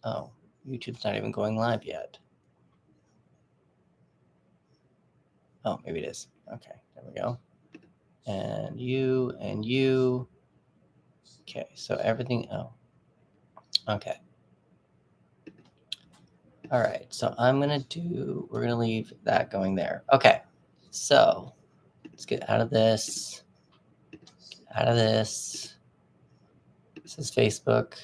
Oh, YouTube's not even going live yet. Oh, maybe it is. Okay, there we go. And you. Okay, so everything, oh, okay. All right, so we're gonna leave that going there. Okay, so let's get out of this. This is Facebook.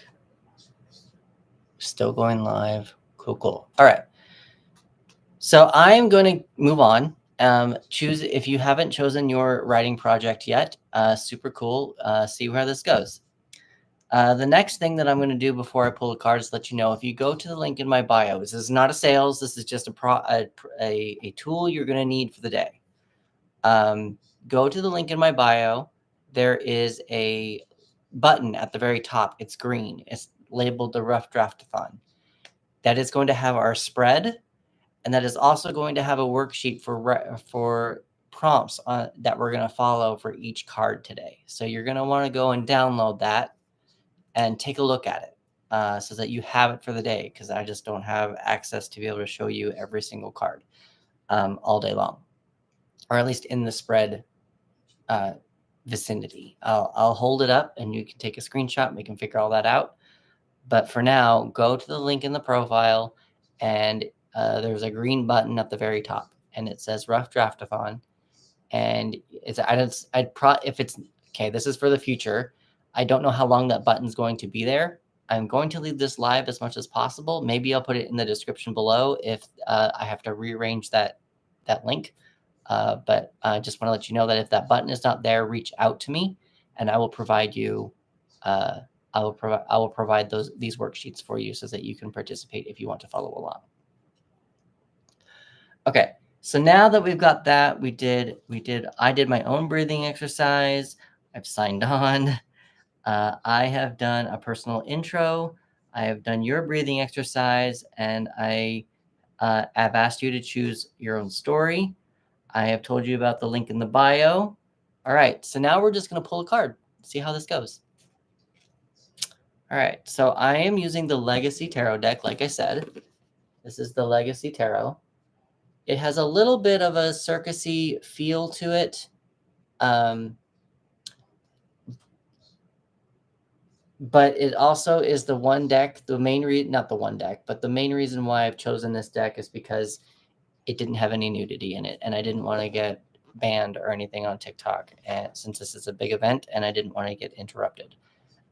Still going live. Cool. All right. So I'm going to move on. Choose if you haven't chosen your writing project yet. Super cool. See where this goes. The next thing that I'm going to do before I pull a card is let you know, if you go to the link in my bio, this is not a sales. This is just a tool you're going to need for the day. Go to the link in my bio. There is a button at the very top. It's green. It's labeled the Rough Draft-a-Thon. That is going to have our spread, and that is also going to have a worksheet for prompts that we're going to follow for each card today. So you're going to want to go and download that and take a look at it so that you have it for the day, because I just don't have access to be able to show you every single card all day long, or at least in the spread vicinity. I'll hold it up and you can take a screenshot and we can figure all that out. But for now, go to the link in the profile, and there's a green button at the very top, and it says Rough Draft-a-Thon. And if it's okay, this is for the future. I don't know how long that button's going to be there. I'm going to leave this live as much as possible. Maybe I'll put it in the description below if I have to rearrange that link. But I just want to let you know that if that button is not there, reach out to me, and I will provide you. I will provide these worksheets for you so that you can participate if you want to follow along. Okay, so now that we've got that, I did my own breathing exercise. I've signed on. I have done a personal intro. I have done your breathing exercise, and I have asked you to choose your own story. I have told you about the link in the bio. All right, so now we're just going to pull a card, see how this goes. All right, so I am using the Legacy Tarot deck, like I said. This is the Legacy Tarot. It has a little bit of a circusy feel to it. But it also is the one deck, not the one deck, but the main reason why I've chosen this deck is because it didn't have any nudity in it, and I didn't want to get banned or anything on TikTok, and since this is a big event, and I didn't want to get interrupted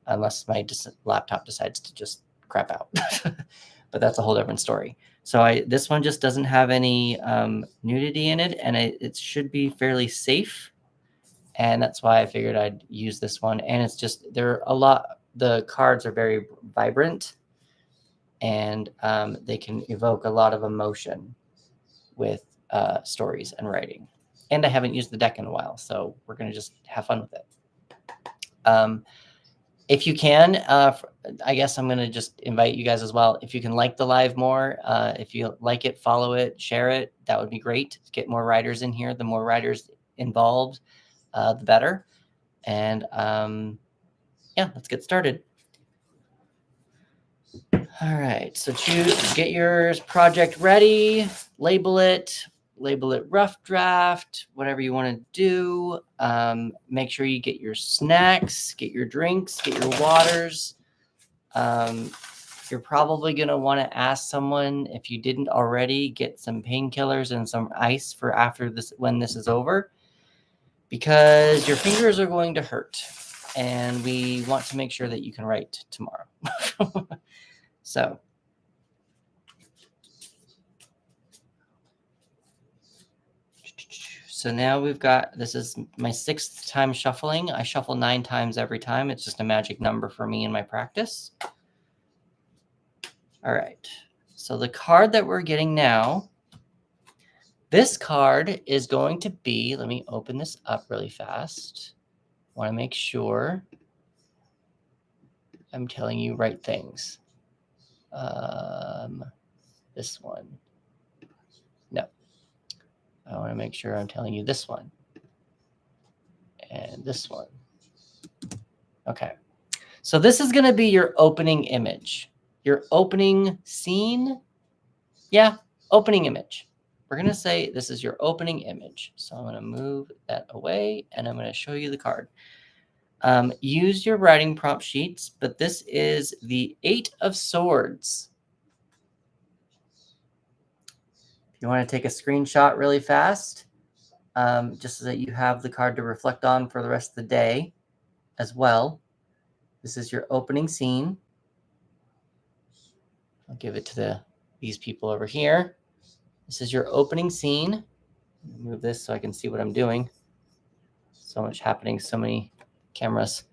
unless my laptop decides to just crap out. But that's a whole different story. So this one just doesn't have any nudity in it, and it should be fairly safe. And that's why I figured I'd use this one. And it's just, the cards are very vibrant, and they can evoke a lot of emotion with stories and writing. And I haven't used the deck in a while, so we're going to just have fun with it. If you can, I guess I'm going to just invite you guys as well. If you can like the live more, if you like it, follow it, share it, that would be great. Get more writers in here. The more writers involved, the better. And yeah, let's get started. All right, so get your project ready, label it rough draft, whatever you want to do. Make sure you get your snacks, get your drinks, get your waters. You're probably going to want to ask someone, if you didn't already, get some painkillers and some ice for after this, when this is over, because your fingers are going to hurt, and we want to make sure that you can write tomorrow. So now this is my 6th time shuffling. I shuffle 9 times every time. It's just a magic number for me in my practice. All right. So the card that we're getting now, this card is going to be, let me open this up really fast. I want to make sure I'm telling you right things. This one. No. I want to make sure I'm telling you this one. And this one. Okay. So this is going to be your opening image. your opening scene. Yeah, opening image. We're going to say this is your opening image. So I'm going to move that away, and I'm going to show you the card. Use your writing prompt sheets, but this is the 8 of Swords. If you want to take a screenshot really fast, just so that you have the card to reflect on for the rest of the day as well. This is your opening scene. I'll give it to these people over here. This is your opening scene. Move this so I can see what I'm doing. So much happening, so many cameras.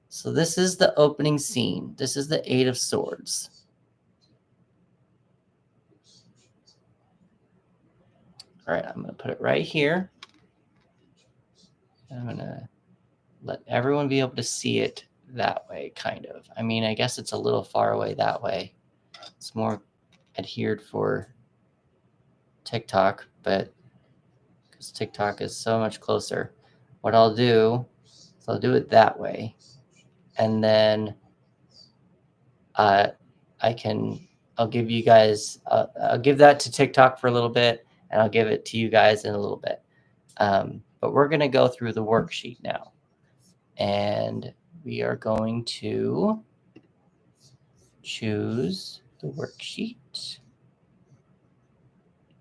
So this is the opening scene. This is the 8 of Swords. All right, I'm going to put it right here. I'm going to let everyone be able to see it that way, kind of. I mean, I guess it's a little far away that way. It's more adhered for TikTok, but because TikTok is so much closer, what I'll do is I'll do it that way. And then I'll give you guys, I'll give that to TikTok for a little bit, and I'll give it to you guys in a little bit. But we're going to go through the worksheet now. And we are going to choose the worksheet.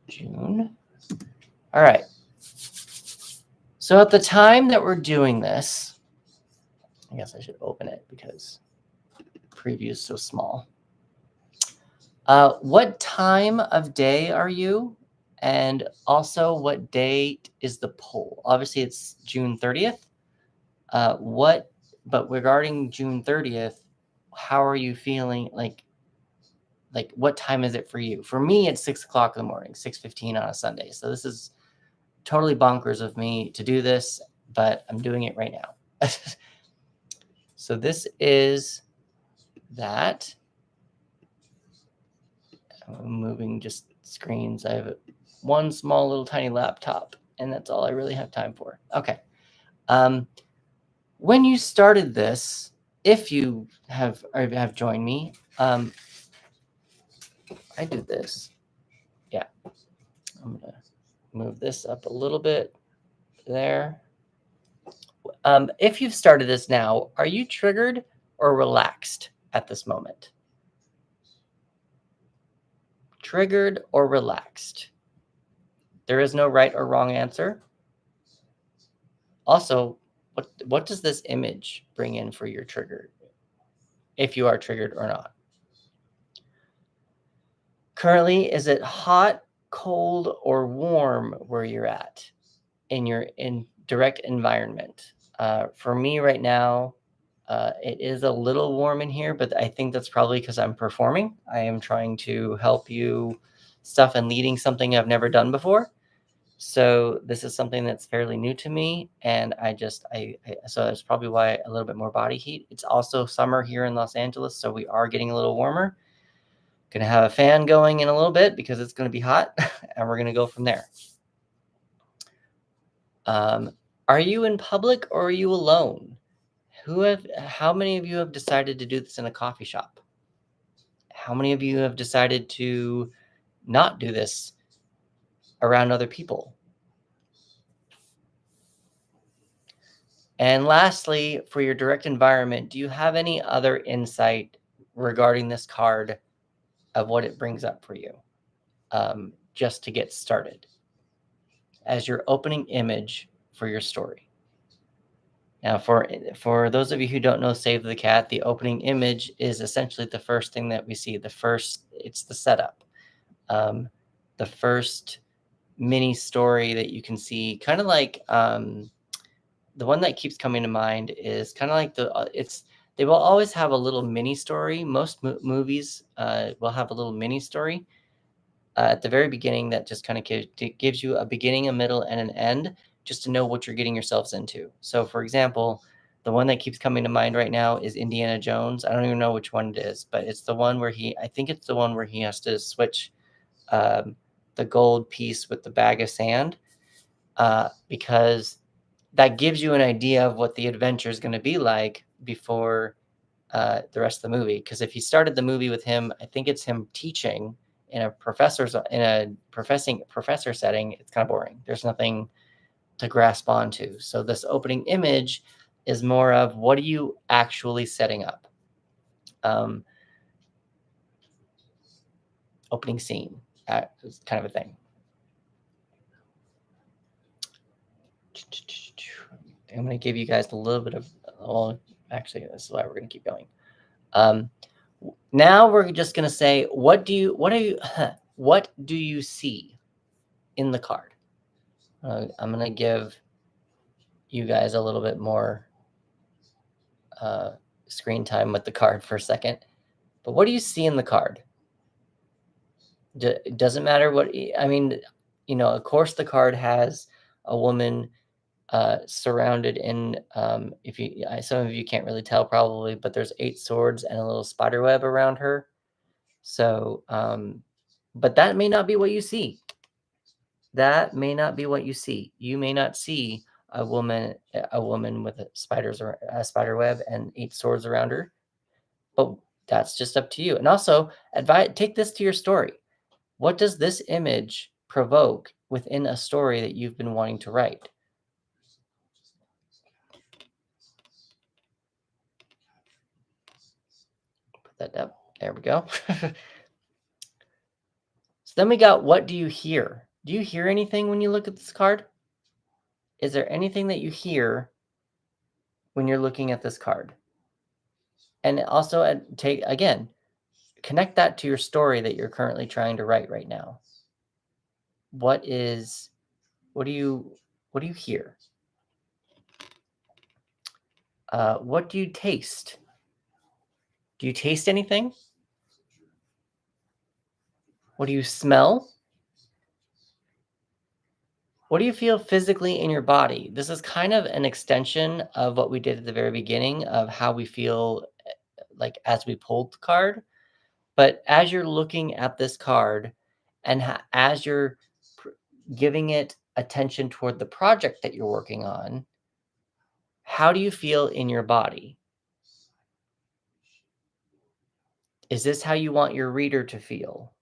June. All right. So at the time that we're doing this, I guess I should open it because preview is so small. What time of day are you? And also, what date is the poll? Obviously, it's June 30th. But regarding June 30th, how are you feeling? Like what time is it for you? For me, it's 6 o'clock in the morning, 6:15 on a Sunday. So this is totally bonkers of me to do this, but I'm doing it right now. So this is that. I'm moving just screens. I have one small little tiny laptop, and that's all I really have time for. Okay. When you started this, if you have joined me, I did this. Yeah. I'm going to move this up a little bit there. If you've started this now, are you triggered or relaxed at this moment? Triggered or relaxed? There is no right or wrong answer. Also, what does this image bring in for your trigger, if you are triggered or not? Currently, is it hot, cold, or warm where you're at in your direct environment? For me right now, it is a little warm in here, but I think that's probably because I'm performing. I am trying to help you stuff and leading something I've never done before. So this is something that's fairly new to me, and so that's probably why a little bit more body heat. It's also summer here in Los Angeles, so we are getting a little warmer. Gonna have a fan going in a little bit because it's gonna be hot, and we're gonna go from there. Are you in public or are you alone? How many of you have decided to do this in a coffee shop? How many of you have decided to not do this around other people? And lastly, for your direct environment, do you have any other insight regarding this card of what it brings up for you, just to get started as your opening image for your story? Now, for those of you who don't know Save the Cat, the opening image is essentially the first thing that we see. It's the setup. The first mini story that you can see, kind of like the one that keeps coming to mind is kind of like they will always have a little mini story. Most movies will have a little mini story at the very beginning that just kind of gives you a beginning, a middle, and an end, just to know what you're getting yourselves into. So, for example, the one that keeps coming to mind right now is Indiana Jones. I don't even know which one it is, but it's the one where I think it's the one where he has to switch the gold piece with the bag of sand, because that gives you an idea of what the adventure is going to be like before the rest of the movie. Because if you started the movie with him, I think it's him teaching in a professor setting. It's kind of boring. There's nothing to grasp onto. So this opening image is more of what are you actually setting up? Opening scene, kind of a thing. I'm going to give you guys a little bit of, well, actually, this is why we're going to keep going. Now we're just going to say, what do you see in the card? I'm going to give you guys a little bit more screen time with the card for a second. But what do you see in the card? It doesn't matter what, I mean, of course the card has a woman surrounded in, some of you can't really tell probably, but there's 8 swords and a little spider web around her. So, but that may not be what you see. That may not be what you see. You may not see a woman with a spider web and 8 swords around her, but that's just up to you. And also, take this to your story. What does this image provoke within a story that you've been wanting to write? Put that up. There we go. So then we got, what do you hear? Do you hear anything when you look at this card? Is there anything that you hear when you're looking at this card? And also connect that to your story that you're currently trying to write right now. What do you hear? What do you taste? Do you taste anything? What do you smell? What do you feel physically in your body? This is kind of an extension of what we did at the very beginning of how we feel like as we pulled the card. But as you're looking at this card and as you're giving it attention toward the project that you're working on, how do you feel in your body? Is this how you want your reader to feel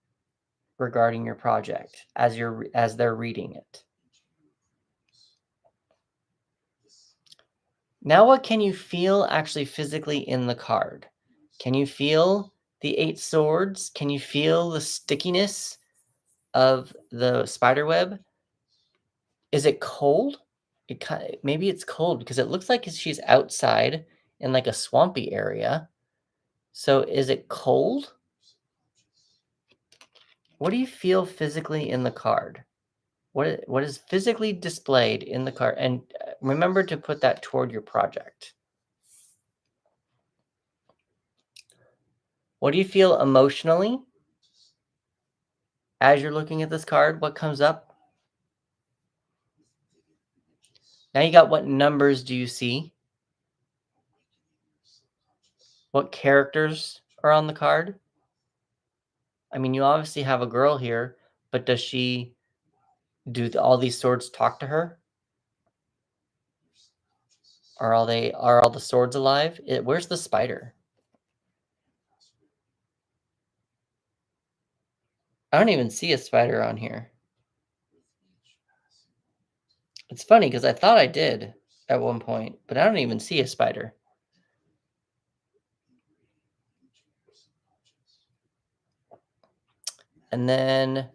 regarding your project as they're reading it? Now, what can you feel actually physically in the card? Can you feel the 8 swords? Can you feel the stickiness of the spider web? Is it cold? Maybe it's cold because it looks like she's outside in like a swampy area. So is it cold? What do you feel physically in the card? What is physically displayed in the card? And remember to put that toward your project. What do you feel emotionally as you're looking at this card? What comes up? Now you got, what numbers do you see? What characters are on the card? I mean, you obviously have a girl here, but does she do all these swords talk to her? Are all the swords alive? Where's the spider? I don't even see a spider on here. It's funny because I thought I did at one point, but I don't even see a spider. And then,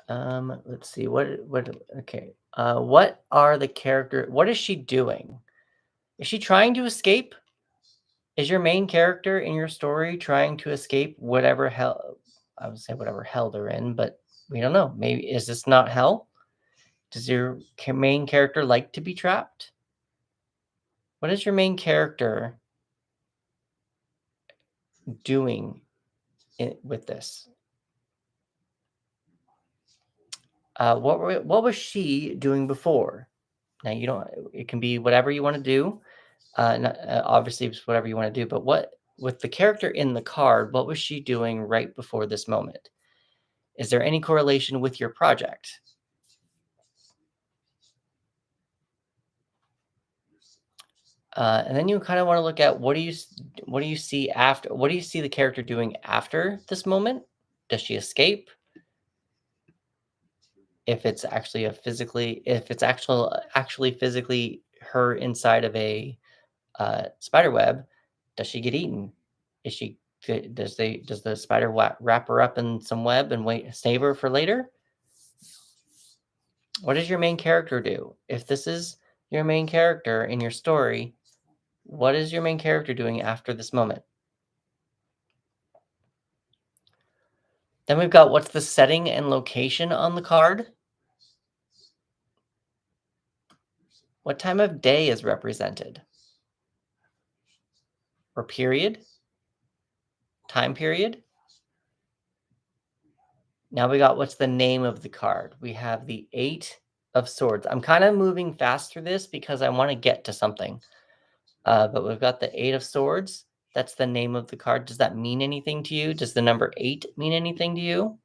let's see, okay. What are the character, what is she doing? Is she trying to escape? Is your main character in your story trying to escape whatever hell, I would say whatever hell they're in, but we don't know. Maybe, is this not hell? Does your main character like to be trapped? What is your main character doing with this? What was she doing before? Now, it can be whatever you want to do. Obviously, it's whatever you want to do. But with the character in the card, what was she doing right before this moment? Is there any correlation with your project? And then you kind of want to look at what what do you see after? What do you see the character doing after this moment? Does she escape? If it's actually physically her inside of a spider web, does she get eaten? Is she does the spider wrap her up in some web and save her for later? What does your main character do? If this is your main character in your story, what is your main character doing after this moment? Then we've got what's the setting and location on the card? What time of day is represented? Or period? Time period? Now we got what's the name of the card? We have the 8 of swords. I'm kind of moving fast through this because I want to get to something. But we've got the 8 of swords. That's the name of the card. Does that mean anything to you? Does the number 8 mean anything to you?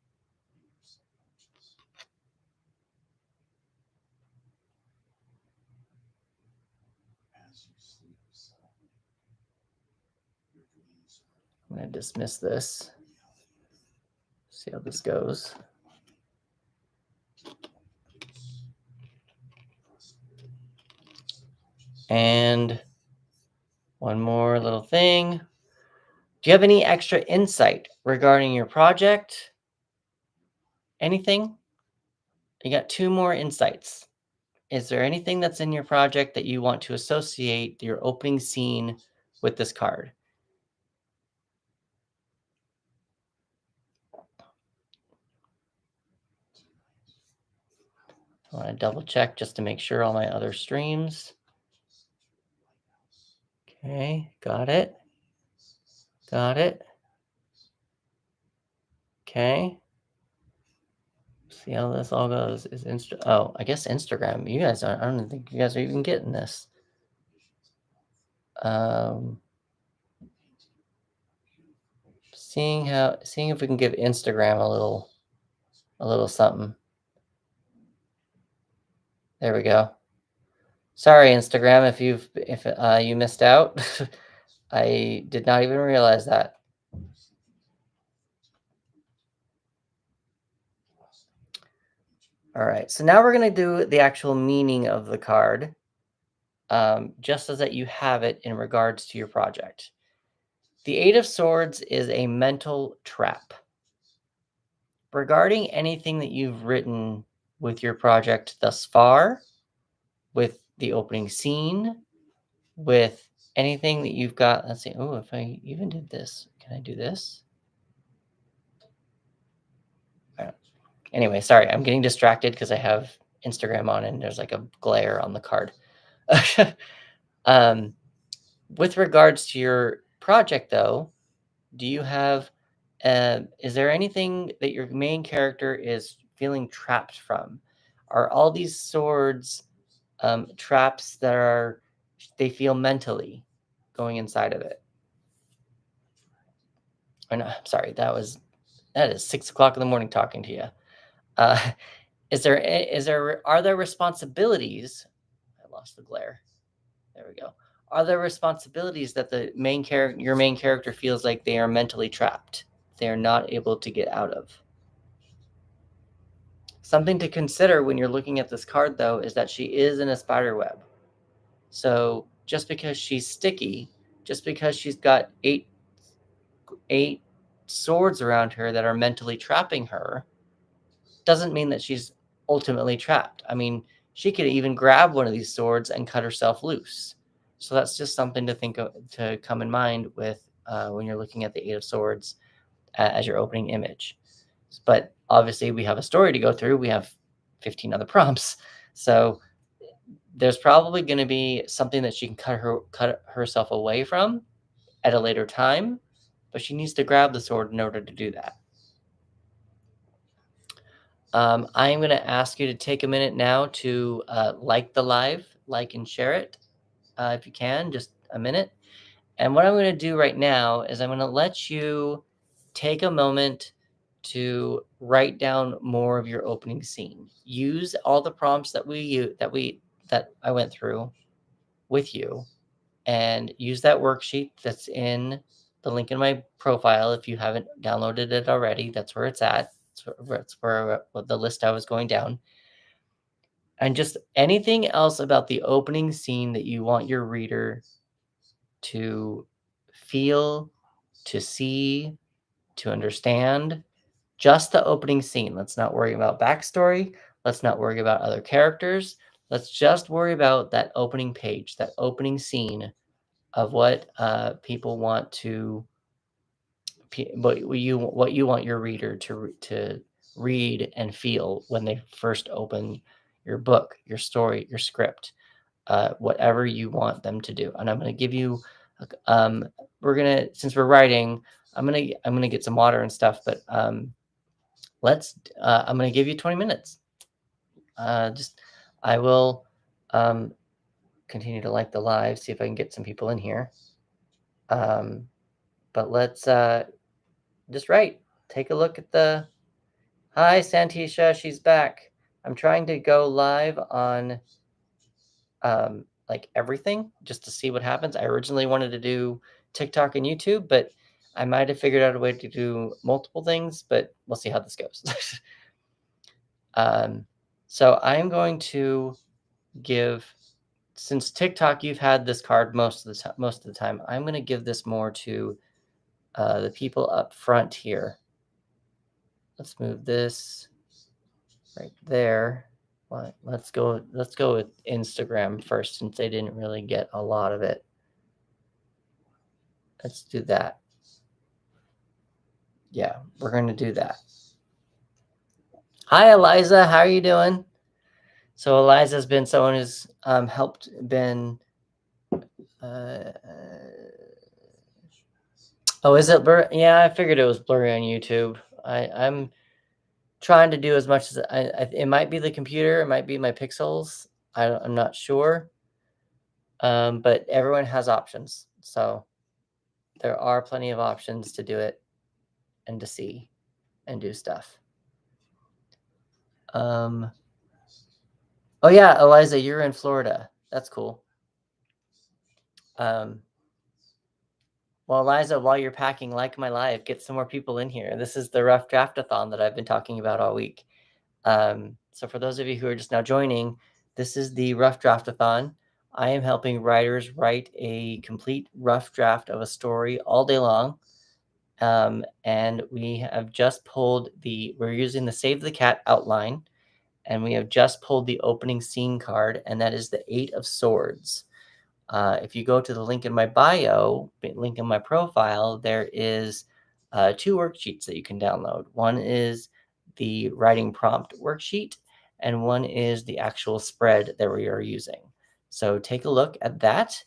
I'm going to dismiss this. See how this goes. And one more little thing. Do you have any extra insight regarding your project? Anything? You got 2 more insights. Is there anything that's in your project that you want to associate your opening scene with this card? I want to double check just to make sure all my other streams. Okay, got it. Got it. Okay. See how this all goes. Oh, I guess Instagram. You guys aren't, I don't think you guys are even getting this. Seeing if we can give Instagram a little something. There we go. Sorry, Instagram, if you missed out. I did not even realize that. All right, so now we're going to do the actual meaning of the card, just so that you have it in regards to your project. The 8 of Swords is a mental trap. Regarding anything that you've written with your project thus far, with the opening scene, with anything that you've got, let's see, oh, if I even did this, can I do this? Anyway, sorry, I'm getting distracted because I have Instagram on and there's like a glare on the card. With regards to your project, though, do you have, is there anything that your main character is feeling trapped from? Are all these swords traps they feel mentally going inside of it? Or no, I'm sorry, that is 6 o'clock in the morning talking to you. Uh, are there responsibilities? I lost the glare. There we go. Are there responsibilities that your main character feels like they are mentally trapped? They are not able to get out of. Something to consider when you're looking at this card, though, is that she is in a spider web. So just because she's sticky, just because she's got eight swords around her that are mentally trapping her, doesn't mean that she's ultimately trapped. I mean, she could even grab one of these swords and cut herself loose. So that's just something to think of, to come in mind with when you're looking at the 8 of Swords as your opening image. But obviously, we have a story to go through. We have 15 other prompts, so there's probably going to be something that she can cut herself away from at a later time, but she needs to grab the sword in order to do that. I am going to ask you to take a minute now to like the live, like and share it if you can, just a minute. And what I'm going to do right now is I'm going to let you take a moment to write down more of your opening scene. Use all the prompts that I went through with you, and use that worksheet that's in the link in my profile. If you haven't downloaded it already, that's where it's at. That's where the list I was going down. And just anything else about the opening scene that you want your reader to feel, to see, to understand. Just the opening scene. Let's not worry about backstory. Let's not worry about other characters. Let's just worry about that opening page, that opening scene of what people want to, what you want your reader to read and feel when they first open your book, your story, your script, whatever you want them to do. And I'm going to give you, um, since we're writing, I'm gonna get some water and stuff, but I'm going to give you 20 minutes. I will continue to like the live, see if I can get some people in here. But let's just write. Take a look at the. Hi, Santisha, she's back. I'm trying to go live on like everything just to see what happens. I originally wanted to do TikTok and YouTube, but I might have figured out a way to do multiple things, but we'll see how this goes. So I'm going to give, since TikTok, you've had this card most of the time, I'm going to give this more to the people up front here. Let's move this right there. Let's go with Instagram first, since they didn't really get a lot of it. Let's do that. Yeah, we're going to do that. Hi, Eliza. How are you doing? So Eliza's been someone who's helped, been... oh, is it blurry? Yeah, I figured it was blurry on YouTube. I'm trying to do as much as it might be the computer, it might be my pixels. I'm not sure. But everyone has options. So there are plenty of options to do it and to see and do stuff. Oh yeah, Eliza, you're in Florida. That's cool. Well, Eliza, while you're packing, like my live, get some more people in here. This is the Rough Draft-a-Thon that I've been talking about all week. So for those of you who are just now joining, this is the Rough Draft-a-Thon. I am helping writers write a complete rough draft of a story all day long. And we have just pulled we're using the Save the Cat outline, and we have just pulled the opening scene card, and that is the 8 of Swords. If you go to the link in my bio, link in my profile, there is 2 worksheets that you can download. One is the writing prompt worksheet, and one is the actual spread that we are using. So take a look at that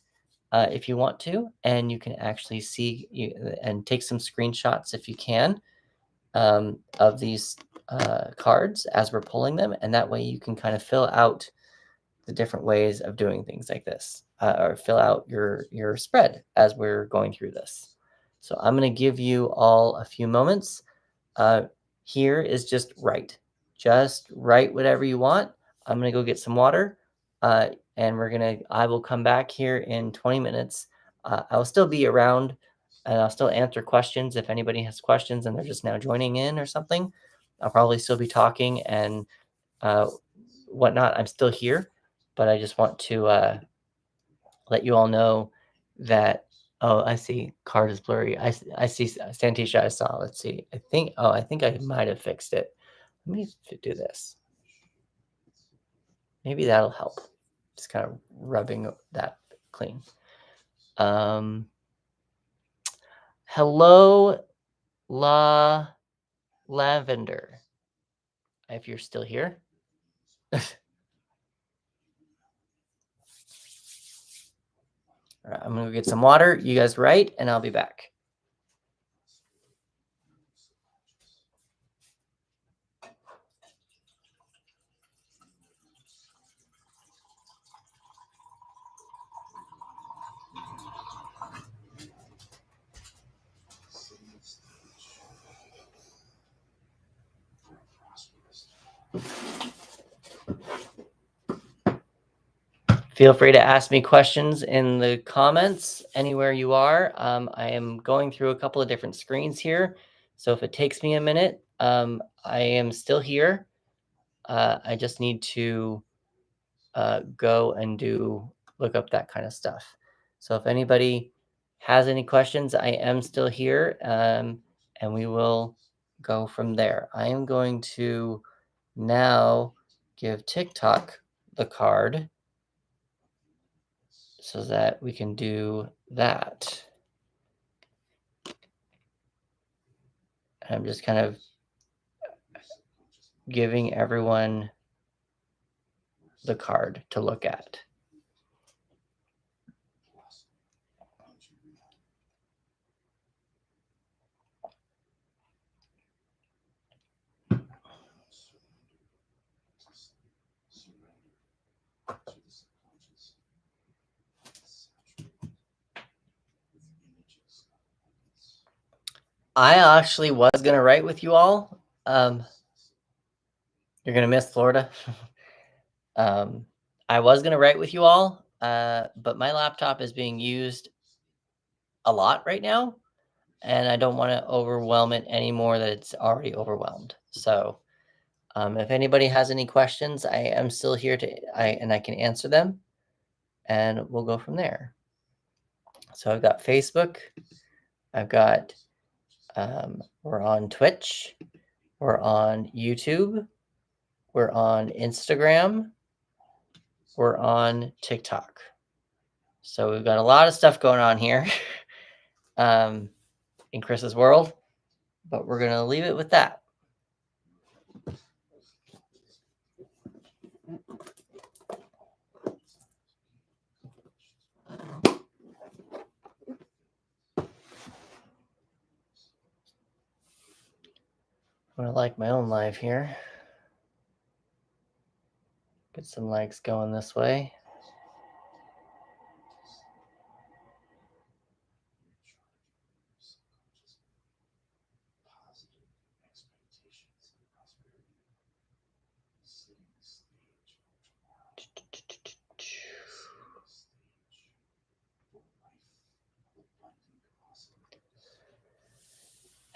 if you want to, and you can actually see and take some screenshots if you can of these cards as we're pulling them, and that way you can kind of fill out the different ways of doing things like this, or fill out your spread as we're going through this. So I'm going to give you all a few moments. Here is just write whatever you want. I'm going to go get some water, and I will come back here in 20 minutes. I will still be around, and I'll still answer questions if anybody has questions and they're just now joining in or something. I'll probably still be talking and whatnot. I'm still here, but I just want to let you all know that. Oh, I see. Card is blurry. I see Santisha. I saw. Let's see. I think I might have fixed it. Let me do this. Maybe that'll help. Just kind of rubbing that clean. Hello, Lavender. If you're still here. All right, I'm going to get some water. You guys write, and I'll be back. Feel free to ask me questions in the comments anywhere you are. I am going through a couple of different screens here. So if it takes me a minute, I am still here. I just need to go and look up that kind of stuff. So if anybody has any questions, I am still here, and we will go from there. I am going to now give TikTok the card so that we can do that. I'm just kind of giving everyone the card to look at. I actually was going to write with you all. You're going to miss Florida. I was going to write with you all, but my laptop is being used a lot right now, and I don't want to overwhelm it anymore that it's already overwhelmed. So if anybody has any questions, I am still here and I can answer them, and we'll go from there. So I've got Facebook. I've got, we're on Twitch. We're on YouTube. We're on Instagram. We're on TikTok. So we've got a lot of stuff going on here in Chris's world, but we're going to leave it with that. I'm going to like my own live here. Get some likes going this way.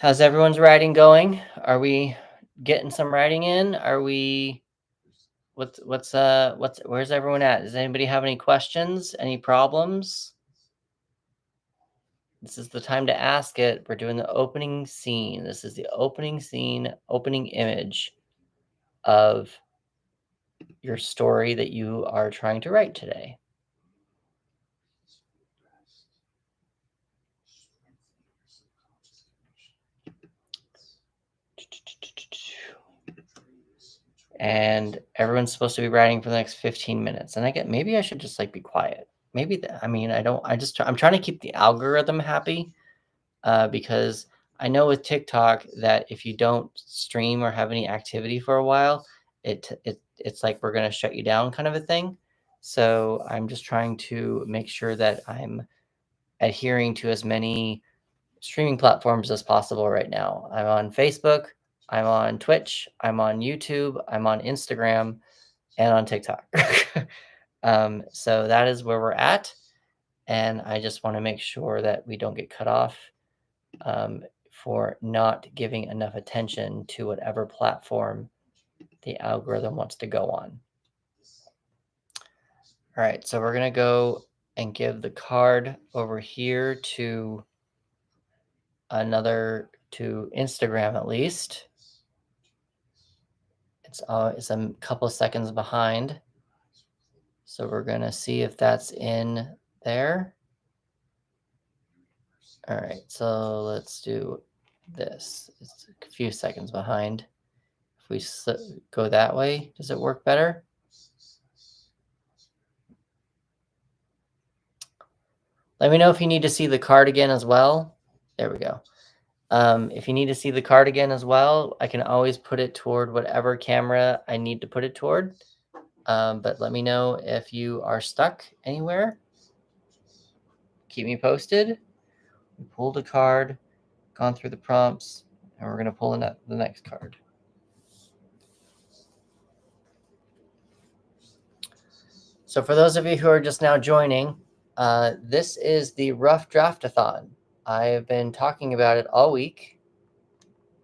How's everyone's writing going? Are we getting some writing in? Are we where's everyone at? Does anybody have any questions? Any problems? This is the time to ask it. We're doing the opening scene. This is the opening scene, opening image of your story that you are trying to write today. And everyone's supposed to be writing for the next 15 minutes. And maybe I should just like be quiet. Maybe I'm trying to keep the algorithm happy because I know with TikTok that if you don't stream or have any activity for a while, it's like we're going to shut you down kind of a thing. So I'm just trying to make sure that I'm adhering to as many streaming platforms as possible right now. I'm on Facebook, I'm on Twitch, I'm on YouTube, I'm on Instagram, and on TikTok. So that is where we're at. And I just want to make sure that we don't get cut off for not giving enough attention to whatever platform the algorithm wants to go on. All right, so we're going to go and give the card over here to Instagram at least. It's a couple of seconds behind. So we're going to see if that's in there. All right, so let's do this. It's a few seconds behind. If we go that way, does it work better? Let me know if you need to see the card again as well. There we go. If you need to see the card again as well, I can always put it toward whatever camera I need to put it toward. But let me know if you are stuck anywhere. Keep me posted. We pulled a card, gone through the prompts, and we're going to pull in the next card. So for those of you who are just now joining, this is the Rough Draft-a-Thon. I've been talking about it all week,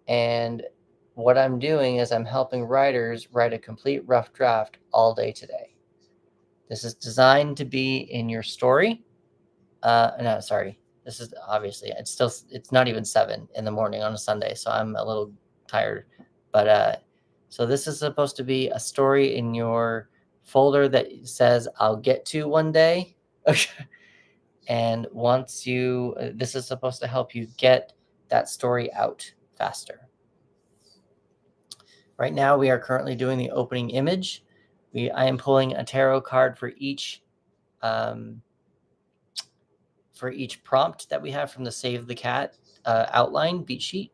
and what I'm doing is I'm helping writers write a complete rough draft all day today. This is designed to be in your story. No, sorry. This is obviously, it's not even 7 in the morning on a Sunday, so I'm a little tired. But so this is supposed to be a story in your folder that says I'll get to one day. And once this is supposed to help you get that story out faster. Right now, we are currently doing the opening image. I am pulling a tarot card for each prompt that we have from the Save the Cat outline beat sheet.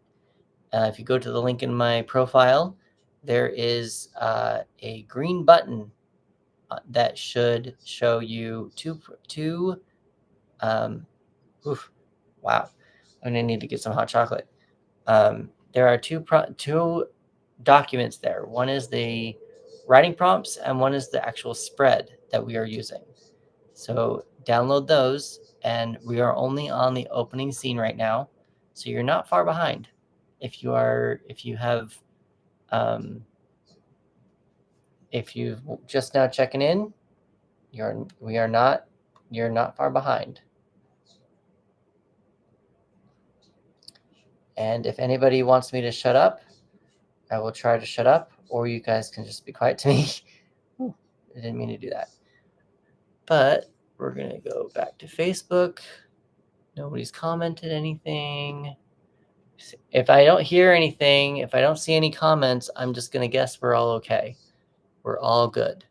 If you go to the link in my profile, there is a green button that should show you two. Wow, I'm gonna need to get some hot chocolate. There are two documents there. One is the writing prompts, and one is the actual spread that we are using. So download those, and we are only on the opening scene right now, so you're not far behind. If you just now checking in, you're not far behind. And if anybody wants me to shut up, I will try to shut up, or you guys can just be quiet to me. I didn't mean to do that. But we're going to go back to Facebook. Nobody's commented anything. If I don't hear anything, if I don't see any comments, I'm just going to guess we're all okay. We're all good.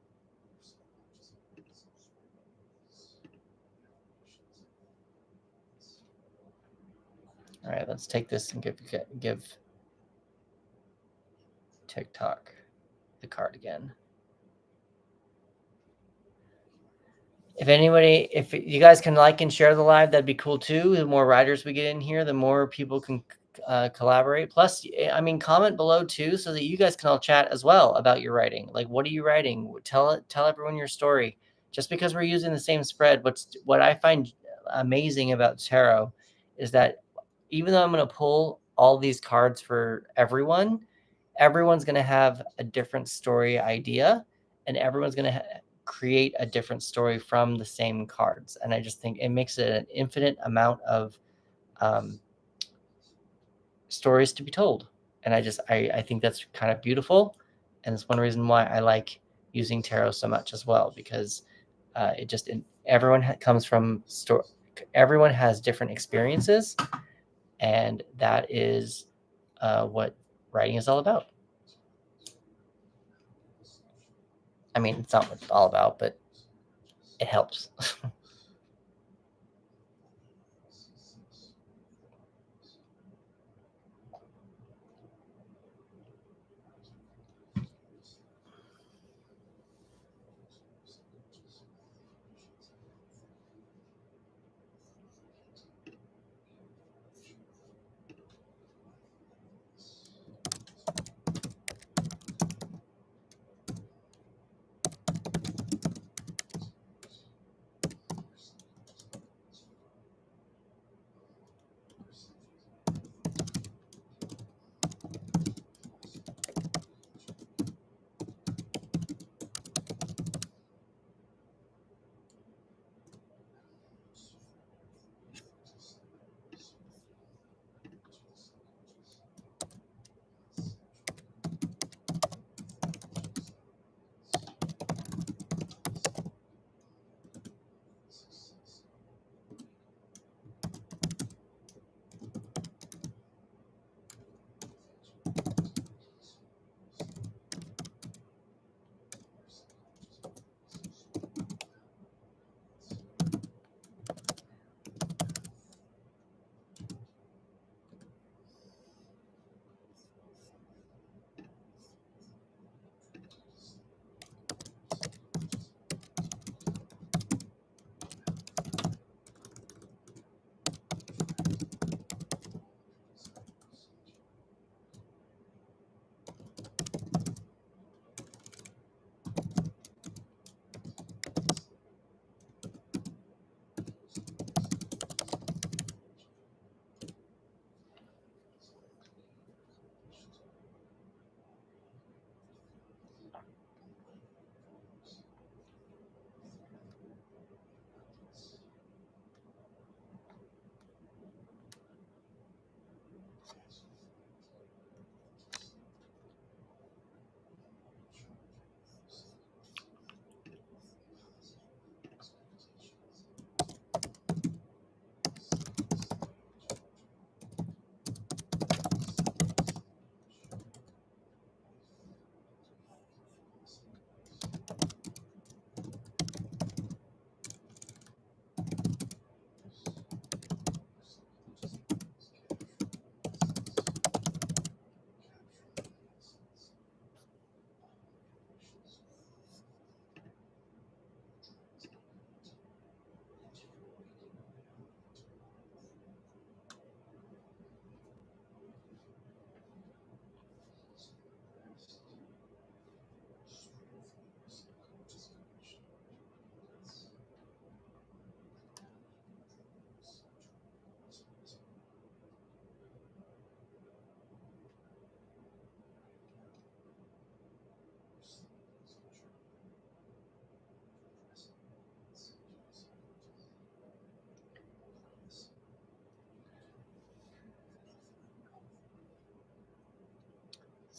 All right, let's take this and give TikTok the card again. If you guys can like and share the live, that'd be cool too. The more writers we get in here, the more people can collaborate. Plus, I mean, comment below too, so that you guys can all chat as well about your writing. Like, what are you writing? Tell everyone your story. Just because we're using the same spread, what I find amazing about tarot is that even though I'm going to pull all these cards for everyone's going to have a different story idea, and everyone's going to create a different story from the same cards. And I just think it makes it an infinite amount of stories to be told. And I think that's kind of beautiful. And it's one reason why I like using tarot so much as well, because everyone comes from everyone has different experiences, and that is what writing is all about. I mean, it's not what it's all about, but it helps.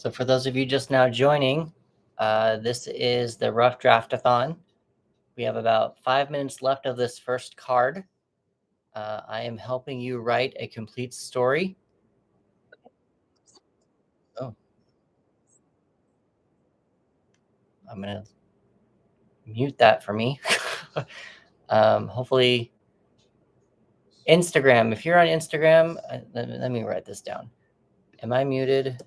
So for those of you just now joining, this is the Rough Draft-a-Thon. We have about 5 minutes left of this first card. I am helping you write a complete story. Oh, I'm going to mute that for me. Hopefully, Instagram. If you're on Instagram, let me write this down. Am I muted?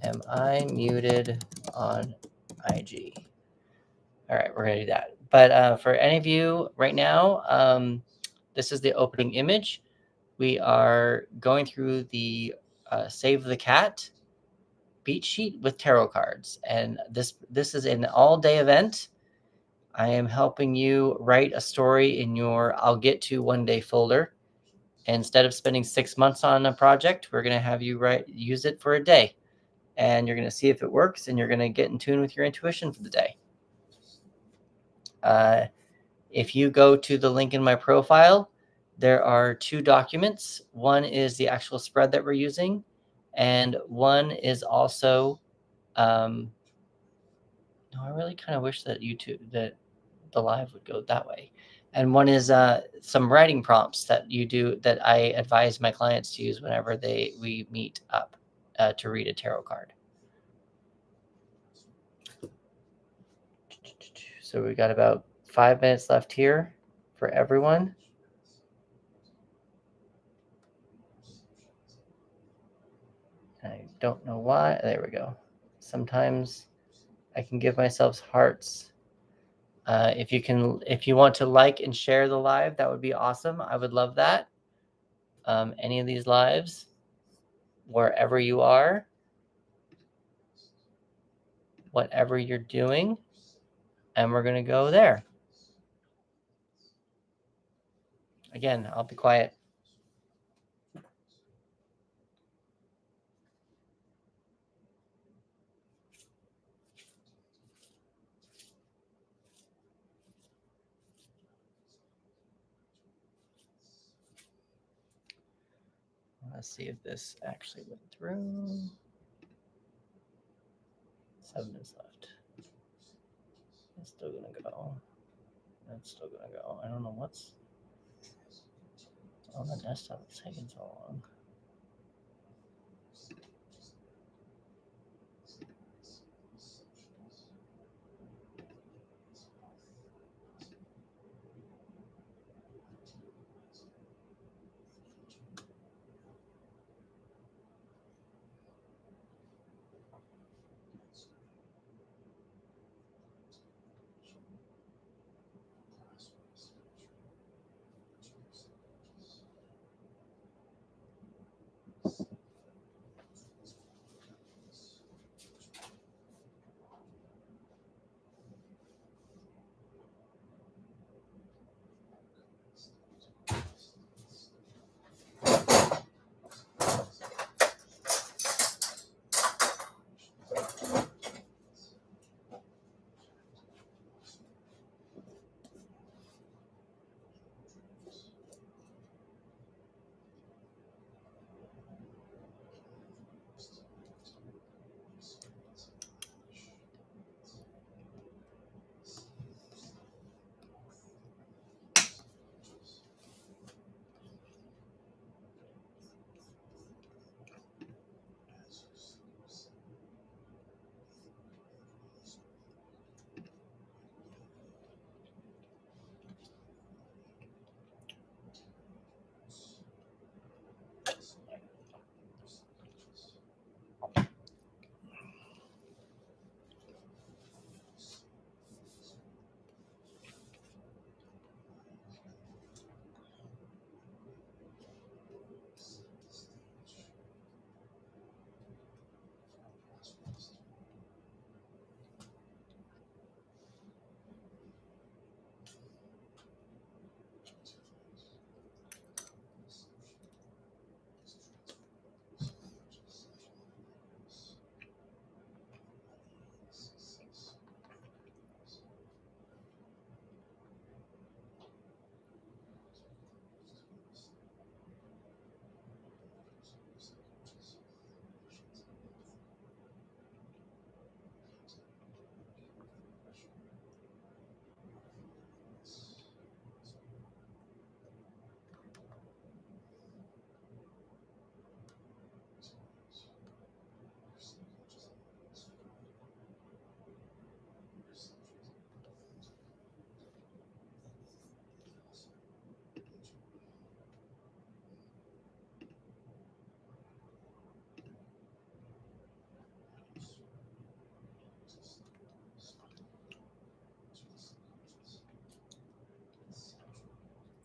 Am I muted on IG? All right, we're gonna do that. But for any of you right now, this is the opening image. We are going through the Save the Cat beat sheet with tarot cards, and this is an all-day event. I am helping you write a story in your I'll get to one day folder. Instead of spending 6 months on a project, we're gonna have you use it for a day, and you're gonna see if it works, and you're gonna get in tune with your intuition for the day. If you go to the link in my profile, there are 2 documents. One is the actual spread that we're using, and one is also, no, I really kind of wish that that the live would go that way. And one is some writing prompts that I advise my clients to use whenever we meet up to read a tarot card. So we got about 5 minutes left here for everyone. I don't know why. There we go. Sometimes I can give myself hearts. If you want to like and share the live, that would be awesome. I would love that. Any of these lives, wherever you are, whatever you're doing, and we're gonna go there. Again, I'll be quiet. Let's see if this actually went through. 7 minutes left. It's still gonna go. That's still gonna go. I don't know what's on the desktop. It's taking so long.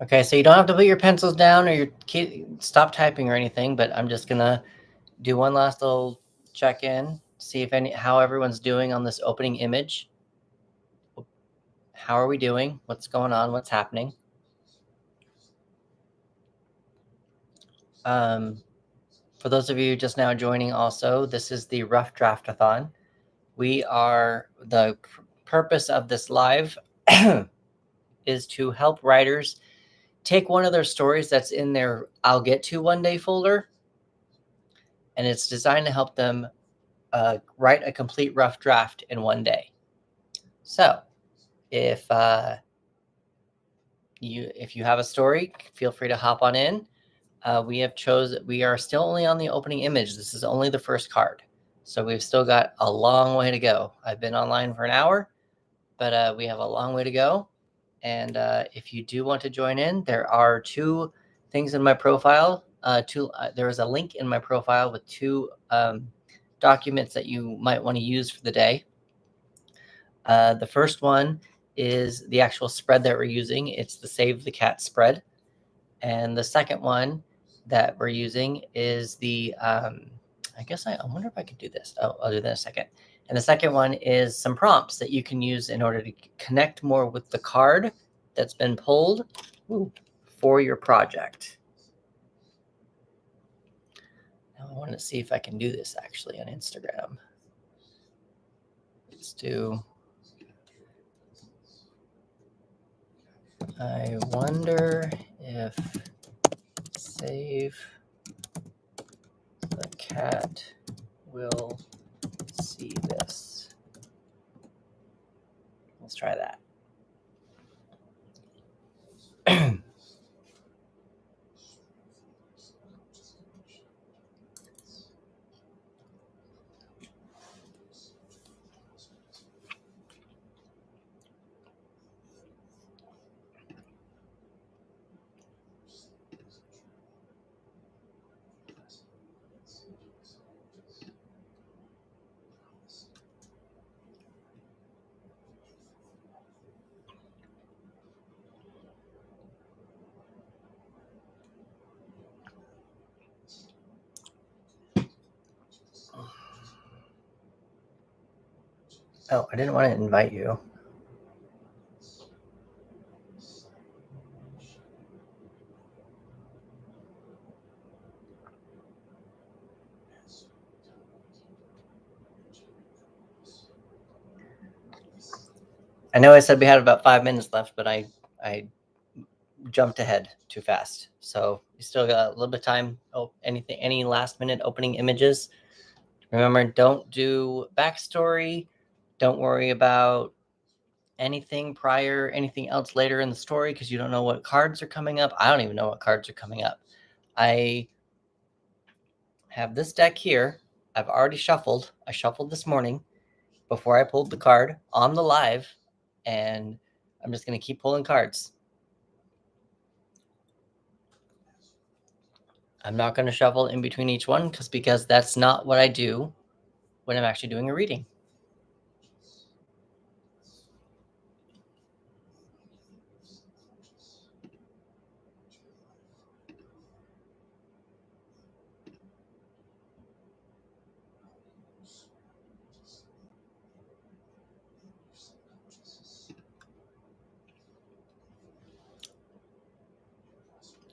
Okay, so you don't have to put your pencils down or stop typing or anything, but I'm just gonna do one last little check-in, see if how everyone's doing on this opening image. How are we doing? What's going on? What's happening? For those of you just now joining also, this is the Rough Draft-a-Thon. The purpose of this live is to help writers take one of their stories that's in their I'll get to one day folder, and it's designed to help them write a complete rough draft in one day. So if you have a story, feel free to hop on in. We are still only on the opening image. This is only the first card. So we've still got a long way to go. I've been online for an hour, but we have a long way to go. And if you do want to join in, there are two things in my profile. There is a link in my profile with two documents that you might want to use for the day. The first one is the actual spread that we're using. It's the Save the Cat spread. And the second one that we're using is the, I wonder if I could do this. Oh, I'll do that in a second. And the second one is some prompts that you can use in order to connect more with the card that's been pulled for your project. Now I want to see if I can do this actually on Instagram. Let's do, I wonder if Save the Cat will see this. Let's try that. Oh, I didn't want to invite you. I know I said we had about 5 minutes left, but I jumped ahead too fast. So you still got a little bit of time. Oh, any last minute opening images? Remember, don't do backstory. Don't worry about anything else later in the story, because you don't know what cards are coming up. I don't even know what cards are coming up. I have this deck here. I've already shuffled. I shuffled this morning before I pulled the card on the live, and I'm just going to keep pulling cards. I'm not going to shuffle in between each one because that's not what I do when I'm actually doing a reading.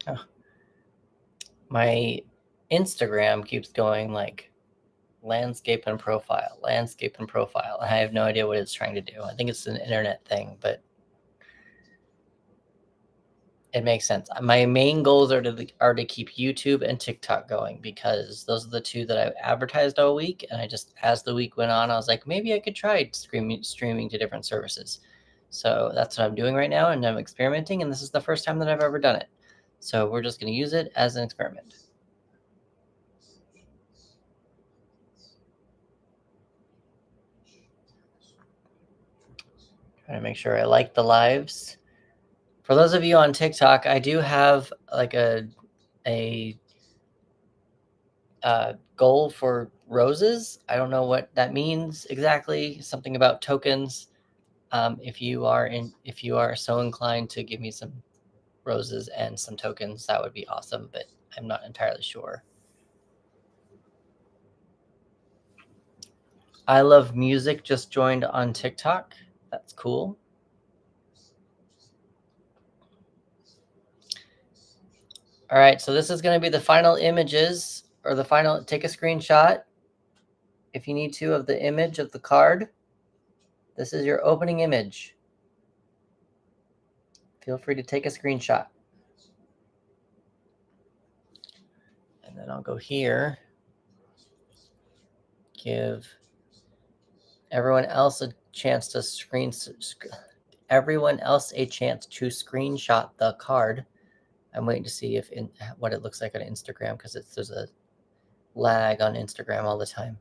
Oh. My Instagram keeps going like landscape and profile. I have no idea what it's trying to do. I think it's an internet thing, but it makes sense. My main goals are to keep YouTube and TikTok going, because those are the two that I advertised all week. And as the week went on, I was like, maybe I could try streaming to different services. So that's what I'm doing right now, and I'm experimenting. And this is the first time that I've ever done it. So we're just going to use it as an experiment. Trying to make sure I like the lives. For those of you on TikTok, I do have like a goal for roses. I don't know what that means exactly. Something about tokens. If you are so inclined to give me some roses and some tokens, that would be awesome, but I'm not entirely sure. I Love Music just joined on TikTok. That's cool. All right, so this is going to be the final images, or the final, take a screenshot if you need to of the image of the card. This is your opening image. Feel free to take a screenshot. And then I'll go here. Give everyone else a chance to screenshot the card. I'm waiting to see what it looks like on Instagram, because there's a lag on Instagram all the time.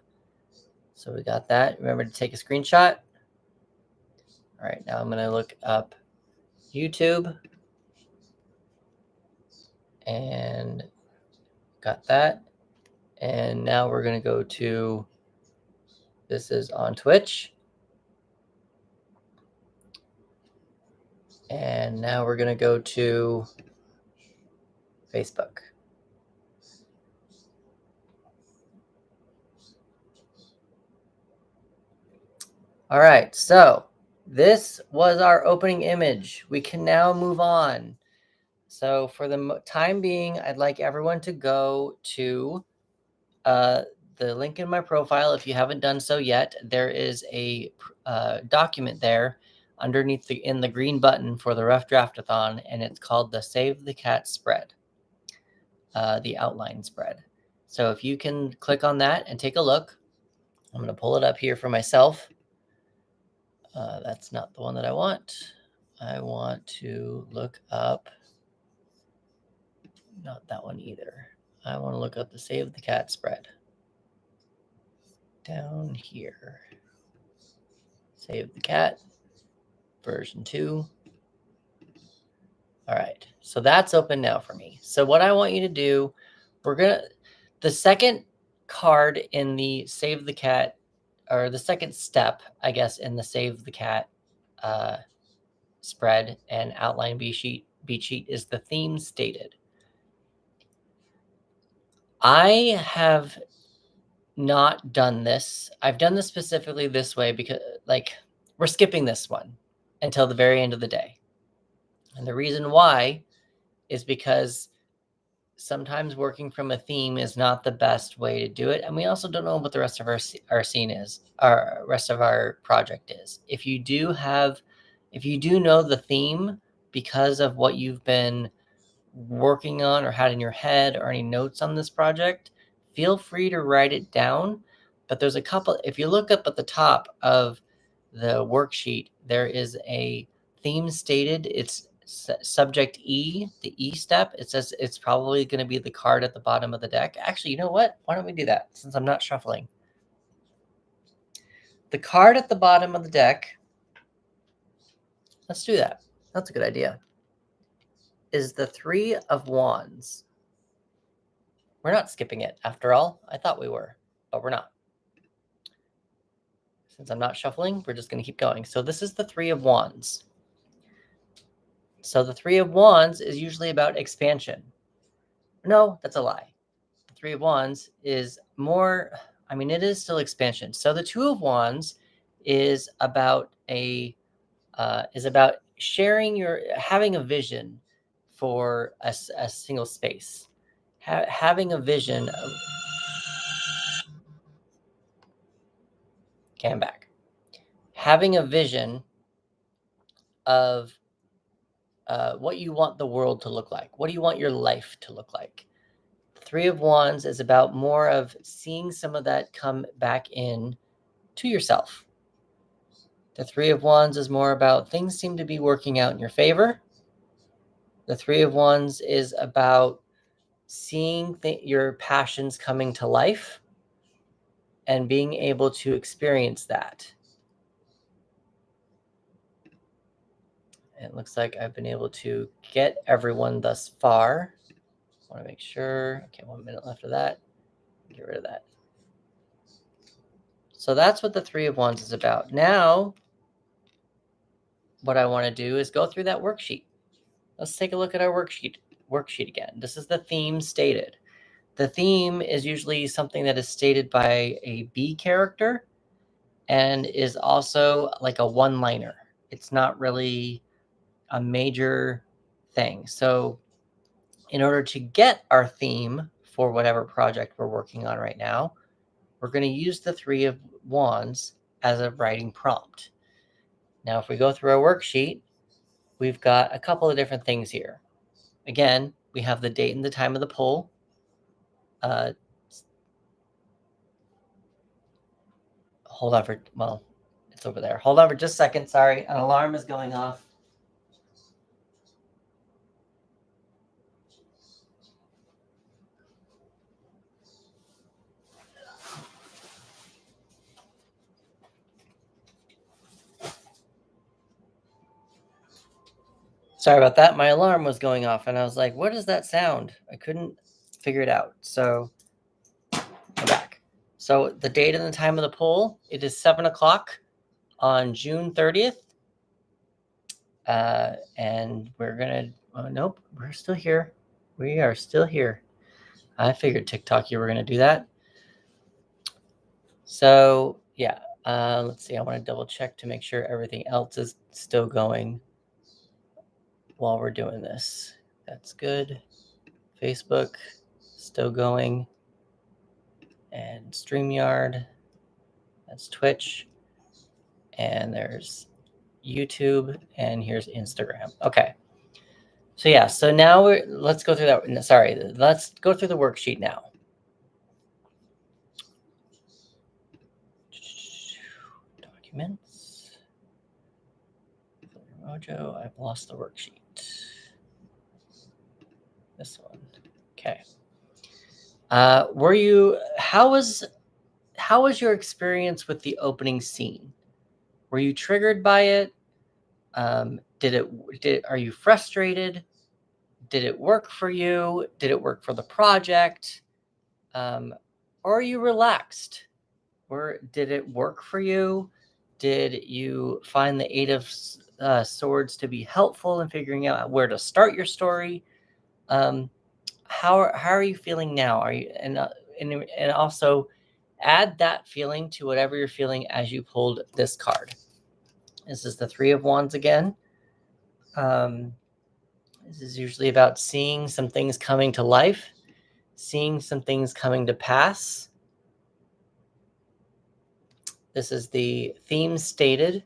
So we got that. Remember to take a screenshot. All right, now I'm going to look up YouTube. And got that. And now we're going to go to, this is on Twitch. And now we're going to go to Facebook. All right, so this was our opening image. We can now move on. So for the time being, I'd like everyone to go to the link in my profile. If you haven't done so yet, there is a document there underneath in the green button for the Rough Draft-a-Thon, and it's called the Save the Cat spread, the outline spread. So if you can click on that and take a look, I'm going to pull it up here for myself. That's not the one that I want. I want to look up, not that one either. I want to look up the Save the Cat spread. Down here. Save the Cat, version 2. All right, so that's open now for me. So what I want you to do, the second card in the Save the Cat, or the second step, I guess, in the Save the Cat spread and outline beat sheet is the theme stated. I have not done this. I've done this specifically this way because, like, we're skipping this one until the very end of the day. And the reason why is because sometimes working from a theme is not the best way to do it. And we also don't know what the rest of our scene is, our rest of our project is. If you do know the theme because of what you've been working on or had in your head, or any notes on this project, feel free to write it down. But there's a couple, if you look up at the top of the worksheet, there is a theme stated. It's subject E, the E step. It says it's probably going to be the card at the bottom of the deck. Actually, you know what? Why don't we do that, since I'm not shuffling? The card at the bottom of the deck, let's do that. That's a good idea. Is the 3 of Wands. We're not skipping it, after all. I thought we were, but we're not. Since I'm not shuffling, we're just going to keep going. So this is the 3 of Wands. So the 3 of Wands is usually about expansion. No, that's a lie. The 3 of Wands is more, I mean, it is still expansion. So the 2 of Wands is about having a vision for a single space. Having a vision of, okay, I'm back. Having a vision of what you want the world to look like. What do you want your life to look like? The 3 of Wands is about more of seeing some of that come back in to yourself. The 3 of Wands is more about things seem to be working out in your favor. The 3 of Wands is about seeing your passions coming to life and being able to experience that. It looks like I've been able to get everyone thus far. I want to make sure. Okay, 1 minute left of that. Get rid of that. So that's what the 3 of Wands is about. Now, what I want to do is go through that worksheet. Let's take a look at our worksheet again. This is the theme stated. The theme is usually something that is stated by a B character and is also like a one-liner. It's not really a major thing. So in order to get our theme for whatever project we're working on right now, we're going to use the Three of Wands as a writing prompt. Now, if we go through our worksheet, we've got a couple of different things here. Again, we have the date and the time of the pull. Hold on for, well, it's over there. Hold on for just a second. Sorry, an alarm is going off. Sorry about that. My alarm was going off, and I was like, what is that sound? I couldn't figure it out. So I'm back. So the date and the time of the poll, it is 7 o'clock on June 30th. And we're going to, nope, we're still here. We are still here. I figured TikTok, you were going to do that. So yeah, let's see. I want to double check to make sure everything else is still going while we're doing this. That's good. Facebook, still going. And StreamYard, that's Twitch. And there's YouTube, and here's Instagram. Okay. So yeah, so now let's go through that. Sorry, let's go through the worksheet now. Documents. Mojo, I've lost the worksheet. This one. Okay. How was your experience with the opening scene? Were you triggered by it? Are you frustrated? Did it work for you? Did it work for the project? Or are you relaxed? Or did it work for you? Did you find the Eight of Swords to be helpful in figuring out where to start your story? How are you feeling now? Are you and also add that feeling to whatever you're feeling as you pulled this card. This is the Three of Wands again. This is usually about seeing some things coming to life, seeing some things coming to pass. This is the theme stated.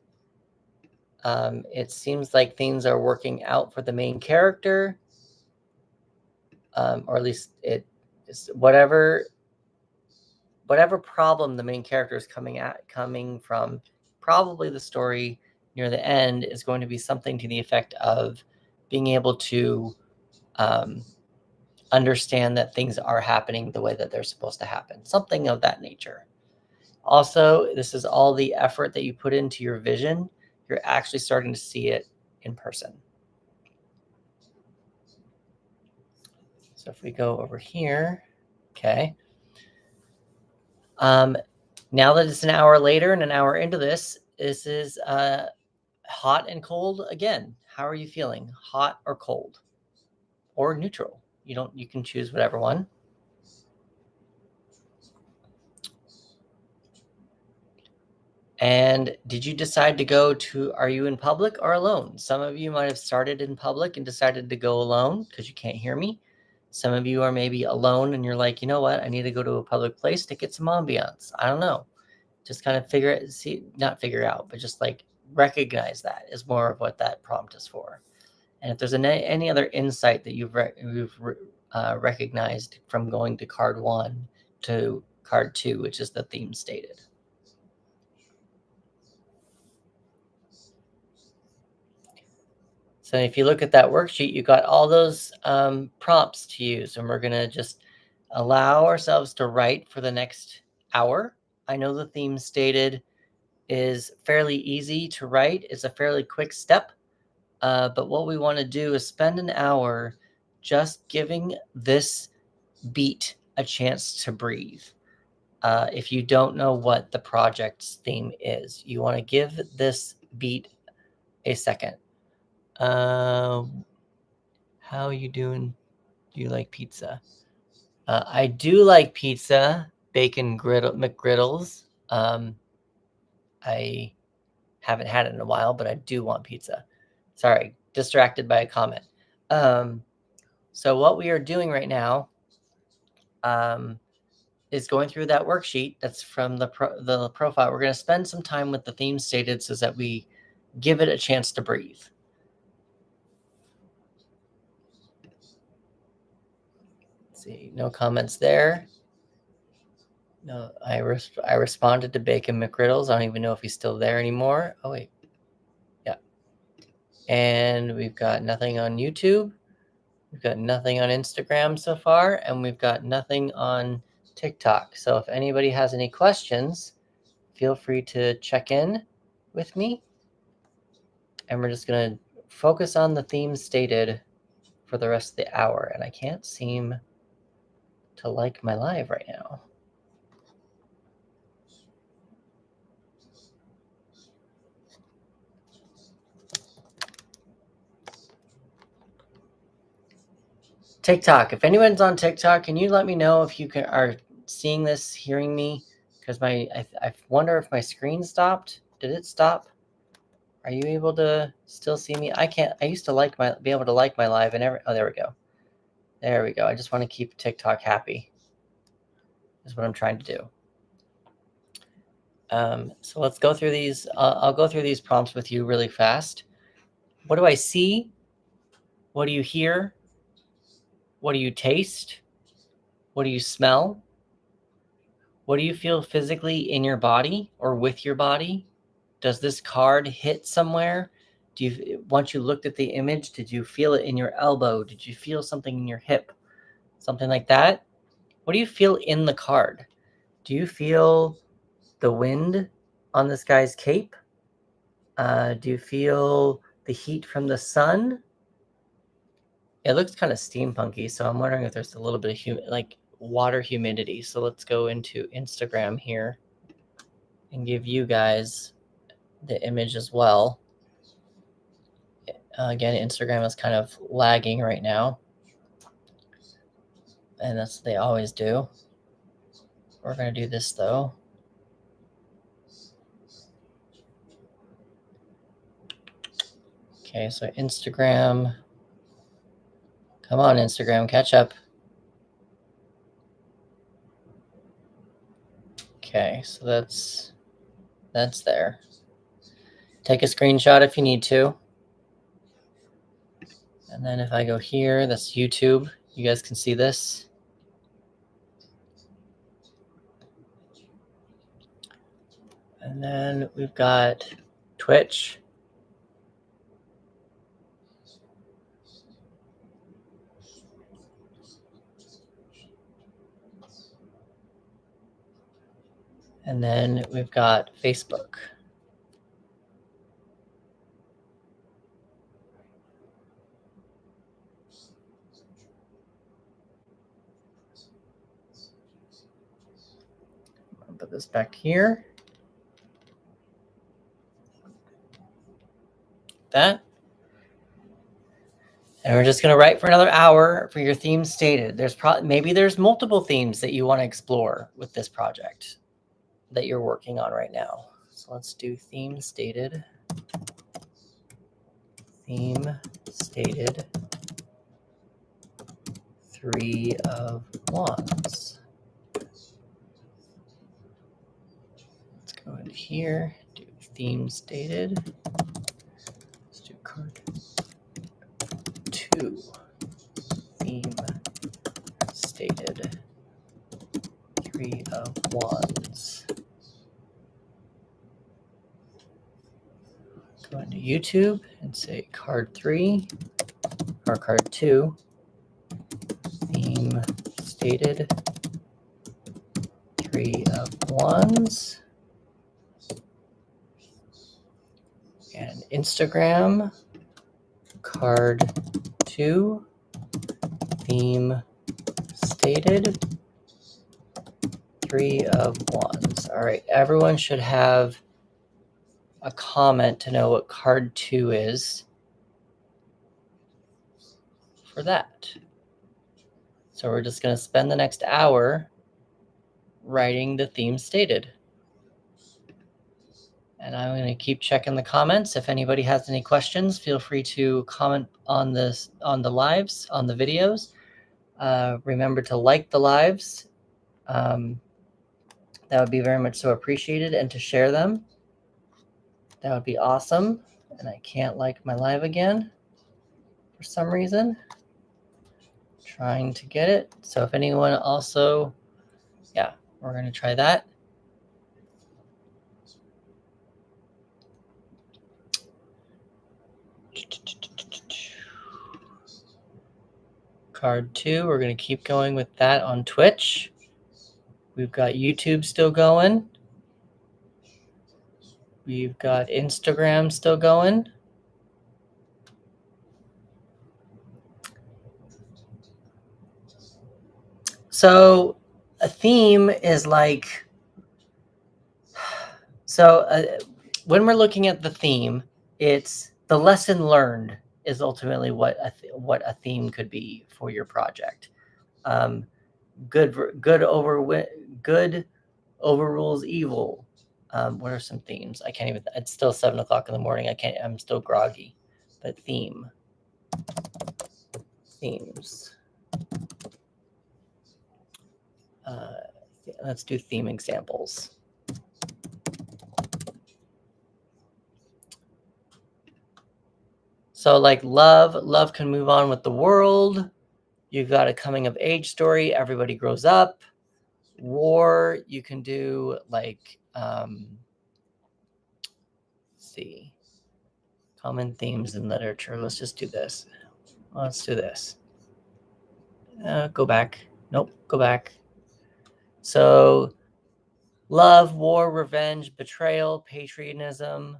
It seems like things are working out for the main character, or at least it is whatever problem the main character is coming from. Probably the story near the end is going to be something to the effect of being able to understand that things are happening the way that they're supposed to happen, something of that nature. Also, this is all the effort that you put into your vision. You're actually starting to see it in person. So if we go over here, okay. Now that it's an hour later and an hour into this is hot and cold again. How are you feeling? Hot or cold? Or neutral? You can choose whatever one. And did you decide to go to, are you in public or alone? Some of you might have started in public and decided to go alone because you can't hear me. Some of you are maybe alone and you're like, you know what? I need to go to a public place to get some ambiance. I don't know. Just kind of not figure out, but just like recognize that is more of what that prompt is for. And if there's any other insight that you've recognized from going to card 1 to card 2, which is the theme stated. So if you look at that worksheet, you got all those prompts to use, and we're going to just allow ourselves to write for the next hour. I know the theme stated is fairly easy to write. It's a fairly quick step. But what we want to do is spend an hour just giving this beat a chance to breathe. If you don't know what the project's theme is, you want to give this beat a second. How you doing? Do you like pizza? I do like pizza, bacon McGriddles. I haven't had it in a while, but I do want pizza. Sorry, distracted by a comment. So what we are doing right now is going through that worksheet that's from the profile. We're going to spend some time with the theme stated so that we give it a chance to breathe. Let's see, no comments there. No, I responded to Bacon McGriddles. I don't even know if he's still there anymore. Oh, wait. Yeah. And we've got nothing on YouTube. We've got nothing on Instagram so far. And we've got nothing on TikTok. So if anybody has any questions, feel free to check in with me. And we're just going to focus on the themes stated for the rest of the hour. And I can't seem to like my live right now. TikTok. If anyone's on TikTok, can you let me know if you are seeing this, hearing me? Because I wonder if my screen stopped. Did it stop? Are you able to still see me? I can't. I used to be able to like my live and oh, there we go. There we go. I just want to keep TikTok happy. Is what I'm trying to do. So let's go through these. I'll go through these prompts with you really fast. What do I see? What do you hear? What do you taste? What do you smell? What do you feel physically in your body or with your body? Does this card hit somewhere? Once you looked at the image, did you feel it in your elbow? Did you feel something in your hip? Something like that? What do you feel in the card? Do you feel the wind on this guy's cape? Do you feel the heat from the sun? It looks kind of steampunky, so I'm wondering if there's a little bit of water humidity. So let's go into Instagram here and give you guys the image as well. Again, Instagram is kind of lagging right now, and that's what they always do. We're going to do this though. Okay, so Instagram. Come on, Instagram, catch up. Okay, so that's there. Take a screenshot if you need to. And then if I go here, that's YouTube. You guys can see this. And then we've got Twitch. And then we've got Facebook. I'll put this back here. That. And we're just going to write for another hour for your theme stated. Maybe there's multiple themes that you want to explore with this project that you're working on right now. So let's do theme stated. Theme stated. 3 of Wands. Let's go into here, do theme stated. Let's do card 2. Theme stated. 3 of Wands. Go into YouTube and say card 3 or card 2. Theme stated. 3 of Wands. And Instagram, card 2, theme stated, 3 of Wands. All right, everyone should have a comment to know what card 2 is. for that. So we're just going to spend the next hour writing the theme stated. And I'm going to keep checking the comments. If anybody has any questions, feel free to comment on this, on the lives, on the videos. Remember to like the lives. That would be very much so appreciated, and to share them. That would be awesome. And I can't like my live again for some reason. Trying to get it. So if anyone also, yeah, we're going to try that. Card 2, we're going to keep going with that on Twitch. We've got YouTube still going. We've got Instagram still going. So a theme is like, when we're looking at the theme, it's the lesson learned is ultimately what a theme could be for your project. Good overrules evil. What are some themes? I can't even. It's still 7 o'clock in the morning. I'm still groggy. But themes. Let's do theme examples. So like love can move on with the world. You've got a coming of age story. Everybody grows up. War, you can do like, let's see, common themes in literature. Let's just do this. Let's do this. Go back. Nope, go back. So love, war, revenge, betrayal, patriotism,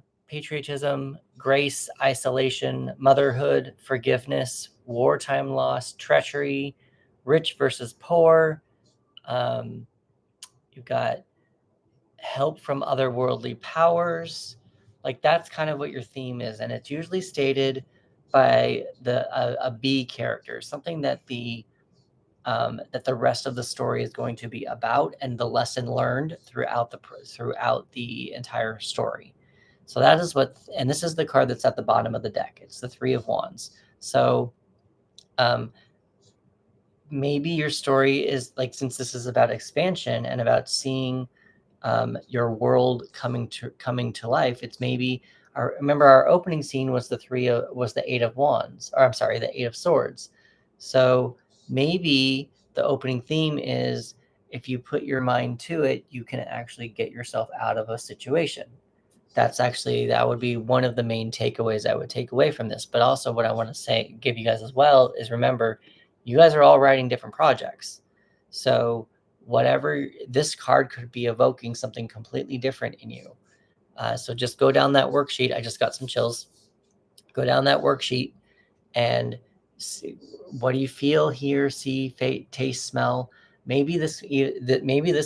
grace, isolation, motherhood, forgiveness, wartime loss, treachery, rich versus poor. You've got help from otherworldly powers. Like that's kind of what your theme is, and it's usually stated by a B character, something that the rest of the story is going to be about, and the lesson learned throughout the entire story. So that is what, and this is the card that's at the bottom of the deck. It's the 3 of Wands. So maybe your story is like, since this is about expansion and about seeing your world coming to life, it's maybe remember our opening scene was the 8 of Wands, or I'm sorry, the 8 of Swords. So maybe the opening theme is, if you put your mind to it, you can actually get yourself out of a situation. That would be one of the main takeaways I would take away from this. But also what I want to give you guys as well is, remember, you guys are all writing different projects. So whatever, this card could be evoking something completely different in you. So just go down that worksheet. I just got some chills. Go down that worksheet and see, what do you feel, hear, see, taste, smell? Maybe this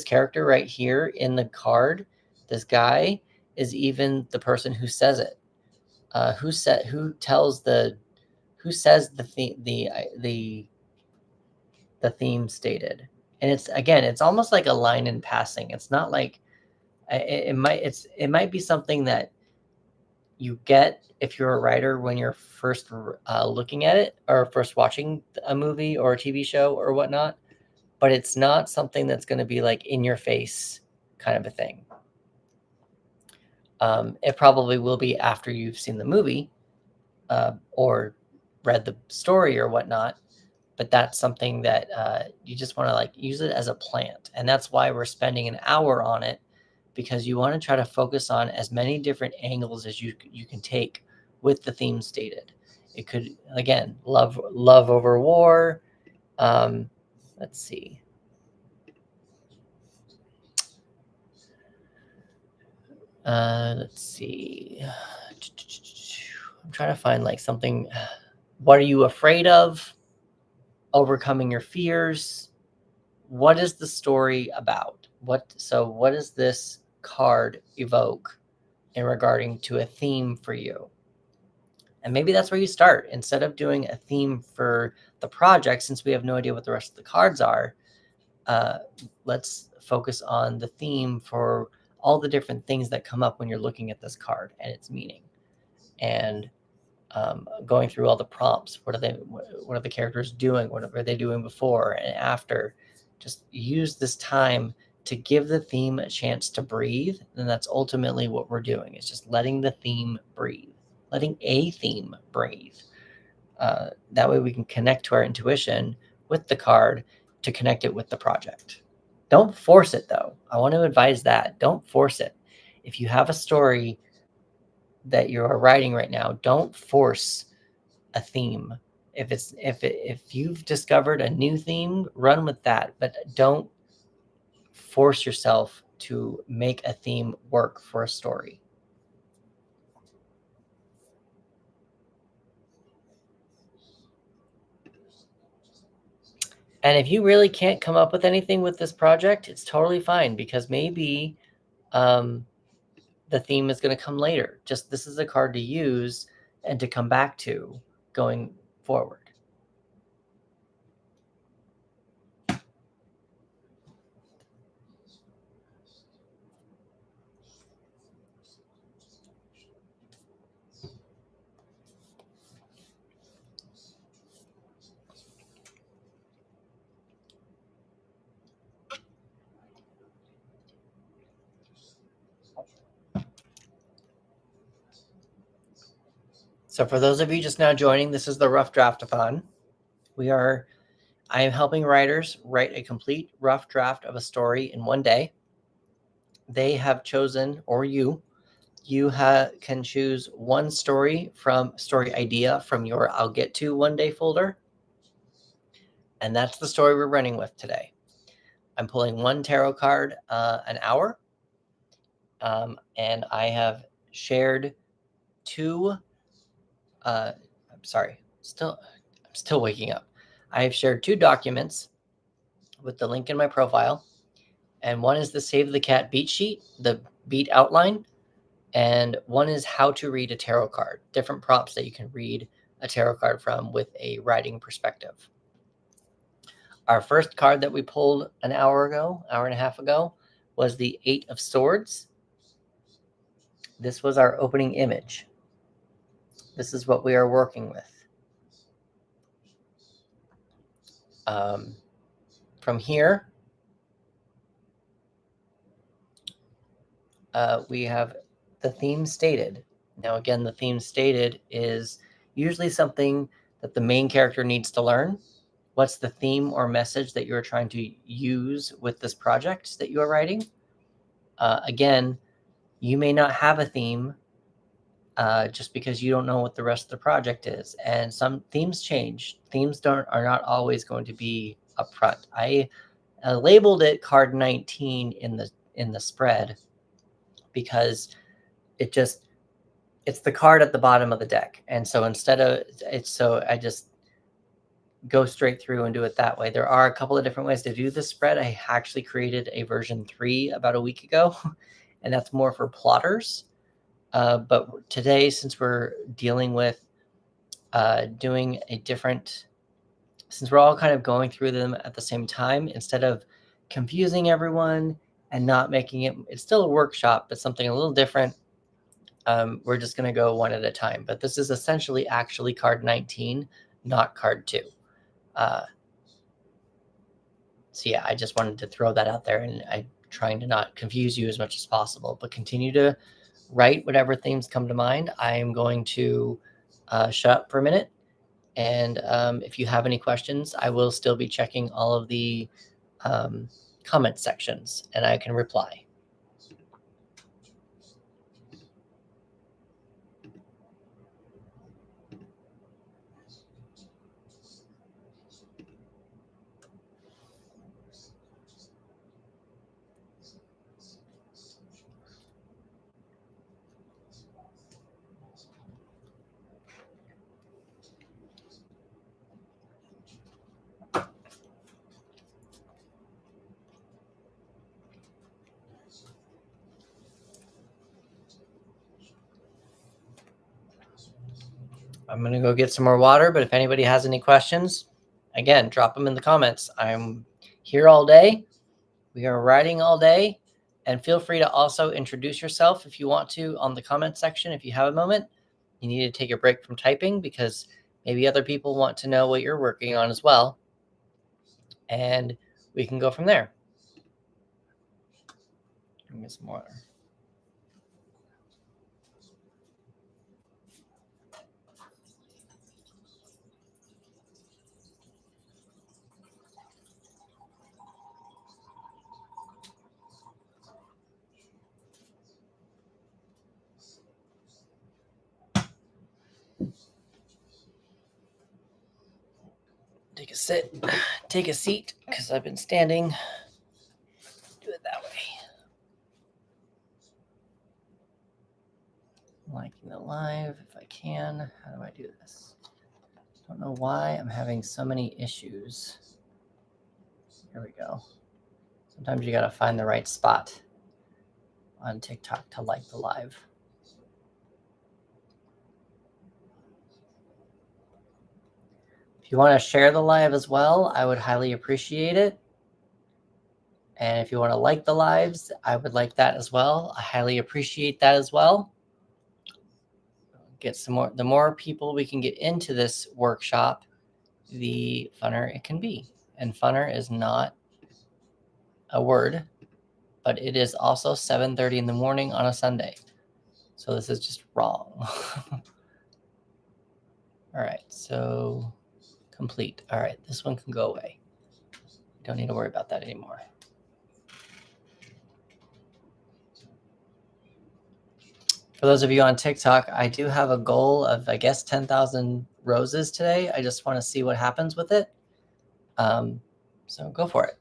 character right here in the card, this guy, is even the person who says it. Who says the theme stated. And it's almost like a line in passing. It's not like it might be something that you get if you're a writer when you're first looking at it, or first watching a movie or a TV show or whatnot, but it's not something that's going to be like in your face kind of a thing. It probably will be after you've seen the movie or read the story or whatnot, but that's something that you just want to like use it as a plant. And that's why we're spending an hour on it, because you want to try to focus on as many different angles as you can take with the theme stated. It could, again, love over war. Let's see. Let's see. I'm trying to find like something. What are you afraid of? Overcoming your fears. What is the story about? What does this card evoke in regarding to a theme for you? And maybe that's where you start. Instead of doing a theme for the project, since we have no idea what the rest of the cards are, let's focus on the theme for all the different things that come up when you're looking at this card and its meaning. And going through all the prompts. What are the characters doing? What are they doing before and after? Just use this time to give the theme a chance to breathe. And that's ultimately what we're doing, is just letting the theme breathe, letting a theme breathe. That way we can connect to our intuition with the card to connect it with the project. Don't force it, though. I want to advise that. Don't force it. If you have a story that you're writing right now, don't force a theme. If you've discovered a new theme, run with that, but don't force yourself to make a theme work for a story. And if you really can't come up with anything with this project, it's totally fine, because maybe the theme is going to come later. Just this is a card to use and to come back to going forward. So for those of you just now joining, this is the Rough Draft-a-Thon. I am helping writers write a complete rough draft of a story in one day. They have chosen, or you can choose one story idea from your I'll get to one day folder. And that's the story we're running with today. I'm pulling one tarot card an hour. And I have shared two, I'm still waking up. I have shared two documents with the link in my profile. And one is the Save the Cat beat sheet, the beat outline. And one is how to read a tarot card, different prompts that you can read a tarot card from with a writing perspective. Our first card that we pulled an hour and a half ago, was the Eight of Swords. This was our opening image. This is what we are working with. From here, we have the theme stated. Now, again, the theme stated is usually something that the main character needs to learn. What's the theme or message that you're trying to use with this project that you are writing? Again, you may not have a theme just because you don't know what the rest of the project is. And some themes change. Themes are not always going to be upfront. I labeled it card 19 in the spread because it's the card at the bottom of the deck. And so I just go straight through and do it that way. There are a couple of different ways to do this spread. I actually created a version 3 about a week ago, and that's more for plotters. But today, since we're dealing with doing a different, since we're all kind of going through them at the same time, instead of confusing everyone and not making it's still a workshop, but something a little different. We're just going to go one at a time. But this is essentially actually card 19, not card 2. So yeah, I just wanted to throw that out there, and I'm trying to not confuse you as much as possible, but continue to write whatever themes come to mind. I'm going to shut up for a minute. And if you have any questions, I will still be checking all of the comment sections, and I can reply. I'm going to go get some more water, but if anybody has any questions, again, drop them in the comments. I'm here all day. We are writing all day. And feel free to also introduce yourself if you want to on the comment section. If you have a moment, you need to take a break from typing because maybe other people want to know what you're working on as well. And we can go from there. Give me some water. Take a seat, because I've been standing. Do it that way. Liking the live if I can. How do I do this? Don't know why I'm having so many issues. Here we go. Sometimes you gotta find the right spot on TikTok to like the live. If you want to share the live as well, I would highly appreciate it. And if you want to like the lives, I would like that as well. I highly appreciate that as well. Get some more. The more people we can get into this workshop, the funner it can be. And funner is not a word, but it is also 7:30 in the morning on a Sunday. So this is just wrong. All right, so complete. All right, this one can go away. Don't need to worry about that anymore. For those of you on TikTok, I do have a goal of, I guess, 10,000 roses today. I just want to see what happens with it. So go for it.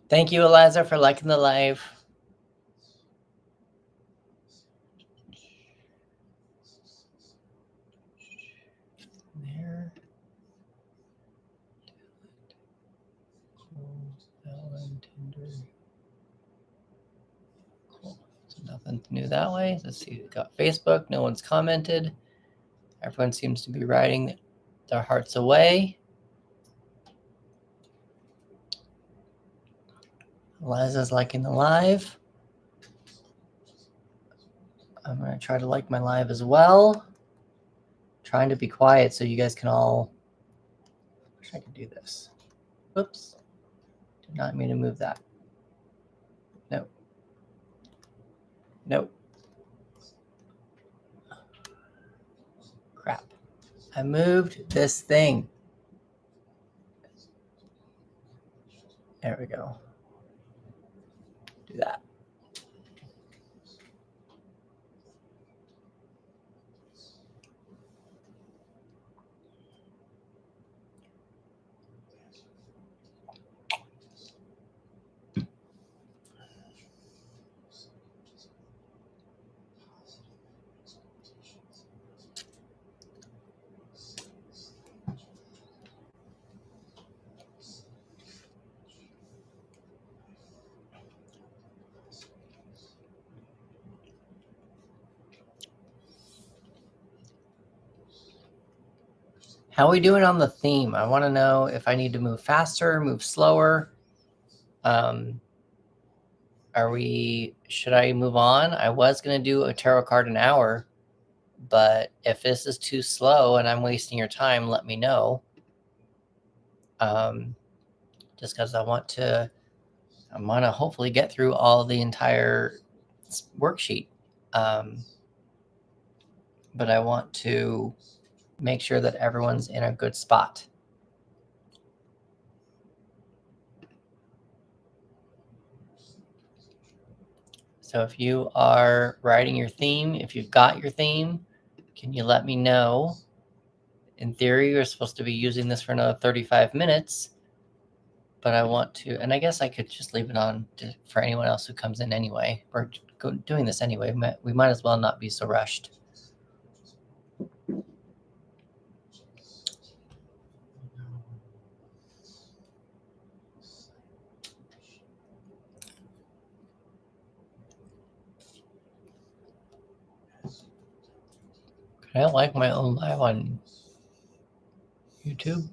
Thank you, Eliza, for liking the live. There. Cool. So nothing new that way. Let's see. We got Facebook. No one's commented. Everyone seems to be writing their hearts away. Eliza's liking the live. I'm going to try to like my live as well. Trying to be quiet so you guys can all... I wish I could do this. Whoops. Did not mean to move that. Nope. Nope. Crap. I moved this thing. There we go. Do that. How are we doing on the theme? I want to know if I need to move faster, move slower. Should I move on? I was going to do a tarot card an hour, but if this is too slow and I'm wasting your time, let me know. Just because I want to hopefully get through all the entire worksheet. But I want to make sure that everyone's in a good spot. So if you are writing your theme, if you've got your theme, can you let me know? In theory, you're supposed to be using this for another 35 minutes, but I want to, and I guess I could just leave it on for anyone else who comes in anyway. We're doing this anyway. We might as well not be so rushed. I don't like my own live on YouTube.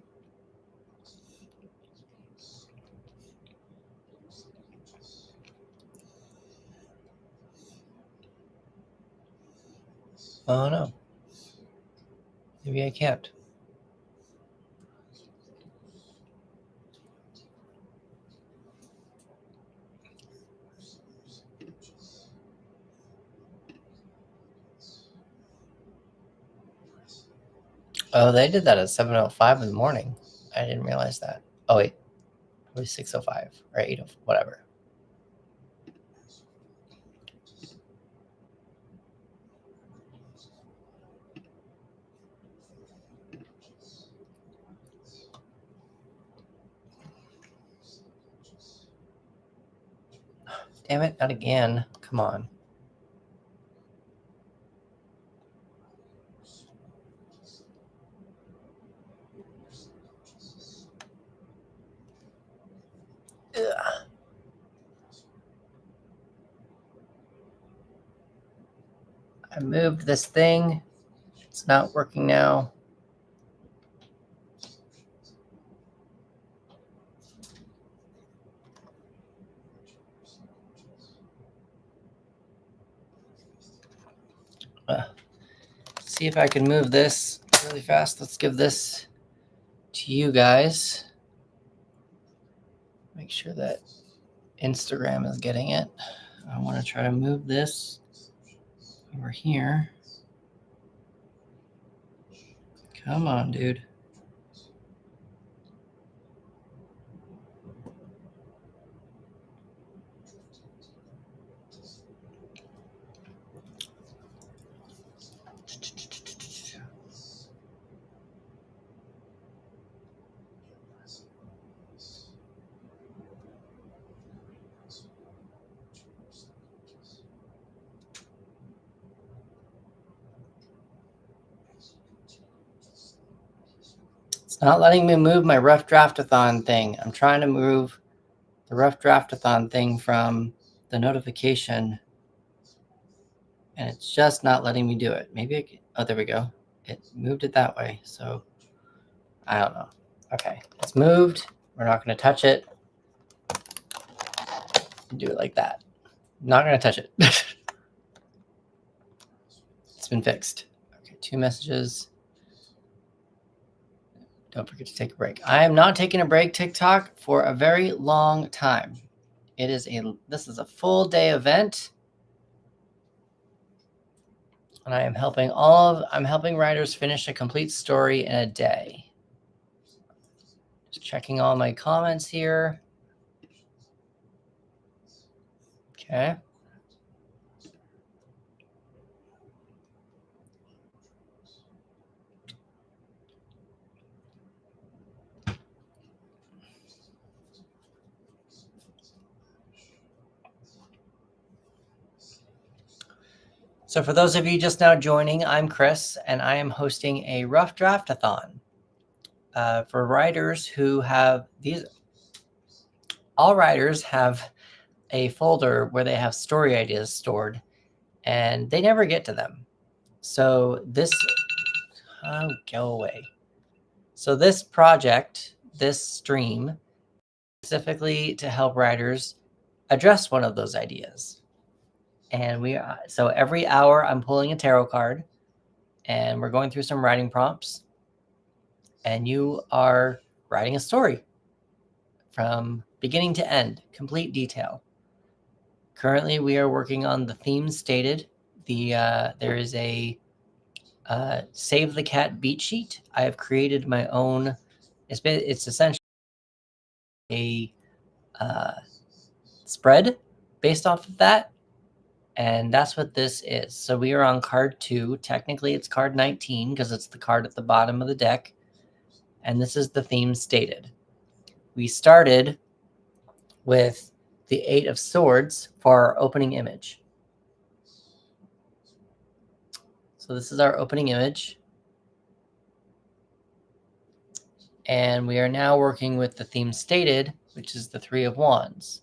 Oh no. Maybe I can't. Oh, they did that at 7:05 in the morning. I didn't realize that. Oh wait, it was 6:05 or 8, whatever. Damn it, not again. Come on. Ugh. I moved this thing. It's not working now. See if I can move this really fast. Let's give this to you guys. Make sure that Instagram is getting it. I want to try to move this over here. Come on, dude. It's not letting me move my rough draft-a-thon thing. I'm trying to move the rough draft-a-thon thing from the notification, and it's just not letting me do it. Maybe oh, there we go. It moved it that way, so I don't know. Okay, it's moved. We're not going to touch it. Do it like that. Not going to touch it. It's been fixed. Okay, 2 messages. Don't forget to take a break. I am not taking a break, TikTok, for a very long time. This is a full day event. And I am helping I'm helping writers finish a complete story in a day. Just checking all my comments here. Okay. So for those of you just now joining, I'm Chris, and I am hosting a rough draft-a-thon for writers who have these. All writers have a folder where they have story ideas stored, and they never get to them. So this, go away. So this project, this stream, specifically to help writers address one of those ideas. And so every hour I'm pulling a tarot card, and we're going through some writing prompts, and you are writing a story from beginning to end, complete detail. Currently, we are working on the theme stated. There is a Save the Cat beat sheet. I have created my own. It's essentially a spread based off of that. And that's what this is. So we are on card 2. Technically, it's card 19 because it's the card at the bottom of the deck. And this is the theme stated. we started with the 8 of Swords for our opening image. So this is our opening image. And we are now working with the theme stated, which is the 3 of Wands,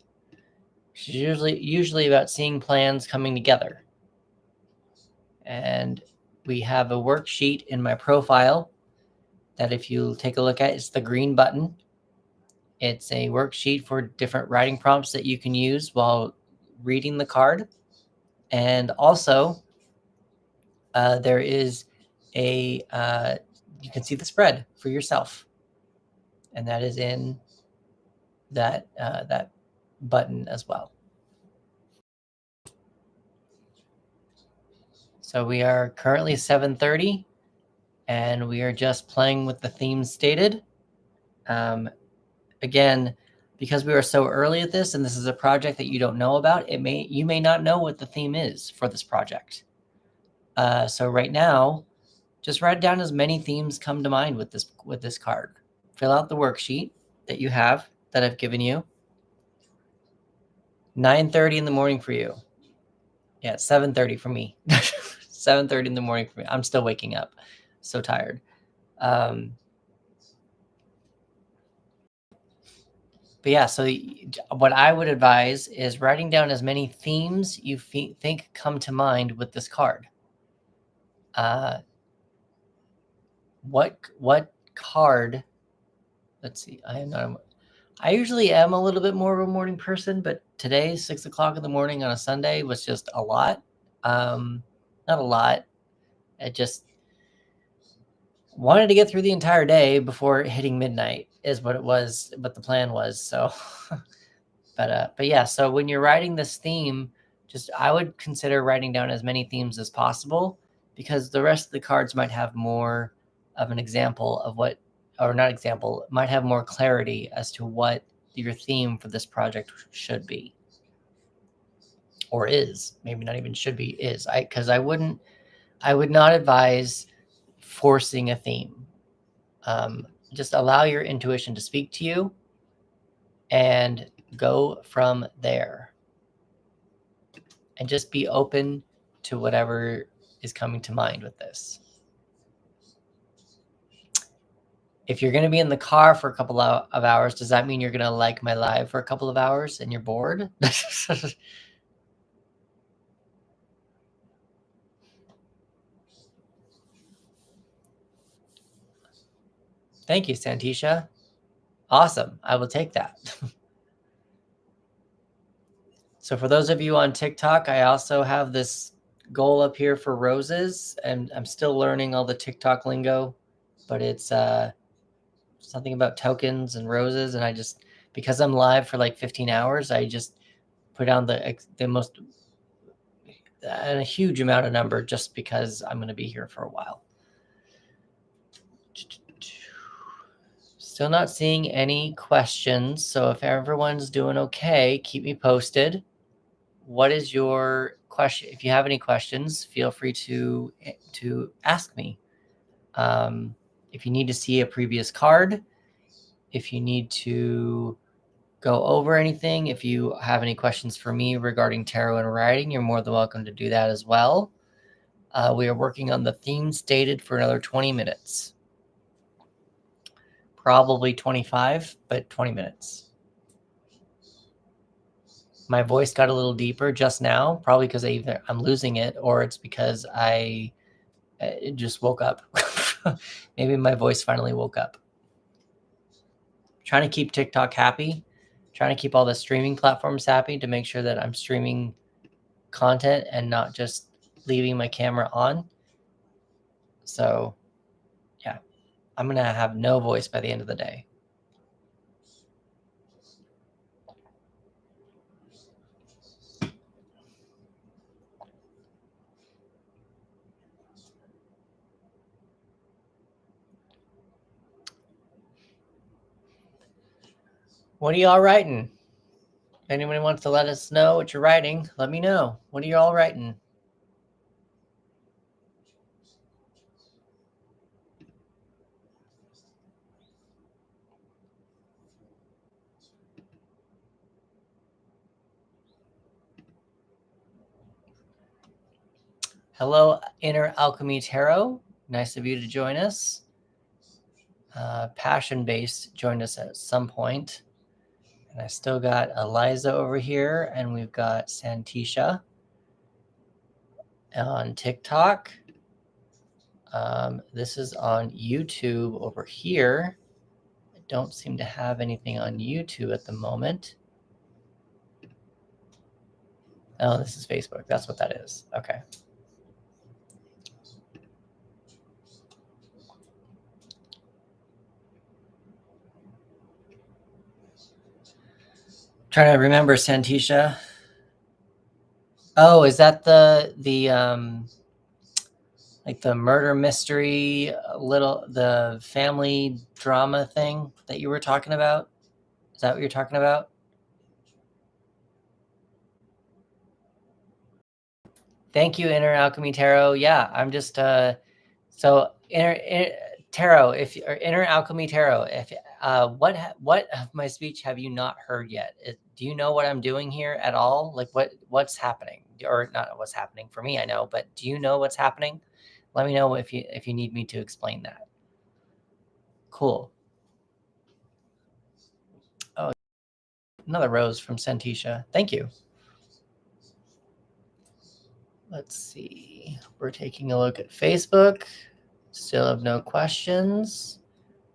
which is usually about seeing plans coming together. And we have a worksheet in my profile that if you take a look at, it's the green button. It's a worksheet for different writing prompts that you can use while reading the card. And also, there is you can see the spread for yourself. And that is in that button as well. So we are currently 7:30, and we are just playing with the theme stated. Again, because we are so early at this, and this is a project that you don't know about, you may not know what the theme is for this project. So right now, just write down as many themes come to mind with this card. Fill out the worksheet that you have that I've given you. 9:30 in the morning for you. Yeah, 7:30 for me. 7:30 in the morning for me. I'm still waking up. So tired. But yeah, so what I would advise is writing down as many themes you think come to mind with this card. What card? Let's see. I usually am a little bit more of a morning person, but today, 6 o'clock in the morning on a Sunday was just a lot. Not a lot. I just wanted to get through the entire day before hitting midnight is what it was, what the plan was. So, but yeah, so when you're writing this theme, I would consider writing down as many themes as possible, because the rest of the cards might have more of an example of what, or not example, might have more clarity as to what your theme for this project should be, or is. Maybe not even should be, is. I would not advise forcing a theme. Just allow your intuition to speak to you and go from there. And just be open to whatever is coming to mind with this. If you're going to be in the car for a couple of hours, does that mean you're going to like my live for a couple of hours and you're bored? Thank you, Santisha. Awesome. I will take that. So for those of you on TikTok, I also have this goal up here for roses, and I'm still learning all the TikTok lingo, but it's something about tokens and roses. And because I'm live for like 15 hours, I just put down the most, a huge amount of number, just because I'm going to be here for a while. Still not seeing any questions. So if everyone's doing okay, keep me posted. What is your question? If you have any questions, feel free to ask me. If you need to see a previous card, if you need to go over anything, if you have any questions for me regarding tarot and writing, you're more than welcome to do that as well. We are working on the theme stated for another 20 minutes. Probably 25, but 20 minutes. My voice got a little deeper just now, probably because either I'm losing it or it's because I just woke up. Maybe my voice finally woke up. Trying to keep TikTok happy, trying to keep all the streaming platforms happy to make sure that I'm streaming content and not just leaving my camera on. So yeah, I'm going to have no voice by the end of the day. What are y'all writing? If anyone wants to let us know what you're writing, let me know. What are y'all writing? Hello, Inner Alchemy Tarot. Nice of you to join us. Passion Based joined us at some point. And I still got Eliza over here, and we've got Santisha on TikTok. This is on YouTube over here. I don't seem to have anything on YouTube at the moment. Oh, this is Facebook. That's what that is. Okay. Trying to remember, Santisha. Oh, is that the like the murder mystery, the family drama thing that you were talking about? Is that what you're talking about? Thank you, Inner Alchemy Tarot. Yeah, I'm just so Tarot. Or Inner Alchemy Tarot. If what of my speech have you not heard yet? Do you know what I'm doing here at all? Like what's happening, or not what's happening for me? I know, but do you know what's happening? Let me know if you need me to explain that. Cool. Oh, another rose from Santisha. Thank you. Let's see. We're taking a look at Facebook. Still have no questions.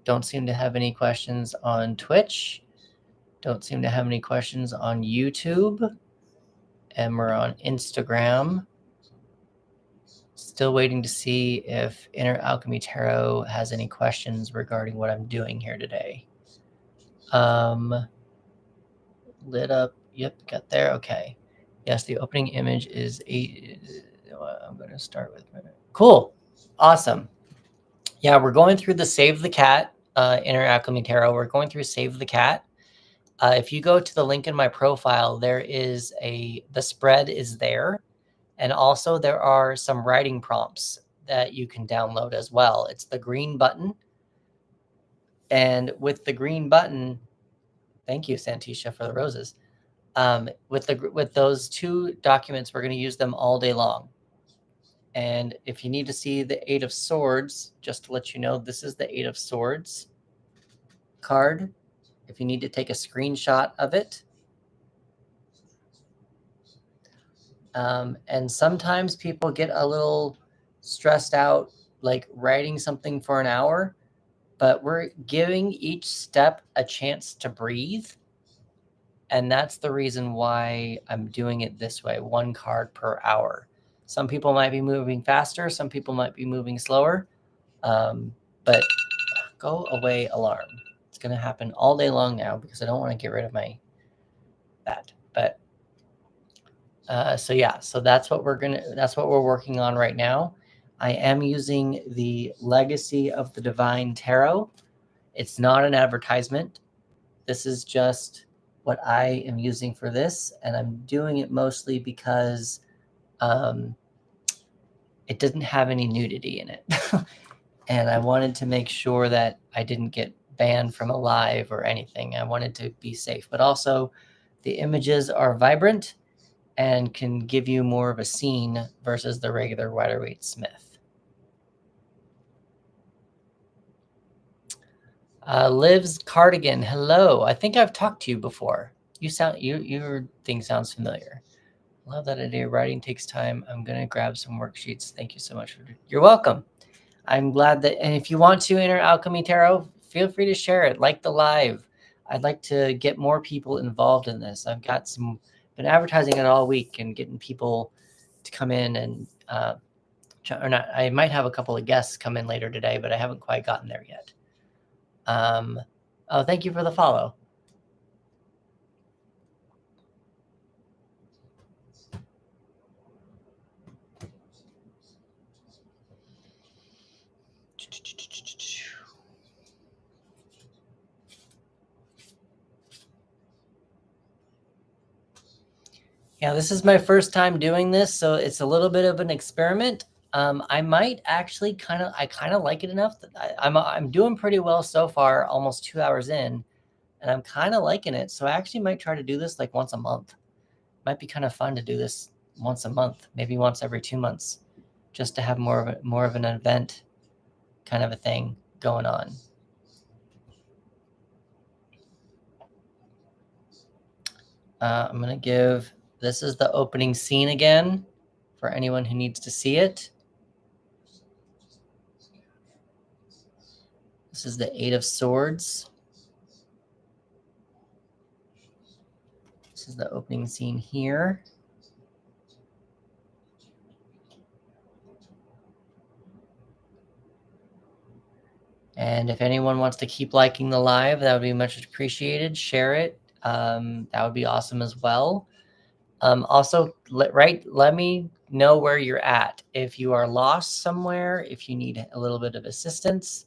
Don't seem to have any questions on Twitch. Don't seem to have any questions on YouTube. And we're on Instagram. Still waiting to see if Inner Alchemy Tarot has any questions regarding what I'm doing here today. Lit up. Yep, got there. Okay. Yes, the opening image is 8. I'm going to start with. Cool. Awesome. Yeah, we're going through the Save the Cat, Inner Alchemy Tarot. We're going through Save the Cat. If you go to the link in my profile, there is the spread is there. And also there are some writing prompts that you can download as well. It's the green button. And with the green button, thank you, Santisha, for the roses. With those 2 documents, we're going to use them all day long. And if you need to see the 8 of Swords, just to let you know, this is the 8 of Swords card. If you need to take a screenshot of it. And sometimes people get a little stressed out, like writing something for an hour, but we're giving each step a chance to breathe. And that's the reason why I'm doing it this way, 1 card per hour. Some people might be moving faster. Some people might be moving slower. But go away, alarm. It's going to happen all day long now because I don't want to get rid of that. But so yeah, so that's what we're working on right now. I am using the Legacy of the Divine Tarot. It's not an advertisement. This is just what I am using for this, and I'm doing it mostly because it doesn't have any nudity in it. And I wanted to make sure that I didn't get banned from a live or anything. I wanted to be safe, but also the images are vibrant and can give you more of a scene versus the regular Rider-Waite Smith. Liv's Cardigan, hello. I think I've talked to you before. Your thing sounds familiar. Love that idea. Writing takes time. I'm gonna grab some worksheets. Thank you so much. You're welcome. I'm glad that, and if you want to enter Alchemy Tarot, feel free to share it. Like the live. I'd like to get more people involved in this. I've got been advertising it all week and getting people to come in and or not. I might have a couple of guests come in later today, but I haven't quite gotten there yet. Oh, thank you for the follow. Yeah, this is my first time doing this, so it's a little bit of an experiment. I might actually kind of like it enough that I'm doing pretty well so far, almost 2 hours in, and I'm kind of liking it. So I actually might try to do this like once a month. Might be kind of fun to do this once a month, maybe once every 2 months. just to have more of an event kind of a thing going on. I'm going to give, this is the opening scene again for anyone who needs to see it. This is the Eight of Swords. This is the opening scene here. And if anyone wants to keep liking the live, that would be much appreciated. Share it. That would be awesome as well. Also, let me know where you're at. If you are lost somewhere, if you need a little bit of assistance,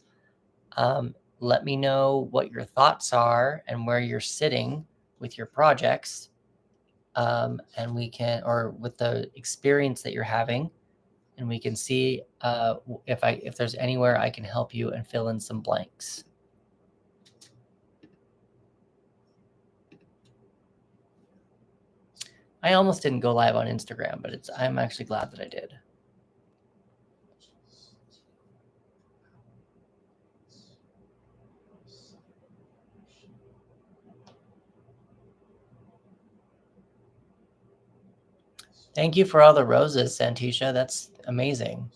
let me know what your thoughts are and where you're sitting with your projects. And we can, or with the experience that you're having, and we can see if there's anywhere I can help you and fill in some blanks. I almost didn't go live on Instagram, but I'm actually glad that I did. Thank you for all the roses, Santisha. That's amazing.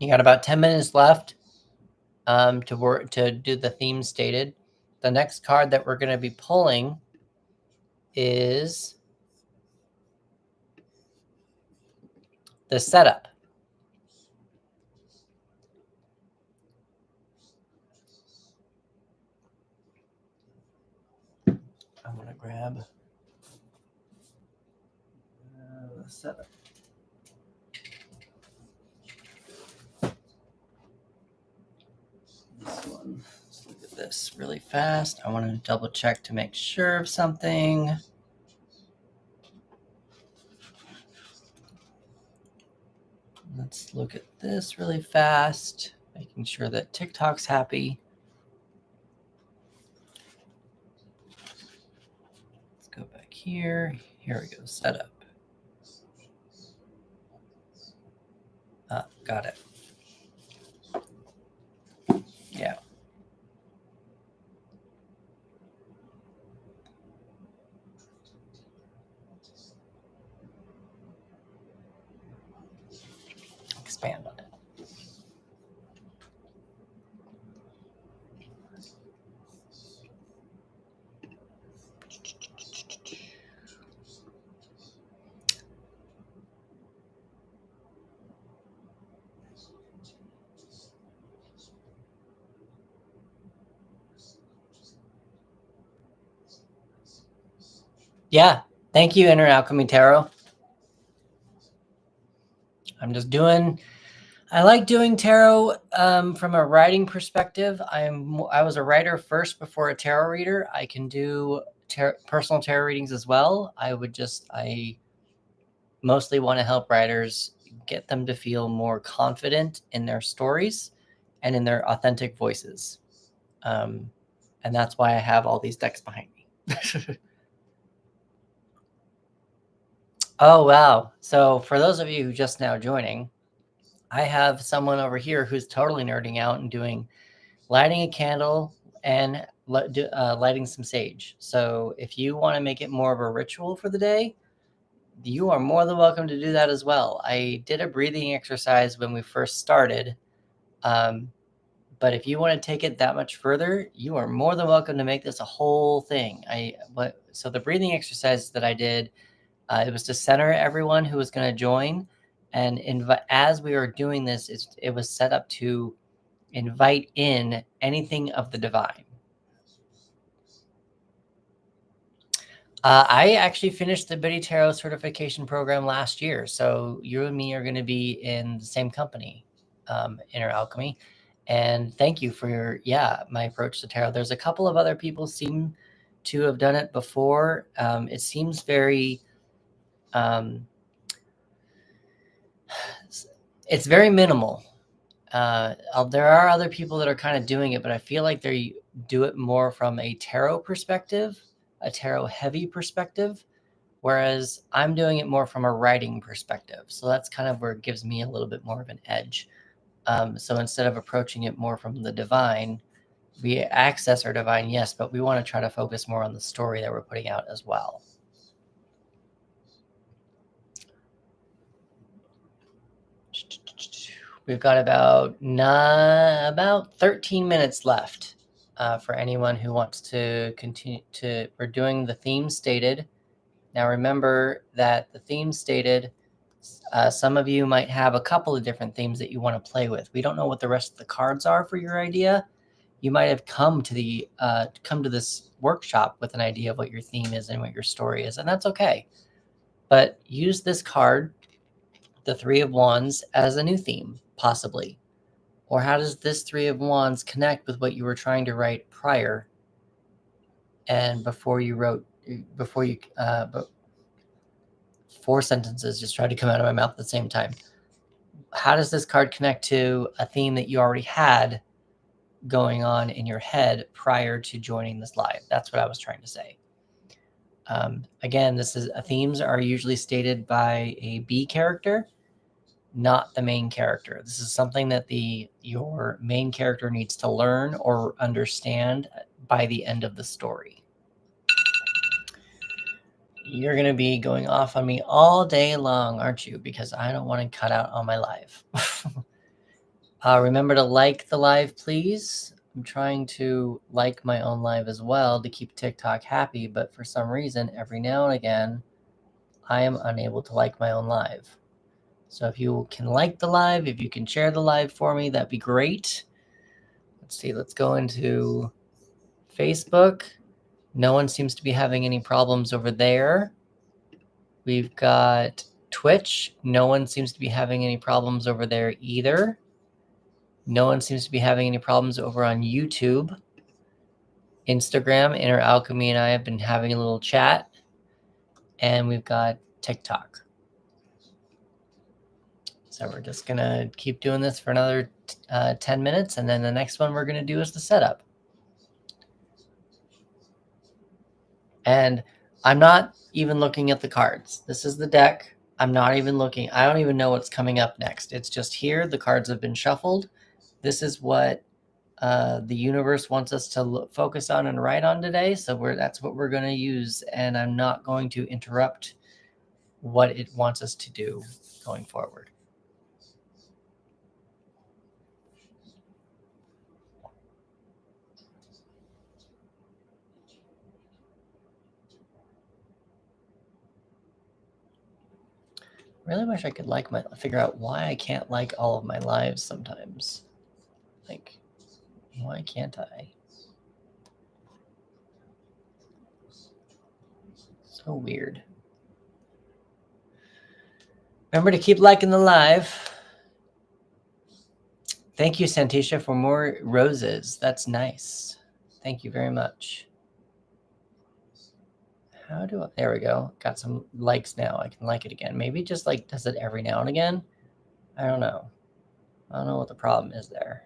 You got about 10 minutes left to do the theme stated. The next card that we're going to be pulling is the setup. I'm going to grab the setup. This one. Let's look at this really fast. I want to double check to make sure of something. Let's look at this really fast, making sure that TikTok's happy. Let's go back here. Here we go, setup. Got it. Yeah. Expand on it. Yeah. Thank you, Inner Alchemy Tarot. I'm just doing, I like doing tarot from a writing perspective. I was a writer first before a tarot reader. I can do personal tarot readings as well. I mostly want to help writers get them to feel more confident in their stories and in their authentic voices. And that's why I have all these decks behind me. Oh, wow. So for those of you who just now joining, I have someone over here who's totally nerding out and doing lighting a candle and lighting some sage. So if you want to make it more of a ritual for the day, you are more than welcome to do that as well. I did a breathing exercise when we first started. But if you want to take it that much further, you are more than welcome to make this a whole thing. So the breathing exercise that I did, it was to center everyone who was going to join And as we were doing this, it was set up to invite in anything of the divine. I actually finished the Biddy Tarot certification program last year. So you and me are going to be in the same company, Inner Alchemy. And thank you for my approach to tarot. There's a couple of other people seem to have done it before. It seems very, it's very minimal. There are other people that are kind of doing it, but I feel like they do it more from a tarot perspective, a tarot heavy perspective, whereas I'm doing it more from a writing perspective. So that's kind of where it gives me a little bit more of an edge. So instead of approaching it more from the divine, we access our divine, yes, but we want to try to focus more on the story that we're putting out as well. We've got about 13 minutes left for anyone who wants to continue to. We're doing the theme stated. Now remember that the theme stated, some of you might have a couple of different themes that you want to play with. We don't know what the rest of the cards are for your idea. You might have come to this workshop with an idea of what your theme is and what your story is, and that's okay. But use this card, the Three of Wands, as a new theme, possibly. Or how does this Three of Wands connect with what you were trying to write prior and before you four sentences just tried to come out of my mouth at the same time. How does this card connect to a theme that you already had going on in your head prior to joining this live? That's what I was trying to say. Again, themes are usually stated by a B character, not the main character. This is something that your main character needs to learn or understand by the end of the story. You're going to be going off on me all day long, aren't you? Because I don't want to cut out on my live. Remember to like the live, please. I'm trying to like my own live as well to keep TikTok happy, but for some reason, every now and again, I am unable to like my own live. So if you can like the live, if you can share the live for me, that'd be great. Let's see, let's go into Facebook. No one seems to be having any problems over there. We've got Twitch. No one seems to be having any problems over there either. No one seems to be having any problems over on YouTube. Instagram, Inner Alchemy and I have been having a little chat. And we've got TikTok. So we're just going to keep doing this for another 10 minutes. And then the next one we're going to do is the setup. And I'm not even looking at the cards. This is the deck. I'm not even looking. I don't even know what's coming up next. It's just here. The cards have been shuffled. This is what the universe wants us to focus on and write on today. So that's what we're going to use. And I'm not going to interrupt what it wants us to do going forward. Really wish I could figure out why I can't like all of my lives sometimes. Like, why can't I? So weird. Remember to keep liking the live. Thank you, Santisha, for more roses. That's nice. Thank you very much. There we go. Got some likes now. I can like it again. Maybe just does it every now and again. I don't know. I don't know what the problem is there.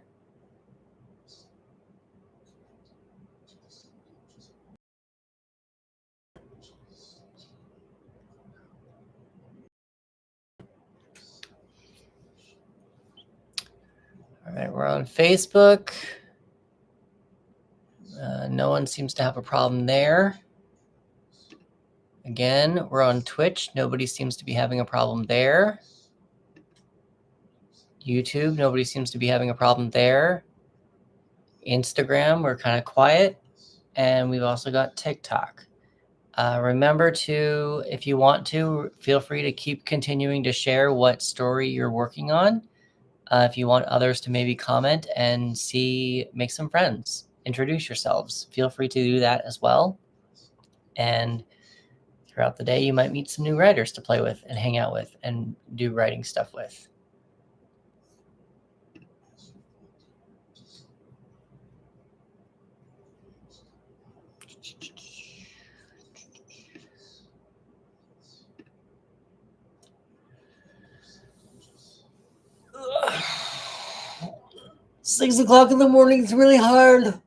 All right, we're on Facebook. No one seems to have a problem there. Again, we're on Twitch. Nobody seems to be having a problem there. YouTube, nobody seems to be having a problem there. Instagram, we're kind of quiet. And we've also got TikTok. Remember to, if you want to, feel free to keep continuing to share what story you're working on. If you want others to maybe comment and make some friends, introduce yourselves, feel free to do that as well. And throughout the day, you might meet some new writers to play with and hang out with and do writing stuff with. Ugh. 6 o'clock in the morning is really hard.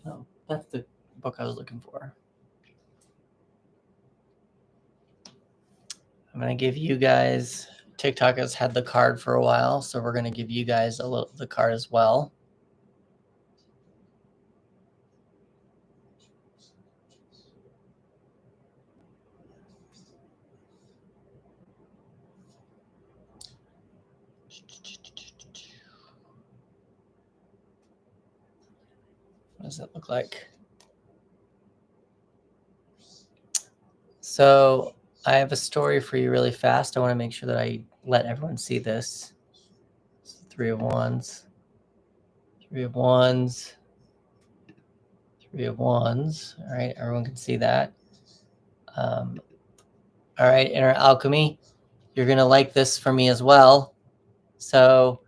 Oh, that's the book I was looking for. I'm going to give you guys, TikTok has had the card for a while, so we're going to give you guys the card as well. What does that look like? So I have a story for you really fast. I want to make sure that I let everyone see this. It's 3 of Wands. 3 of Wands. 3 of Wands. All right, everyone can see that. All right, Inner Alchemy, you're going to like this for me as well. So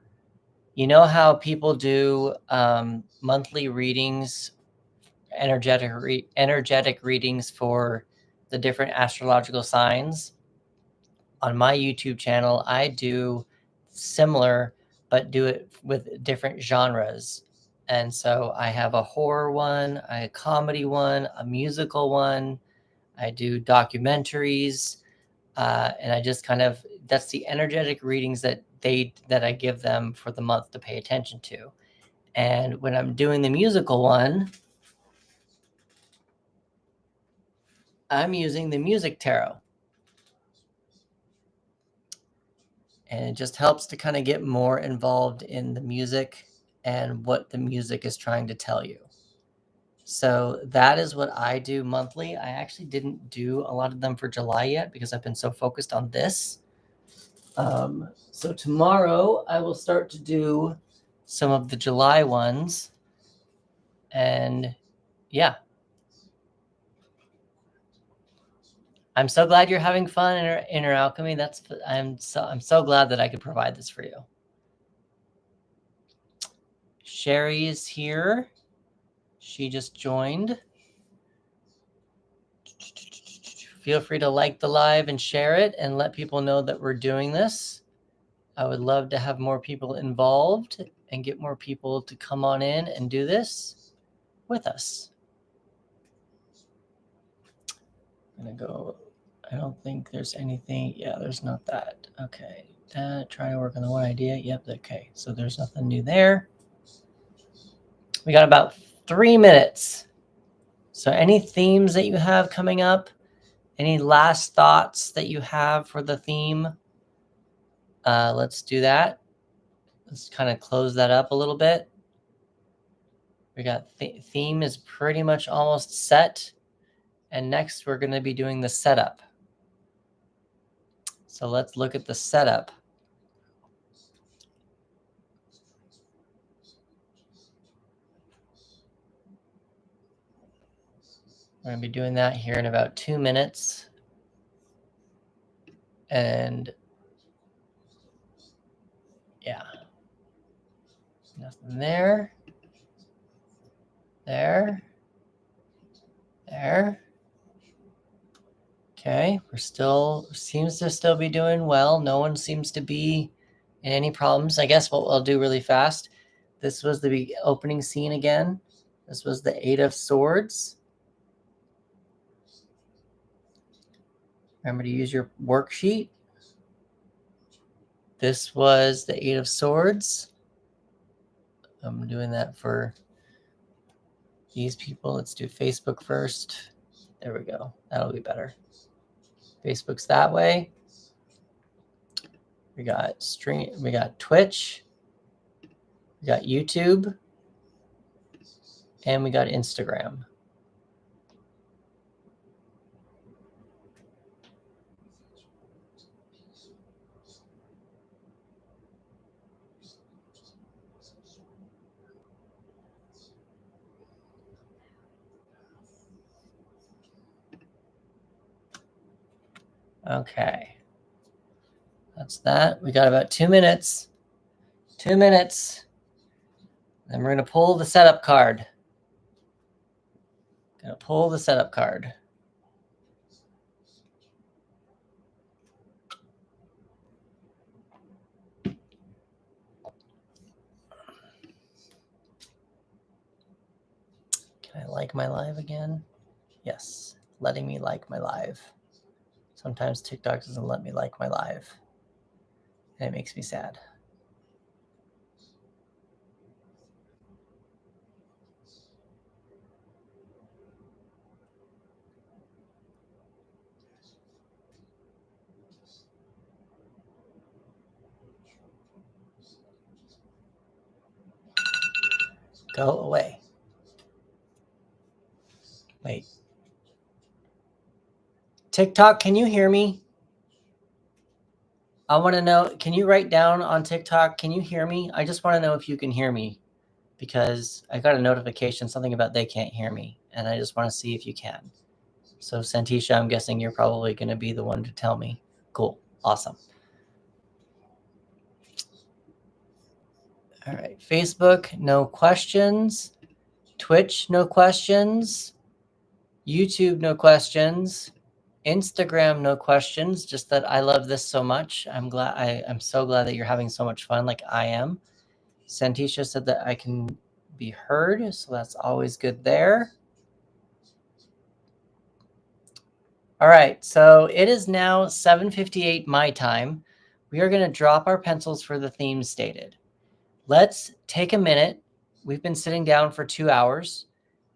you know how people do monthly readings, energetic readings for the different astrological signs? On my YouTube channel, I do similar, but do it with different genres. And so I have a horror one, a comedy one, a musical one. I do documentaries, and I just kind of, that's the energetic readings that I give them for the month to pay attention to. And when I'm doing the musical one, I'm using the music tarot. And it just helps to kind of get more involved in the music and what the music is trying to tell you. So that is what I do monthly. I actually didn't do a lot of them for July yet because I've been so focused on this. So tomorrow I will start to do some of the July ones. And yeah. I'm so glad you're having fun in Inner Alchemy. I'm so glad that I could provide this for you. Sherry is here. She just joined. Feel free to like the live and share it and let people know that we're doing this. I would love to have more people involved and get more people to come on in and do this with us. I'm going to go. I don't think there's anything. Yeah, there's not that. Okay. Trying to work on the one idea. Yep. Okay. So there's nothing new there. We got about 3 minutes. So any themes that you have coming up? Any last thoughts that you have for the theme? Let's do that. Let's kind of close that up a little bit. We got theme is pretty much almost set. And next we're going to be doing the setup. So let's look at the setup. We're going to be doing that here in about 2 minutes. And yeah, nothing there. There. Okay, seems to still be doing well. No one seems to be in any problems. I guess what we'll do really fast. This was the opening scene again. This was the 8 of Swords. Remember to use your worksheet. This was the 8 of Swords. I'm doing that for these people. Let's do Facebook first. There we go. That'll be better. Facebook's that way. We got stream. We got Twitch. We got YouTube. And we got Instagram. Okay. That's that. We got about 2 minutes. 2 minutes. Then we're going to pull the setup card. Going to pull the setup card. Can I like my live again? Yes. Letting me like my live. Sometimes TikTok doesn't let me like my live. And it makes me sad. Go away. Wait. TikTok, can you hear me? I want to know, can you write down on TikTok, can you hear me? I just want to know if you can hear me, because I got a notification, something about they can't hear me, and I just want to see if you can. So Santisha, I'm guessing you're probably going to be the one to tell me. Cool. Awesome. All right. Facebook, no questions. Twitch, no questions. YouTube, no questions. Instagram, no questions. Just that I love this so much. I'm so glad that you're having so much fun like I am. Santisha said that I can be heard, so that's always good there. All right, so it is now 7:58 my time. We are going to drop our pencils for the theme stated. Let's take a minute. We've been sitting down for 2 hours.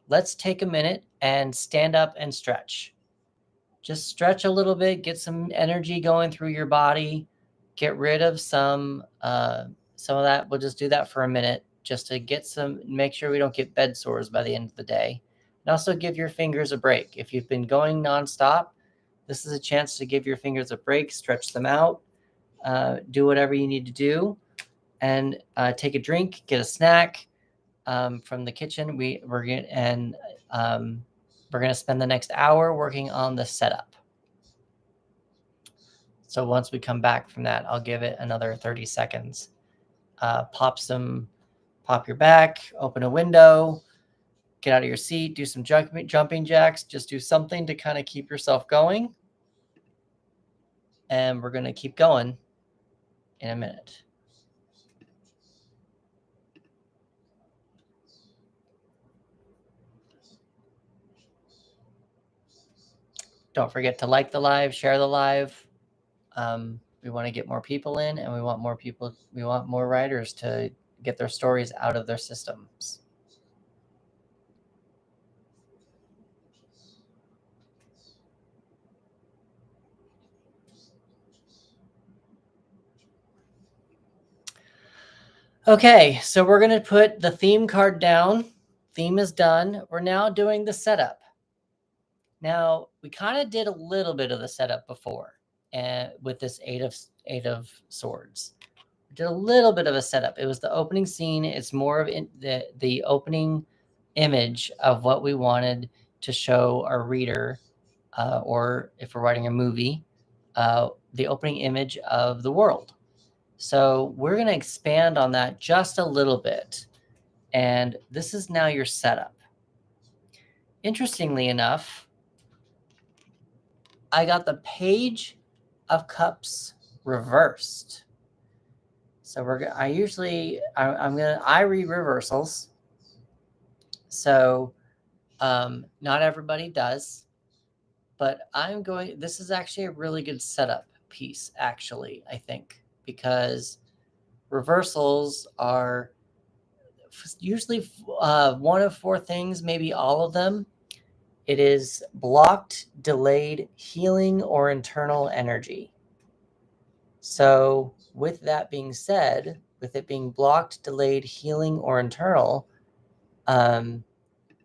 Let's take a minute and stand up and stretch. Just stretch a little bit, get some energy going through your body, get rid of some of that. We'll just do that for a minute just to make sure we don't get bed sores by the end of the day. And also give your fingers a break. If you've been going nonstop, this is a chance to give your fingers a break, stretch them out, do whatever you need to do, and take a drink, get a snack from the kitchen. We're going to spend the next hour working on the setup. So once we come back from that, I'll give it another 30 seconds. Pop your back, open a window, get out of your seat, do some jumping jacks, just do something to kind of keep yourself going. And we're going to keep going in a minute. Don't forget to like the live, share the live. We want to get more people in, and we want more writers to get their stories out of their systems. Okay, so we're going to put the theme card down. Theme is done. We're now doing the setup. Now, we kind of did a little bit of the setup before with this eight of swords. We did a little bit of a setup. It was the opening scene. It's more of the opening image of what we wanted to show our reader, or if we're writing a movie, the opening image of the world. So we're going to expand on that just a little bit. And this is now your setup. Interestingly enough, I got the Page of Cups reversed. So I read reversals. So not everybody does, but this is actually a really good setup piece, actually, I think, because reversals are usually one of four things, maybe all of them. It is blocked, delayed, healing, or internal energy. So with that being said, with it being blocked, delayed, healing, or internal,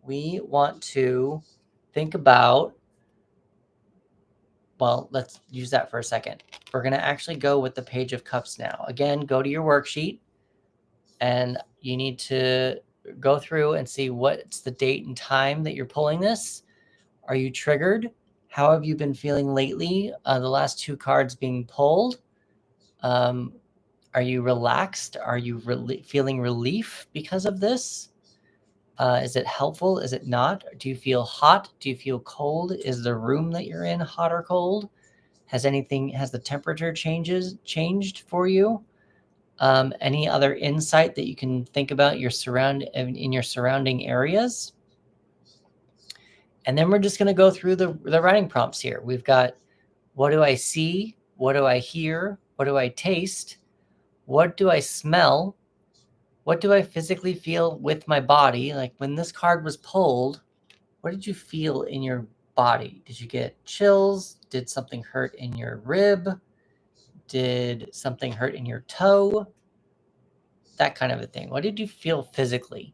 we want to think about, well, let's use that for a second. We're going to actually go with the Page of Cups now. Again, go to your worksheet, and you need to go through and see what's the date and time that you're pulling this. Are you triggered? How have you been feeling lately? The last two cards being pulled. Are you relaxed? Are you feeling relief because of this? Is it helpful? Is it not? Do you feel hot? Do you feel cold? Is the room that you're in hot or cold? Has the temperature changed for you? Any other insight that you can think about in your surrounding areas? And then we're just going to go through the writing prompts here. We've got, what do I see? What do I hear? What do I taste? What do I smell? What do I physically feel with my body? Like when this card was pulled, what did you feel in your body? Did you get chills? Did something hurt in your rib? Did something hurt in your toe? That kind of a thing. What did you feel physically?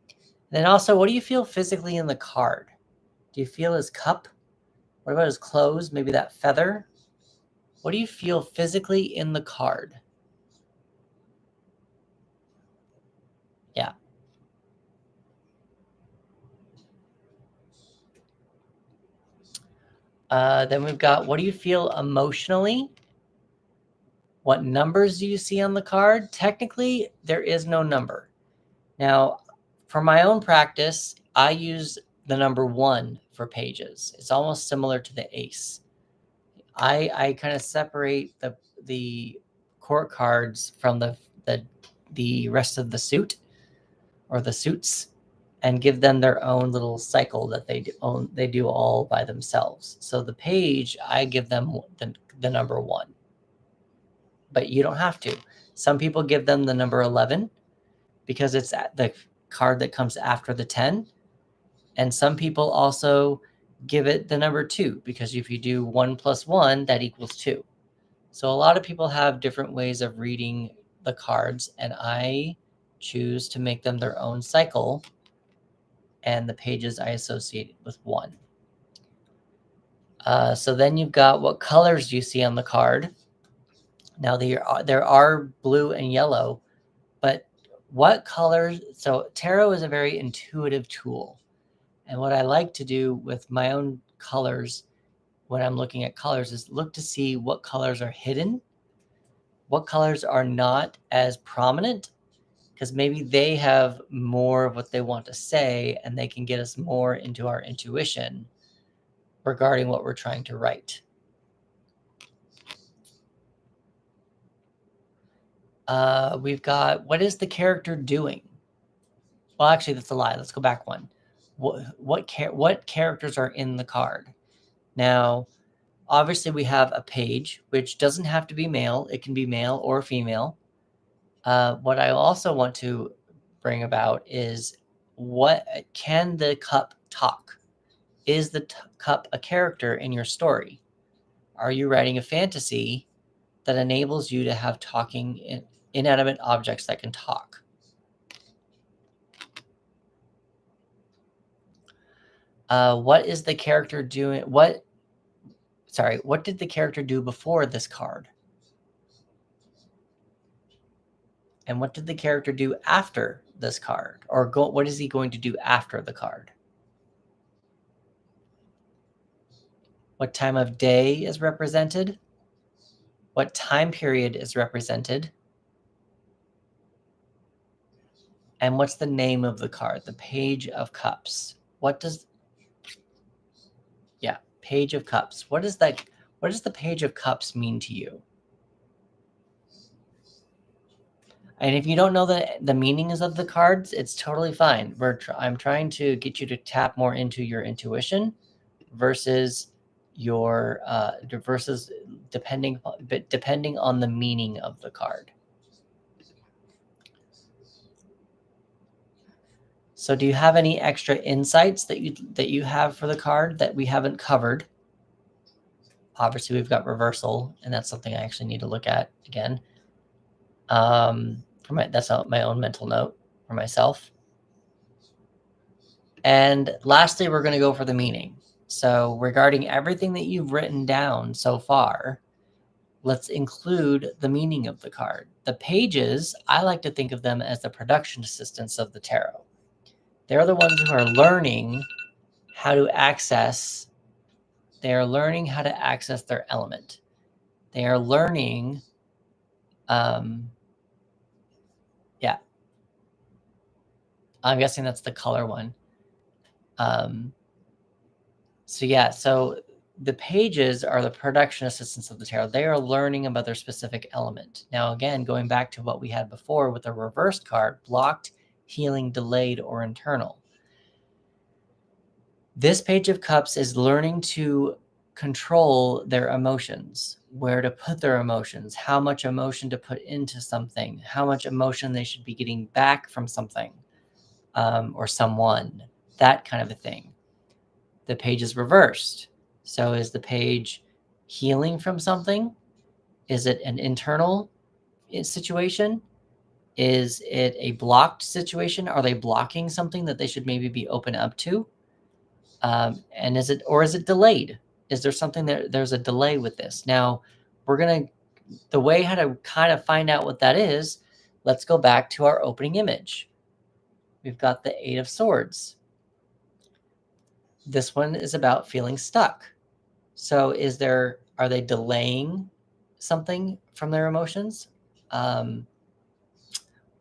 And then also, what do you feel physically in the card? Do you feel his cup? What about his clothes? Maybe that feather? What do you feel physically in the card? Yeah. Then we've got, what do you feel emotionally? What numbers do you see on the card? Technically, there is no number. Now, for my own practice, I use the number 1 for pages. It's almost similar to the ace. I kind of separate the court cards from the rest of the suit or the suits and give them their own little cycle that they do all by themselves. So the page, I give them the number 1. But you don't have to. Some people give them the number 11 because it's the card that comes after the 10. And some people also give it the number 2 because if you do 1 plus 1, that equals 2. So a lot of people have different ways of reading the cards, and I choose to make them their own cycle, and the pages I associate with 1. So then you've got, what colors do you see on the card? Now there are blue and yellow, but what colors? So tarot is a very intuitive tool. And what I like to do with my own colors when I'm looking at colors is look to see what colors are hidden, what colors are not as prominent, because maybe they have more of what they want to say and they can get us more into our intuition regarding what we're trying to write. We've got, what is the character doing? Well, actually, that's a lie. Let's go back one. What characters are in the card? Now, obviously, we have a page, which doesn't have to be male. It can be male or female. What I also want to bring about is, what can the cup talk? Is the cup a character in your story? Are you writing a fantasy that enables you to have talking inanimate objects that can talk? What is the character doing? What did the character do before this card? And what did the character do after this card? Or what is he going to do after the card? What time of day is represented? What time period is represented? And what's the name of the card? The Page of Cups. Page of Cups. What does the Page of Cups mean to you? And if you don't know the meanings of the cards, it's totally fine. I'm trying to get you to tap more into your intuition versus depending on the meaning of the card. So do you have any extra insights that you have for the card that we haven't covered? Obviously, we've got reversal, and that's something I actually need to look at again. That's my own mental note for myself. And lastly, we're going to go for the meaning. So regarding everything that you've written down so far, let's include the meaning of the card. The pages, I like to think of them as the production assistants of the tarot. They're the ones who are learning how to access, they are learning how to access their element. They are learning, yeah, I'm guessing that's the color one. So the pages are the production assistants of the tarot. They are learning about their specific element. Now, again, going back to what we had before with the reversed card, blocked, healing, delayed, or internal. This Page of Cups is learning to control their emotions, where to put their emotions, how much emotion to put into something, how much emotion they should be getting back from something or someone, that kind of a thing. The page is reversed. So is the page healing from something? Is it an internal situation? Is it a blocked situation? Are they blocking something that they should maybe be open up to? And is it delayed? Is there something there's a delay with this? Now, the way how to kind of find out what that is, let's go back to our opening image. We've got the 8 of Swords. This one is about feeling stuck. So are they delaying something from their emotions?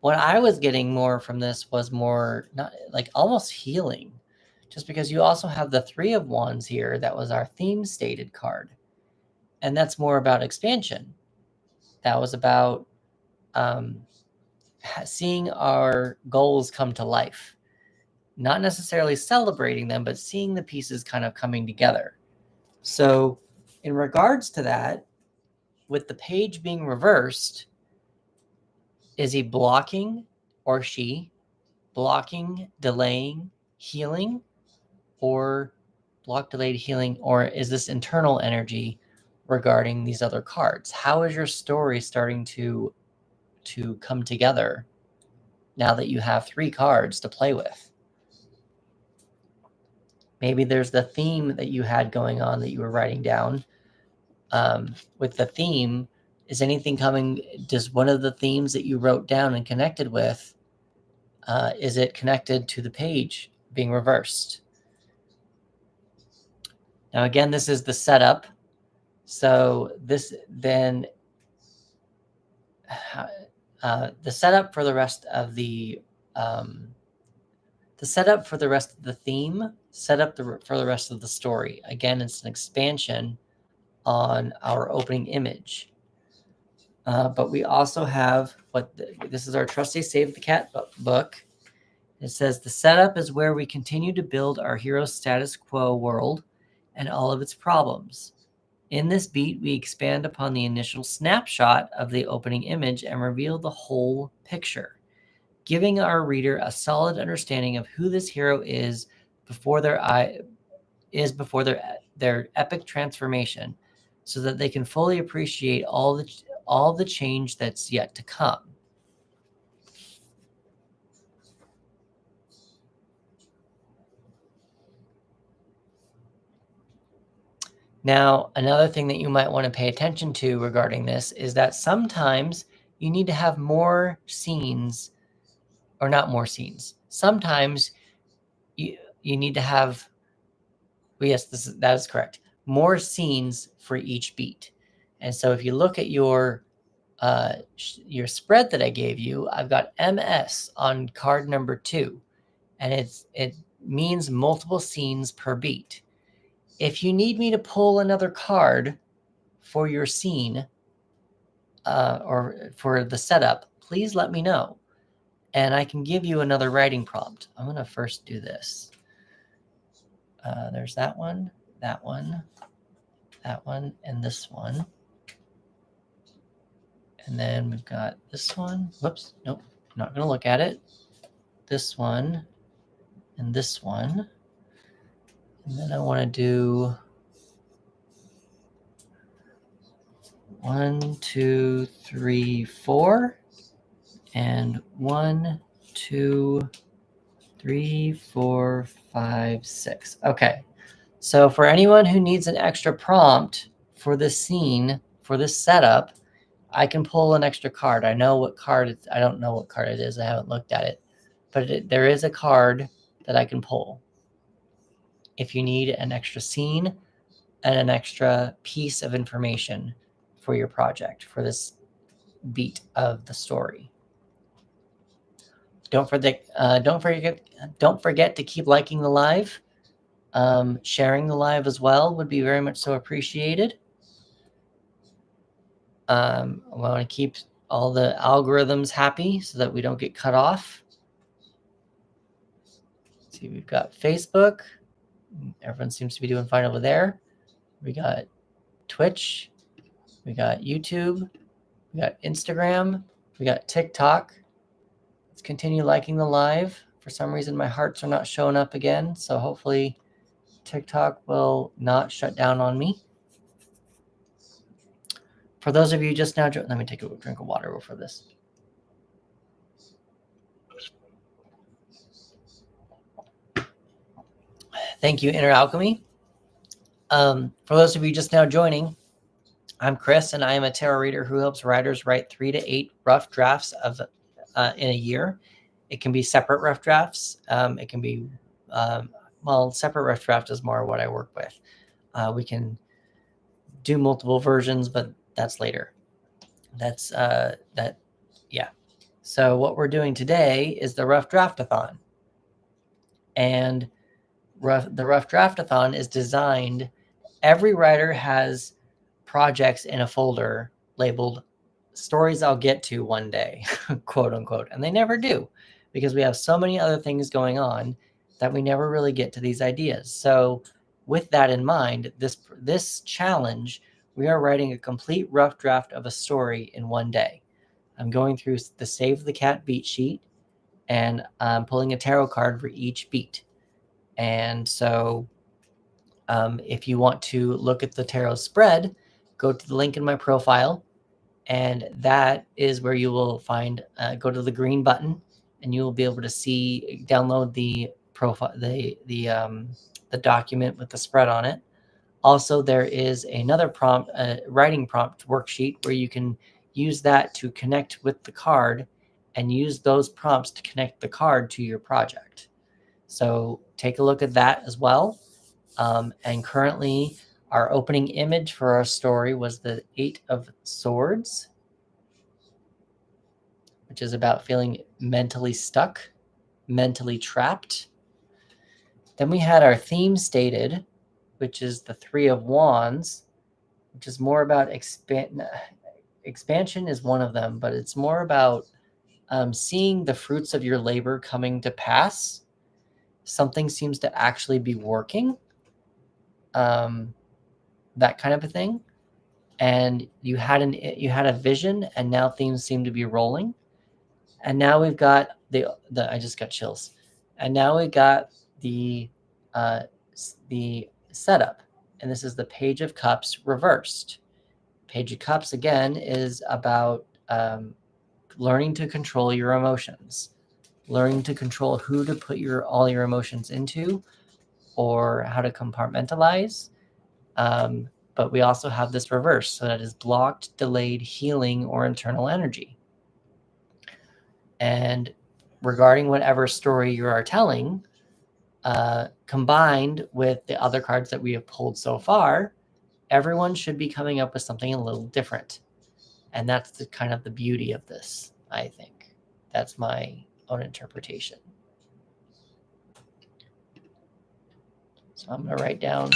What I was getting more from this was more not like almost healing, just because you also have the 3 of Wands here. That was our theme stated card. And that's more about expansion. That was about seeing our goals come to life, not necessarily celebrating them, but seeing the pieces kind of coming together. So in regards to that, with the page being reversed, is he blocking or she blocking, delaying, healing, or block, delayed, healing, or is this internal energy regarding these other cards? How is your story starting to come together now that you have 3 cards to play with? Maybe there's the theme that you had going on that you were writing down. With the theme, is anything coming? Does one of the themes that you wrote down and connected with, is it connected to the page being reversed? Now, again, this is the setup. So this then, the setup for the rest of the setup for the rest of the theme, for the rest of the story. Again, it's an expansion on our opening image. But we also have this is our Trusty Save the Cat book. It says the setup is where we continue to build our hero status quo world and all of its problems. In this beat, we expand upon the initial snapshot of the opening image and reveal the whole picture, giving our reader a solid understanding of who this hero is before their epic transformation, so that they can fully appreciate all the change that's yet to come. Now, another thing that you might want to pay attention to regarding this is that sometimes you need to have more scenes, or not more scenes. Sometimes you need to have, yes, that is correct, more scenes for each beat. And so if you look at your spread that I gave you, I've got MS on card number 2, and it means multiple scenes per beat. If you need me to pull another card for your scene or for the setup, please let me know, and I can give you another writing prompt. I'm going to first do this. There's that one, that one, that one, and this one. And then we've got this one. Whoops, nope, I'm not going to look at it. This one and this one. And then I want to do 1, 2, 3, 4. And 1, 2, 3, 4, 5, 6. Okay. So for anyone who needs an extra prompt for this scene, for this setup, I can pull an extra card. I know what card it's, I don't know what card it is. I haven't looked at it. But there is a card that I can pull if you need an extra scene and an extra piece of information for your project, for this beat of the story. Don't forget to keep liking the live. Sharing the live as well would be very much so appreciated. I want to keep all the algorithms happy so that we don't get cut off. Let's see, we've got Facebook. Everyone seems to be doing fine over there. We got Twitch. We got YouTube. We got Instagram. We got TikTok. Let's continue liking the live. For some reason, my hearts are not showing up again. So hopefully TikTok will not shut down on me. For those of you just now, let me take a drink of water before this. Thank you, Inner Alchemy. For those of you just now joining, I'm Chris, and I am a tarot reader who helps writers write 3 to 8 rough drafts of in a year. It can be separate rough drafts. It can be, separate rough draft is more what I work with. We can do multiple versions, but that's later. That's yeah. So what we're doing today is the Rough Draft-a-Thon. And the Rough Draft-a-Thon is designed, every writer has projects in a folder labeled stories I'll get to one day, quote unquote. And they never do, because we have so many other things going on that we never really get to these ideas. So with that in mind, this challenge, we are writing a complete rough draft of a story in one day. I'm going through the Save the Cat beat sheet, and I'm pulling a tarot card for each beat. And so if you want to look at the tarot spread, go to the link in my profile, and that is where you will find, go to the green button, and you will be able to see, download the profile, the document with the spread on it. Also, there is another prompt, writing prompt worksheet, where you can use that to connect with the card and use those prompts to connect the card to your project. So take a look at that as well. And currently, our opening image for our story was the 8 of Swords, which is about feeling mentally stuck, mentally trapped. Then we had our theme stated, which is the 3 of Wands, which is more about expansion is one of them, but it's more about seeing the fruits of your labor coming to pass. Something seems to actually be working, that kind of a thing. And you had a vision, and now themes seem to be rolling. And now we've got I just got chills. And now we got the setup, and this is the Page of Cups reversed. Page of Cups again is about learning to control your emotions, learning to control who to put all your emotions into, or how to compartmentalize. But we also have this reverse, so that is blocked, delayed, healing, or internal energy. And regarding whatever story you are telling, combined with the other cards that we have pulled so far, everyone should be coming up with something a little different. And that's the kind of the beauty of this, I think. That's my own interpretation. So I'm going to write down,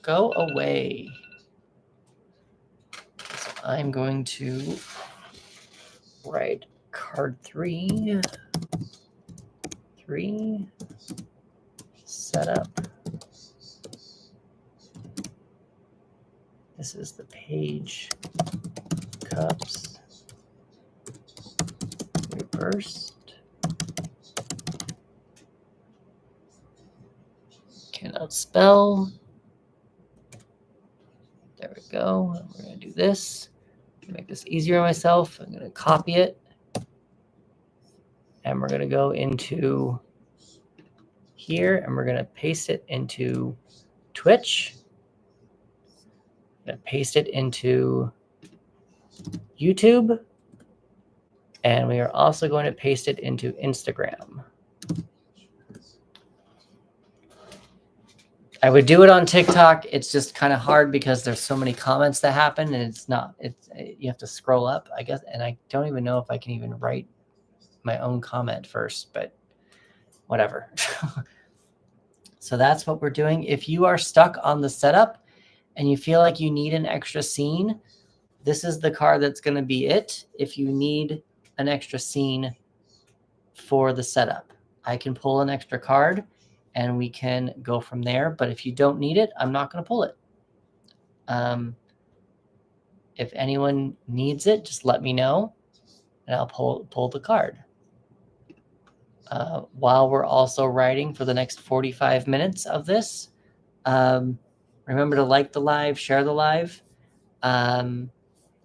go away. So I'm going to write card 3, setup. This is the Page Cups reversed. Cannot spell. There we go. We're going to do this to make this easier on myself. I'm going to copy it. And we're going to go into here and we're going to paste it into Twitch. I'm going to paste it into YouTube. And we are also going to paste it into Instagram. I would do it on TikTok. It's just kind of hard because there's so many comments that happen and you have to scroll up, I guess. And I don't even know if I can even write my own comment first, but whatever. So that's what we're doing. If you are stuck on the setup and you feel like you need an extra scene, this is the card that's going to be it. If you need an extra scene for the setup, I can pull an extra card and we can go from there. But if you don't need it, I'm not going to pull it. If anyone needs it, just let me know and I'll pull the card. While we're also writing for the next 45 minutes of this, remember to like the live, share the live, and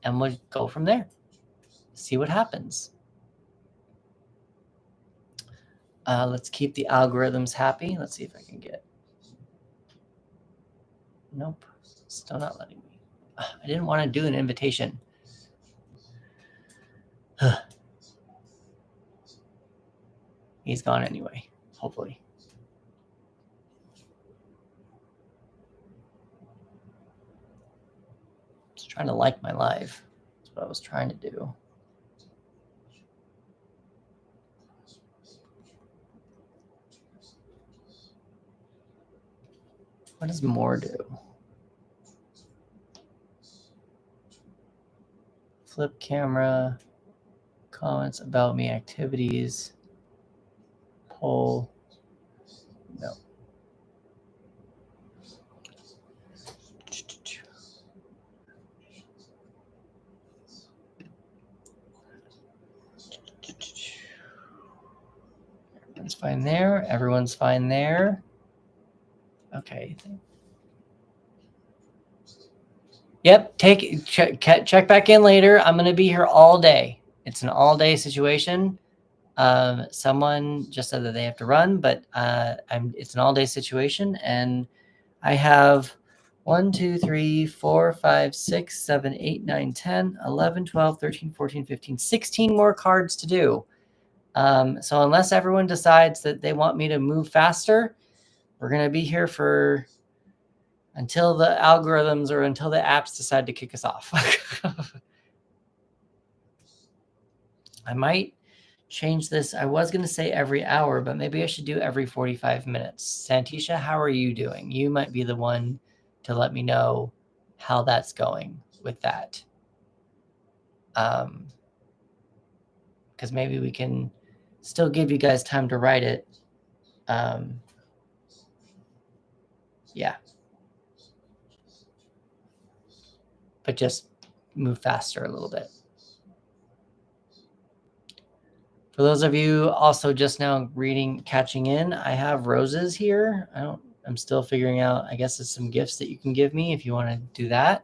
we'll go from there. See what happens. Let's keep the algorithms happy. Let's see if I can get. Nope, still not letting me. I didn't want to do an invitation. He's gone anyway, hopefully. Just trying to like my live. That's what I was trying to do. What does more do? Flip camera, comments about me, activities, poll. No. Everyone's fine there. Everyone's fine there. Okay. Yep. Check back in later. I'm going to be here all day. It's an all-day situation. Someone just said that they have to run, but it's an all-day situation, and I have 1, 2, 3, 4, 5, 6, 7, 8, 9, 10, 11, 12, 13, 14, 15, 16 more cards to do. So unless everyone decides that they want me to move faster, we're going to be here for until the algorithms or until the apps decide to kick us off. I might change this. I was going to say every hour, but maybe I should do every 45 minutes. Santisha, how are you doing? You might be the one to let me know how that's going with that. Because maybe we can still give you guys time to write it. Yeah. But just move faster a little bit. For those of you also just now catching in, I have roses here. I'm still figuring out, I guess it's some gifts that you can give me if you want to do that.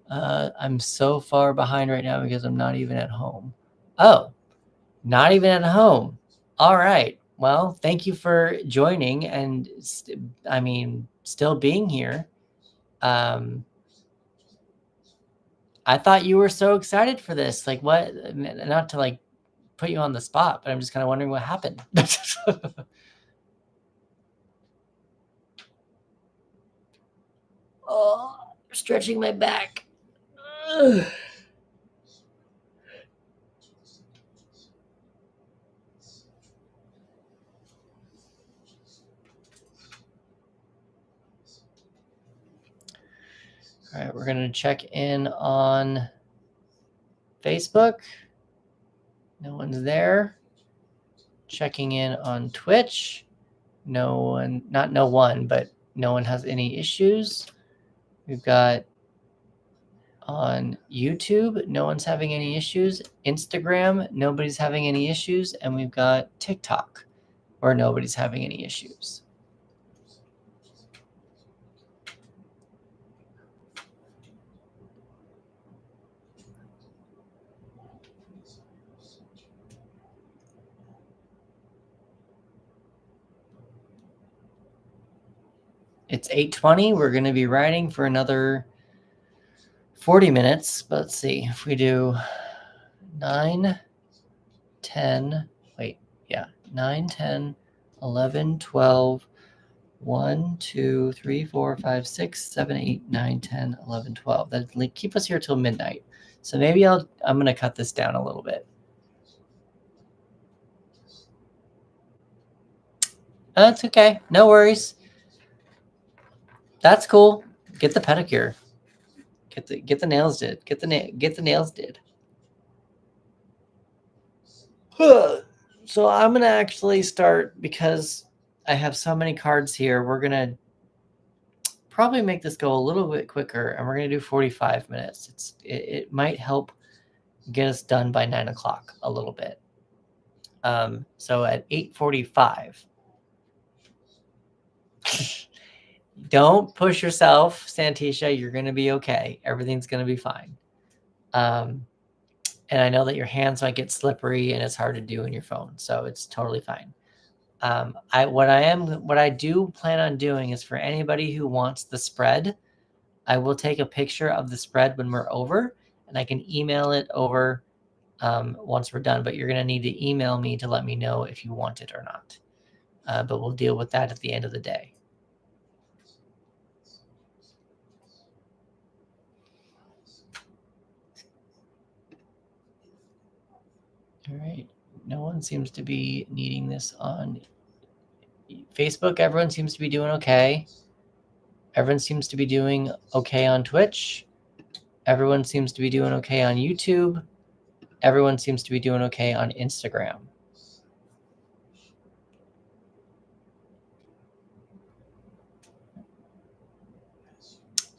I'm so far behind right now because I'm not even at home. Oh, not even at home. All right. Well, thank you for joining and still being here. I thought you were so excited for this. Like what? Not to like put you on the spot, but I'm just kind of wondering what happened. Oh, stretching my back. Ugh. All right, we're going to check in on Facebook. No one's there. Checking in on Twitch. No one, not no one, but no one has any issues. We've got on YouTube, no one's having any issues. Instagram, nobody's having any issues. And we've got TikTok, where nobody's having any issues. It's 8:20. We're going to be riding for another 40 minutes. But let's see if we do 9, 10, 9, 10, 11, 12, 1, 2, 3, 4, 5, 6, 7, 8, 9, 10, 11, 12. That'll keep us here till midnight. So maybe I'm going to cut this down a little bit. That's okay. No worries. That's cool. Get the pedicure. Get the nails did. Get the nails did. So I'm gonna actually start, because I have so many cards here. We're gonna probably make this go a little bit quicker, and we're gonna do 45 minutes. It might help get us done by 9 o'clock a little bit. So at 8:45. Don't push yourself, Santisha. You're gonna be okay. Everything's gonna be fine. And I know that your hands might get slippery and it's hard to do on your phone, so it's totally fine. What I do plan on doing is, for anybody who wants the spread, I will take a picture of the spread when we're over, and I can email it over once we're done. But you're going to need to email me to let me know if you want it or not. But we'll deal with that at the end of the day. All right. No one seems to be needing this on Facebook. Everyone seems to be doing okay. Everyone seems to be doing okay on Twitch. Everyone seems to be doing okay on YouTube. Everyone seems to be doing okay on Instagram.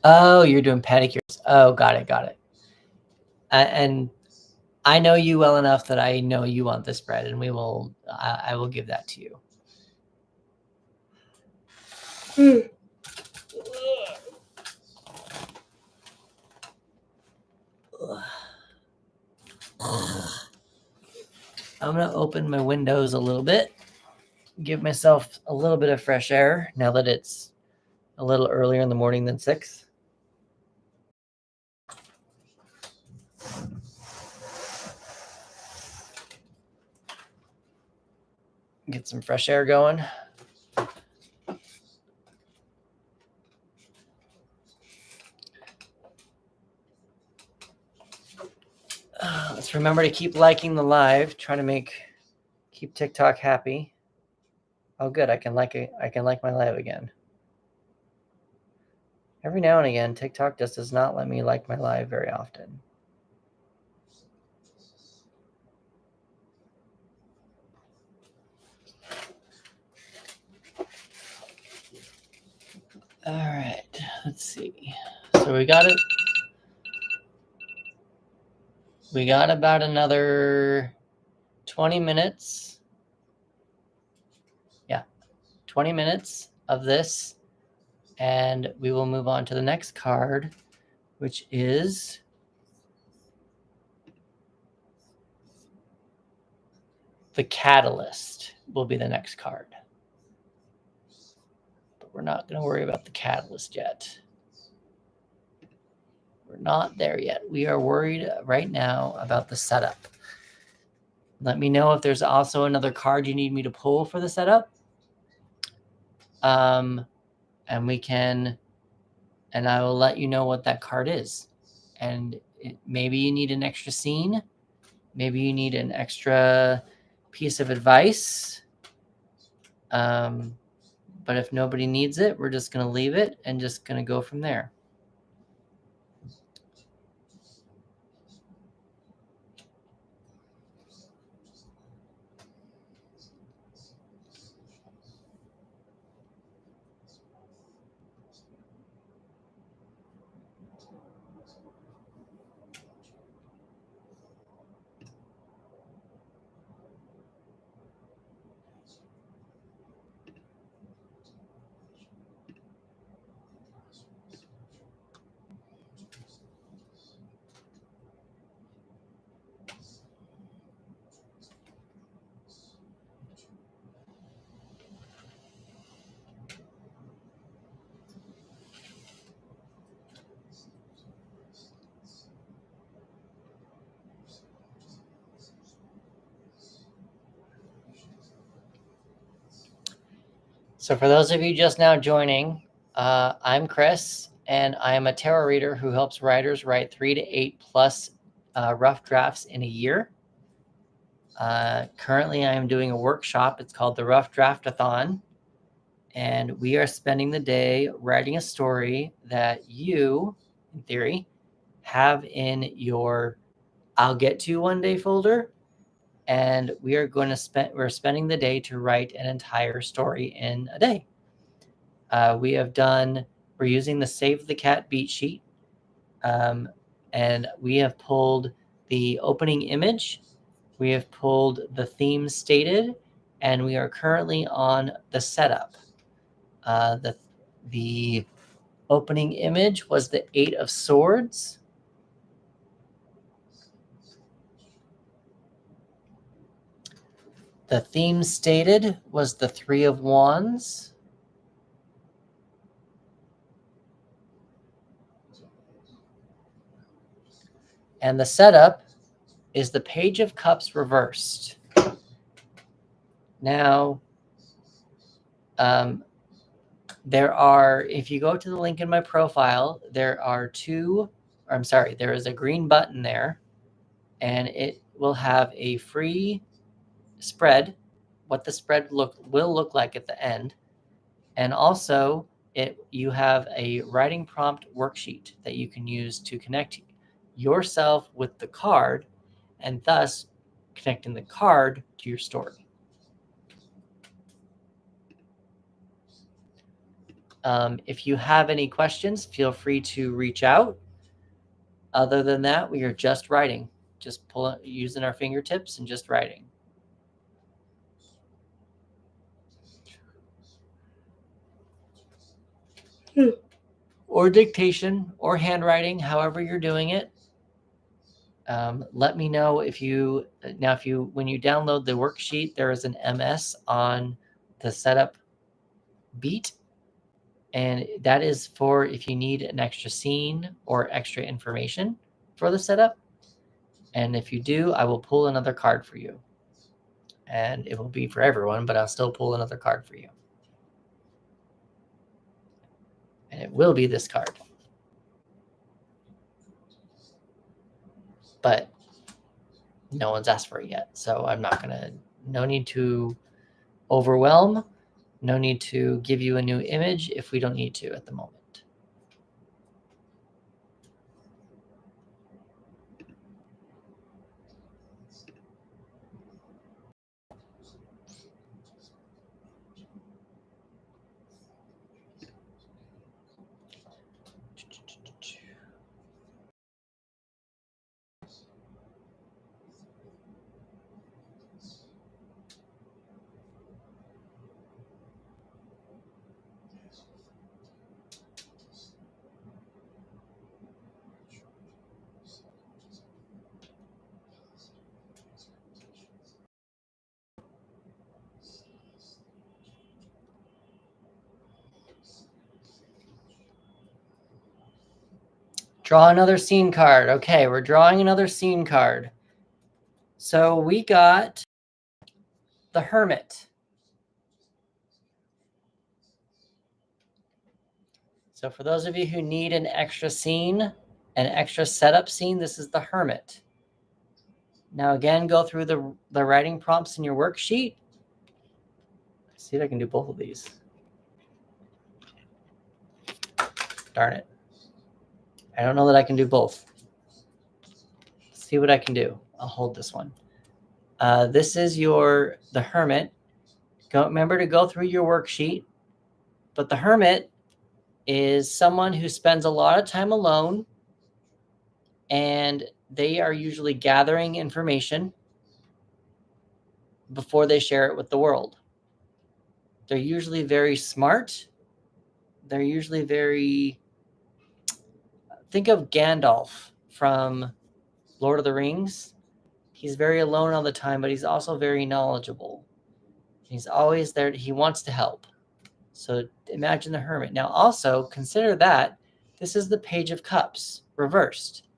Oh, you're doing pedicures. Oh, got it. And I know you well enough that I know you want the spread, and I will give that to you. I'm going to open my windows a little bit, give myself a little bit of fresh air now that it's a little earlier in the morning than 6. Get some fresh air going. Let's remember to keep liking the live. Trying to keep TikTok happy. Oh, good. I can like my live again. Every now and again, TikTok just does not let me like my live very often. All right. Let's see. So we got it. We got about another 20 minutes. Yeah, 20 minutes of this, and we will move on to the next card, which is the Catalyst. Will be the next card. But we're not going to worry about the Catalyst yet. We're not there yet. We are worried right now about the setup. Let me know if there's also another card you need me to pull for the setup. And I will let you know what that card is. And maybe you need an extra scene. Maybe you need an extra piece of advice. But if nobody needs it, we're just going to leave it and just going to go from there. So for those of you just now joining, I'm Chris, and I am a tarot reader who helps writers write 3 to 8 plus rough drafts in a year. Currently, I am doing a workshop. It's called the Draft-a-Thon, and we are spending the day writing a story that you, in theory, have in your I'll get to one day folder. And we're spending the day to write an entire story in a day. We're using the Save the Cat beat sheet, and we have pulled the opening image, we have pulled the theme stated, and we are currently on the setup. The opening image was the 8 of Swords. The theme stated was the 3 of Wands. And the setup is the Page of Cups reversed. Now, if you go to the link in my profile, there is a green button there, and it will have a free spread, what the spread will look like at the end. And also, you have a writing prompt worksheet that you can use to connect yourself with the card, and thus connecting the card to your story. If you have any questions, feel free to reach out. Other than that, we are just writing, using our fingertips and just writing. Or dictation or handwriting, however you're doing it. Let me know when you download the worksheet, there is an MS on the setup beat, and that is for if you need an extra scene or extra information for the setup. And if you do, I will pull another card for you, and it will be for everyone, but I'll still pull another card for you, and it will be this card. But no one's asked for it yet, so no need to overwhelm, no need to give you a new image if we don't need to at the moment. Draw another scene card. Okay, we're drawing another scene card. So we got the Hermit. So for those of you who need an extra scene, an extra setup scene, this is the Hermit. Now again, go through the writing prompts in your worksheet. Let's see if I can do both of these. Darn it. I don't know that I can do both. Let's see what I can do. I'll hold this one. This is the Hermit. Remember to go through your worksheet. But the Hermit is someone who spends a lot of time alone, and they are usually gathering information before they share it with the world. They're usually very smart. They're usually think of Gandalf from Lord of the Rings. He's very alone all the time, but he's also very knowledgeable. He's always there. He wants to help. So imagine the Hermit. Now also consider that this is the Page of Cups reversed.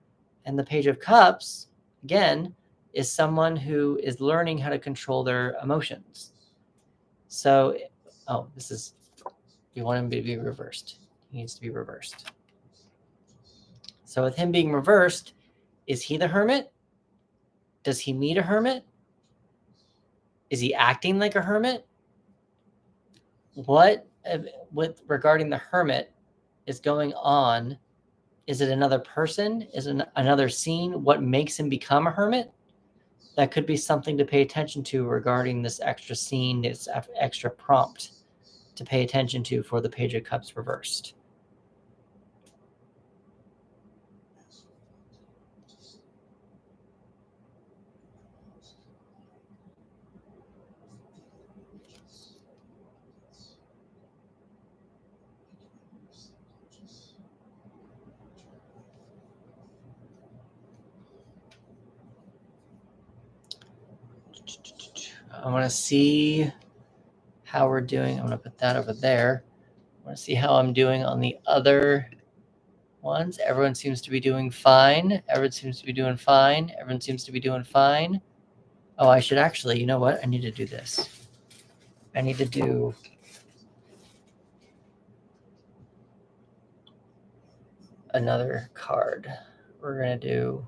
And the Page of Cups, again, is someone who is learning how to control their emotions. So Oh, you want him to be reversed. He needs to be reversed. So with him being reversed, is he the hermit? Does he meet a hermit? Is he acting like a hermit? What with regarding the hermit is going on? Is it another person? Is it another scene? What makes him become a hermit? That could be something to pay attention to regarding this extra scene, this extra prompt to pay attention to for the Page of Cups reversed. I want to see how we're doing. I'm going to put that over there. I want to see how I'm doing on the other ones. Everyone seems to be doing fine. Everyone seems to be doing fine. Everyone seems to be doing fine. Oh, I should actually, you know what? I need to do this. I need to do another card. We're going to do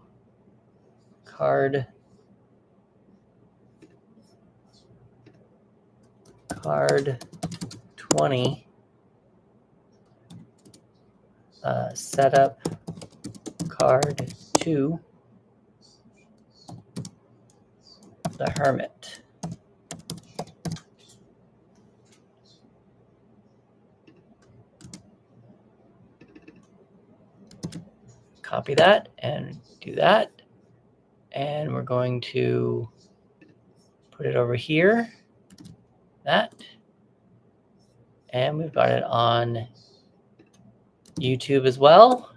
card 20. Setup card 2, the Hermit. Copy that and do that. And we're going to put it over here, that. And we've got it on YouTube as well.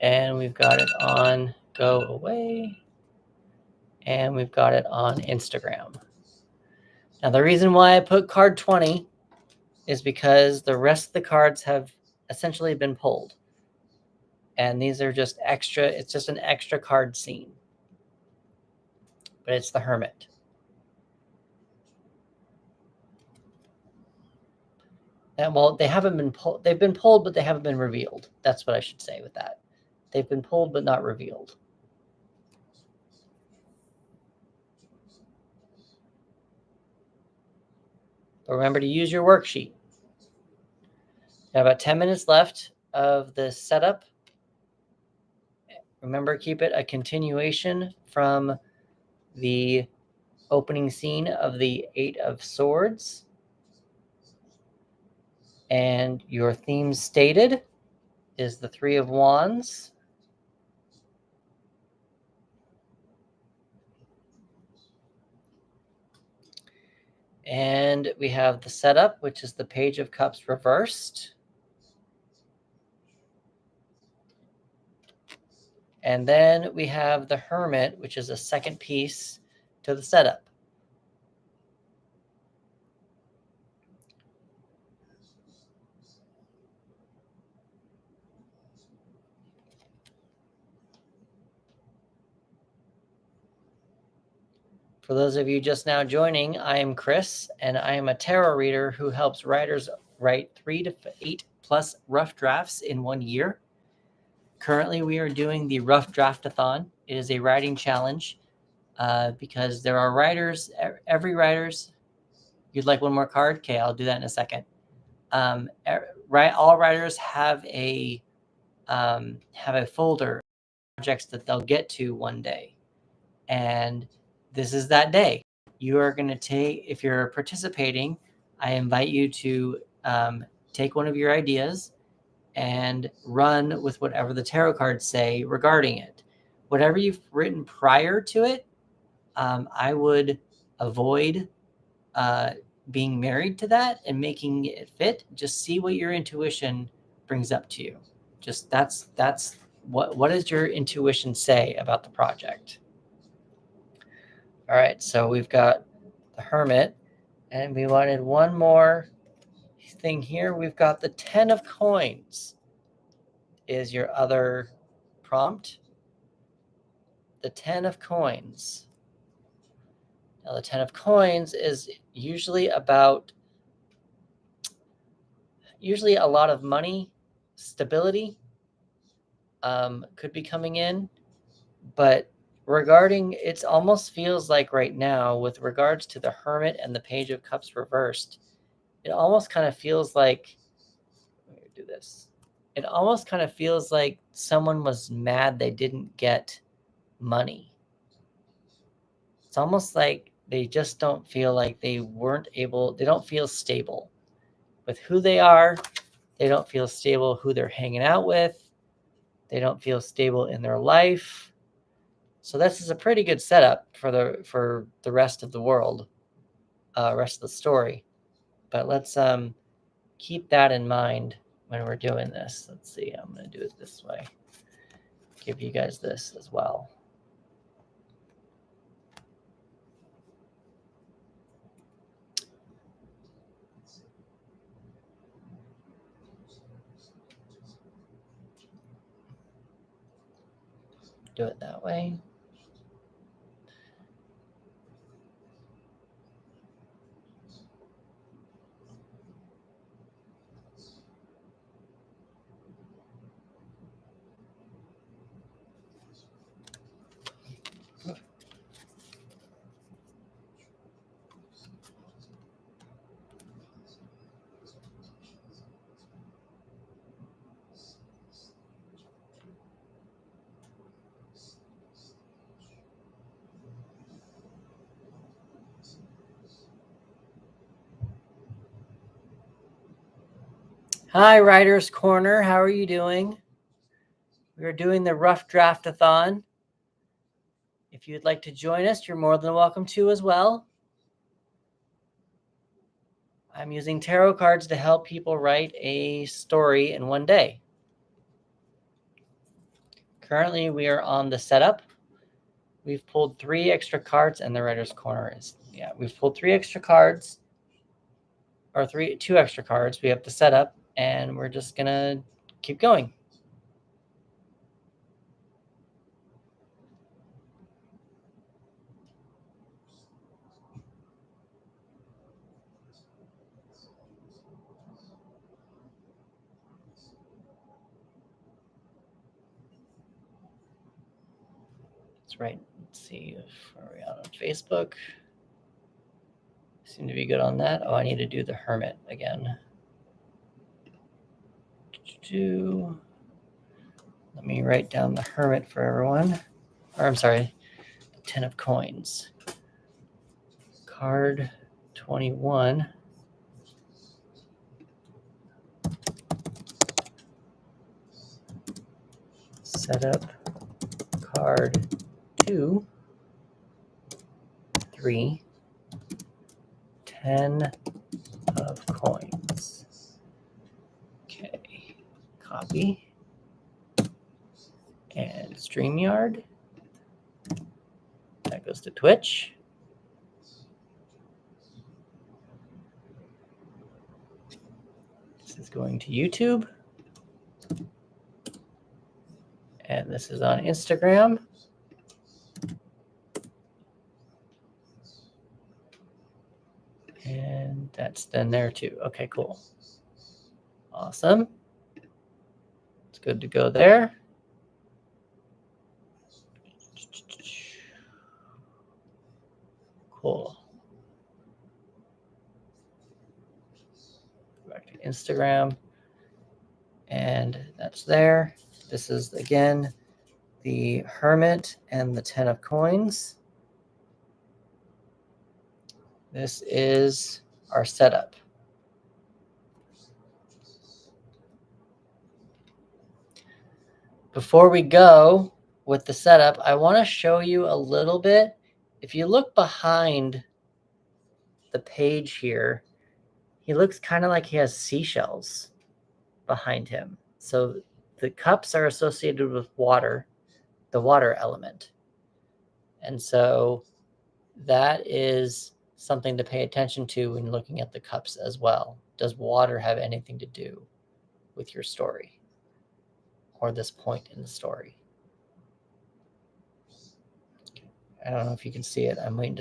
And we've got it on Go Away. And we've got it on Instagram. Now, the reason why I put card 20 is because the rest of the cards have essentially been pulled. And these are just extra, it's just an extra card scene. But it's the Hermit. And well, they haven't been pulled. They've been pulled, but they haven't been revealed. That's what I should say with that. They've been pulled, but not revealed. But remember to use your worksheet. You have about 10 minutes left of the setup. Remember, keep it a continuation from the opening scene of the 8 of Swords. And your theme stated is the 3 of Wands. And we have the setup, which is the Page of Cups reversed. And then we have the Hermit, which is a second piece to the setup. For those of you just now joining, I am Chris, and I am a tarot reader who helps writers write 3 to 8 plus rough drafts in 1 year. Currently, we are doing the Rough Draft-a-Thon. It is a writing challenge because there are writers, every writer's. You'd like one more card? Okay, I'll do that in a second. All writers have a folder of projects that they'll get to one day. And this is that day. You are going to take, if you're participating, I invite you to take one of your ideas and run with whatever the tarot cards say regarding it. Whatever you've written prior to it, I would avoid being married to that and making it fit. Just see what your intuition brings up to you. Just that's what does your intuition say about the project? All right, so we've got the Hermit, and we wanted one more thing here. We've got the 10 of Coins is your other prompt. The 10 of Coins. Now, the 10 of coins is usually a lot of money, stability could be coming in. But it almost feels like right now, with regards to the Hermit and the Page of Cups reversed, it almost kind of feels like, let me do this. It almost kind of feels like someone was mad they didn't get money. It's almost like they just don't feel like they don't feel stable with who they are. They don't feel stable who they're hanging out with. They don't feel stable in their life. So this is a pretty good setup for the rest of the world, rest of the story. But let's keep that in mind when we're doing this. Let's see. I'm going to do it this way. Give you guys this as well. Do it that way. Hi, Writer's Corner. How are you doing? We're doing the Rough Draft-a-Thon. If you'd like to join us, you're more than welcome to as well. I'm using tarot cards to help people write a story in one day. Currently, we are on the setup. We've pulled 3 extra cards, and the Writer's Corner we've pulled 3 extra cards, or 2 extra cards. We have the setup, and we're just gonna keep going. That's right. Let's see if are we out on Facebook. Seem to be good on that. Oh, I need to do the Hermit again. Let me write down the Hermit for everyone. Or I'm sorry, the 10 of coins. Card 21. Setup card 2, 3, 10 of coins. Okay, copy. And StreamYard. That goes to Twitch. This is going to YouTube. And this is on Instagram. And that's then there too. Okay, cool. Awesome. It's good to go there. Cool. Go back to Instagram. And that's there. This is, again, the Hermit and the 10 of coins. This is our setup. Before we go with the setup, I want to show you a little bit. If you look behind the page here, he looks kind of like he has seashells behind him. So the cups are associated with water, the water element. And so that is something to pay attention to when looking at the cups as well. Does water have anything to do with your story or this point in the story? I don't know if you can see it. I'm waiting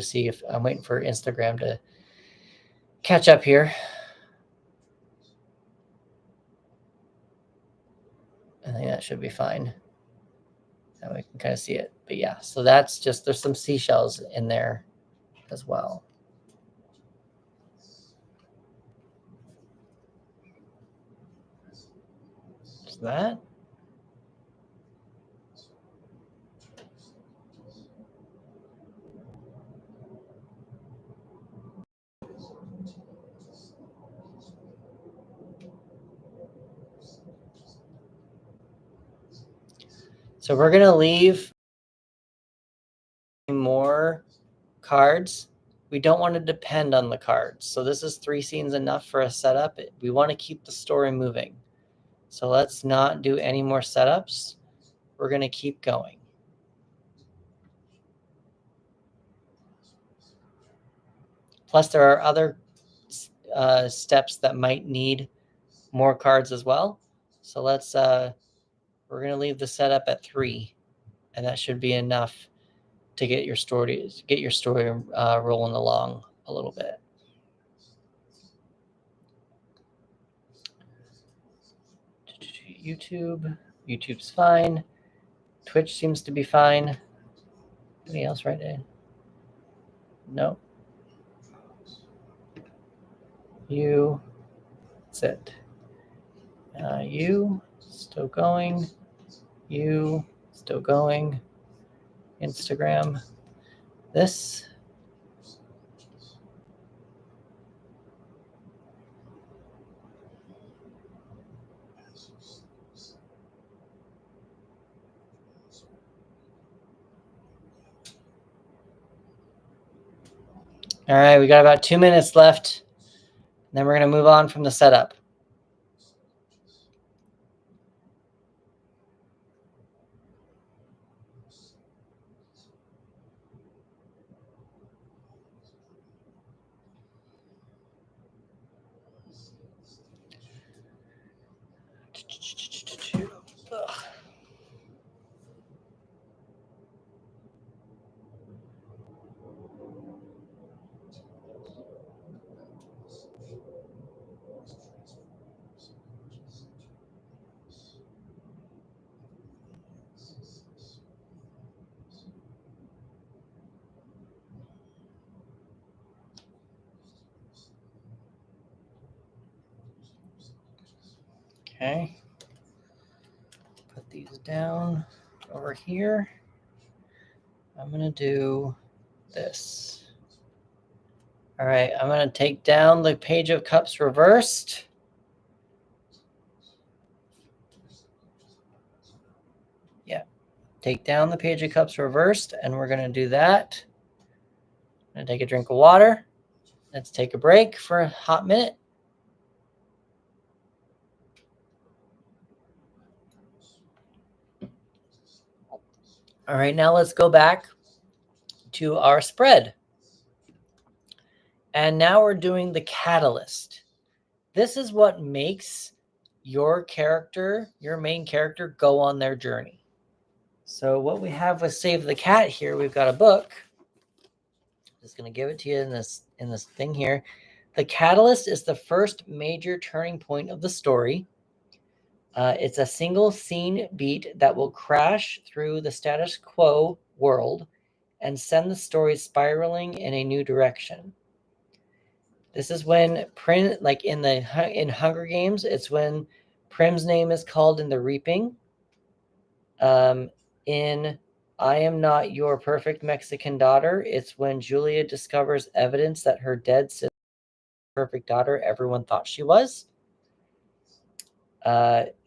for Instagram to catch up here. I think that should be fine. Now we can kind of see it. But yeah, so that's just, there's some seashells in there as well. Is that? So we're going to leave more cards. We don't want to depend on the cards. So this is 3 scenes enough for a setup. We want to keep the story moving. So let's not do any more setups. We're going to keep going. Plus, there are other steps that might need more cards as well. So let's, we're going to leave the setup at 3, and that should be enough to get your story rolling along a little bit. YouTube's fine. Twitch seems to be fine. Anything else right there? No. That's it. You still going. You still going. Instagram. This. All right, we got about 2 minutes left. Then we're going to move on from the setup. Okay. Put these down over here. I'm going to do this. All right, I'm going to take down the Page of Cups reversed. Yeah, take down the Page of Cups reversed, and we're going to do that. I'm going to take a drink of water. Let's take a break for a hot minute. All right, now let's go back to our spread. And now we're doing the catalyst. This is what makes your character, your main character, go on their journey. So what we have with Save the Cat here, we've got a book. Just going to give it to you in this thing here. The catalyst is the first major turning point of the story. It's a single scene beat that will crash through the status quo world and send the story spiraling in a new direction. This is when Prim, like in Hunger Games, it's when Prim's name is called in the Reaping. In I Am Not Your Perfect Mexican Daughter, it's when Julia discovers evidence that her dead sister, perfect daughter, everyone thought she was.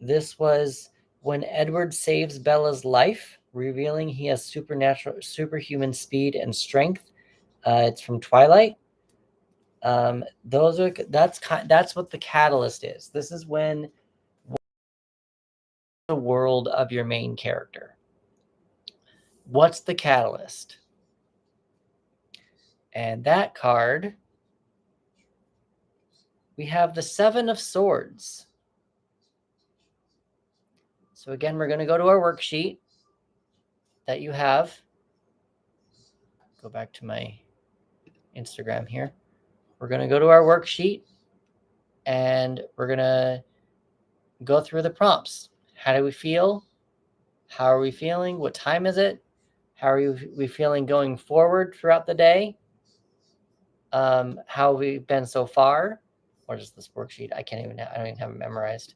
This was when Edward saves Bella's life, revealing he has superhuman speed and strength. It's from Twilight. That's what the catalyst is. This is when the world of your main character. What's the catalyst? And that card, we have the 7 of Swords. So again, we're going to go to our worksheet that you have. go back to my Instagram here. We're going to go to our worksheet and we're going to go through the prompts. How do we feel? How are we feeling? What time is it? How are we feeling going forward throughout the day? How have we been so far? What is this worksheet? I don't even have it memorized.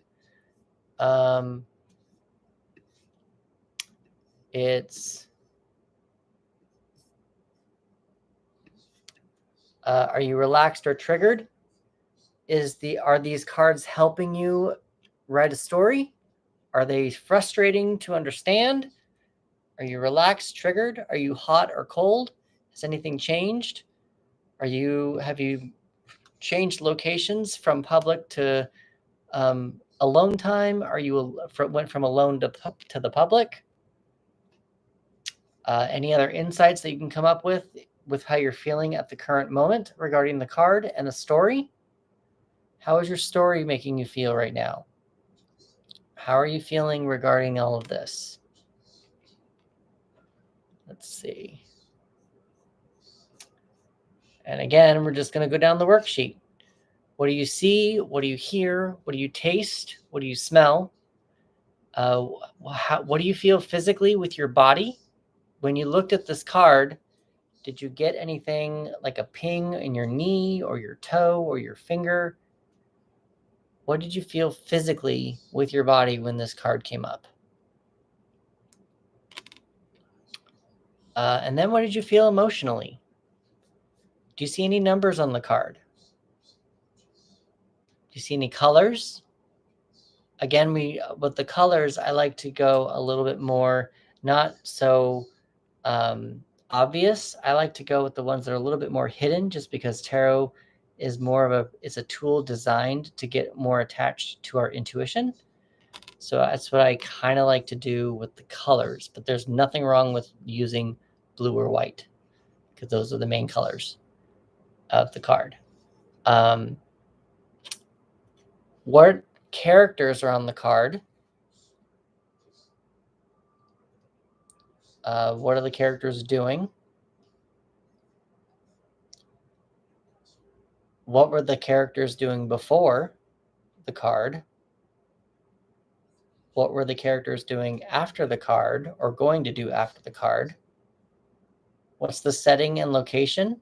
It's are you relaxed or triggered? Are these cards helping you write a story? Are they frustrating to understand? Are you relaxed, triggered? Are you hot or cold? Has anything changed? Have you changed locations from public to alone time? Are you went from alone to the public? Any other insights that you can come up with how you're feeling at the current moment regarding the card and the story? How is your story making you feel right now? How are you feeling regarding all of this? Let's see. And again, we're just going to go down the worksheet. What do you see? What do you hear? What do you taste? What do you smell? What do you feel physically with your body? When you looked at this card, did you get anything like a ping in your knee or your toe or your finger? What did you feel physically with your body when this card came up? And then what did you feel emotionally? Do you see any numbers on the card? Do you see any colors? Again, with the colors, I like to go a little bit more, not so obvious. I like to go with the ones that are a little bit more hidden, just because tarot is it's a tool designed to get more attached to our intuition. So that's what I kind of like to do with the colors, but there's nothing wrong with using blue or white because those are the main colors of the card. What characters are on the card? What are the characters doing? What were the characters doing before the card? What were the characters doing after the card or going to do after the card? What's the setting and location?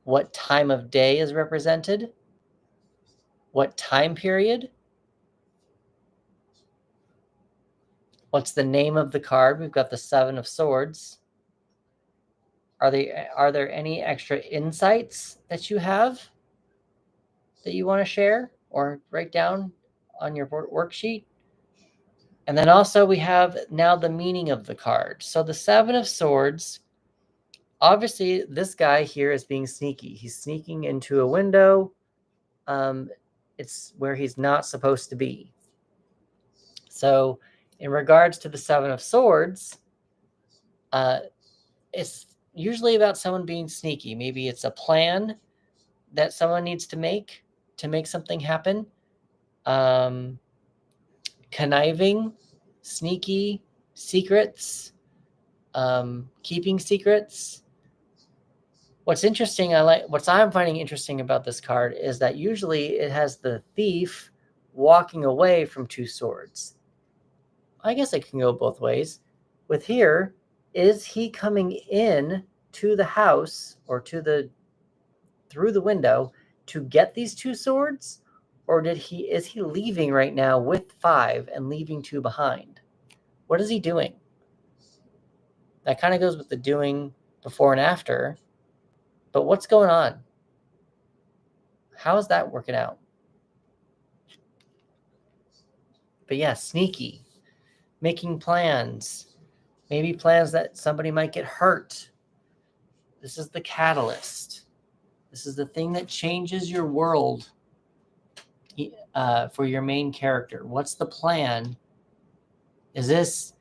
What time of day is represented? What time period? What's the name of the card? We've got the Seven of Swords. Are there any extra insights that you have that you want to share or write down on your worksheet? And then also we have now the meaning of the card. So the Seven of Swords, obviously this guy here is being sneaky. He's sneaking into a window. It's where he's not supposed to be. So in regards to the Seven of Swords, it's usually about someone being sneaky. Maybe it's a plan that someone needs to make something happen. Conniving, sneaky, secrets, keeping secrets. What I'm finding interesting about this card is that usually it has the thief walking away from two swords. I guess it can go both ways. With here, is he coming in to the house or through the window to get these two swords? Or is he leaving right now with 5 and leaving 2 behind? What is he doing? That kind of goes with the doing before and after. But what's going on? How is that working out? But yeah, sneaky, making plans, maybe plans that somebody might get hurt. This is the catalyst. This is the thing that changes your world for your main character. What's the plan? Is this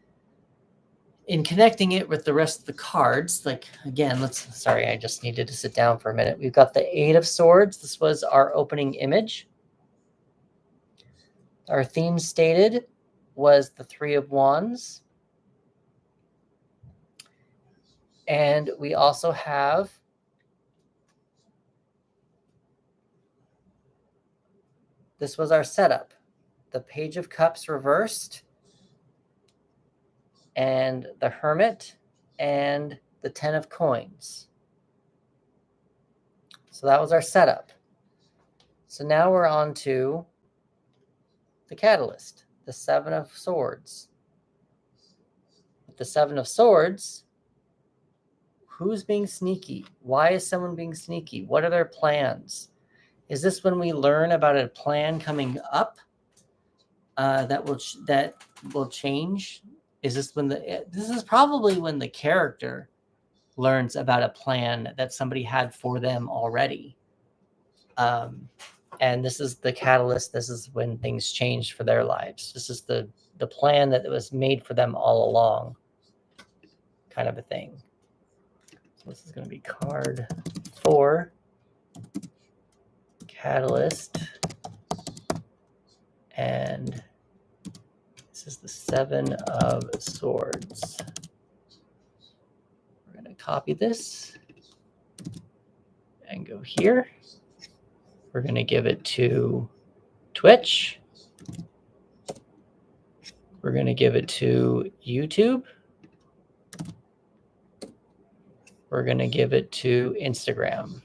in connecting it with the rest of the cards? Like, again, sorry, I just needed to sit down for a minute. We've got the 8 of Swords. This was our opening image. Our theme stated was the 3 of Wands. And we also have this was our setup. The Page of Cups reversed, and the Hermit, and the 10 of Coins. So that was our setup. So now we're on to the Catalyst, the 7 of Swords. With the 7 of Swords, who's being sneaky? Why is someone being sneaky? What are their plans? Is this when we learn about a plan coming up that will change? Is this when this is probably when the character learns about a plan that somebody had for them already. And this is the catalyst. This is when things change for their lives. This is the plan that was made for them all along, kind of a thing. So this is going to be card 4, Catalyst, and this is the 7 of Swords. We're going to copy this and go here. We're going to give it to Twitch. We're going to give it to YouTube. We're going to give it to Instagram.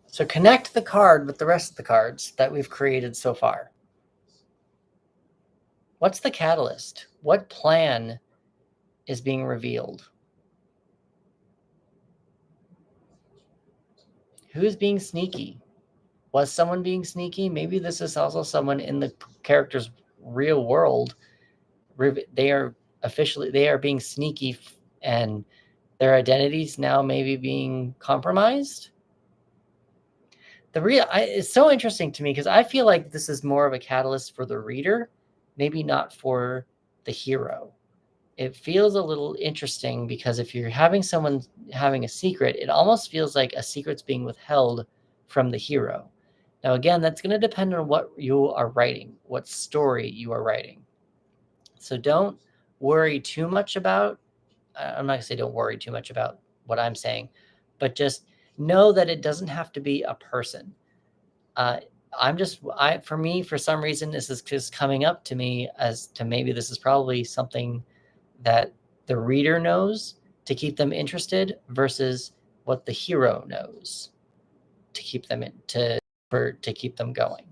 So connect the card with the rest of the cards that we've created so far. What's the catalyst? What plan is being revealed? Who's being sneaky? Was someone being sneaky? Maybe this is also someone in the character's real world. They are being sneaky, and their identities now maybe being compromised. It's so interesting to me because I feel like this is more of a catalyst for the reader, maybe not for the hero. It feels a little interesting because if you're having someone having a secret, it almost feels like a secret's being withheld from the hero. Now, again, that's going to depend on what you are writing, what story you are writing. So don't worry too much about, I'm not going to say don't worry too much about what I'm saying, but just know that it doesn't have to be a person. For me, for some reason, this is just coming up to me as to maybe this is probably something that the reader knows to keep them interested versus what the hero knows to keep them to keep them going.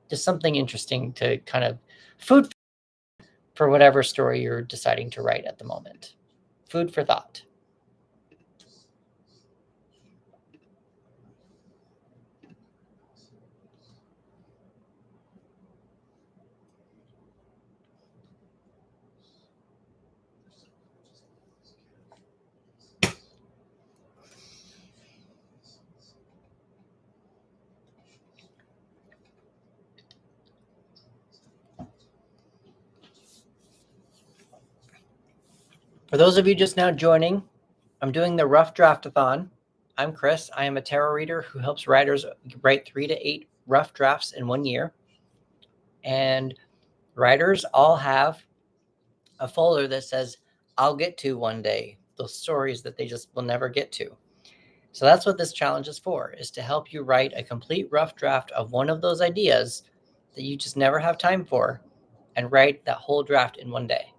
Just something interesting to kind of food for whatever story you're deciding to write at the moment. Food for thought. For those of you just now joining, I'm doing the Rough Draft-a-Thon. I'm Chris. I am a tarot reader who helps writers write 3 to 8 rough drafts in 1 year. And writers all have a folder that says, I'll get to one day, those stories that they just will never get to. So that's what this challenge is for, is to help you write a complete rough draft of one of those ideas that you just never have time for and write that whole draft in 1 day.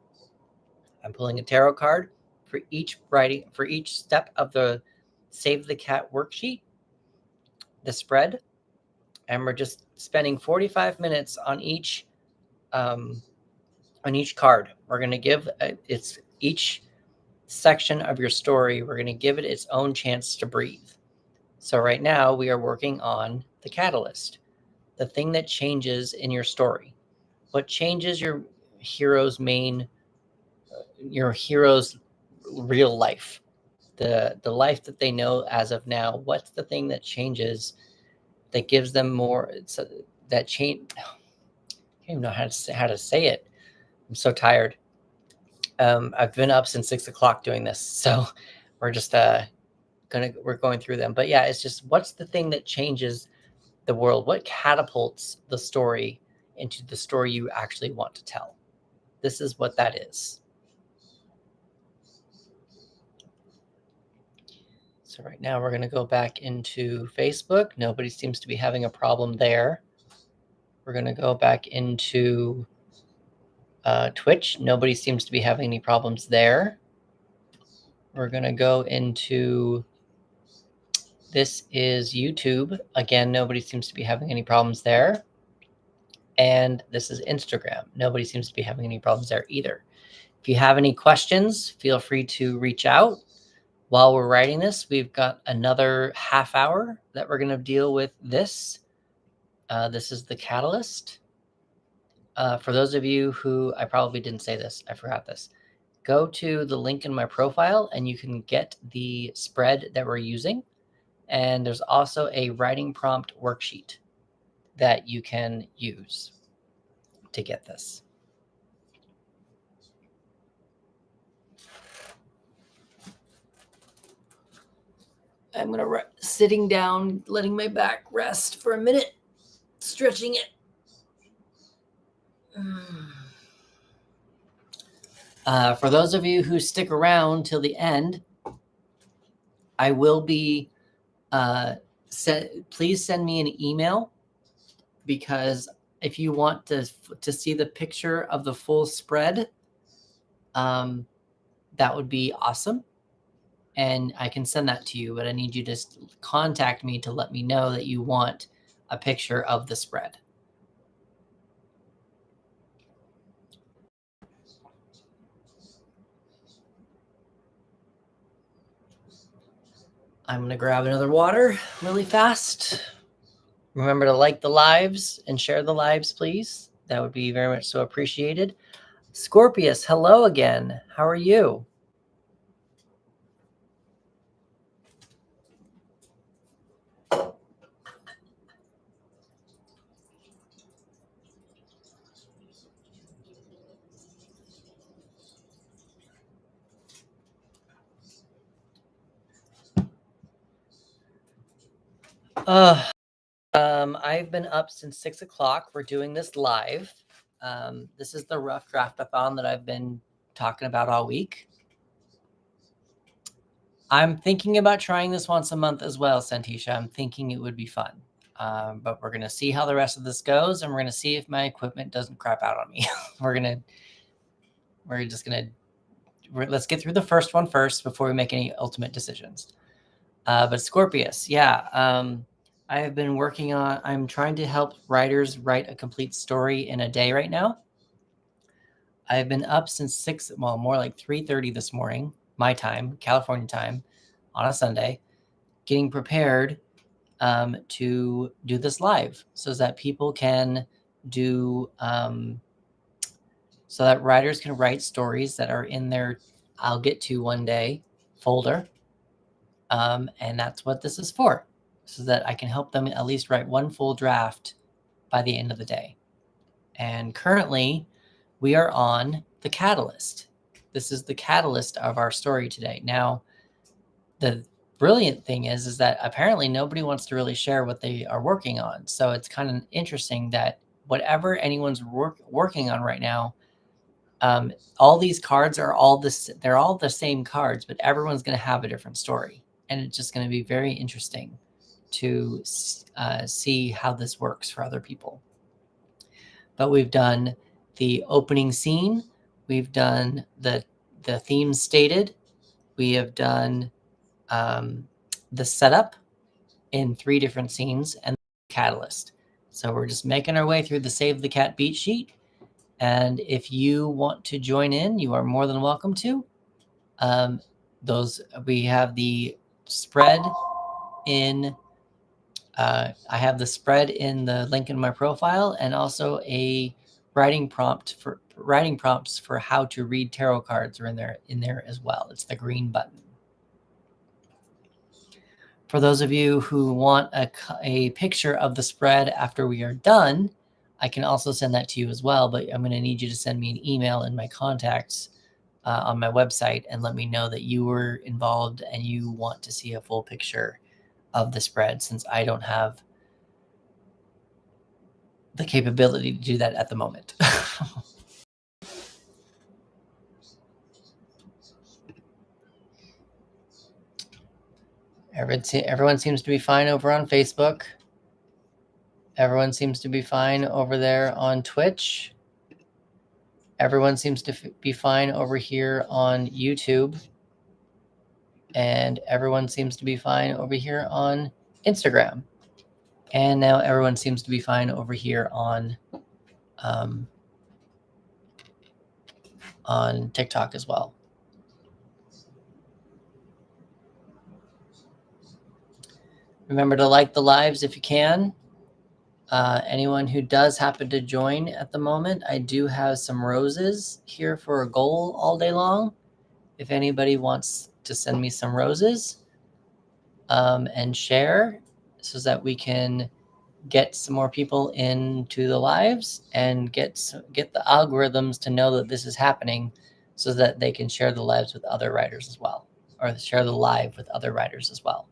I'm pulling a tarot card for each step of the Save the Cat worksheet, the spread, and we're just spending 45 minutes on each card. We're going to give each section of your story, we're going to give it its own chance to breathe. So right now we are working on the catalyst, the thing that changes in your story. What changes your hero's real life, the life that they know as of now. What's the thing that changes, that gives them more, that change? I don't even know how to say it. I'm so tired. I've been up since 6 o'clock doing this, so we're just we're going through them. But yeah, it's just, what's the thing that changes the world? What catapults the story into the story you actually want to tell? this is what that is. So right now we're going to go back into Facebook. Nobody seems to be having a problem there. We're going to go back into Twitch. Nobody seems to be having any problems there. We're going to go into, this is YouTube. Again, nobody seems to be having any problems there. And this is Instagram. Nobody seems to be having any problems there either. If you have any questions, feel free to reach out. While we're writing this, we've got another half hour that we're going to deal with this. This is the catalyst. For those of you who, I probably didn't say this, I forgot this. Go to the link in my profile and you can get the spread that we're using. And there's also a writing prompt worksheet that you can use to get this. I'm going to sitting down, letting my back rest for a minute, stretching it. For those of you who stick around till the end, I will be, please send me an email, because if you want to see the picture of the full spread, that would be awesome. And I can send that to you, but I need you to contact me to let me know that you want a picture of the spread. I'm going to grab another water really fast. Remember to like the lives and share the lives, please. That would be very much so appreciated. Scorpius, hello again. How are you? I've been up since 6 o'clock. We're doing this live. This is the rough draft-a-thon that I've been talking about all week. I'm thinking about trying this once a month as well, Santisha. I'm thinking it would be fun. But we're going to see how the rest of this goes, and we're going to see if my equipment doesn't crap out on me. Let's get through the first one first before we make any ultimate decisions. But Scorpius, yeah. I have been working on, I'm trying to help writers write a complete story in a day right now. I've been up since more like 3:30 this morning, my time, California time, on a Sunday, getting prepared to do this live so that people can do, so that writers can write stories that are in their I'll get to one day folder. And that's what this is for, so that I can help them at least write one full draft by the end of the day. And currently, we are on the catalyst. This is the catalyst of our story today. Now, the brilliant thing is that apparently nobody wants to really share what they are working on. So it's kind of interesting that whatever anyone's working on right now, all these cards are they're all the same cards, but everyone's going to have a different story. And it's just going to be very interesting to see how this works for other people. But we've done the opening scene. We've done the theme stated. We have done the setup in 3 different scenes and the catalyst. So we're just making our way through the Save the Cat beat sheet. And if you want to join in, you are more than welcome to. We have the spread in, I have the spread in the link in my profile, and also a writing prompts for how to read tarot cards are in there as well. It's the green button. For those of you who want a picture of the spread after we are done, I can also send that to you as well, but I'm going to need you to send me an email in my contacts on my website and let me know that you were involved and you want to see a full picture of the spread, since I don't have the capability to do that at the moment. Everyone seems to be fine over on Facebook. Everyone seems to be fine over there on Twitch. Everyone seems to be fine over here on YouTube. And everyone seems to be fine over here on Instagram. And now everyone seems to be fine over here on TikTok as well. Remember to like the lives if you can. Anyone who does happen to join at the moment, I do have some roses here for a goal all day long. If anybody wants to send me some roses and share so that we can get some more people into the lives and get the algorithms to know that this is happening so that they can share the lives with other writers as well, or share the live with other writers as well.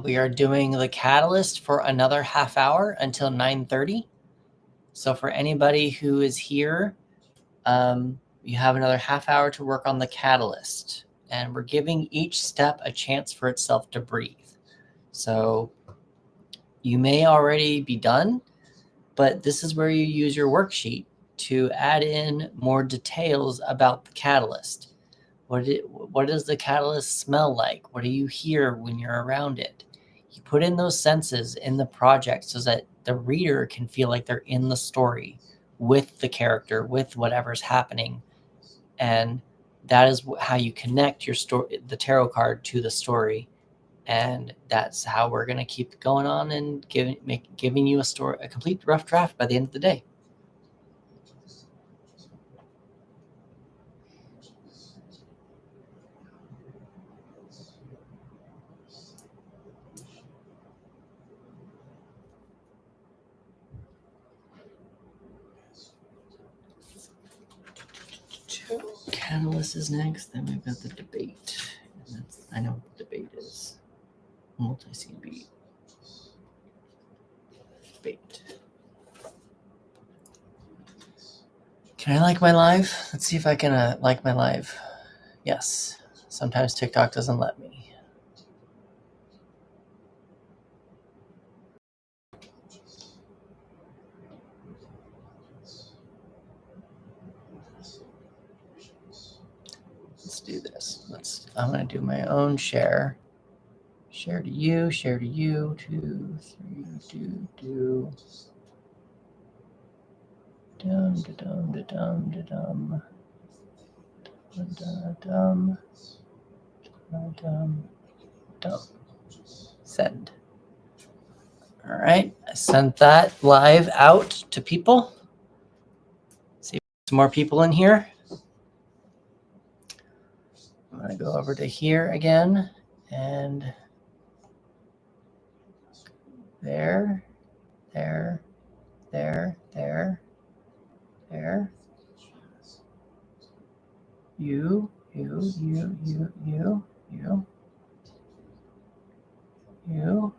We are doing the catalyst for another half hour until 9:30. So for anybody who is here, you have another half hour to work on the catalyst. And we're giving each step a chance for itself to breathe. So you may already be done, but this is where you use your worksheet to add in more details about the catalyst. What does the catalyst smell like? What do you hear when you're around it? You put in those senses in the project so that the reader can feel like they're in the story with the character, with whatever's happening. And that is how you connect your story, the tarot card, to the story. And that's how we're going to keep going on and giving you a complete rough draft by the end of the day. Catalyst is next. Then we've got the debate. And I know what the debate is. Multi-scene beat. Debate. Can I like my live? Let's see if I can like my live. Yes. Sometimes TikTok doesn't let me. Let's do this. I'm going to do my own share. Share to you, 2, 3, do. Dum da dum da dum da dum. Dum dum dum. Send. All right, I sent that live out to people. See if there's some more people in here. I'm going to go over to here again, and there. You.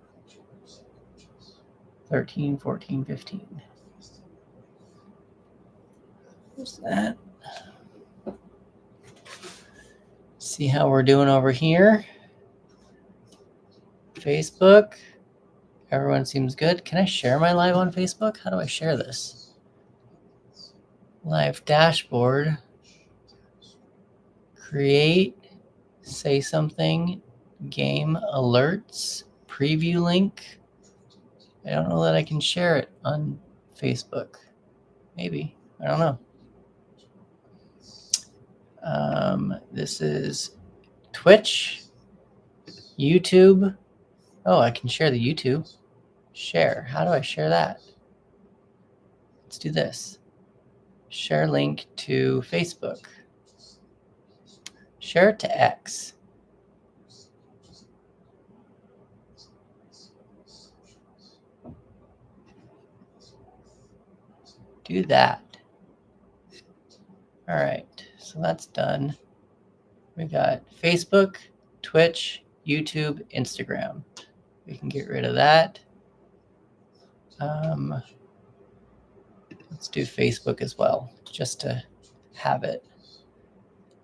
13, 14, 15. What's that? See how we're doing over here. Facebook. Everyone seems good. Can I share my live on Facebook? How do I share this? Live dashboard. Create. Say something. Game alerts. Preview link. I don't know that I can share it on Facebook. Maybe. I don't know. This is Twitch. YouTube. Oh, I can share the YouTube. Share. How do I share that? Let's do this. Share link to Facebook. Share it to X. Do that. All right. so that's done. We got Facebook, Twitch, YouTube, Instagram. We can get rid of that. Let's do Facebook as well, just to have it.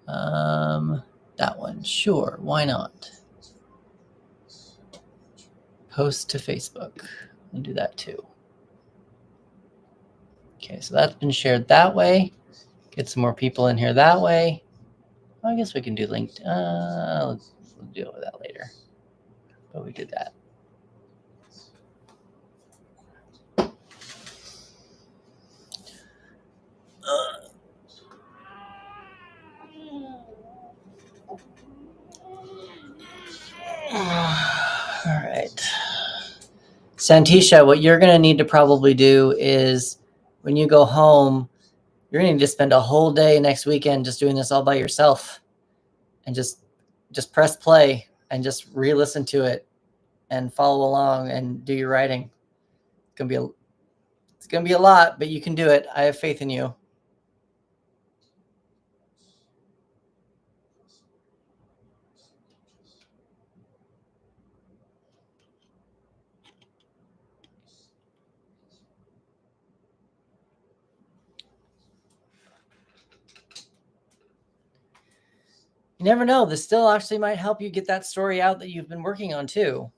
That one, sure, why not? Post to Facebook. We'll do that too. Okay, so that's been shared that way. Get some more people in here that way. I guess we can do LinkedIn. Let's deal with that later. But we did that. All right. Santisha, what you're going to need to probably do is when you go home, you're going to need to spend a whole day next weekend just doing this all by yourself and just press play and just re-listen to it and follow along and do your writing. It's going to be a lot, but you can do it. I have faith in you. You never know. This still actually might help you get that story out that you've been working on too.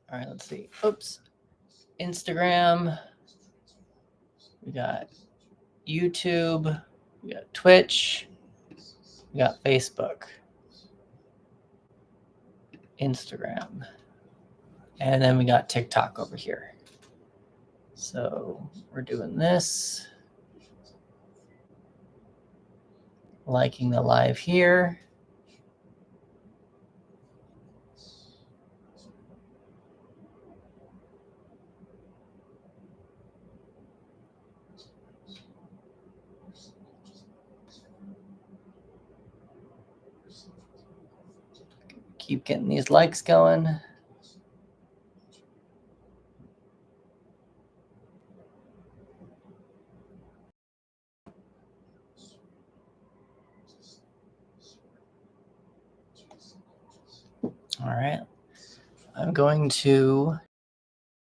All right, let's see. Oops. Instagram. We got YouTube. We got Twitch. We got Facebook. Instagram. And then we got TikTok over here. So we're doing this. Liking the live here. Keep getting these likes going. All right. I'm going to,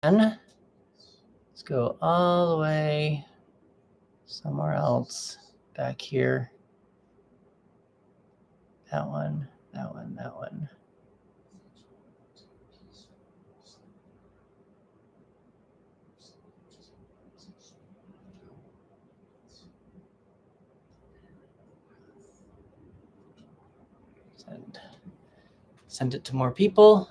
let's go all the way somewhere else back here. That one, that one, that one. Send it to more people.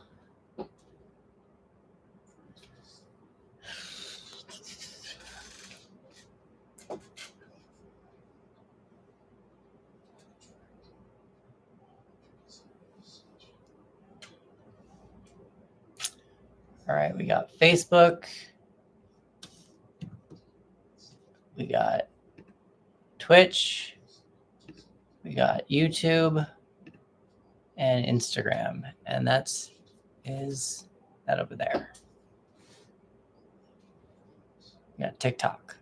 All right, we got Facebook. We got Twitch. We got YouTube and Instagram. And is that over there. We got TikTok.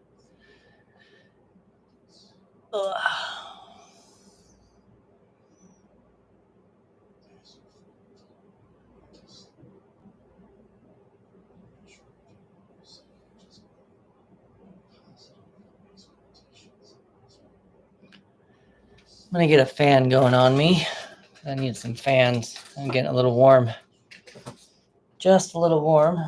Ugh. I'm going to get a fan going on me. I need some fans. I'm getting a little warm. Just a little warm.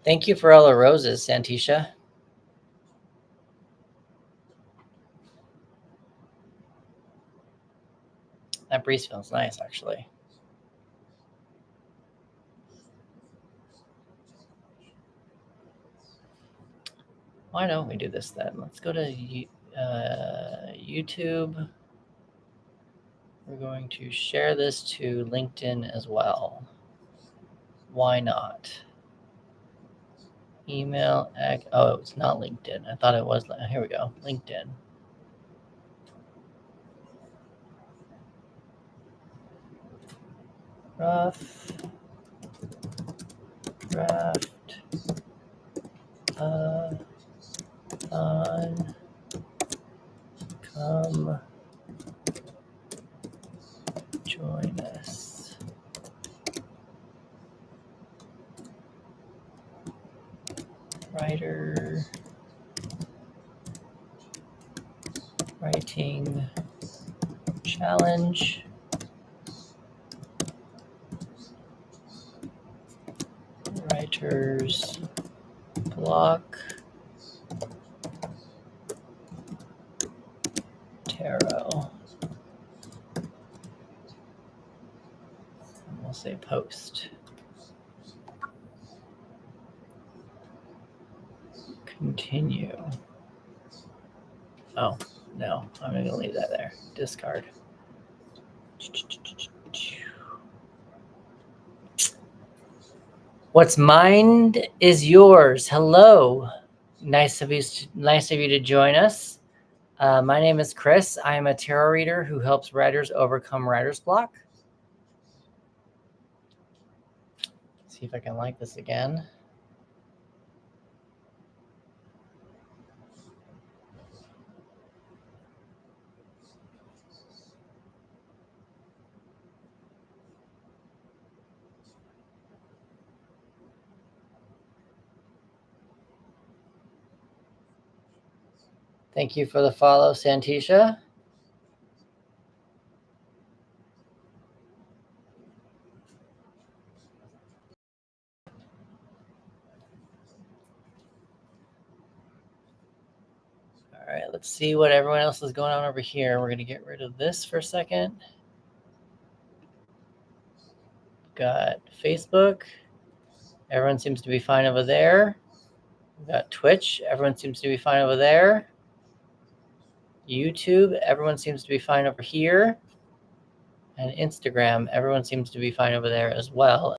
Thank you for all the roses, Santisha. That breeze feels nice, actually. Why don't we do this then? Let's go to YouTube. We're going to share this to LinkedIn as well. Why not? Email. Oh, it's not LinkedIn. I thought it was. Here we go. LinkedIn. Rough Draft-a-Thon. Come join us. Writing challenge. Writer's block. Tarot. We'll say post. Continue. Oh, no. I'm going to leave that there. Discard. What's mine is yours. Hello. Nice of you to join us. My name is Chris. I am a tarot reader who helps writers overcome writer's block. See if I can like this again. Thank you for the follow, Santisha. All right, let's see what everyone else is going on over here. We're going to get rid of this for a second. Got Facebook. Everyone seems to be fine over there. We've got Twitch. Everyone seems to be fine over there. YouTube. Everyone seems to be fine over here. And Instagram. Everyone seems to be fine over there as well.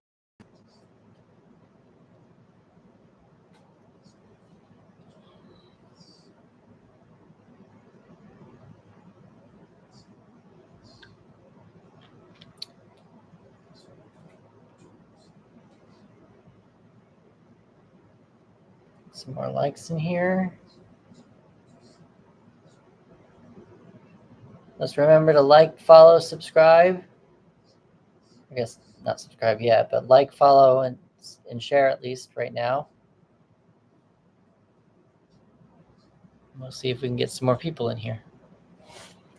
Some more likes in here. Let's remember to like, follow, subscribe. I guess not subscribe yet, but like, follow, and share at least right now. We'll see if we can get some more people in here.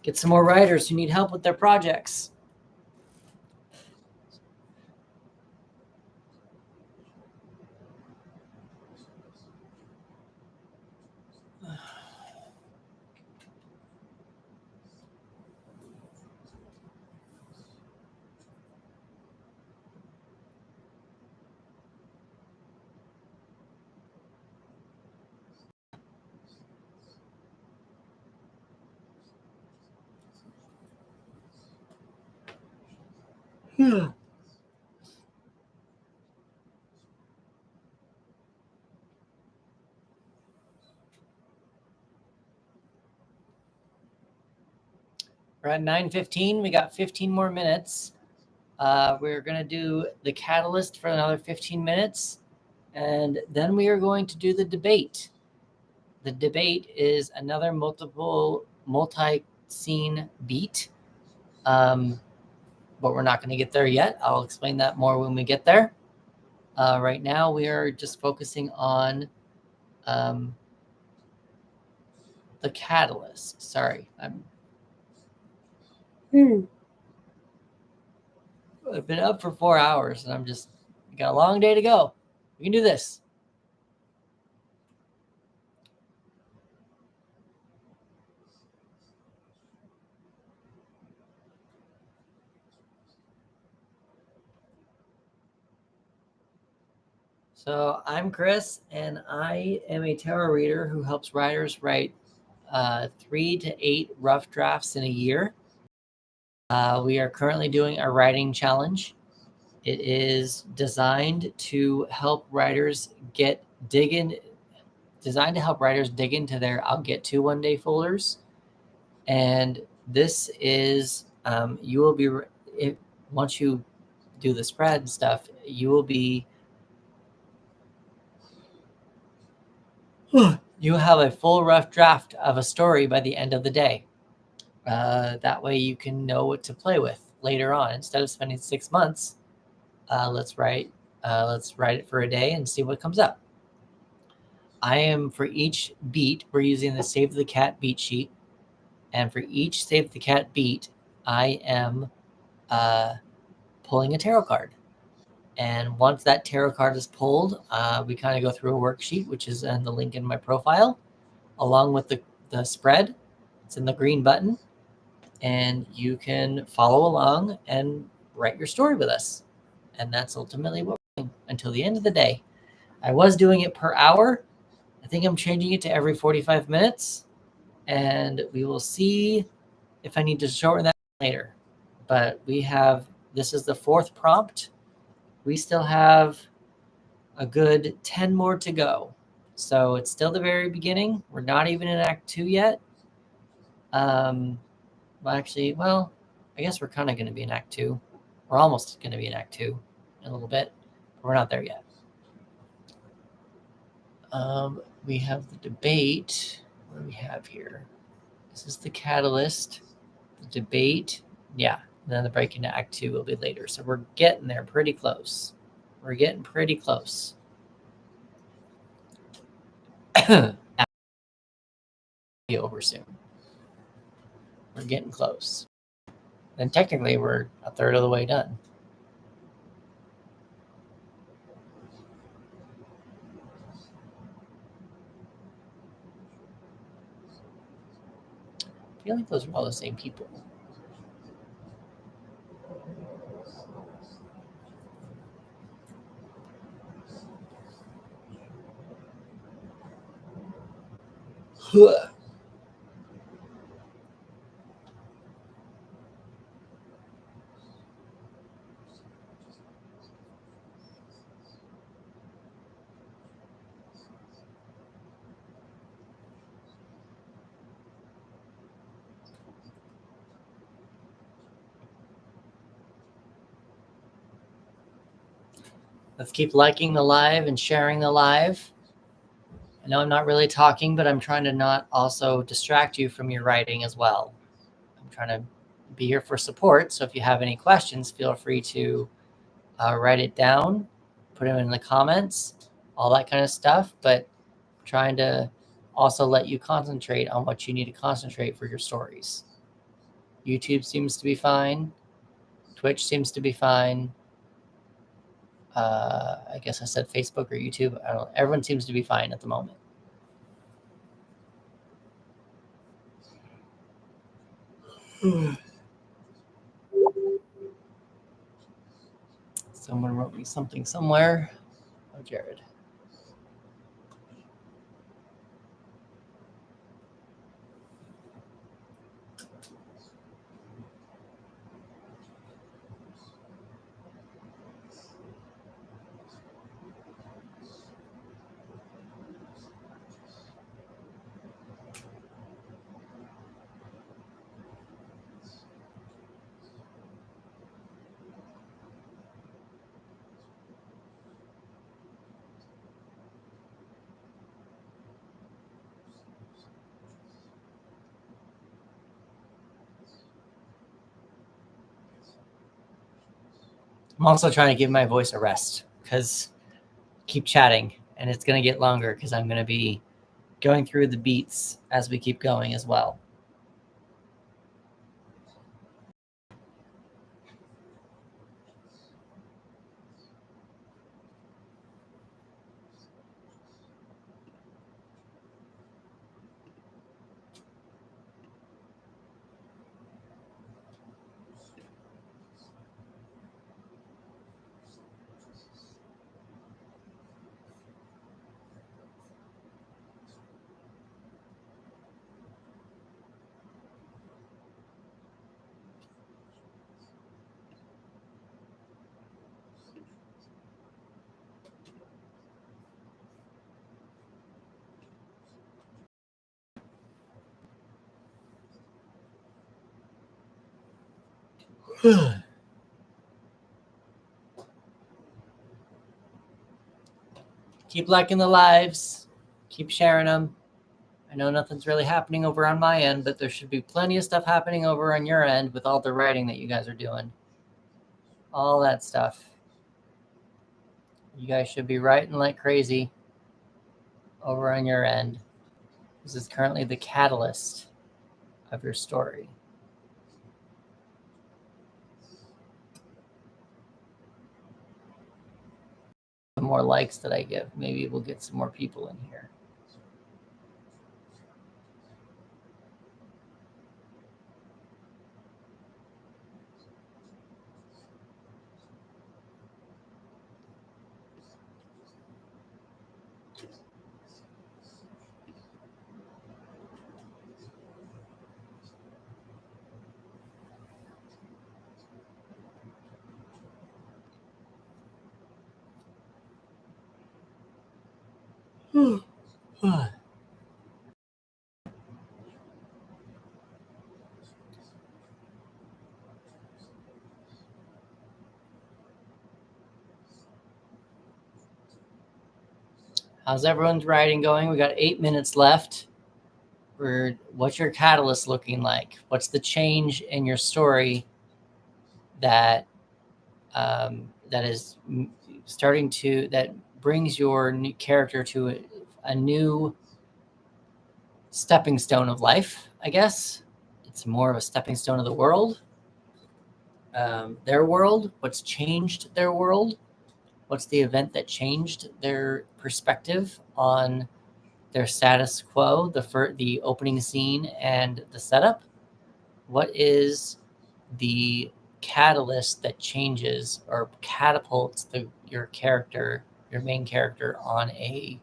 Get some more writers who need help with their projects. We're at 9:15. We got 15 more minutes. We're going to do the catalyst for another 15 minutes. And then we are going to do the debate. The debate is another multi-scene beat. But we're not going to get there yet. I'll explain that more when we get there. Right now, we are just focusing on the catalyst. Sorry, I've been up for 4 hours and got a long day to go. We can do this. So I'm Chris, and I am a tarot reader who helps writers write 3 to 8 rough drafts in a year. We are currently doing a writing challenge. It is designed to help writers designed to help writers dig into their I'll get to one day folders. And this is, you will be, once you do the spread stuff, you will be, you have a full rough draft of a story by the end of the day. That way you can know what to play with later on. Instead of spending 6 months, let's write it for a day and see what comes up. I am, for each beat, we're using the Save the Cat beat sheet. And for each Save the Cat beat, I am pulling a tarot card. And once that tarot card is pulled, we kind of go through a worksheet, which is in the link in my profile, along with the spread. It's in the green button. And you can follow along and write your story with us. And that's ultimately what we're doing until the end of the day. I was doing it per hour. I think I'm changing it to every 45 minutes. And we will see if I need to shorten that later. But this is the 4th prompt. We still have a good 10 more to go. So it's still the very beginning. We're not even in Act 2 yet. I guess we're kind of going to be in Act 2. We're almost going to be in Act 2 in a little bit. But we're not there yet. We have the debate. What do we have here? This is the catalyst. The debate. Yeah. And then the break into Act 2 will be later. So we're getting there pretty close. We're getting pretty close. Be over soon. We're getting close. And technically, we're a third of the way done. I feel like those are all the same people. Let's keep liking the live and sharing the live. I know I'm not really talking, but I'm trying to not also distract you from your writing as well. I'm trying to be here for support. So if you have any questions, feel free to write it down, put them in the comments, all that kind of stuff. But trying to also let you concentrate on what you need to concentrate for your stories. YouTube seems to be fine. Twitch seems to be fine. I guess I said Facebook or YouTube. I don't know. Everyone seems to be fine at the moment. Someone wrote me something somewhere. Oh, Jared. I'm also trying to give my voice a rest because keep chatting and it's going to get longer because I'm going to be going through the beats as we keep going as well. Keep liking the lives. Keep sharing them. I know nothing's really happening over on my end, but there should be plenty of stuff happening over on your end with all the writing that you guys are doing. All that stuff. You guys should be writing like crazy over on your end. This is currently the catalyst of your story. The more likes that I give, maybe we'll get some more people in here. How's everyone's writing going? We got 8 minutes left. What's your catalyst looking like? What's the change in your story that is starting to, that brings your new character to a new stepping stone of life, I guess? It's more of a stepping stone of the world. Their world, what's changed their world? What's the event that changed their perspective on their status quo, the opening scene and the setup? What is the catalyst that changes or catapults your main character, on a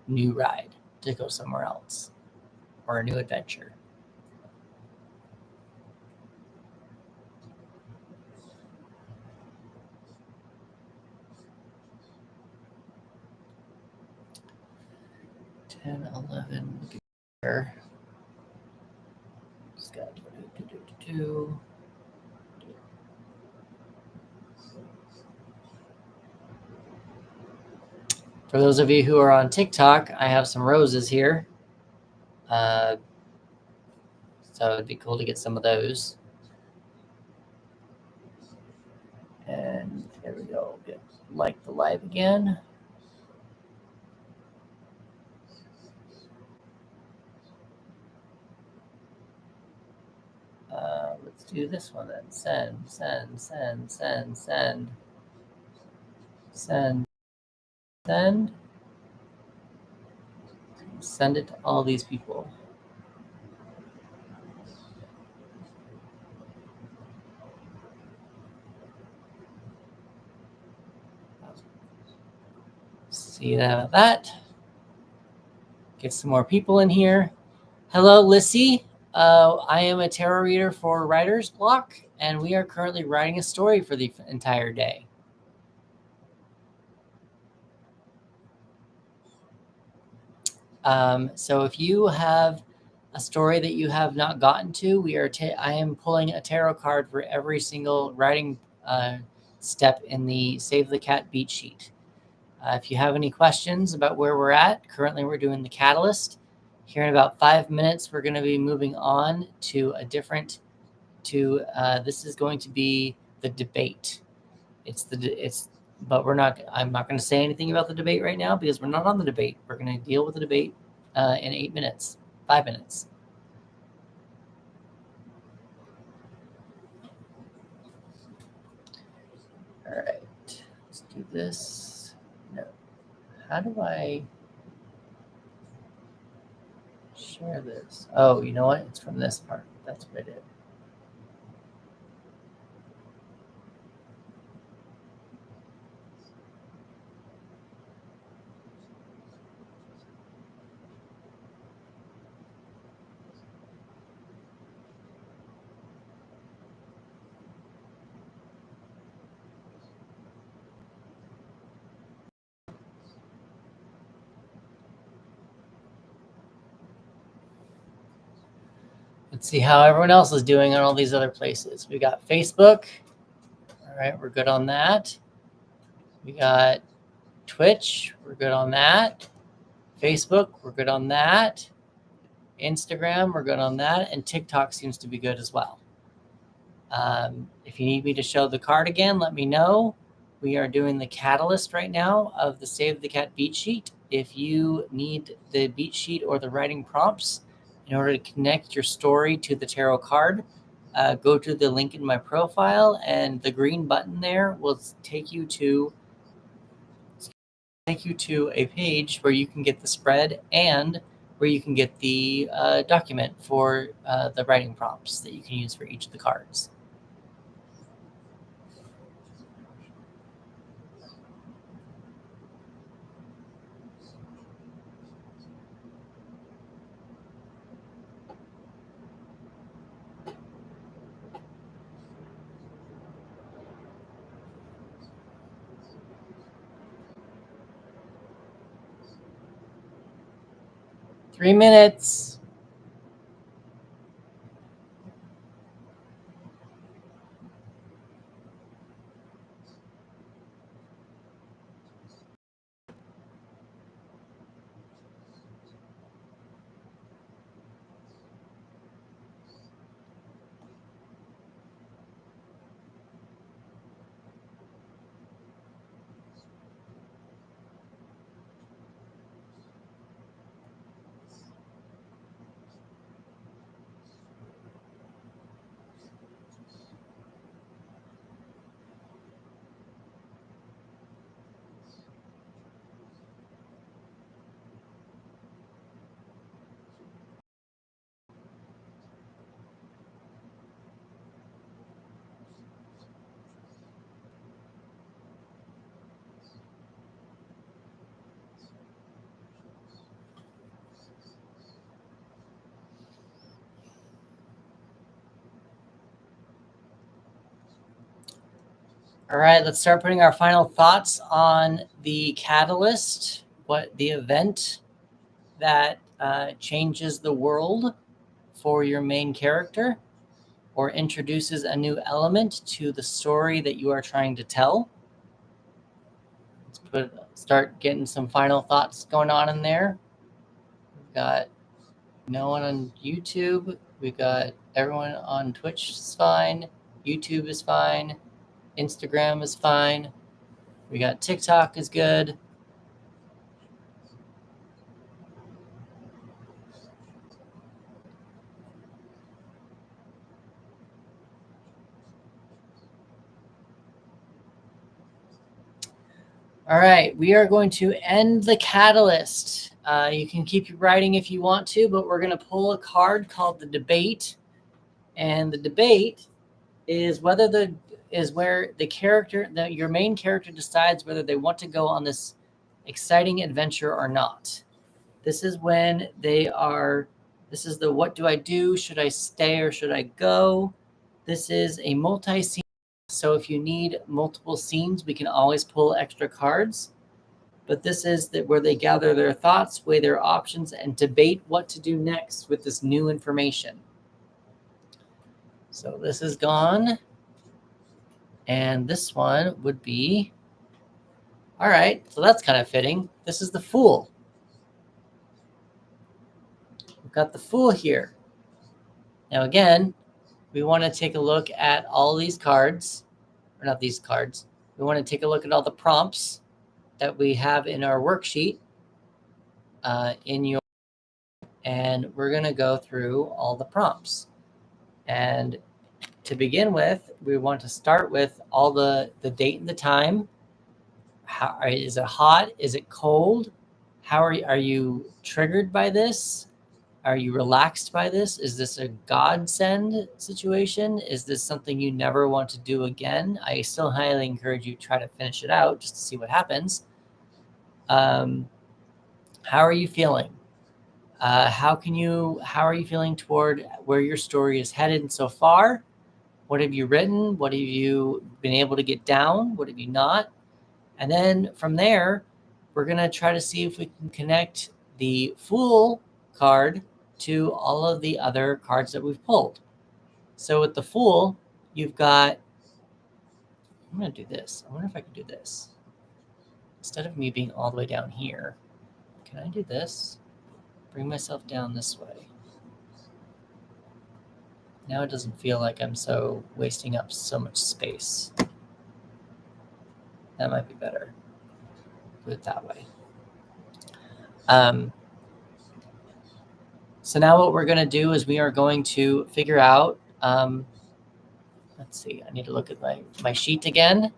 new ride to go somewhere else or a new adventure? Ten, 11. Here. Just got do. For those of you who are on TikTok, I have some roses here. So it'd be cool to get some of those. And there we go. Get like the live again. Let's do this one then. Send. Send it to all these people. See that? Get some more people in here. Hello, Lissy. I am a tarot reader for Writer's Block, and we are currently writing a story for the entire day. So if you have a story that you have not gotten to, I am pulling a tarot card for every single writing step in the Save the Cat beat sheet. If you have any questions about where we're at, currently we're doing the catalyst. Here in about 5 minutes, we're going to be moving on to this is going to be the debate. But I'm not going to say anything about the debate right now because we're not on the debate. We're going to deal with the debate in 8 minutes, 5 minutes. All right, let's do this. No, how do I share this? Oh, you know what? It's from this part. That's what I did. Let's see how everyone else is doing on all these other places. We got Facebook. All right, we're good on that. We got Twitch. We're good on that. Facebook, we're good on that. Instagram, we're good on that. And TikTok seems to be good as well. If you need me to show the card again, let me know. We are doing the catalyst right now of the Save the Cat beat sheet. If you need the beat sheet or the writing prompts in order to connect your story to the tarot card, go to the link in my profile, and the green button there will take you to a page where you can get the spread and where you can get the document for the writing prompts that you can use for each of the cards. Three minutes. All right, let's start putting our final thoughts on the catalyst, what the event that changes the world for your main character or introduces a new element to the story that you are trying to tell. Let's start getting some final thoughts going on in there. We've got no one on YouTube. We've got everyone on Twitch is fine. YouTube is fine. Instagram is fine. We got TikTok is good. All right, we are going to end the catalyst. You can keep writing if you want to, but we're going to pull a card called the debate. And the debate is where the character, your main character decides whether they want to go on this exciting adventure or not. This is when this is the what do I do? Should I stay or should I go? This is a multi-scene. So if you need multiple scenes, we can always pull extra cards. But this is where they gather their thoughts, weigh their options, and debate what to do next with this new information. So this is gone. And this one would be, all right, so that's kind of fitting. This is the Fool. We've got the Fool here. Now again, we want to take a look at all these cards, or not these cards. We want to take a look at all the prompts that we have in our worksheet and we're going to go through all the prompts. And to begin with, we want to start with all the date and the time. Is it hot? Is it cold? How are you triggered by this? Are you relaxed by this? Is this a godsend situation? Is this something you never want to do again? I still highly encourage you to try to finish it out just to see what happens. How are you feeling? How are you feeling toward where your story is headed so far? What have you written? What have you been able to get down? What have you not? And then from there, we're going to try to see if we can connect the Fool card to all of the other cards that we've pulled. So with the Fool, you've got, I'm going to do this. I wonder if I can do this. Instead of me being all the way down here, can I do this? Bring myself down this way. Now it doesn't feel like I'm so wasting up so much space. That might be better. Do it that way. So now what we're going to do is we are going to figure out, let's see, I need to look at my sheet again.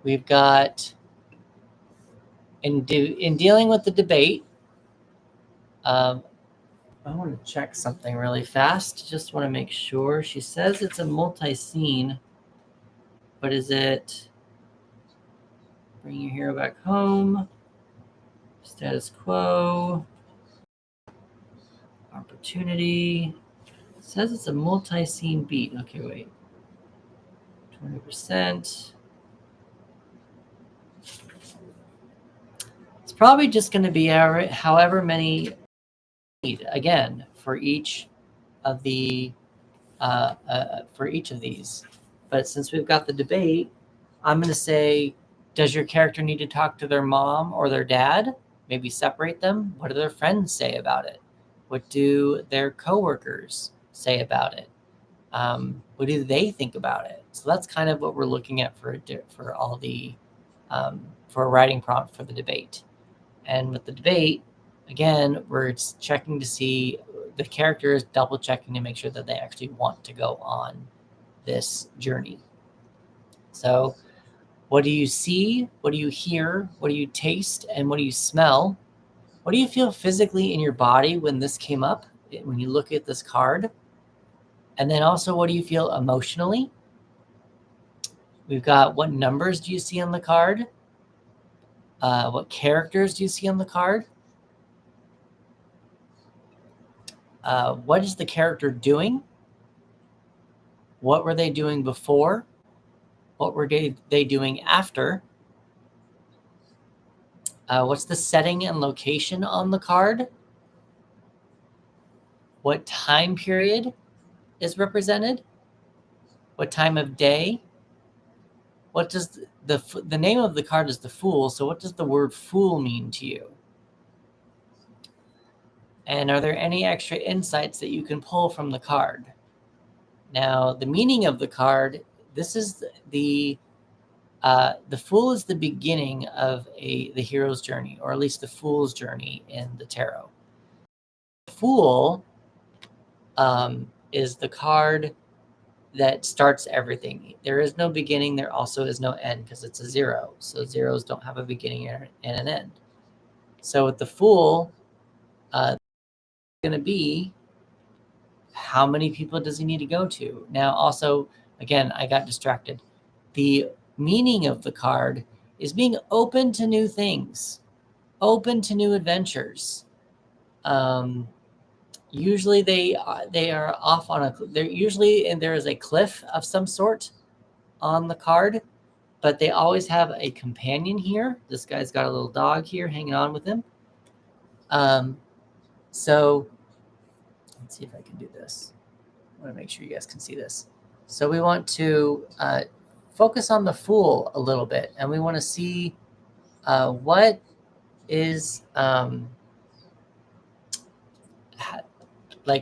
We've got, in dealing with the debate, I want to check something really fast. Just want to make sure. She says it's a multi-scene, but is it bring your hero back home, status quo, opportunity? It says it's a multi-scene beat. Okay, wait. 20%. It's probably just going to be however many, again, for each of the for each of these. But since we've got the debate, I'm going to say, does your character need to talk to their mom or their dad? Maybe separate them. What do their friends say about it? What do their coworkers say about it? What do they think about it? So that's kind of what we're looking at for all the for a writing prompt for the debate. And with the debate, again, we're checking to see the character is double checking to make sure that they actually want to go on this journey. So what do you see? What do you hear? What do you taste? And what do you smell? What do you feel physically in your body when this came up, when you look at this card? And then also, what do you feel emotionally? We've got, what numbers do you see on the card? What characters do you see on the card? What is the character doing? What were they doing before? What were they doing after? What's the setting and location on the card? What time period is represented? What time of day? What does the name of the card is the Fool, so what does the word fool mean to you? And are there any extra insights that you can pull from the card? Now, the meaning of the card, this is the Fool is the beginning of the hero's journey, or at least the Fool's journey in the tarot. The Fool is the card that starts everything. There is no beginning. There also is no end because it's a zero. So zeros don't have a beginning and an end. So with the Fool, it's going to be, how many people does he need to go to? Now, also, again, I got distracted. The meaning of the card is being open to new things, open to new adventures. Usually they are off on there is a cliff of some sort on the card, but they always have a companion here. This guy's got a little dog here hanging on with him. So let's see if I can do this. I want to make sure you guys can see this. So we want to focus on the Fool a little bit, and we want to see what is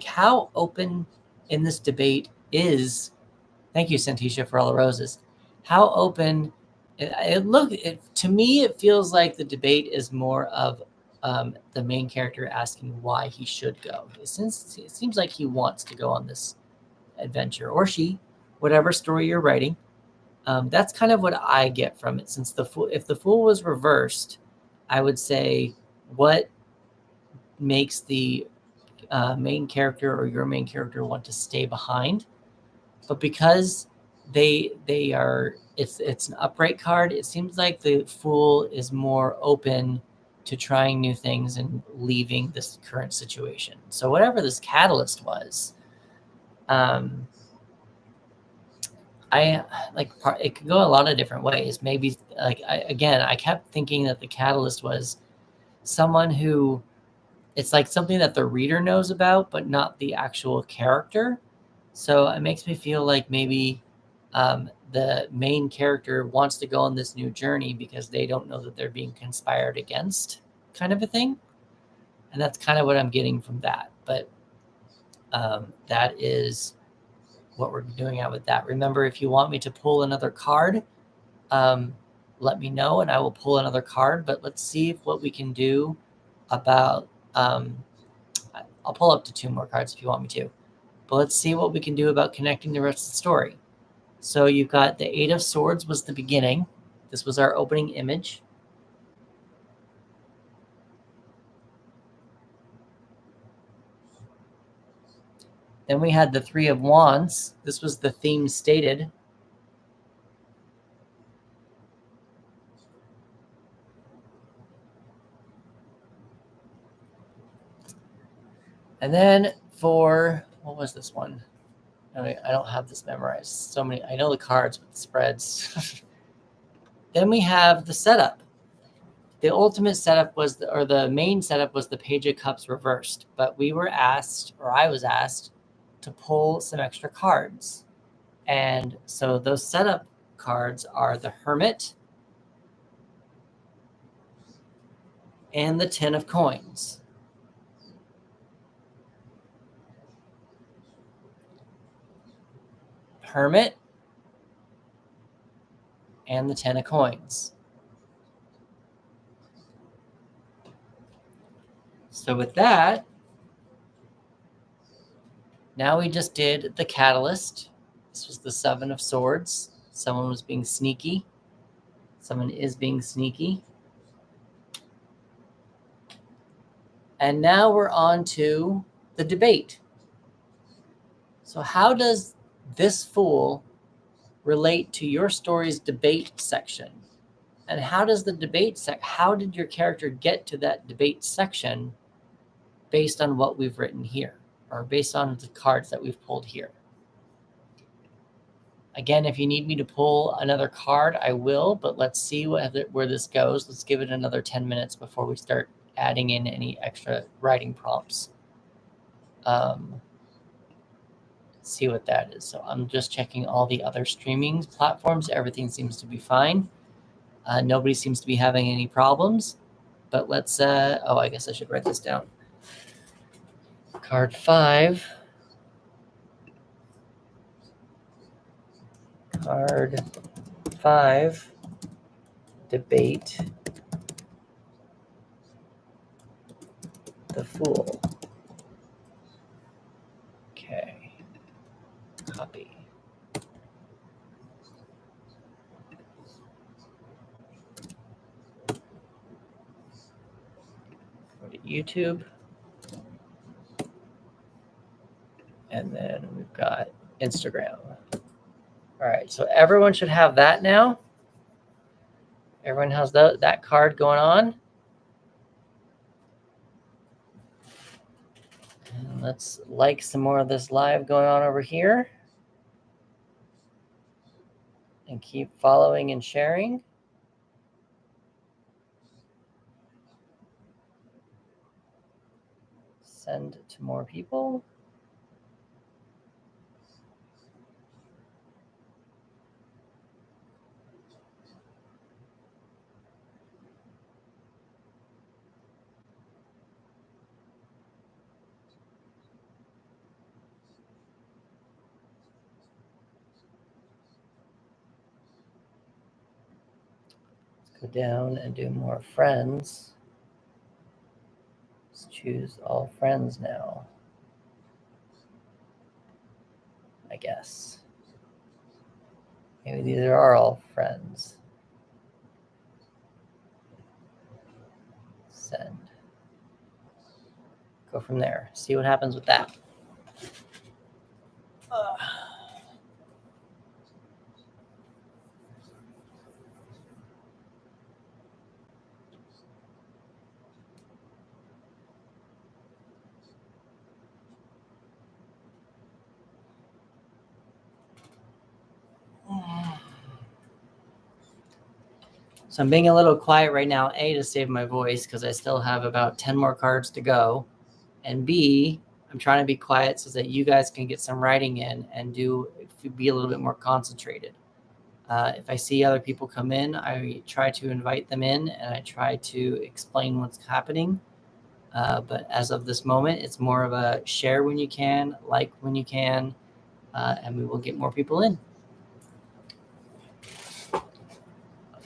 how open in this debate is. Thank you, Santisha, for all the roses. How open to me, it feels like the debate is more of the main character asking why he should go. It seems like he wants to go on this adventure, or she, whatever story you're writing. That's kind of what I get from it. Since if the Fool was reversed, I would say what makes the main character or your main character want to stay behind. But because they are, it's an upright card, it seems like the Fool is more open to trying new things and leaving this current situation. So whatever this catalyst was, it could go a lot of different ways. Maybe I kept thinking that the catalyst was someone who it's like something that the reader knows about, but not the actual character. So it makes me feel like maybe the main character wants to go on this new journey because they don't know that they're being conspired against, kind of a thing. And that's kind of what I'm getting from that. But that is what we're doing out with that. Remember, if you want me to pull another card, let me know and I will pull another card. But let's see what we can do about. I'll pull up to 2 more cards if you want me to. But let's see what we can do about connecting the rest of the story. So you've got the 8 of Swords was the beginning. This was our opening image. Then we had the 3 of Wands. This was the theme stated. And then for, what was this one? I don't have this memorized. So many, I know the cards with the spreads. Then we have the setup. The ultimate setup was, the main setup was the Page of Cups reversed. But we were asked, or I was asked, to pull some extra cards. And so those setup cards are the Hermit and the 10 of Coins. Hermit and the 10 of Coins. So with that, now we just did the Catalyst. This was the 7 of Swords. Someone was being sneaky. Someone is being sneaky. And now we're on to the debate. So how does this Fool relate to your story's debate section? And how does the debate how did your character get to that debate section based on what we've written here, or based on the cards that we've pulled here? Again, if you need me to pull another card, I will, but let's see where this goes. Let's give it another 10 minutes before we start adding in any extra writing prompts. See what that is. So I'm just checking all the other streaming platforms. Everything seems to be fine. Nobody seems to be having any problems. But let's, I guess I should write this down. Card 5. Card 5. Debate the Fool. Okay. Copy. Go to YouTube. And then we've got Instagram. All right, so everyone should have that now. Everyone has that card going on. And let's like some more of this live going on over here. And keep following and sharing. Send to more people. Go down and do more friends. Let's choose all friends now, I guess. Maybe these are all friends. Send. Go from there. See what happens with that. So I'm being a little quiet right now, A, to save my voice because I still have about 10 more cards to go. And B, I'm trying to be quiet so that you guys can get some writing in and be a little bit more concentrated. If I see other people come in, I try to invite them in and I try to explain what's happening. But as of this moment, it's more of a share when you can, like when you can, and we will get more people in.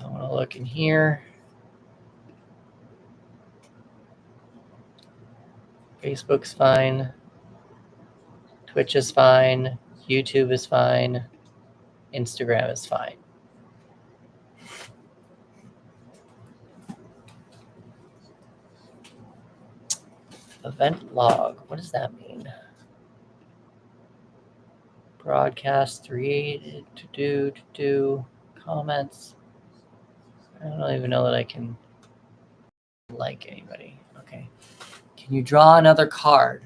I want to look in here. Facebook's fine. Twitch is fine. YouTube is fine. Instagram is fine. Event log. What does that mean? Broadcast 3 to do comments. I don't even know that I can like anybody. Okay. Can you draw another card?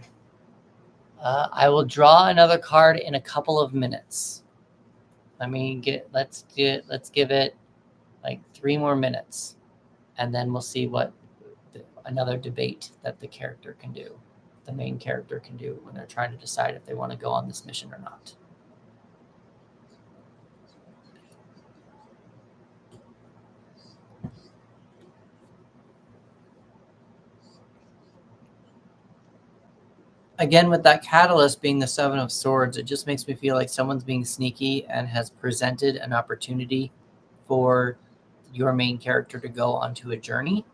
I will draw another card in a couple of minutes. Let's give it like 3 more minutes, and then we'll see what another debate that the character can do, the main character can do when they're trying to decide if they want to go on this mission or not. Again, with that catalyst being the Seven of Swords, it just makes me feel like someone's being sneaky and has presented an opportunity for your main character to go onto a journey.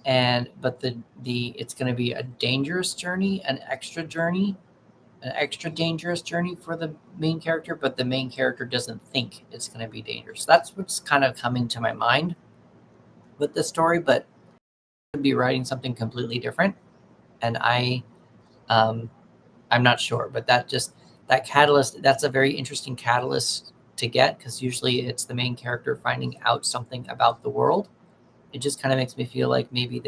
But it's going to be a dangerous journey, an extra dangerous journey for the main character, but the main character doesn't think it's going to be dangerous. That's what's kind of coming to my mind with this story, but I could be writing something completely different, and I'm not sure. But that catalyst, that's a very interesting catalyst to get, because usually it's the main character finding out something about the world. It just kind of makes me feel like maybe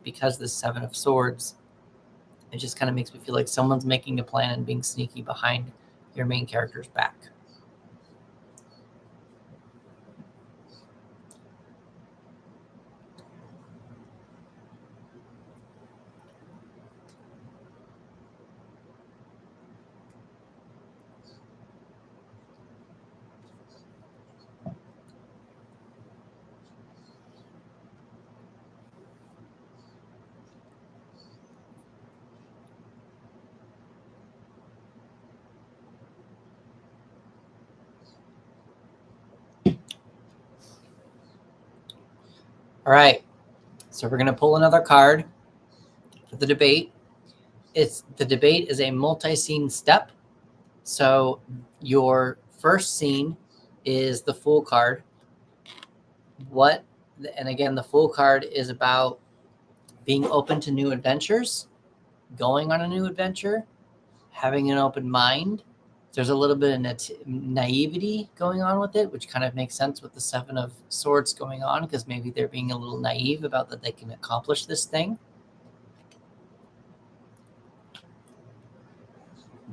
because the Seven of Swords, it just kind of makes me feel like someone's making a plan and being sneaky behind your main character's back. All right, so we're going to pull another card for the debate. The debate is a multi-scene step. So your first scene is the Fool card. And again, the Fool card is about being open to new adventures, going on a new adventure, having an open mind. There's a little bit of naivety going on with it, which kind of makes sense with the Seven of Swords going on, because maybe they're being a little naive about that they can accomplish this thing.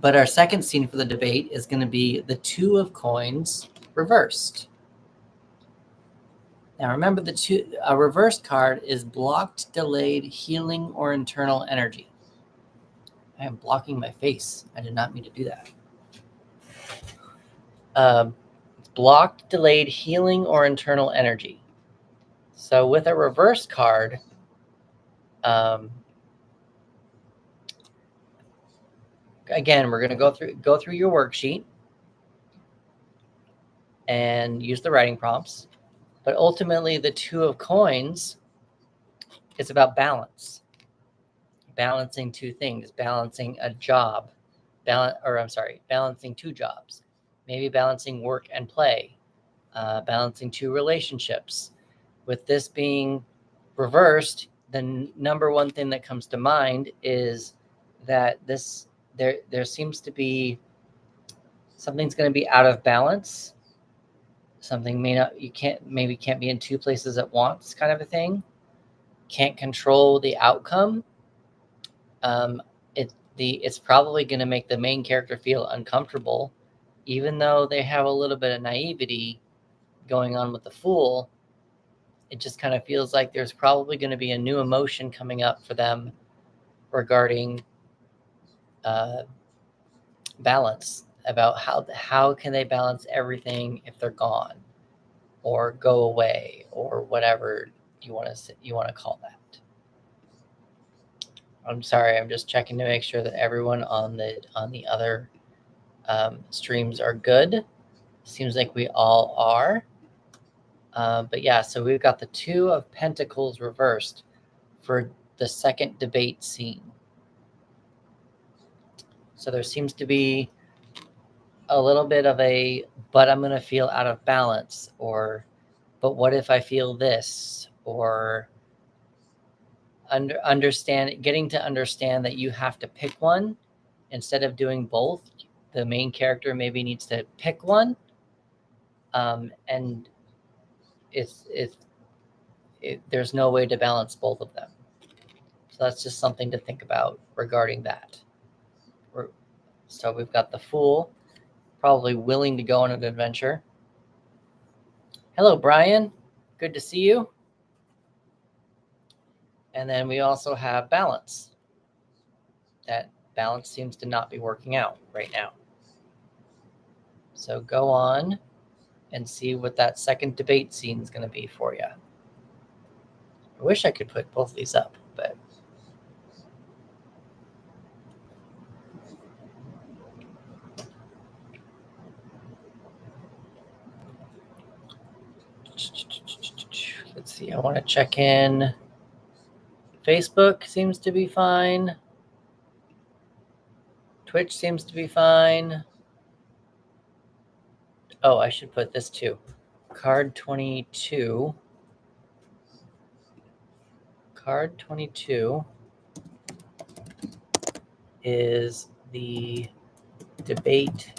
But our second scene for the debate is going to be the Two of Coins reversed. Now remember, a reversed card is blocked, delayed, healing, or internal energy. I am blocking my face. I did not mean to do that. Blocked, delayed, healing, or internal energy. So with a reverse card, again, we're going to go through your worksheet and use the writing prompts. But ultimately, the Two of Coins is about balance. Balancing two things, balancing a job, balancing two jobs, maybe balancing work and play, balancing two relationships. With this being reversed, the number one thing that comes to mind is that there seems to be something's going to be out of balance. Something maybe can't be in two places at once, kind of a thing. Can't control the outcome. It's probably going to make the main character feel uncomfortable, even though they have a little bit of naivety going on with the Fool. it just kind of feels like there's probably going to be a new emotion coming up for them regarding balance, about how can they balance everything if they're gone or go away or whatever you want to call that. I'm sorry, I'm just checking to make sure that everyone on the other streams are good. Seems like we all are. But yeah, so we've got the Two of Pentacles reversed for the second debate scene. So there seems to be a little bit of a, but I'm going to feel out of balance, or, but what if I feel this, or getting to understand that you have to pick one instead of doing both. The main character maybe needs to pick one, and there's no way to balance both of them. So that's just something to think about regarding that. So we've got the Fool, probably willing to go on an adventure. Hello, Brian. Good to see you. And then we also have Balance. That balance seems to not be working out right now. So go on and see what that second debate scene is going to be for you. I wish I could put both of these up, but let's see. I want to check in. Facebook seems to be fine. Twitch seems to be fine. Oh, I should put this too. Card 22. Card 22 is the debate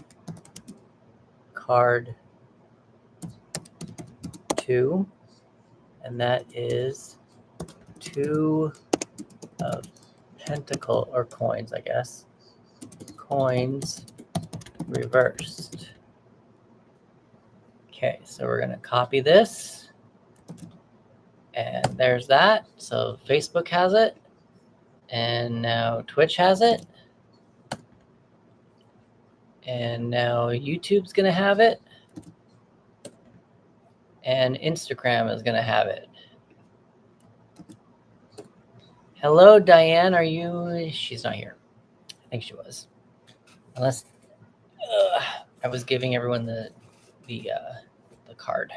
card 2, and that is Two of Pentacle, or coins, I guess. Coins reversed. Okay, so we're going to copy this. And there's that. So Facebook has it. And now Twitch has it. And now YouTube's going to have it. And Instagram is going to have it. Hello, Diane. Are you? She's not here. I think she was. Unless I was giving everyone the card.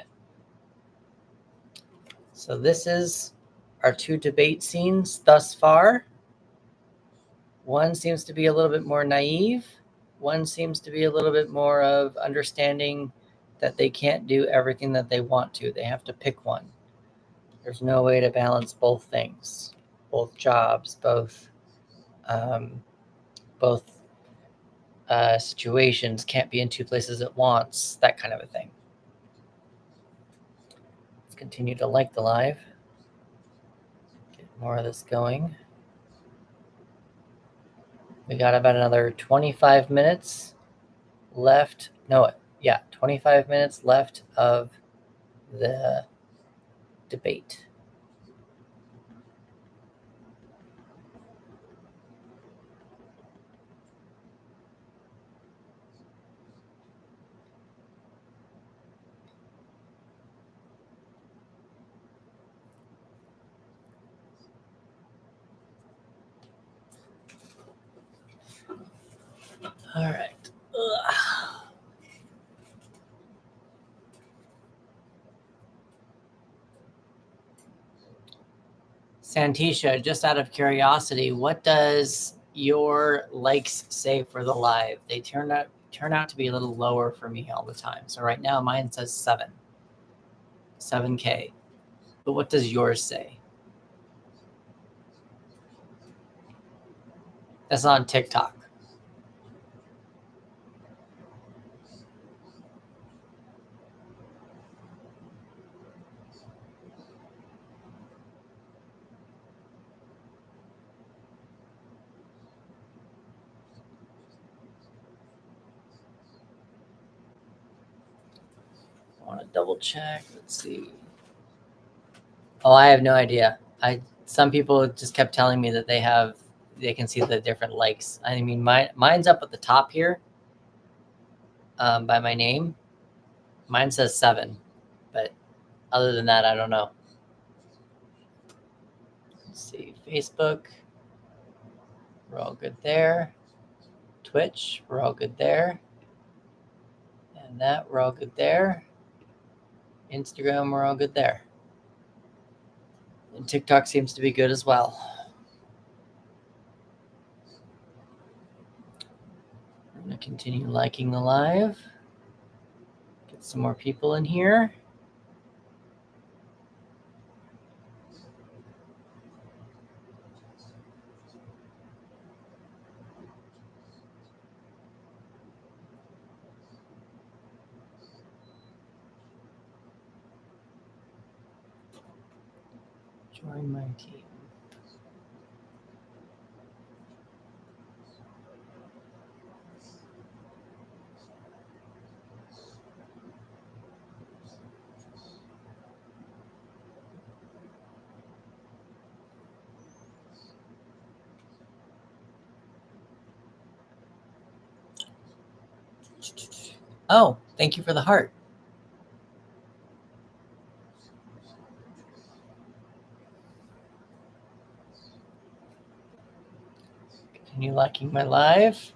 So this is our two debate scenes thus far. One seems to be a little bit more naive. One seems to be a little bit more of understanding that they can't do everything that they want to. They have to pick one. There's no way to balance both things, both jobs, both situations. Can't be in two places at once. That kind of a thing. Let's continue to like the live. Get more of this going. We got about another 25 minutes left. 25 minutes left of the debate. All right. Santisha, just out of curiosity, what does your likes say for the live? They turn out to be a little lower for me all the time. So right now mine says 7K. But what does yours say? That's on TikTok. I want to double check. Let's see. Oh, I have no idea. Some people just kept telling me that they can see the different likes. I mean, mine's up at the top here, by my name. Mine says 7, but other than that, I don't know. Let's see, Facebook, we're all good there. Twitch, we're all good there. And that, we're all good there. Instagram, we're all good there. And TikTok seems to be good as well. I'm going to continue liking the live. Get some more people in here. Join my team. Oh, thank you for the heart. Continue liking my live.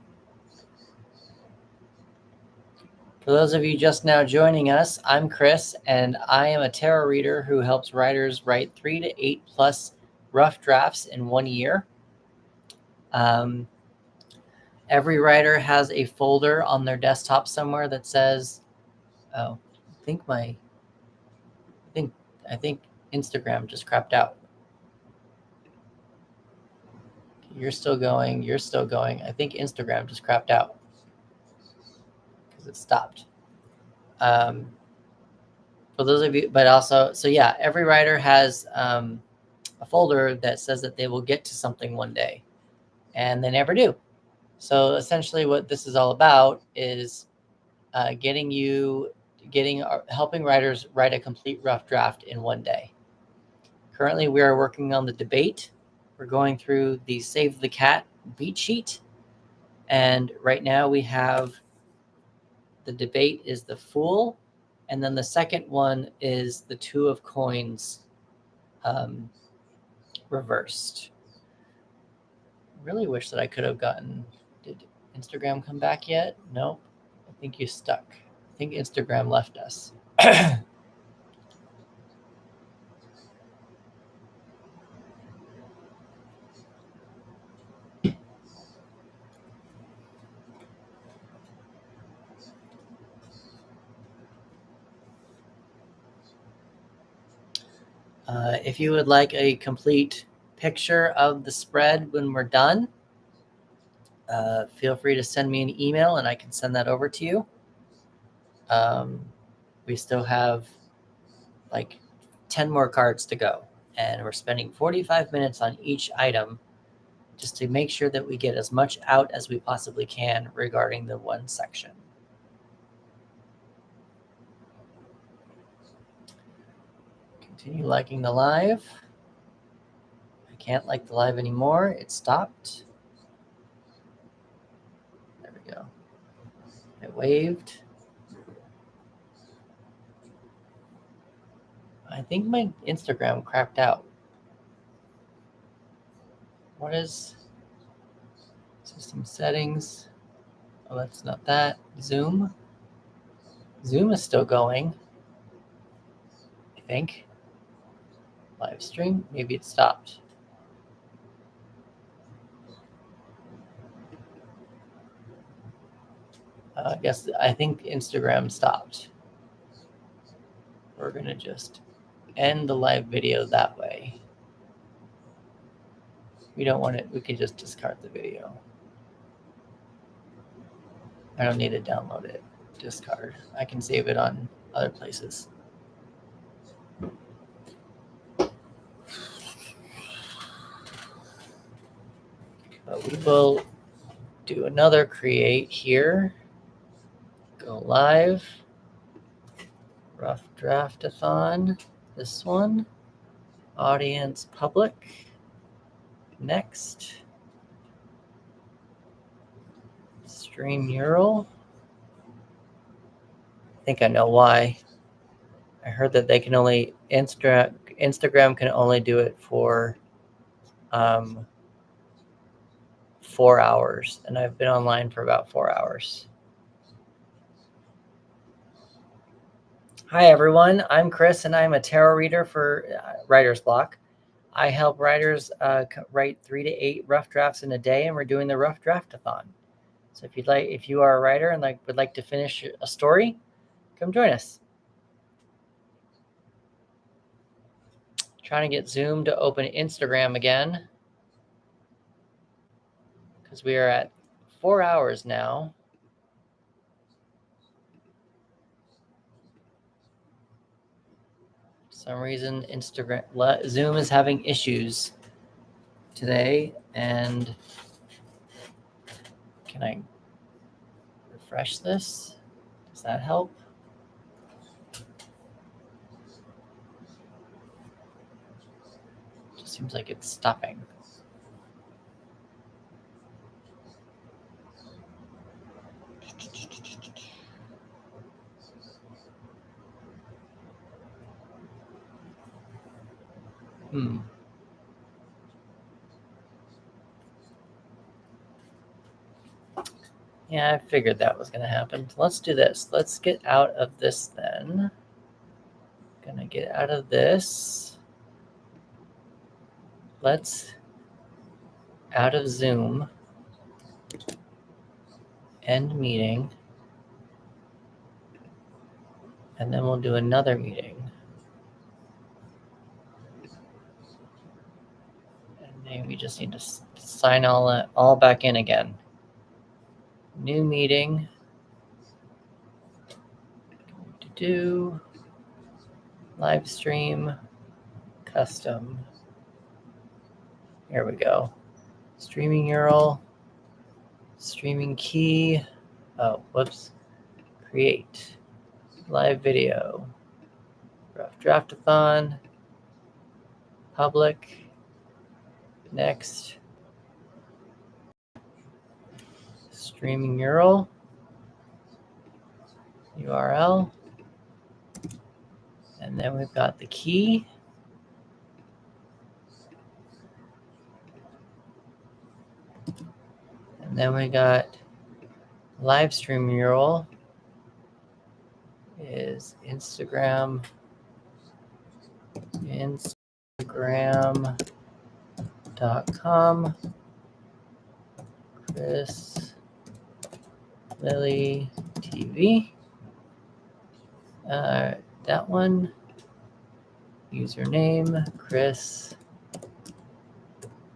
For those of you just now joining us, I'm Chris, and I am a tarot reader who helps writers write 3 to 8 plus rough drafts in 1 year. Every writer has a folder on their desktop somewhere that says, "Oh, I think Instagram just crapped out." You're still going. You're still going. I think Instagram just crapped out because it stopped. For those of you, but also, so yeah, every writer has a folder that says that they will get to something one day, and they never do. So essentially, what this is all about is helping writers write a complete rough draft in 1 day. Currently, we are working on the debate. We're going through the Save the Cat beat sheet, and right now we have the debate is the Fool, and then the second one is the Two of Coins reversed. Really wish that I could have gotten. Did Instagram come back yet? Nope. I think you stuck. I think Instagram left us. If you would like a complete picture of the spread when we're done, feel free to send me an email and I can send that over to you. We still have like 10 more cards to go, and we're spending 45 minutes on each item just to make sure that we get as much out as we possibly can regarding the one section. Continue liking the live. I can't like the live anymore. It stopped. There we go. It waved. I think my Instagram crapped out. What is system settings? Oh, that's not that. Zoom. Zoom is still going, I think. Live stream. Maybe it stopped. I think Instagram stopped. We're gonna just end the live video that way. We don't want it. We can just discard the video. I don't need to download it. Discard. I can save it on other places. But we will do another create here. Go live. Rough Draft-a-Thon. This one. Audience public. Next. Stream URL. I think I know why. I heard that they can only Instagram can only do it for 4 hours, and I've been online for about 4 hours. Hi everyone, I'm Chris, and I'm a tarot reader for Writer's Block. I help writers write 3 to 8 rough drafts in a day, and we're doing the rough draft-a-thon. So if you are a writer and would like to finish a story, come join us. Trying to get Zoom to open Instagram again, because we are at 4 hours now. For some reason, Zoom is having issues today, and can I refresh this? Does that help? Just seems like it's stopping. Yeah, I figured that was going to happen. Let's do this. Let's get out of this then. Gonna get out of this. Let's out of Zoom. End meeting. And then we'll do another meeting. And then we just need to sign all back in again. New meeting. Do live stream custom. Here we go. Streaming URL. Streaming key. Oh, whoops. Create. Live video. Rough Draft-a-Thon. Public. Next. Streaming URL. URL. And then we've got the key. And then we got live stream URL is Instagram.com. Chris Lily TV. That one. Username Chris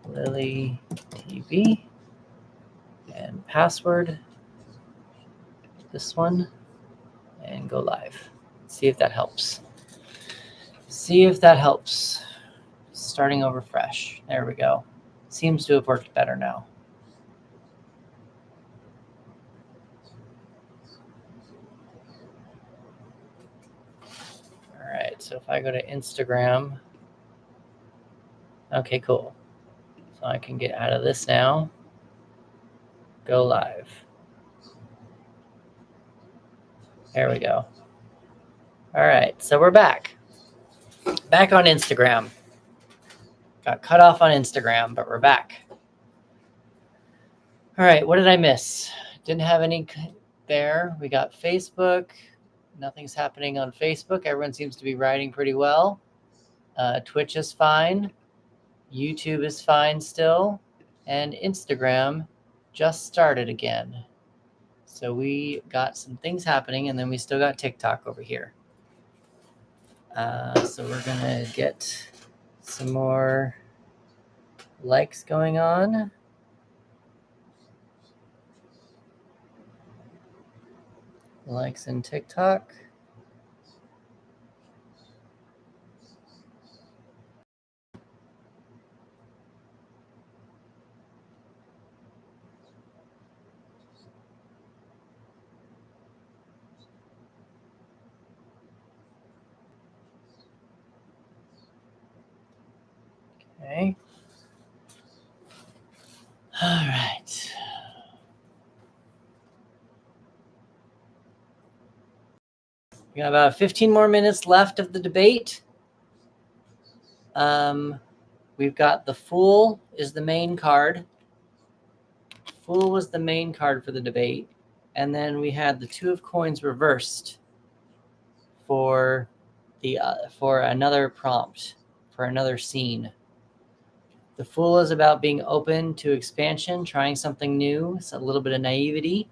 Lily TV. And password, this one, and go live. See if that helps. Starting over fresh. There we go. Seems to have worked better now. All right, so if I go to Instagram, okay, cool. So I can get out of this now. Go live. There we go. All right, so we're back. Back on Instagram. Got cut off on Instagram, but we're back. All right, what did I miss? Didn't have any there. We got Facebook. Nothing's happening on Facebook. Everyone seems to be writing pretty well. Twitch is fine. YouTube is fine still. And Instagram just started again. So we got some things happening, and then we still got TikTok over here. So we're going to get some more likes going on. Likes in TikTok. Okay. All right. We got about 15 more minutes left of the debate. We've got the Fool is the main card. Fool was the main card for the debate. And then we had the Two of Coins reversed for for another prompt, for another scene. The Fool is about being open to expansion, trying something new. It's a little bit of naivety.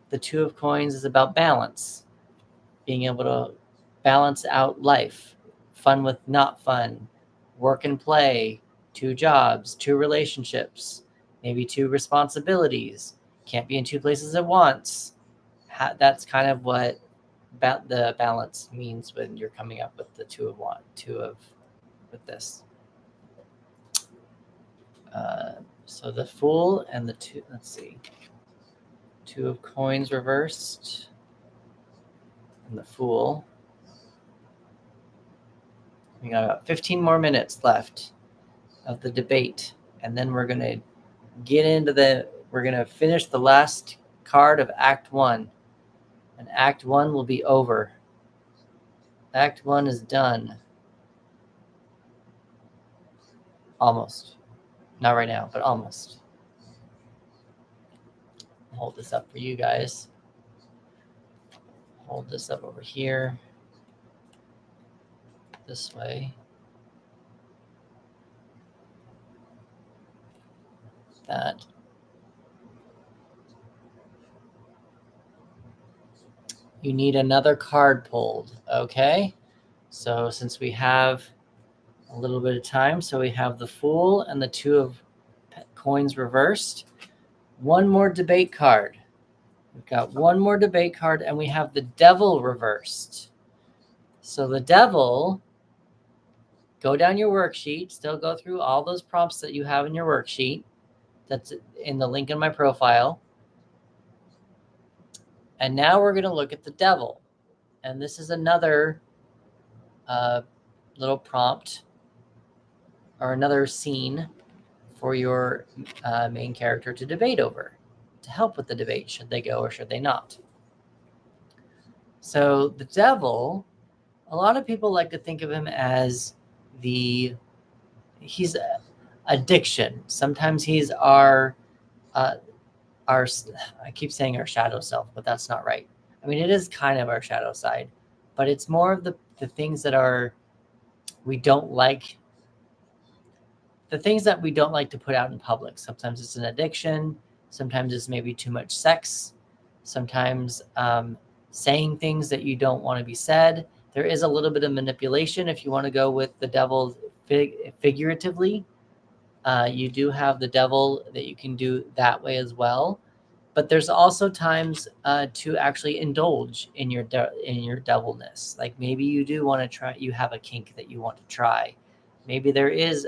The Two of Coins is about balance, being able to balance out life, fun with not fun, work and play, 2 jobs, 2 relationships, maybe 2 responsibilities, can't be in 2 places at once. That's kind of what the balance means when you're coming up with the with this. So the Fool and the two, let's see, Two of Coins reversed and the Fool. We got about 15 more minutes left of the debate, and then we're going to we're going to finish the last card of Act 1, and Act 1 will be over. Act 1 is done. Almost. Not right now, but almost. Hold this up for you guys. Hold this up over here. This way. That. You need another card pulled, okay? So since we have a little bit of time, so we have the Fool and the Two of Coins reversed. One more debate card. We've got one more debate card, and we have the Devil reversed. So the Devil, go down your worksheet, still go through all those prompts that you have in your worksheet. That's in the link in my profile. And now we're going to look at the Devil. And this is another little prompt or another scene for your main character to debate over, to help with the debate. Should they go or should they not? So the Devil, a lot of people like to think of him as he's addiction. Sometimes he's our I keep saying our shadow self, but that's not right. I mean, it is kind of our shadow side, but it's more of the things that we don't like. The things that we don't like to put out in public. Sometimes it's an addiction. Sometimes it's maybe too much sex. Sometimes saying things that you don't want to be said. There is a little bit of manipulation if you want to go with the Devil figuratively. You do have the Devil that you can do that way as well. But there's also times to actually indulge in your devilness. Like maybe you do want to try. You have a kink that you want to try. Maybe there is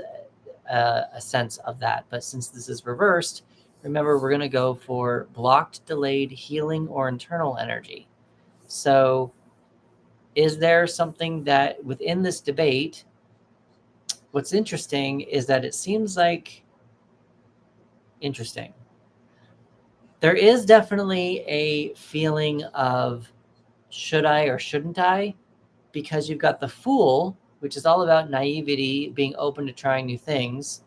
a sense of that. But since this is reversed, remember we're going to go for blocked, delayed, healing, or internal energy. So is there something that within this debate, what's interesting is that it seems like interesting. There is definitely a feeling of should I or shouldn't I? Because you've got the Fool, which is all about naivety, being open to trying new things.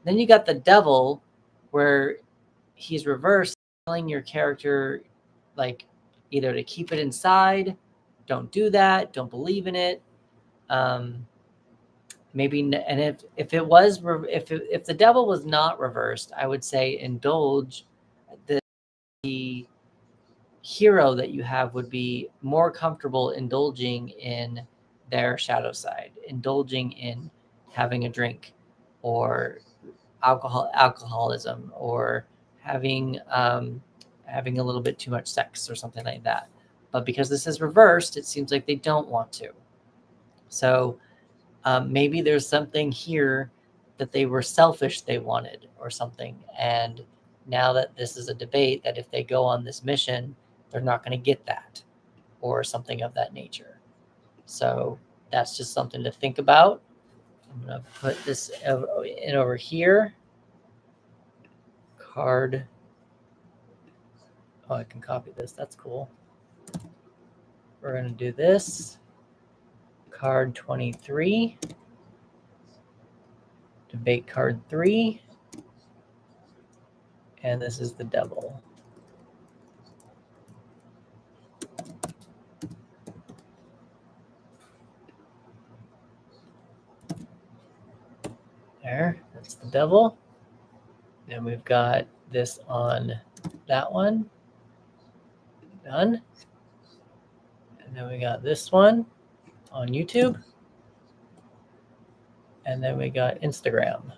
Then you got the Devil, where he's reversed, telling your character, like, either to keep it inside, don't do that, don't believe in it. Maybe, and if the Devil was not reversed, I would say indulge. The hero that you have would be more comfortable indulging in their shadow side, indulging in having a drink or alcoholism, or having having a little bit too much sex or something like that. But because this is reversed, it seems like they don't want to. So maybe there's something here that they were selfish, they wanted or something. And now that this is a debate, that if they go on this mission, they're not going to get that or something of that nature. So that's just something to think about. I'm going to put this in over here. Card. Oh, I can copy this. That's cool. We're going to do this. Card 23. Debate card 3. And this is the devil. There, that's the devil. Then we've got this on that one. Done. And then we got this one on YouTube. And then we got Instagram.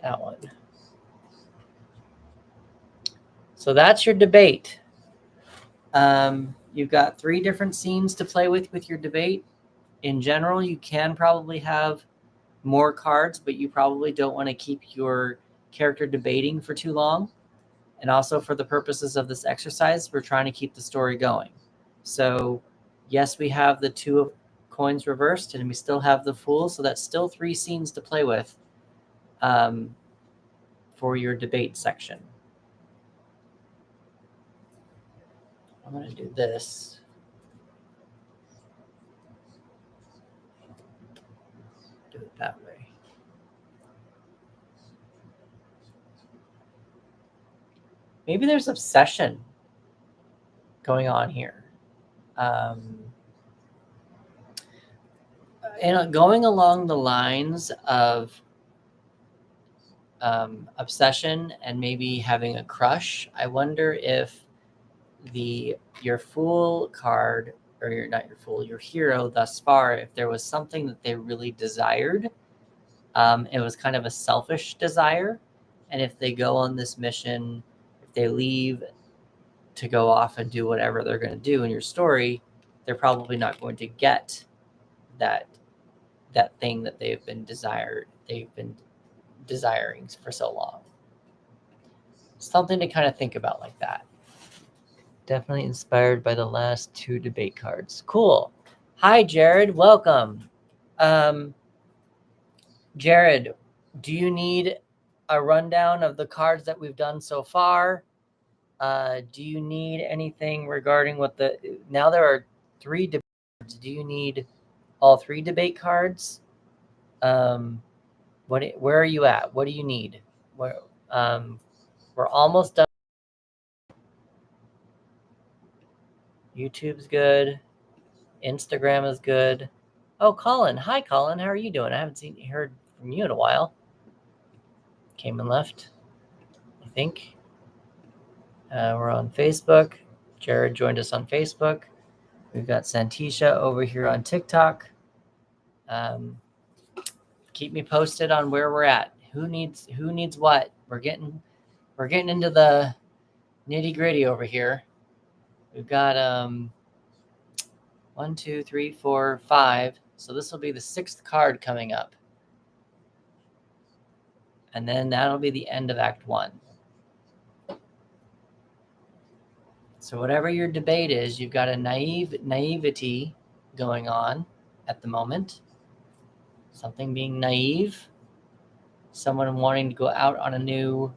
That one. So that's your debate. You've got 3 different scenes to play with your debate. In general, you can probably have more cards, but you probably don't want to keep your character debating for too long. And also for the purposes of this exercise, we're trying to keep the story going. So yes, we have the 2 of coins reversed and we still have the Fool. So that's still 3 scenes to play with for your debate section. I'm going to do this. Do it that way. Maybe there's obsession going on here. And going along the lines of obsession and maybe having a crush, I wonder if your Fool card, or your hero thus far, if there was something that they really desired. It was kind of a selfish desire. And if they go on this mission, if they leave to go off and do whatever they're going to do in your story, they're probably not going to get that thing that they've been desiring for so long. Something to kind of think about like that. Definitely inspired by the last 2 debate cards. Cool. Hi, Jared. Welcome. Jared, do you need a rundown of the cards that we've done so far? Do you need anything regarding now there are 3 debate cards. Do you need all 3 debate cards? Where are you at? What do you need? We're almost done. YouTube's good. Instagram is good. Oh, Colin. Hi, Colin. How are you doing? I haven't heard from you in a while. Came and left, I think. We're on Facebook. Jared joined us on Facebook. We've got Santisha over here on TikTok. Keep me posted on where we're at. Who needs what? We're getting into the nitty gritty over here. We've got 1, 2, 3, 4, 5. So this will be the 6th card coming up. And then that'll be the end of Act 1. So whatever your debate is, you've got a naivety going on at the moment. Something being naive. Someone wanting to go out on a new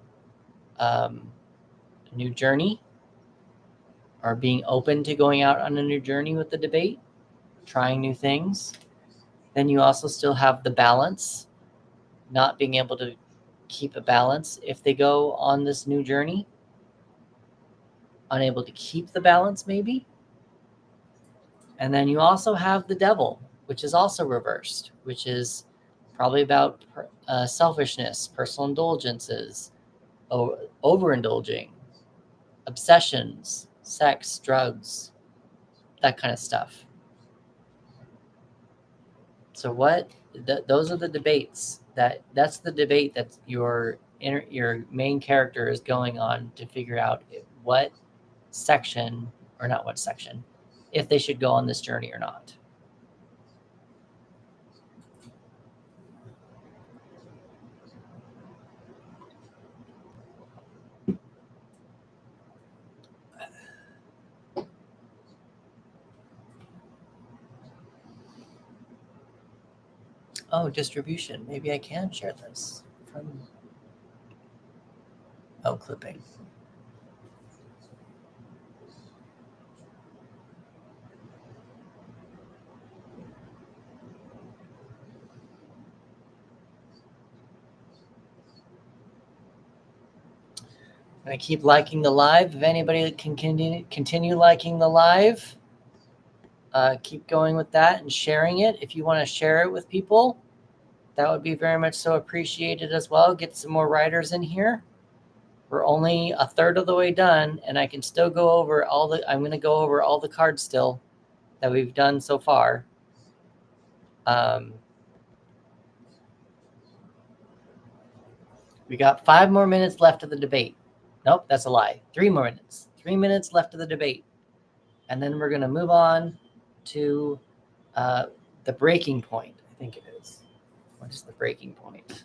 journey, or being open to going out on a new journey with the debate, trying new things. Then you also still have the balance, not being able to keep a balance if they go on this new journey, unable to keep the balance maybe. And then you also have the devil, which is also reversed, which is probably about selfishness, personal indulgences, overindulging, obsessions, sex, drugs, that kind of stuff. So those are the debates. That's the debate that your main character is going on to figure out what section, or not what section, if they should go on this journey or not. Oh, distribution. Maybe I can share this from. Oh, clipping. I keep liking the live. If anybody can continue liking the live, keep going with that and sharing it. If you want to share it with people, that would be very much so appreciated as well. Get some more writers in here. We're only a third of the way done, and I can still go over I'm going to go over all the cards still that we've done so far. We got 5 more minutes left of the debate. Nope, that's a lie. 3 more minutes. 3 minutes left of the debate. And then we're going to move on to the breaking point, I think it is. What is the breaking point?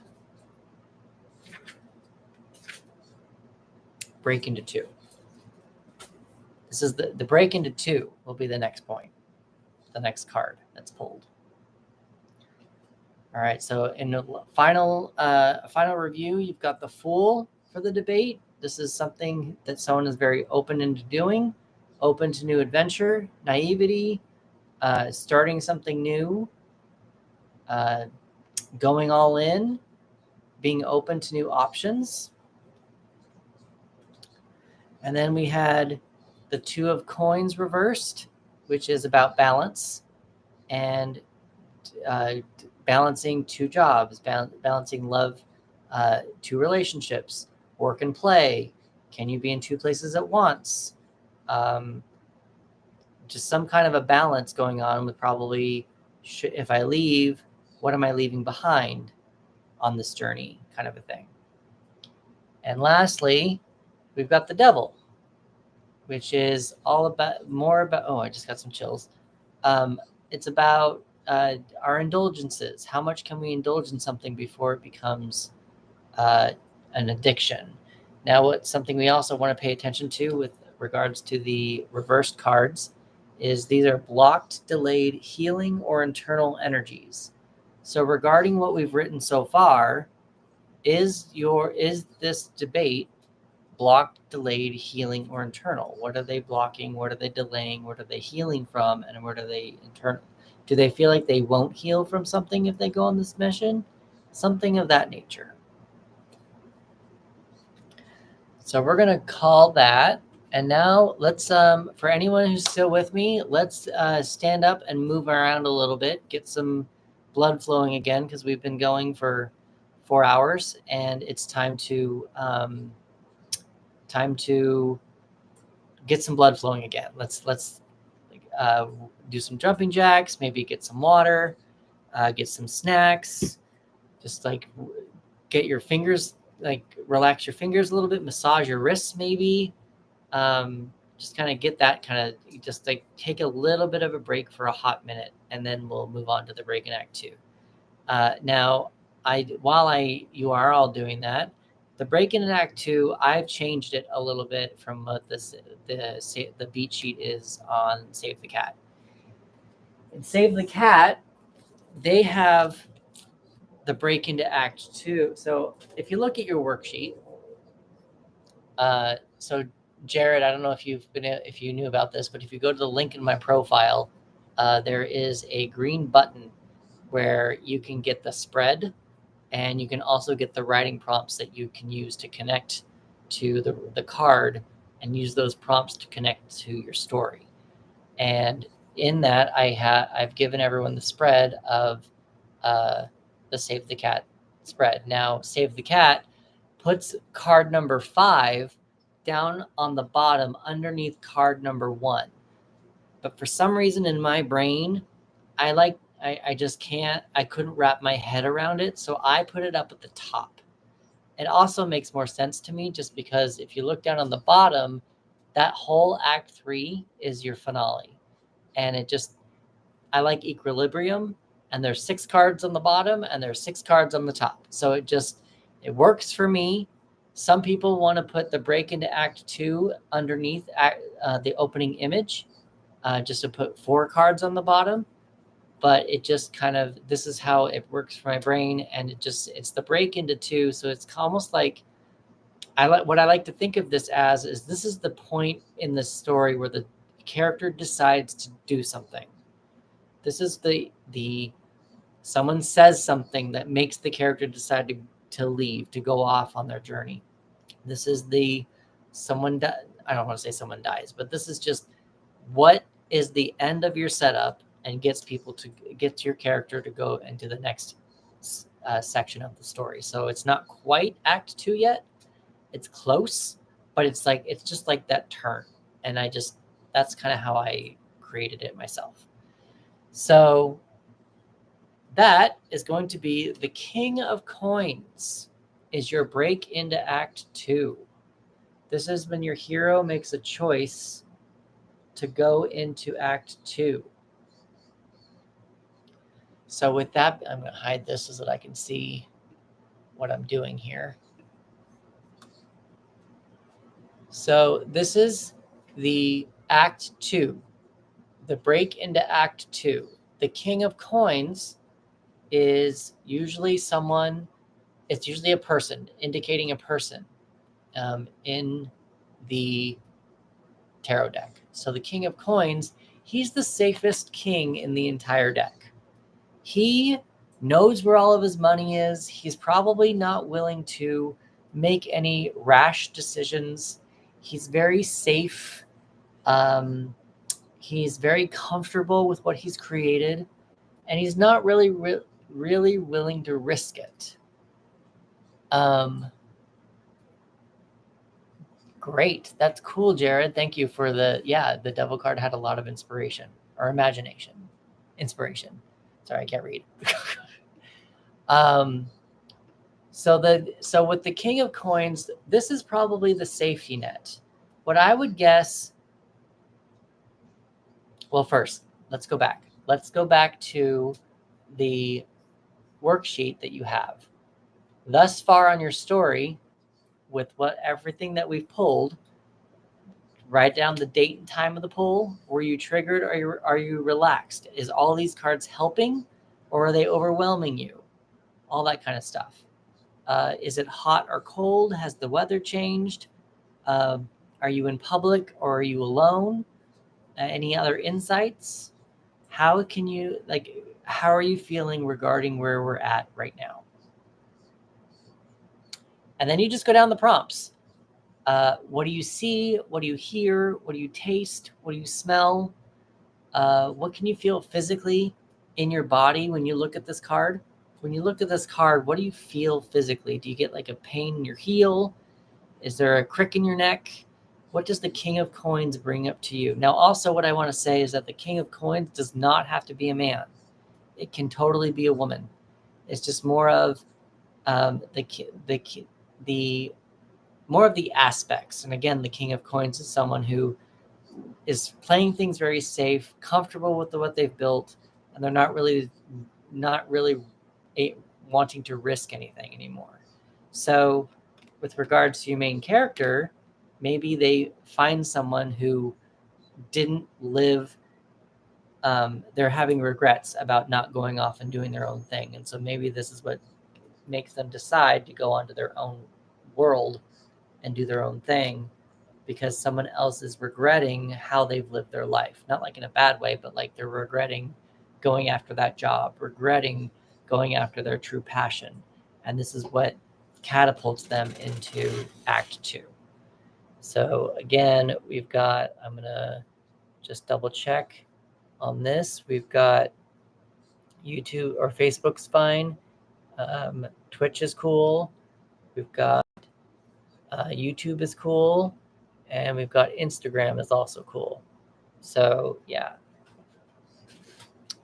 Break into 2. This is the break into 2 will be the next point, the next card that's pulled. All right, so in the final review, you've got the Fool for the debate. This is something that someone is very open into doing, open to new adventure, naivety, starting something new, going all in, being open to new options. And then we had the 2 of Coins reversed, which is about balance and balancing 2 jobs, balancing love, 2 relationships, work and play. Can you be in 2 places at once? Just some kind of a balance going on with probably, if I leave, what am I leaving behind on this journey, kind of a thing. And lastly, we've got the Devil, which is all about oh, I just got some chills. It's about our indulgences. How much can we indulge in something before it becomes an addiction? Now, what's something we also want to pay attention to with regards to the reversed cards is these are blocked, delayed, healing, or internal energies. So regarding what we've written so far, is this debate blocked, delayed, healing, or internal? What are they blocking? What are they delaying? What are they healing from? And what are they internal? Do they feel like they won't heal from something if they go on this mission? Something of that nature. So we're going to call that. And now let's, for anyone who's still with me, let's stand up and move around a little bit, get some blood flowing again, because we've been going for 4 hours, and it's time to get some blood flowing again. Let's do some jumping jacks, maybe get some water, get some snacks, just like get your fingers, like relax your fingers a little bit, massage your wrists maybe. Just kind of get that kind of, just like take a little bit of a break for a hot minute, and then we'll move on to the break in Act 2. Now, while you are all doing that, the break in Act 2, I've changed it a little bit from what the beat sheet is on Save the Cat. In Save the Cat, they have the break into Act 2. So if you look at your worksheet, so Jared, I don't know if you knew about this, but if you go to the link in my profile, there is a green button where you can get the spread, and you can also get the writing prompts that you can use to connect to the card, and use those prompts to connect to your story. And in that, I've given everyone the spread of the Save the Cat spread. Now, Save the Cat puts card number 5 down on the bottom underneath card number 1. But for some reason in my brain, I just I couldn't wrap my head around it. So I put it up at the top. It also makes more sense to me just because if you look down on the bottom, that whole Act 3 is your finale. And I like equilibrium, and there's 6 cards on the bottom and there's 6 cards on the top. So it works for me. Some people want to put the break into Act 2 underneath the opening image, just to put 4 cards on the bottom. but it just kind of, this is how it works for my brain, and it's the break into two. So it's almost like, what I like to think of this as is, this is the point in the story where the character decides to do something. This is the someone says something that makes the character decide to leave, to go off on their journey. This is I don't want to say someone dies, but this is just what is the end of your setup and gets your character to go into the next section of the story. So it's not quite Act 2 yet. It's close, but it's just like that turn. And that's kind of how I created it myself. So that is going to be the King of Coins is your break into Act 2. This is when your hero makes a choice to go into Act 2. So with that, I'm going to hide this so that I can see what I'm doing here. So this is the Act 2, the break into Act 2. The King of Coins is usually it's usually a person, indicating a person in the tarot deck. So the King of Coins, he's the safest king in the entire deck. He knows where all of his money is. He's probably not willing to make any rash decisions. He's very safe. He's very comfortable with what he's created, and he's not really willing to risk it. Great. That's cool, Jared. Thank you for the devil card had a lot of inspiration or imagination. Inspiration. Sorry, I can't read. So with the King of Coins, this is probably the safety net. What I would guess, well, first, let's go back. Let's go back to the worksheet that you have. Thus far on your story, with everything that we've pulled, write down the date and time of the pull. Were you triggered, or are you relaxed? Is all these cards helping, or are they overwhelming you? All that kind of stuff. Is it hot or cold? Has the weather changed? Are you in public or are you alone? Any other insights? How are you feeling regarding where we're at right now? And then you just go down the prompts. What do you see? What do you hear? What do you taste? What do you smell? What can you feel physically in your body when you look at this card? When you look at this card, what do you feel physically? Do you get like a pain in your heel? Is there a crick in your neck? What does the King of Coins bring up to you? Now, also what I want to say is that the King of Coins does not have to be a man. It can totally be a woman. It's just more of more of the aspects. And again, the King of Coins is someone who is playing things very safe, comfortable with what they've built, and they're not really wanting to risk anything anymore. So with regards to your main character, maybe they find someone who didn't live, they're having regrets about not going off and doing their own thing. And so maybe this is what makes them decide to go onto their own world and do their own thing, because someone else is regretting how they've lived their life. Not like in a bad way, but like they're regretting going after that job, regretting going after their true passion. And this is what catapults them into Act 2. So again, we've got, I'm going to just double check on this. We've got YouTube or Facebook's fine. Twitch is cool. We've got YouTube is cool. And we've got Instagram is also cool. So yeah.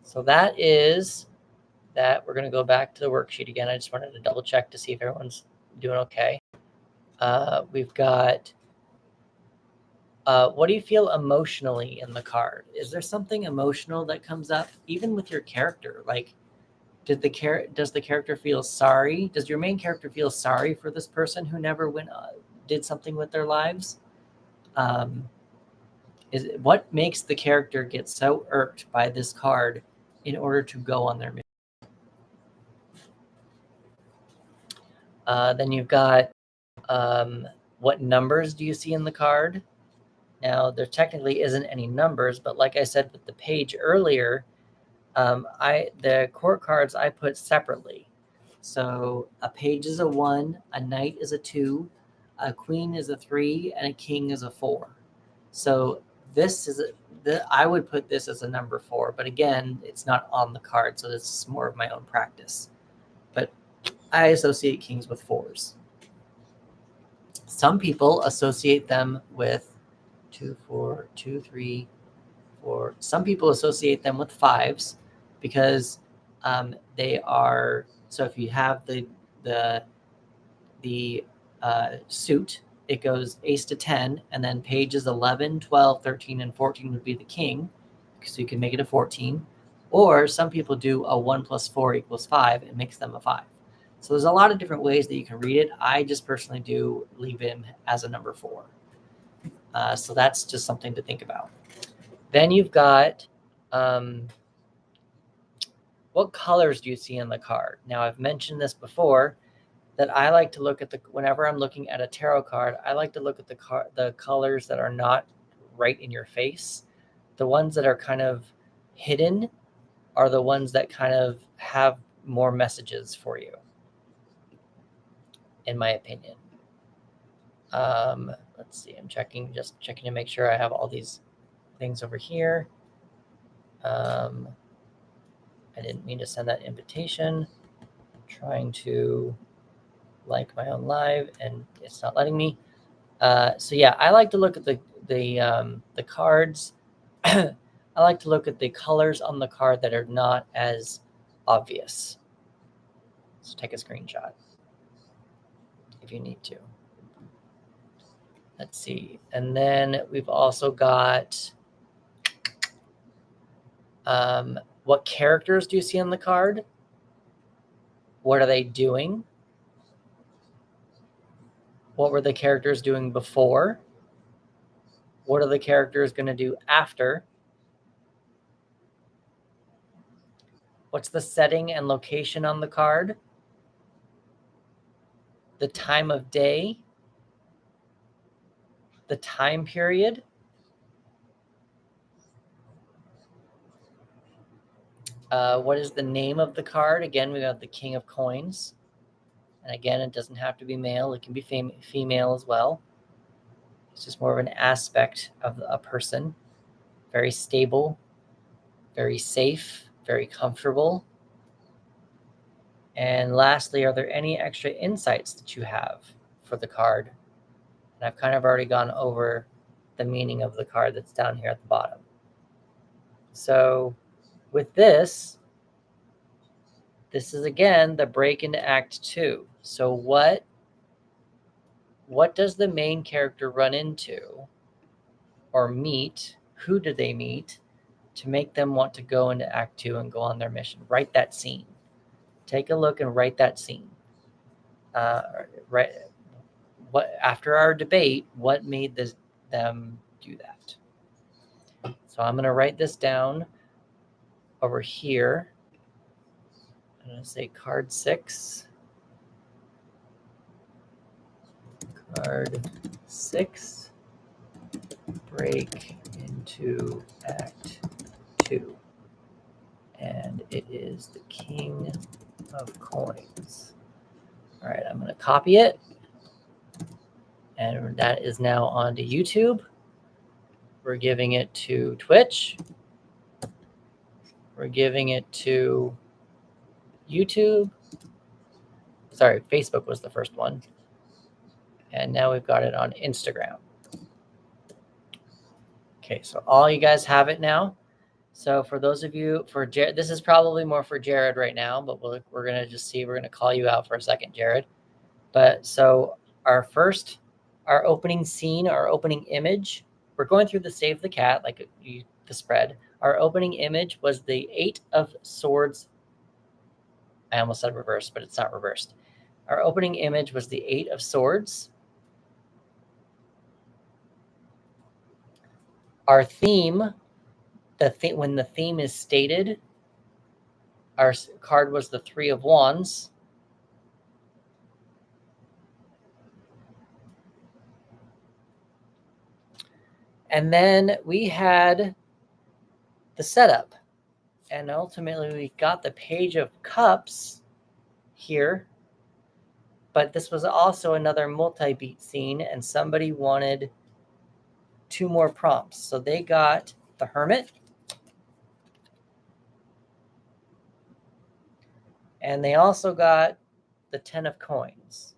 So that is that. We're going to go back to the worksheet again. I just wanted to double check to see if everyone's doing okay. We've got, what do you feel emotionally in the card? Is there something emotional that comes up even with your character? Like, does the character feel sorry? Does your main character feel sorry for this person who never did something with their lives? What makes the character get so irked by this card in order to go on their mission. Then you've got what numbers do you see in the card? Now, there technically isn't any numbers, but like I said with the page earlier, the court cards I put separately. So a page is a 1, a knight is a 2, a queen is a 3, and a king is a 4. So this is I would put this as a number 4, but again, it's not on the card, so this is more of my own practice. But I associate kings with 4s. Some people associate them with 2, 4, 2, 3, 4. Some people associate them with 5s because they are. So if you have the suit, it goes ace to 10, and then pages 11, 12, 13, and 14 would be the king, so you can make it a 14. Or some people do a 1 plus 4 equals 5 and makes them a 5. So there's a lot of different ways that you can read it. I just personally do leave him as a number 4. So that's just something to think about. Then you've got what colors do you see in the card? Now, I've mentioned this before, that I like to look at whenever I'm looking at a tarot card, I like to look at the colors that are not right in your face. The ones that are kind of hidden are the ones that kind of have more messages for you, in my opinion. Let's see, I'm just checking to make sure I have all these things over here. I didn't mean to send that invitation. I'm trying to like my own live, and it's not letting me. So yeah, I like to look at the cards. I like to look at the colors on the card that are not as obvious. So take a screenshot if you need to. Let's see. And then we've also got what characters do you see on the card? What are they doing? What were the characters doing before? What are the characters going to do after? What's the setting and location on the card? The time of day? The time period? What is the name of the card? Again, we got the King of Coins. And again, it doesn't have to be male. It can be female as well. It's just more of an aspect of a person. Very stable, very safe, very comfortable. And lastly, are there any extra insights that you have for the card? And I've kind of already gone over the meaning of the card that's down here at the bottom. So with this is again the break into Act 2. So what does the main character run into or meet? Who do they meet to make them want to go into Act 2 and go on their mission? Write that scene. Take a look and write that scene. After our debate, what made them do that? So I'm going to write this down over here. I'm going to say card 6. Card 6. Break into Act 2. And it is the King of Coins. All right, I'm going to copy it. And that is now onto YouTube. We're giving it to Twitch. We're giving it to YouTube. Sorry, Facebook was the first one. And now we've got it on Instagram. Okay, so all you guys have it now. So for those of you, for Jared, this is probably more for Jared right now, but we're going to just see. We're going to call you out for a second, Jared. But so our opening scene, our opening image, we're going through the Save the Cat, like the spread. Our opening image was the 8 of Swords. I almost said reversed, but it's not reversed. Our opening image was the 8 of Swords. Our theme, when the theme is stated, Our card was the Three of Wands. And then we had the setup. And ultimately we got the Page of Cups here. But this was also another multi-beat scene, and somebody wanted 2 more prompts. So they got the Hermit, and they also got the 10 of Coins.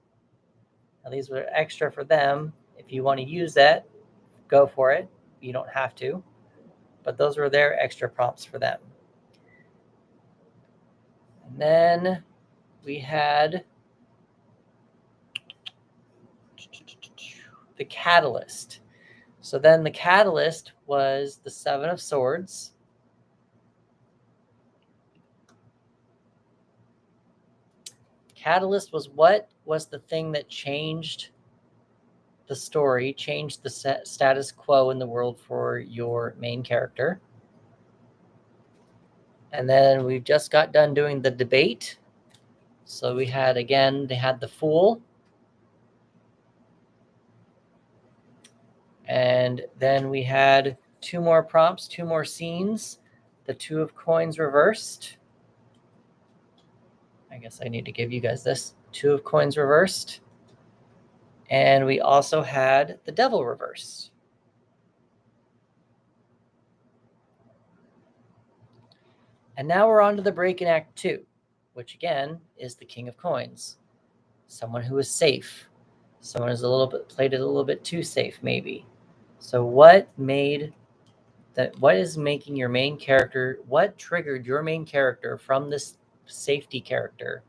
Now these were extra for them. If you want to use that, go for it. You don't have to. But those were their extra prompts for them. And then we had the Catalyst. So then the Catalyst was the 7 of Swords. Catalyst was what was the thing that changed the story, changed the status quo in the world for your main character. And then we just got done doing the debate. So we had, again, they had the Fool. And then we had 2 more prompts, 2 more scenes. The 2 of Coins reversed. I guess I need to give you guys this. 2 of Coins reversed. And we also had the Devil reversed. And now we're on to the break in Act 2, which again is the King of Coins. Someone who is safe. Someone who's played it a little bit too safe, maybe. So what is making your main character, what triggered your main character from this safety character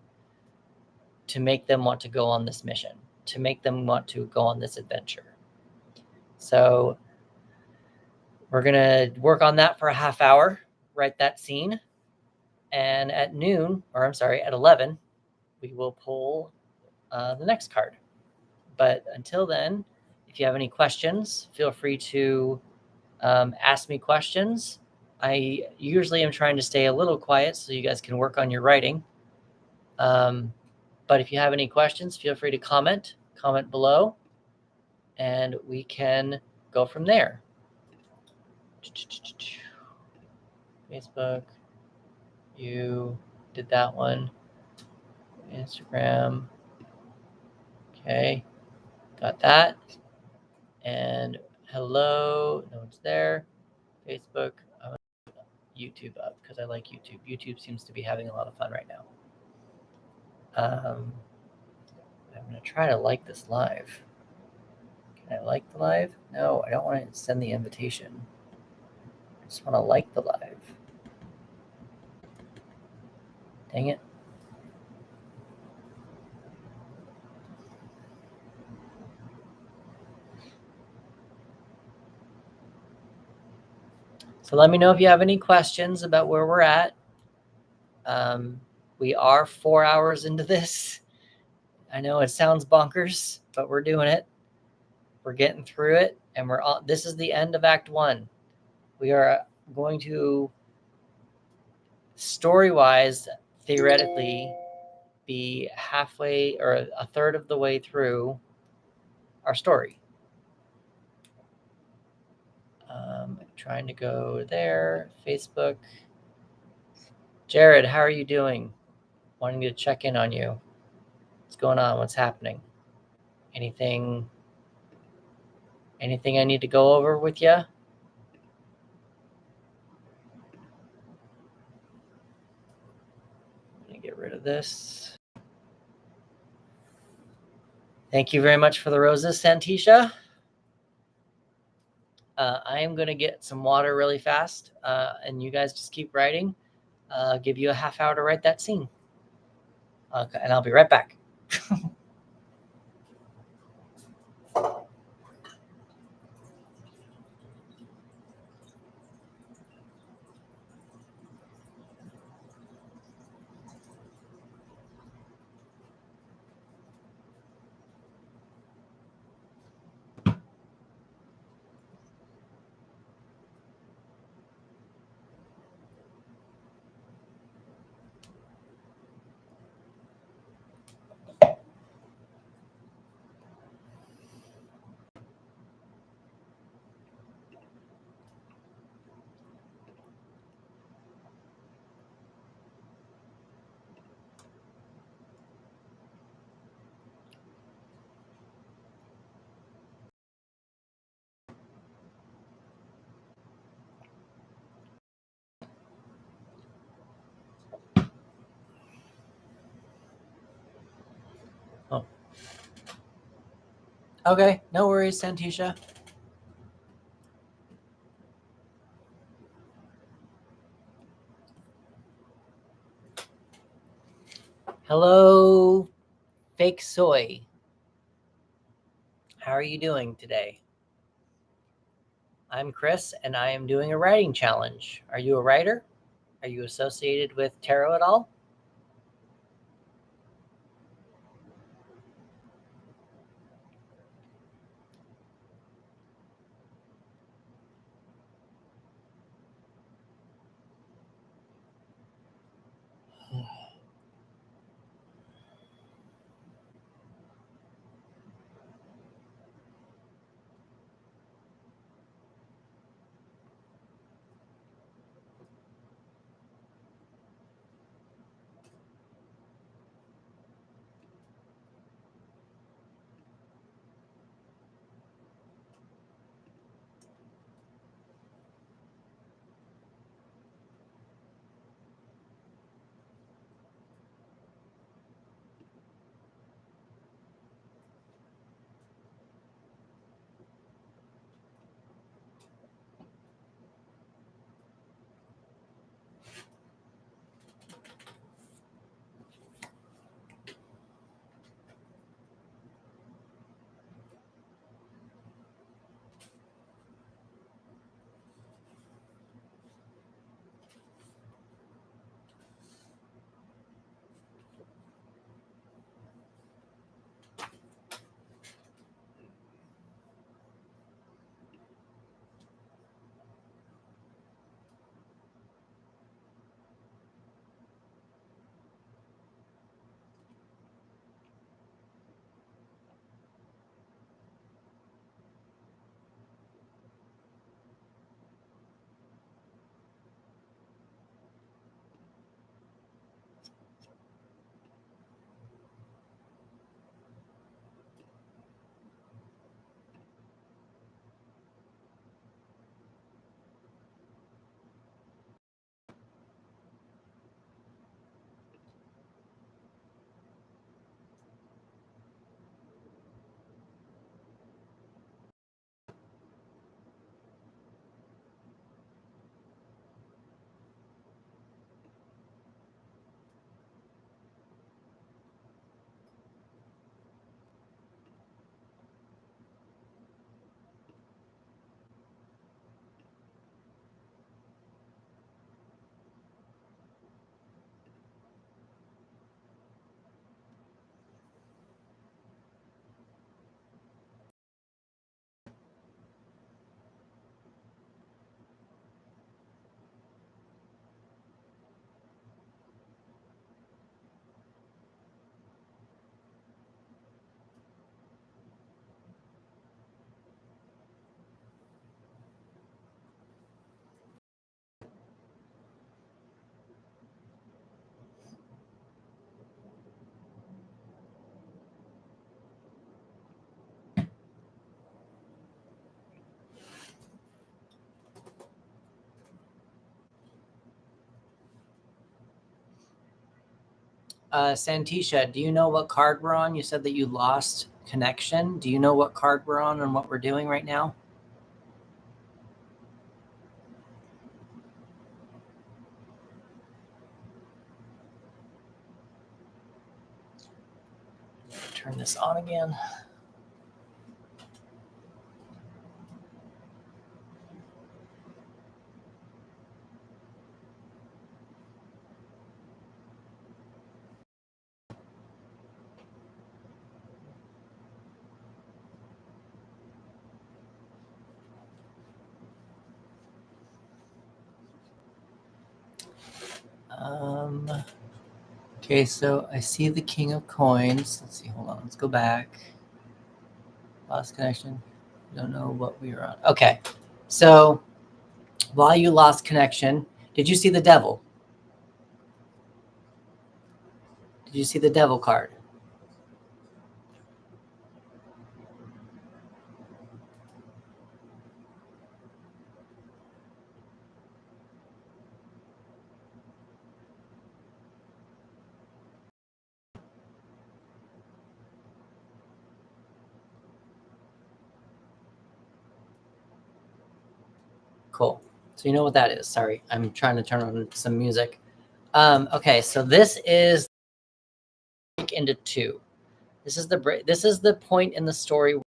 to make them want to go on this mission, to make them want to go on this adventure? So we're going to work on that for a half hour, write that scene. And at 11, we will pull the next card. But until then, if you have any questions, feel free to ask me questions. I usually am trying to stay a little quiet so you guys can work on your writing. But if you have any questions, feel free to comment below, and we can go from there. Facebook, you did that one. Instagram, okay, got that. And hello, no one's there. Facebook, YouTube up because I like YouTube. YouTube seems to be having a lot of fun right now. I'm going to try to like this live. Can I like the live? No, I don't want to send the invitation. I just want to like the live. Dang it. So let me know if you have any questions about where we're at. We are 4 hours into this. I know it sounds bonkers, but we're doing it. We're getting through it, and this is the end of Act 1. We are going to, story-wise, theoretically, be halfway or a third of the way through our story. Trying to go there. Facebook. Jared, how are you doing? Wanting to check in on you. What's going on? What's happening? Anything I need to go over with you? Let me get rid of this. Thank you very much for the roses, Santisha. I am going to get some water really fast, and you guys just keep writing. I'll give you a half hour to write that scene. Okay, and I'll be right back. Okay, no worries, Santisha. Hello, Fake Soy. How are you doing today? I'm Chris, and I am doing a writing challenge. Are you a writer? Are you associated with tarot at all? Santisha, do you know what card we're on? You said that you lost connection. Do you know what card we're on and what we're doing right now? Turn this on again. Okay, so I see the King of Coins. Let's see, hold on, let's go back. Lost connection. Don't know what we were on. Okay, so while you lost connection, did you see the Devil? Did you see the Devil card? Cool. So you know what that is. Sorry, I'm trying to turn on some music. Okay, so this is break into two. This is the point in the story where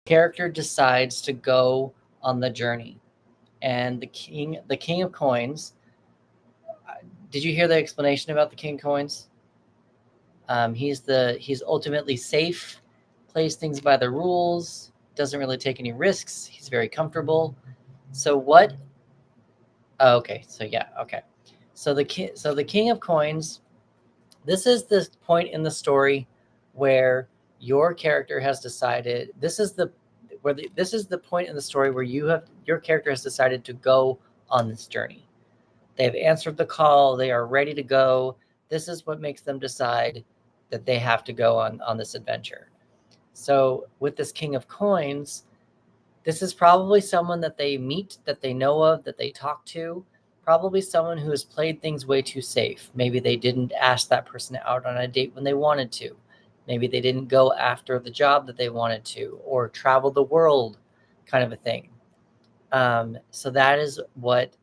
the character decides to go on the journey, and the king of coins. Did you hear the explanation about the king of coins? He's ultimately safe, plays things by the rules, doesn't really take any risks. He's very comfortable. So what? Oh, okay. So yeah. Okay. So the king of coins. This is the point in the story where your character has decided. This is the point in the story where your character has decided to go on this journey. They've answered the call. They are ready to go. This is what makes them decide that they have to go on this adventure. So with this king of coins, this is probably someone that they meet, that they know of, that they talk to, probably someone who has played things way too safe. Maybe they didn't ask that person out on a date when they wanted to. Maybe they didn't go after the job that they wanted to, or travel the world, kind of a thing. So that is what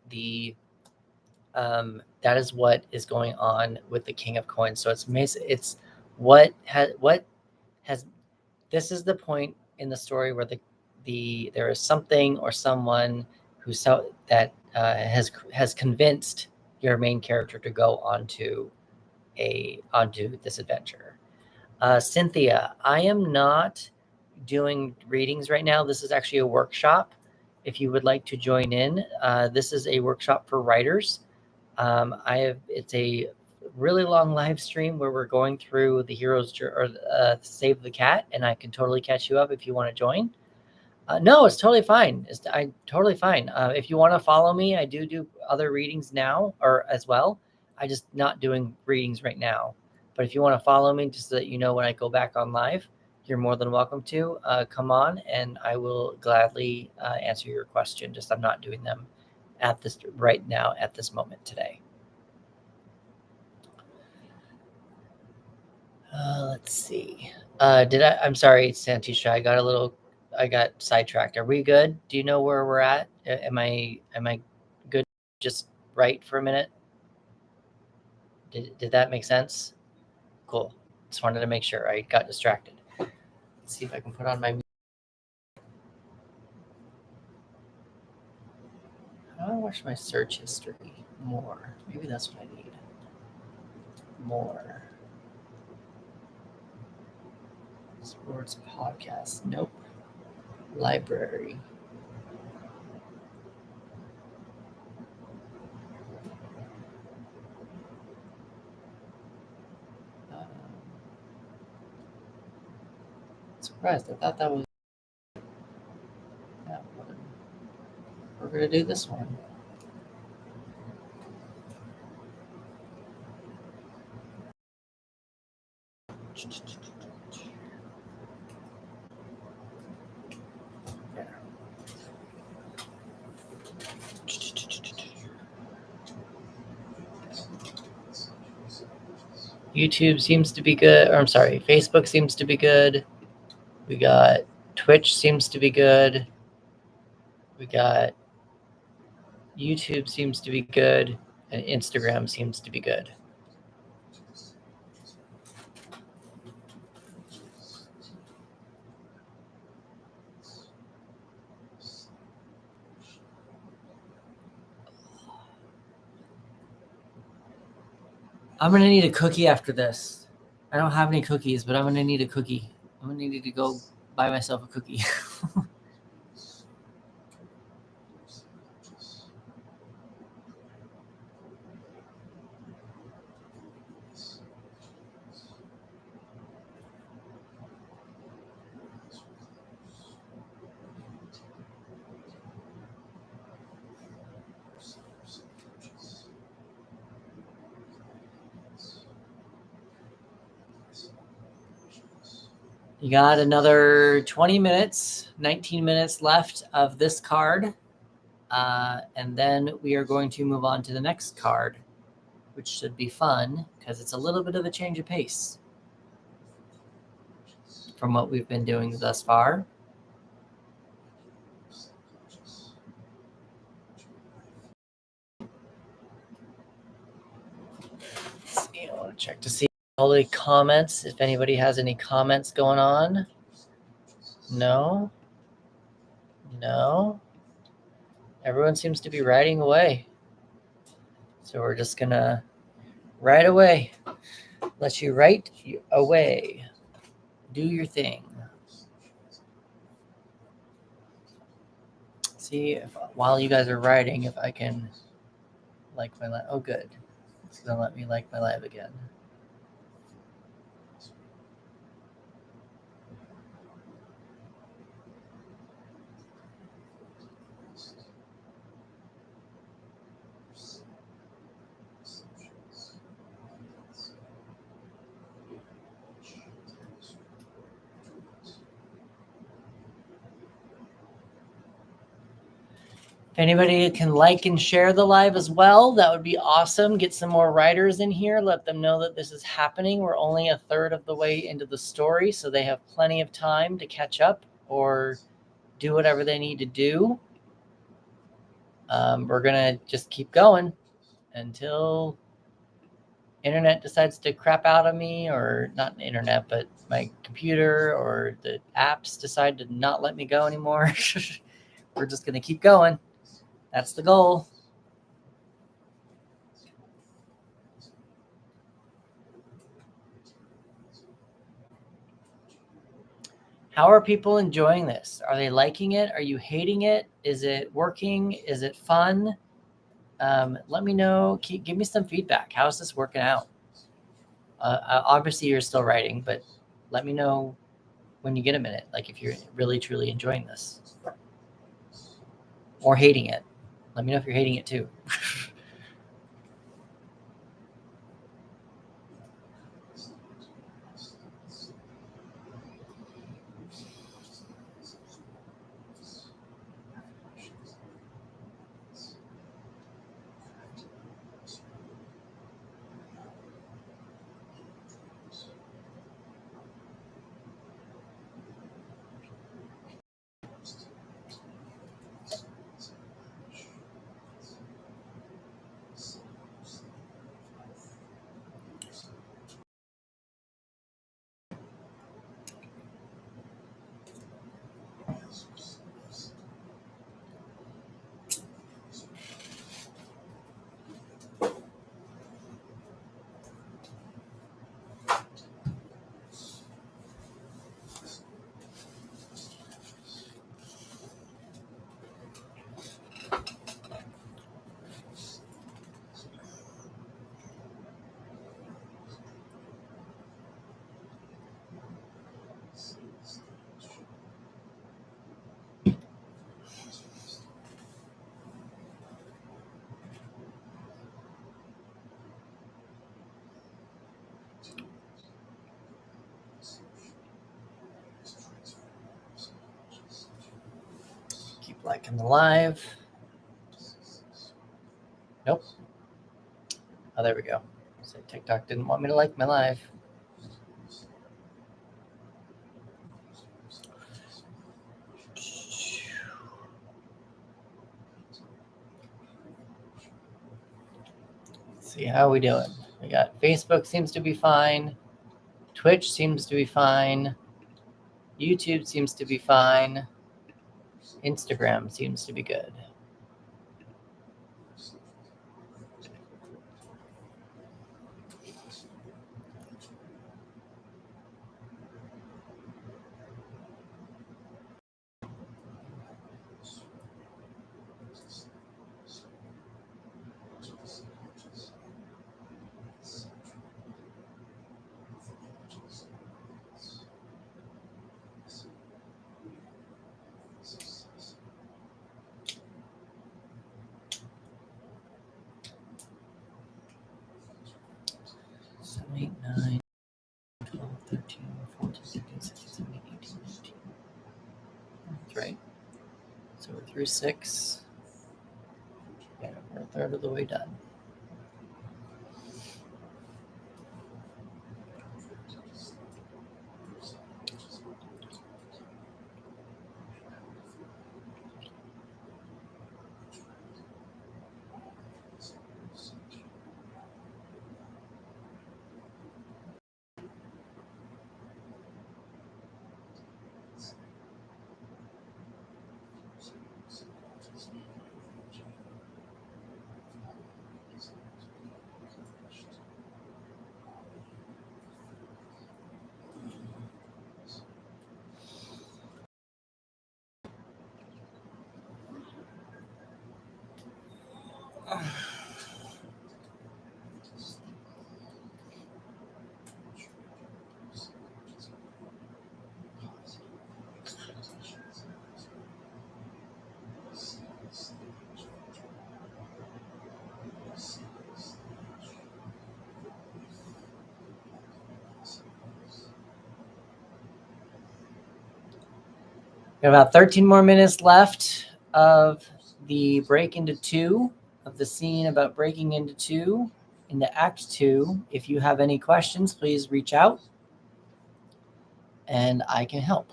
is going on with the king of coins. So it's what has this is the point in the story where there is something or someone that has convinced your main character to go onto this adventure. Cynthia, I am not doing readings right now. This is actually a workshop. If you would like to join in, this is a workshop for writers. It's a really long live stream where we're going through the Save the Cat, and I can totally catch you up if you want to join. No, it's totally fine. I'm totally fine. If you want to follow me, I do other readings now or as well. I just not doing readings right now. But if you want to follow me, just so that you know when I go back on live, you're more than welcome to come on, and I will gladly answer your question. Just I'm not doing them right now at this moment today. Let's see. I'm sorry, Santisha. I got sidetracked. Are we good? Do you know where we're at? Am I good? Just right for a minute. Did that make sense? Cool. Just wanted to make sure. I got distracted. Let's see if I can put on my. How do I watch my search history more? Maybe that's what I need. More. Sports podcast. Nope. Library. Surprised. I thought that was that one. We're gonna do this one. YouTube seems to be good. Or I'm sorry, Facebook seems to be good. We got Twitch seems to be good. We got YouTube seems to be good. And Instagram seems to be good. I'm going to need a cookie after this. I don't have any cookies, but I'm going to need a cookie. I'm going to need to go buy myself a cookie. You got another 20 minutes, 19 minutes left of this card. And then we are going to move on to the next card, which should be fun because it's a little bit of a change of pace from what we've been doing thus far. Check to see all the comments, if anybody has any comments going on. No. Everyone seems to be writing away. So we're just going to write away. Let you write away. Do your thing. See if while you guys are writing, if I can like my live. Oh, good. It's going to let me like my live again. If anybody can like and share the live as well, that would be awesome. Get some more writers in here. Let them know that this is happening. We're only a third of the way into the story, so they have plenty of time to catch up or do whatever they need to do. We're going to just keep going until internet decides to crap out of me, or not the internet, but my computer or the apps decide to not let me go anymore. We're just going to keep going. That's the goal. How are people enjoying this? Are they liking it? Are you hating it? Is it working? Is it fun? Let me know. Give me some feedback. How is this working out? Obviously, you're still writing, but let me know when you get a minute, like if you're really, truly enjoying this or hating it. Let me know if you're hating it too. Keep liking the live. Nope. Oh, there we go. So TikTok didn't want me to like my live. Let's see, how are we doing? We got Facebook seems to be fine. Twitch seems to be fine. YouTube seems to be fine. Instagram seems to be good. That's right. So we're through 6. Yeah, we're a third of the way done. We have about 13 more minutes left of the break into two, of the scene about breaking into two, into Act 2. If you have any questions, please reach out and I can help.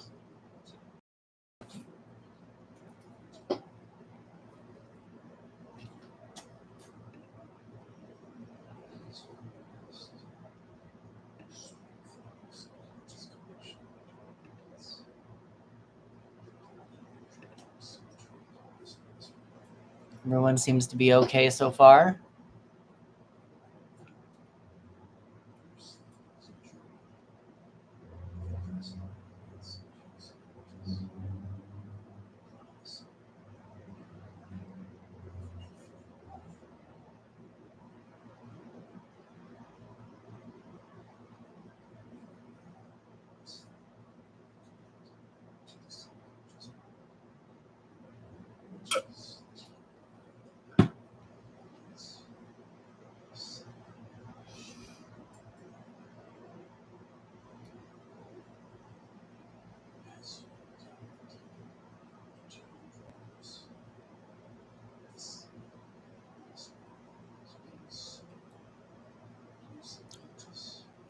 Everyone seems to be okay so far.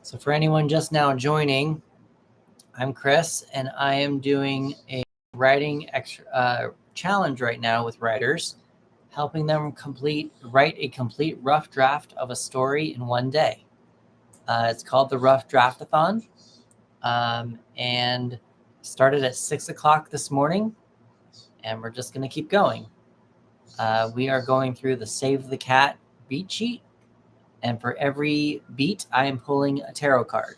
So for anyone just now joining, I'm Chris, and I am doing a writing challenge right now with writers, helping them write a complete rough draft of a story in one day. It's called the Draft-a-Thon, and started at 6 o'clock this morning, and we're just going to keep going. We are going through the Save the Cat beat sheet, and for every beat, I am pulling a tarot card.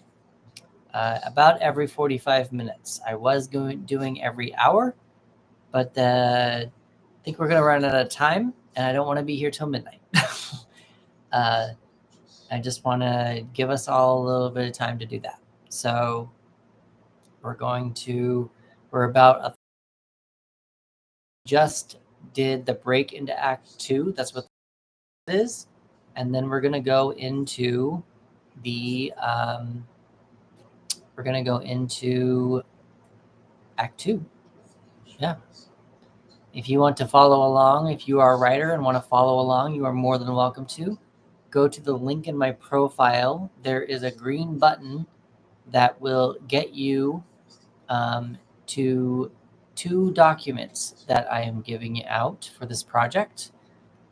About every 45 minutes. I was doing every hour, but I think we're going to run out of time, and I don't want to be here till midnight. I just want to give us all a little bit of time to do that. So just did the break into Act 2. That's what it is. And then we're going to go into Act 2. Yeah. If you want to follow along, if you are a writer and want to follow along, you are more than welcome to. Go to the link in my profile. There is a green button that will get you to 2 documents that I am giving out for this project.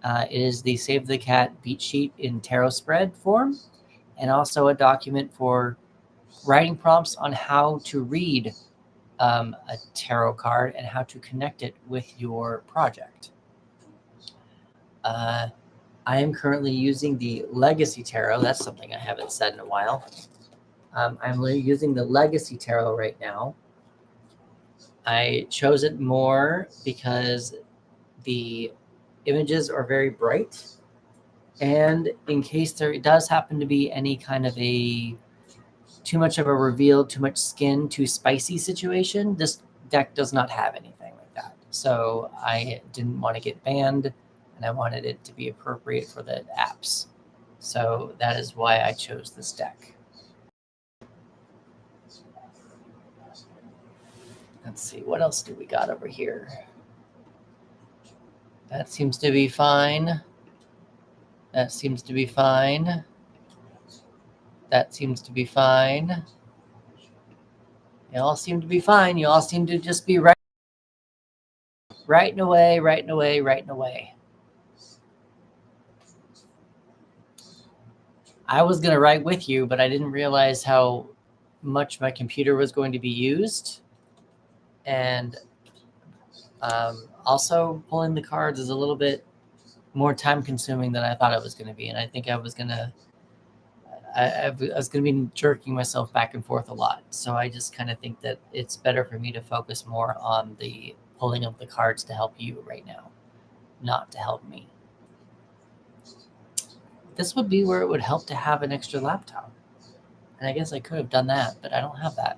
It is the Save the Cat beat sheet in tarot spread form, and also a document for writing prompts on how to read a tarot card and how to connect it with your project. I am currently using the Legacy Tarot. That's something I haven't said in a while. I'm using the Legacy Tarot right now. I chose it more because the images are very bright, and in case there does happen to be any kind of too much of a reveal, too much skin, too spicy situation, this deck does not have anything like that. So I didn't want to get banned, and I wanted it to be appropriate for the apps. So that is why I chose this deck. Let's see, what else do we got over here? That seems to be fine. That seems to be fine. That seems to be fine. You all seem to be fine. You all seem to just be writing away. I was going to write with you, but I didn't realize how much my computer was going to be used. And also pulling the cards is a little bit more time consuming than I thought it was going to be. And I think I was going to be jerking myself back and forth a lot. So I just kind of think that it's better for me to focus more on the pulling of the cards to help you right now, not to help me. this would be where it would help to have an extra laptop. And I guess I could have done that, but I don't have that.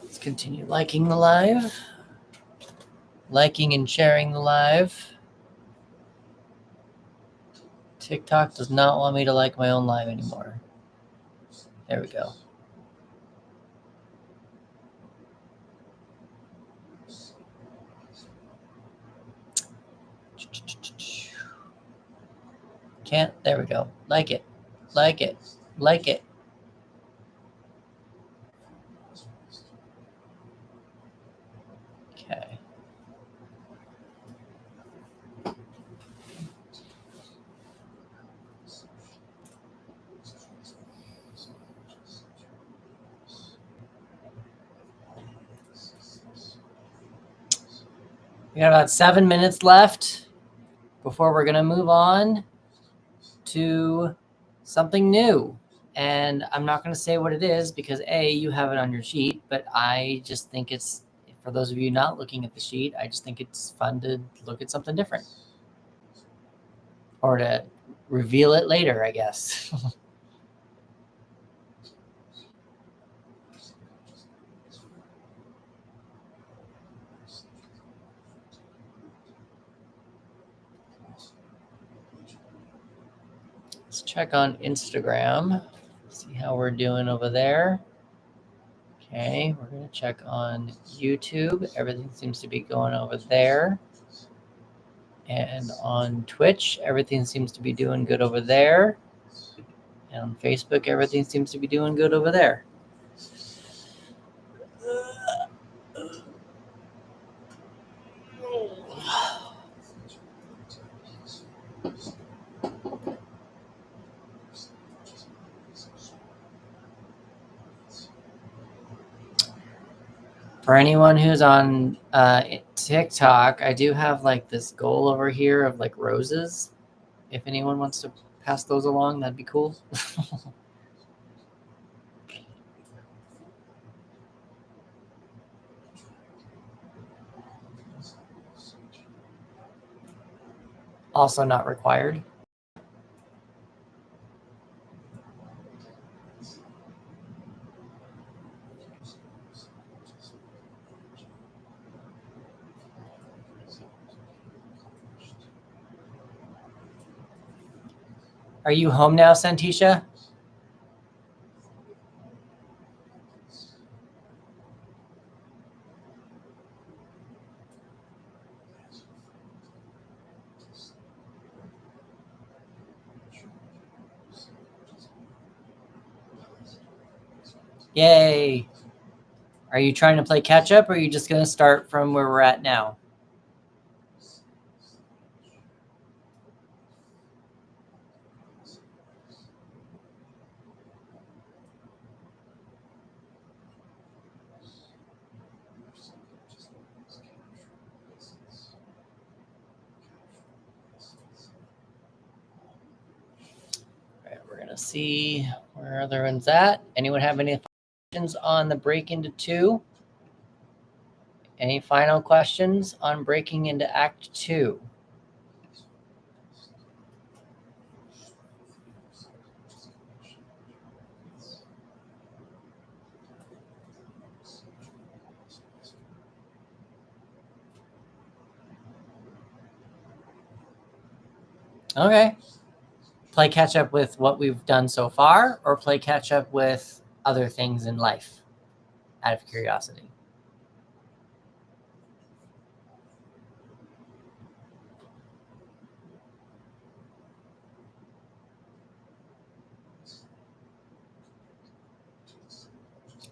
Let's continue liking the live. Liking and sharing the live. TikTok does not want me to like my own live anymore. There we go. Can't. There we go. Like it. Like it. Like it. Okay. We got about 7 minutes left before we're going to move on to something new. And I'm not going to say what it is because A, you have it on your sheet, but I just think it's, for those of you not looking at the sheet, I just think it's fun to look at something different. Or to reveal it later, I guess. Let's check on Instagram, see how we're doing over there. Okay, we're going to check on YouTube. Everything seems to be going over there. And on Twitch, everything seems to be doing good over there. And on Facebook, everything seems to be doing good over there. For anyone who's on TikTok, I do have like this goal over here of like roses. If anyone wants to pass those along, that'd be cool. Also not required. Are you home now, Santisha? Yay. Are you trying to play catch up or are you just going to start from where we're at now? All right, we're going to see where other one's at. Anyone have any questions on the break into 2? Any final questions on breaking into Act 2? Okay. Play catch up with what we've done so far or play catch up with other things in life out of curiosity?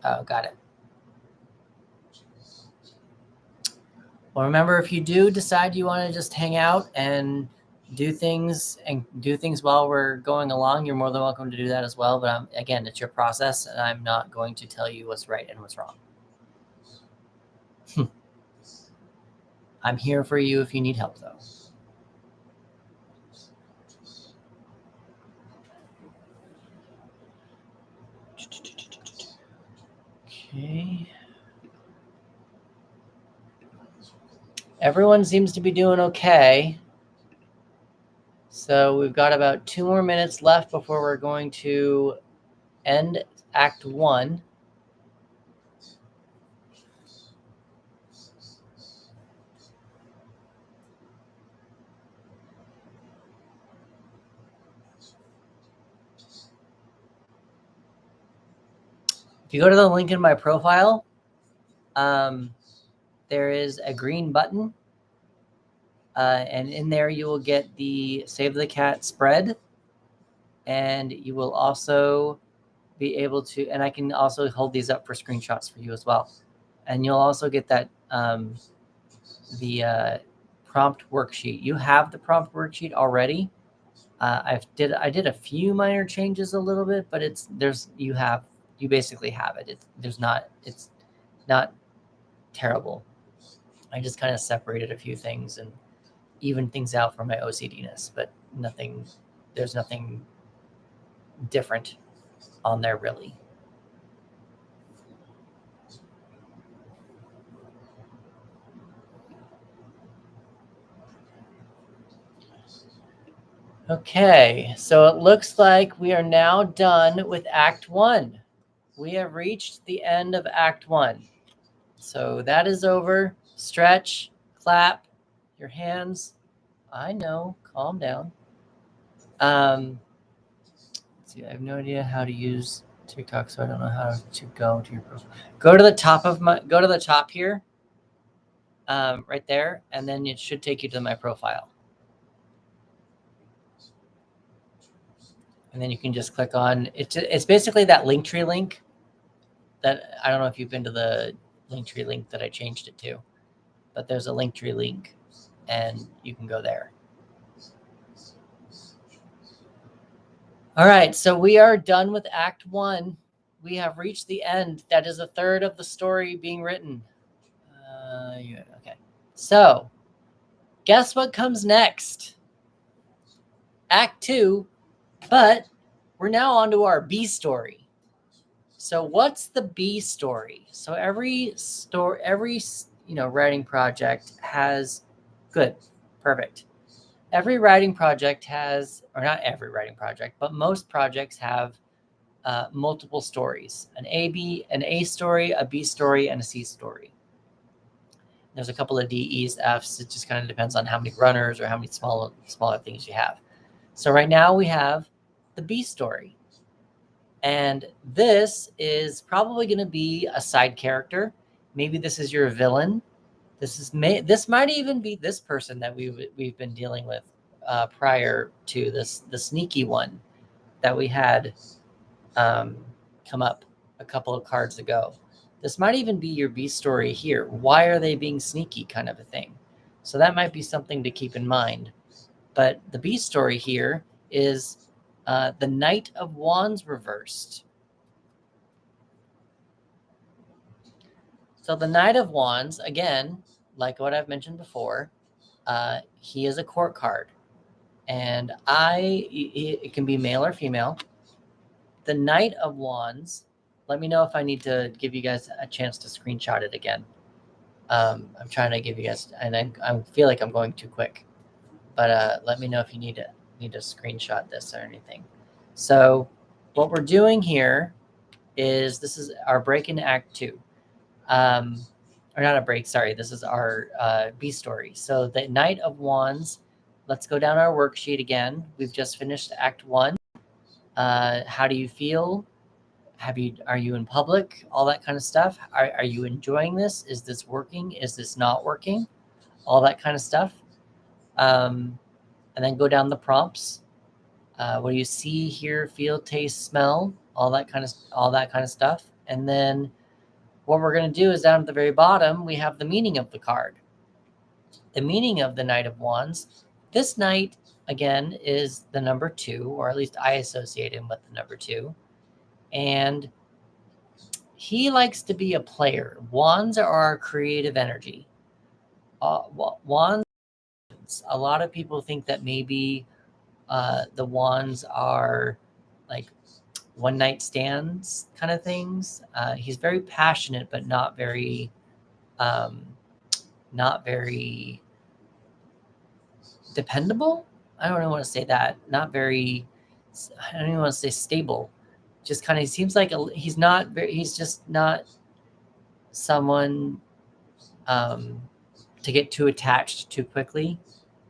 Oh, got it. Well, remember, if you do decide you want to just hang out and do things while we're going along, you're more than welcome to do that as well. But again, it's your process, and I'm not going to tell you what's right and what's wrong. I'm here for you if you need help, though. Okay. Everyone seems to be doing okay. So we've got about 2 more minutes left before we're going to end Act 1. If you go to the link in my profile, there is a green button. And in there you will get the Save the Cat spread. And you will also be able to, and I can also hold these up for screenshots for you as well. And you'll also get that the prompt worksheet. You have the prompt worksheet already. I did a few minor changes a little bit, but you basically have it. It's not terrible. I just kind of separated a few things and evened things out for my OCDness, but there's nothing different on there really. Okay, so it looks like we are now done with Act 1. We have reached the end of Act 1. So that is over. Stretch, clap, your hands. I know, calm down. Let's see, I have no idea how to use TikTok, so I don't know how to go to your profile. Go to the top here, right there, and then it should take you to my profile. And then you can just click on it. It's basically that Linktree link that I don't know if you've been to the Linktree link that I changed it to, but there's a Linktree link, and you can go there. All right, so we are done with Act 1. We have reached the end. That is a third of the story being written. Okay. So, guess what comes next? Act 2, but we're now on to our B story. So, what's the B story? So every writing project has good, perfect. Every writing project has, or not every writing project, but most projects have multiple stories: an A story, a B story, and a C story. There's a couple of D, E's, F's. It just kind of depends on how many runners or how many smaller things you have. So right now we have the B story. And this is probably going to be a side character. Maybe this is your villain. This might even be this person that we've been dealing with prior to this, the sneaky one that we had come up a couple of cards ago. This might even be your B story here. Why are they being sneaky, kind of a thing? So that might be something to keep in mind. But the B story here is the Knight of Wands reversed. So the Knight of Wands, again, like what I've mentioned before, he is a court card. And it can be male or female. The Knight of Wands, let me know if I need to give you guys a chance to screenshot it again. I'm trying to give you guys, and I feel like I'm going too quick. But let me know if you need to screenshot this or anything. So what we're doing here is, this is our break in Act 2. Or not a break, sorry. This is our B story. So the Knight of Wands, let's go down our worksheet again. We've just finished Act 1. How do you feel? Are you in public? All that kind of stuff. Are you enjoying this? Is this working? Is this not working? All that kind of stuff. And then go down the prompts. What do you see, hear, feel, taste, smell? All that kind of stuff. And then what we're going to do is, down at the very bottom, we have the meaning of the card. The meaning of the Knight of Wands. This knight, again, is the number 2, or at least I associate him with the number 2. And he likes to be a player. Wands are our creative energy. Wands, a lot of people think that maybe the wands are like one night stands kind of things. He's very passionate, but not very dependable. I don't want to say that. Not very. I don't even want to say stable. Just kind of seems like he's not very. He's just not someone to get too attached too quickly.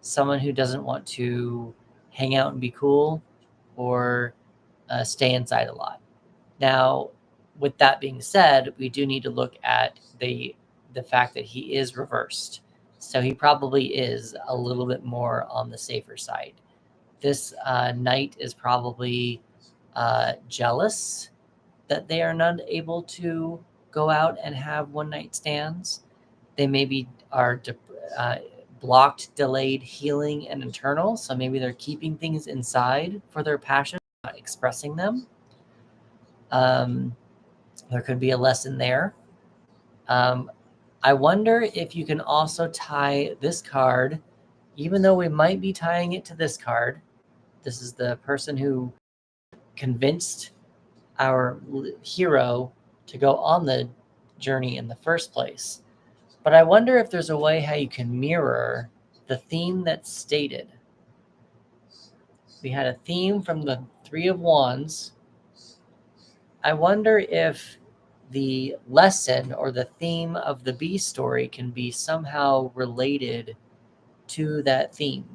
Someone who doesn't want to hang out and be cool, or stay inside a lot. Now, with that being said, we do need to look at the fact that he is reversed. So he probably is a little bit more on the safer side. This knight is probably jealous that they are not able to go out and have one night stands. They maybe are blocked, delayed, healing, and internal. So maybe they're keeping things inside for their passion, not expressing them. There could be a lesson there. I wonder if you can also tie this card, even though we might be tying it to this card. This is the person who convinced our hero to go on the journey in the first place. But I wonder if there's a way how you can mirror the theme that's stated. We had a theme from the Three of Wands. I wonder if the lesson or the theme of the B story can be somehow related to that theme.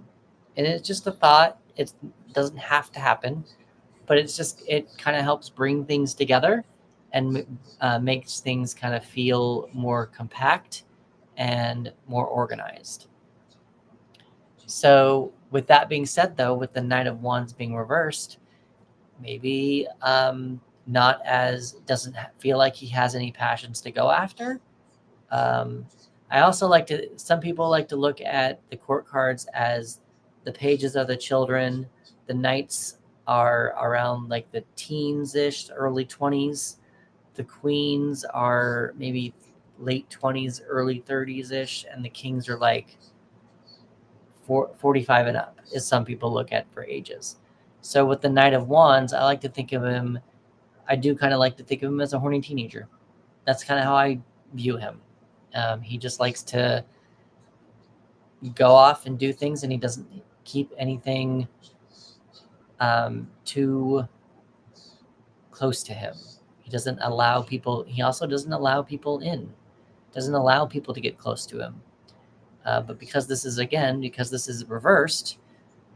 And it's just a thought. It doesn't have to happen, but it kind of helps bring things together and makes things kind of feel more compact and more organized. So with that being said, though, with the Knight of Wands being reversed, maybe not as doesn't feel like he has any passions to go after. I also some people like to look at the court cards as the pages of the children. The knights are around like the teens-ish, early 20s. The queens are maybe late 20s, early 30s-ish, and the kings are like 45 and up, as some people look at for ages. So with the Knight of Wands, I like to think of him, I do kind of like to think of him as a horny teenager. That's kind of how I view him. He just likes to go off and do things, and he doesn't keep anything too close to him. He doesn't allow people, he also doesn't allow people in, doesn't allow people to get close to him. But because this is reversed,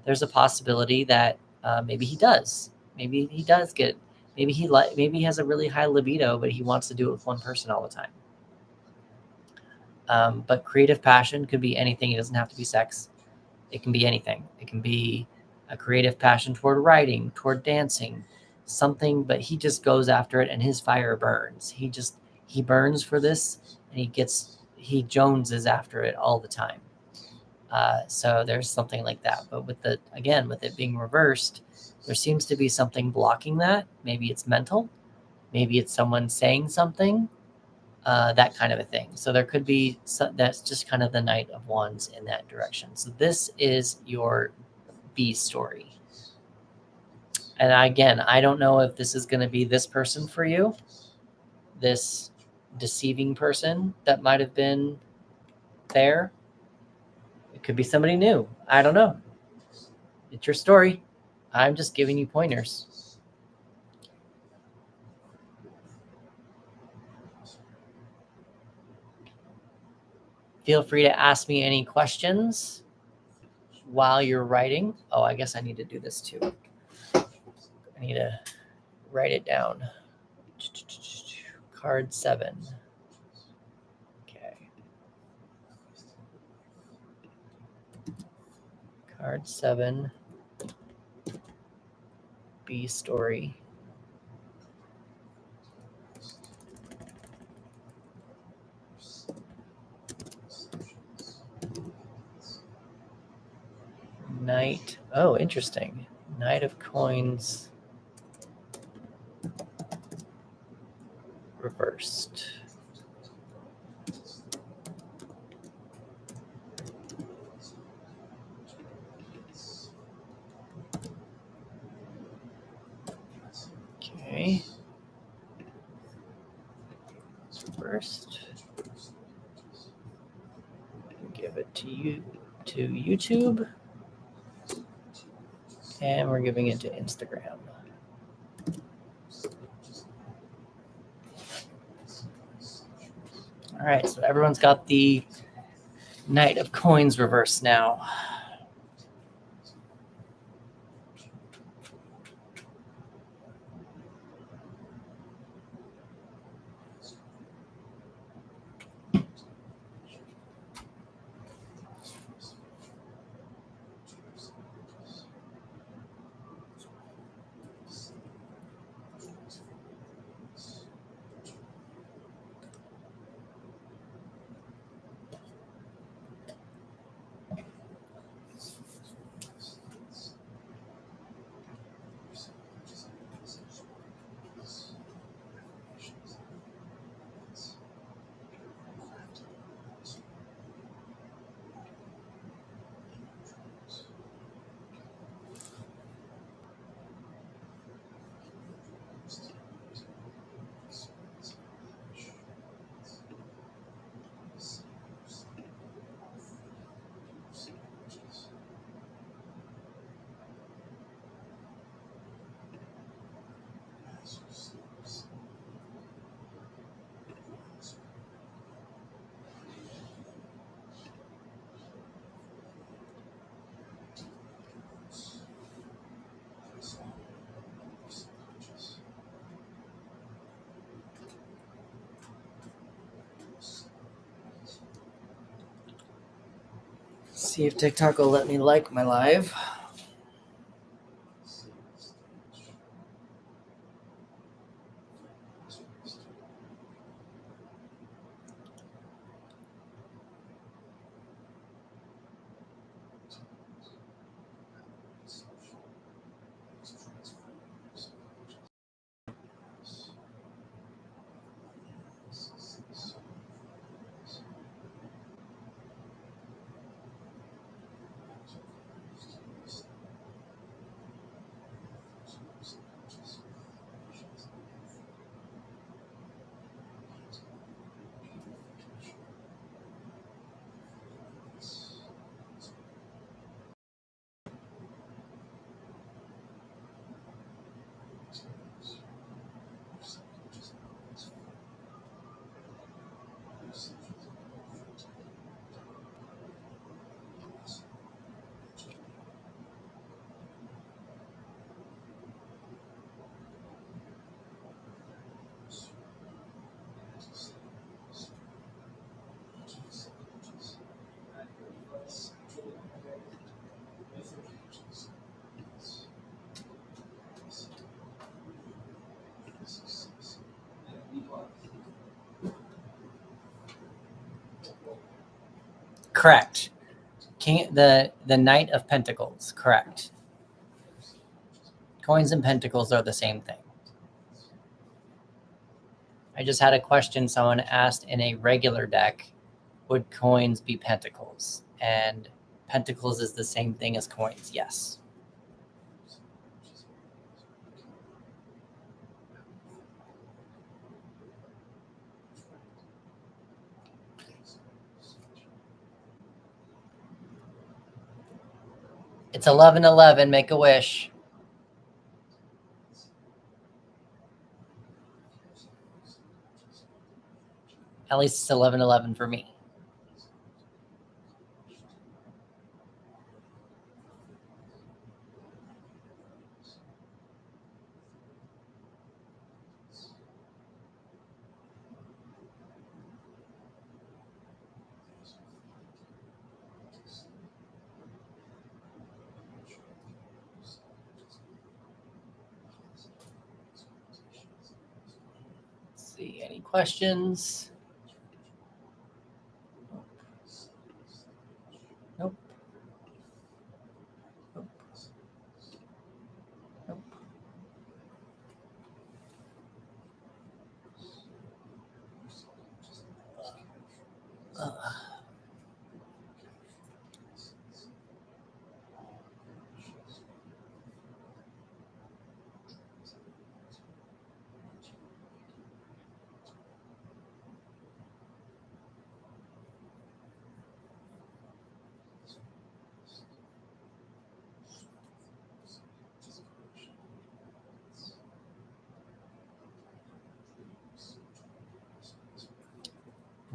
there's a possibility that maybe he does. Maybe he does get, maybe he has a really high libido, but he wants to do it with one person all the time. But creative passion could be anything. It doesn't have to be sex. It can be anything. It can be a creative passion toward writing, toward dancing, something, but he just goes after it and his fire burns. He burns for this, and he joneses after it all the time. So there's something like that. But with it being reversed, there seems to be something blocking that. Maybe it's mental. Maybe it's someone saying something. That kind of a thing. So there could be that's just kind of the Knight of Wands in that direction. So this is your B story. And again, I don't know if this is going to be this person for you, this deceiving person that might have been there. It could be somebody new. I don't know. It's your story. I'm just giving you pointers. Feel free to ask me any questions while you're writing. Oh, I guess I need to do this too. I need to write it down. Card 7. Okay. Card 7. B story. Knight. Oh, interesting. Knight of Coins reversed. Okay. give it to you to YouTube. And we're giving it to Instagram. All right, so everyone's got the Knight of Coins reverse now. See if TikTok will let me like my live. Correct. The Knight of Pentacles. Correct. Coins and pentacles are the same thing. I just had a question someone asked in a regular deck, would coins be pentacles? And pentacles is the same thing as coins, yes. It's 11:11, make a wish. At least it's 11:11 for me. Let's see, any questions? Nope. Nope. Nope.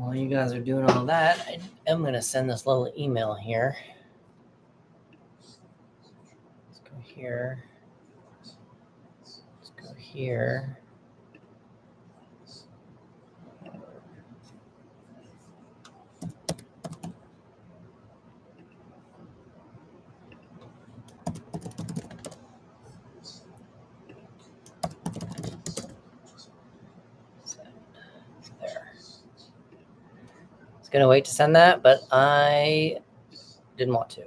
While you guys are doing all that, I am going to send this little email here. Let's go here. Let's go here. There. I was going to wait to send that, but I didn't want to.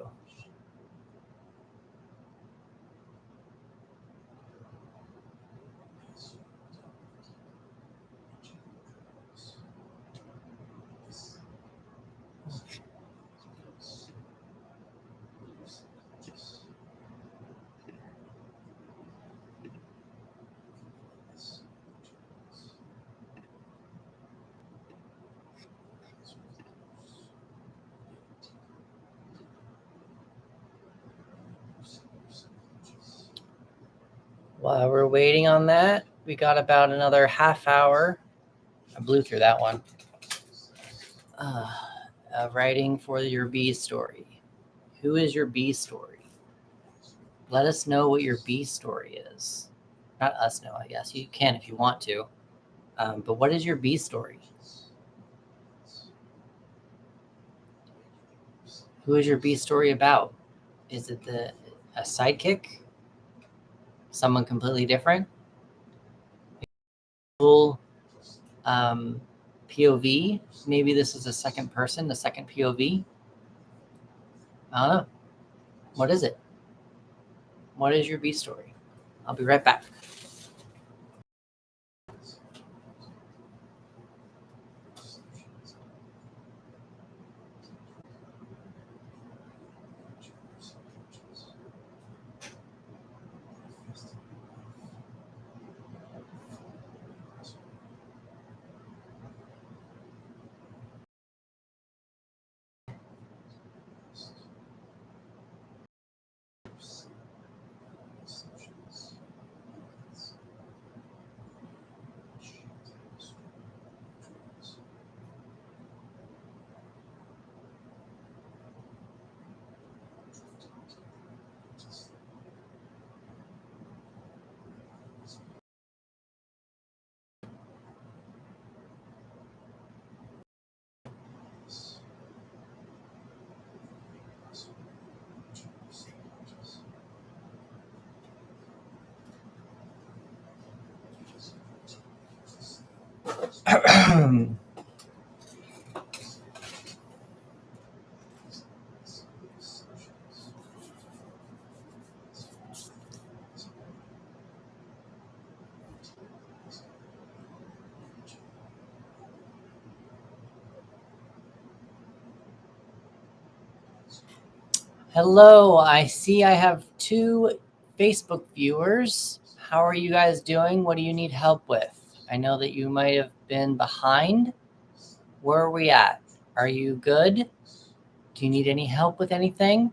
While we're waiting on that, we got about another half hour. I blew through that one. Writing for your B story. Who is your B story? Let us know what your B story is. Not us know, I guess. You can if you want to. But what is your B story? Who is your B story about? Is it a sidekick? Someone completely different? POV? Maybe this is a second person, the second POV? I don't know. What is it? What is your B story? I'll be right back. Hello, I see I have 2 Facebook viewers. How are you guys doing? What do you need help with? I know that you might have been behind. Where are we at? Are you good? Do you need any help with anything?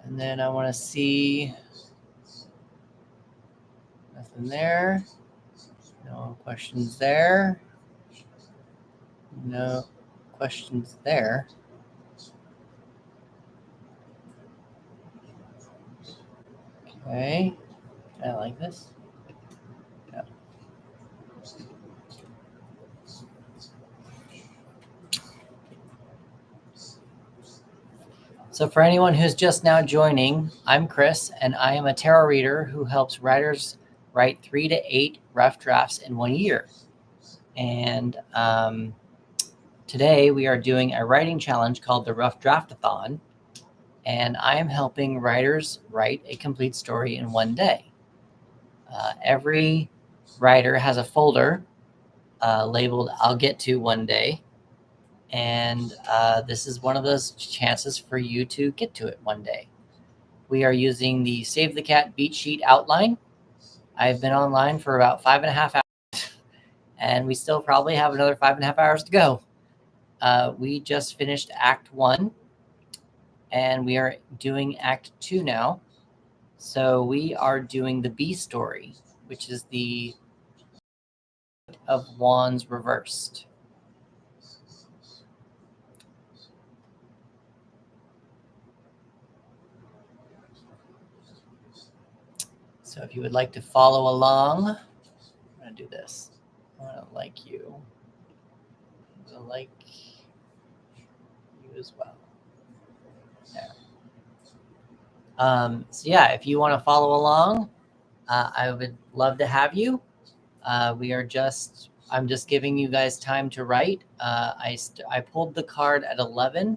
And then I want to see nothing there. No questions there. No questions there. Okay. I like this. No. So for anyone who's just now joining, I'm Chris, and I am a tarot reader who helps writers write 3 to 8 rough drafts in 1 year. And today we are doing a writing challenge called the Rough Draft-a-Thon, and I am helping writers write a complete story in 1 day. Every writer has a folder labeled "I'll get to one day," and this is one of those chances for you to get to it one day. We are using the Save the Cat beat sheet outline. I've been online for about 5.5 hours, and we still probably have another 5.5 hours to go. We just finished Act 1, and we are doing Act 2 now. So we are doing the B story, which is the of Wands reversed. So if you would like to follow along, I'm going to do this. I want to like you. I'm going to like you as well. There. So yeah, if you want to follow along, I would love to have you. I'm just giving you guys time to write. I pulled the card at 11.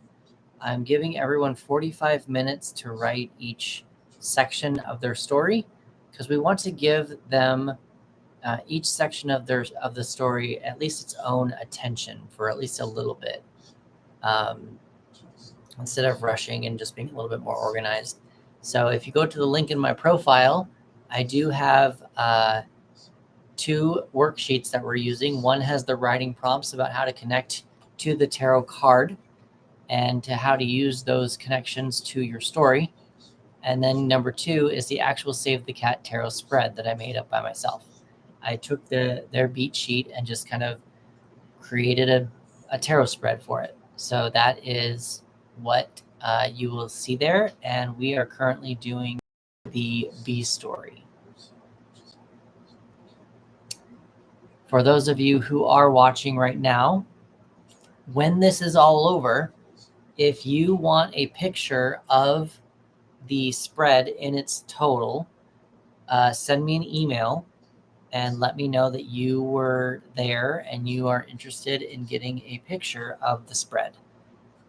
I'm giving everyone 45 minutes to write each section of their story, because we want to give them each section of the story at least its own attention for at least a little bit, instead of rushing and just being a little bit more organized. So if you go to the link in my profile, I do have 2 worksheets that we're using. One has the writing prompts about how to connect to the tarot card and to how to use those connections to your story. And then number 2 is the actual Save the Cat tarot spread that I made up by myself. I took their beat sheet and just kind of created a tarot spread for it. So that is what you will see there. And we are currently doing the B story. For those of you who are watching right now, when this is all over, if you want a picture of the spread in its total, send me an email and let me know that you were there and you are interested in getting a picture of the spread,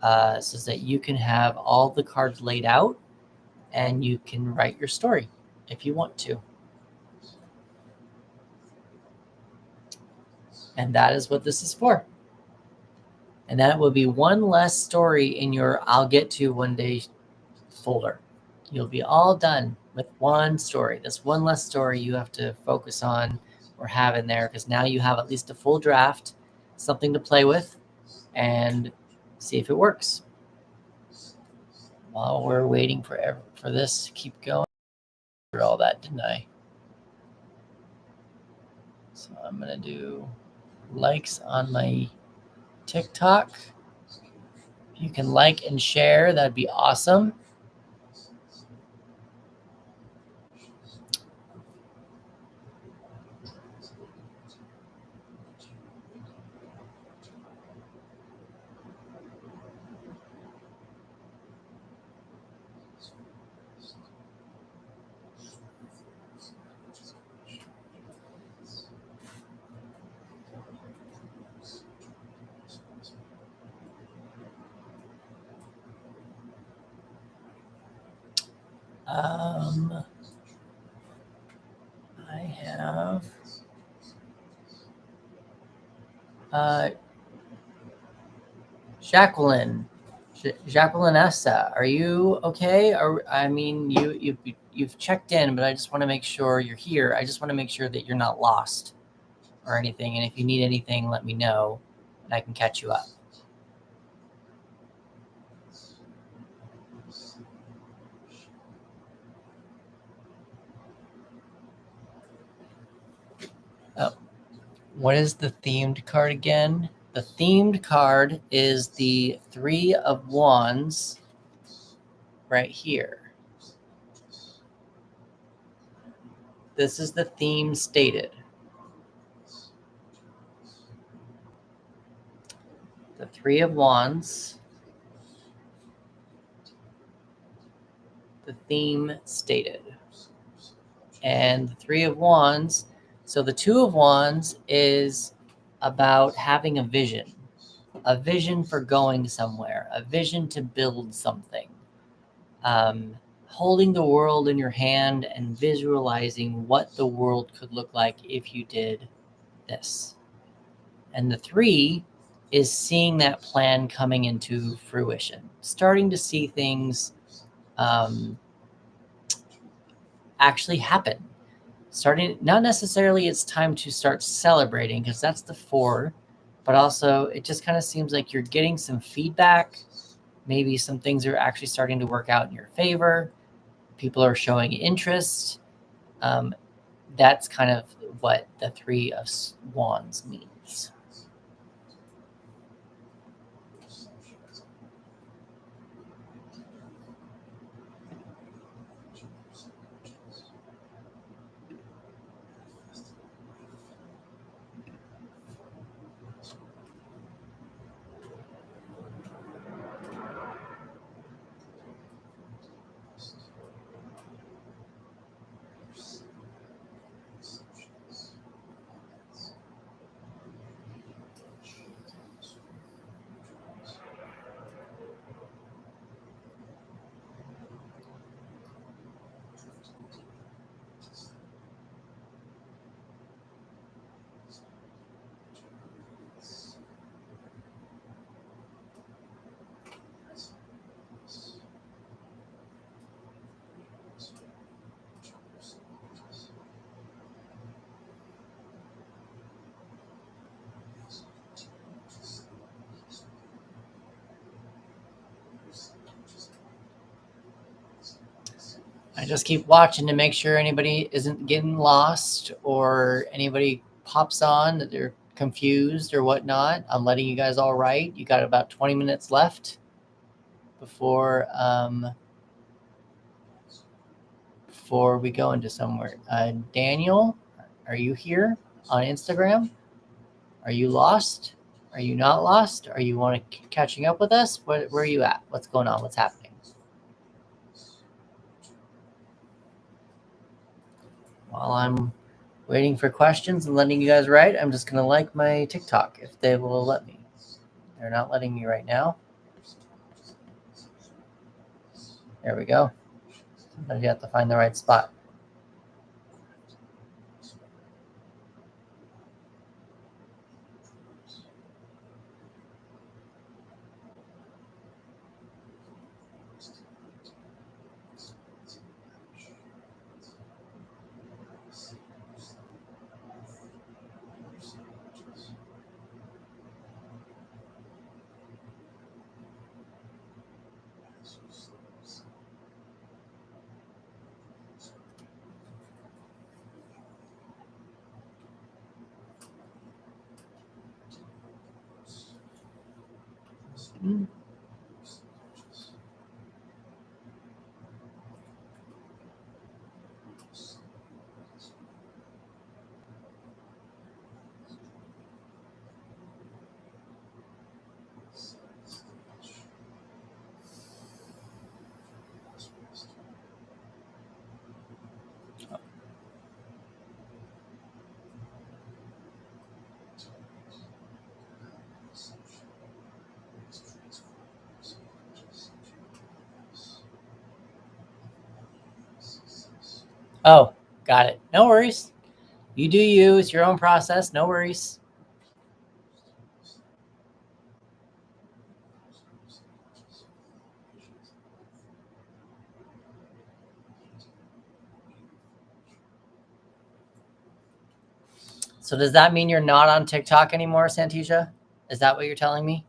so that you can have all the cards laid out and you can write your story if you want to. And that is what this is for. And that will be one less story in your I'll get to one day folder. You'll be all done with one story. This one less story you have to focus on or have in there, because now you have at least a full draft, something to play with, and see if it works. While we're waiting for this to keep going, I did all that, didn't I? So I'm going to do likes on my TikTok. If you can like and share, that'd be awesome. I have Jacqueline Essa. Are you okay? I mean, you've checked in, but I just want to make sure you're here. I just want to make sure that you're not lost or anything. And if you need anything, let me know and I can catch you up. Oh, what is the themed card again? The themed card is the 3 of Wands right here. This is the theme stated. The 3 of Wands. The theme stated. And the 3 of Wands. So the 2 of Wands is about having a vision for going somewhere, a vision to build something, holding the world in your hand and visualizing what the world could look like if you did this. And the 3 is seeing that plan coming into fruition, starting to see things actually happen. Not necessarily it's time to start celebrating, because that's the 4, but also it just kind of seems like you're getting some feedback. Maybe some things are actually starting to work out in your favor. People are showing interest. That's kind of what the Three of Wands means. I just keep watching to make sure anybody isn't getting lost or anybody pops on that they're confused or whatnot. I'm letting you guys all right. You got about 20 minutes left before we go into somewhere. Daniel, are you here on Instagram? Are you lost? Are you not lost? Are you want to catching up with us? Where are you at? What's going on? What's happening? While I'm waiting for questions and letting you guys write, I'm just going to like my TikTok if they will let me. They're not letting me right now. There we go. Sometimes you have to find the right spot. Oh, got it. No worries. You do you. It's your own process. No worries. So does that mean you're not on TikTok anymore, Santisha? Is that what you're telling me?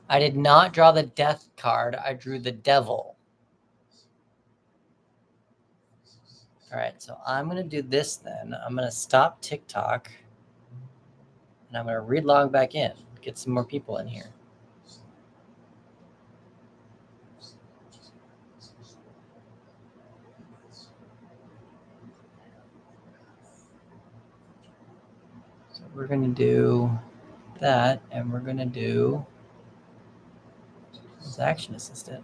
I did not draw the death card. I drew the devil. All right, so I'm going to do this then. I'm going to stop TikTok, and I'm going to re-log back in, get some more people in here. So we're going to do that, and we're going to do transaction assistant.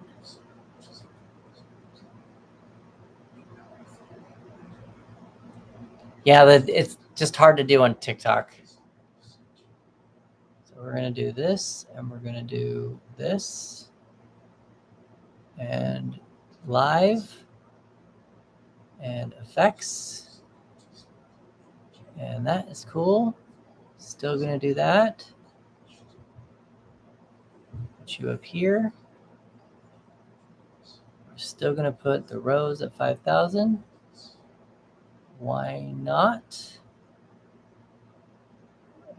Yeah, it's just hard to do on TikTok. So we're going to do this, and we're going to do this, and live, and effects, and that is cool. Still going to do that. Put you up here. We're still going to put the rows at 5,000. Why not?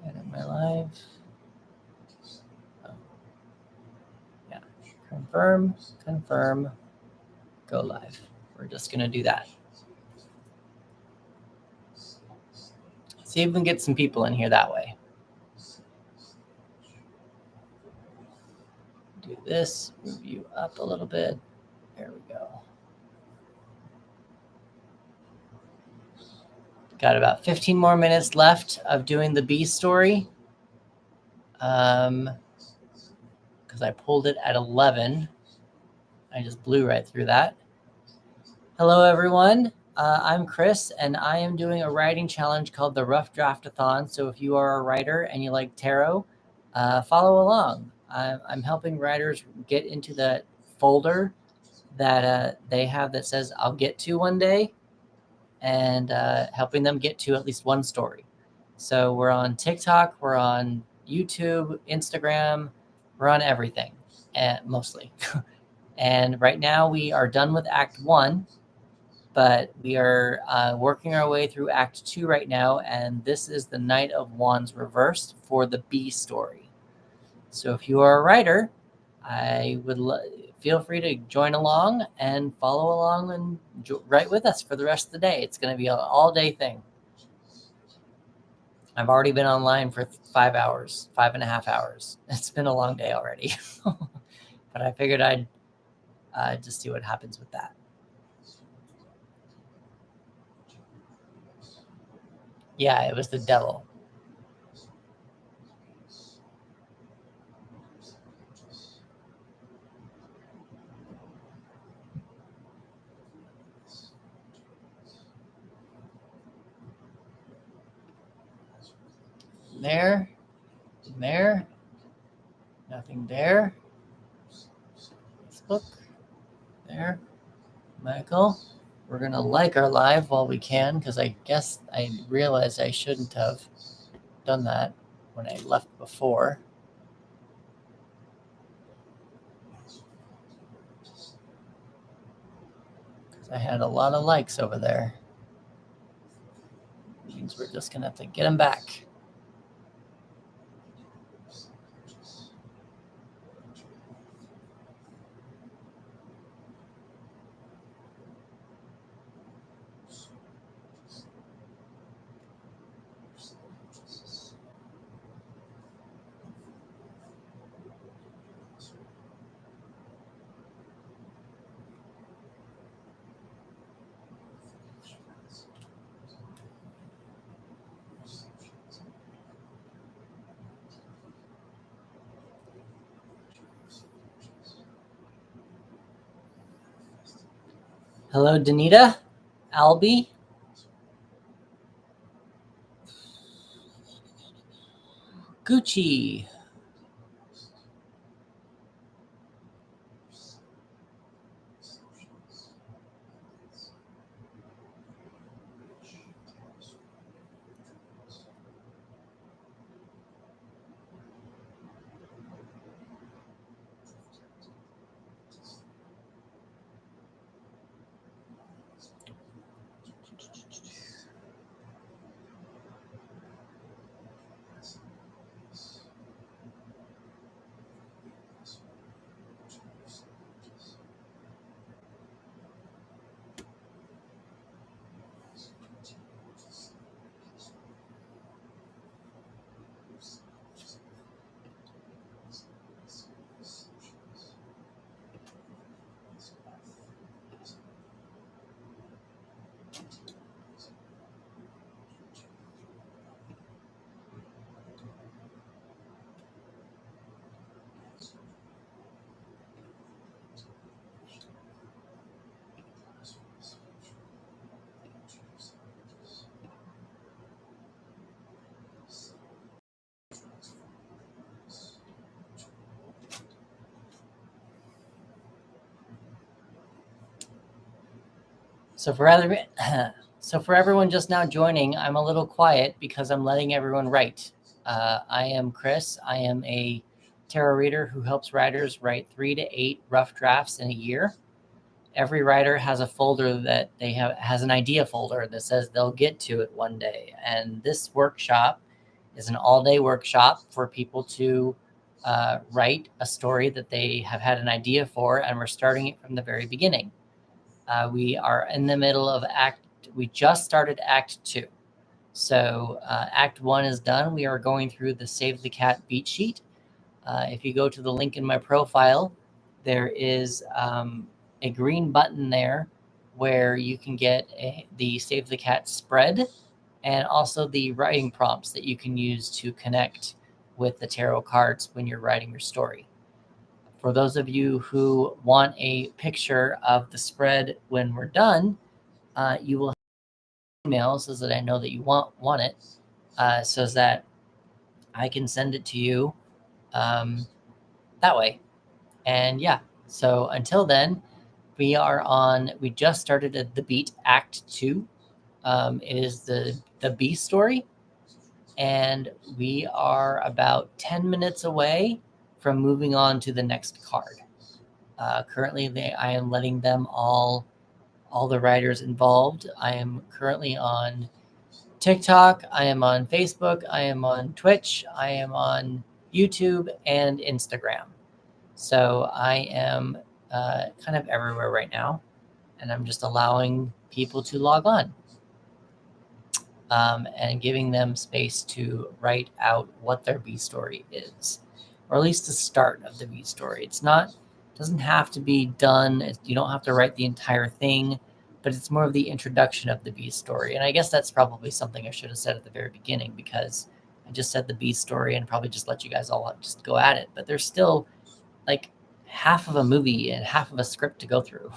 Edit my live. Oh. Yeah. Confirm, confirm, go live. We're just going to do that. See if we can get some people in here that way. Do this, move you up a little bit. There we go. Got about 15 more minutes left of doing the B story. Because I pulled it at 11. I just blew right through that. Hello, everyone. I'm Chris, and I am doing a writing challenge called the Rough Draft-a-Thon. So if you are a writer and you like tarot, follow along. I'm helping writers get into that folder that they have that says, I'll get to one day, and helping them get to at least one story. So we're on TikTok, we're on YouTube, Instagram, we're on everything, mostly. And right now we are done with Act 1, but we are working our way through Act 2 right now, and this is the Knight of Wands reversed for the B story. So if you are a writer, I would feel free to join along and follow along and write with us for the rest of the day. It's going to be an all-day thing. I've already been online for 5 hours, 5.5 hours. It's been a long day already. But I figured I'd just see what happens with that. Yeah, it was the devil. There, nothing there. Facebook, there, Michael. We're going to like our live while we can, because I guess I realized I shouldn't have done that when I left before. Because I had a lot of likes over there. Means we're just going to have to get them back. Hello, Danita, Albie. Gucci. So for everyone just now joining, I'm a little quiet because I'm letting everyone write. I am Chris. I am a tarot reader who helps writers write 3 to 8 rough drafts in a year. Every writer has a folder that has an idea folder that says they'll get to it one day. And this workshop is an all-day workshop for people to write a story that they have had an idea for, and we're starting it from the very beginning. We are in the middle of we just started Act 2. So Act 1 is done. We are going through the Save the Cat beat sheet. If you go to the link in my profile, there is a green button there where you can get the Save the Cat spread and also the writing prompts that you can use to connect with the tarot cards when you're writing your story. For those of you who want a picture of the spread when we're done, you will email so that I know that you want it, so that I can send it to you that way. And yeah, so until then, we just started at the Beat Act 2. It is the B story, and we are about 10 minutes away from moving on to the next card. Currently, I am letting them all the writers involved. I am currently on TikTok, I am on Facebook, I am on Twitch, I am on YouTube and Instagram. So I am kind of everywhere right now, and I'm just allowing people to log on and giving them space to write out what their B story is, or at least the start of the B story. Doesn't have to be done. You don't have to write the entire thing, but it's more of the introduction of the B story. And I guess that's probably something I should have said at the very beginning, because I just said the B story and probably just let you guys all just go at it. But there's still like half of a movie and half of a script to go through.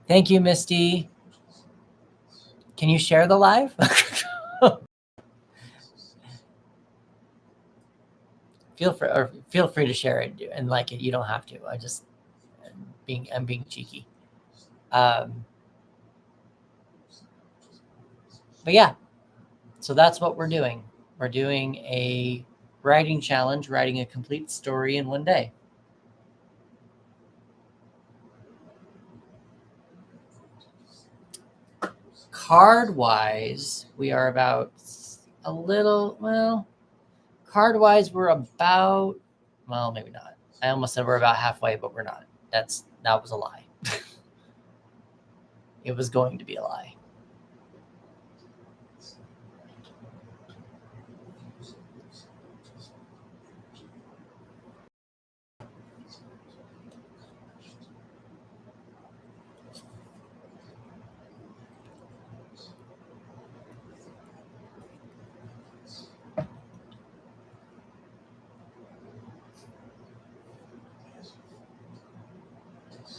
Thank you, Misty. Can you share the live? Feel free to share it and like it. You don't have to. I'm being cheeky. But yeah, so that's what we're doing. We're doing a writing challenge, writing a complete story in one day. Card-wise, we are about card-wise, we're about, maybe not. I almost said we're about halfway, but we're not. That was a lie. It was going to be a lie.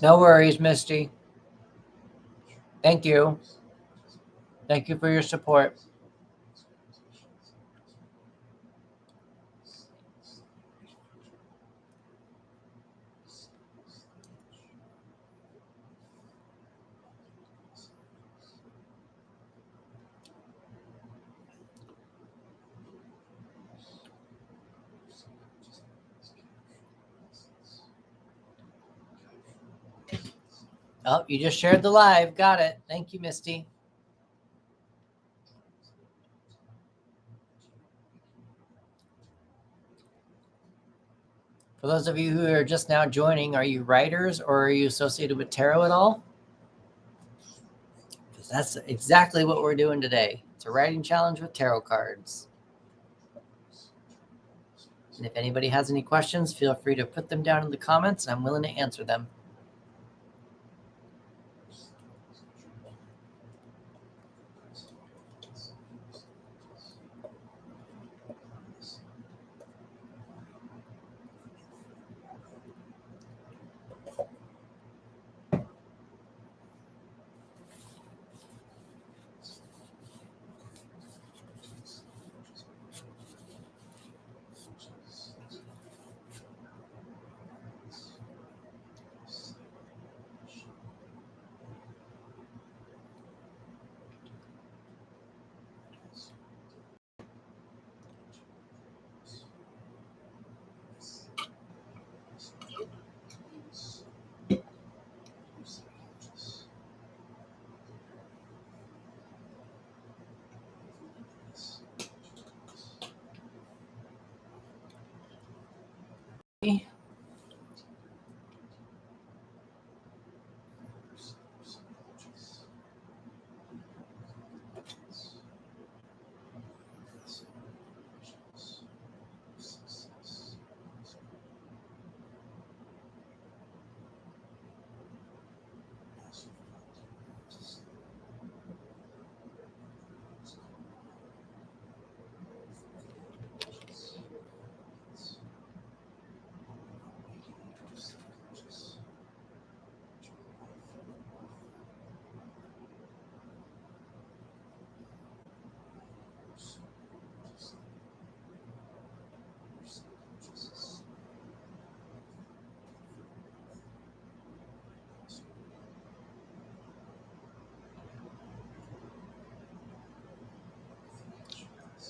No worries, Misty. Thank you. Thank you for your support. Oh, you just shared the live. Got it. Thank you, Misty. For those of you who are just now joining, are you writers or are you associated with tarot at all? Because that's exactly what we're doing today. It's a writing challenge with tarot cards. And if anybody has any questions, feel free to put them down in the comments, and I'm willing to answer them.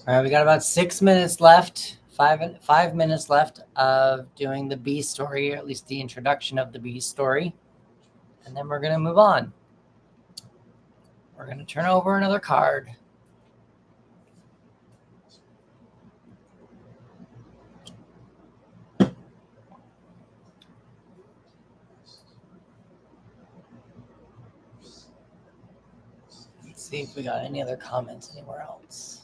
All right, we got about 6 minutes left, five minutes left of doing the B story, or at least the introduction of the B story. And then we're going to move on. We're going to turn over another card. Let's see if we got any other comments anywhere else.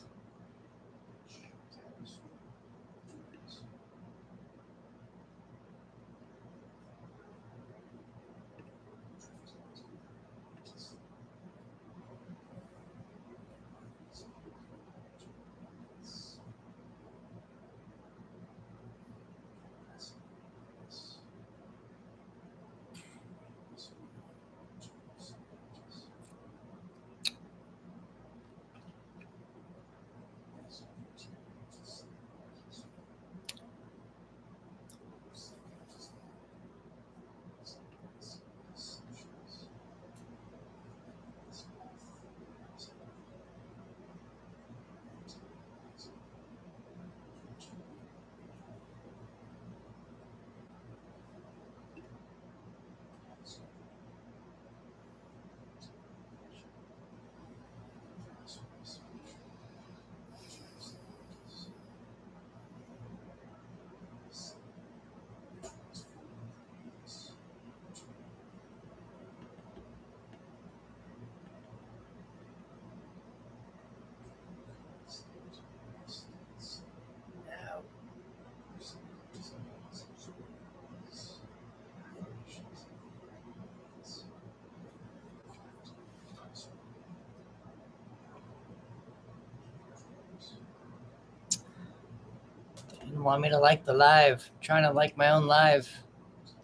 Didn't want me to like the live. I'm trying to like my own live.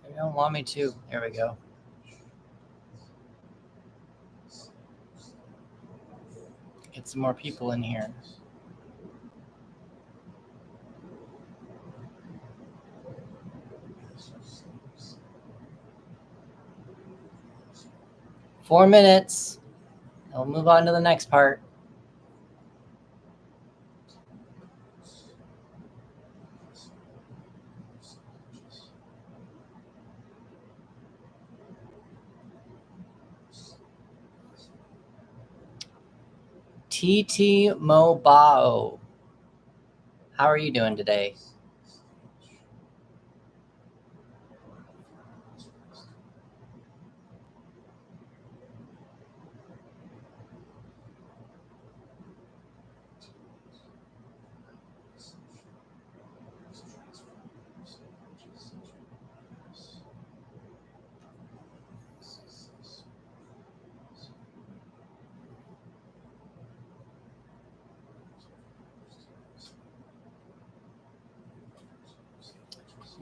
They don't want me to. There we go. Get some more people in here. Four minutes. We'll move on to the next part. TT Mobao. How are you doing today?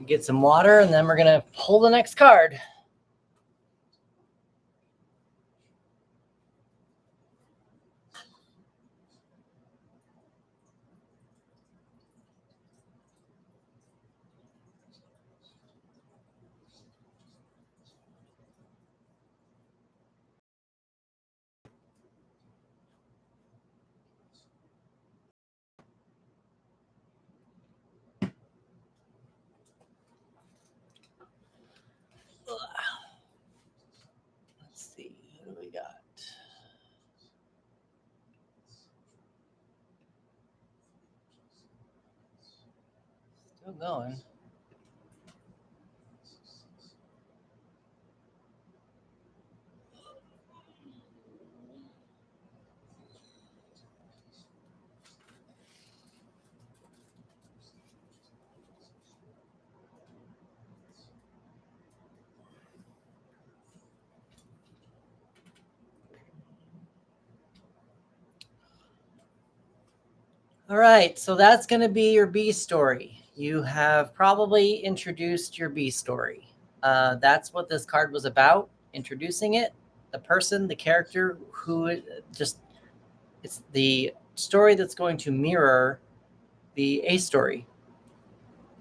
Get some water, and then we're going to pull the next card. Let's see, what do we got? Still going. All right, so that's going to be your B story. You have probably introduced your B story. That's what this card was about, introducing it, the person, the character who just, it's the story that's going to mirror the A story.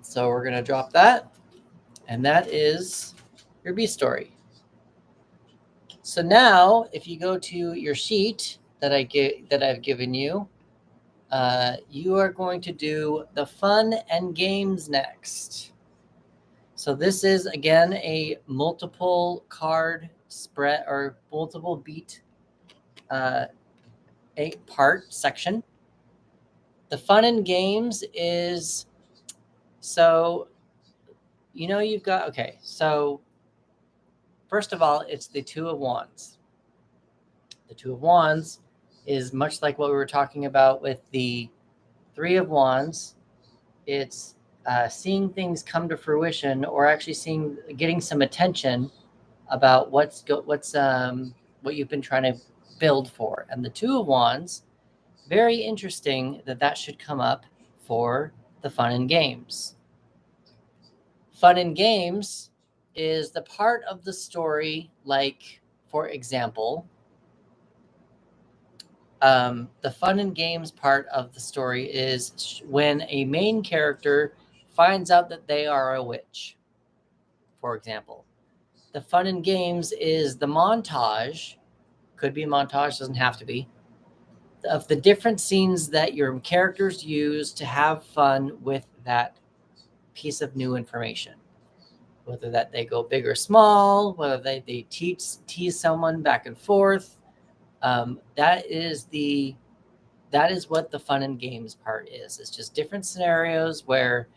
So we're going to drop that, and that is your B story. So now, if you go to your sheet that I've given you, You are going to do the fun and games next. So this is, again, a multiple card spread or multiple beat 8-part section. The fun and games is, so, you've got, okay, so first of all, it's the Two of Wands. The Two of Wands is much like what we were talking about with the Three of Wands. It's seeing things come to fruition, or actually getting some attention about what you've been trying to build for. And the Two of Wands, very interesting that should come up for the fun and games. Fun and games is the part of the story, like, for example, the fun and games part of the story is when a main character finds out that they are a witch, for example. The fun and games is the montage, could be a montage, doesn't have to be, of the different scenes that your characters use to have fun with that piece of new information. Whether that they go big or small, whether they tease someone back and forth. That is what the fun and games part is. It's just different scenarios where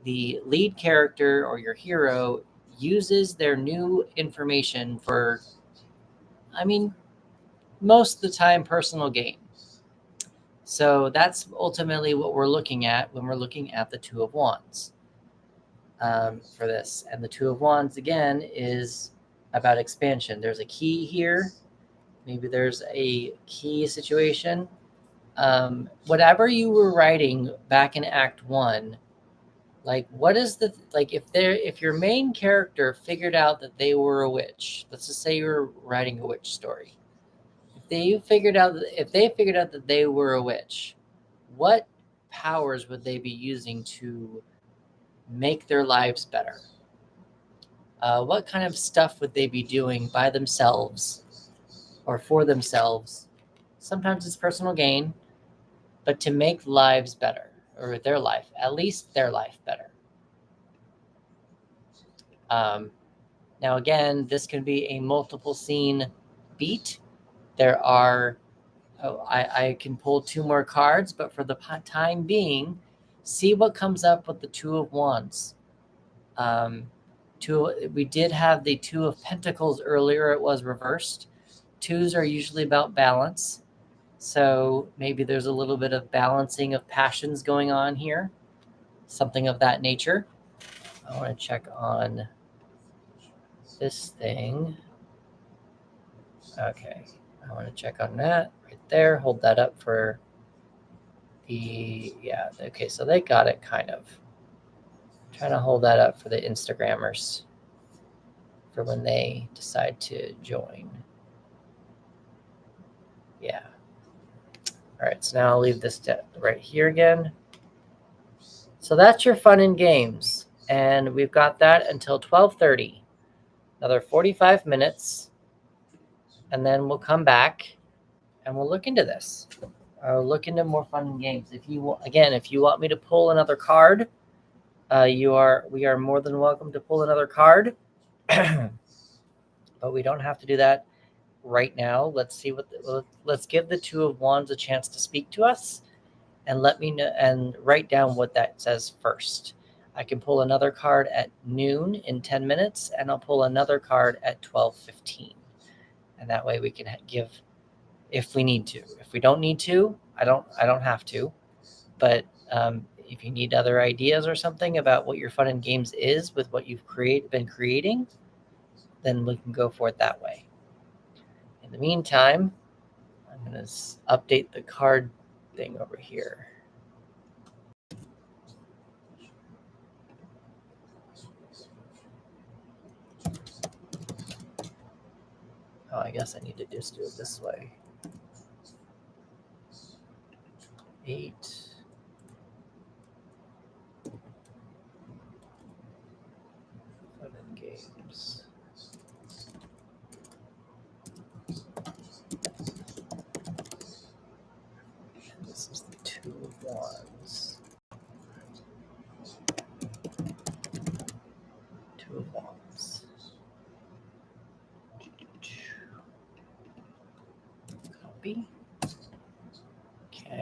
the lead character or your hero uses their new information for, most of the time, personal gain. So that's ultimately what we're looking at when we're looking at the Two of Wands for this. And the Two of Wands, again, is about expansion. There's a key here. Maybe there's a key situation. Whatever you were writing back in Act 1, like, what is if your main character figured out that they were a witch, let's just say you're writing a witch story. If they figured out that they were a witch, what powers would they be using to make their lives better? What kind of stuff would they be doing by themselves or for themselves? Sometimes it's personal gain, but to make lives better, or their life, at least their life, better. Now, again, this can be a multiple scene beat. There are, I can pull 2 more cards, but for the time being, see what comes up with the Two of Wands. We did have the Two of Pentacles earlier. It was reversed. Twos are usually about balance. So maybe there's a little bit of balancing of passions going on here. Something of that nature. I want to check on this thing. Okay. I want to check on that right there. Hold that up for okay, so they got it kind of. I'm trying to hold that up for the Instagrammers for when they decide to join. Yeah. All right, so now I'll leave this right here again. So that's your fun and games. And we've got that until 12:30. Another 45 minutes. And then we'll come back and we'll look into this. Or look into more fun and games. If you want me to pull another card, we are more than welcome to pull another card. But we don't have to do that right now. Let's give the Two of Wands a chance to speak to us, and let me know and write down what that says first. I can pull another card at noon in 10 minutes, and I'll pull another card at 12:15. And that way we can give if we need to. If we don't need to, I don't have to. But if you need other ideas or something about what your fun and games is with what you've been creating, then we can go for it that way. In the meantime, I'm going to update the card thing over here. Oh, I guess I need to just do it this way. 8. Fun and games. This is the 2.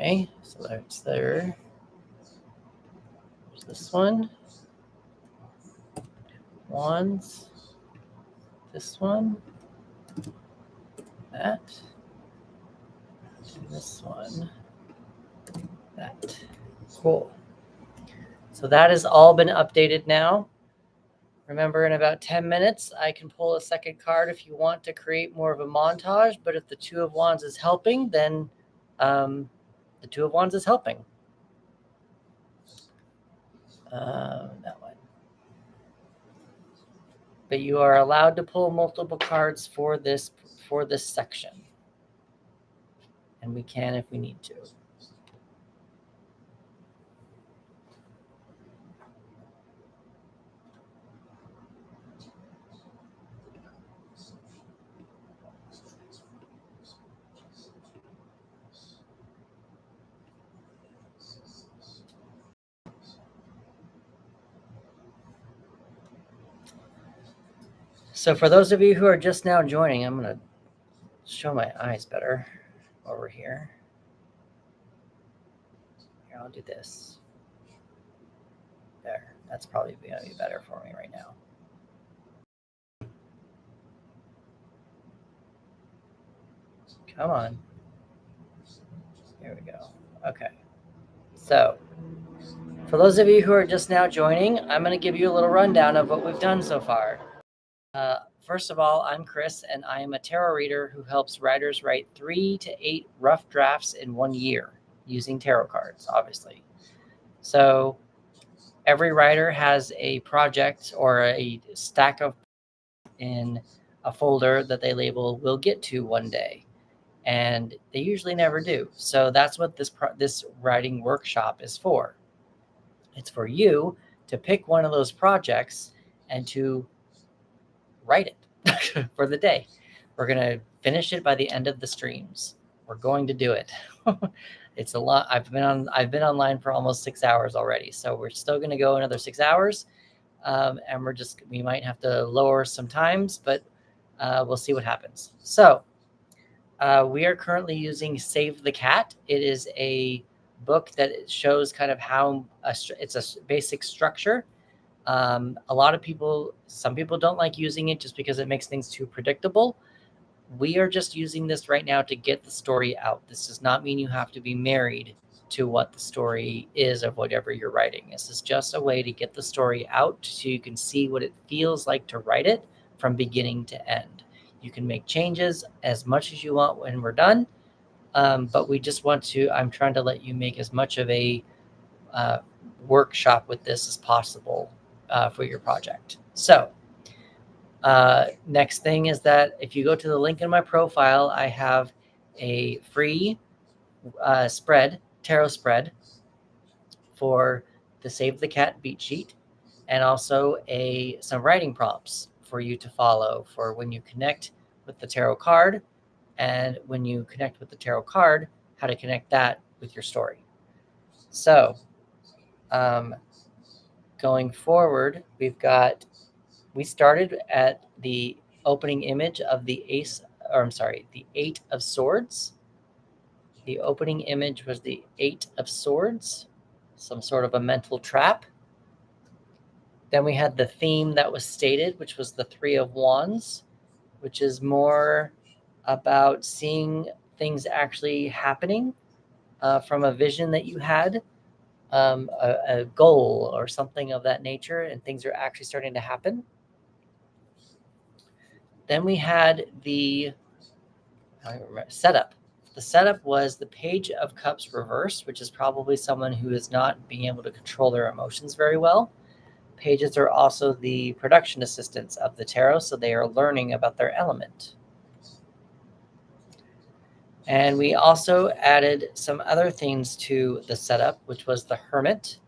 Okay, so that's there. There's this one. Wands. This one. That. This one. That. Cool. So that has all been updated now. Remember, in about 10 minutes, I can pull a second card if you want to create more of a montage. But if the Two of Wands is helping, then the Two of Wands is helping. That one. But you are allowed to pull multiple cards for this section. And we can if we need to. So for those of you who are just now joining, I'm going to show my eyes better over here. Here, I'll do this. There. That's probably going to be better for me right now. Come on. Here we go. Okay. So for those of you who are just now joining, I'm going to give you a little rundown of what we've done so far. First of all, I'm Chris, and I am a tarot reader who helps writers write 3 to 8 rough drafts in 1 year using tarot cards, obviously. So every writer has a project or a stack of in a folder that they label "will get to one day," and they usually never do. So that's what this writing workshop is for. It's for you to pick one of those projects and to write it for the day. We're going to finish it by the end of the streams. We're going to do it. It's a lot. I've been online for almost 6 hours already. So we're still going to go another 6 hours. And we might have to lower some times, but we'll see what happens. So we are currently using Save the Cat. It is a book that shows kind of how it's a basic structure. Some people don't like using it just because it makes things too predictable. We are just using this right now to get the story out. This does not mean you have to be married to what the story is of whatever you're writing. This is just a way to get the story out so you can see what it feels like to write it from beginning to end. You can make changes as much as you want when we're done, but I'm trying to let you make as much of a workshop with this as possible for your project. So next thing is that if you go to the link in my profile, I have a free tarot spread for the Save the Cat beat sheet, and also some writing prompts for you to follow for when you connect with the tarot card, and when you connect with the tarot card, how to connect that with your story. So going forward, we started at the opening image of the the 8 of Swords. The opening image was the 8 of Swords, some sort of a mental trap. Then we had the theme that was stated, which was the 3 of Wands, which is more about seeing things actually happening from a vision that you had, a goal or something of that nature, and things are actually starting to happen. Then we had the setup. The setup was the Page of Cups reversed, which is probably someone who is not being able to control their emotions very well. Pages are also the production assistants of the tarot, so they are learning about their element. And we also added some other things to the setup, which was the Hermit,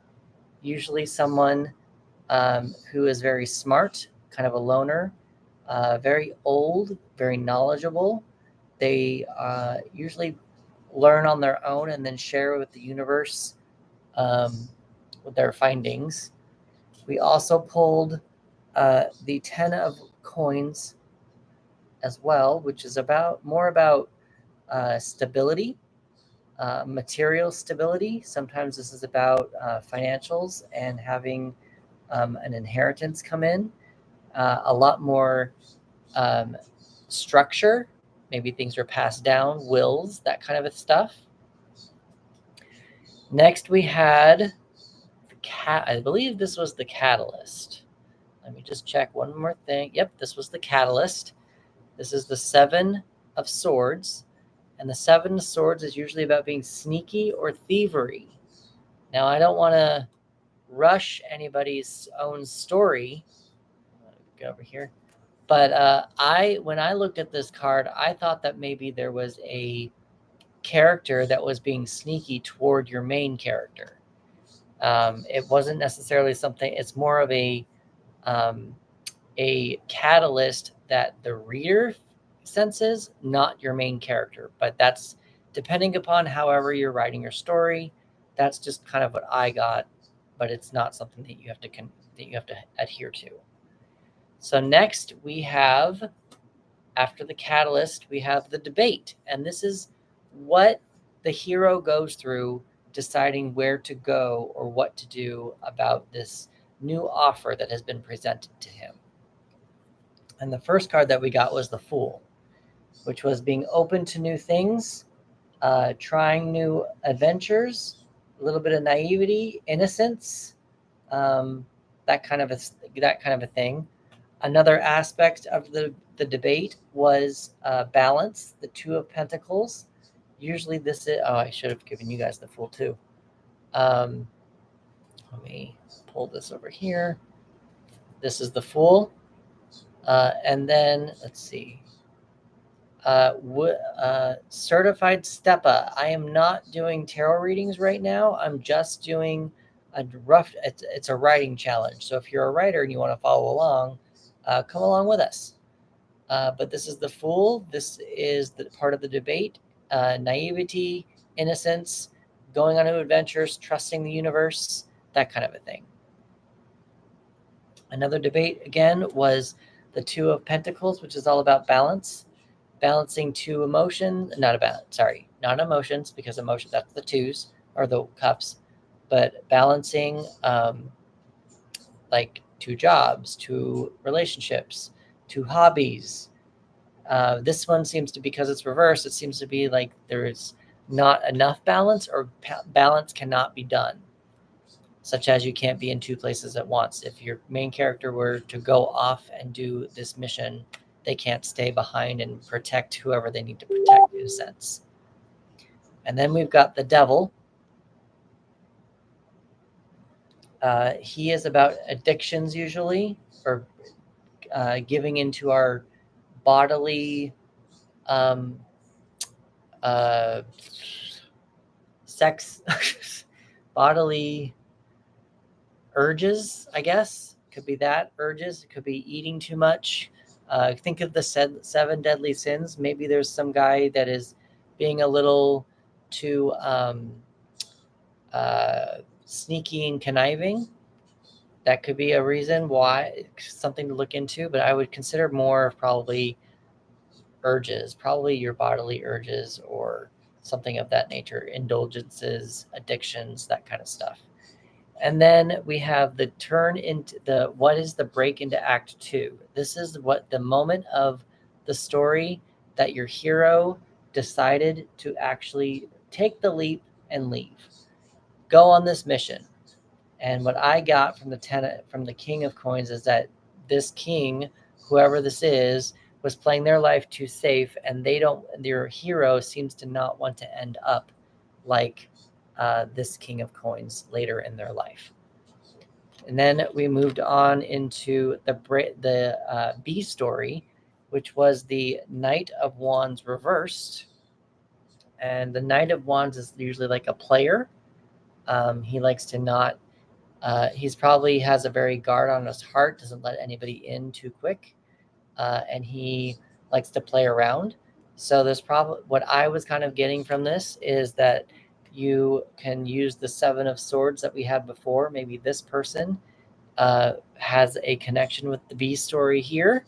usually someone who is very smart, kind of a loner, very old, very knowledgeable. They usually learn on their own and then share with the universe with their findings. We also pulled the 10 of Coins as well, which is more about stability, material stability. Sometimes this is about financials and having an inheritance come in. A lot more structure. Maybe things are passed down, wills, that kind of stuff. Next, we had I believe this was the catalyst. Let me just check one more thing. Yep, this was the catalyst. This is the 7 of Swords. And the 7 of Swords is usually about being sneaky or thievery. Now, I don't want to rush anybody's own story. Go over here. But when I looked at this card, I thought that maybe there was a character that was being sneaky toward your main character. It wasn't necessarily something. It's more of a catalyst that the reader senses, not your main character. But that's depending upon however you're writing your story. That's just kind of what I got, but it's not something that you have to adhere to. So next we have, after the catalyst, we have the debate, and this is what the hero goes through deciding where to go or what to do about this new offer that has been presented to him. And the first card that we got was the Fool, which was being open to new things, trying new adventures, a little bit of naivety, innocence, that kind of a thing. Another aspect of the debate was balance, the 2 of Pentacles. Usually this is, I should have given you guys the Fool too. Let me pull this over here. This is the Fool. And then, let's see. Certified Steppa. I am not doing tarot readings right now. I'm just doing it's a writing challenge. So if you're a writer and you want to follow along, come along with us. But this is the Fool. This is the part of the debate. Naivety, innocence, going on new adventures, trusting the universe, that kind of a thing. Another debate, again, was the 2 of Pentacles, which is all about balance. Balancing 2 emotions, not emotions, because emotions, that's the 2s, or the cups, but balancing like 2 jobs, 2 relationships, 2 hobbies. This one seems to, because it's reversed, it seems to be like there is not enough balance, or balance cannot be done, such as you can't be in 2 places at once. If your main character were to go off and do this mission, they can't stay behind and protect whoever they need to protect, in a sense. And then we've got the Devil. He is about addictions usually, or giving into our bodily sex, bodily urges, I guess. Could be that, urges. It could be eating too much. Think of the 7 deadly sins. Maybe there's some guy that is being a little too sneaky and conniving. That could be a reason why, something to look into. But I would consider more of probably urges, probably your bodily urges or something of that nature, indulgences, addictions, that kind of stuff. And then we have the turn into what is the break into Act 2. This is what the moment of the story that your hero decided to actually take the leap and leave. Go on this mission. And what I got from the King of Coins is that this king, whoever this is, was playing their life too safe, and their hero seems to not want to end up like this King of Coins later in their life. And then we moved on into the B story, which was the Knight of Wands reversed. And the Knight of Wands is usually like a player. He likes to not, he's probably has a very guard on his heart, doesn't let anybody in too quick. And he likes to play around. So there's probably, what I was kind of getting from this is that you can use the 7 of Swords that we had before. Maybe this person has a connection with the B story here.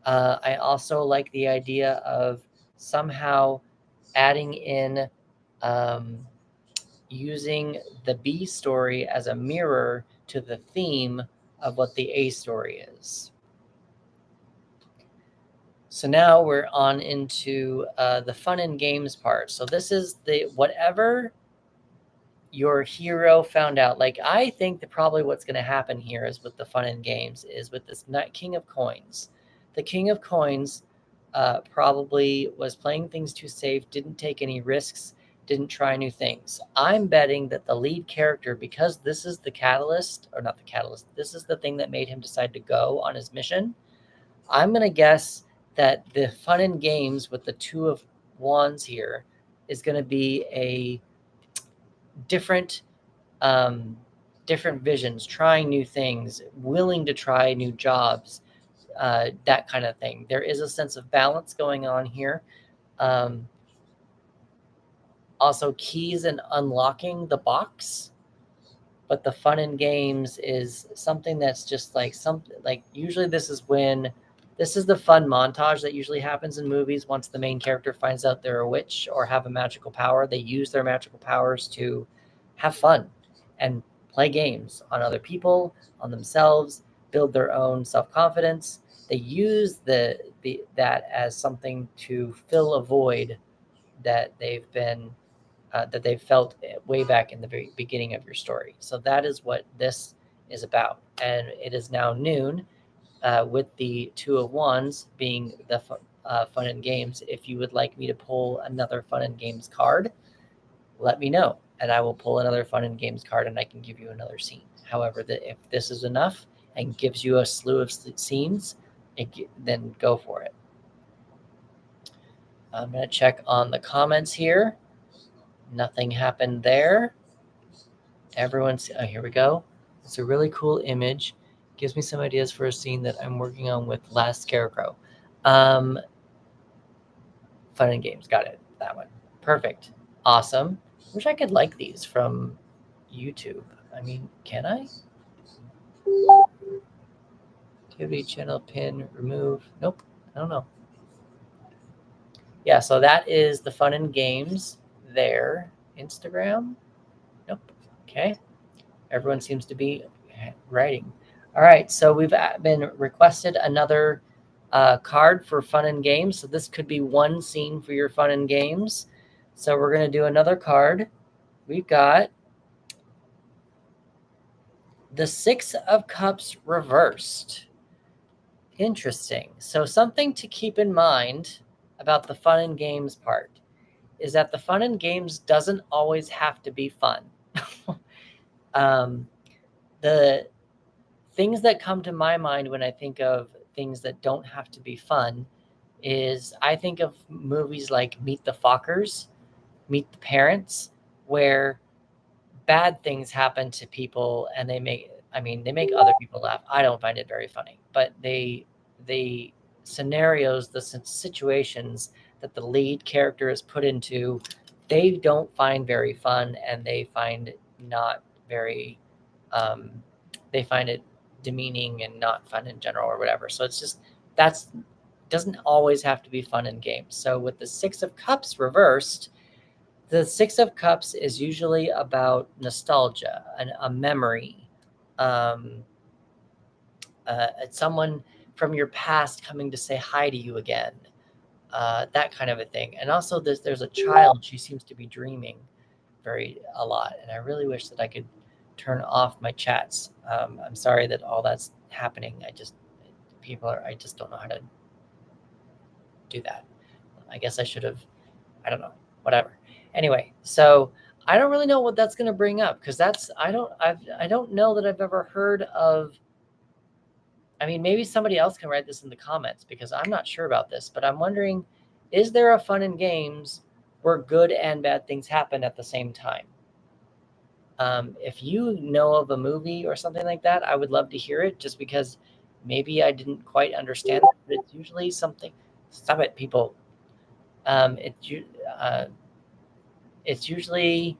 I also like the idea of somehow adding in using the B story as a mirror to the theme of what the A story is. So now we're on into the fun and games part. So this is the whatever your hero found out. Like, I think that probably what's going to happen here is with the fun and games is with this King of Coins. The King of Coins probably was playing things too safe, didn't take any risks, didn't try new things. I'm betting that the lead character, because this is the catalyst, or not the catalyst, this is the thing that made him decide to go on his mission. I'm going to guess that the fun and games with the Two of Wands here is going to be a different different visions, trying new things, willing to try new jobs, that kind of thing. There is a sense of balance going on here. Also, keys and unlocking the box. But the fun and games is something that's just like something like usually this is the fun montage that usually happens in movies. Once the main character finds out they're a witch or have a magical power, they use their magical powers to have fun and play games on other people, on themselves, build their own self-confidence. They use that as something to fill a void that they've felt way back in the very beginning of your story. So that is what this is about. And it is now noon, with the Two of Wands being the fun and games. If you would like me to pull another fun and games card, let me know, and I will pull another fun and games card, and I can give you another scene. However, if this is enough and gives you a slew of scenes, then go for it. I'm going to check on the comments here. Nothing happened there. Oh, here we go. It's a really cool image. Gives me some ideas for a scene that I'm working on with Last Scarecrow. Fun and games. Got it. That one. Perfect. Awesome. Wish I could like these from YouTube. I mean, can I? Activity channel pin remove. Nope. I don't know. Yeah, so that is the fun and games there. Instagram. Nope. Okay. Everyone seems to be writing. All right, so we've been requested another card for fun and games. So this could be one scene for your fun and games. So we're going to do another card. We've got the Six of Cups reversed. Interesting. So something to keep in mind about the fun and games part is that the fun and games doesn't always have to be fun. The things that come to my mind when I think of things that don't have to be fun is I think of movies like Meet the Fockers, Meet the Parents, where bad things happen to people and they make other people laugh. I don't find it very funny, but the scenarios, the situations that the lead character is put into, they don't find very fun, and they find not very they find it demeaning and not fun in general or whatever. So it's just doesn't always have to be fun in games. So with the Six of Cups reversed, the Six of Cups is usually about nostalgia and a memory. It's someone from your past coming to say hi to you again, that kind of a thing. And also there's a child. She seems to be dreaming a lot. And I really wish that I could turn off my chats. I'm sorry that all that's happening. I just don't know how to do that. I guess I should have, I don't know, whatever. Anyway, so I don't really know what that's going to bring up, because I don't know that I've ever heard of. I mean, maybe somebody else can write this in the comments, because I'm not sure about this, but I'm wondering, is there a fun and games where good and bad things happen at the same time? If you know of a movie or something like that, I would love to hear it, just because maybe I didn't quite understand it, but it's usually something. Stop it, people. It's usually,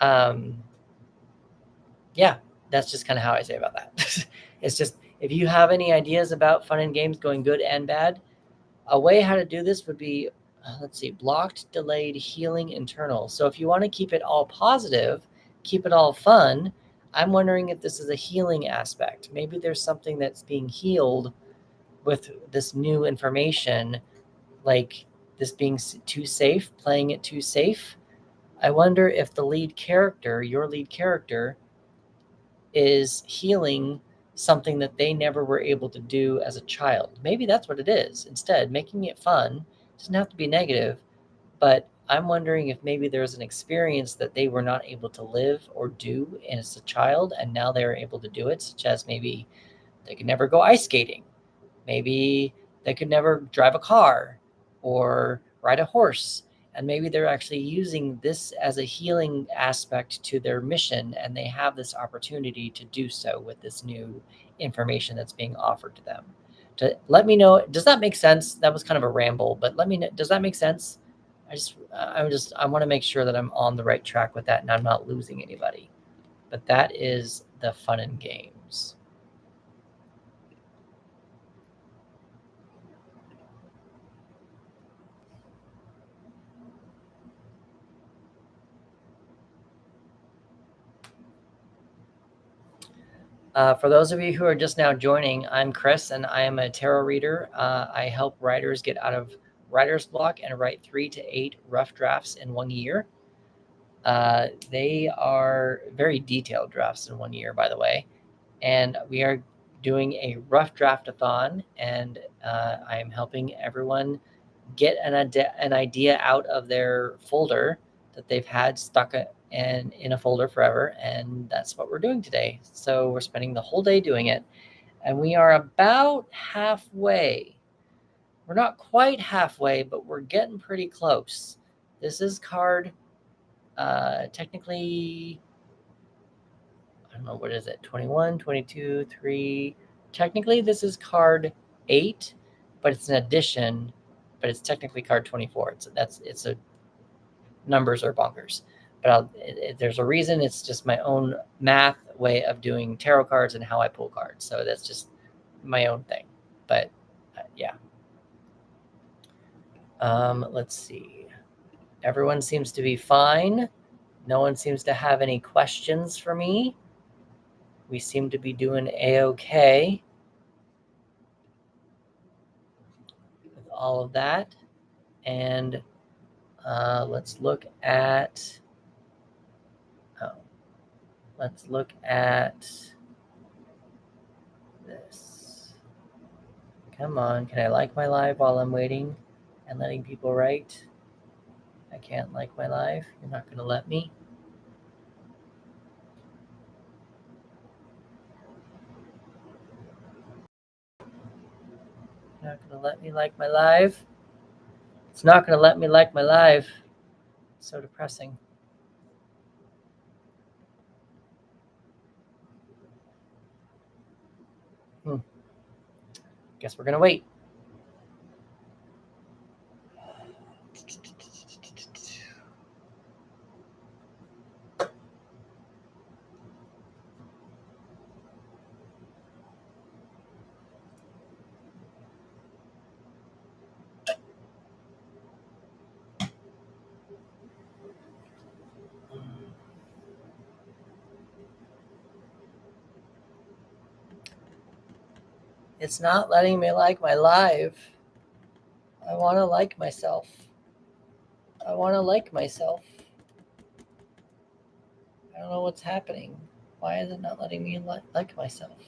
yeah, that's just kind of how I say about that. It's just, if you have any ideas about fun and games going good and bad, a way how to do this would be let's see, blocked, delayed, healing, internal. So if you want to keep it all positive, keep it all fun, I'm wondering if this is a healing aspect. Maybe there's something that's being healed with this new information, like this being too safe, playing it too safe. I wonder if the lead character, your lead character, is healing something that they never were able to do as a child. Maybe that's what it is. Instead, making it fun doesn't have to be negative, but I'm wondering if maybe there's an experience that they were not able to live or do as a child, and now they're able to do it, such as maybe they could never go ice skating. Maybe they could never drive a car or ride a horse. And maybe they're actually using this as a healing aspect to their mission, and they have this opportunity to do so with this new information that's being offered to them. To let me know, does that make sense? That was kind of a ramble, but let me know, does that make sense? I want to make sure that I'm on the right track with that and I'm not losing anybody. But that is the fun and games. For those of you who are just now joining, I'm Chris, and I am a tarot reader. I help writers get out of writer's block and write 3 to 8 rough drafts in 1 year. They are very detailed drafts in 1 year, by the way. And we are doing a rough draft-a-thon, and I am helping everyone get an idea out of their folder that they've had stuck in a folder forever, and that's what we're doing today. So we're spending the whole day doing it, and we are about halfway. We're not quite halfway, but we're getting pretty close. This is card technically, I don't know, what is it, 21, 22, 3. Technically this is card 8, but it's an addition, but it's technically card 24. It's a numbers are bonkers, but there's a reason. It's just my own math way of doing tarot cards and how I pull cards. So that's just my own thing. But yeah. Let's see. Everyone seems to be fine. No one seems to have any questions for me. We seem to be doing a-okay with all of that. And let's look at this. Come on, can I like my live while I'm waiting and letting people write? I can't like my live. You're not going to let me? You're not going to let me like my live? It's not going to let me like my live. It's so depressing. Guess we're going to wait. It's not letting me like my live. I want to like myself. I want to like myself. I don't know what's happening. Why is it not letting me like myself?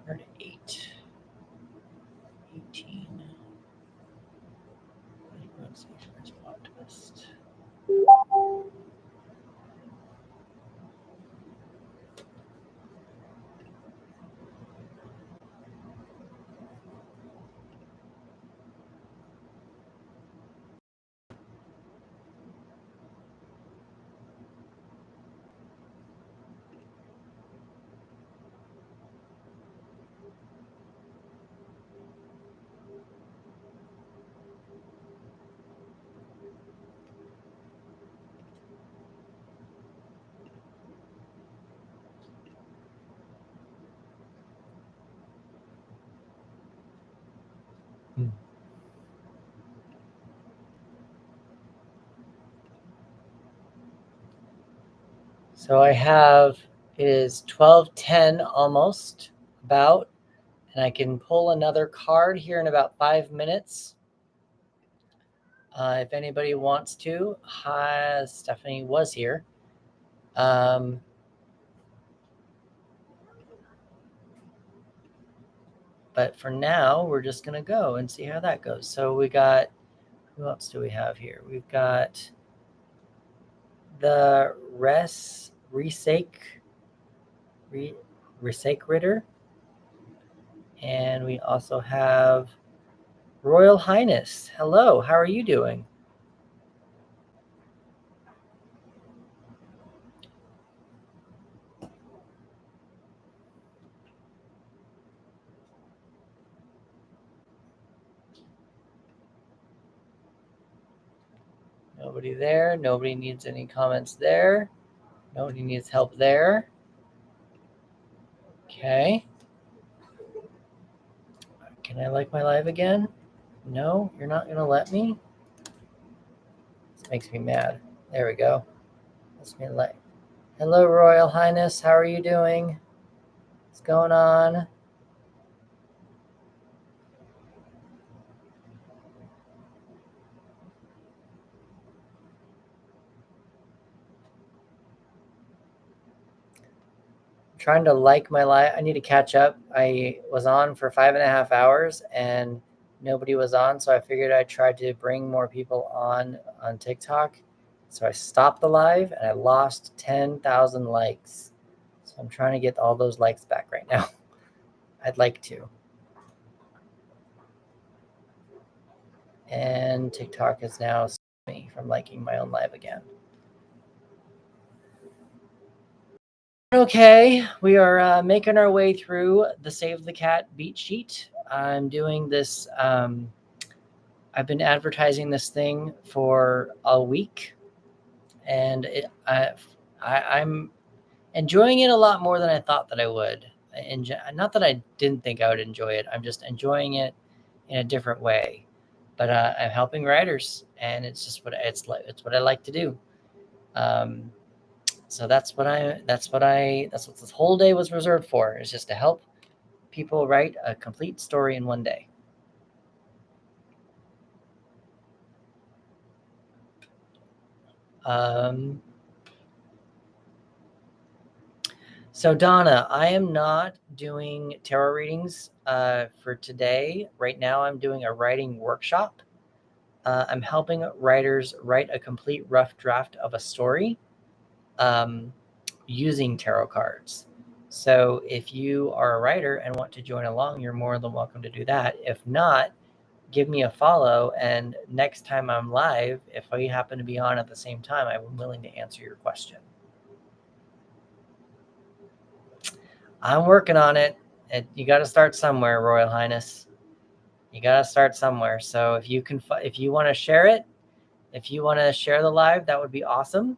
Card 8. 18. Optimist. So I have, it is 12:10 almost about, and I can pull another card here in about 5 minutes. If anybody wants to. Hi, Stephanie was here. But for now, we're just going to go and see how that goes. So we got, who else do we have here? We've got the Resake Ritter. And we also have Royal Highness. Hello, how are you doing? Nobody there. Nobody needs any comments there. Nobody needs help there. Okay. Can I like my live again? No, you're not going to let me? This makes me mad. There we go. Let's me like. Hello, Royal Highness. How are you doing? What's going on? Trying to like my live. I need to catch up. I was on for 5.5 hours and nobody was on, so I figured I'd try to bring more people on TikTok. So I stopped the live and I lost 10,000 likes. So I'm trying to get all those likes back right now. I'd like to. And TikTok has now stopped me from liking my own live again. Okay, we are making our way through the Save the Cat beat sheet. I'm doing this. I've been advertising this thing for a week, and I'm enjoying it a lot more than I thought that I would. And not that I didn't think I would enjoy it. I'm just enjoying it in a different way. But I'm helping writers, and it's just what it's what I like to do. So that's what this whole day was reserved for, is just to help people write a complete story in one day. So Donna, I am not doing tarot readings for today. Right now I'm doing a writing workshop. I'm helping writers write a complete rough draft of a story using tarot cards. So if you are a writer and want to join along, you're more than welcome to do that. If not, give me a follow, and next time I'm live, if we happen to be on at the same time, I'm willing to answer your question. I'm working on it. You got to start somewhere, Royal Highness. You got to start somewhere. So if you want to share it, if you want to share the live, that would be awesome.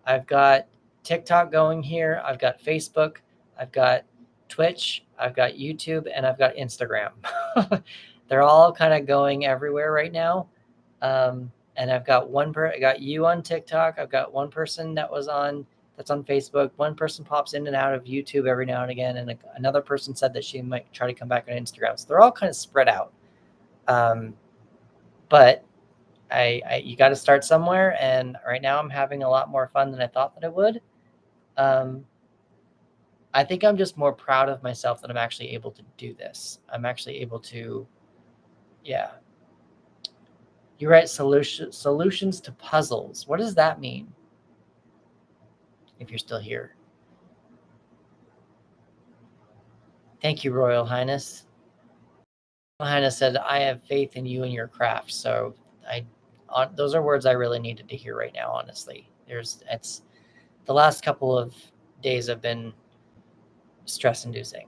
I've got TikTok going here. I've got Facebook. I've got Twitch. I've got YouTube, and I've got Instagram. They're all kind of going everywhere right now. And I've got I got you on TikTok. I've got one person that's on Facebook. One person pops in and out of YouTube every now and again, and another person said that she might try to come back on Instagram. So they're all kind of spread out. But you got to start somewhere, and right now I'm having a lot more fun than I thought that I would. I think I'm just more proud of myself that I'm actually able to do this. I'm actually able to, yeah. You write solutions to puzzles. What does that mean? If you're still here. Thank you, Royal Highness. Royal Highness said, I have faith in you and your craft. So those are words I really needed to hear right now, honestly. It's the last couple of days have been stress-inducing.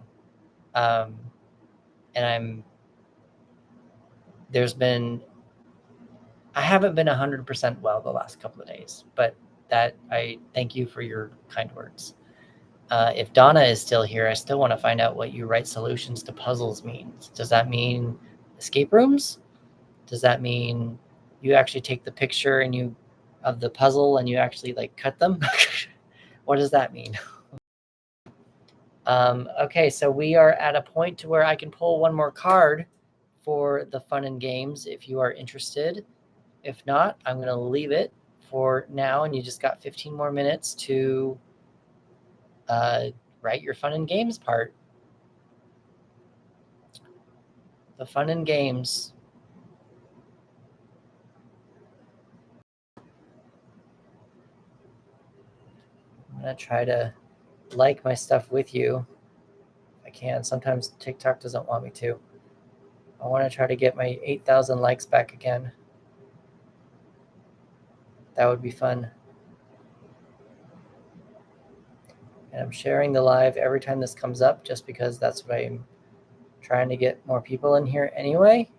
And I haven't been 100% well the last couple of days, but I thank you for your kind words. If Donna is still here, I still want to find out what you write solutions to puzzles means. Does that mean escape rooms? Does that mean you actually take the picture of the puzzle and you actually like cut them? What does that mean? Okay, so we are at a point to where I can pull one more card for the fun and games if you are interested. If not, I'm going to leave it for now, and you just got 15 more minutes to write your fun and games part. The fun and games. I'm going to try to like my stuff with you if I can. Sometimes TikTok doesn't want me to. I want to try to get my 8,000 likes back again. That would be fun. And I'm sharing the live every time this comes up just because that's what I'm trying to get more people in here anyway.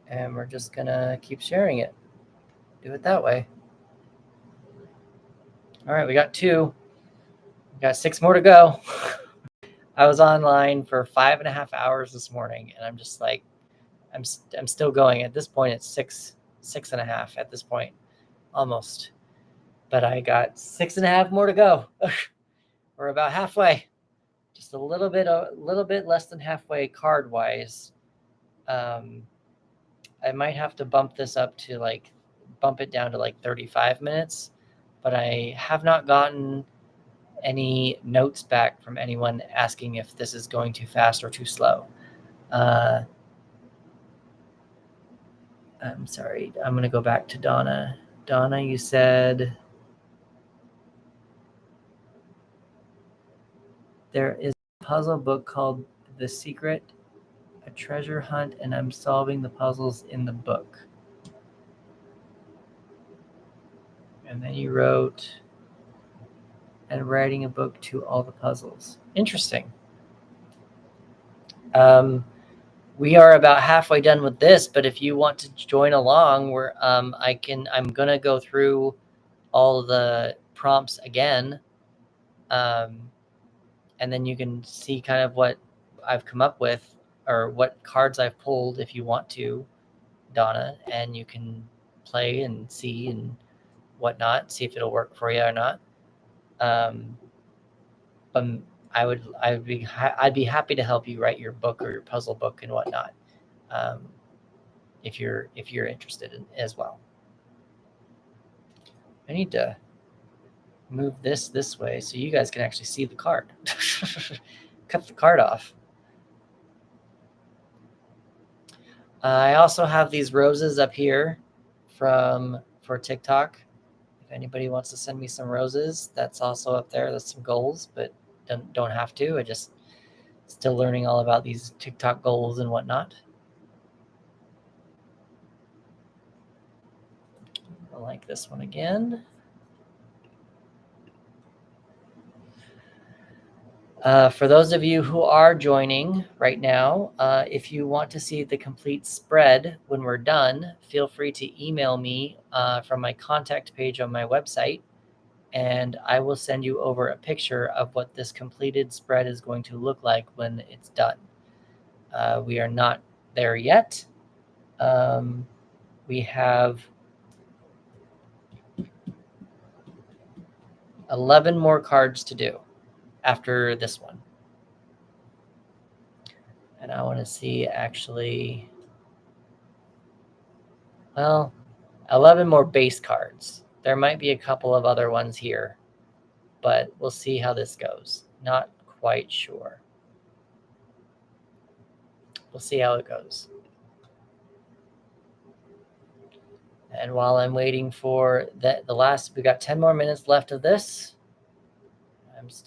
And we're just going to keep sharing it. Do it that way. All right, we got 2. We got 6 more to go. I was online for 5.5 hours this morning, and I'm just like, I'm still going. At this point, it's 6.5 at this point, almost. But I got 6.5 more to go. We're about halfway. Just a little bit less than halfway card wise. I might have to bump it down to like 35 minutes, but I have not gotten any notes back from anyone asking if this is going too fast or too slow. I'm sorry. I'm going to go back to Donna. Donna, you said there is a puzzle book called The Secret, a treasure hunt, and I'm solving the puzzles in the book. And then you wrote, and writing a book to all the puzzles. Interesting. We are about halfway done with this, but if you want to join along, I'm gonna go through all the prompts again, and then you can see kind of what I've come up with or what cards I've pulled if you want to, Donna, and you can play and see and whatnot, see if it'll work for you or not. But I'd be happy to help you write your book or your puzzle book and whatnot, if you're interested in as well. I need to move this way so you guys can actually see the card. Cut the card off. I also have these roses up here for TikTok. If anybody wants to send me some roses, that's also up there. That's some goals, but don't have to. I just still learning all about these TikTok goals and whatnot. I like this one again. For those of you who are joining right now, if you want to see the complete spread when we're done, feel free to email me from my contact page on my website, and I will send you over a picture of what this completed spread is going to look like when it's done. We are not there yet. We have 11 more cards to do after this one. And I want to see actually, well, 11 more base cards. There might be a couple of other ones here, but we'll see how this goes. Not quite sure. We'll see how it goes. And while I'm waiting for we got 10 more minutes left of this.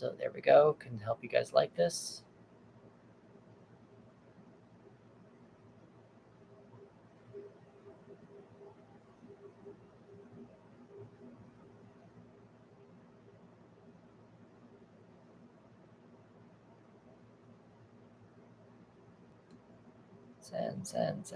There we go. Can help you guys like this. Send. Send.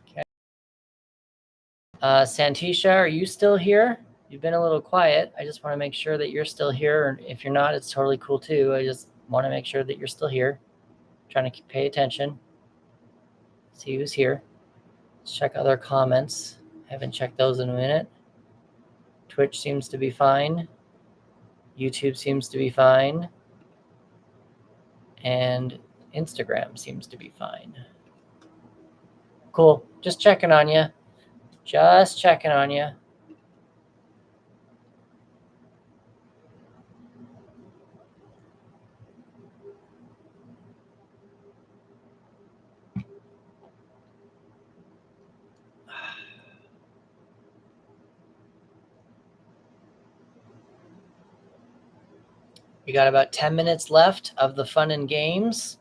Okay. Santisha, are you still here? You've been a little quiet. I just want to make sure that you're still here. And if you're not, it's totally cool too. I just want to make sure that you're still here. Trying to pay attention. See who's here. Let's check other comments. Haven't checked those in a minute. Twitch seems to be fine. YouTube seems to be fine. And Instagram seems to be fine. Cool. Just checking on you. Just checking on you. We got about 10 minutes left of the fun and games.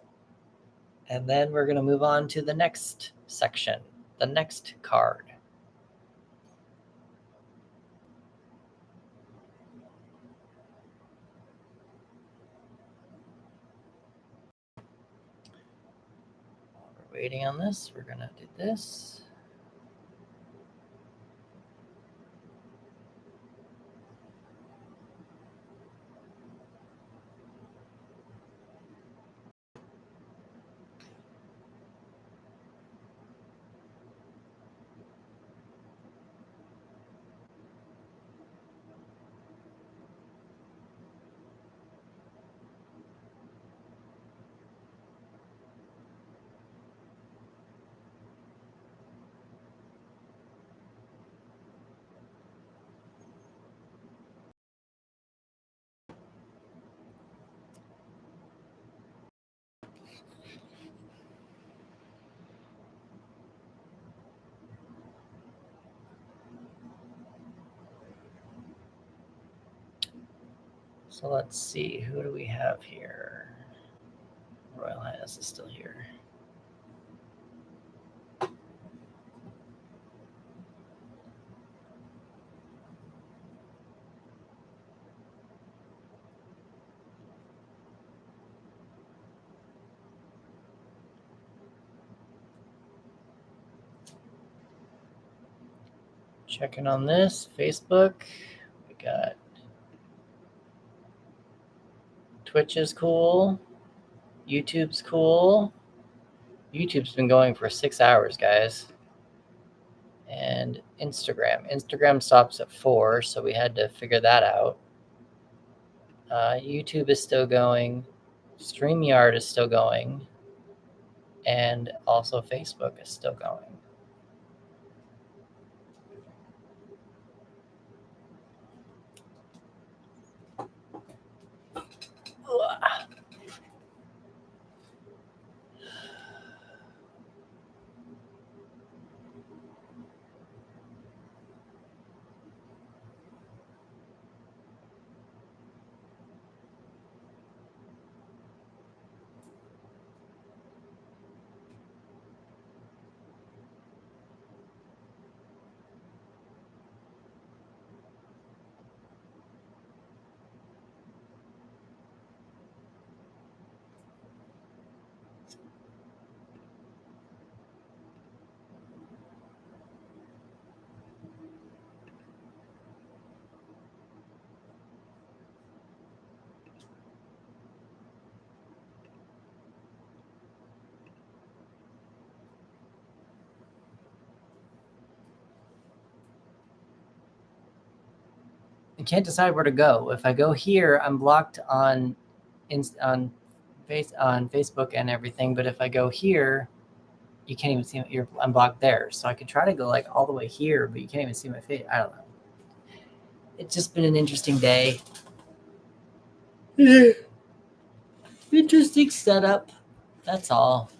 And then we're going to move on to the next section, the next card. While we're waiting on this, we're going to do this. So let's see, who do we have here? Royal Highness is still here. Checking on this, Facebook. We got Twitch is cool. YouTube's cool. YouTube's been going for 6 hours, guys. And Instagram. Instagram stops at 4, so we had to figure that out. YouTube is still going. StreamYard is still going. And also Facebook is still going. I can't decide where to go. If I go here, I'm blocked on Facebook and everything. But if I go here, you can't even see I'm blocked there. So I could try to go like all the way here, but you can't even see my face. I don't know. It's just been an interesting day. Interesting setup. That's all.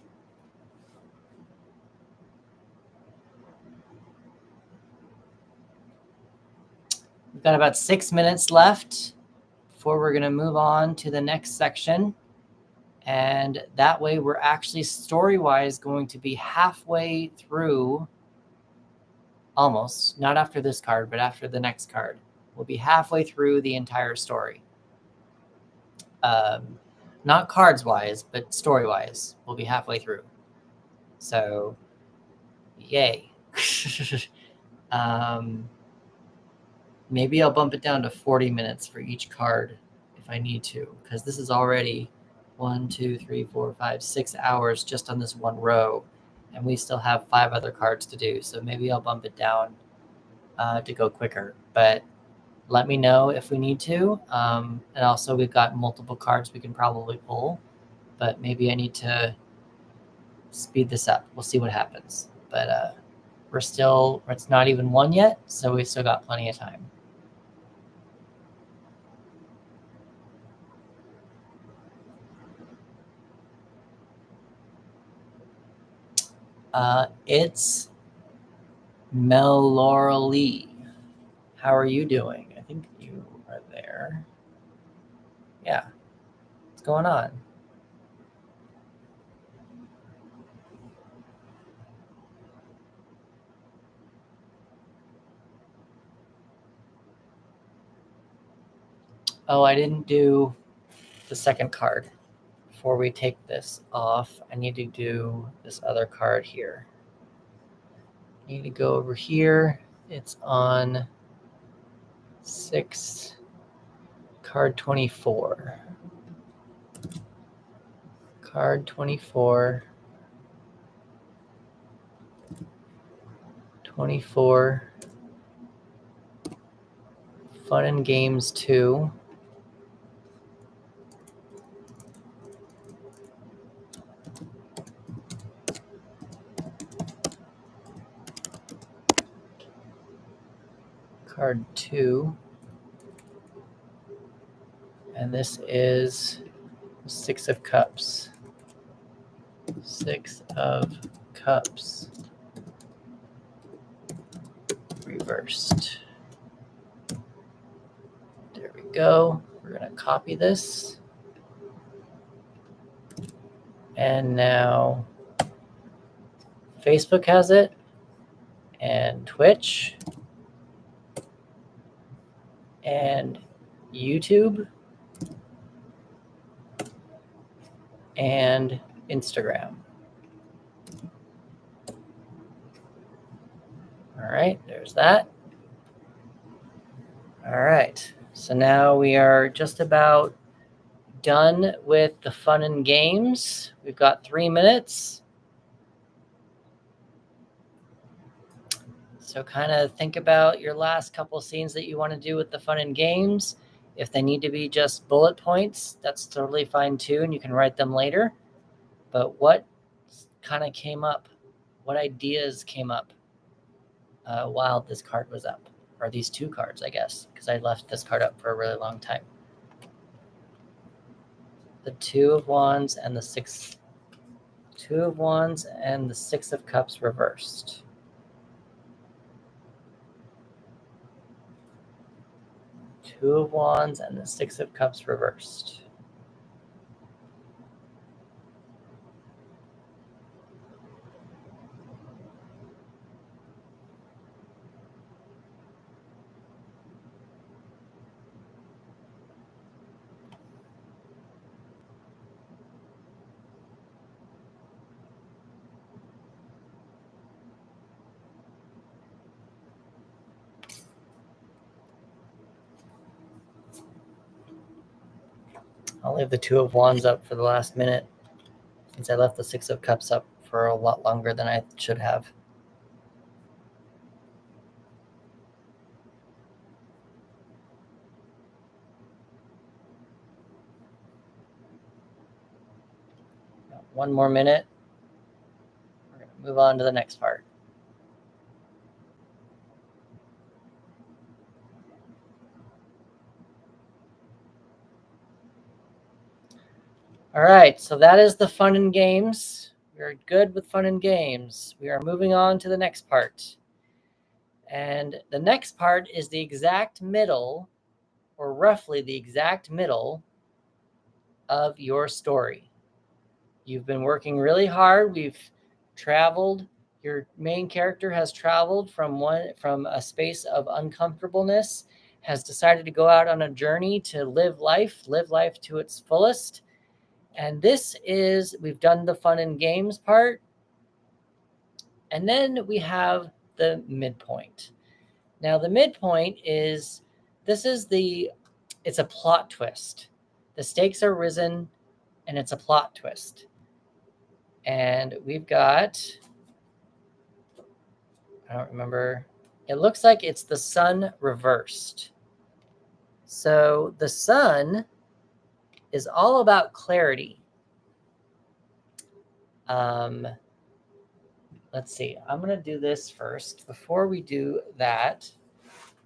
We've got about 6 minutes left before we're going to move on to the next section. And that way we're actually story-wise going to be halfway through, almost, not after this card, but after the next card. We'll be halfway through the entire story. Not cards-wise, but story-wise, we'll be halfway through. So, yay. Maybe I'll bump it down to 40 minutes for each card if I need to, because this is already 1, 2, 3, 4, 5, 6 hours just on this one row, and we still have 5 other cards to do. So maybe I'll bump it down to go quicker. But let me know if we need to. And also, we've got multiple cards we can probably pull, but maybe I need to speed this up. We'll see what happens. But it's not even 1 yet, so we still got plenty of time. It's Melora. How are you doing? I think you are there. Yeah. What's going on? Oh, I didn't do the second card. Before we take this off, I need to do this other card here. I need to go over here. It's on 6, card 24. Card 24. 24. Fun and Games 2. Card 2. And this is 6 of Cups. 6 of Cups. Reversed. There we go. We're going to copy this. And now Facebook has it, and Twitch, and YouTube, and Instagram. All right, there's that. All right, so now we are just about done with the fun and games. We've got 3 minutes. So kind of think about your last couple scenes that you want to do with the fun and games. If they need to be just bullet points, that's totally fine too, and you can write them later. But what kind of came up? What ideas came up while this card was up? Or these 2 cards, I guess, because I left this card up for a really long time. The 2 of Wands and the 6. 2 of Wands and the 6 of Cups reversed. 2 of Wands and the 6 of Cups reversed. I'll leave the 2 of Wands up for the last minute, since I left the 6 of Cups up for a lot longer than I should have. Got 1 more minute. We're going to move on to the next part. All right, so that is the fun and games. We're good with fun and games. We are moving on to the next part. And the next part is the exact middle, or roughly the exact middle, of your story. You've been working really hard. We've traveled. Your main character has traveled from a space of uncomfortableness, has decided to go out on a journey to live life to its fullest. And we've done the fun and games part. And then we have the midpoint. Now the midpoint is, it's a plot twist. The stakes are risen and it's a plot twist. And we've got, I don't remember, it looks like it's the sun reversed. So the sun is all about clarity. Let's see, I'm going to do this first. Before we do that,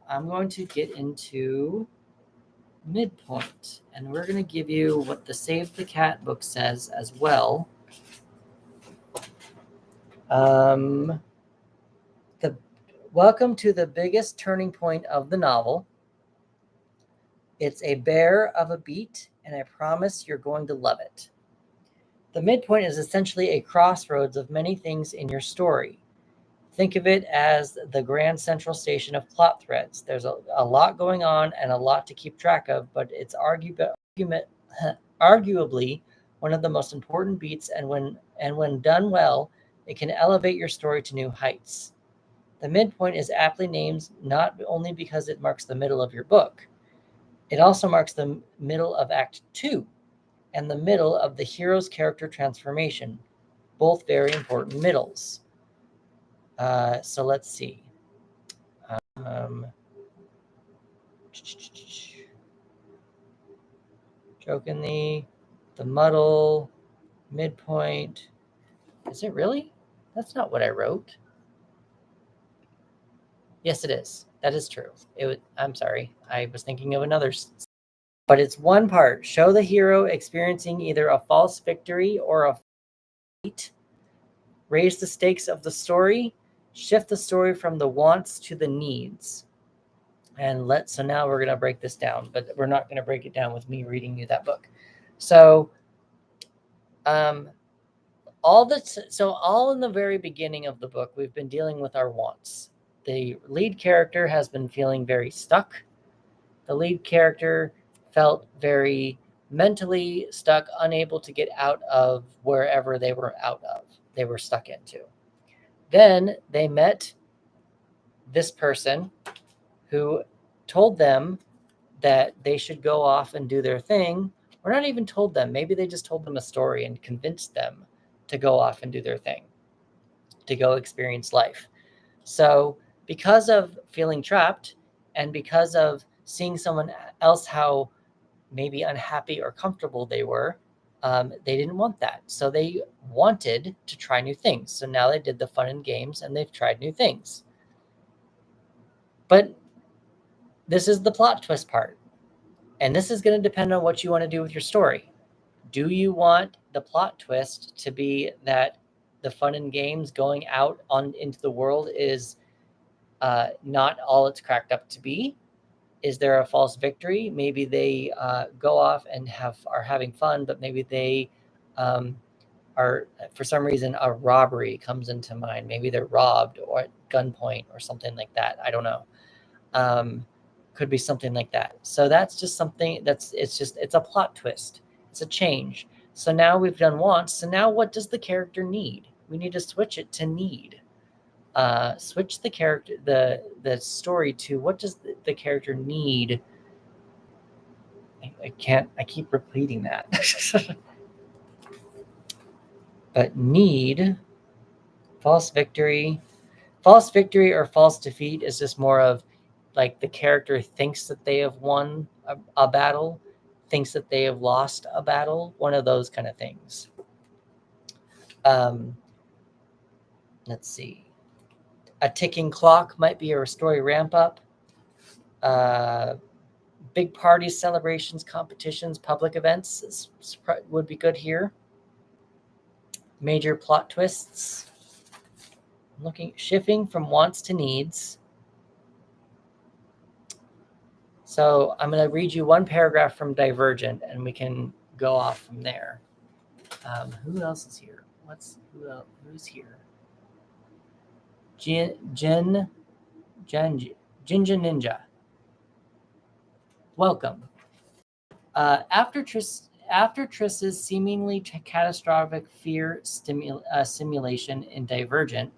I'm going to get into midpoint, and we're going to give you what the Save the Cat book says as well. Welcome to the biggest turning point of the novel. It's a bear of a beat, and I promise you're going to love it. The midpoint is essentially a crossroads of many things in your story. Think of it as the grand central station of plot threads. There's a lot going on and a lot to keep track of, but it's arguably one of the most important beats, and when done well, it can elevate your story to new heights. The midpoint is aptly named not only because it marks the middle of your book, it also marks the middle of Act 2 and the middle of the hero's character transformation, both very important middles. So let's see. Jokingly, the muddle, midpoint. Is it really? That's not what I wrote. Yes, it is. That is true. I'm sorry. I was thinking of another. But it's one part. Show the hero experiencing either a false victory or a defeat. Raise the stakes of the story. Shift the story from the wants to the needs. So now we're going to break this down, but we're not going to break it down with me reading you that book. So, all in the very beginning of the book, we've been dealing with our wants. The lead character has been feeling very stuck. The lead character felt very mentally stuck, unable to get out of wherever they were stuck into. Then they met this person who told them that they should go off and do their thing. Or not even told them. Maybe they just told them a story and convinced them to go off and do their thing, to go experience life. So because of feeling trapped and because of seeing someone else how maybe unhappy or comfortable they were, they didn't want that. So they wanted to try new things. So now they did the fun and games and they've tried new things. But this is the plot twist part. And this is going to depend on what you want to do with your story. Do you want the plot twist to be that the fun and games going out into the world is not all it's cracked up to be? Is there a false victory? Maybe they go off and are having fun, but maybe they are, for some reason, a robbery comes into mind. Maybe they're robbed or at gunpoint or something like that. I don't know. Could be something like that. So that's just something it's a plot twist. It's a change. So now we've done wants. So now what does the character need? We need to switch it to need. Switch the character, the story to what does the character need? I keep repeating that. But need, false victory or false defeat is just more of like the character thinks that they have won a battle, thinks that they have lost a battle, one of those kind of things. Let's see. A ticking clock might be a story ramp up. Big parties, celebrations, competitions, public events would be good here. Major plot twists. Shifting from wants to needs. So I'm going to read you one paragraph from Divergent, and we can go off from there. Who else is here? Who's here? Jinja Ninja. Welcome. After Triss's seemingly catastrophic fear simulation in Divergent,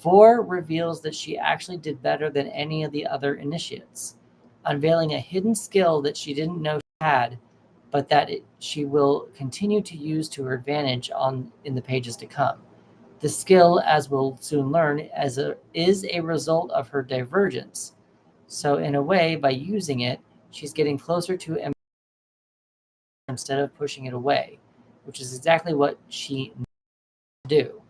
4 reveals that she actually did better than any of the other initiates, unveiling a hidden skill that she didn't know she had, but that she will continue to use to her advantage in the pages to come. The skill, as we'll soon learn, is a result of her divergence. So in a way, by using it, she's getting closer to instead of pushing it away, which is exactly what she needs to do.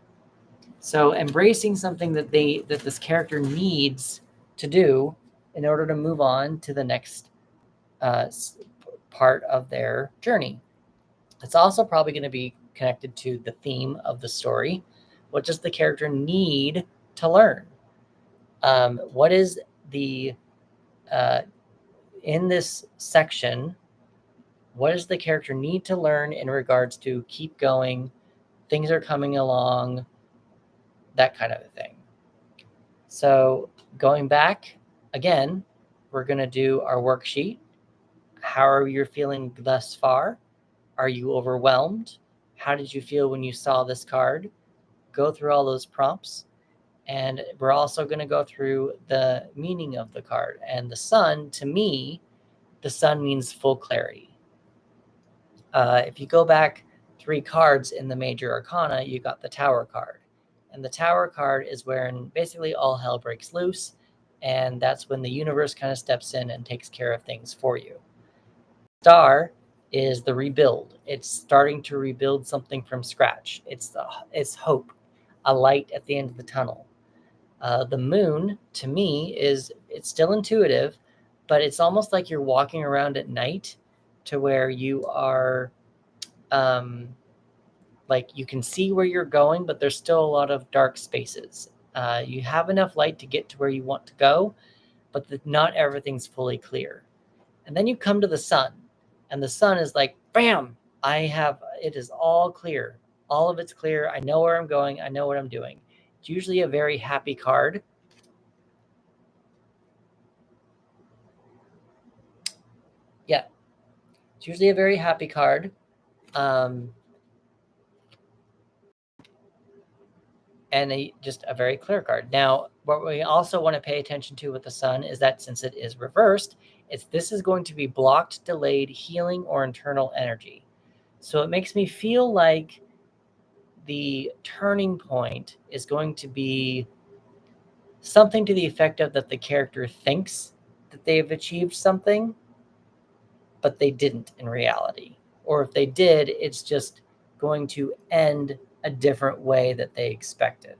So embracing something that this character needs to do in order to move on to the next part of their journey. It's also probably going to be connected to the theme of the story. What does the character need to learn? What is the in this section? What does the character need to learn in regards to keep going? Things are coming along, that kind of a thing. So going back again, we're going to do our worksheet. How are you feeling thus far? Are you overwhelmed? How did you feel when you saw this card? Go through all those prompts. And we're also going to go through the meaning of the card. And the sun, to me, the sun means full clarity. If you go back 3 cards in the major arcana, you got the Tower card. And the Tower card is when basically all hell breaks loose. And that's when the universe kind of steps in and takes care of things for you. Star is the rebuild. It's starting to rebuild something from scratch. It's hope, a light at the end of the tunnel. The moon, to me, it's still intuitive, but it's almost like you're walking around at night to where you are, like you can see where you're going, but there's still a lot of dark spaces. You have enough light to get to where you want to go, but not everything's fully clear. And then you come to the sun, and the sun is like, bam, it is all clear. All of it's clear. I know where I'm going. I know what I'm doing. It's usually a very happy card. Yeah, it's usually a very happy card. And just a very clear card. Now, what we also want to pay attention to with the sun is that since it is reversed, this is going to be blocked, delayed, healing, or internal energy. So it makes me feel like the turning point is going to be something to the effect of that the character thinks that they've achieved something, but they didn't in reality. Or if they did, it's just going to end a different way that they expected.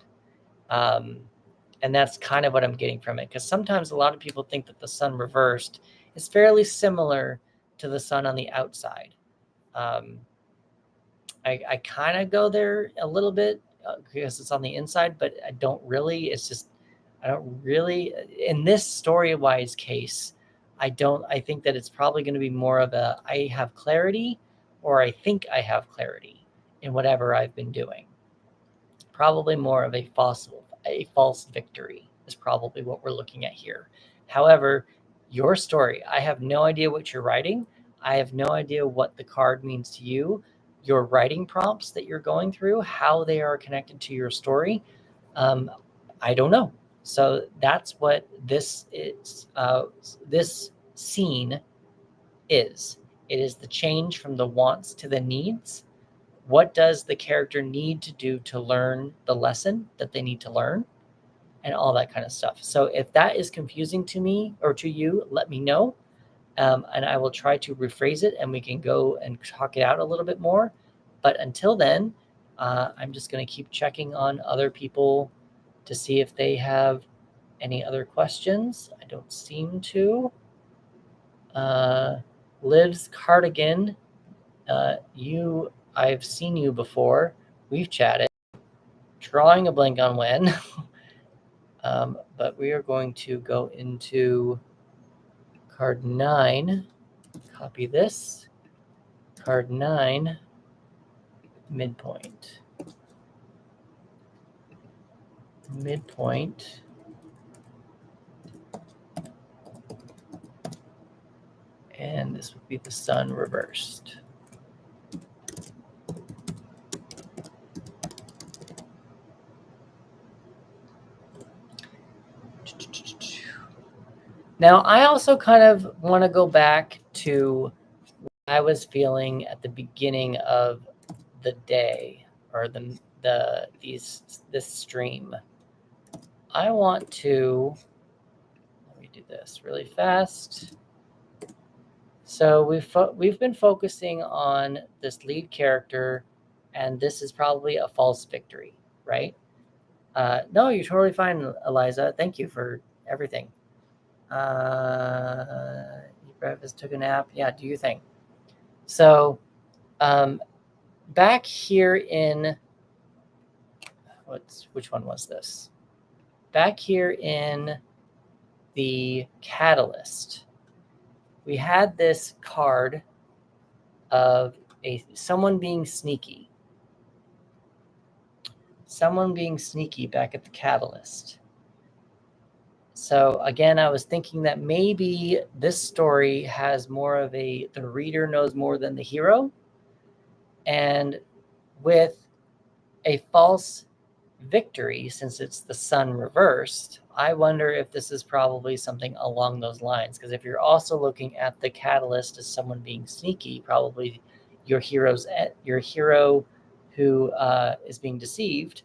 And that's kind of what I'm getting from it. Because sometimes a lot of people think that the sun reversed is fairly similar to the sun on the outside. I kind of go there a little bit because it's on the inside, but I don't really. I don't really, in this story-wise case, I think that it's probably going to be more of I have clarity, or I think I have clarity in whatever I've been doing. Probably more of a false victory is probably what we're looking at here. However, your story, I have no idea what you're writing. I have no idea what the card means to you. Your writing prompts that you're going through, how they are connected to your story, I don't know. So that's what this is. This scene is. It is the change from the wants to the needs. What does the character need to do to learn the lesson that they need to learn, and all that kind of stuff. So if that is confusing to me or to you, let me know, and I will try to rephrase it, and we can go and talk it out a little bit more. But until then, I'm just going to keep checking on other people to see if they have any other questions. I don't seem to. Liv's Cardigan, I've seen you before. We've chatted. Drawing a blank on when. But we are going to go into card 9. Copy this. Card 9, midpoint. Midpoint. And this would be the sun reversed. Now, I also kind of want to go back to what I was feeling at the beginning of the day or this stream. I want to let me do this really fast. So we've been focusing on this lead character, and this is probably a false victory, right? No, you're totally fine, Eliza. Thank you for everything. Eat breakfast, took a nap. Yeah, do your thing. So, back here in which one was this? Back here in the catalyst, we had this card of someone being sneaky. Someone being sneaky back at the catalyst. So again, I was thinking that maybe this story has more of the reader knows more than the hero. And with a false victory, since it's the sun reversed, I wonder if this is probably something along those lines. Because if you're also looking at the catalyst as someone being sneaky, probably your hero who is being deceived.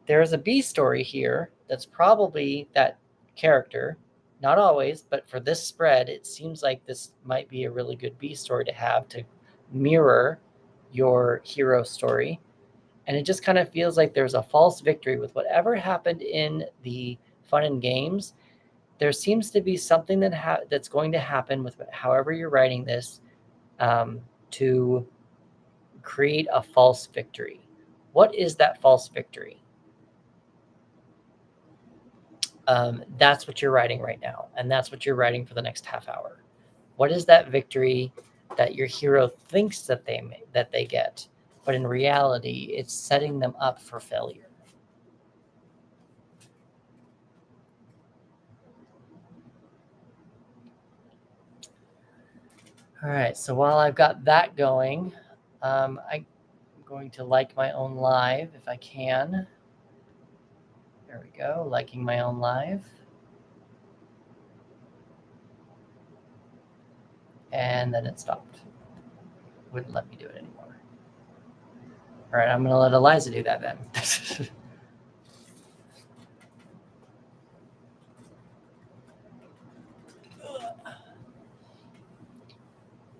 There's a B story here that's probably that character. Not always, but for this spread, it seems like this might be a really good B story to have to mirror your hero story. And it just kind of feels like there's a false victory with whatever happened in the fun and games. There seems to be something that's going to happen with however you're writing this to create a false victory. What is that false victory? That's what you're writing right now, and that's what you're writing for the next half hour. What is that victory that your hero thinks that they get, but in reality, it's setting them up for failure? All right, so while I've got that going, I'm going to like my own live if I can. There we go, liking my own live. And then it stopped. Wouldn't let me do it anymore. All right, I'm going to let Eliza do that then. If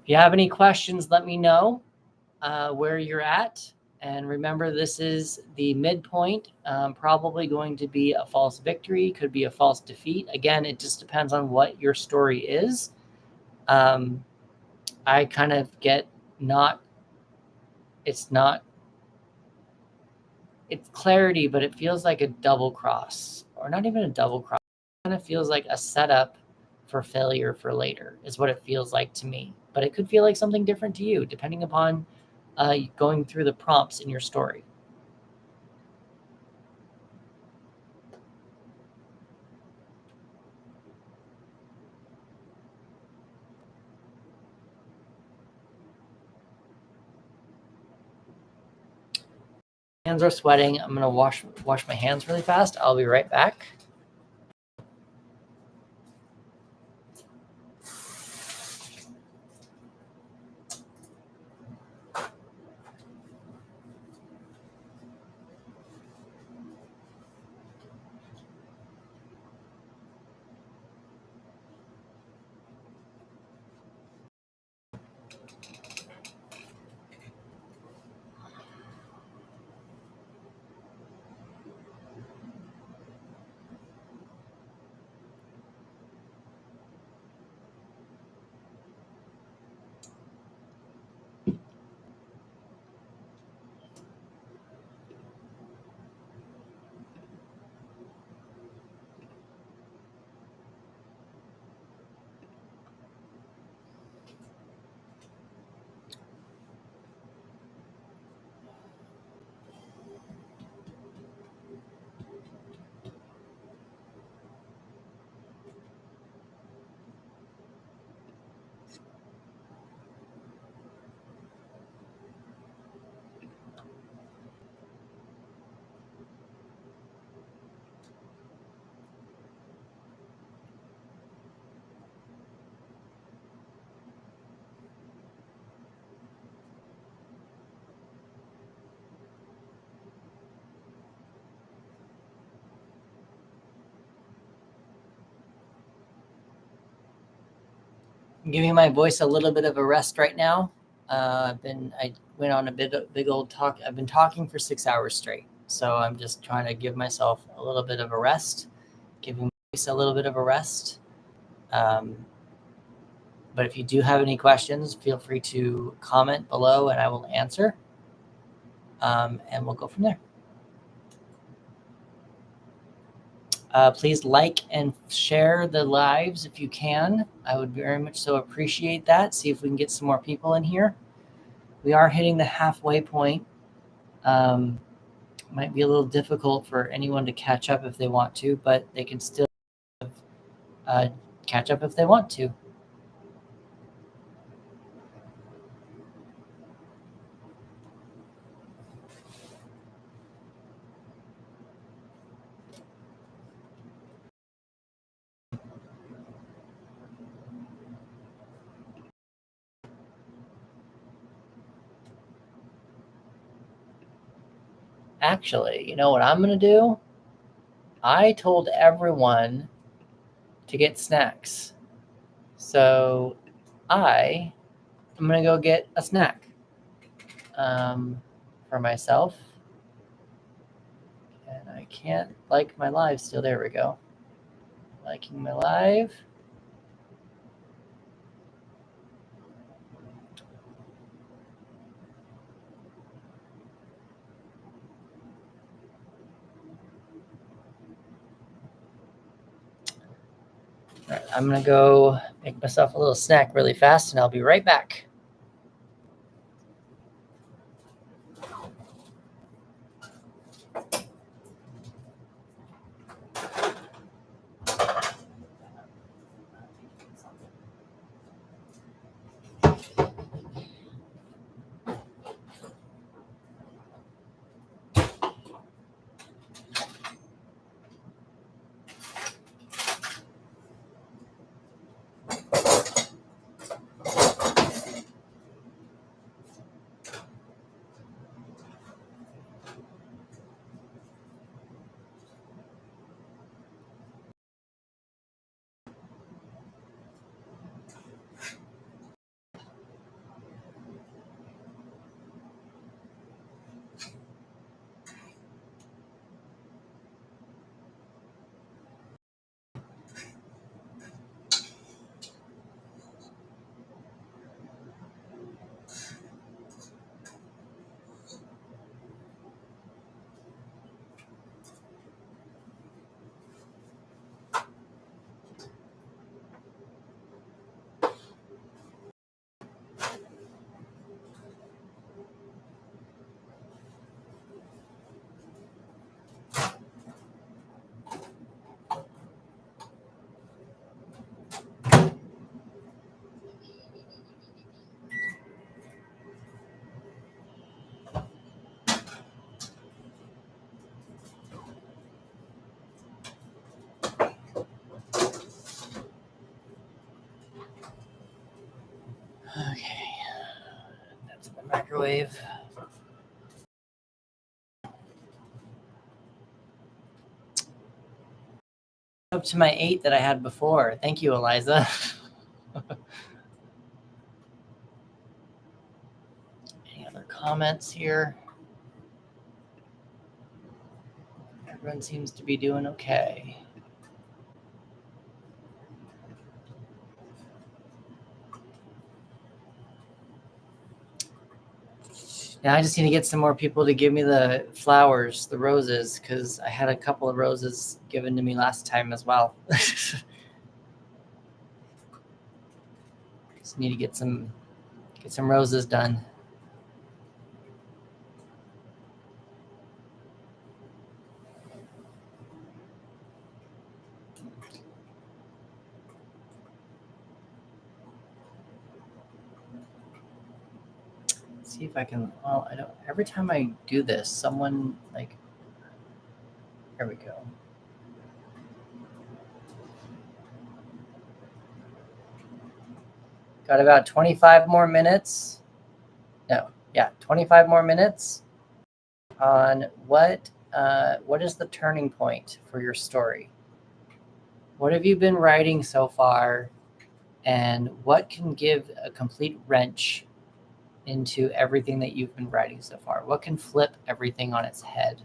you have any questions, let me know where you're at. And remember, this is the midpoint, probably going to be a false victory, could be a false defeat. Again, it just depends on what your story is. I kind of get it's clarity, but it feels like a double cross, or not even a double cross. It kind of feels like a setup for failure for later is what it feels like to me. But it could feel like something different to you, depending upon going through the prompts in your story. Hands are sweating. I'm gonna wash my hands really fast. I'll be right back. I'm giving my voice a little bit of a rest right now. I went on a big old talk. I've been talking for 6 hours straight. So I'm just trying to give myself a little bit of a rest, giving my voice a little bit of a rest. But if you do have any questions, feel free to comment below and I will answer. And we'll go from there. Please like and share the lives if you can. I would very much so appreciate that. See if we can get some more people in here. We are hitting the halfway point. Might be a little difficult for anyone to catch up if they want to, but they can still catch up if they want to. Actually, you know what I'm going to do? I told everyone to get snacks. So I'm going to go get a snack for myself. And I can't like my live still. There we go. Liking my live. All right, I'm going to go make myself a little snack really fast, and I'll be right back. Okay, that's in the microwave. Up to my 8 that I had before. Thank you, Eliza. Any other comments here? Everyone seems to be doing okay. Now I just need to get some more people to give me the flowers, the roses, because I had a couple of roses given to me last time as well. Just need to get some roses done. See if I can. Well, I don't. Every time I do this, someone like. Here we go. Got about 25 more minutes. No, yeah, 25 more minutes on what is the turning point for your story? What have you been writing so far and what can give a complete wrench into everything that you've been writing so far? What can flip everything on its head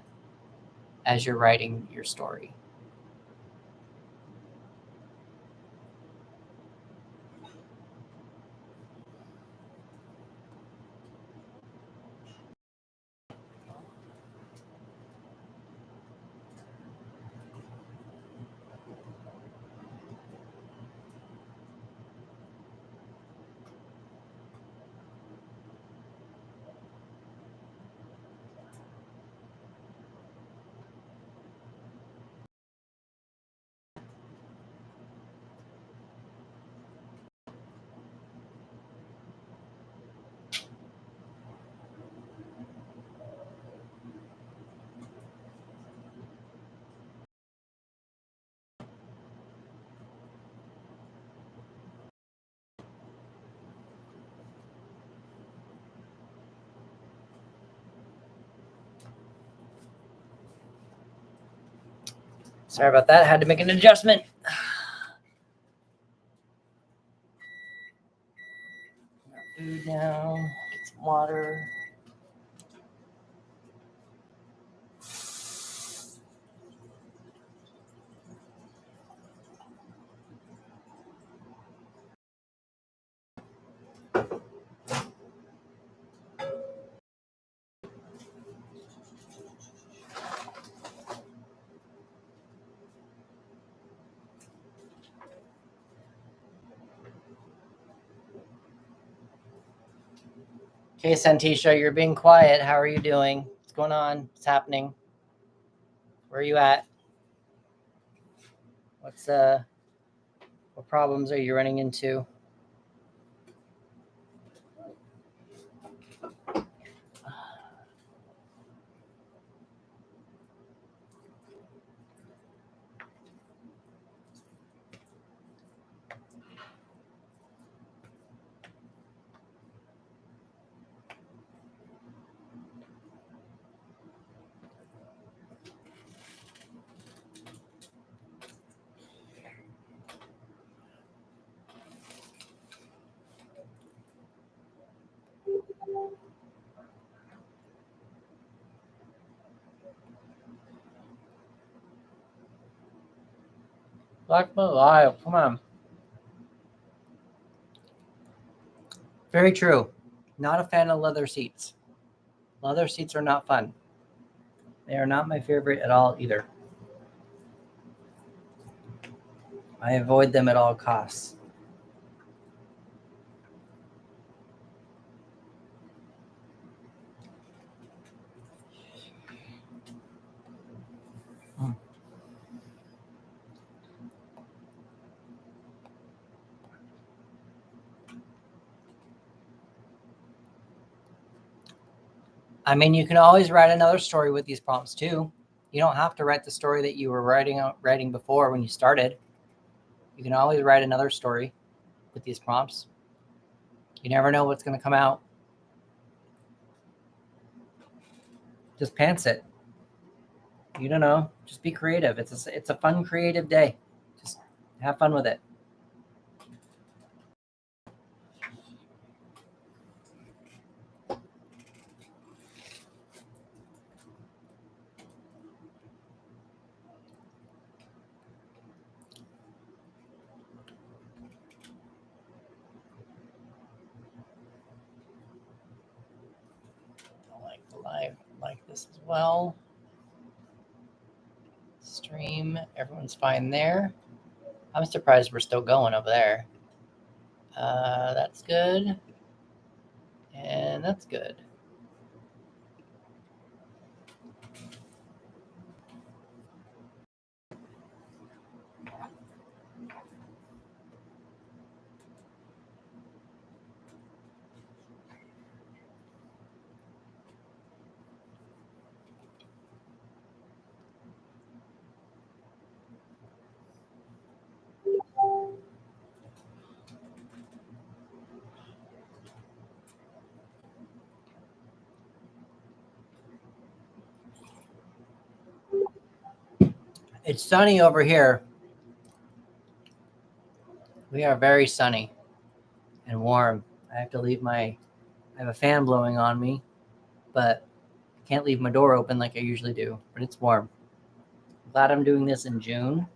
as you're writing your story? Sorry about that. I had to make an adjustment. Food now. Get some water. Okay, Santisha, you're being quiet. How are you doing? What's going on? What's happening? Where are you at? What problems are you running into? Black Live, come on. Very true. Not a fan of leather seats. Leather seats are not fun. They are not my favorite at all either. I avoid them at all costs. I mean, you can always write another story with these prompts too. You don't have to write the story that you were writing before when you started. You can always write another story with these prompts. You never know what's going to come out. Just pants it. You don't know. Just be creative. It's a fun, creative day. Just have fun with it. Like this as well. Stream. Everyone's fine there. I'm surprised we're still going over there. That's good. And that's good. It's sunny over here. We are very sunny and warm. I have to leave I have a fan blowing on me, but I can't leave my door open like I usually do, but it's warm. I'm glad I'm doing this in June,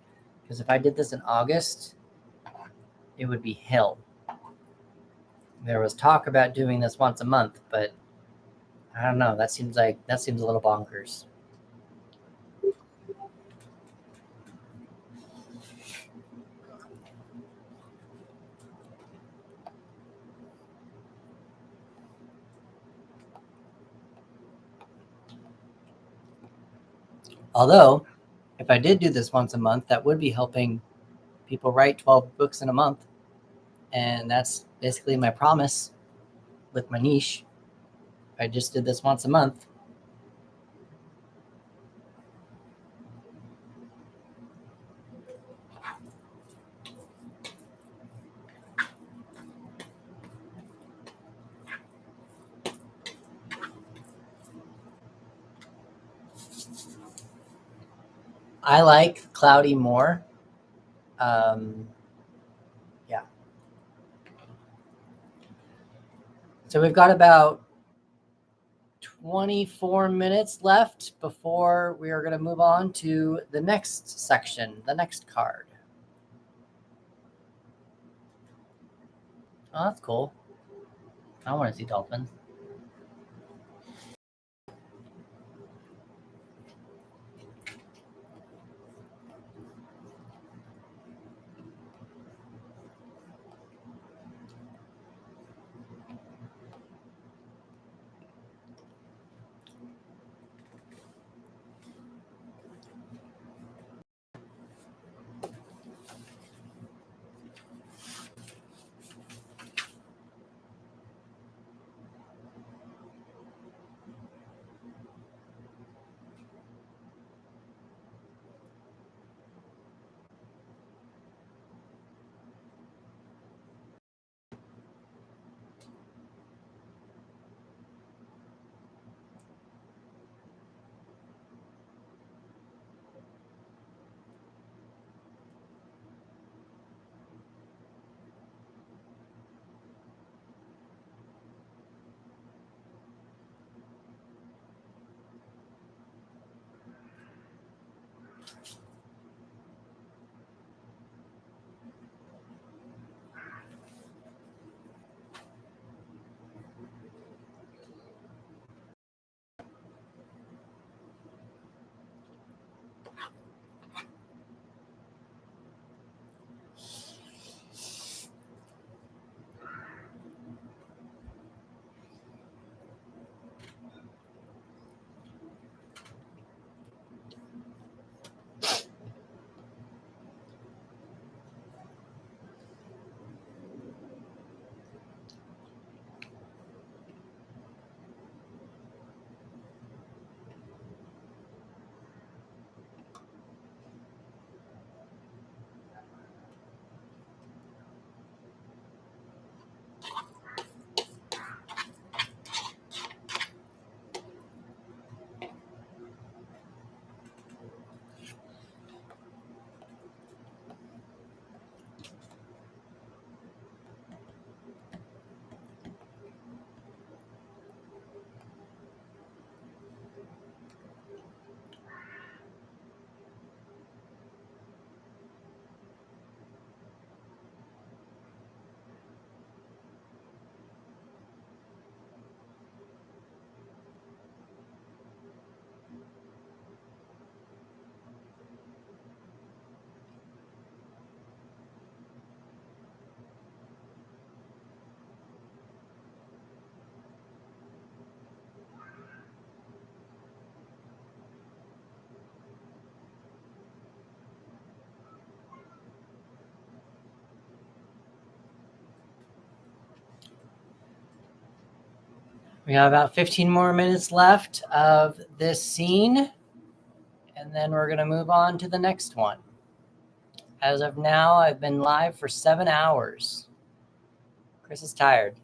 because if I did this in August, it would be hell. There was talk about doing this once a month, but I don't know. That seems a little bonkers. Although, if I did do this once a month, that would be helping people write 12 books in a month. And that's basically my promise with my niche. If I just did this once a month. I like cloudy more. Yeah. So we've got about 24 minutes left before we are going to move on to the next section, the next card. Oh, that's cool. I want to see dolphins. We have about 15 more minutes left of this scene, and then we're going to move on to the next one. As of now, I've been live for 7 hours. Chris is tired.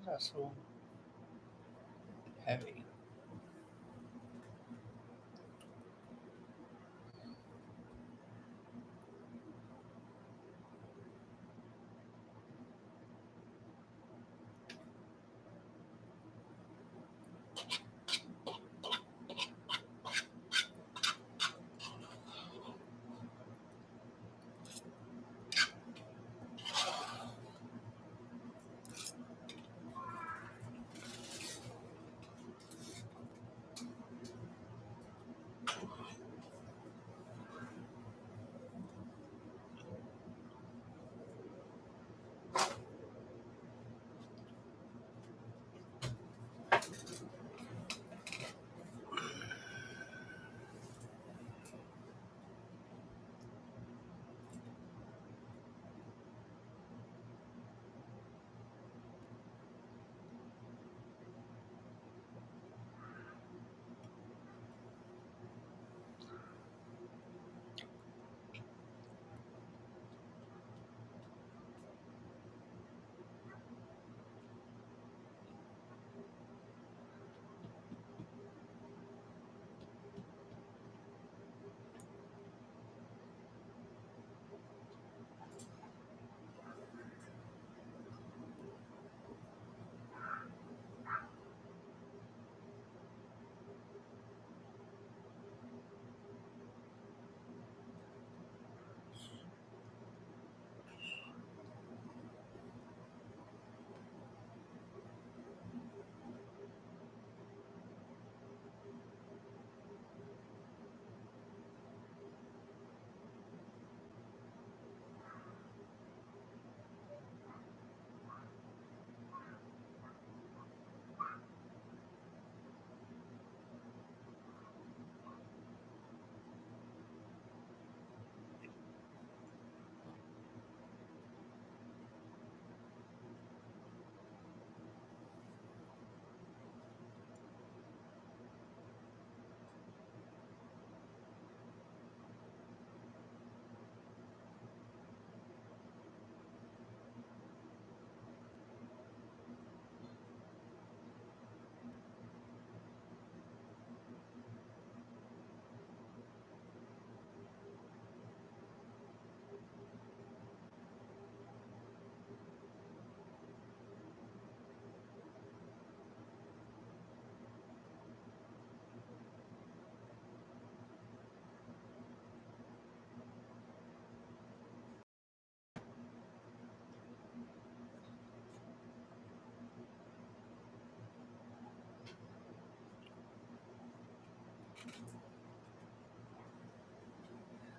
that so heavy?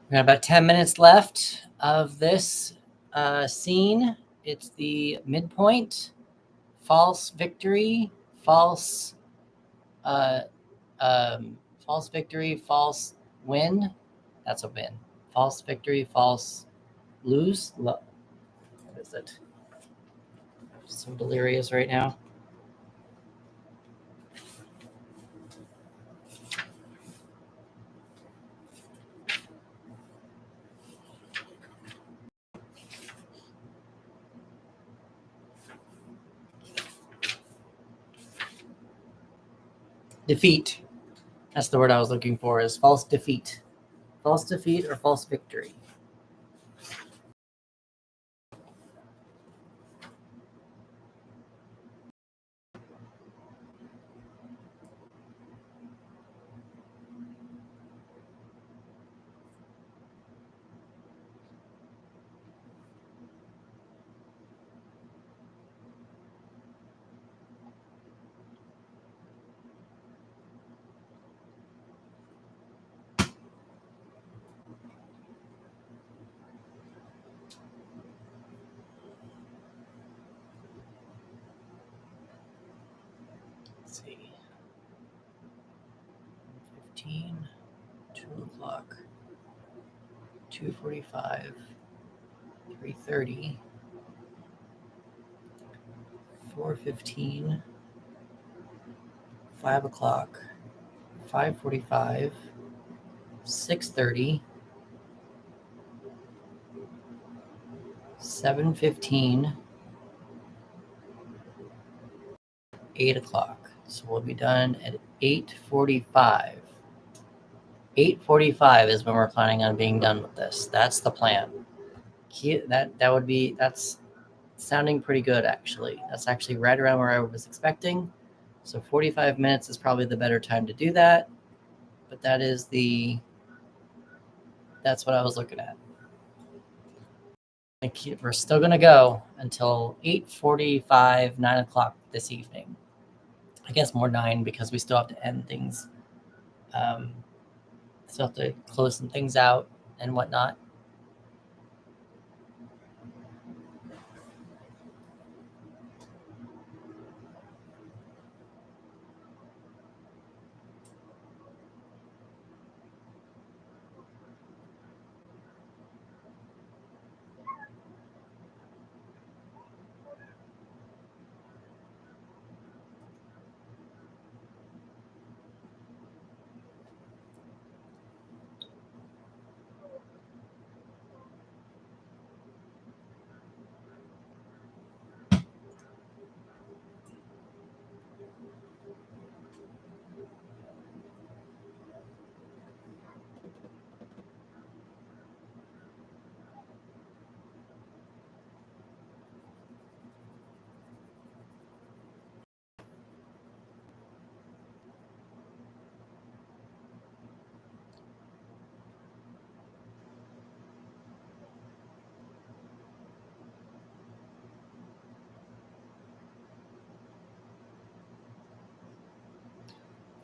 We got about 10 minutes left of this scene. It's the midpoint. False victory, false false victory, false win. That's a win. False victory, false lose. What is it? So delirious right now. Defeat. That's the word I was looking for, is false defeat. False defeat or false victory. Let's see. 15, 2 o'clock, 2:45, 3:30, 4:15, 5 o'clock, 5:45, 6:30, 7:15, 8 o'clock. So we'll be done at 8:45. 8:45 is when we're planning on being done with this. That's the plan. That's sounding pretty good, actually. That's actually right around where I was expecting. So 45 minutes is probably the better time to do that. But that's what I was looking at. We're still going to go until 8:45, 9 o'clock this evening. I guess more 9 because we still have to end things. Still have to close some things out and whatnot.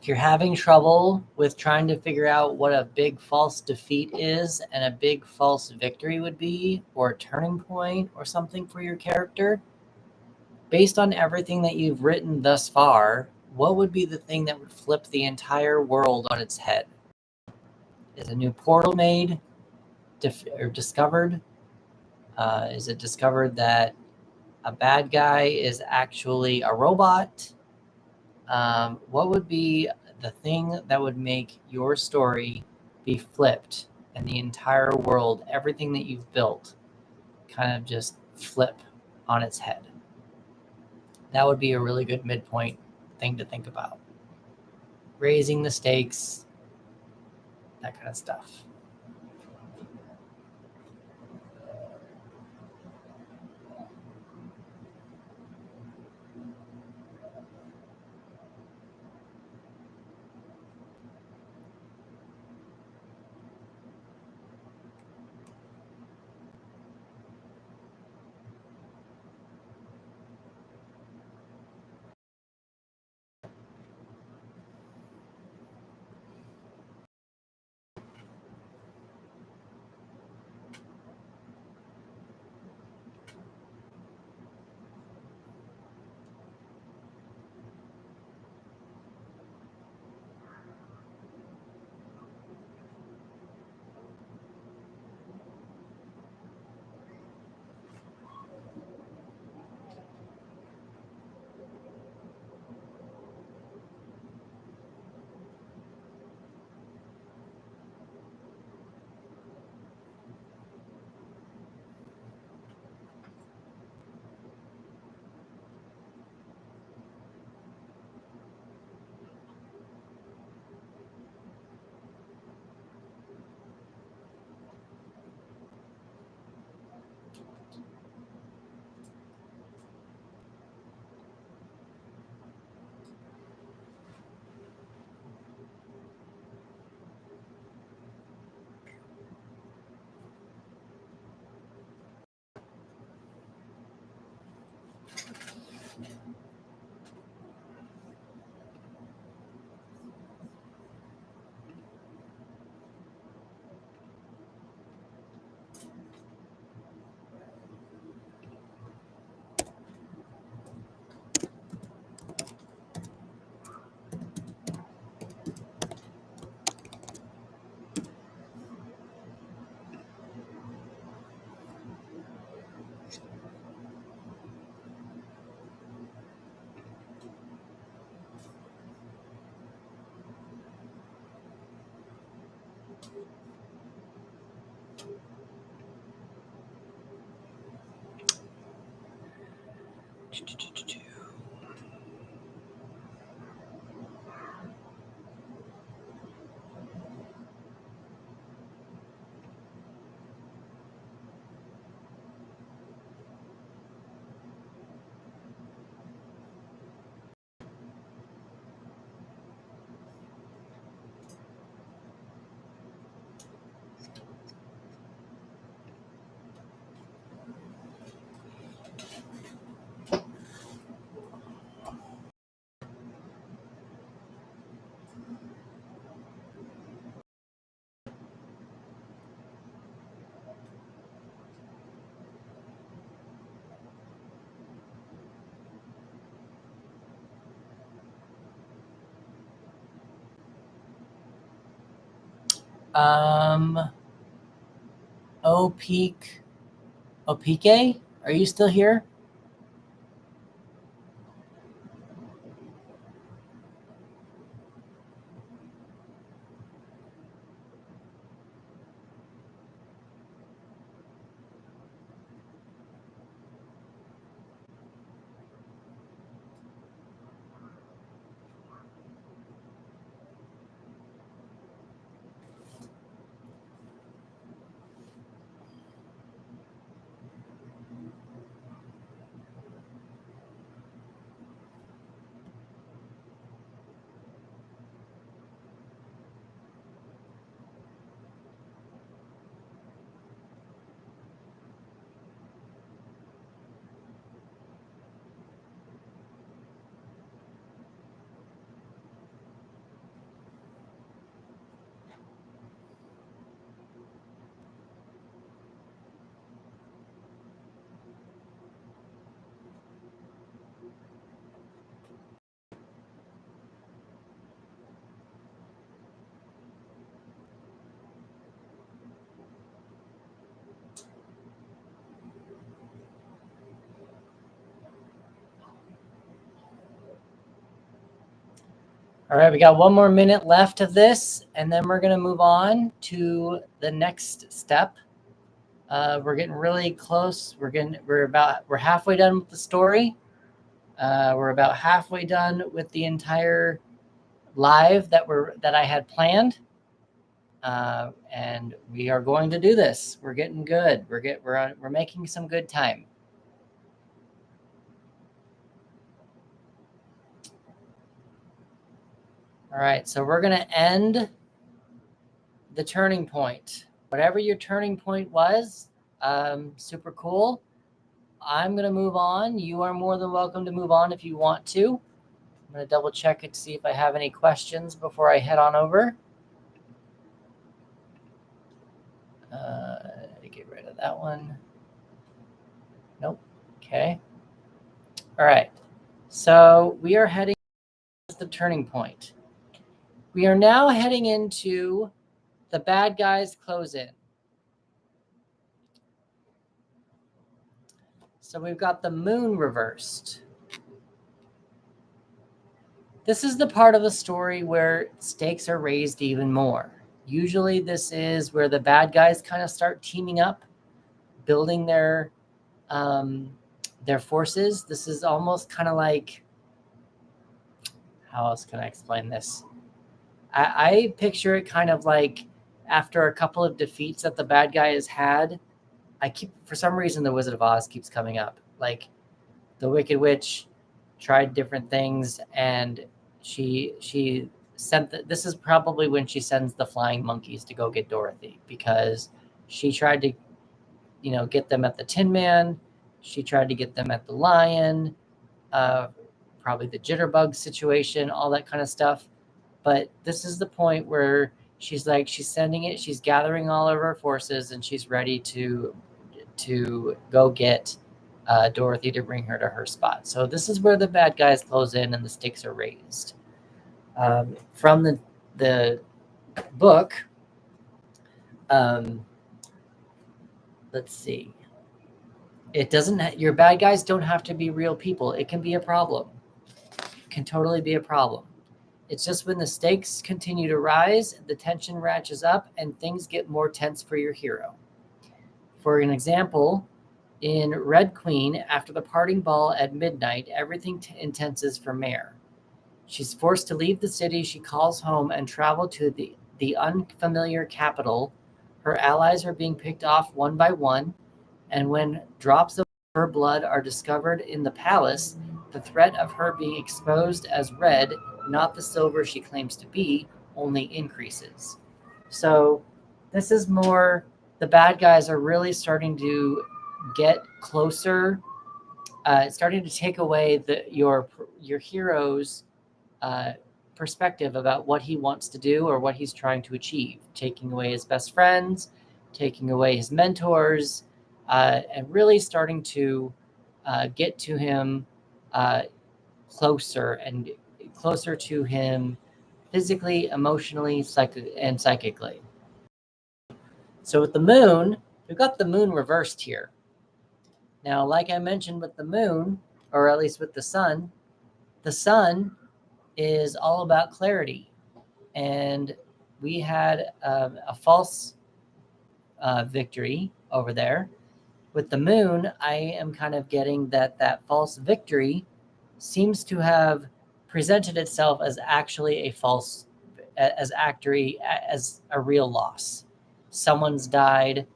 If you're having trouble with trying to figure out what a big false defeat is and a big false victory would be, or a turning point or something for your character, based on everything that you've written thus far, what would be the thing that would flip the entire world on its head? Is a new portal made or discovered? Is it discovered that a bad guy is actually a robot? What would be the thing that would make your story be flipped and the entire world, everything that you've built, kind of just flip on its head? That would be a really good midpoint thing to think about. Raising the stakes, that kind of stuff. Opike, are you still here? All right, we got one more minute left of this, and then we're going to move on to the next step. We're getting really close. We're halfway done with the story. We're about halfway done with the entire live that I had planned, and we are going to do this. We're getting good. We're making some good time. All right, so we're going to end the turning point. Whatever your turning point was, super cool. I'm going to move on. You are more than welcome to move on if you want to. I'm going to double check it to see if I have any questions before I head on over. Get rid of that one. Nope. Okay. All right. So we are heading to the turning point. We are now heading into the bad guys close in. So we've got the moon reversed. This is the part of the story where stakes are raised even more. Usually this is where the bad guys kind of start teaming up, building their forces. This is almost kind of like, how else can I explain this? I picture it kind of like after a couple of defeats that the bad guy has had. For some reason, the Wizard of Oz keeps coming up. Like the Wicked Witch tried different things, and she sent this is probably when she sends the flying monkeys to go get Dorothy, because she tried to get them at the Tin Man. She tried to get them at the Lion, probably the Jitterbug situation, all that kind of stuff. But this is the point where she's gathering all of her forces, and she's ready to go get Dorothy to bring her to her spot. So this is where the bad guys close in and the stakes are raised. From the book, let's see. It doesn't. Your bad guys don't have to be real people. It can be a problem. It can totally be a problem. It's just when the stakes continue to rise, the tension ratchets up, and things get more tense for your hero. For an example, in Red Queen, after the parting ball at midnight, everything intenses for Mare. She's forced to leave the city she calls home and travel to the unfamiliar capital. Her allies are being picked off one by one, and when drops of her blood are discovered in the palace, the threat of her being exposed as red, not the silver she claims to be, only increases. So this is more, the bad guys are really starting to get closer, starting to take away your hero's perspective about what he wants to do or what he's trying to achieve, taking away his best friends, taking away his mentors, and really starting to get to him closer to him physically, emotionally, and psychically. So with the moon, we've got the moon reversed here. Now, like I mentioned with the moon, or at least with the sun is all about clarity. And we had a false victory over there. With the moon, I am kind of getting that false victory seems to have presented itself as actually as a real loss. Someone's died,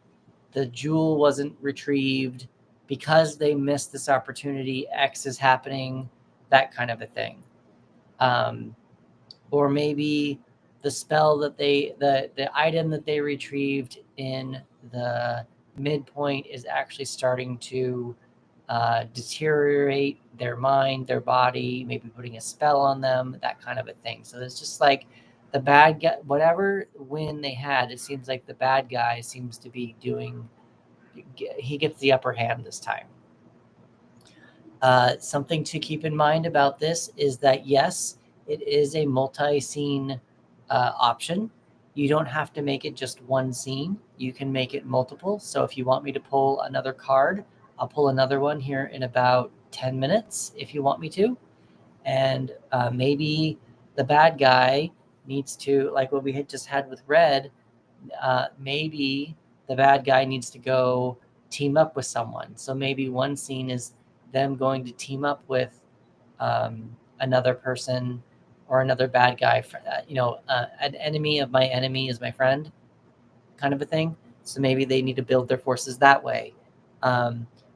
the jewel wasn't retrieved because they missed this opportunity, X is happening, that kind of a thing. Or maybe the spell that the item that they retrieved in the midpoint is actually starting to deteriorate their mind, their body, maybe putting a spell on them, that kind of a thing. So it's just like the bad guy, whatever win they had, it seems like the bad guy seems to be he gets the upper hand this time. Something to keep in mind about this is that, yes, it is a multi-scene option. You don't have to make it just one scene. You can make it multiple. So if you want me to pull another card, I'll pull another one here in about 10 minutes if you want me to. And maybe the bad guy needs to, like what we had just had with Red, maybe the bad guy needs to go team up with someone. So maybe one scene is them going to team up with another person or another bad guy, an enemy of my enemy is my friend, kind of a thing. So maybe they need to build their forces that way.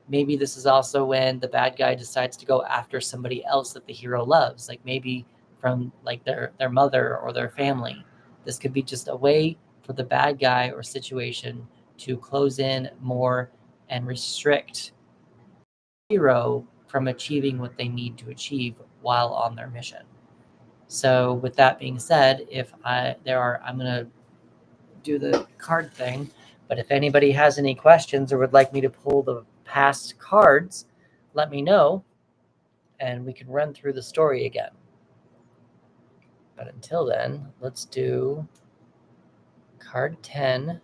Maybe this is also when the bad guy decides to go after somebody else that the hero loves, like maybe from like their mother or their family. This could be just a way for the bad guy or situation to close in more and restrict the hero from achieving what they need to achieve while on their mission. So with that being said, I'm going to do the card thing, but if anybody has any questions or would like me to pull the past cards, let me know and we can run through the story again. But until then, let's do card 10.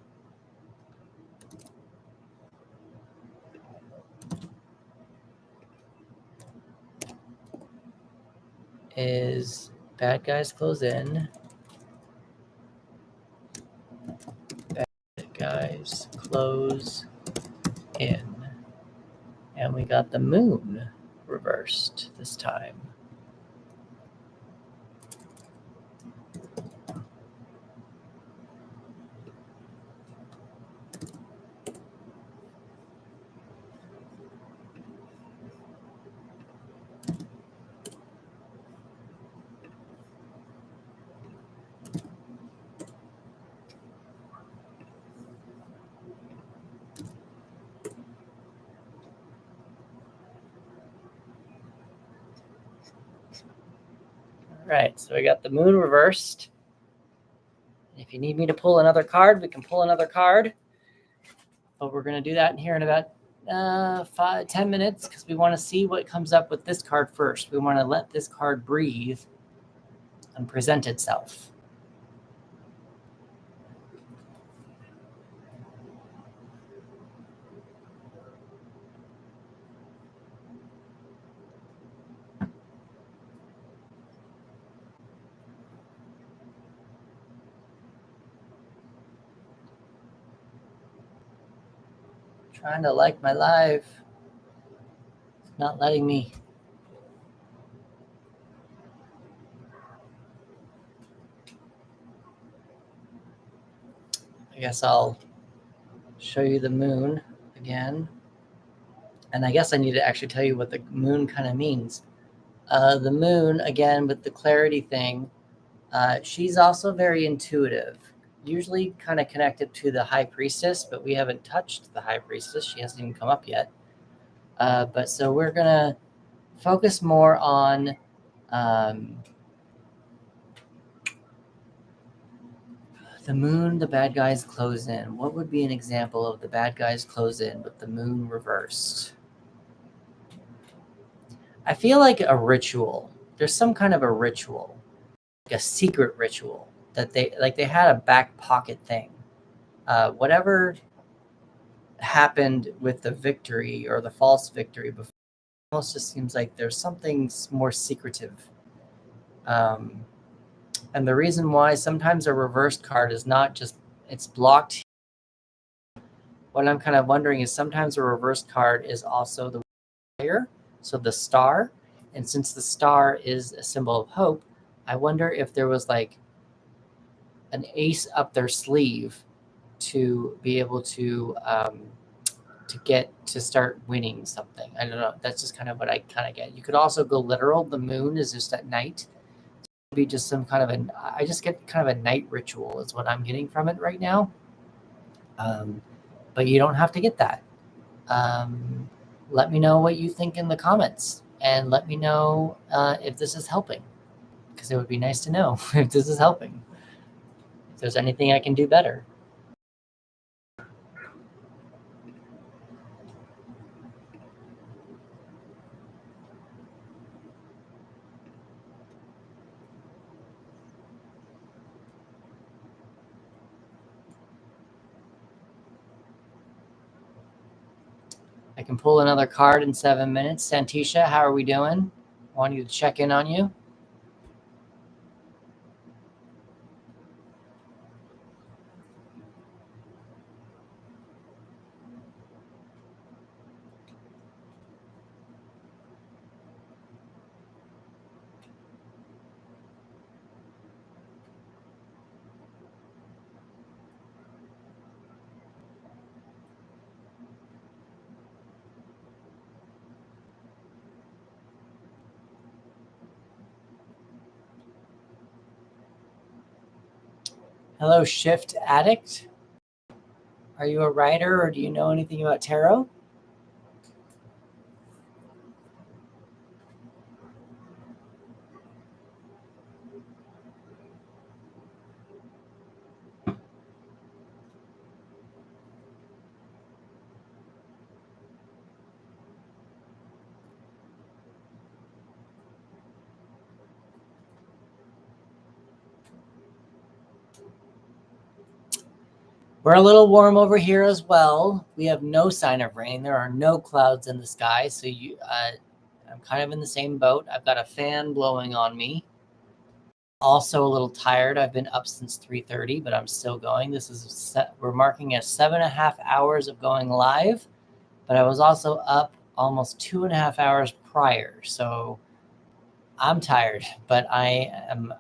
Is bad guys close in. Bad guys close in. And we got the moon reversed this time. Right, so we got the moon reversed. If you need me to pull another card, we can pull another card. But we're going to do that here in about 10 minutes because we want to see what comes up with this card first. We want to let this card breathe and present itself. Trying to like my live. It's not letting me. I guess I'll show you the moon again. And I guess I need to actually tell you what the moon kind of means. The moon, again, with the clarity thing, she's also very intuitive, usually kind of connected to the high priestess, but we haven't touched the high priestess. She hasn't even come up yet. But so we're going to focus more on the moon, the bad guys close in. What would be an example of the bad guys close in with the moon reversed? I feel like a ritual. There's some kind of a ritual, like a secret ritual that they had a back pocket thing. Whatever happened with the victory or the false victory before, it almost just seems like there's something more secretive. And the reason why sometimes a reversed card is not just, it's blocked. What I'm kind of wondering is sometimes a reversed card is also the player, so the star. And since the star is a symbol of hope, I wonder if there was like an ace up their sleeve to be able to get to start winning something. I don't know. That's just kind of what I kind of get. You could also go literal. The moon is just at night. Be just some kind of I just get kind of a night ritual is what I'm getting from it right now. But you don't have to get that. Let me know what you think in the comments, and let me know if this is helping, because it would be nice to know if this is helping, if there's anything I can do better. I can pull another card in 7 minutes. Santisha, how are we doing? Wanting to check in on you. Hello, Shift Addict. Are you a writer, or do you know anything about tarot? We're a little warm over here as well. We have no sign of rain. There are no clouds in the sky. So I'm kind of in the same boat. I've got a fan blowing on me. Also a little tired. I've been up since 3:30, but I'm still going. We're marking as 7.5 hours of going live, but I was also up almost 2.5 hours prior. So I'm tired, but I'm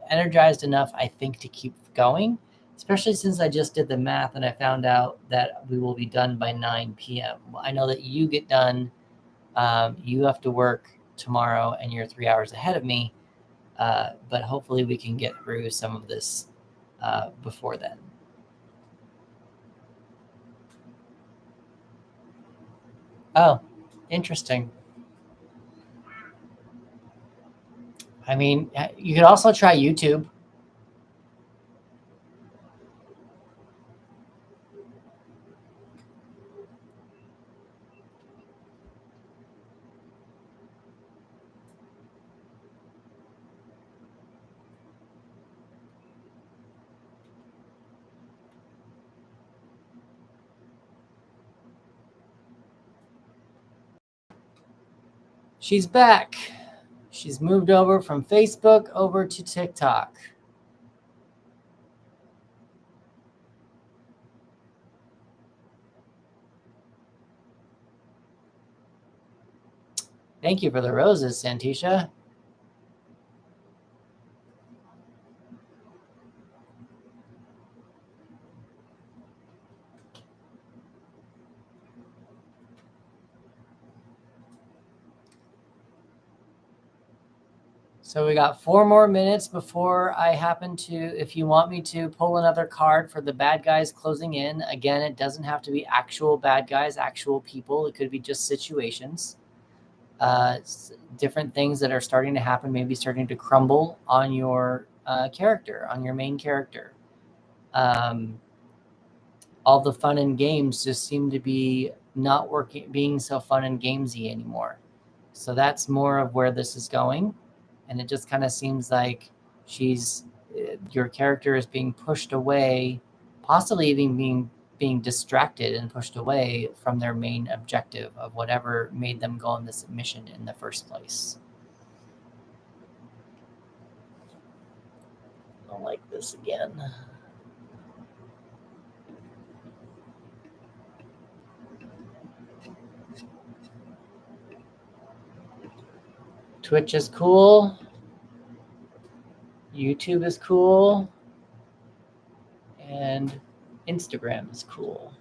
energized enough, I think, to keep going, especially since I just did the math and I found out that we will be done by 9 p.m. I know that you get done. You have to work tomorrow and you're 3 hours ahead of me, but hopefully we can get through some of this before then. Oh, interesting. I mean, you could also try YouTube. She's back. She's moved over from Facebook over to TikTok. Thank you for the roses, Santisha. So we got 4 more minutes before I happen to, if you want me to pull another card for the bad guys closing in. Again, it doesn't have to be actual bad guys, actual people. It could be just situations. Different things that are starting to happen, maybe starting to crumble on your character, on your main character. All the fun and games just seem to be not working, being so fun and gamesy anymore. So that's more of where this is going. And it just kind of seems like your character is being pushed away possibly even being distracted and pushed away from their main objective of whatever made them go on this mission in the first place. I don't like this again. Twitch is cool. YouTube is cool. And Instagram is cool.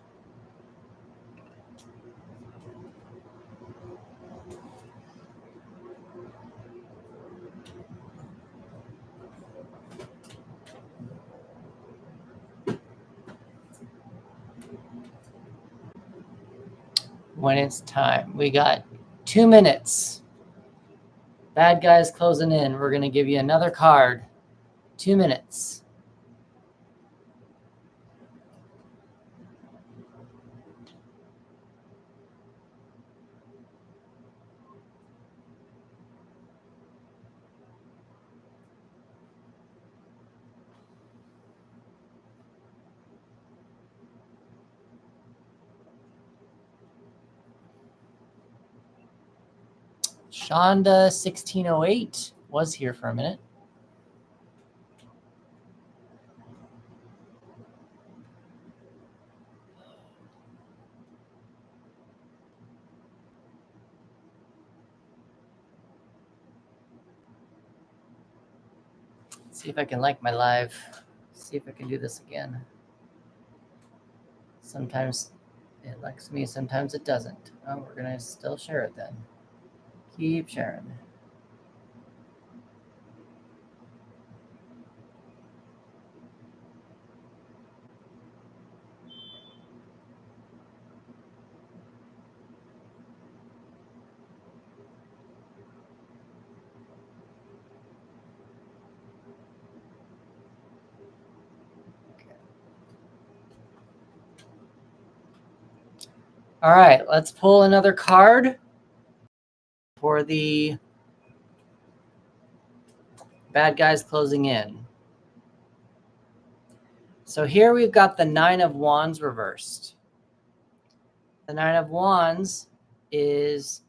When it's time. We got 2 minutes. Bad guys closing in. We're going to give you another card. 2 minutes. Shonda 1608 was here for a minute. Let's see if I can like my live. See if I can do this again. Sometimes it likes me, sometimes it doesn't. Oh, we're going to still share it then. Keep sharing. All right, let's pull another card for the bad guys closing in. So here we've got the 9 of Wands reversed. The 9 of Wands is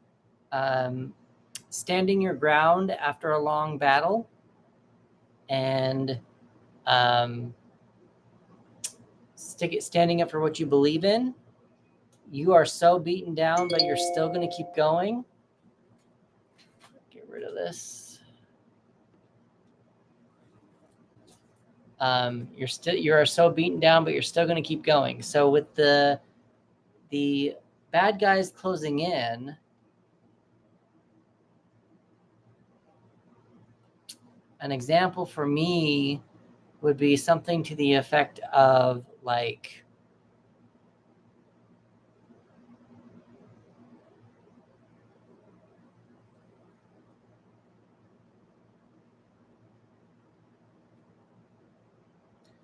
standing your ground after a long battle and standing up for what you believe in. You are so beaten down, but you're still going to keep going. Get rid of this. You are so beaten down, but you're still going to keep going. So with the bad guys closing in, an example for me would be something to the effect of like,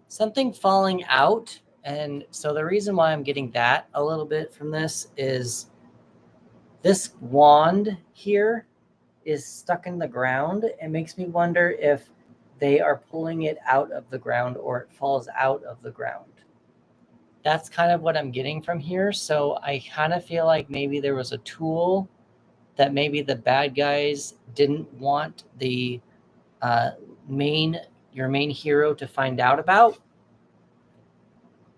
something falling out. And so the reason why I'm getting that a little bit from this is this wand here is stuck in the ground. It makes me wonder if they are pulling it out of the ground or it falls out of the ground. That's kind of what I'm getting from here. So I kind of feel like maybe there was a tool that maybe the bad guys didn't want the your main hero to find out about.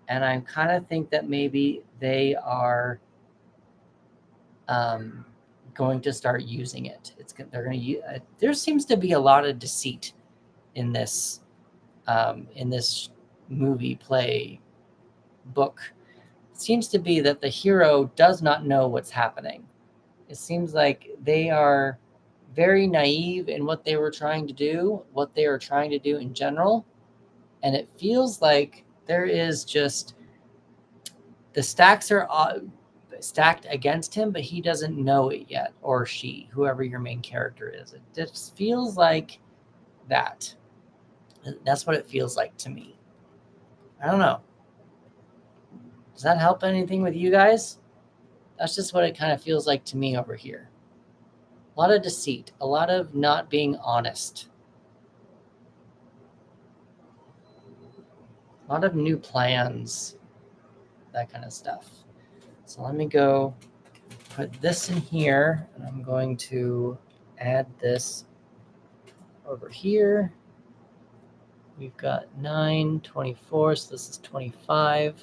And I kind of think that maybe they are going to start using it. They're going to use. There seems to be a lot of deceit in this movie, play, book. It seems to be that the hero does not know what's happening. It seems like they are very naive in what they were trying to do, what they are trying to do in general, and it feels like there is just the stacks are stacked against him, but he doesn't know it yet, or she, whoever your main character is. It just feels like that. That's what it feels like to me. I don't know. Does that help anything with you guys? That's just what it kind of feels like to me over here. A lot of deceit, a lot of not being honest. A lot of new plans, that kind of stuff. So let me go put this in here, and I'm going to add this over here. We've got 9, 24, so this is 25.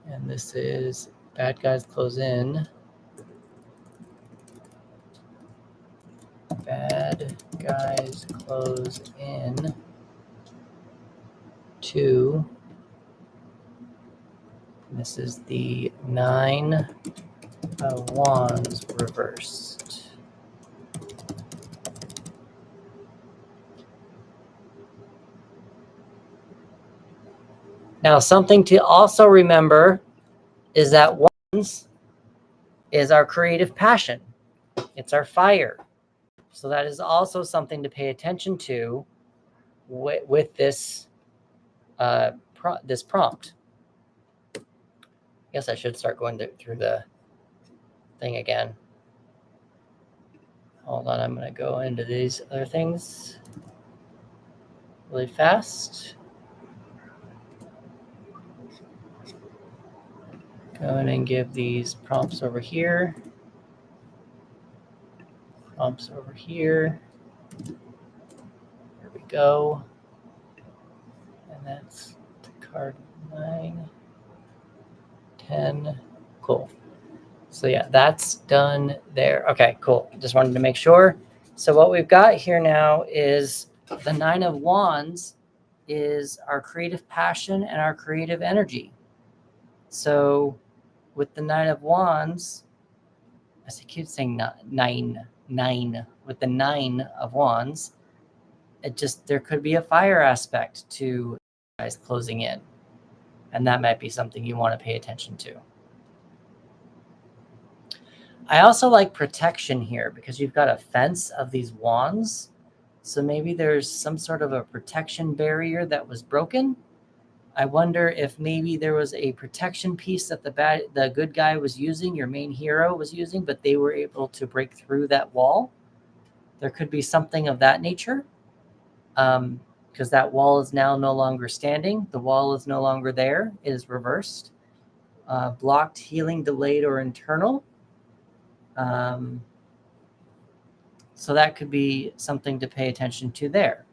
And this is bad guys close in. Bad guys close in 2. This is the 9 of Wands reversed. Now, something to also remember is that Wands is our creative passion. It's our fire. So that is also something to pay attention to with this this prompt. I guess I should start going through the thing again. Hold on, I'm going to go into these other things really fast. Go in and give these prompts over here. Prompts over here. Here we go. And that's card 9, 10. Cool. So yeah, that's done there. Okay, cool. Just wanted to make sure. So what we've got here now is the 9 of Wands is our creative passion and our creative energy. So with the 9 of Wands, as I keep saying nine, with the 9 of Wands, there could be a fire aspect to guys closing in. And that might be something you want to pay attention to. I also like protection here because you've got a fence of these wands. So maybe there's some sort of a protection barrier that was broken. I wonder if maybe there was a protection piece that the good guy was using, your main hero was using, but they were able to break through that wall. There could be something of that nature because that wall is now no longer standing. The wall is no longer there. It is reversed. Blocked, healing, delayed, or internal. So that could be something to pay attention to there.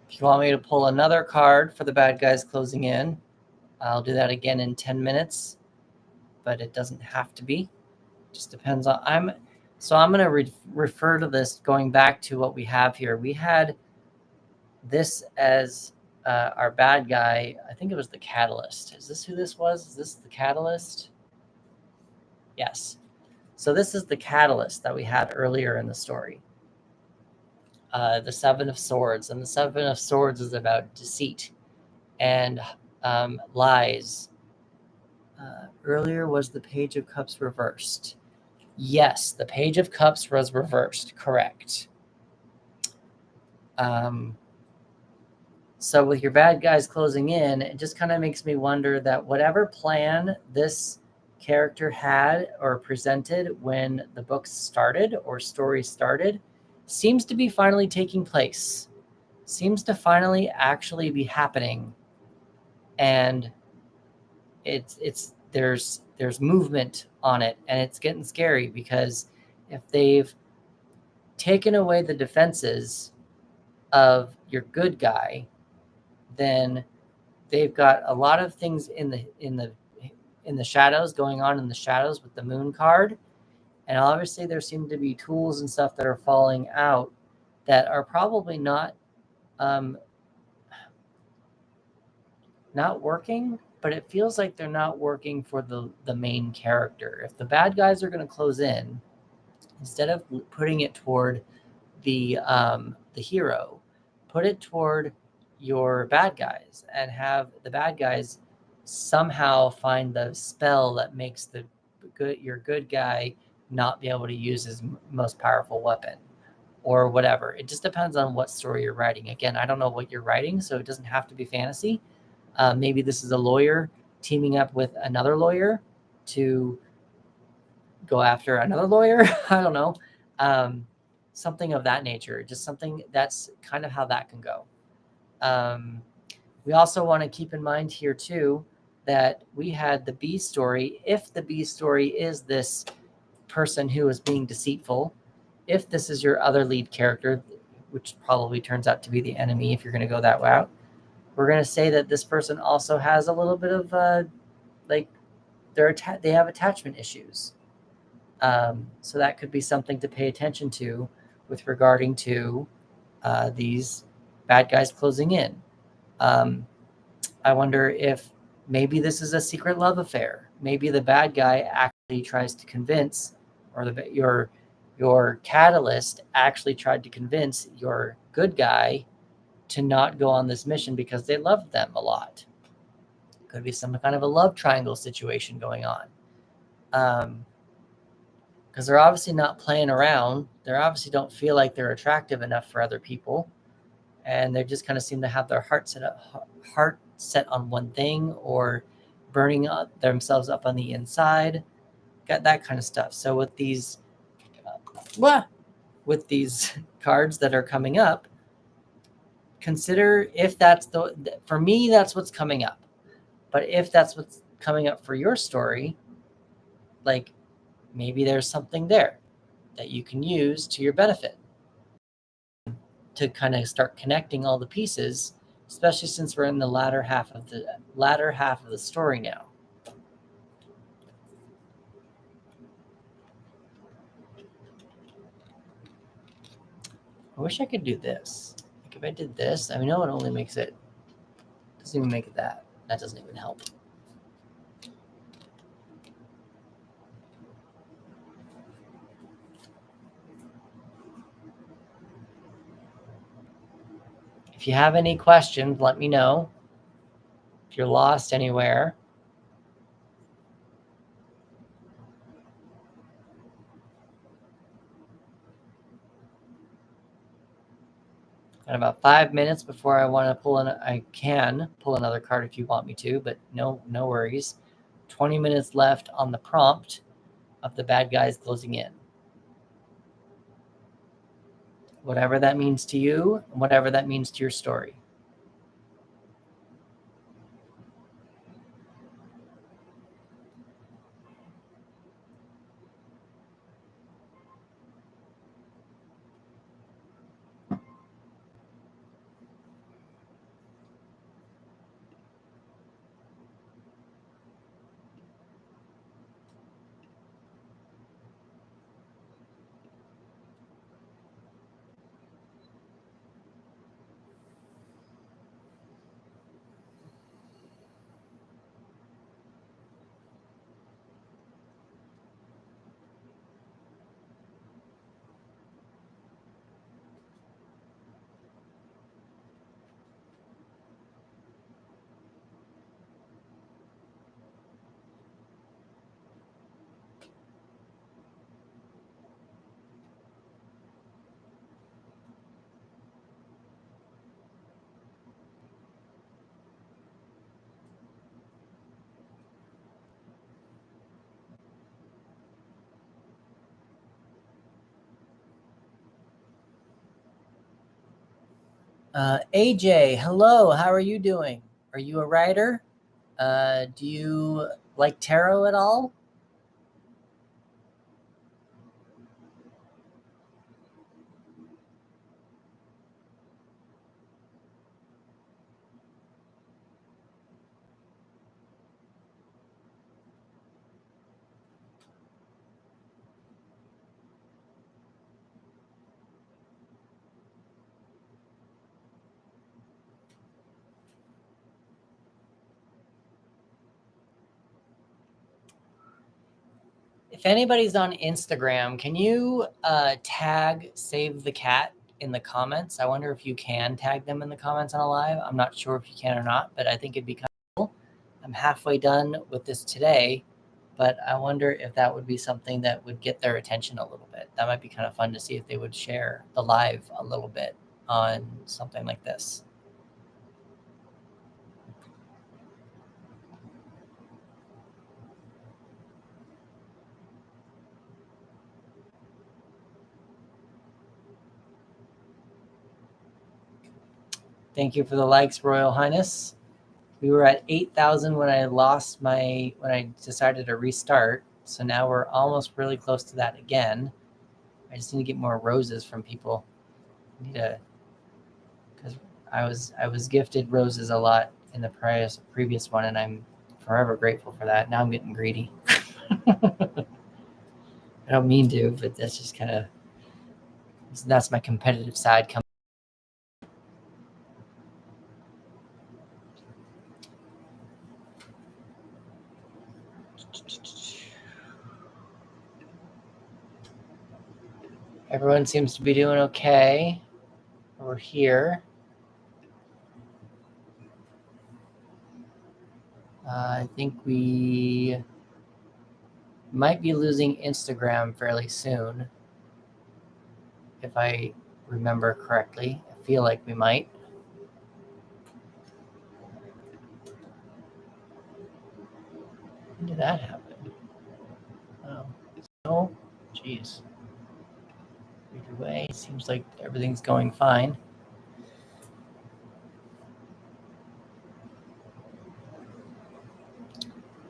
If you want me to pull another card for the bad guys closing in, I'll do that again in 10 minutes, but it doesn't have to be. It just depends on, I'm going to refer to this going back to what we have here. We had this as our bad guy. I think it was the Catalyst. Is this who this was? Is this the Catalyst? Yes. So this is the Catalyst that we had earlier in the story. The 7 of Swords. And the 7 of Swords is about deceit and lies. Earlier was the Page of Cups reversed. Yes, the Page of Cups was reversed. Correct. So with your bad guys closing in, it just kind of makes me wonder that whatever plan this character had or presented when the book started or story started seems to be finally taking place, seems to finally actually be happening. And there's movement on it, and it's getting scary because if they've taken away the defenses of your good guy, then they've got a lot of things in the shadows going on in the shadows with the moon card. And obviously there seem to be tools and stuff that are falling out that are probably not not working, but it feels like they're not working for the main character. If the bad guys are going to close in, instead of putting it toward the hero, put it toward your bad guys and have the bad guys somehow find the spell that makes your good guy not be able to use his most powerful weapon or whatever. It just depends on what story you're writing. Again, I don't know what you're writing, so it doesn't have to be fantasy. Maybe this is a lawyer teaming up with another lawyer to go after another lawyer. I don't know. Something of that nature, just something that's kind of how that can go. We also want to keep in mind here too that we had the B story. If the B story is this person who is being deceitful, if this is your other lead character, which probably turns out to be the enemy if you're going to go that route, we're going to say that this person also has a little bit of like they have attachment issues. So that could be something to pay attention to with regarding to these bad guys closing in. I wonder if maybe this is a secret love affair. Maybe the bad guy actually tries to convince, or your catalyst actually tried to convince your good guy to not go on this mission because they loved them a lot. Could be some kind of a love triangle situation going on. Because they're obviously not playing around. They obviously don't feel like they're attractive enough for other people, and they just kind of seem to have their heart set on one thing, or burning themselves up on the inside. Got that kind of stuff. So with these cards that are coming up, consider if that's for me, that's what's coming up. But if that's what's coming up for your story, like maybe there's something there that you can use to your benefit to kind of start connecting all the pieces, especially since we're in the latter half of the story now. I wish I could do this. Like if I did this, I know it only makes it, doesn't even make it that. That doesn't even help. If you have any questions, let me know. If you're lost anywhere. And about 5 minutes before I can pull another card if you want me to, but no worries. 20 minutes left on the prompt of the bad guys closing in. Whatever that means to you, and whatever that means to your story. AJ, hello. How are you doing? Are you a writer? Do you like tarot at all? If anybody's on Instagram, can you tag Save the Cat in the comments? I wonder if you can tag them in the comments on a live. I'm not sure if you can or not, but I think it'd be kind of cool. I'm halfway done with this today, but I wonder if that would be something that would get their attention a little bit. That might be kind of fun to see if they would share the live a little bit on something like this. Thank you for the likes, Royal Highness. We were at 8,000 when I decided to restart. So now we're almost really close to that again. I just need to get more roses from people. Because I was gifted roses a lot in the previous one, and I'm forever grateful for that. Now I'm getting greedy. I don't mean to, but that's just that's my competitive side coming. Everyone seems to be doing okay over here. I think we might be losing Instagram fairly soon, if I remember correctly. I feel like we might. When did that happen? Oh, geez. Either way, seems like everything's going fine.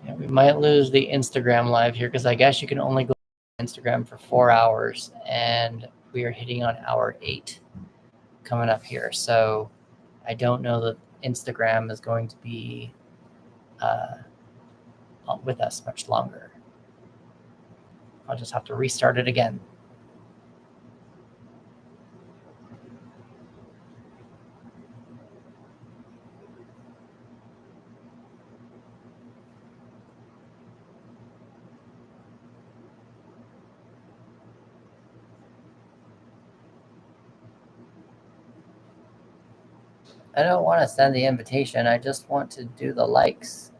Yeah, we might lose the Instagram live here because I guess you can only go on Instagram for 4 hours, and we are hitting on hour 8 coming up here. So I don't know that Instagram is going to be with us much longer. I'll just have to restart it again. I don't want to send the invitation. I just want to do the likes.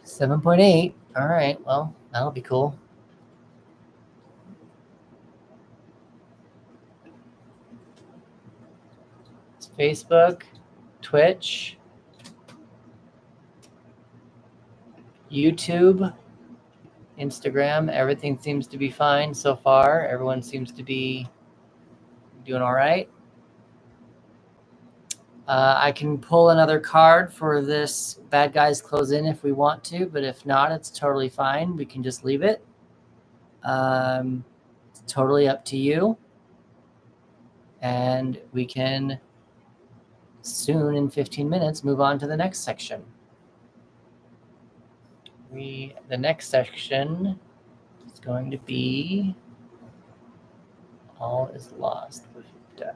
$7.8. All right. Well, that'll be cool. It's Facebook, Twitch, YouTube, Instagram. Everything seems to be fine so far. Everyone seems to be doing all right. I can pull another card for this Bad Guys Close In if we want to, but if not, it's totally fine. We can just leave it. It's totally up to you. And we can soon, in 15 minutes, move on to the next section. The next section is going to be All is Lost with Death.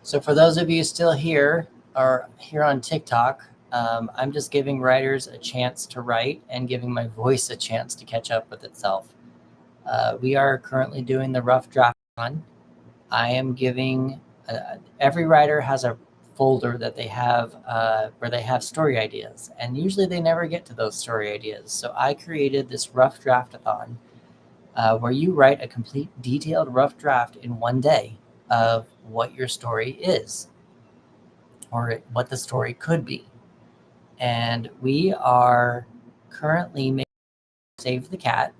So for those of you still here or here on TikTok, I'm just giving writers a chance to write and giving my voice a chance to catch up with itself. We are currently doing the rough draft-a-thon. I am giving every writer has a folder that they have where they have story ideas, and usually they never get to those story ideas. So I created this rough draft-a-thon where you write a complete detailed rough draft in one day of what your story is or what the story could be. And we are currently making Save the Cat,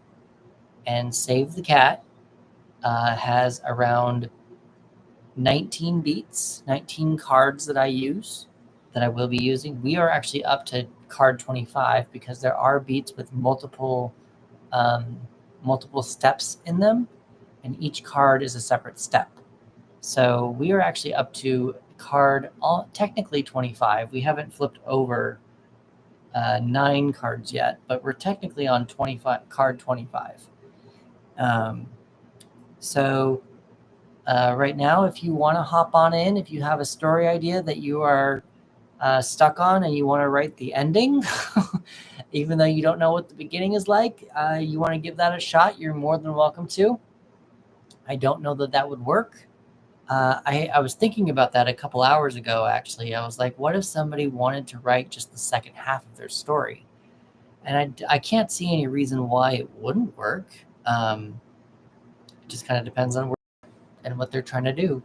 and Save the Cat has around 19 beats, 19 cards that I use, that I will be using. We are actually up to card 25 because there are beats with multiple steps in them, and each card is a separate step. So we are actually up to technically 25. We haven't flipped over 9 cards yet, but we're technically on card 25. So right now, if you want to hop on in, if you have a story idea that you are stuck on and you want to write the ending, even though you don't know what the beginning is like, you want to give that a shot, you're more than welcome to. I don't know that would work. I was thinking about that a couple hours ago, actually. I was like, what if somebody wanted to write just the second half of their story? And I can't see any reason why it wouldn't work. It just kind of depends on and what they're trying to do.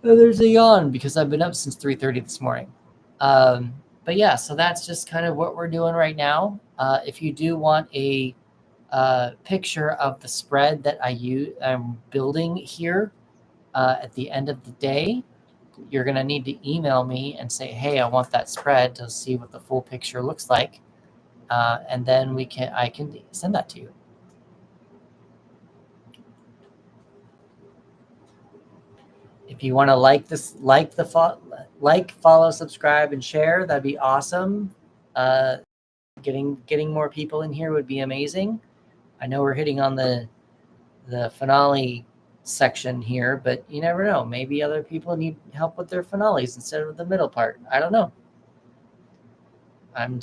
There's a yawn because I've been up since 3:30 this morning. But yeah, so that's just kind of what we're doing right now. If you do want a picture of the spread that I'm building here at the end of the day, you're going to need to email me and say, hey, I want that spread to see what the full picture looks like. And then I can send that to you. If you want to follow, subscribe, and share, that'd be awesome. Getting more people in here would be amazing. I know we're hitting on the finale section here, but you never know. Maybe other people need help with their finales instead of the middle part. I don't know. I'm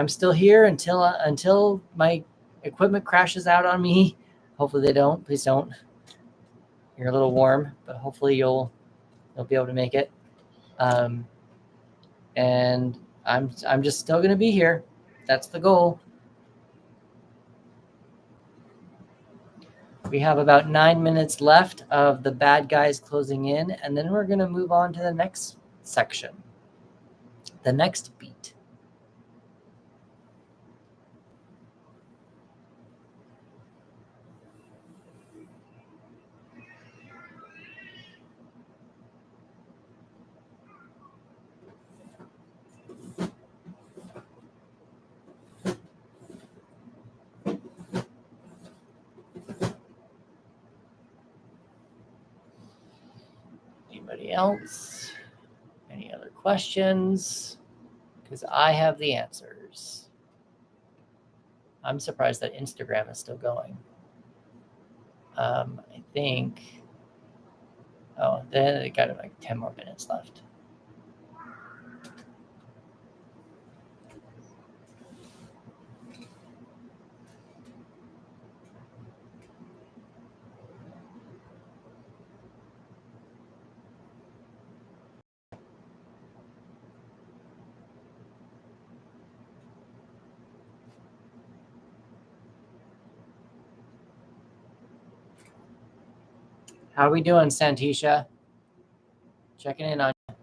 still here until my equipment crashes out on me. Hopefully they don't. Please don't. You're a little warm, but hopefully you'll be able to make it. And I'm just still going to be here. That's the goal. We have about 9 minutes left of the bad guys closing in, and then we're going to move on to the next section, the next beat. Anybody else? Any other questions? Because I have the answers. I'm surprised that Instagram is still going. I think. Oh, then they got like 10 more minutes left. How are we doing, Santisha? Checking in on you.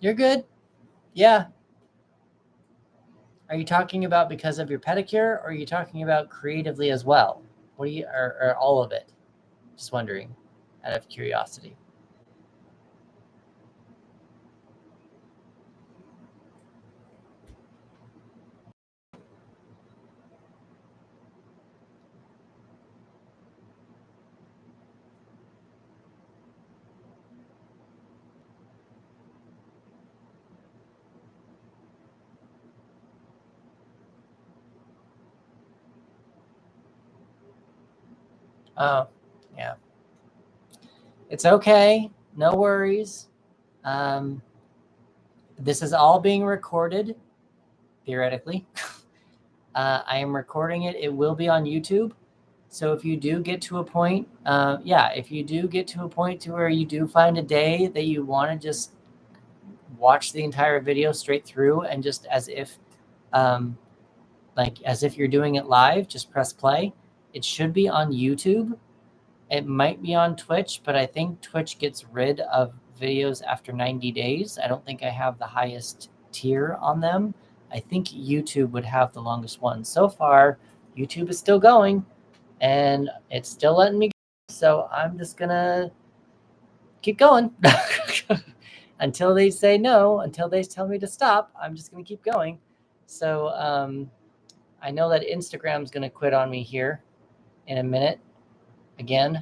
You're good. Yeah. Are you talking about because of your pedicure, or are you talking about creatively as well? What do you, or all of it? Just wondering, out of curiosity. Oh, yeah. It's okay. No worries. This is all being recorded, theoretically. I am recording it. It will be on YouTube. So if you do get to a point, if you do get to a point to where you do find a day that you want to just watch the entire video straight through and just um, as if you're doing it live, just press play. It should be on YouTube. It might be on Twitch, but I think Twitch gets rid of videos after 90 days. I don't think I have the highest tier on them. I think YouTube would have the longest one. So far, YouTube is still going and it's still letting me go. So I'm just going to keep going until they say no, until they tell me to stop. I'm just going to keep going. So I know that Instagram's going to quit on me here in a minute again.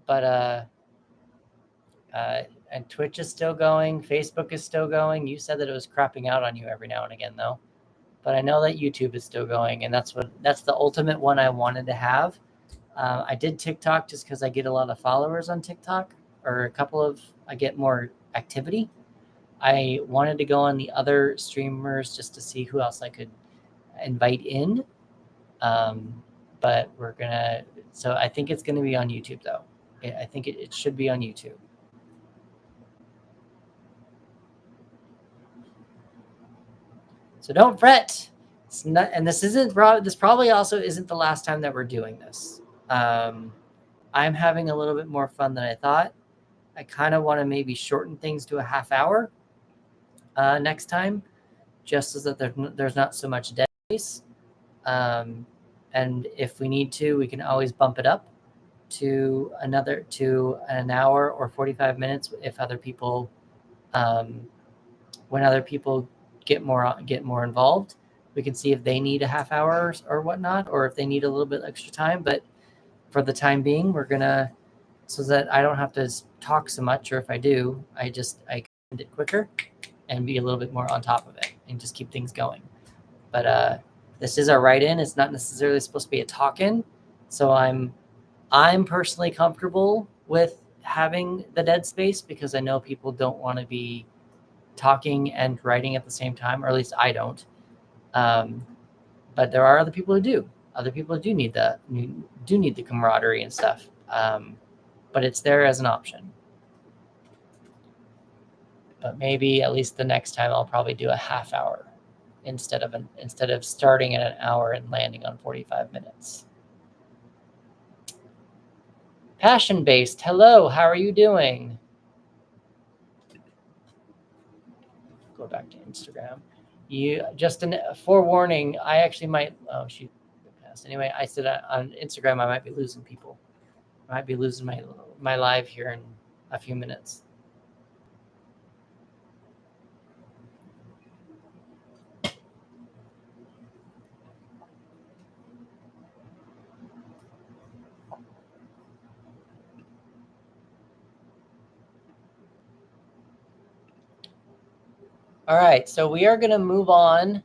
But and Twitch is still going. Facebook is still going. You said that it was crapping out on you every now and again, though. But I know that YouTube is still going, and that's the ultimate one I wanted to have. I did TikTok just because I get a lot of followers on TikTok, or I get more activity. I wanted to go on the other streamers just to see who else I could invite in. But so I think it's gonna be on YouTube though. I think it should be on YouTube. So don't fret. It's not, and this probably also isn't the last time that we're doing this. I'm having a little bit more fun than I thought. I kind of want to maybe shorten things to a half hour next time, just so that there's not so much dead space. And if we need to, we can always bump it up to an hour or 45 minutes if other people, when other people get more involved. We can see if they need a half hour or whatnot, or if they need a little bit extra time. But for the time being, so that I don't have to talk so much, or if I do, I end it quicker and be a little bit more on top of it and just keep things going. But this is our write-in. It's not necessarily supposed to be a talk-in. So I'm personally comfortable with having the dead space because I know people don't want to be talking and writing at the same time, or at least I don't. But there are other people who do. Other people do need the camaraderie and stuff. But it's there as an option. But maybe at least the next time I'll probably do a half hour instead of starting at an hour and landing on 45 minutes. Passion based. Hello, how are you doing? Go back to Instagram. You just a forewarning. I actually might. Oh shoot, passed. Anyway, I said on Instagram I might be losing people. I might be losing my live here in a few minutes. All right, so we are going to move on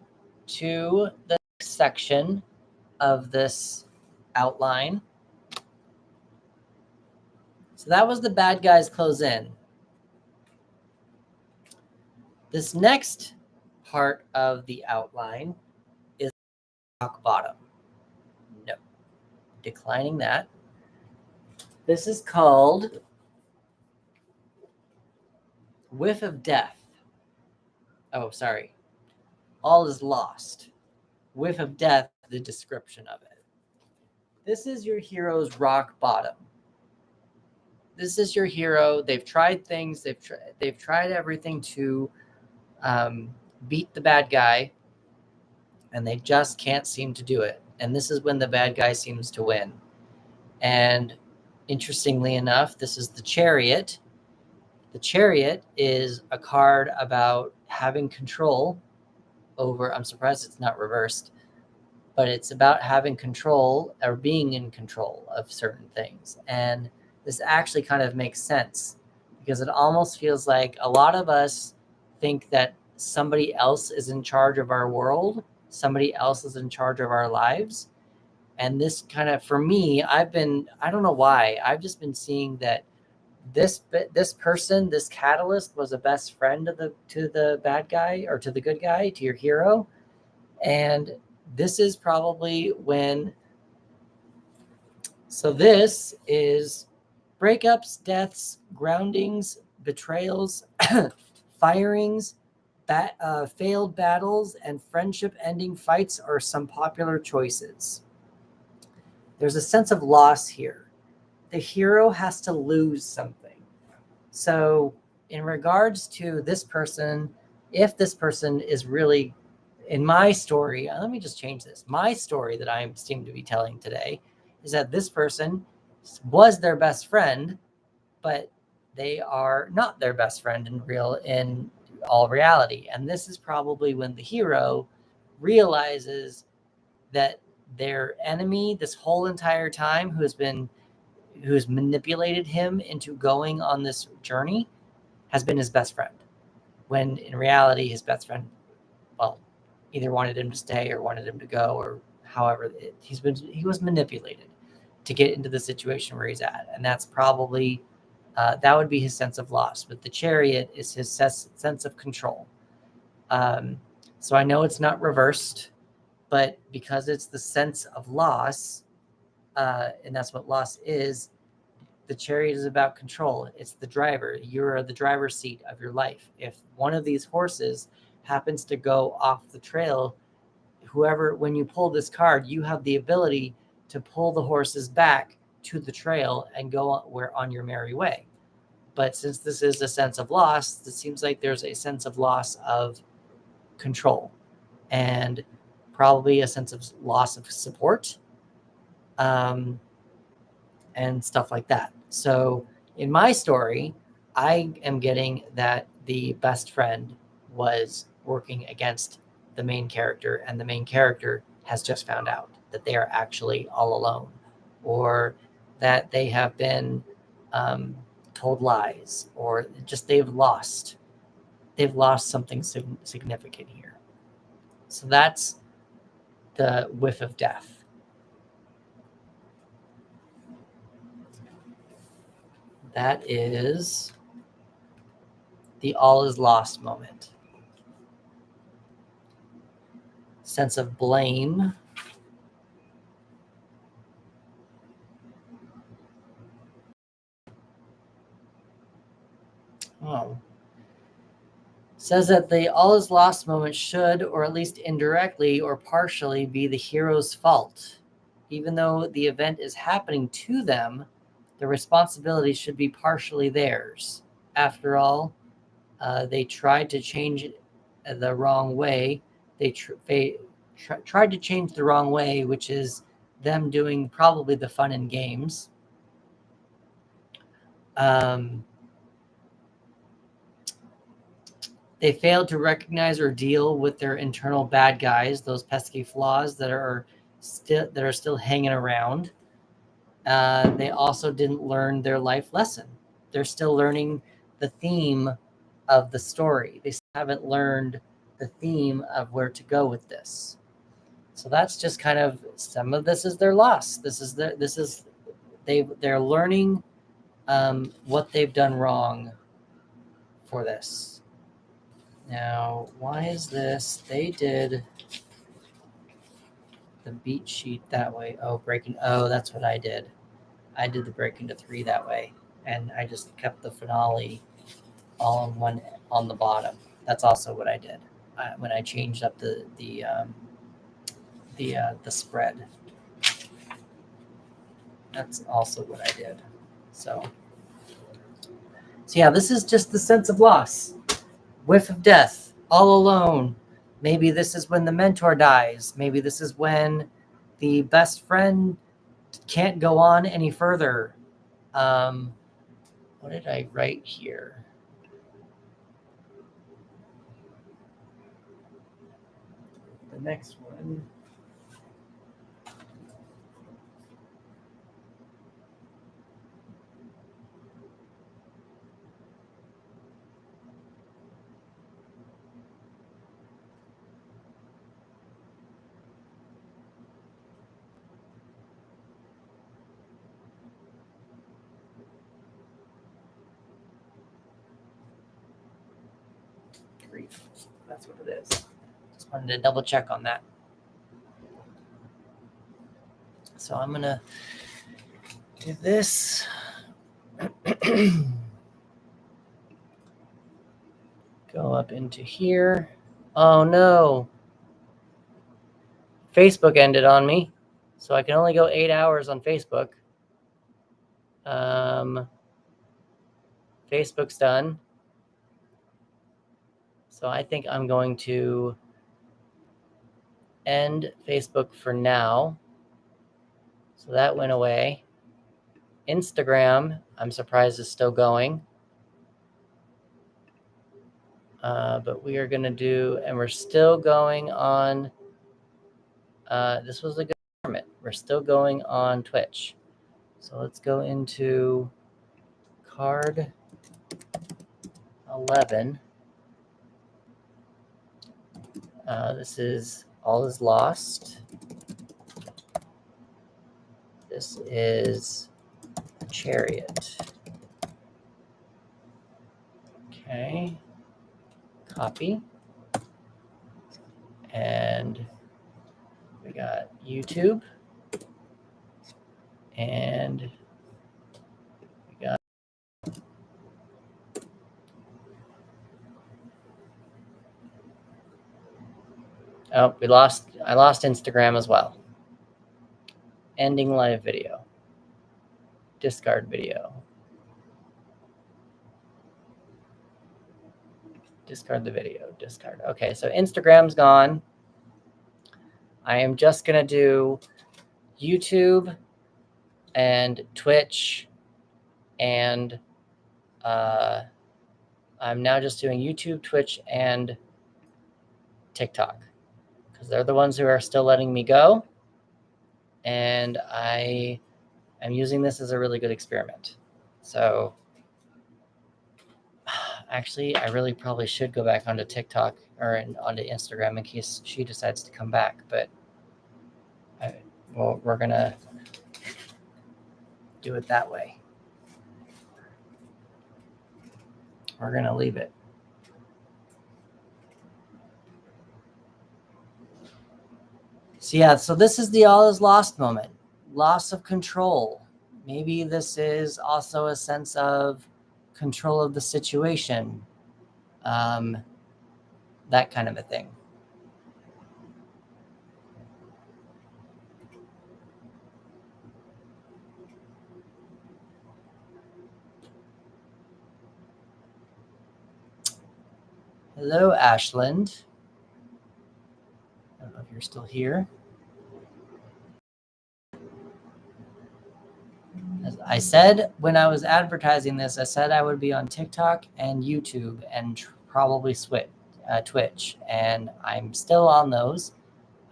to the next section of this outline. So that was the bad guys close in. This next part of the outline is rock bottom. No, declining that. This is called Whiff of Death. Oh, sorry. All is lost. Whiff of Death, the description of it. This is your hero's rock bottom. This is your hero. They've tried things. They've tried everything to beat the bad guy, and they just can't seem to do it. And this is when the bad guy seems to win. And interestingly enough, this is the Chariot. The Chariot is a card about having control over, I'm surprised it's not reversed, but it's about having control or being in control of certain things. And this actually kind of makes sense because it almost feels like a lot of us think that somebody else is in charge of our world, somebody else is in charge of our lives. And this kind of, for me, I don't know why, I've just been seeing that this person, this catalyst, was a best friend to the bad guy, or to the good guy, to your hero. And this is probably when, so this is breakups, deaths, groundings, betrayals, firings, failed battles, and friendship ending fights are some popular choices. There's a sense of loss here. The hero has to lose something. So in regards to this person, if this person is really, in my story, let me just change this. My story that I seem to be telling today is that this person was their best friend, but they are not their best friend in all reality. And this is probably when the hero realizes that their enemy this whole entire time, who's manipulated him into going on this journey, has been his best friend, when in reality his best friend, well, either wanted him to stay or wanted him to go, or however he was manipulated to get into the situation where he's at. And that's probably that would be his sense of loss. But the Chariot is his sense of control. So I know it's not reversed, but because it's the sense of loss, and that's what loss is, the Chariot is about control. It's the driver. You're the driver's seat of your life. If one of these horses happens to go off the trail, when you pull this card, you have the ability to pull the horses back to the trail and go on your merry way. But since this is a sense of loss, it seems like there's a sense of loss of control, and probably a sense of loss of support, and stuff like that. So in my story, I am getting that the best friend was working against the main character, and the main character has just found out that they are actually all alone, or that they have been told lies, or just they've lost something significant here. So that's the whiff of death. That is the all is lost moment. Sense of blame. Oh. Says that the all is lost moment should, or at least indirectly or partially, be the hero's fault. Even though the event is happening to them, the responsibility should be partially theirs. After all, they tried to change it the wrong way. They tried to change the wrong way, which is them doing probably the fun and games. They failed to recognize or deal with their internal bad guys, those pesky flaws that are still hanging around. They also didn't learn their life lesson. They're still learning the theme of the story. They still haven't learned the theme of where to go with this. So that's just kind of, some of this is their loss. They're learning what they've done wrong for this. Now, why is this? They did the beat sheet that way. Oh, that's what I did. I did the break into 3 that way, and I just kept the finale all in one on the bottom. That's also what I did when I changed up the spread. That's also what I did. So yeah, this is just the sense of loss, whiff of death. all alone. Maybe this is when the mentor dies. Maybe this is when the best friend can't go on any further. What did I write here? The next one. Grief. That's what it is. Just wanted to double check on that. So I'm gonna do this. Go up into here. Oh no. Facebook ended on me. So I can only go 8 hours on Facebook. Facebook's done. So I think I'm going to end Facebook for now. So that went away. Instagram, I'm surprised is still going. But we are going to do, and we're still going on, this was a good experiment. We're still going on Twitch. So let's go into card 11. This is All Is Lost. This is Chariot. Okay. Copy. And we got YouTube. And we got I lost Instagram as well. Ending live video. Discard video. Discard the video. Discard. Okay, so Instagram's gone. I am just going to do YouTube and Twitch, and I'm now just doing YouTube, Twitch, and TikTok because they're the ones who are still letting me go, and I am using this as a really good experiment. So actually, I really probably should go back onto TikTok or onto Instagram in case she decides to come back, but we're going to do it that way. We're going to leave it. So yeah, so this is the all is lost moment. Loss of control. Maybe this is also a sense of control of the situation. That kind of a thing. Hello, Ashland. I don't know if you're still here. As I said when I was advertising this, I said I would be on TikTok and YouTube and probably Twitch, and I'm still on those.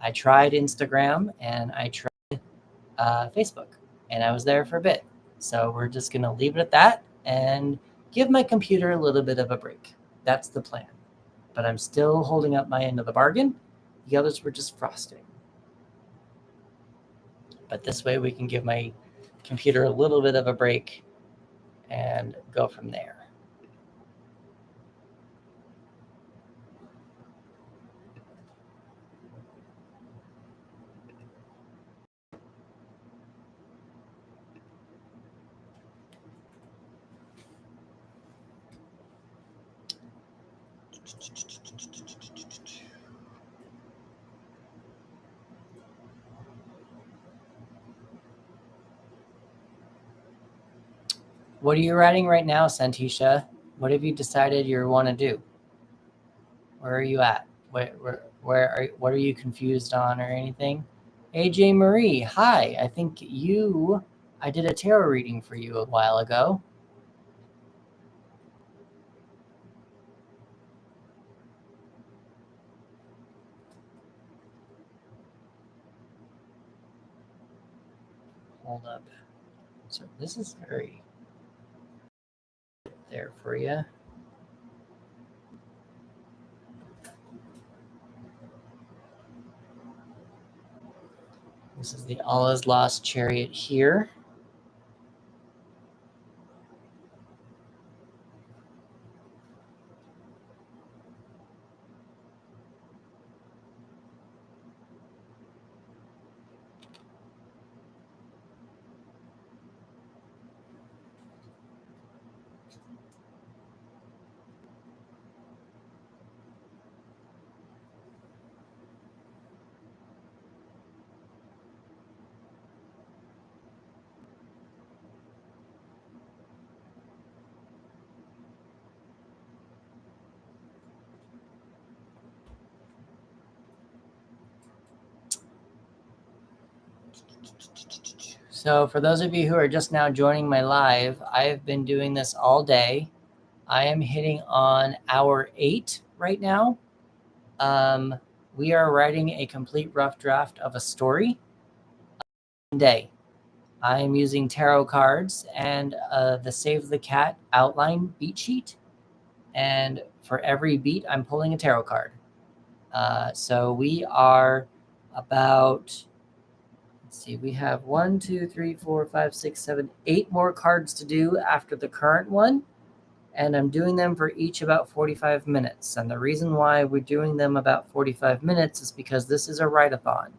I tried Instagram and I tried Facebook, and I was there for a bit. So we're just going to leave it at that and give my computer a little bit of a break. That's the plan. But I'm still holding up my end of the bargain. The others were just frosting. But this way we can give my computer a little bit of a break and go from there. What are you writing right now, Santisha? What have you decided you want to do? Where are you at? What are you confused on or anything? AJ Marie, hi. I did a tarot reading for you a while ago. Hold up. So this is very there for you. This is the All Is Lost Chariot here. So for those of you who are just now joining my live, I have been doing this all day. I am hitting on hour 8 right now. We are writing a complete rough draft of a story day. I am using tarot cards and the Save the Cat outline beat sheet. And for every beat, I'm pulling a tarot card. So we are about, let's see, we have 1, 2, 3, 4, 5, 6, 7, 8 more cards to do after the current one. And I'm doing them for each about 45 minutes. And the reason why we're doing them about 45 minutes is because this is a write-a-thon.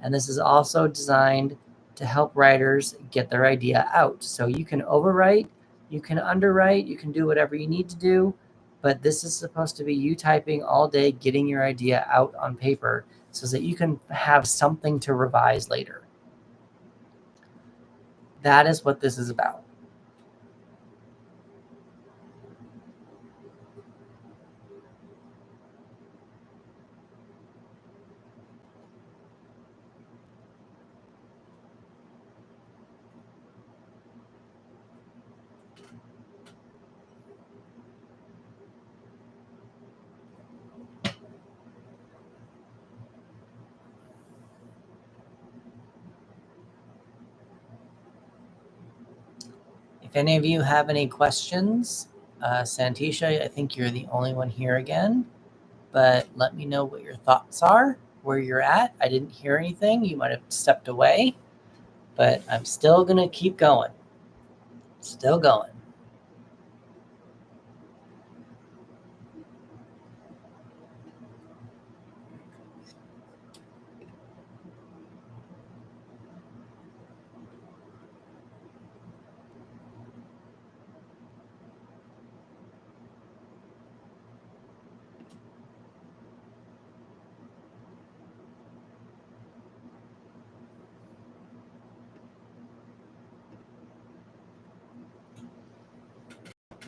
And this is also designed to help writers get their idea out. So you can overwrite, you can underwrite, you can do whatever you need to do. But this is supposed to be you typing all day, getting your idea out on paper so that you can have something to revise later. That is what this is about. If any of you have any questions, Santisha, I think you're the only one here again, but let me know what your thoughts are, where you're at. I didn't hear anything. You might have stepped away, but I'm still going to keep going. Still going.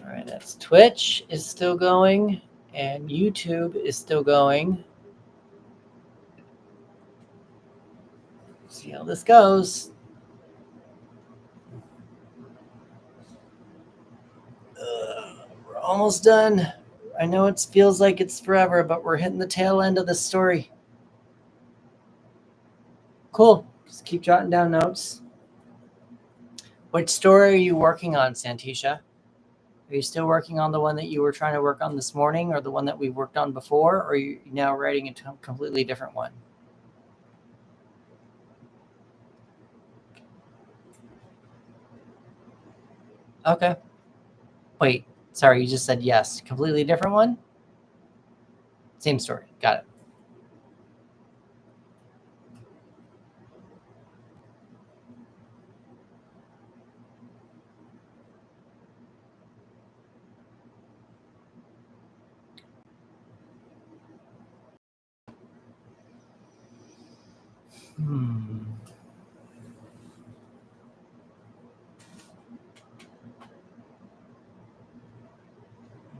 All right, that's Twitch is still going, and YouTube is still going. See how this goes. We're almost done. I know it feels like it's forever, but we're hitting the tail end of this story. Cool. Just keep jotting down notes. Which story are you working on, Santisha? Are you still working on the one that you were trying to work on this morning, or the one that we worked on before, or are you now writing a completely different one? Okay. Wait, sorry, you just said yes. Completely different one? Same story. Got it.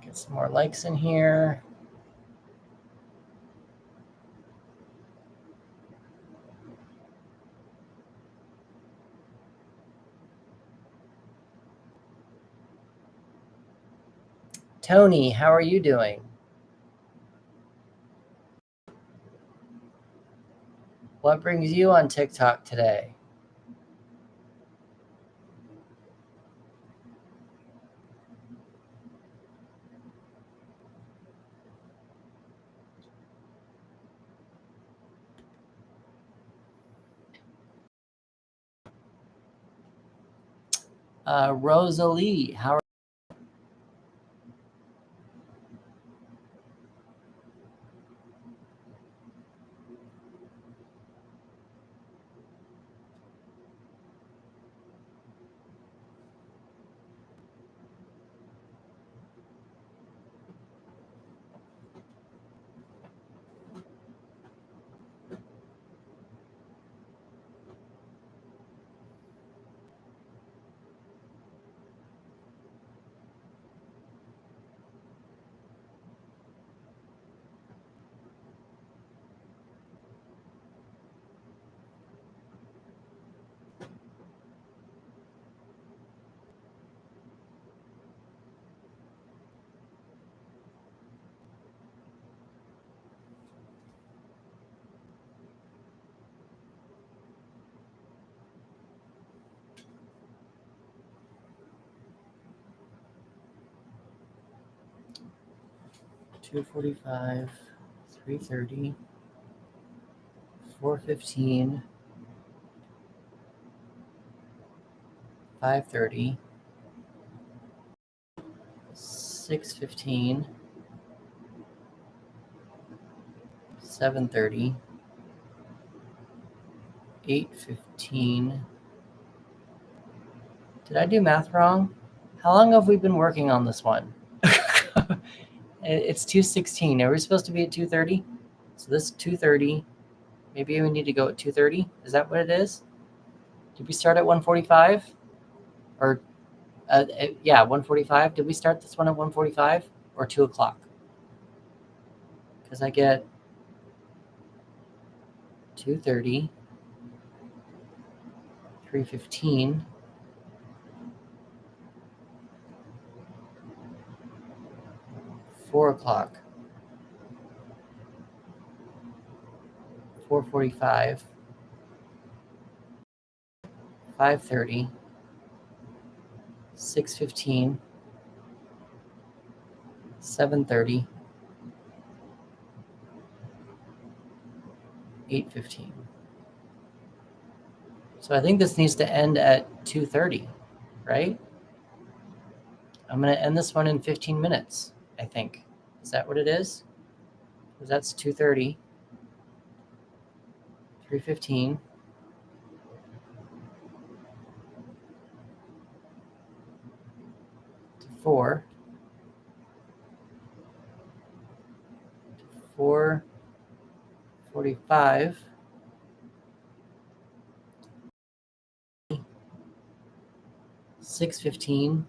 Get some more likes in here. Tony, how are you doing? What brings you on TikTok today? Rosalie, how are 2:45, 3:30, 4:15, 5:30, 6:15, 7:30, 8:15. Did I do math wrong? How long have we been working on this one? It's 2:16. Are we supposed to be at 2:30? So this is 2:30. Maybe we need to go at 2:30. Is that what it is? Did we start at 1:45? Or yeah, 1:45. Did we start this one at 1:45 or 2 o'clock? Because I get 2:30, 3:15, 4 o'clock, 4:45, 5:30, 6:15, 7:30, 8:15. So I think this needs to end at 2:30, right? I'm going to end this one in 15 minutes, I think. Is that what it is? Because that's 2:30, 3:15, 4, 4:45, 6:15,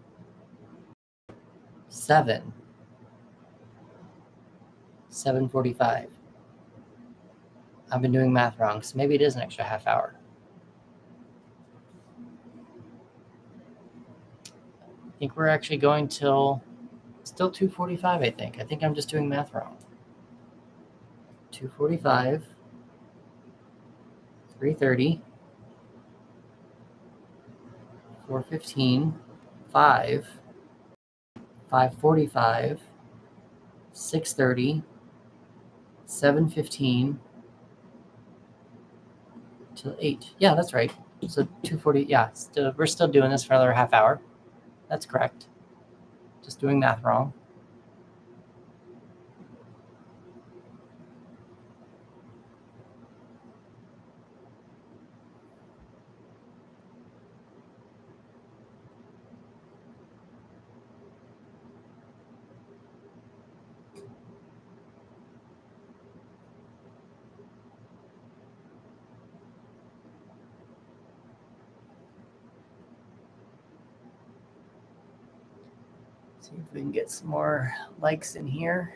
7, 7:45. I've been doing math wrong, so maybe it is an extra half hour. I think we're actually going till still 2:45, I think. I think I'm just doing math wrong. 2:45, 3:30, 4:15, 5, 5:45, 6:30, 7:15 till 8. Yeah, that's right. So 2:40. Yeah, we're still doing this for another half hour. That's correct. Just doing math wrong. See if we can get some more likes in here.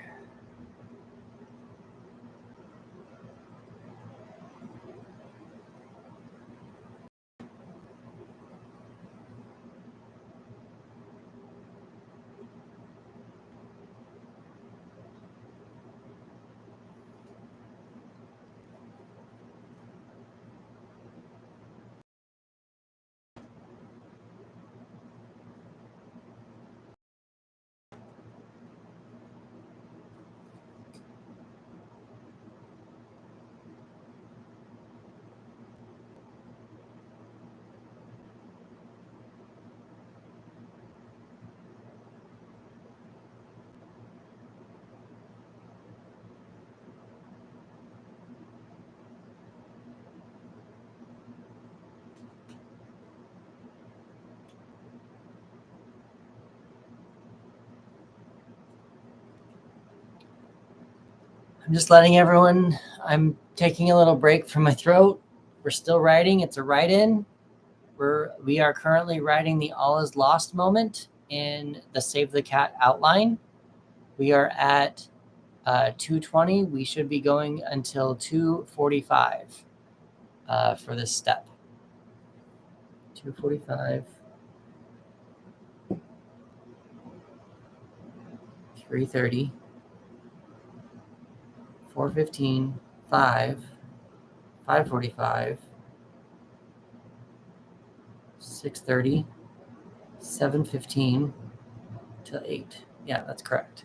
I'm just letting everyone, I'm taking a little break from my throat. We're still writing. It's a write-in. We are currently writing the All Is Lost moment in the Save the Cat outline. We are at 2:20. We should be going until 2:45 for this step. 2:45. 3:30. 4:15. 5. 5:45. 6:30. 7:15 till 8. Yeah, that's correct.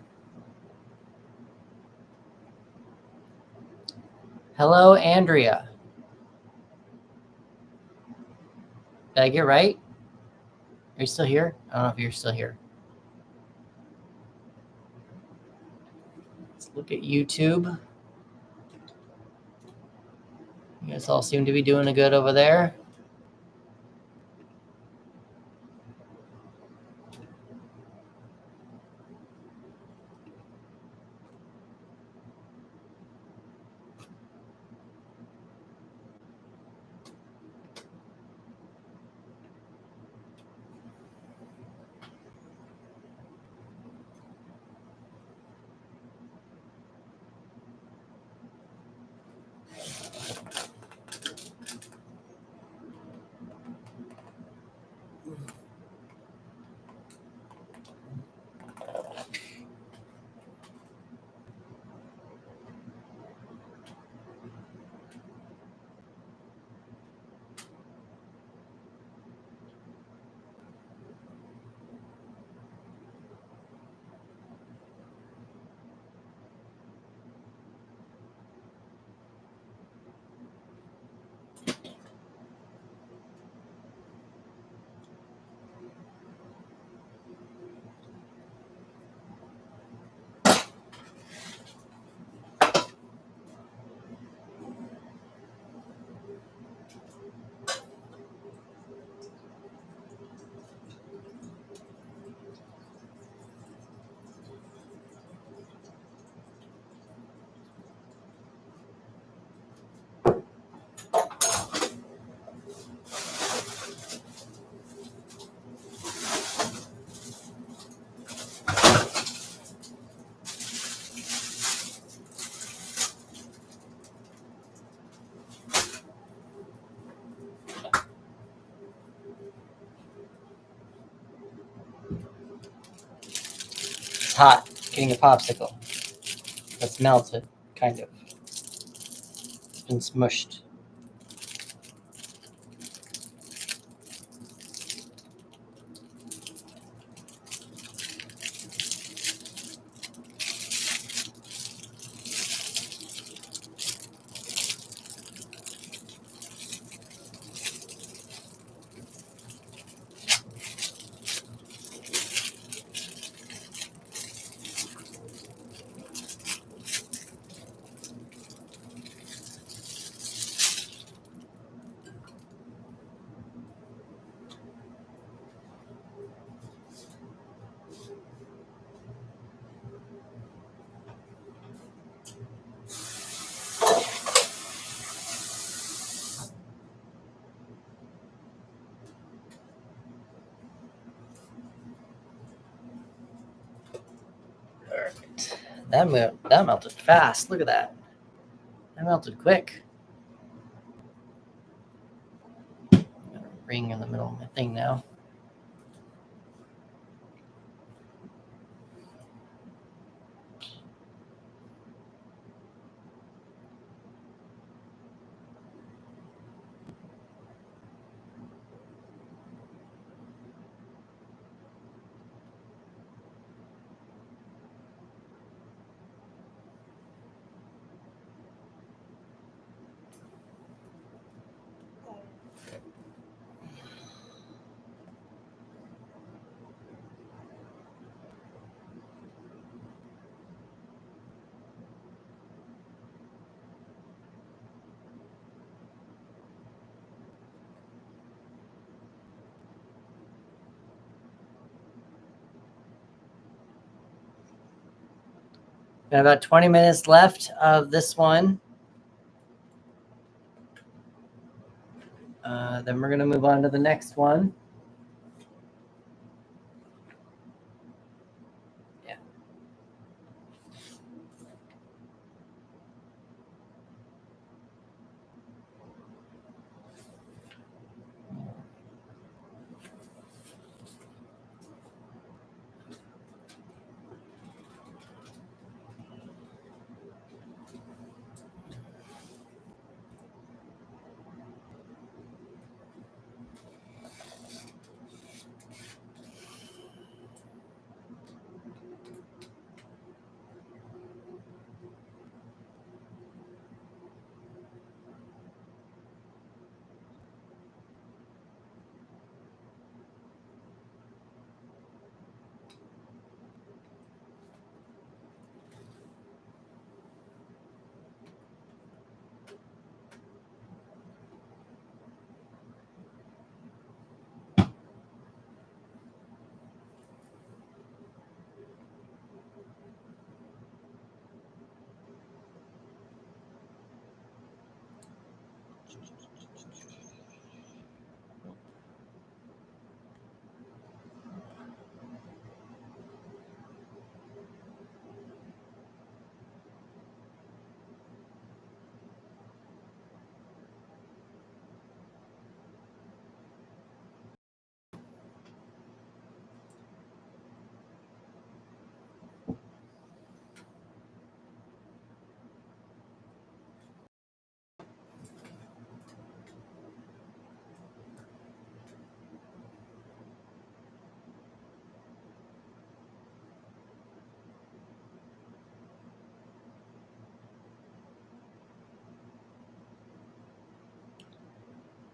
Hello, Andrea. Did I get right? Are you still here? I don't know if you're still here. Let's look at YouTube. You guys all seem to be doing good over there. It's hot. Getting a popsicle. That's melted, kind of. It's been smushed. That melted fast. Look at that. That melted quick. Got a ring in the middle of my thing now. Got about 20 minutes left of this one. Then we're going to move on to the next one. Yeah.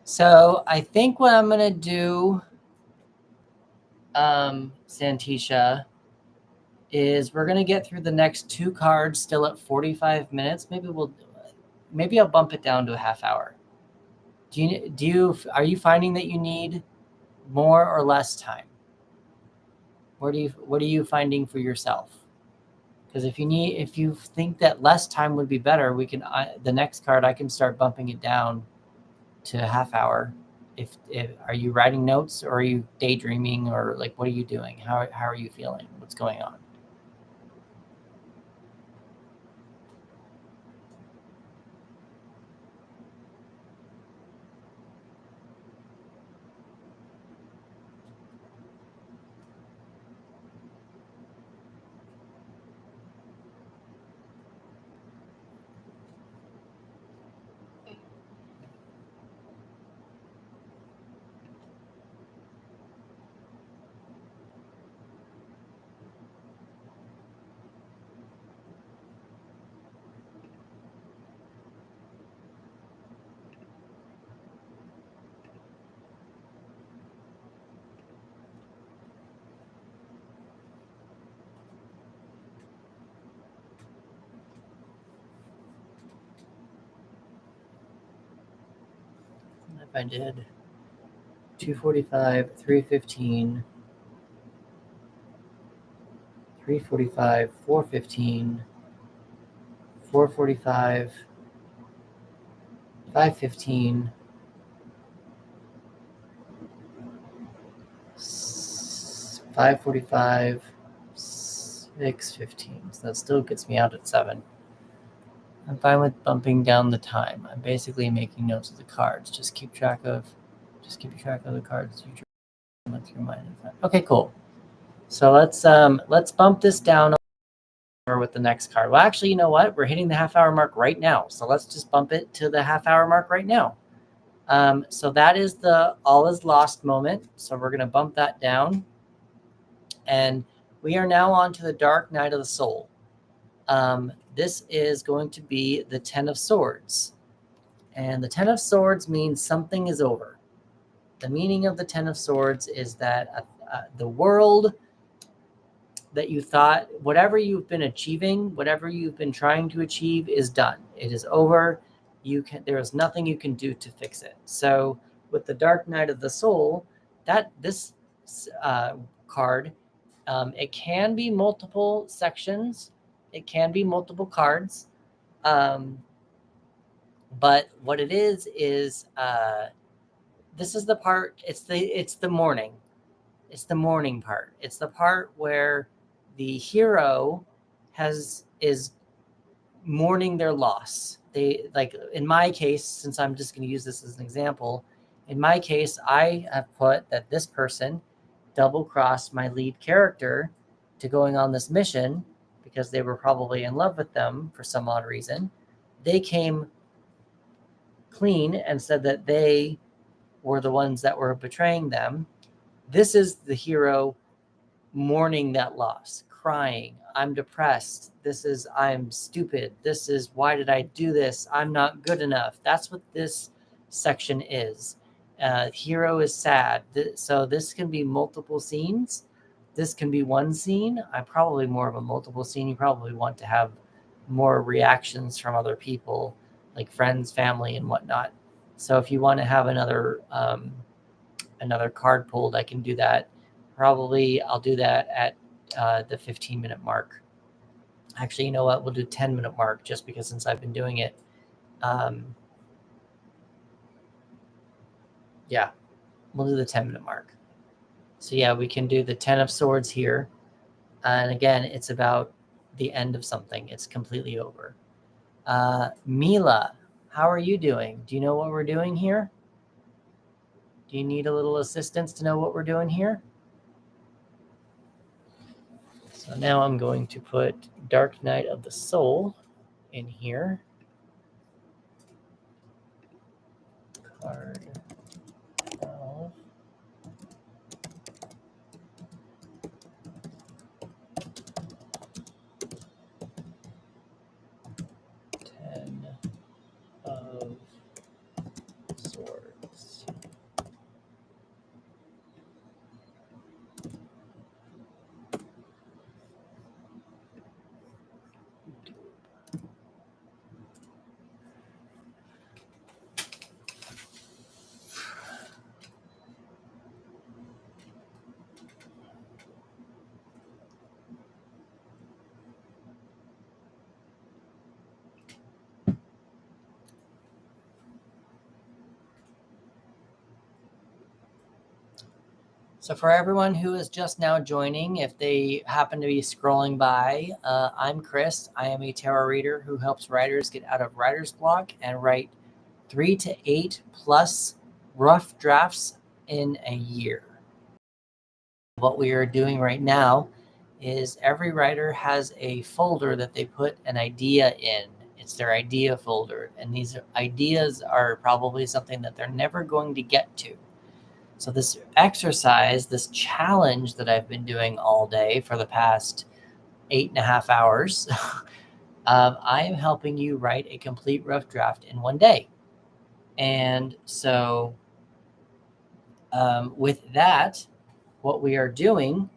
So I think what I'm going to do, Santisha, is we're going to get through the next 2 cards still at 45 minutes. Maybe I'll bump it down to a half hour. Are you finding that you need more or less time? What are you finding for yourself? Because if you think that less time would be better, the next card I can start bumping it down to a half hour. If are you writing notes, or are you daydreaming, or like what are you doing? How are you feeling? What's going on? If I did 245, 315, 345, 415, 445, 515, 545, 615. So that still gets me out at 7. I'm fine with bumping down the time. I'm basically making notes of the cards. Just keep track of the cards you went through mine. Okay, cool. So let's bump this down with the next card. Well, actually, you know what? We're hitting the half hour mark right now. So let's just bump it to the half hour mark right now. So that is the all is lost moment. So we're going to bump that down. And we are now on to the dark night of the soul. This is going to be the 10 of Swords. And the 10 of Swords means something is over. The meaning of the 10 of Swords is that the world that you thought, whatever you've been achieving, whatever you've been trying to achieve is done. It is over. There is nothing you can do to fix it. So with the Dark Night of the Soul, this card, it can be multiple sections. It can be multiple cards. But what it is this is the part. It's the morning. It's the morning part. It's the part where the hero is mourning their loss. They, like in my case, since I'm just going to use this as an example, in my case, I have put that this person double crossed my lead character to going on this mission because they were probably in love with them for some odd reason. They came clean and said that they were the ones that were betraying them. This is the hero mourning that loss, crying, I'm depressed. I'm stupid. This is, why did I do this? I'm not good enough. That's what this section is. Hero is sad. So this can be multiple scenes. This can be one scene. I'm probably more of a multiple scene. You probably want to have more reactions from other people, like friends, family, and whatnot. So if you want to have another card pulled, I can do that. Probably I'll do that at the 15-minute mark. Actually, you know what? We'll do 10-minute mark just because since I've been doing it. Yeah, we'll do the 10-minute mark. So yeah, we can do the 10 of swords here. And again, it's about the end of something. It's completely over. Mila, how are you doing? Do you know what we're doing here? Do you need a little assistance to know what we're doing here? So now I'm going to put Dark Night of the Soul in here. Card 12. Of swords. So for everyone who is just now joining, if they happen to be scrolling by, I'm Chris. I am a tarot reader who helps writers get out of writer's block and write 3 to 8 plus rough drafts in a year. What we are doing right now is every writer has a folder that they put an idea in. It's their idea folder. And these ideas are probably something that they're never going to get to. So this exercise, this challenge that I've been doing all day for the past 8.5 hours, I am helping you write a complete rough draft in one day. And so with that, what we are doing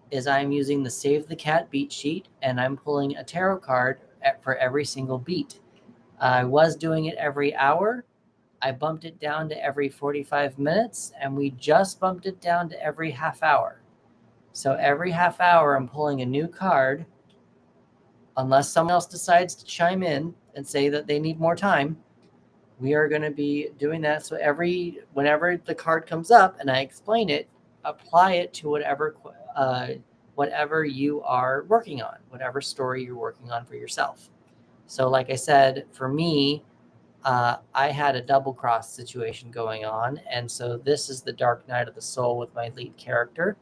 is I'm using the Save the Cat beat sheet, and I'm pulling a tarot card for every single beat. I was doing it every hour. I bumped it down to every 45 minutes, and we just bumped it down to every half hour. So every half hour, I'm pulling a new card, unless someone else decides to chime in and say that they need more time. We are going to be doing that. So whenever the card comes up and I explain it, apply it to whatever you are working on, whatever story you're working on for yourself. So like I said, for me, I had a double cross situation going on. And so this is the Dark Night of the Soul with my lead character.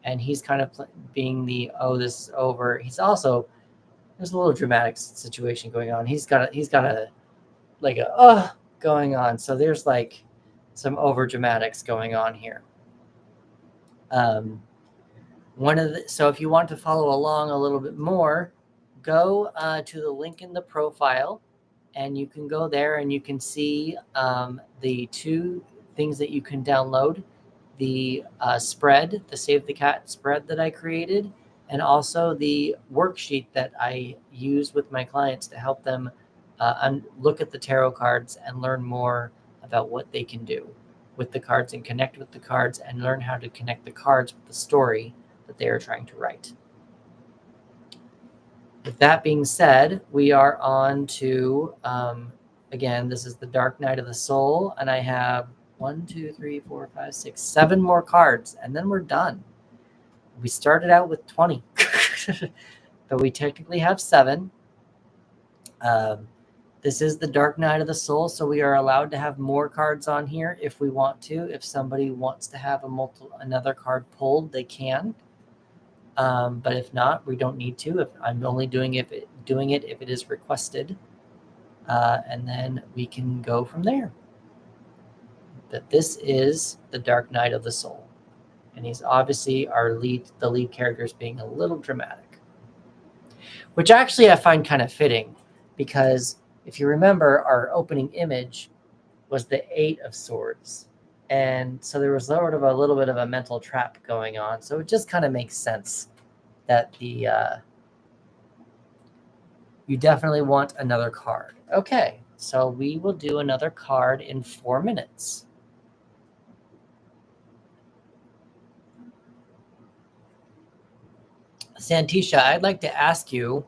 And he's kind of being this is over. He's also, there's a little dramatic situation going on. He's got a going on. So there's like some over dramatics going on here. So if you want to follow along a little bit more, go to the link in the profile, and you can go there and you can see the 2 things that you can download: the spread, the Save the Cat spread that I created, and also the worksheet that I use with my clients to help them look at the tarot cards and learn more about what they can do with the cards and connect with the cards and learn how to connect the cards with the story that they are trying to write. With that being said, we are on to, again, this is the Dark Night of the Soul, and I have 1, 2, 3, 4, 5, 6, 7 more cards, and then we're done. We started out with 20, but we technically have 7. This is the Dark Night of the Soul, so we are allowed to have more cards on here if we want to. If somebody wants to have another card pulled, they can. But if not, we don't need to. If I'm only doing it if it is requested, and then we can go from there. But this is the Dark Night of the Soul, and he's obviously the lead character is being a little dramatic, which actually I find kind of fitting, because if you remember, our opening image was the 8 of Swords, and so there was sort of a little bit of a mental trap going on. So it just kind of makes sense that you definitely want another card. Okay, so we will do another card in 4 minutes. Santisha, I'd like to ask you,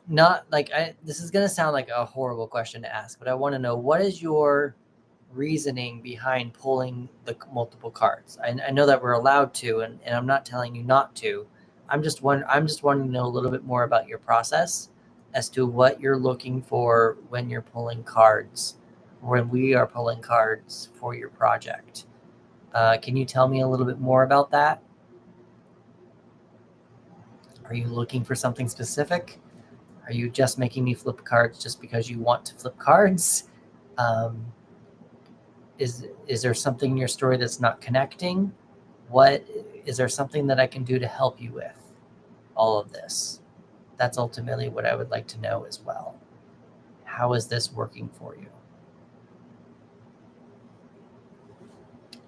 this is going to sound like a horrible question to ask, but I want to know, what is your reasoning behind pulling the multiple cards? I know that we're allowed to, and I'm not telling you not to. I'm just wanting to know a little bit more about your process as to what you're looking for when you're pulling cards, when we are pulling cards for your project. Can you tell me a little bit more about that? Are you looking for something specific? Are you just making me flip cards just because you want to flip cards? Is there something in your story that's not connecting? Is there something that I can do to help you with all of this? That's ultimately what I would like to know as well. How is this working for you?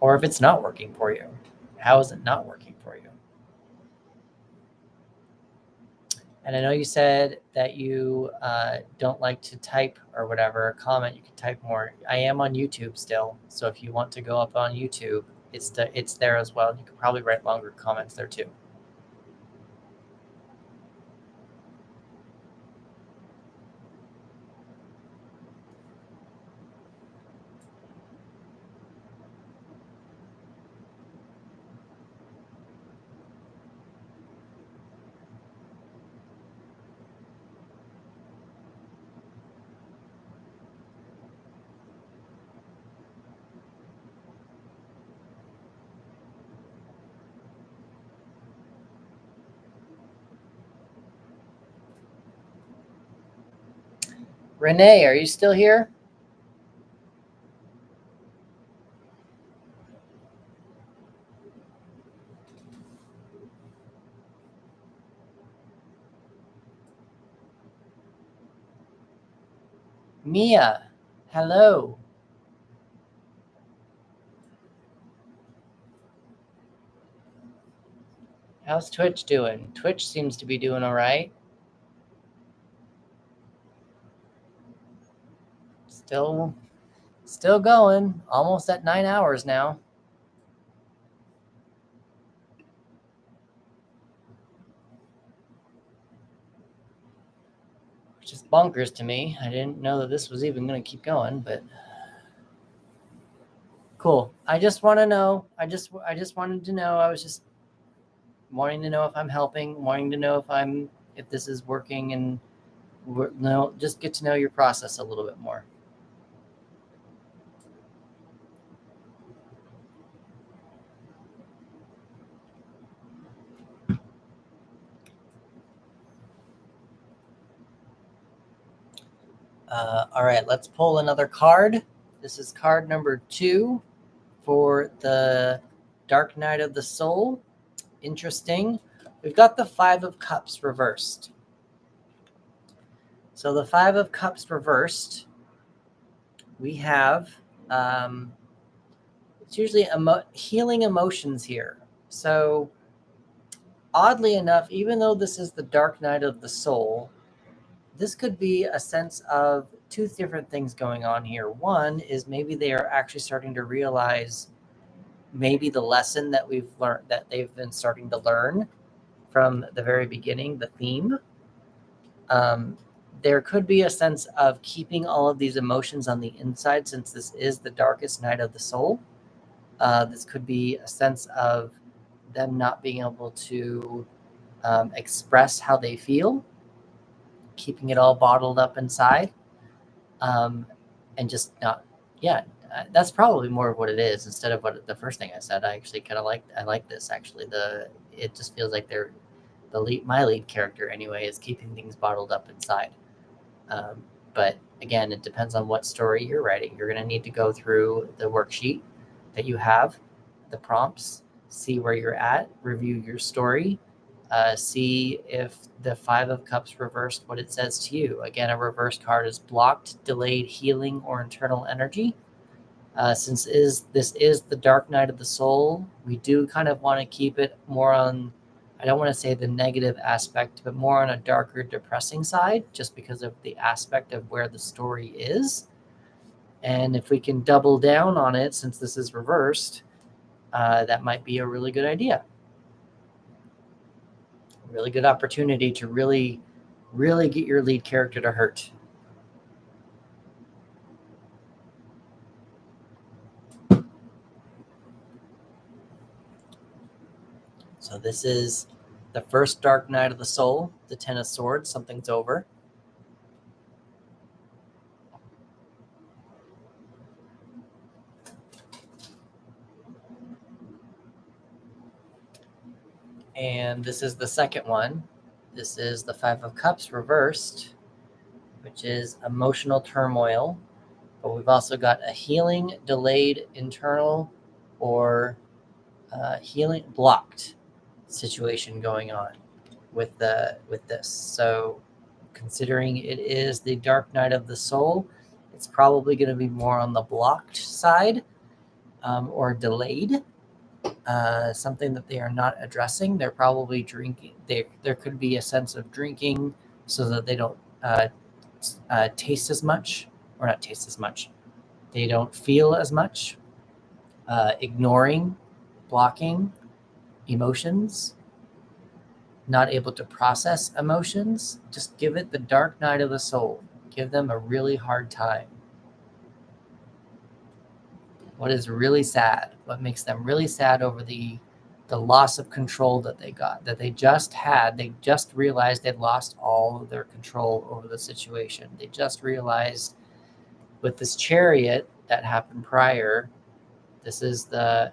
Or if it's not working for you, how is it not working for you? And I know you said that you don't like to type or whatever, comment. You can type more. I am on YouTube still, so if you want to go up on YouTube, it's there as well. You can probably write longer comments there too. Renee, are you still here? Mia, hello. How's Twitch doing? Twitch seems to be doing all right. Still going. Almost at 9 hours now. Which is bonkers to me. I didn't know that this was even going to keep going, but cool. I just want to know. I just wanted to know. I was just wanting to know if I'm helping, wanting to know if this is working, and just get to know your process a little bit more. All right, let's pull another card. This is card number 2 for the Dark Night of the Soul. Interesting. We've got the 5 of Cups reversed. So the 5 of Cups reversed, we have, it's usually healing emotions here. So oddly enough, even though this is the Dark Night of the Soul, this could be a sense of 2 different things going on here. One is maybe they are actually starting to realize maybe the lesson that we've learned, that they've been starting to learn, from the very beginning, the theme. There could be a sense of keeping all of these emotions on the inside, since this is the darkest night of the soul. This could be a sense of them not being able to express how they feel, keeping it all bottled up inside, and just not, yeah, that's probably more of what it is instead of what the first thing I said. I actually kind of like this actually. It just feels like my lead character anyway is keeping things bottled up inside. But again, it depends on what story you're writing. You're going to need to go through the worksheet that you have, the prompts, see where you're at, review your story, see if the Five of Cups reversed what it says to you. Again, a reversed card is blocked, delayed, healing, or internal energy. Since this is the dark night of the soul, we do kind of want to keep it more on, I don't want to say the negative aspect, but more on a darker, depressing side, just because of the aspect of where the story is. And if we can double down on it, since this is reversed, that might be a really good idea. A really good opportunity to really, really get your lead character to hurt. So this is the first dark night of the soul, the Ten of Swords, something's over. And this is the second one. This is the Five of Cups reversed, which is emotional turmoil. But we've also got a healing, delayed, internal, or healing blocked situation going on with this. So considering it is the dark night of the soul, it's probably going to be more on the blocked side, or delayed. Something that they are not addressing. They're probably drinking. There could be a sense of drinking so that they don't taste as much, or not taste as much. They don't feel as much. Ignoring, blocking emotions, not able to process emotions. Just give it the dark night of the soul. Give them a really hard time. What is really sad? What makes them really sad over the loss of control that they got, that they just had? They just realized they'd lost all of their control over the situation. They just realized with this Chariot that happened prior, that's the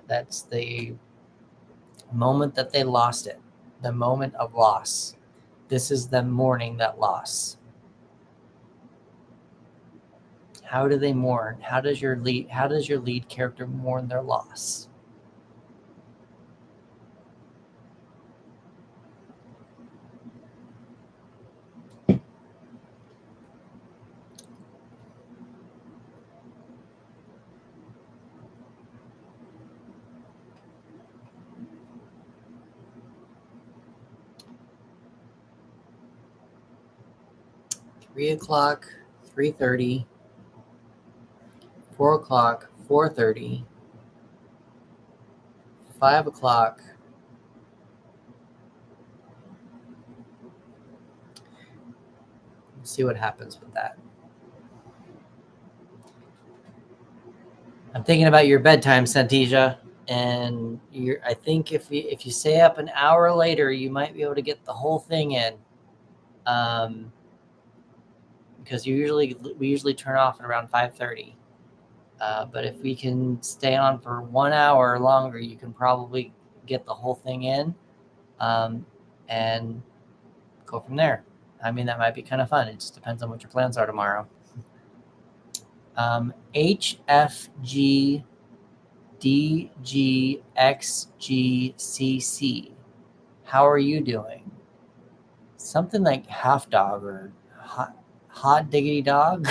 moment that they lost it, the moment of loss. This is them mourning that loss. How do they mourn? How does your lead character mourn their loss? Three o'clock, 3:30, 4 o'clock, 4:30, 5 o'clock. Let's see what happens with that. I'm thinking about your bedtime, Santisha, and I think if you stay up an hour later, you might be able to get the whole thing in. Because we usually turn off at around 5:30. But if we can stay on for 1 hour longer, you can probably get the whole thing in, and go from there. I mean, that might be kind of fun. It just depends on what your plans are tomorrow. HFG DGXGCC. How are you doing? Something like half dog or hot diggity dog.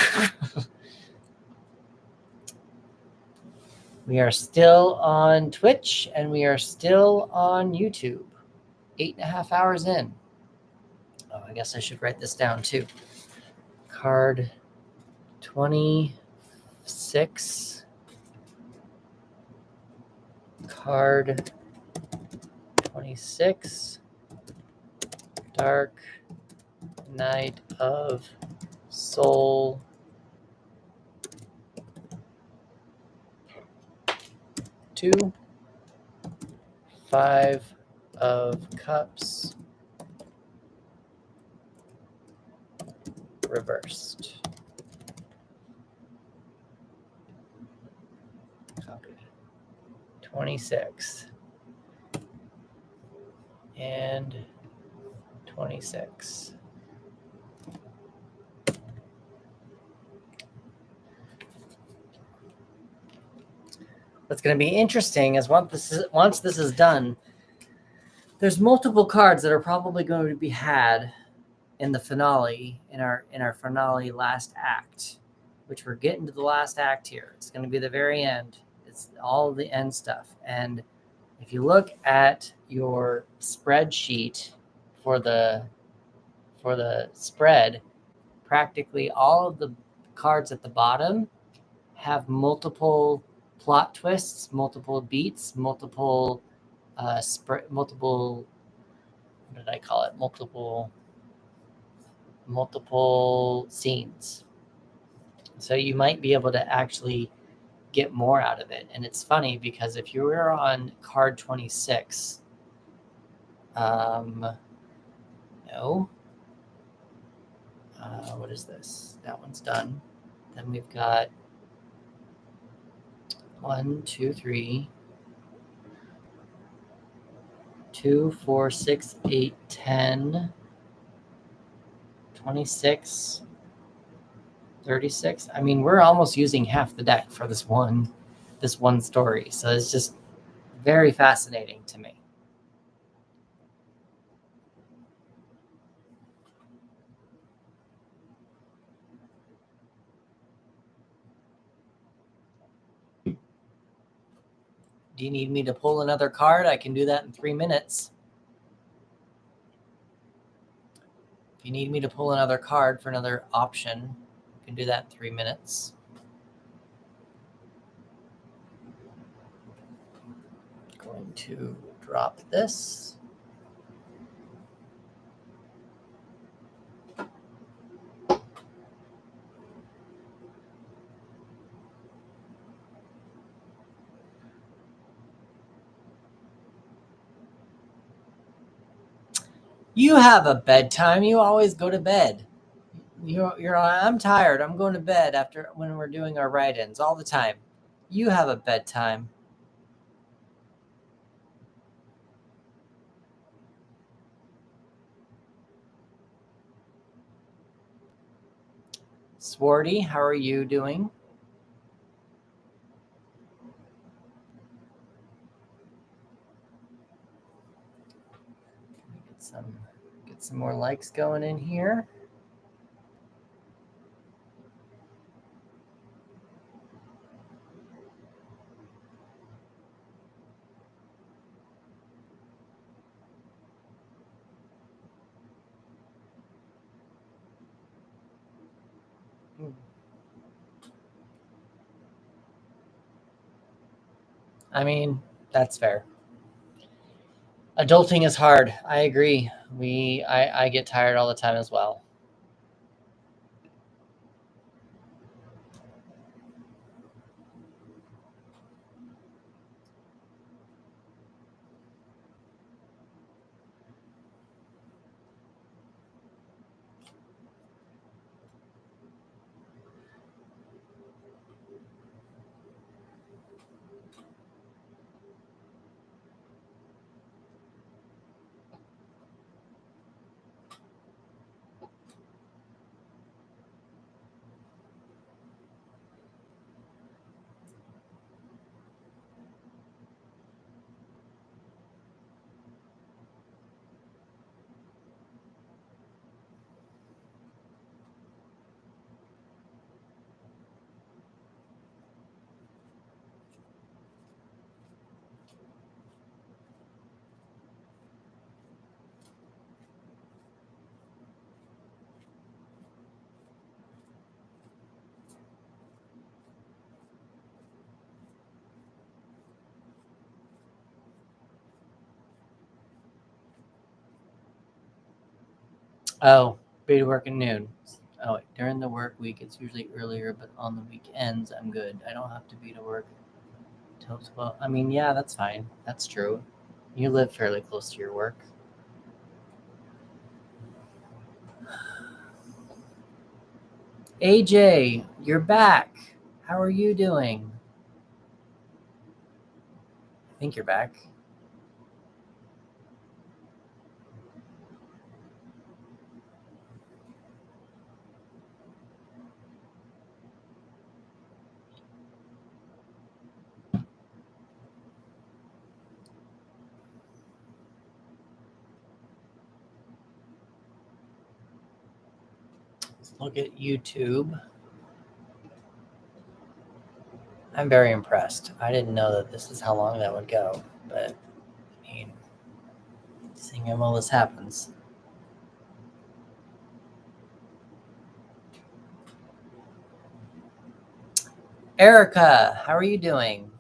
We are still on Twitch and we are still on YouTube. 8.5 hours in. Oh, I guess I should write this down too. Card 26. Card 26. Dark Night of Soul 2, 5 of Cups reversed. Copy. 26 and 26. What's going to be interesting is once this is done, there's multiple cards that are probably going to be had in the finale, in our finale last act, which we're getting to the last act here. It's going to be the very end. It's all the end stuff. And if you look at your spreadsheet for the spread, practically all of the cards at the bottom have multiple plot twists, multiple beats, multiple multiple, what did I call it? Multiple scenes. So you might be able to actually get more out of it. And it's funny because if you were on card 26, no, what is this? That one's done. Then we've got 1, 2, 3, 2, 4, 6, 8, 10, 26, 36. I mean, we're almost using half the deck for this one story. So it's just very fascinating to me. Do you need me to pull another card? I can do that in 3 minutes. If you need me to pull another card for another option, I can do that in 3 minutes. Going to drop this. You have a bedtime. You always go to bed. I'm tired. I'm going to bed when we're doing our write-ins all the time. You have a bedtime. Swarty, how are you doing? Get some more likes going in here. I mean, that's fair. Adulting is hard. I agree. I get tired all the time as well. Oh, be to work at noon. Oh, during the work week, it's usually earlier, but on the weekends, I'm good. I don't have to be to work till 12. I mean, yeah, that's fine. That's true. You live fairly close to your work. AJ, you're back. How are you doing? I think you're back. Let's look at YouTube. I'm very impressed. I didn't know that this is how long that would go, but I mean, seeing how well this happens. Erica, how are you doing?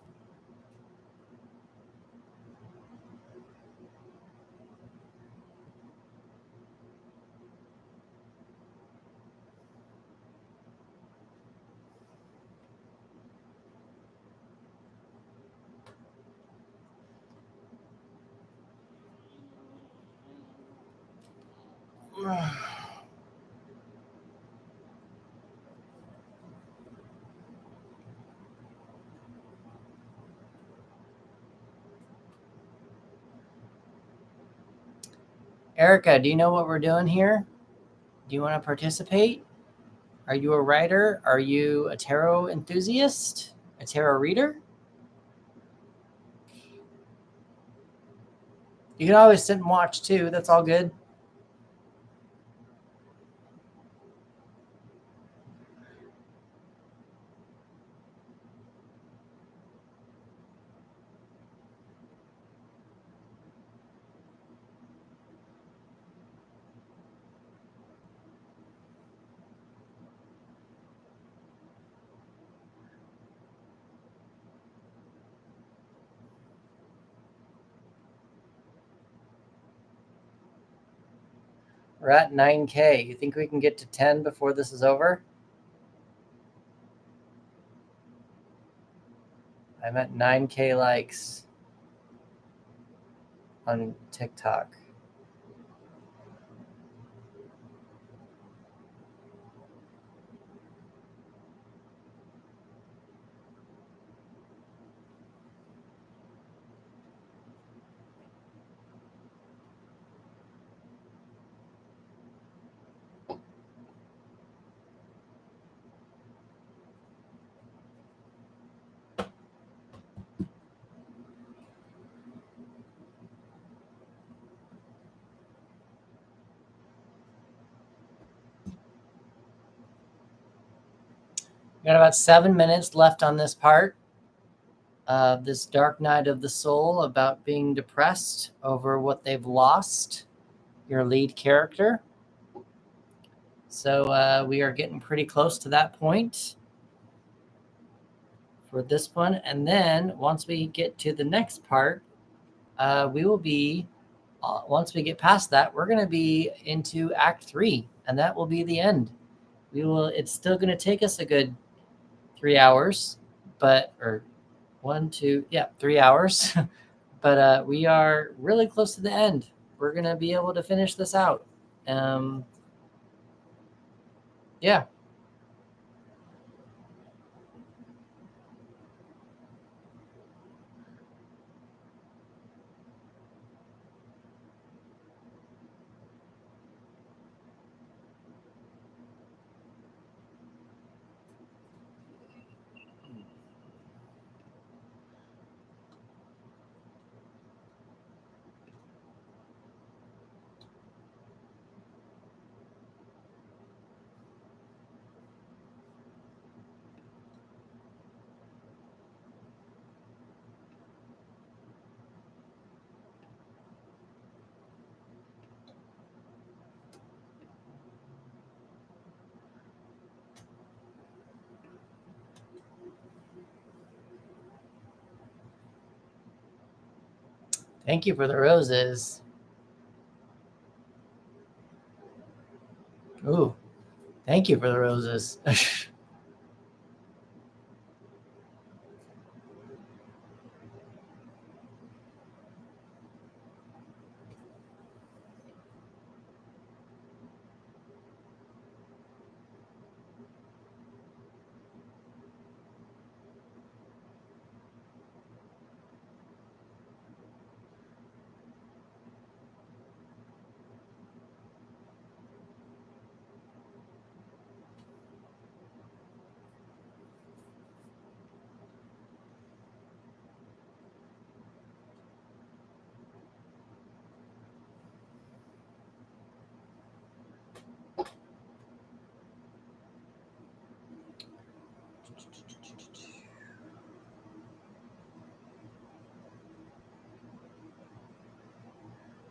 Erica, do you know what we're doing here? Do you want to participate? Are you a writer? Are you a tarot enthusiast? A tarot reader? You can always sit and watch too. That's all good. We're at 9K. You think we can get to 10 before this is over? I'm at 9K likes on TikTok. We got about 7 minutes left on this part of this dark night of the soul about being depressed over what they've lost, your lead character. So we are getting pretty close to that point for this one. And then once we get to the next part, we will be, once we get past that, we're going to be into Act 3, and that will be the end. It's still going to take us a good 3 hours, or 3 hours. But we are really close to the end. We're going to be able to finish this out. Yeah. Thank you for the roses. Thank you for the roses.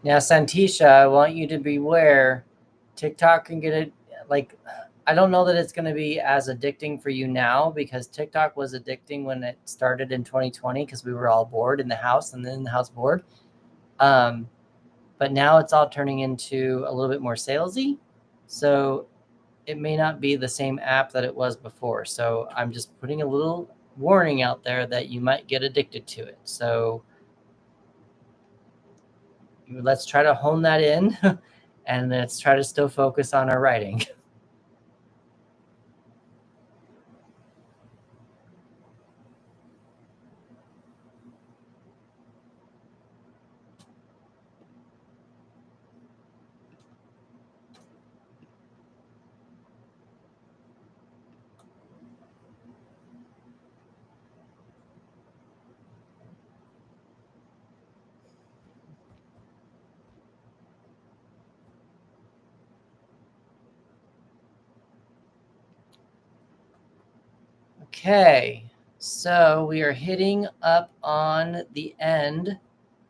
Now, Santisha, I want you to beware. TikTok can get it, like, I don't know that it's going to be as addicting for you now, because TikTok was addicting when it started in 2020 because we were all bored in the house and then in the house bored. But now it's all turning into a little bit more salesy. So it may not be the same app that it was before. So I'm just putting a little warning out there that you might get addicted to it. So let's try to hone that in and let's try to still focus on our writing. Okay, so we are hitting up on the end.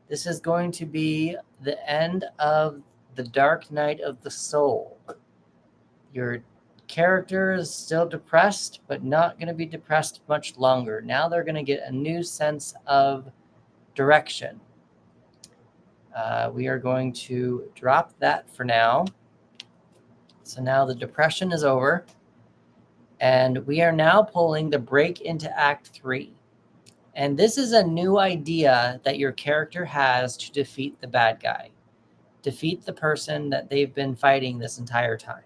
This is going to be the end of the Dark Night of the Soul. Your character is still depressed, but not going to be depressed much longer. Now they're going to get a new sense of direction. We are going to drop that for now. So now the depression is over. And we are now pulling the break into Act 3. And this is a new idea that your character has to defeat the bad guy. Defeat the person that they've been fighting this entire time.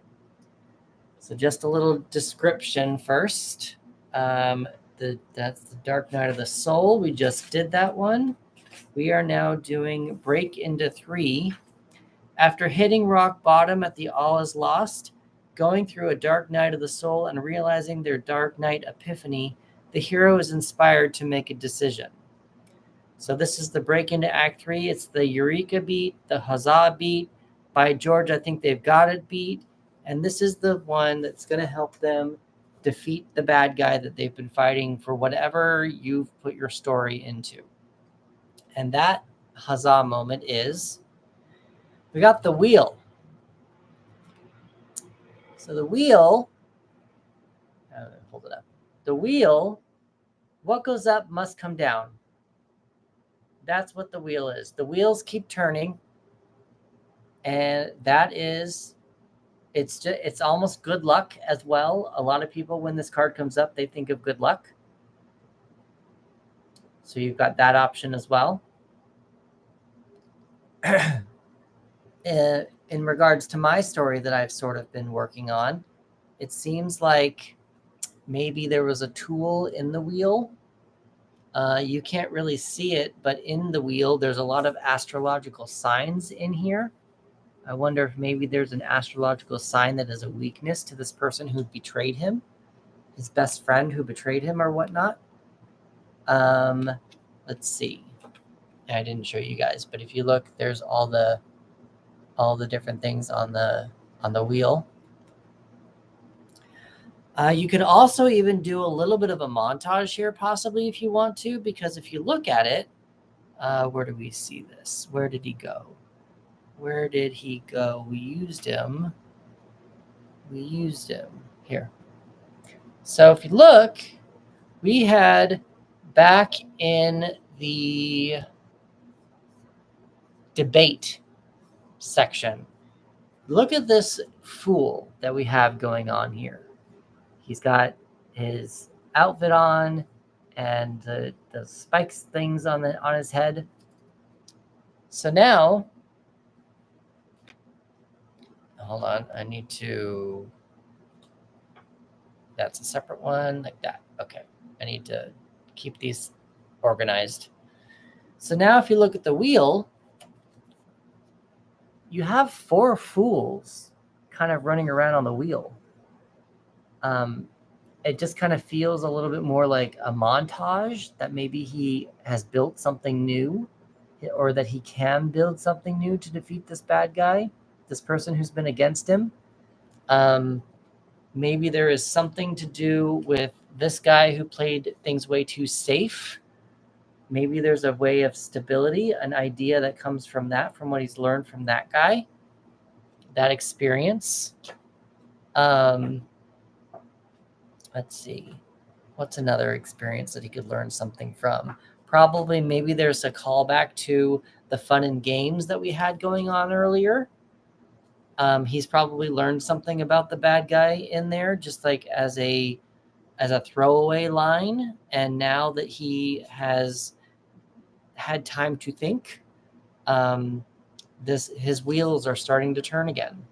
So just a little description first. That's the Dark Night of the Soul. We just did that one. We are now doing Break into 3. After hitting rock bottom at the All Is Lost, going through a dark night of the soul and realizing their dark night epiphany, the hero is inspired to make a decision. So this is the break into Act 3. It's the Eureka beat, the Huzzah beat. By George, I think they've got it beat. And this is the one that's going to help them defeat the bad guy that they've been fighting for whatever you've put your story into. And that Huzzah moment is, we got the wheel. So the wheel, hold it up. The wheel, what goes up must come down. That's what the wheel is. The wheels keep turning, and that is, it's almost good luck as well. A lot of people, when this card comes up, they think of good luck. So you've got that option as well. In regards to my story that I've sort of been working on, it seems like maybe there was a tool in the wheel. You can't really see it, but in the wheel, there's a lot of astrological signs in here. I wonder if maybe there's an astrological sign that is a weakness to this person who betrayed him, his best friend who betrayed him or whatnot. Let's see. I didn't show you guys, but if you look, there's all the different things on the wheel. You can also even do a little bit of a montage here, possibly, if you want to, because if you look at it, where do we see this? Where did he go? Where did he go? We used him here. So if you look, we had back in the debate section, Look at this fool that we have going on here. He's got his outfit on and the spikes things on his head. So now, hold on, I need to, that's a separate one, like that. Okay, I need to keep these organized. So now if you look at the wheel, you have 4 fools kind of running around on the wheel. It just kind of feels a little bit more like a montage that maybe he has built something new, or that he can build something new to defeat this bad guy, this person who's been against him. Maybe there is something to do with this guy who played things way too safe. Maybe there's a way of stability, an idea that comes from that, from what he's learned from that guy, that experience. Let's see. What's another experience that he could learn something from? Probably maybe there's a callback to the fun and games that we had going on earlier. He's probably learned something about the bad guy in there, just like as a throwaway line. And now that he has had time to think, his wheels are starting to turn again.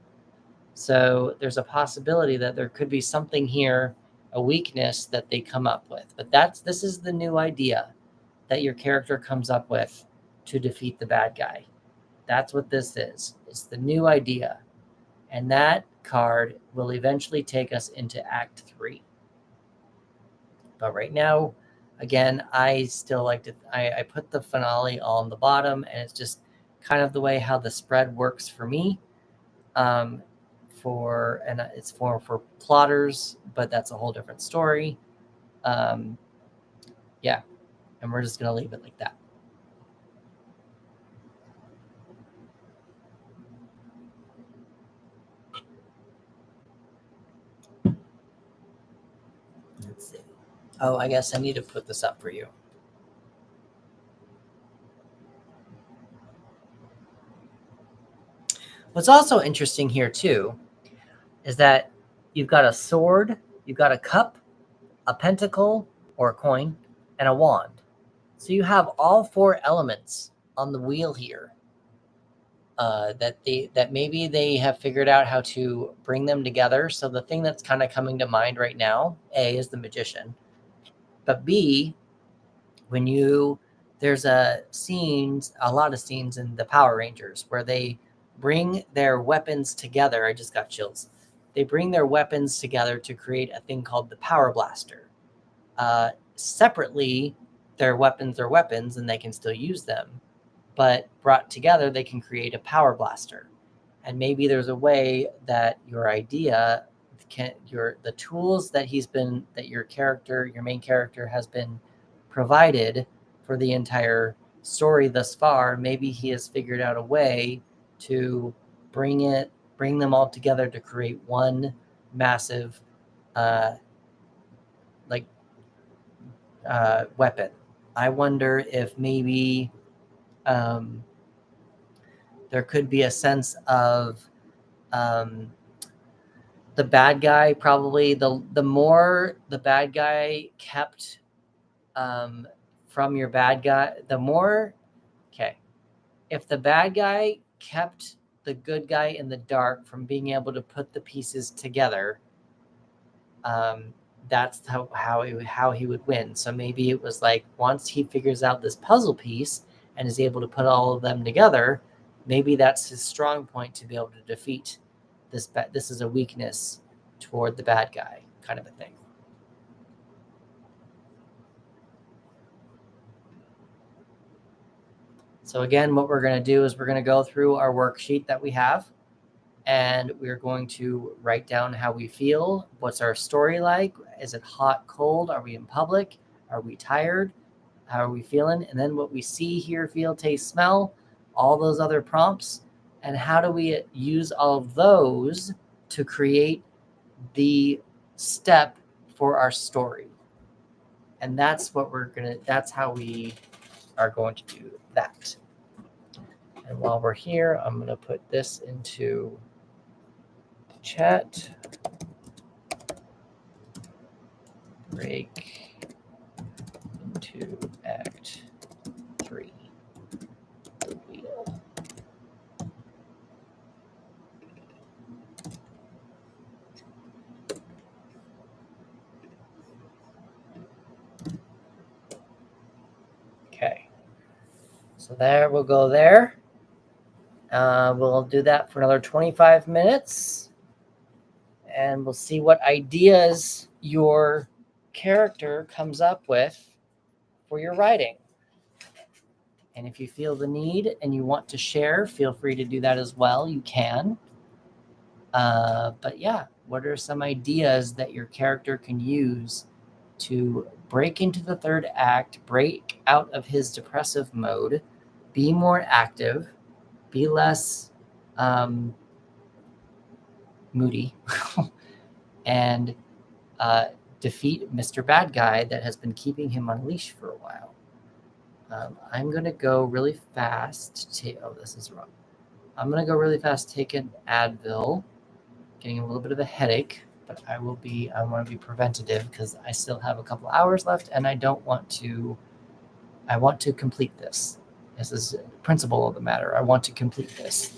So there's a possibility that there could be something here, a weakness that they come up with. But this is the new idea that your character comes up with to defeat the bad guy. That's what this is. It's the new idea. And that card will eventually take us into Act 3. But right now, again, I still like to, I put the finale on the bottom, and it's just kind of the way how the spread works for me. It's for plotters, but that's a whole different story. Yeah, and we're just gonna leave it like that. Let's see. Oh, I guess I need to put this up for you. What's also interesting here too is that you've got a sword, you've got a cup, a pentacle or a coin, and a wand. So you have all 4 elements on the wheel here. That maybe they have figured out how to bring them together. So the thing that's kind of coming to mind right now, A, is the magician, but B, there's a lot of scenes in the Power Rangers where they bring their weapons together. I just got chills. They bring their weapons together to create a thing called the Power Blaster. Separately, their weapons are weapons and they can still use them. But brought together, they can create a Power Blaster. And maybe there's a way that your idea the tools that your main character has been provided for the entire story thus far, maybe he has figured out a way to bring them all together to create one massive weapon. I wonder if maybe there could be a sense of the bad guy, probably the more the bad guy kept from your bad guy, the more, okay, if the bad guy kept the good guy in the dark from being able to put the pieces together, that's how he would win. So maybe it was like once he figures out this puzzle piece and is able to put all of them together, maybe that's his strong point to be able to defeat this. This is a weakness toward the bad guy, kind of a thing. So again, what we're going to do is we're going to go through our worksheet that we have, and we're going to write down how we feel. What's our story like? Is it hot, cold? Are we in public? Are we tired? How are we feeling? And then what we see, hear, feel, taste, smell, all those other prompts. And how do we use all of those to create the step for our story? And that's how we are going to do that. And while we're here, I'm going to put this into Chat. Break into Act 3. The wheel. Okay. So there, we'll go there. We'll do that for another 25 minutes. And we'll see what ideas your character comes up with for your writing. And if you feel the need and you want to share, feel free to do that as well. You can. But yeah, what are some ideas that your character can use to break into the third act, break out of his depressive mode, be more active, be less moody, and defeat Mr. Bad Guy that has been keeping him on leash for a while. I'm going to go really fast. Oh, this is wrong. I'm going to go really fast, take an Advil, getting a little bit of a headache, but I want to be preventative because I still have a couple hours left and I want to complete this. This is the principle of the matter. I want to complete this.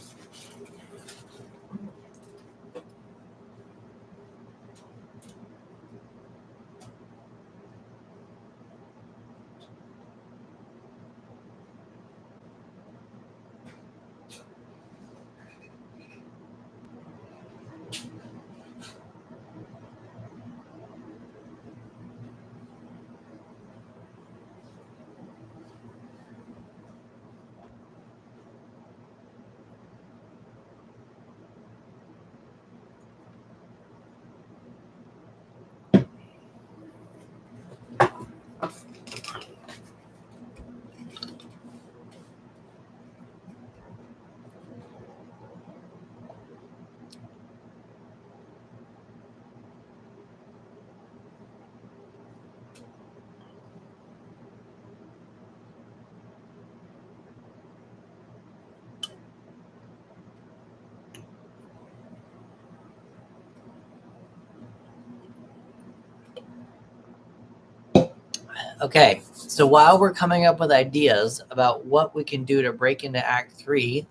Okay, so while we're coming up with ideas about what we can do to break into Act 3,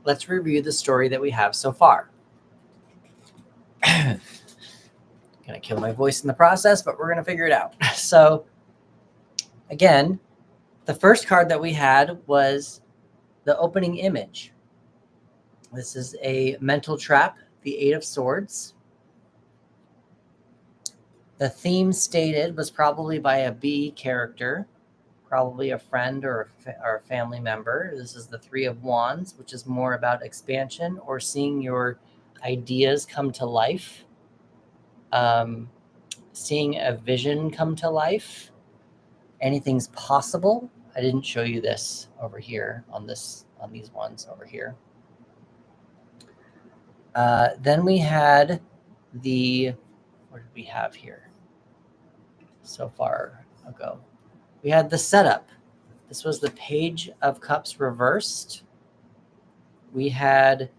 let's review the story that we have so far. Gonna kill my voice in the process, but we're gonna figure it out. So, again, the first card that we had was the opening image. This is a mental trap, the Eight of Swords. The theme stated was probably by a B character, probably a friend or a family member. This is the Three of Wands, which is more about expansion or seeing your ideas come to life, seeing a vision come to life. Anything's possible. I didn't show you this over here on these ones over here. Then we had what did we have here so far ago? We had the setup. This was the Page of Cups reversed. We had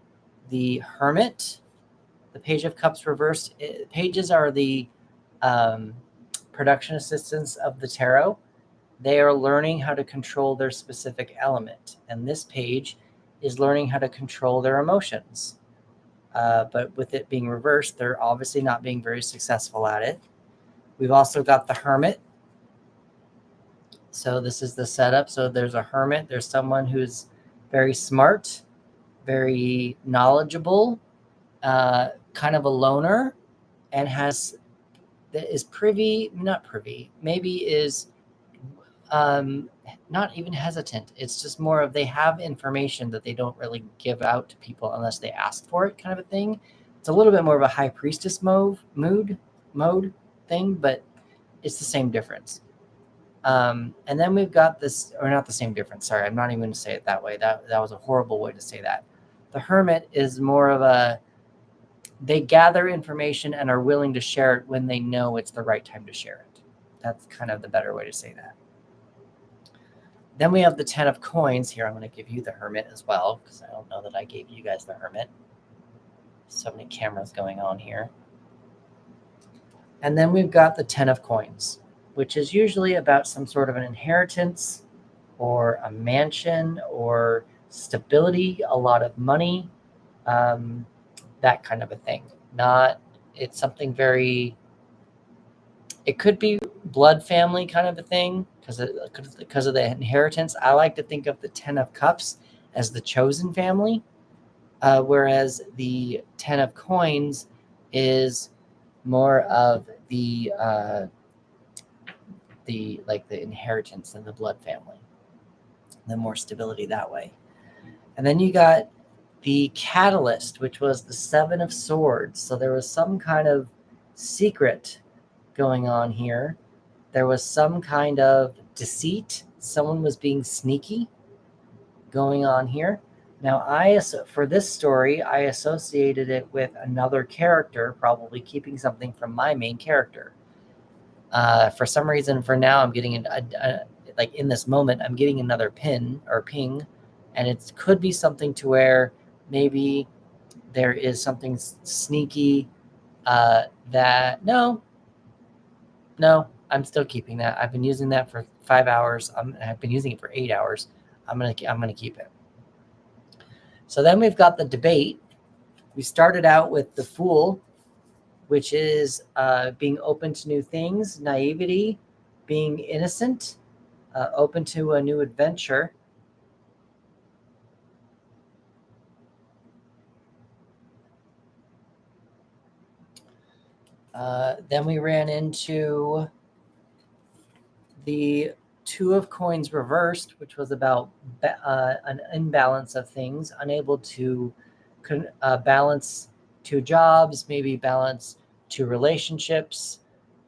the Hermit, the Page of Cups reversed. Pages are the production assistants of the tarot. They are learning how to control their specific element. And this page is learning how to control their emotions. But with it being reversed, they're obviously not being very successful at it. We've also got the Hermit. So this is the setup. So there's a hermit. There's someone who's very smart, very knowledgeable, kind of a loner, and is not even hesitant. It's just more of they have information that they don't really give out to people unless they ask for it, kind of a thing. It's a little bit more of a high priestess mode thing, but it's the same difference. And then we've got this, or not the same difference. Sorry, I'm not even going to say it that way. That was a horrible way to say that. The hermit is more of they gather information and are willing to share it when they know it's the right time to share it. That's kind of the better way to say that. Then we have the 10 of coins here. I'm going to give you the hermit as well, because I don't know that I gave you guys the hermit. So many cameras going on here. And then we've got the 10 of coins, which is usually about some sort of an inheritance or a mansion or stability, a lot of money, that kind of a thing. It's something very, it could be blood family kind of a thing because of the inheritance. I like to think of the 10 of cups as the chosen family, whereas the 10 of coins is more of the inheritance and the blood family, the more stability that way. And then you got the catalyst, which was the 7 of swords. So there was some kind of secret going on here. There was some kind of deceit. Someone was being sneaky going on here. Now, for this story, I associated it with another character, probably keeping something from my main character. For some reason, for now, I'm getting like in this moment, I'm getting another ping, and it could be something to where maybe there is something sneaky that no, I'm still keeping that. I've been using that for 5 hours. I've been using it for 8 hours. I'm gonna keep it. So then we've got the debate. We started out with the Fool, which is being open to new things, naivety, being innocent, open to a new adventure. Then we ran into the 2 of coins reversed, which was about an imbalance of things, unable to balance 2 jobs, maybe balance 2 relationships,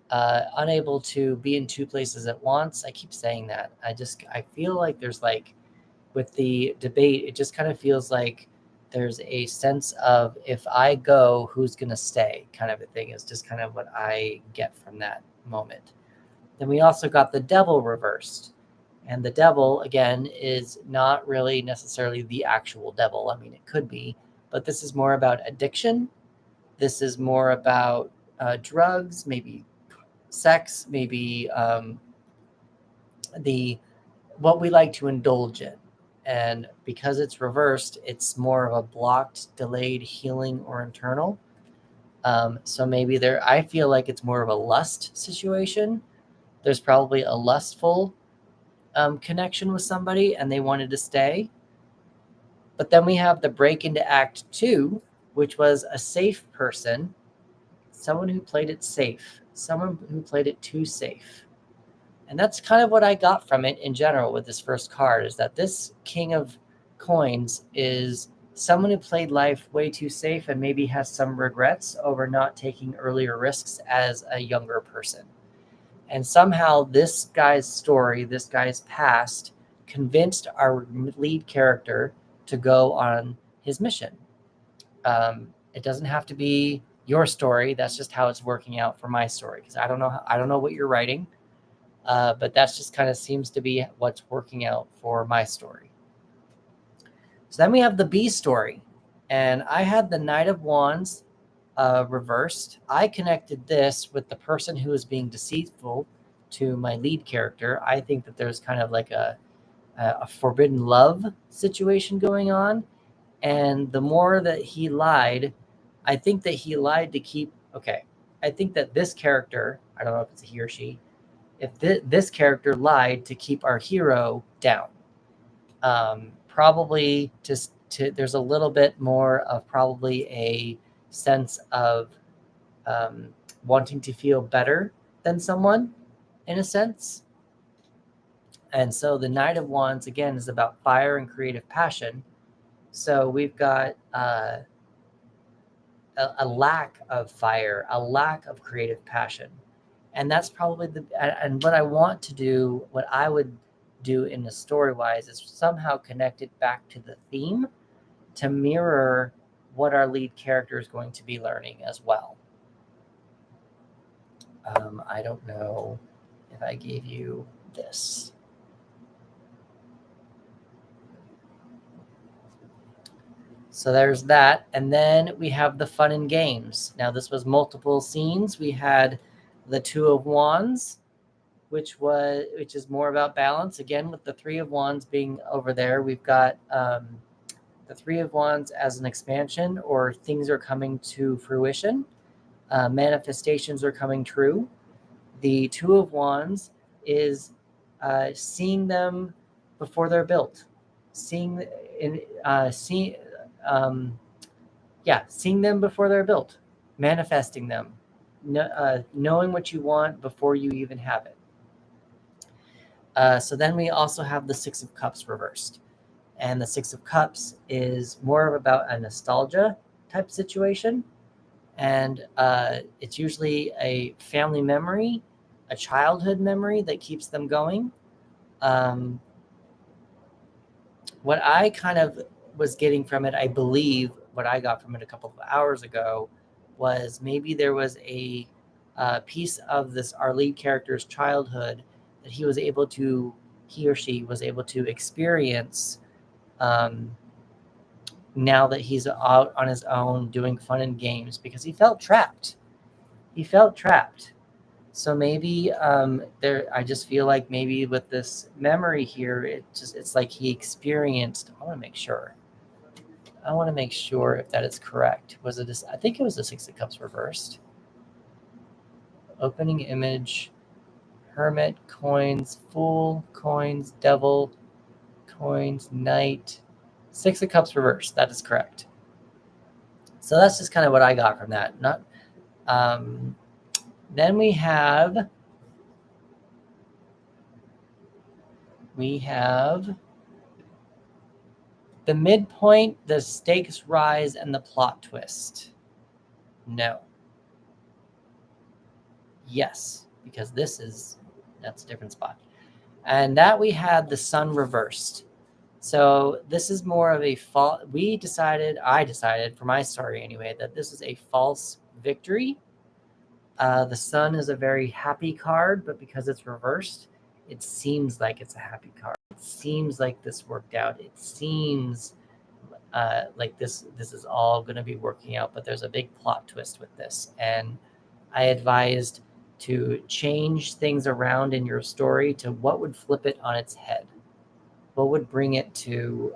unable to be in 2 places at once. I keep saying that. I feel like there's with the debate, it just kind of feels like there's a sense of if I go, who's going to stay kind of a thing is just kind of what I get from that moment. Then we also got the devil reversed. And the devil, again, is not really necessarily the actual devil. I mean, it could be, but this is more about addiction. This is more about drugs, maybe sex, maybe what we like to indulge in. And because it's reversed, it's more of a blocked, delayed healing or internal. So maybe I feel like it's more of a lust situation. There's probably a lustful connection with somebody and they wanted to stay. But then we have the break into Act 2, which was a safe person, someone who played it safe, someone who played it too safe. And that's kind of what I got from it in general with this first card, is that this King of Coins is someone who played life way too safe and maybe has some regrets over not taking earlier risks as a younger person. And somehow this guy's story, this guy's past, convinced our lead character to go on his mission. It doesn't have to be your story. That's just how it's working out for my story, because I don't know what you're writing. But that's just kind of seems to be what's working out for my story. So then we have the B story. And I had the Knight of Wands reversed. I connected this with the person who is being deceitful to my lead character. I think that there's kind of like a forbidden love situation going on. And the more that he lied, I think that he lied to keep... Okay, I think that this character, I don't know if it's a he or she, if this character lied to keep our hero down, probably just there's a little bit more of probably a sense of wanting to feel better than someone in a sense. And so the Knight of Wands, again, is about fire and creative passion. So we've got a a lack of fire, a lack of creative passion. And that's probably and what I want to do, what I would do in the story wise, is somehow connect it back to the theme to mirror what our lead character is going to be learning as well. I don't know if I gave you this. So there's that. And then we have the fun and games. Now, this was multiple scenes. We had the Two of Wands, which is more about balance. Again, with the Three of Wands being over there, we've got the Three of Wands as an expansion, or things are coming to fruition. Manifestations are coming true. The Two of Wands is seeing them before they're built, seeing them before they're built, manifesting them, knowing what you want before you even have it. So then we also have the Six of Cups reversed. And the Six of Cups is more about a nostalgia type situation. And it's usually a family memory, a childhood memory that keeps them going. What I kind of was getting from it, I believe what I got from it a couple of hours ago, was maybe there was a piece of our lead character's childhood that he or she was able to experience now that he's out on his own doing fun and games, because he felt trapped. So maybe I just feel like maybe with this memory here, it's like he experienced. I want to make sure if that is correct. Was it I think it was the Six of Cups reversed. Opening image, Hermit, coins, Fool, coins, Devil, coins, Knight, Six of Cups reversed. That is correct. So that's just kind of what I got from that. Then we have the midpoint, the stakes rise, and the plot twist. No. Yes, because that's a different spot. And that we had the Sun reversed. So this is more of a false. I decided for my story anyway, that this is a false victory. The Sun is a very happy card, but because it's reversed, it seems like it's a happy card. It seems like this worked out. It seems like this is all going to be working out, but there's a big plot twist with this. And I advised to change things around in your story to what would flip it on its head. What would bring it to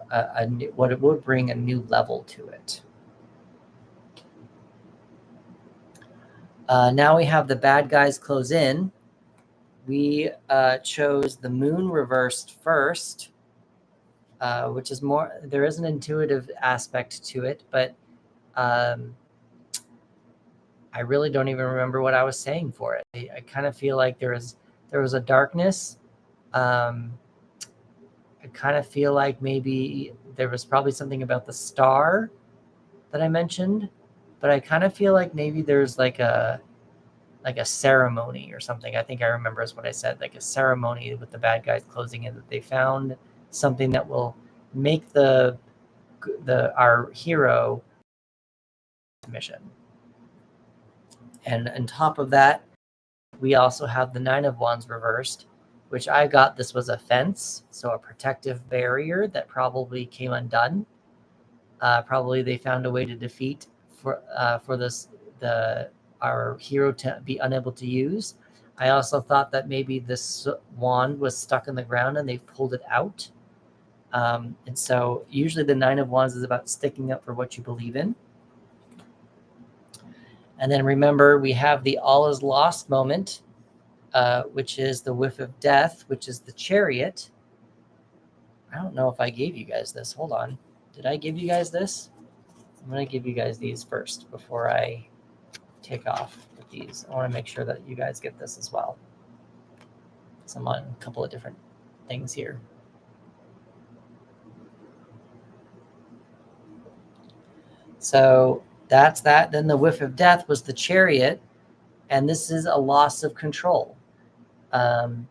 what it would bring a new level to it. Now we have the bad guys close in. We chose the Moon reversed first, which is more. There is an intuitive aspect to it, but I really don't even remember what I was saying for it. I kind of feel like there was a darkness. I kind of feel like maybe there was probably something about the star that I mentioned, but I kind of feel like maybe there's like a ceremony or something. I think I remember is what I said, like a ceremony with the bad guys closing in, that they found something that will make our hero mission. And on top of that, we also have the Nine of Wands reversed, which I got. This was a fence, so a protective barrier that probably came undone. Probably they found a way to defeat for our hero to be unable to use. I also thought that maybe this wand was stuck in the ground and they've pulled it out. And so usually the Nine of Wands is about sticking up for what you believe in. And then remember, we have the all is lost moment, which is the whiff of death, which is the Chariot. I don't know if I gave you guys this. Hold on. Did I give you guys this? I'm going to give you guys these first before I take off with these. I want to make sure that you guys get this as well. So I'm on a couple of different things here. So that's that. Then the whiff of death was the Chariot, and this is a loss of control. Now,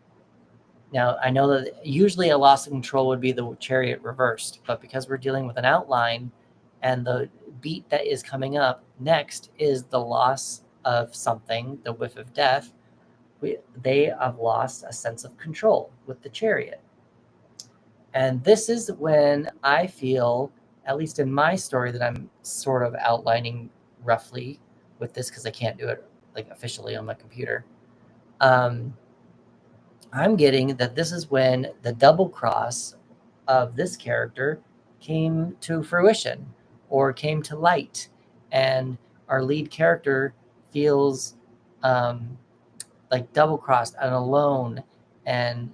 I know that usually a loss of control would be the Chariot reversed, but because we're dealing with an outline and the beat that is coming up next is the loss of something, the whiff of death, they have lost a sense of control with the Chariot. And this is when I feel at least in my story that I'm sort of outlining roughly with this because I can't do it like officially on my computer. I'm getting that this is when the double cross of this character came to fruition or came to light, and our lead character feels like double crossed and alone, and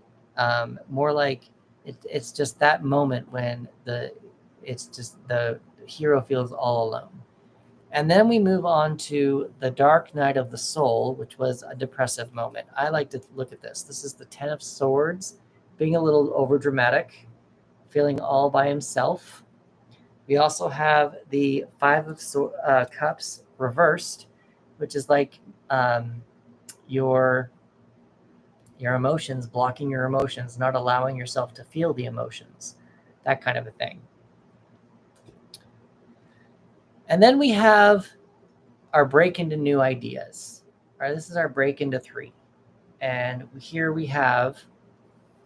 more like it's just that moment when it's just the hero feels all alone. And then we move on to the Dark Night of the Soul, which was a depressive moment. I like to look at this. This is the Ten of Swords, being a little overdramatic, feeling all by himself. We also have the Five of Cups reversed, which is like your emotions, blocking your emotions, not allowing yourself to feel the emotions, that kind of a thing. And then we have our break into new ideas. All right, this is our break into 3. And here we have,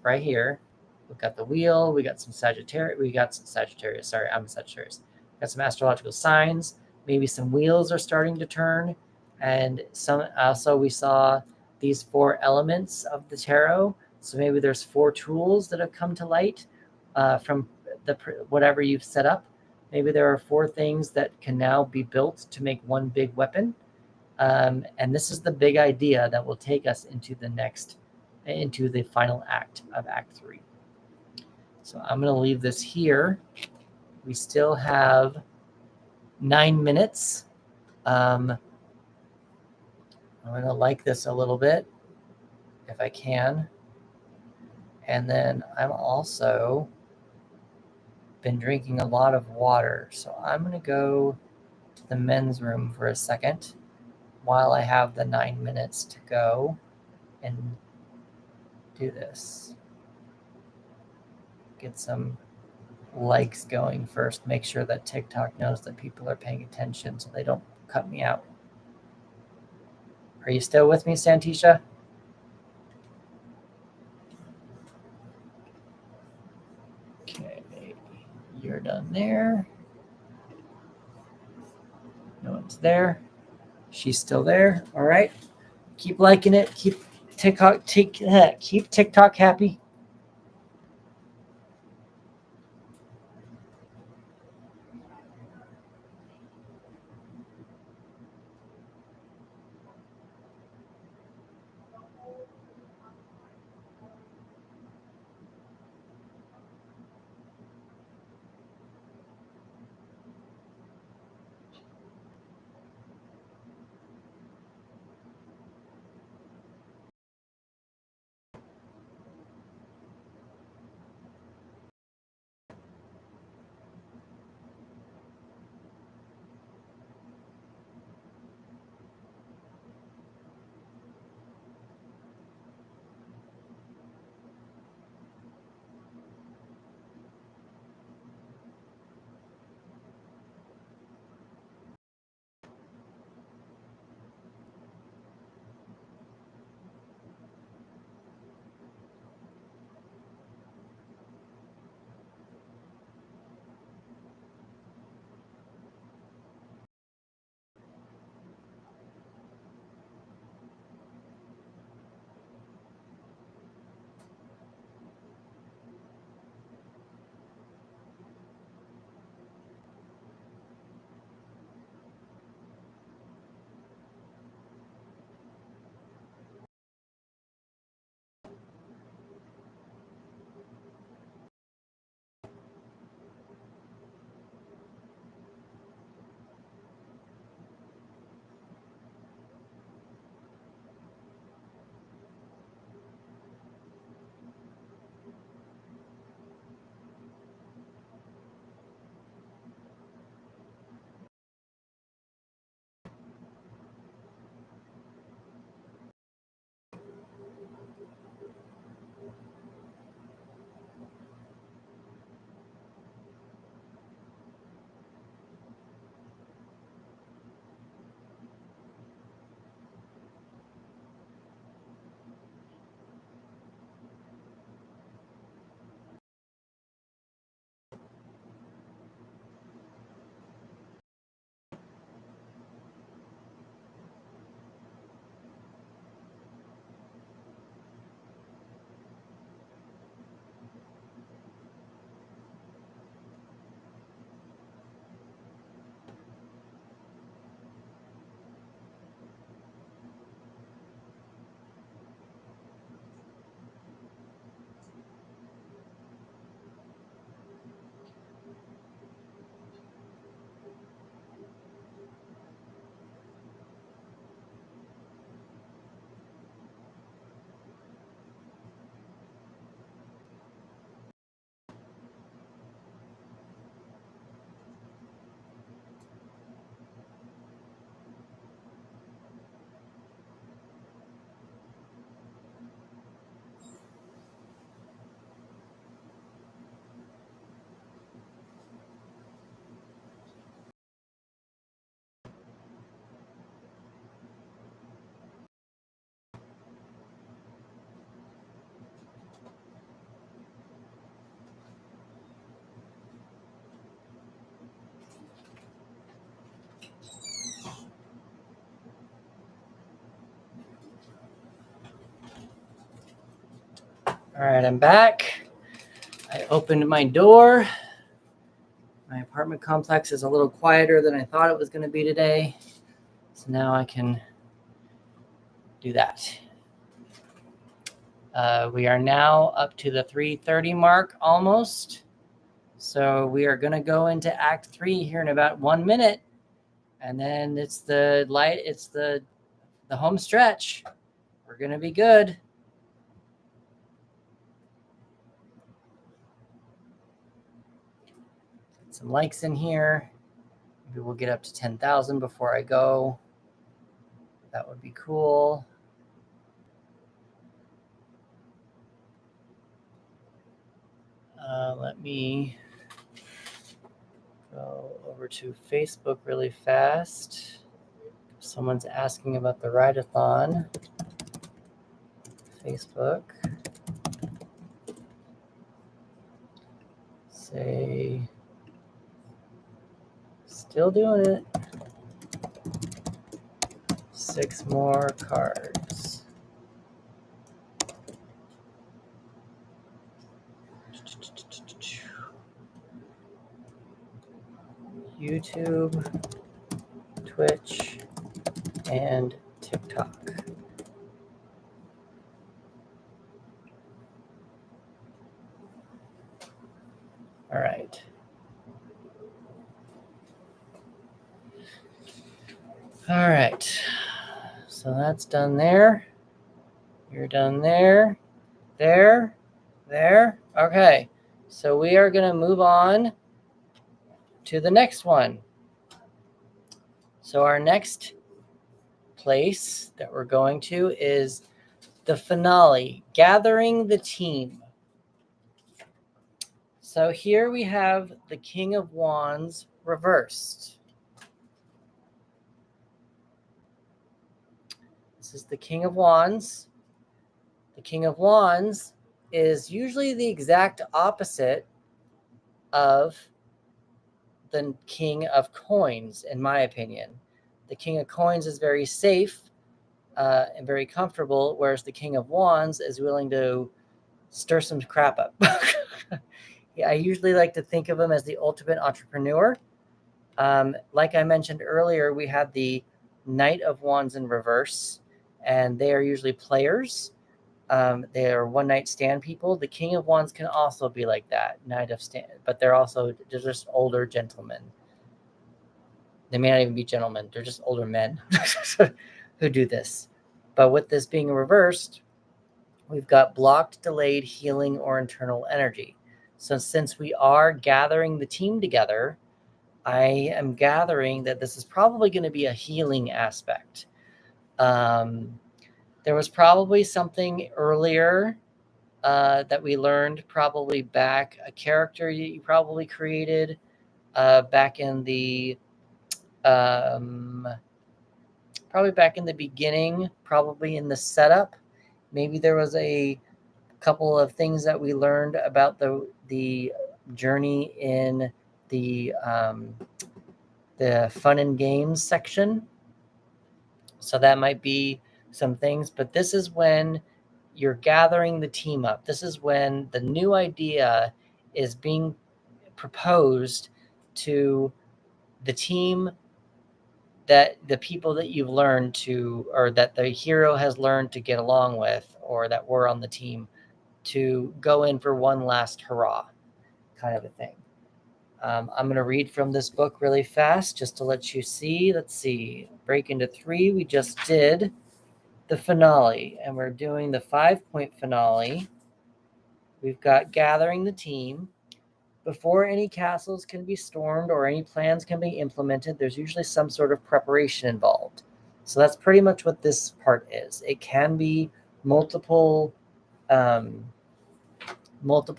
right here, we've got the wheel, we got some Sagittarius, sorry, I'm Sagittarius. We got some astrological signs, maybe some wheels are starting to turn. And some also we saw these 4 elements of the tarot. So maybe there's 4 tools that have come to light from whatever you've set up. Maybe there are 4 things that can now be built to make one big weapon. And this is the big idea that will take us into the final act of Act 3. So I'm going to leave this here. We still have 9 minutes. I'm going to like this a little bit, if I can. And then I'm also been drinking a lot of water. So I'm going to go to the men's room for a second while I have the 9 minutes to go and do this. Get some likes going first. Make sure that TikTok knows that people are paying attention so they don't cut me out. Are you still with me, Santisha? Okay, you're done there. No one's there. She's still there. All right. Keep liking it. Keep TikTok happy. All right, I'm back. I opened my door. My apartment complex is a little quieter than I thought it was going to be today. So now I can do that. We are now up to the 3:30 mark almost. So we are going to go into Act 3 here in about 1 minute. And then it's the home stretch. We're going to be good. Some likes in here. Maybe we'll get up to 10,000 before I go. That would be cool. Let me go over to Facebook really fast. Someone's asking about the Ride-a-Thon. Facebook. Say, still doing it. 6 more cards. YouTube, Twitch, and TikTok. All right. All right. So that's done there. You're done there. There. Okay. So we are going to move on to the next one. So our next place that we're going to is the finale, gathering the team. So here we have the King of Wands reversed. This is the King of Wands. The King of Wands is usually the exact opposite of the King of Coins, in my opinion. The King of Coins is very safe and very comfortable, whereas the King of Wands is willing to stir some crap up. I usually like to think of him as the ultimate entrepreneur. Like I mentioned earlier, we had the Knight of Wands in reverse, and they are usually players. They are one-night stand people. The King of Wands can also be like that, Knight of Stand, but they're just older gentlemen. They may not even be gentlemen. They're just older men who do this. But with this being reversed, we've got blocked, delayed, healing, or internal energy. So since we are gathering the team together, I am gathering that this is probably going to be a healing aspect. There was probably something earlier that we learned probably back, a character you probably created back in the probably back in the beginning, probably in the setup. Maybe there was a couple of things that we learned about the journey in the fun and games section. So that might be some things, but this is when you're gathering the team up. This is when the new idea is being proposed to the team, that the people that you've learned to, or that the hero has learned to get along with, or that were on the team, to go in for one last hurrah, kind of a thing. I'm going to read from this book really fast just to let you see. Let's see. Break into 3. We just did the finale, and we're doing the 5-point finale. We've got gathering the team. Before any castles can be stormed or any plans can be implemented, there's usually some sort of preparation involved. So that's pretty much what this part is. It can be multiple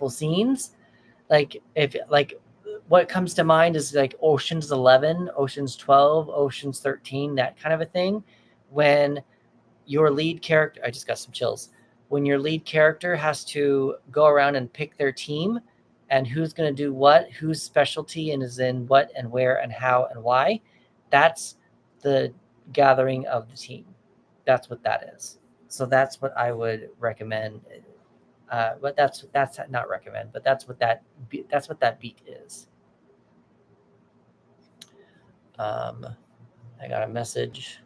scenes. What comes to mind is like Ocean's 11, Ocean's 12, Ocean's 13, that kind of a thing. When your lead character, I just got some chills. When your lead character has to go around and pick their team and who's going to do what, whose specialty and is in what and where and how and why, that's the gathering of the team. That's what that is. So that's what I would recommend But that's not recommend, but that's what that beat is. I got a message.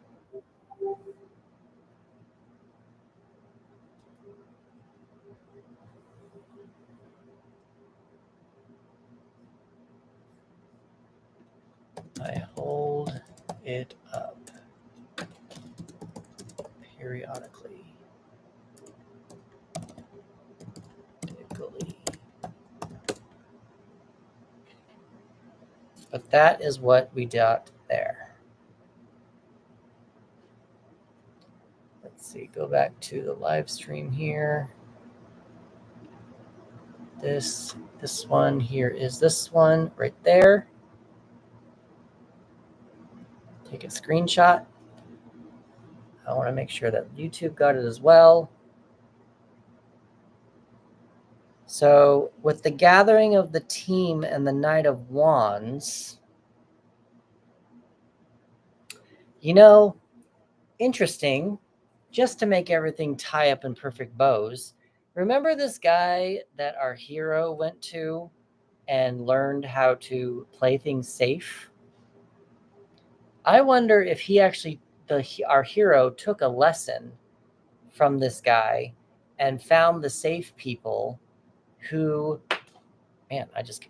I hold it up periodically. But that is what we got there. Let's see, go back to the live stream here. This one here is this one right there. Take a screenshot. I want to make sure that YouTube got it as well. So with the gathering of the team and the Knight of Wands, interesting, just to make everything tie up in perfect bows. Remember this guy that our hero went to and learned how to play things safe? I wonder if he actually, our hero took a lesson from this guy and found the safe people who, man, I just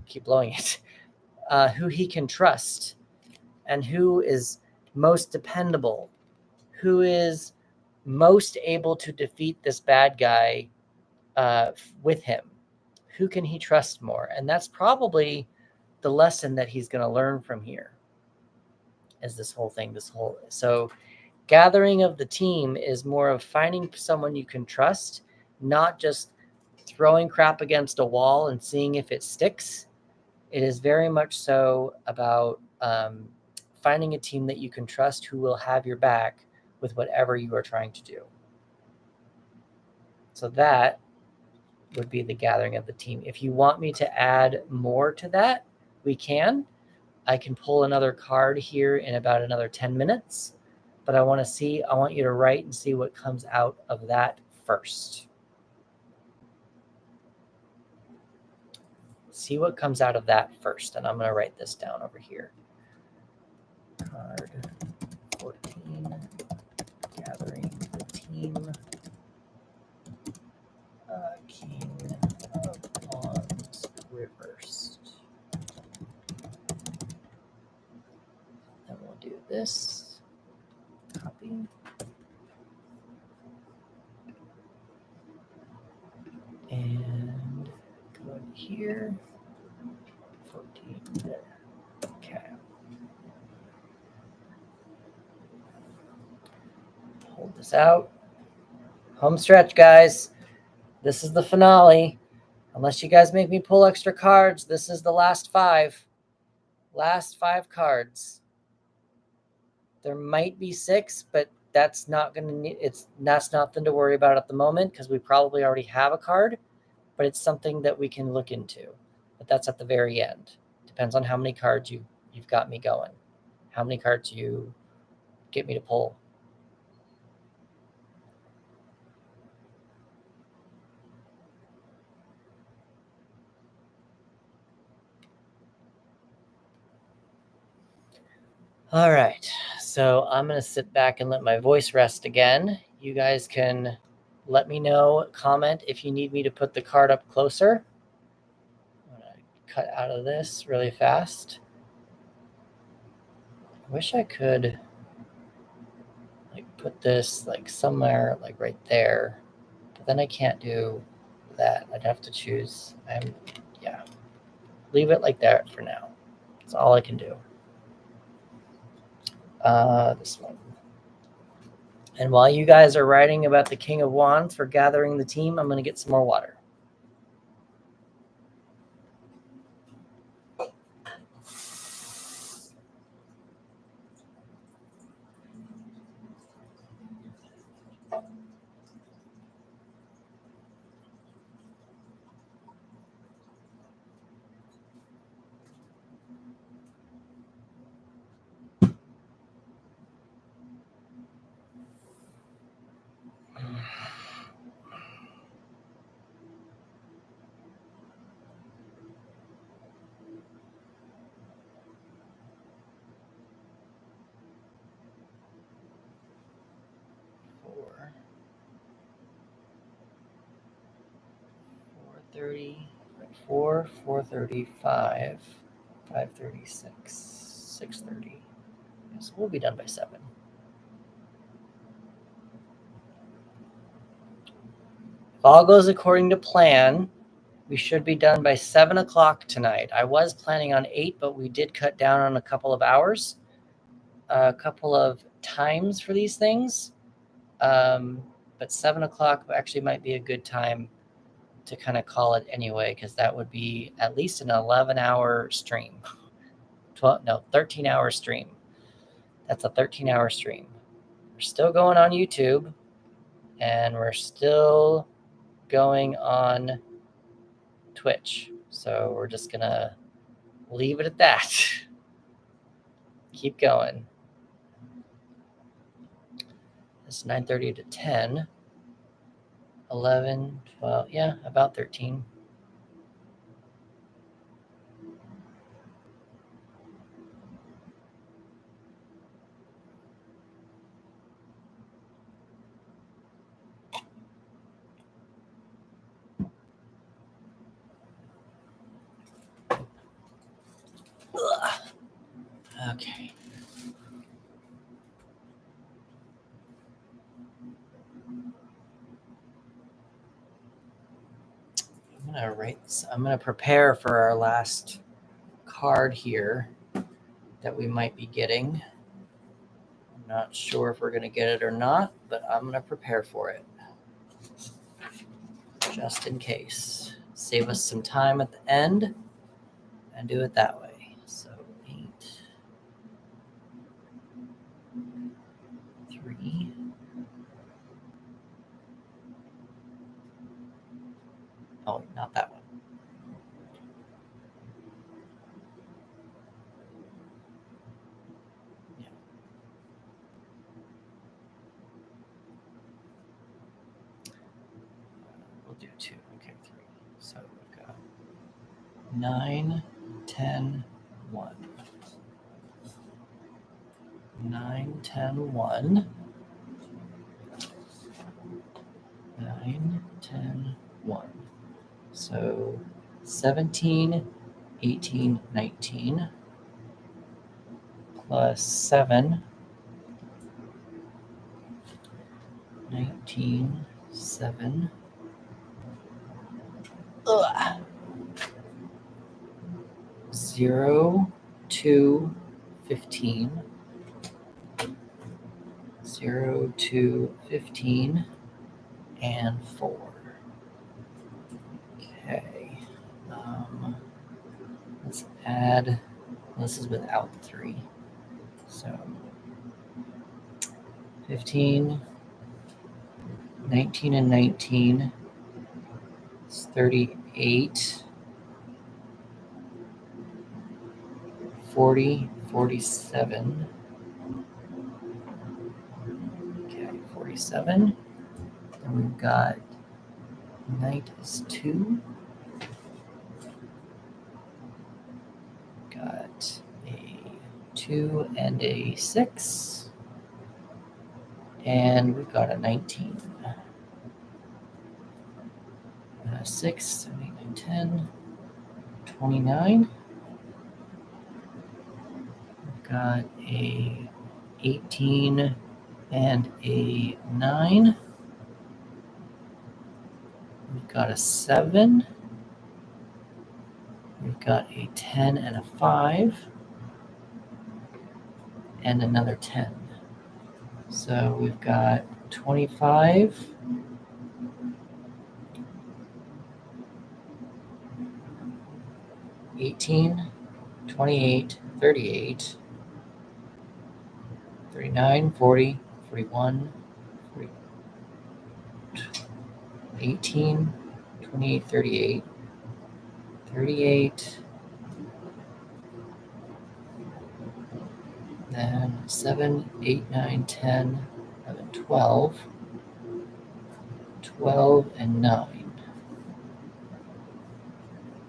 keep blowing it, who he can trust and who is most dependable, who is most able to defeat this bad guy with him. Who can he trust more? And that's probably the lesson that he's going to learn from here. Is this whole thing, so gathering of the team is more of finding someone you can trust, not just throwing crap against a wall and seeing if it sticks. It is very much so about finding a team that you can trust who will have your back with whatever you are trying to do. So that would be the gathering of the team. If you want me to add more to that, we can. I can pull another card here in about another 10 minutes, but I want you to write and see what comes out of that first. See what comes out of that first, and I'm going to write this down over here. Card 14, gathering the team, King of Wands reversed. Then we'll do this, copy. And go in here, 14 there. Okay. Hold this out. Home stretch, guys. This is the finale. Unless you guys make me pull extra cards, this is the last 5. Last 5 cards. There might be 6, but that's not going to that's nothing to worry about at the moment because we probably already have a card, but it's something that we can look into. But that's at the very end. Depends on how many cards you've got me going. How many cards you get me to pull. All right, so I'm going to sit back and let my voice rest again. You guys can let me know, comment if you need me to put the card up closer. I'm going to cut out of this really fast. I wish I could put this somewhere right there, but then I can't do that. I'd have to choose. Leave it like that for now. That's all I can do. This one. And while you guys are writing about the King of Wands for gathering the team, I'm going to get some more water. 5:30, 4, 4:35, 5:36, 6:30. So we'll be done by 7. If all goes according to plan, we should be done by 7 o'clock tonight. I was planning on 8, but we did cut down on a couple of hours, a couple of times for these things. But 7 o'clock actually might be a good time to kind of call it anyway, because that would be at least an 11-hour stream. 13-hour stream. That's a 13-hour stream. We're still going on YouTube, and we're still going on Twitch. So we're just going to leave it at that. Keep going. It's 9:30 to 10, 11, 12, yeah, about 13. Ugh. Okay. I'm gonna prepare for our last card here that we might be getting. I'm not sure if we're gonna get it or not, but I'm gonna prepare for it just in case. Save us some time at the end and do it that way. So 8, 3. Oh, not that one. Yeah. We'll do 2. Okay, 3. So we've got 9, 10, 1. 9, 10, 1. 9, 10, 1. So 17, 18, 19 plus 7, 19, 7. Ugh. 0, 2, 15. 0, 2, 15, and 4. Okay. Let's add, this is without the 3. So 15, 19 and 19 is 38, 40, 47. Okay, 47. And we've got knight is 2. Got a 2 and a 6. And we've got a 19. 6, 7, 8, 9, 10, 29. We've got a 18 and a 9. We've got a 7. We've got a 10 and a 5. And another 10. So we've got 25. 18, 28, 38, 39, 40, 41, 40, 18, 28, 38, 38, then 7, 8, 9, 10, 11, 12, 12, and 9.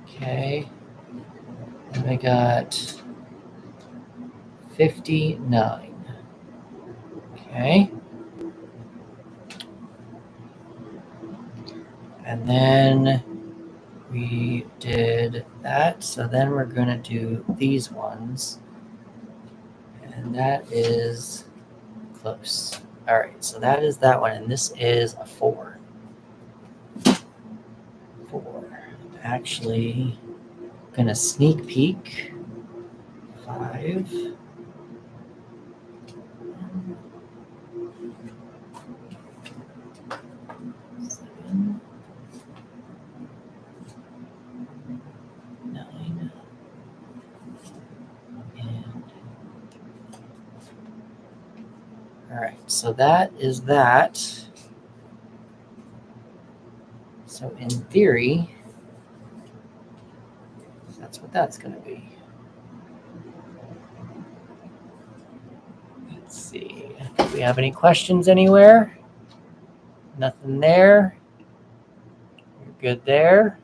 Okay. Then we got 59. Okay. And then We did that, so then we're going to do these ones. And that is close. All right, so that is that one, and this is a 4. 4. Actually, going to sneak peek. 5. 7. 9. And all right, so that is that. So in theory, that's what that's going to be. Let's see. Do we have any questions anywhere? Nothing there. You're good there.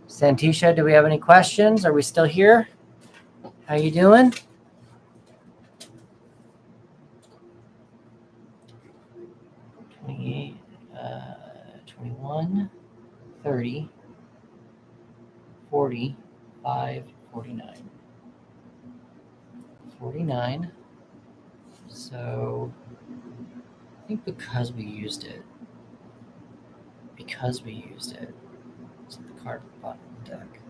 Santisha, do we have any questions? Are we still here? How you doing? uh, 21, 30, 40, 5, 49. 49. So I think because we used it, so the card at the bottom of the deck.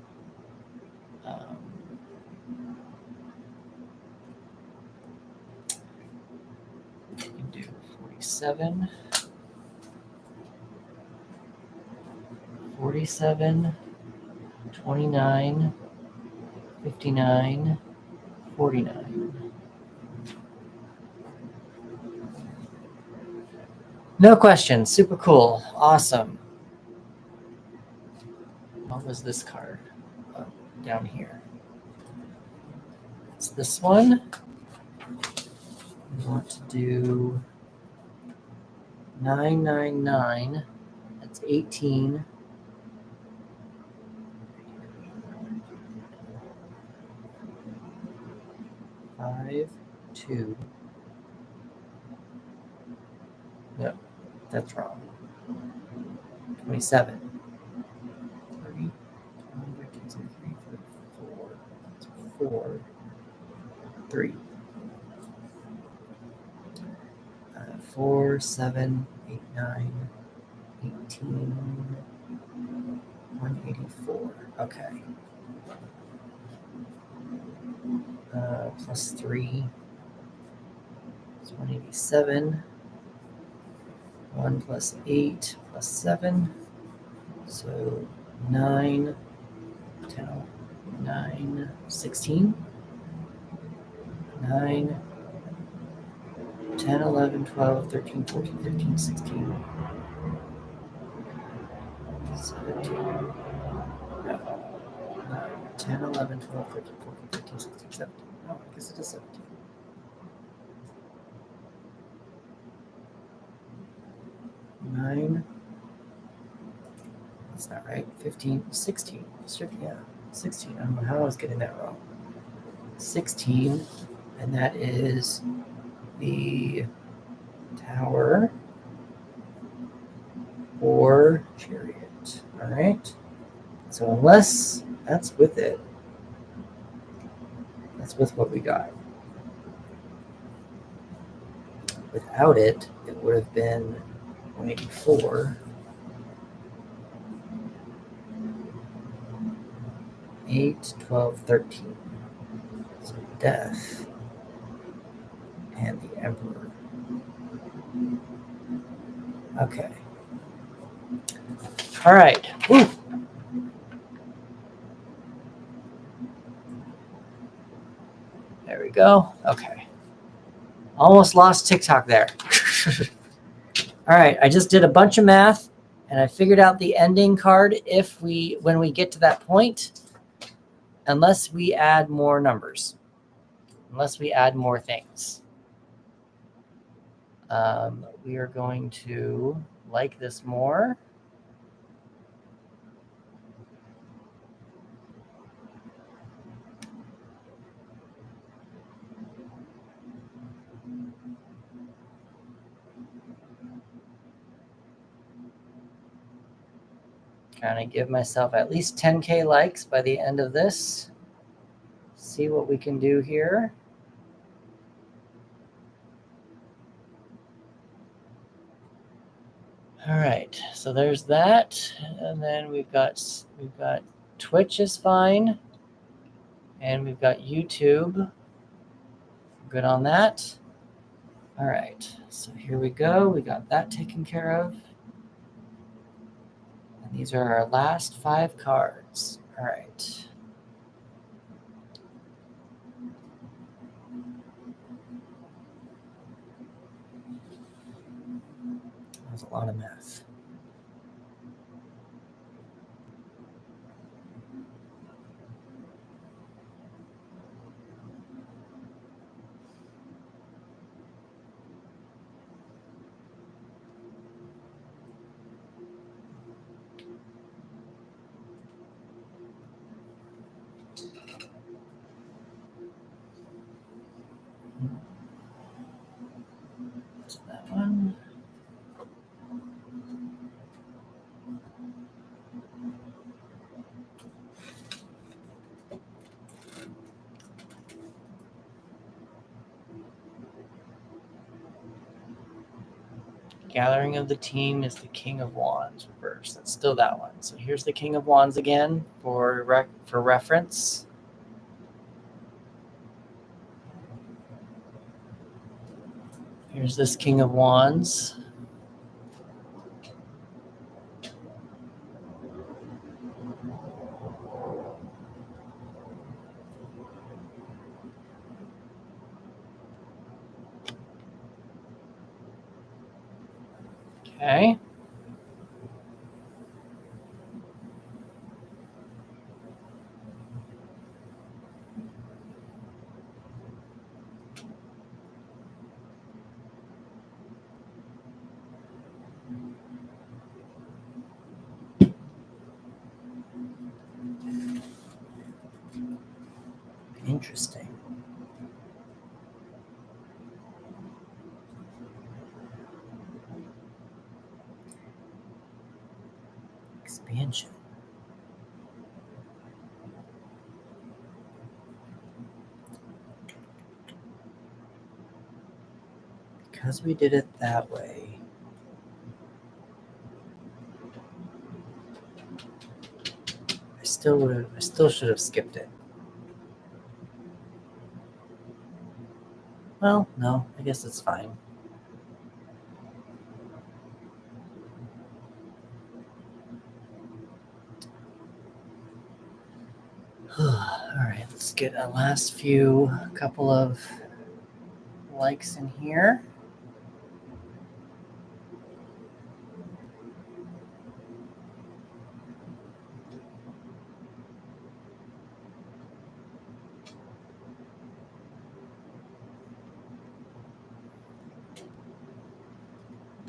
We can do 47, 47, 29, 59, 49. No questions. Super cool. Awesome. What was this card? Oh, down here. It's this one. We want to do 999. That's 18. 5, 2. No, that's wrong. 27. 30, 20, 4, 4, 3. 4, 7, 8, 9, 18, 184. Okay. Plus 3 is 187. 1 plus 8 plus 7. So 9, 10, 9, 16. 9, 10, 11, 12, 13, 14, 15, 16, 17. No. 9, 10, 11, 12, 13, 14, 15, 16, 17. No, I guess it is 17. 9. That's not right. 15, 16. Yeah, 16. I don't know how I was getting that wrong. 16, and that is the Tower or Chariot. All right. So unless that's with it, that's with what we got. Without it, it would have been 184. 8, 12, 13. So Death and the Emperor. Okay. All right. Woo. There we go. Okay. Almost lost TikTok there. All right. I just did a bunch of math and I figured out the ending card when we get to that point, unless we add more numbers, unless we add more things. We are going to like this more. Kind of give myself at least 10K likes by the end of this. See what we can do here. All right, so there's that, and then we've got Twitch is fine, and we've got YouTube. Good on that. All right, so here we go. We got that taken care of. And these are our last 5 cards. All right. That was a lot of math. So that one. Gathering of the Team is the King of Wands reverse. That's still that one. So here's the King of Wands again for reference. Here's this King of Wands. Okay. Interesting. Expansion. Because we did it that way. I still should have skipped it. Well, no, I guess it's fine. All right, let's get a last couple of likes in here.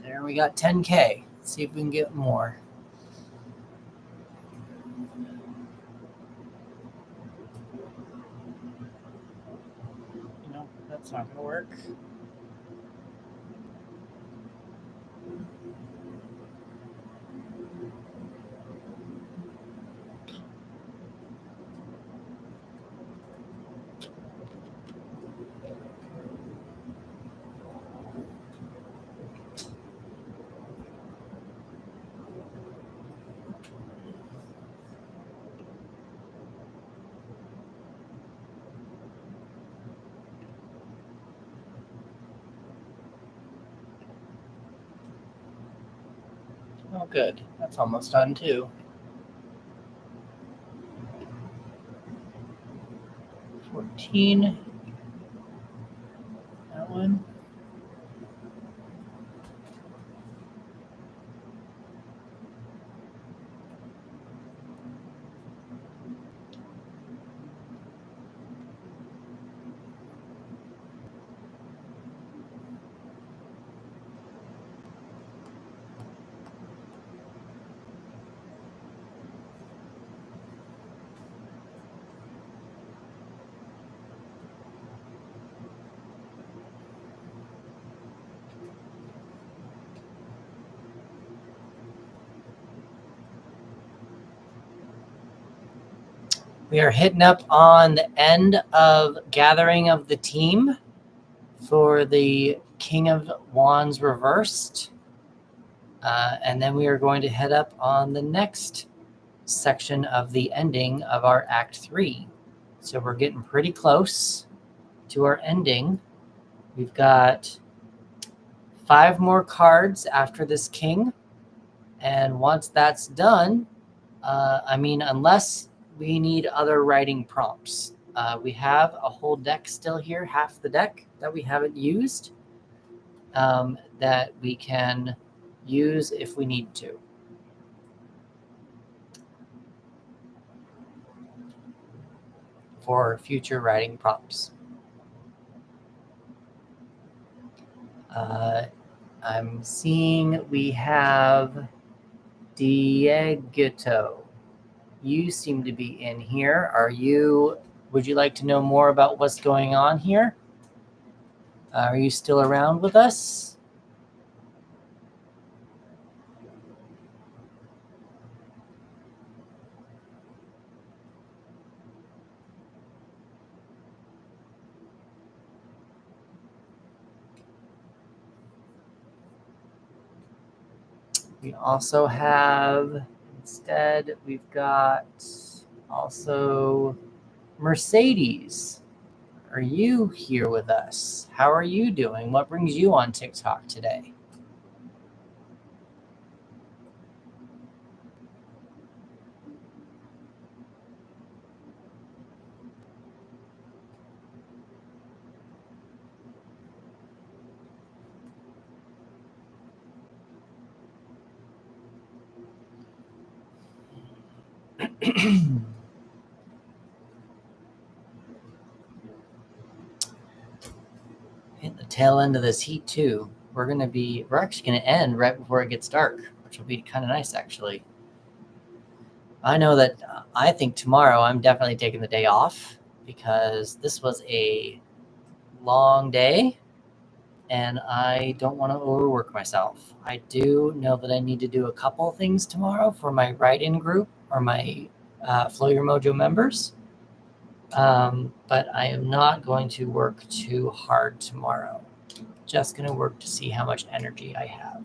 There we got 10K. Let's see if we can get more. No, that's not gonna work. Oh, good. That's almost done too. 14. That one. We are hitting up on the end of Gathering of the Team for the King of Wands reversed. And then we are going to head up on the next section of the ending of our Act 3. So we're getting pretty close to our ending. We've got 5 more cards after this king. And once that's done, unless we need other writing prompts. We have a whole deck still here, half the deck that we haven't used, that we can use if we need to. For future writing prompts. I'm seeing we have Diego. You seem to be in here. Would you like to know more about what's going on here? Are you still around with us? We also have, instead, we've got also Mercedes. Are you here with us? How are you doing? What brings you on TikTok today? Hitting the tail end of this heat too. We're actually gonna end right before it gets dark, which will be kind of nice actually. I know that I think tomorrow I'm definitely taking the day off because this was a long day and I don't want to overwork myself. I do know that I need to do a couple things tomorrow for my write-in group or my Flow Your Mojo members. But I am not going to work too hard tomorrow. Just going to work to see how much energy I have.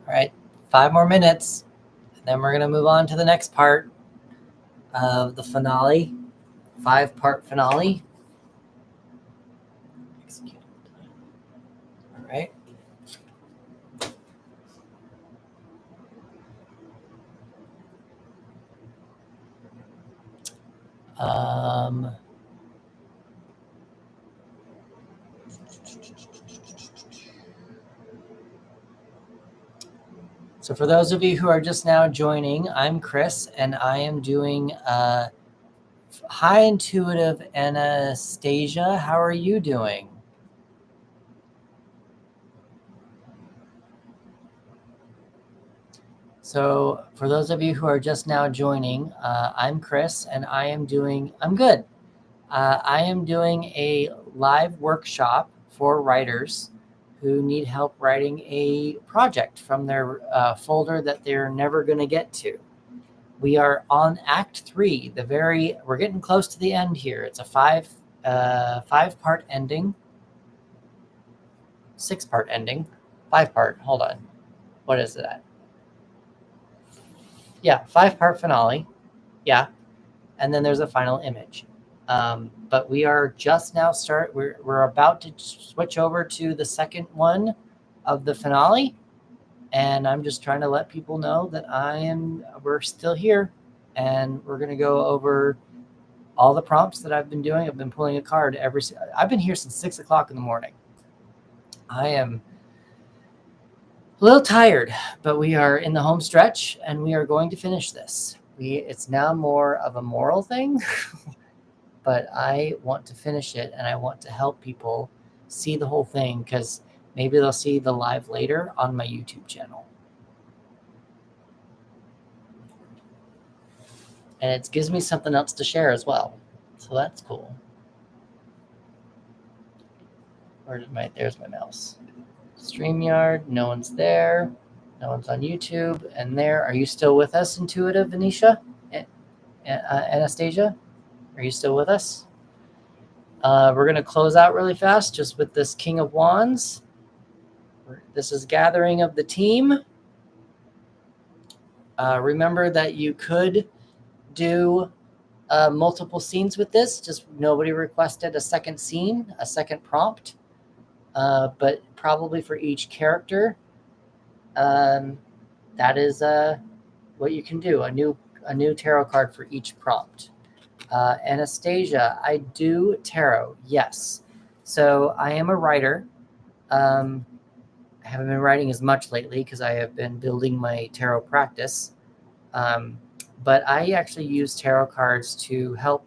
All right, 5 more minutes, and then we're going to move on to the next part of the finale, 5-part finale. Execute. All right. So for those of you who are just now joining, I'm Chris, and I am doing High Intuitive Anastasia. How are you doing? So for those of you who are just now joining, I'm Chris, and I'm good. I am doing a live workshop for writers who need help writing a project from their folder that they're never going to get to. We are on Act 3. We're getting close to the end here. It's a 5-part ending, 6-part ending, 5-part. Hold on, what is it at? Yeah, 5-part finale. Yeah, and then there's a final image. But we are just now we're about to switch over to the second one of the finale, and I'm just trying to let people know that we're still here, and we're going to go over all the prompts that I've been doing. I've been pulling a card I've been here since 6 o'clock in the morning. I am a little tired, but we are in the home stretch, and we are going to finish this. It's now more of a moral thing. But I want to finish it, and I want to help people see the whole thing because maybe they'll see the live later on my YouTube channel. And it gives me something else to share as well. So that's cool. There's my mouse. StreamYard, no one's there. No one's on YouTube. And there, are you still with us, Intuitive Venetia? Anastasia? Are you still with us? We're going to close out really fast just with this King of Wands. This is gathering of the team. Remember that you could do multiple scenes with this. Just nobody requested a second scene, a second prompt. But probably for each character, that is what you can do. A new tarot card for each prompt. Anastasia, I do tarot, yes. So I am a writer. I haven't been writing as much lately because I have been building my tarot practice. But I actually use tarot cards to help.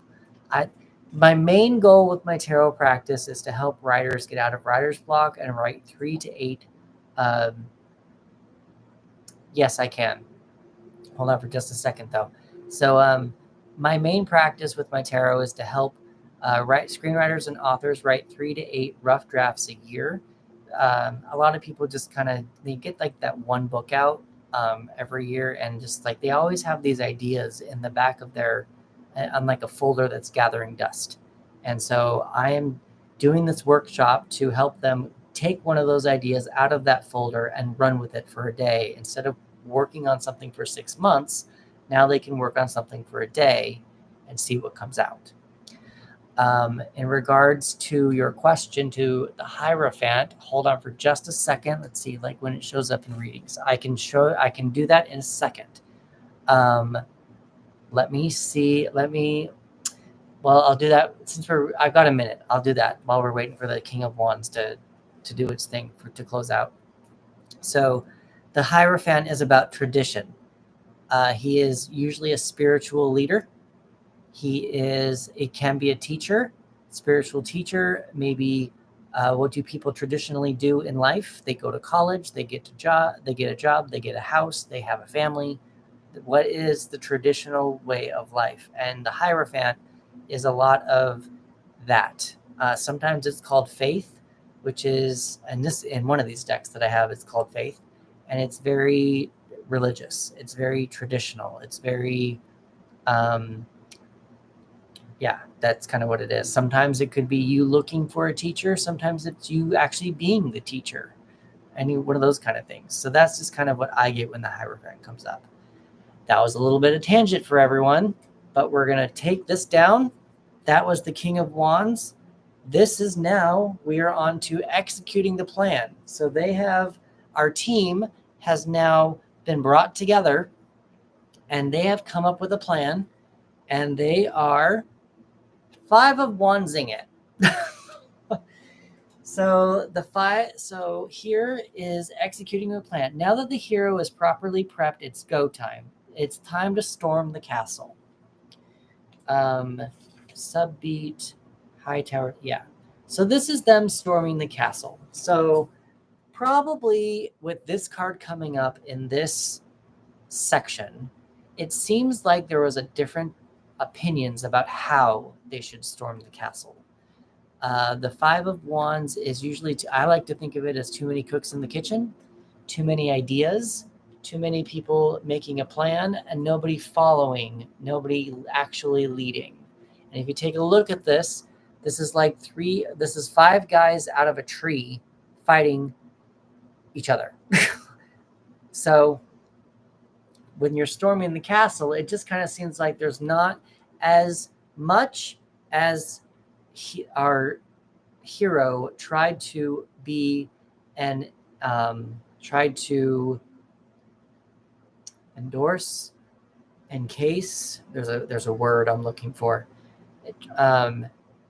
My main goal with my tarot practice is to help writers get out of writer's block and write 3 to 8. Yes, I can. Hold on for just a second, though. So my main practice with my tarot is to help screenwriters and authors write 3 to 8 rough drafts a year. A lot of people just they get like that one book out every year, and just like they always have these ideas in the back of their on like a folder that's gathering dust. And so I am doing this workshop to help them take one of those ideas out of that folder and run with it for a day. Instead of working on something for 6 months, now they can work on something for a day and see what comes out. In regards to your question to the Hierophant, hold on for just a second. Let's see, like when it shows up in readings. I can do that in a second. Let me see. I'll do that since I've got a minute. I'll do that while we're waiting for the King of Wands to do its thing to close out. So the Hierophant is about tradition. He is usually a spiritual leader. It can be a teacher, spiritual teacher. Maybe what do people traditionally do in life? They go to college, they get a job, they get a house, they have a family. What is the traditional way of life? And the Hierophant is a lot of that. Sometimes it's called faith, which is, in one of these decks that I have, it's called faith, and it's very religious. It's very traditional. It's very that's kind of what it is. Sometimes it could be you looking for a teacher. Sometimes it's you actually being the teacher. One of those kind of things. So that's just kind of what I get when the Hierophant comes up. That was a little bit of tangent for everyone, but we're going to take this down. That was the King of Wands. We are on to executing the plan. So our team has now been brought together, and they have come up with a plan, and they are 5 of Wandsing it. So here is executing the plan. Now that the hero is properly prepped, it's go time. It's time to storm the castle. Subbeat, high tower. Yeah. So this is them storming the castle. So probably with this card coming up in this section, it seems like there was a different opinions about how they should storm the castle. The 5 of Wands is usually, I like to think of it as too many cooks in the kitchen, too many ideas, too many people making a plan, and nobody following, nobody actually leading. And if you take a look at this is 5 guys out of a tree fighting each other. So when you're storming the castle, it just kind of seems like there's not as much as our hero tried to be and tried to endorse, encase. There's a word I'm looking for.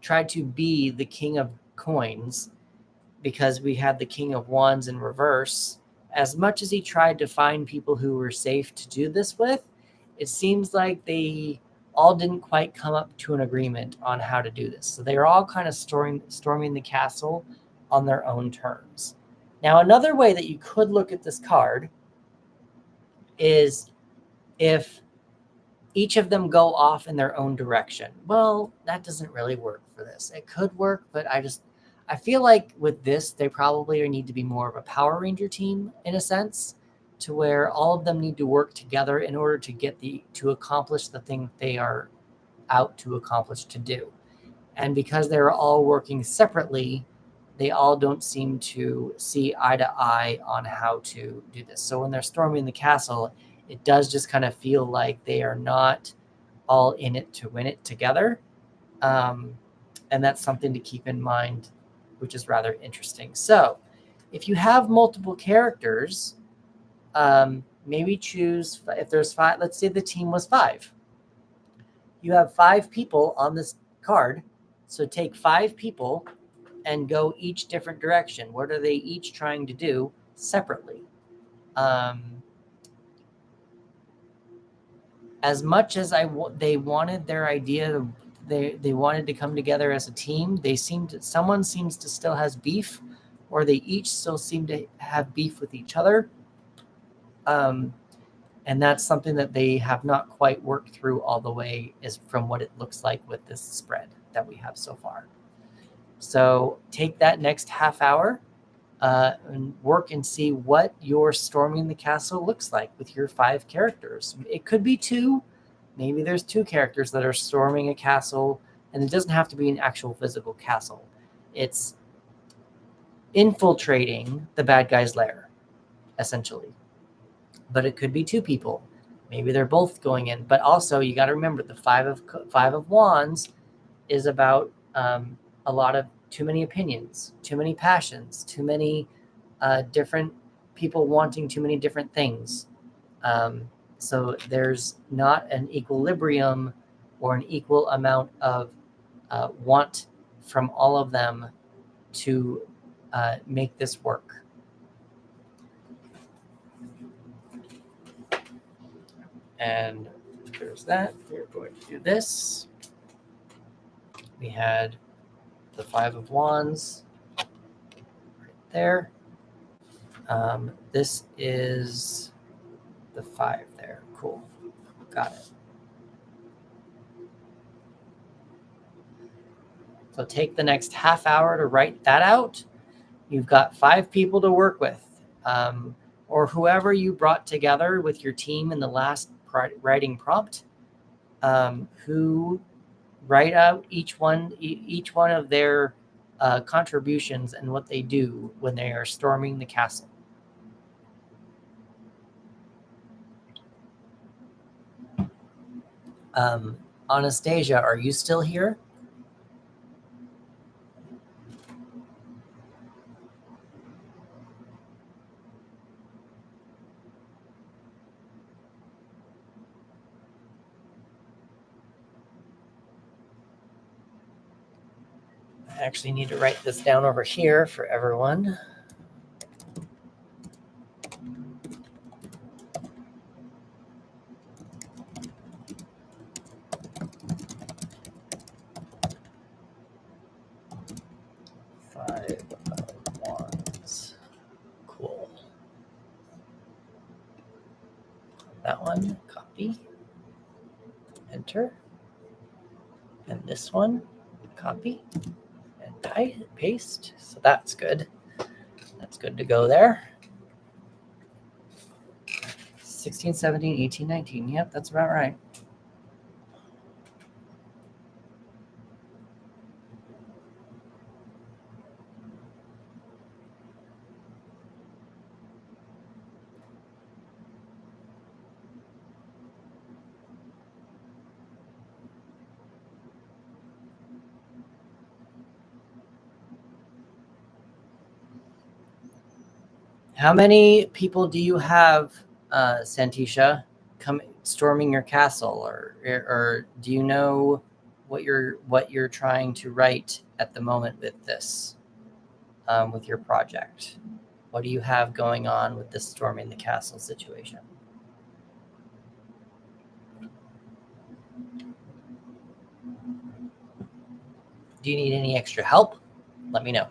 Tried to be the King of Coins, because we had the King of Wands in reverse. As much as he tried to find people who were safe to do this with, it seems like they all didn't quite come up to an agreement on how to do this. So they are all kind of storming the castle on their own terms. Now, another way that you could look at this card is if each of them go off in their own direction. Well, that doesn't really work for this. It could work, but I feel like with this, they probably need to be more of a Power Ranger team in a sense, to where all of them need to work together in order to accomplish the thing they are out to accomplish to do. And because they're all working separately, they all don't seem to see eye to eye on how to do this. So when they're storming the castle, it does just kind of feel like they are not all in it to win it together. And that's something to keep in mind, which is rather interesting. So if you have multiple characters, maybe choose, if there's 5, let's say the team was 5. You have 5 people on this card. So take 5 people and go each different direction. What are they each trying to do separately? As much as they wanted their idea, they wanted to come together as a team. Someone seems to still has beef, or they each still seem to have beef with each other. And that's something that they have not quite worked through all the way, is from what it looks like with this spread that we have so far. So take that next half hour and work and see what your storming the castle looks like with your 5 characters. It could be 2. Maybe there's 2 characters that are storming a castle, and it doesn't have to be an actual physical castle. It's infiltrating the bad guy's lair, essentially. But it could be 2 people. Maybe they're both going in. But also, you got to remember, the 5 of Wands is about a lot of too many opinions, too many passions, too many different people wanting too many different things. So there's not an equilibrium or an equal amount of want from all of them to make this work. And there's that. We're going to do this. We had the 5 of Wands right there. This is the 5 there. Cool. Got it. So take the next half hour to write that out. You've got 5 people to work with, or whoever you brought together with your team in the last writing prompt, who write out each one of their contributions and what they do when they are storming the castle. Anastasia, are you still here? I actually need to write this down over here for everyone. Cool. That one, copy, enter. And this one, copy, and paste. So that's good. That's good to go there. 16, 17, 18, 19. Yep, that's about right. How many people do you have, Santisha, storming your castle, or do you know what you're trying to write at the moment with this, with your project? What do you have going on with this storming the castle situation? Do you need any extra help? Let me know.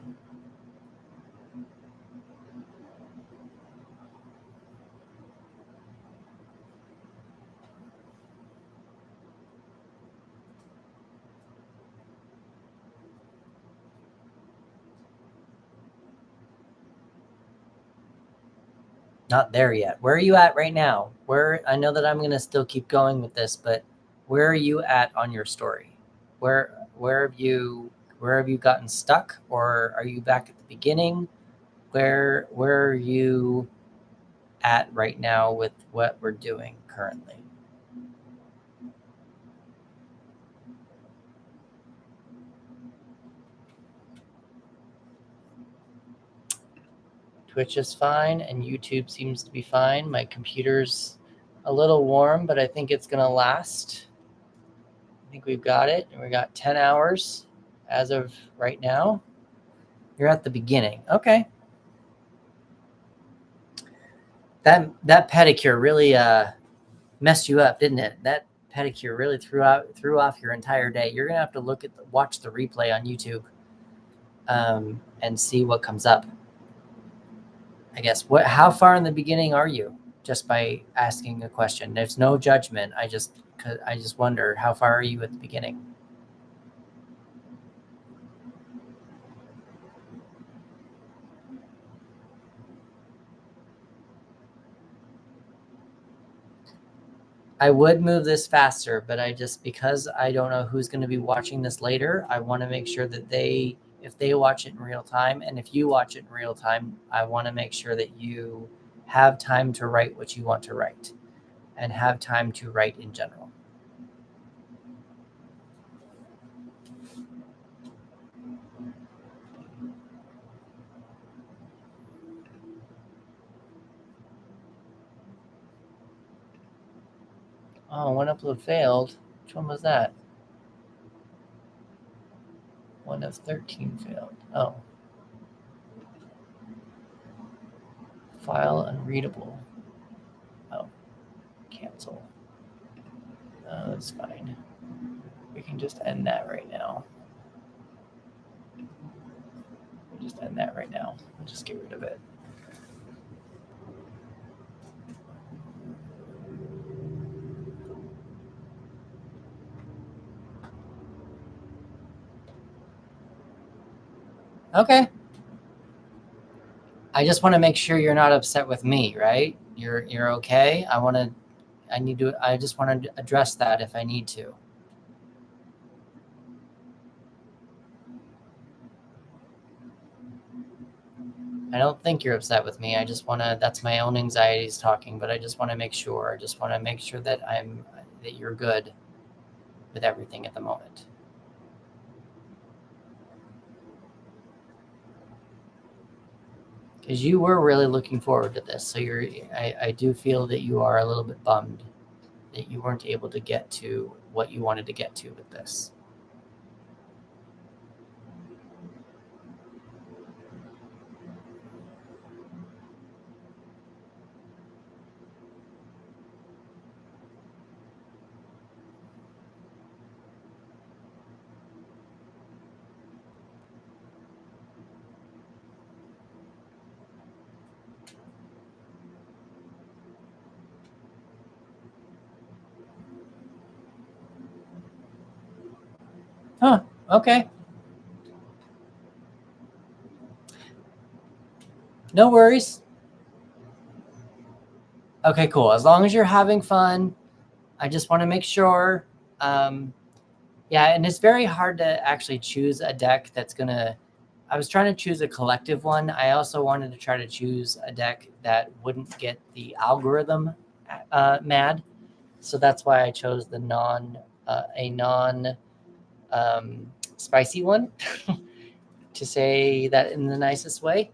Not there yet. Where are you at right now? Where I know that I'm gonna still keep going with this, but where are you at on your story? Where have you gotten stuck, or are you back at the beginning? Where are you at right now with what we're doing currently? Twitch is fine and YouTube seems to be fine. My computer's a little warm, but I think it's gonna last. I think we've got it, and we got 10 hours as of right now. You're at the beginning. Okay. That pedicure really messed you up, didn't it? That pedicure really threw off your entire day. You're gonna have to watch the replay on YouTube and see what comes up. I guess how far in the beginning are you? Just by asking a question. There's no judgment. I just wonder, how far are you at the beginning? I would move this faster, but because I don't know who's going to be watching this later, I want to make sure that if they watch it in real time, and if you watch it in real time, I want to make sure that you have time to write what you want to write and have time to write in general. Oh, one upload failed. Which one was that? One of 13 failed. Oh. File unreadable. Oh. Cancel. Oh, that's fine. We can just end that right now. We'll just end that right now. We'll just get rid of it. Okay. I just want to make sure you're not upset with me, right? You're okay. I just want to address that if I need to. I don't think you're upset with me. That's my own anxieties talking, but I just want to make sure. I just want to make sure that you're good with everything at the moment. Because you were really looking forward to this. So I do feel that you are a little bit bummed that you weren't able to get to what you wanted to get to with this. Huh, okay. No worries. Okay, cool. As long as you're having fun, I just want to make sure. Yeah, and it's very hard to actually choose a deck that's going to. I was trying to choose a collective one. I also wanted to try to choose a deck that wouldn't get the algorithm mad. So that's why I chose a non spicy one, to say that in the nicest way.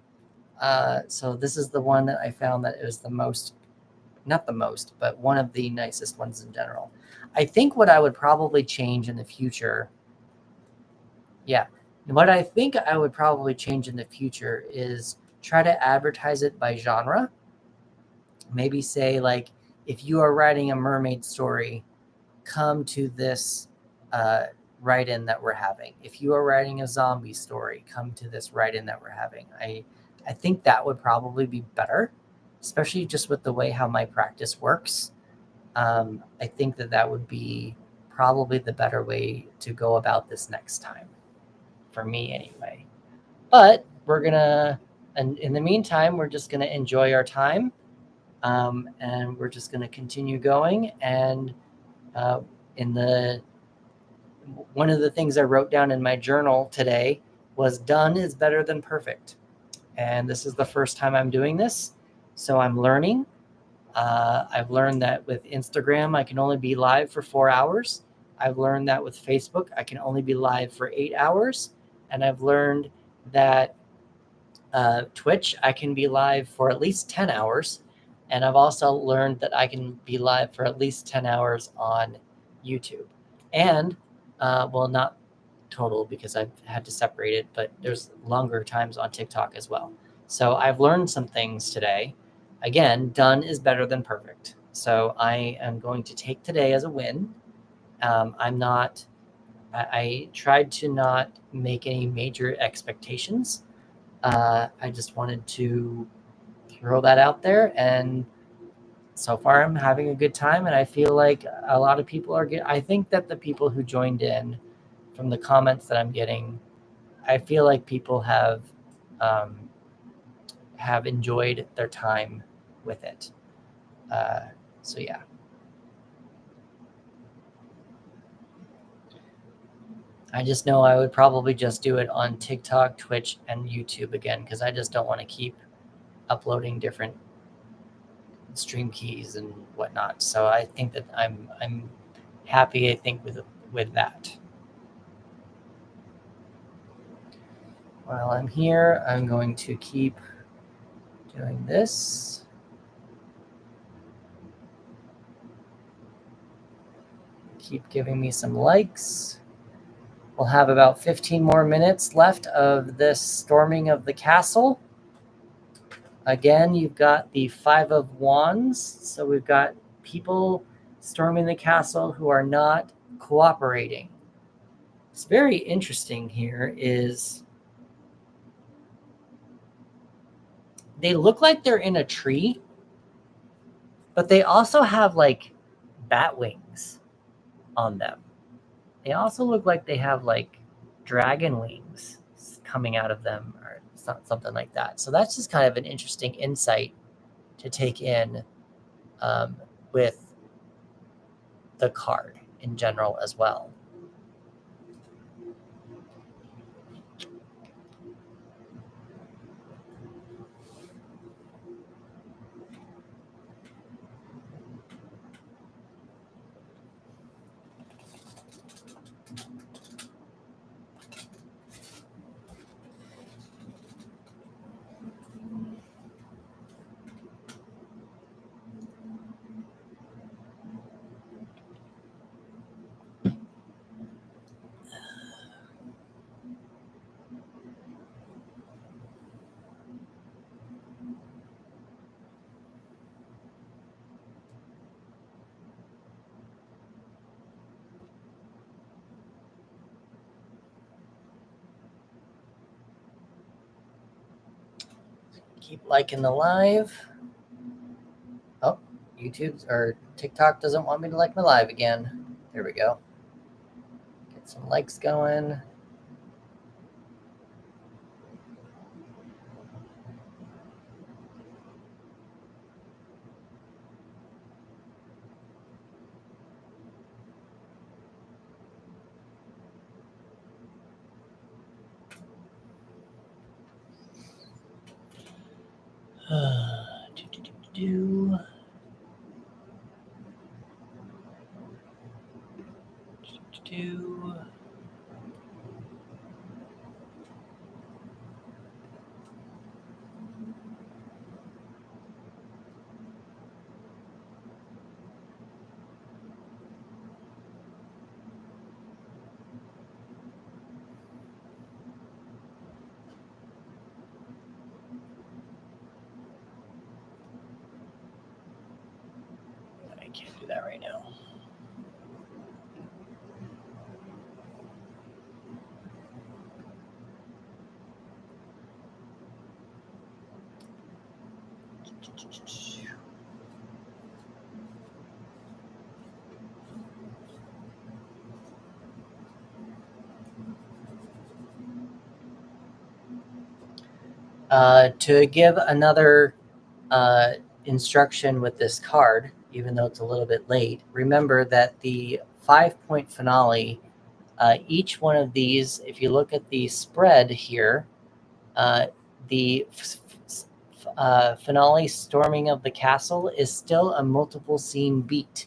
So this is the one that I found that it was the most, not the most, but one of the nicest ones in general. I think what I would probably change in the future, yeah, what I think I would probably change in the future is try to advertise it by genre. Maybe say, like, if you are writing a mermaid story, come to this write-in that we're having. If you are writing a zombie story, come to this write-in that we're having. I think that would probably be better, especially just with the way how my practice works. I think that would be probably the better way to go about this next time, for me anyway. But and in the meantime, we're just gonna enjoy our time. And we're just going to continue going. And one of the things I wrote down in my journal today was done is better than perfect. And this is the first time I'm doing this, so I'm learning. I've learned that with Instagram, I can only be live for 4 hours. I've learned that with Facebook, I can only be live for 8 hours. And I've learned that Twitch, I can be live for at least 10 hours. And I've also learned that I can be live for at least 10 hours on YouTube. And, well, not total because I've had to separate it, but there's longer times on TikTok as well. So I've learned some things today. Again, done is better than perfect. So I am going to take today as a win. I tried to not make any major expectations. I just wanted to throw that out there, and so far I'm having a good time, and I feel like a lot of people I think that the people who joined in, from the comments that I'm getting, I feel like people have enjoyed their time with it. So yeah. I just know I would probably just do it on TikTok, Twitch, and YouTube again, because I just don't want to keep uploading different stream keys and whatnot. So I think that I'm happy, I think, with that. While I'm here, I'm going to keep doing this. Keep giving me some likes. We'll have about 15 more minutes left of this storming of the castle. Again, you've got the Five of Wands. So we've got people storming the castle who are not cooperating. What's very interesting here is they look like they're in a tree, but they also have like bat wings on them. They also look like they have like dragon wings coming out of them or something like that. So that's just kind of an interesting insight to take in with the card in general as well. Keep liking the live. Oh, YouTube or TikTok doesn't want me to like my live again. There we go. Get some likes going. I can't do that right now. To give another instruction with this card, even though it's a little bit late. Remember that the 5-point finale, each one of these, if you look at the spread here, the finale storming of the castle is still a multiple scene beat.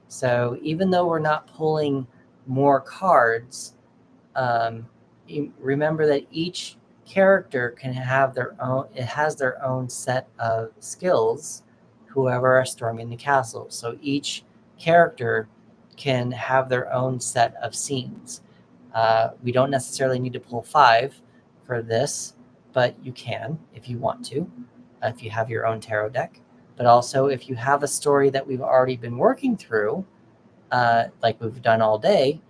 So even though we're not pulling more cards, remember that each character can have their own, it has their own set of skills, whoever are storming the castle. So each character can have their own set of scenes. We don't necessarily need to pull 5 for this, but you can if you want to, if you have your own tarot deck. But also, if you have a story that we've already been working through, like we've done all day,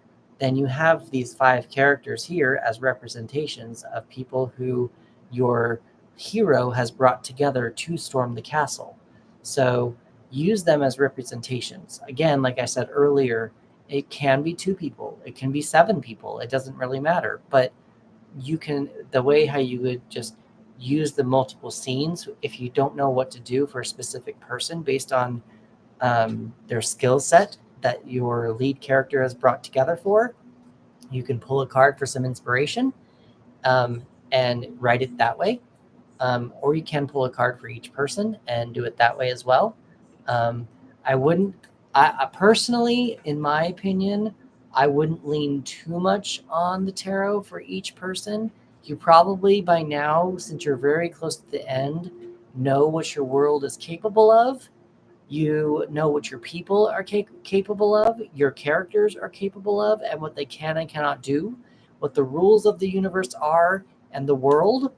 then you have these 5 characters here as representations of people who your hero has brought together to storm the castle. So use them as representations. Again, like I said earlier, it can be 2 people, it can be 7 people, it doesn't really matter. But you can, the way how you would just use the multiple scenes, if you don't know what to do for a specific person based on their skill set that your lead character has brought together for, you can pull a card for some inspiration and write it that way. Or you can pull a card for each person and do it that way as well. I wouldn't, I personally, in my opinion, I wouldn't lean too much on the tarot for each person. You probably by now, since you're very close to the end, know what your world is capable of. You know what your people are capable of, your characters are capable of, and what they can and cannot do, what the rules of the universe are and the world,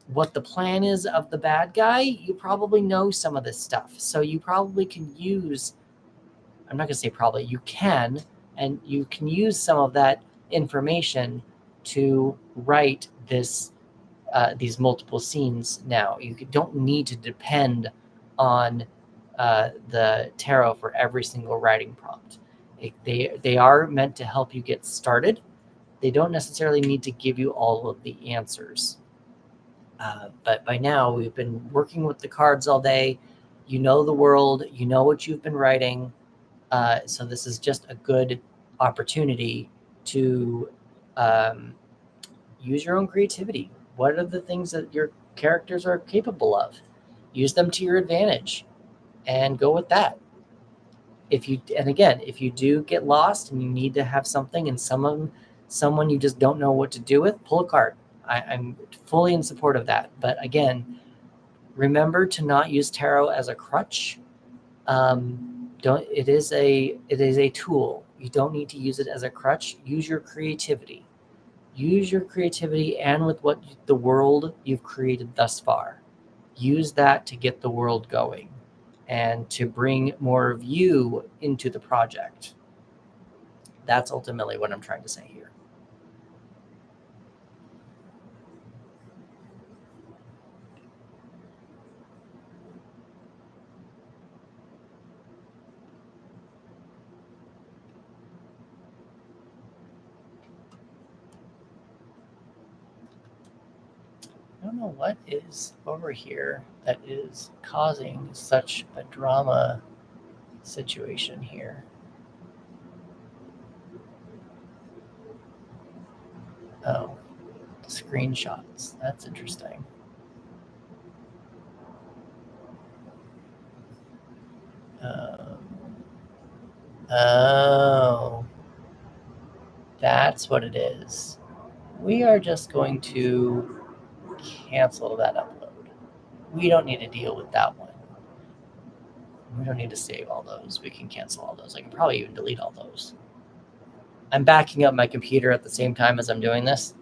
what the plan is of the bad guy. You probably know some of this stuff. So you probably can use, I'm not going to say probably, you can, and you can use some of that information to write this these multiple scenes now. You don't need to depend on the tarot for every single writing prompt. They are meant to help you get started. They don't necessarily need to give you all of the answers. But by now, we've been working with the cards all day. You know the world. You know what you've been writing. So this is just a good opportunity to use your own creativity. What are the things that your characters are capable of? Use them to your advantage and go with that. If you do get lost and you need to have something and someone you just don't know what to do with, pull a card. I'm fully in support of that. But again, remember to not use tarot as a crutch. It is a tool. You don't need to use it as a crutch. Use your creativity. Use your creativity and with what the world you've created thus far. Use that to get the world going and to bring more of you into the project. That's ultimately what I'm trying to say here. I don't know what is over here that is causing such a drama situation here. Oh, screenshots. That's interesting. Oh, that's what it is. We are just going to cancel that upload. We don't need to deal with that one. We don't need to save all those. We can cancel all those. I can probably even delete all those. I'm backing up my computer at the same time as I'm doing this.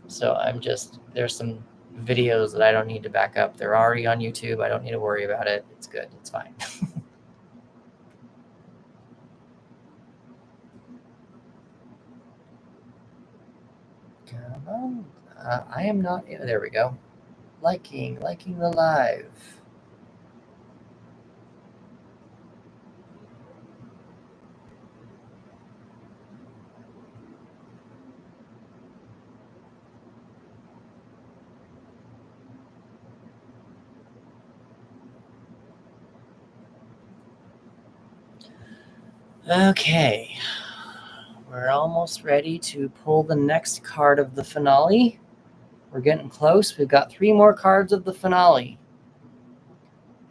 So there's some videos that I don't need to back up. They're already on YouTube. I don't need to worry about it. It's good. It's fine. Come on. I am not. There we go. Liking the live. Okay. We're almost ready to pull the next card of the finale. We're getting close. We've got 3 more cards of the finale.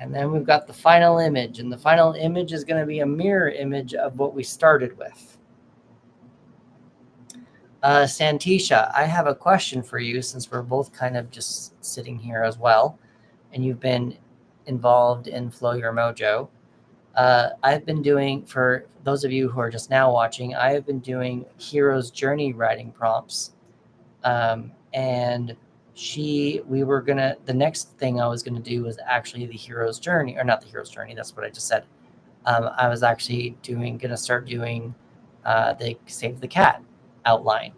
And then we've got the final image. And the final image is going to be a mirror image of what we started with. Santisha, I have a question for you since we're both kind of just sitting here as well. And you've been involved in Flow Your Mojo. I've been doing, for those of you who are just now watching, I have been doing Hero's Journey writing prompts. And the next thing I was going to do was actually the Hero's Journey, or not the Hero's Journey, that's what I just said. I was actually going to start doing the Save the Cat outline.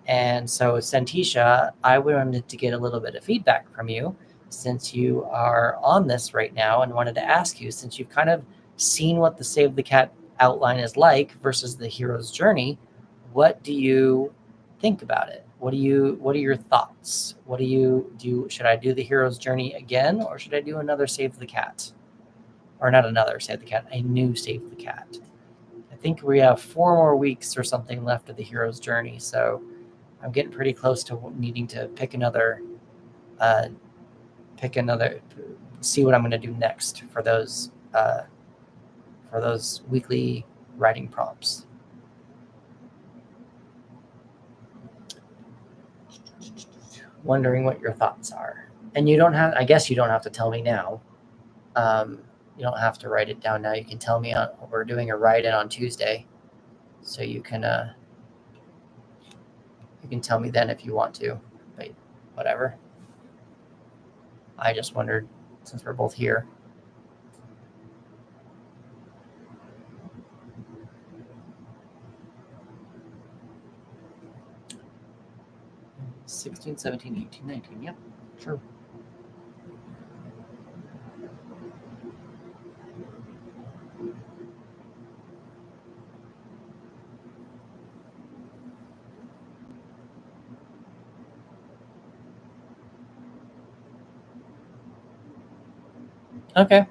And so, Santisha, I wanted to get a little bit of feedback from you since you are on this right now, and wanted to ask you, since you've kind of seen what the Save the Cat outline is like versus the Hero's Journey, what do you think about it? What are your thoughts? What do you do? Should I do the Hero's Journey again, or should I do another Save the Cat? Or not another Save the Cat, a new Save the Cat. I think we have 4 more weeks or something left of the Hero's Journey, so I'm getting pretty close to needing to pick another, see what I'm going to do next for those weekly writing prompts. Wondering what your thoughts are. And I guess you don't have to tell me now. You don't have to write it down now. You can tell me we're doing a write-in on Tuesday. So you can tell me then if you want to, but whatever. I just wondered, since we're both here. $16, $17, $18, $19. Yep, sure. Okay.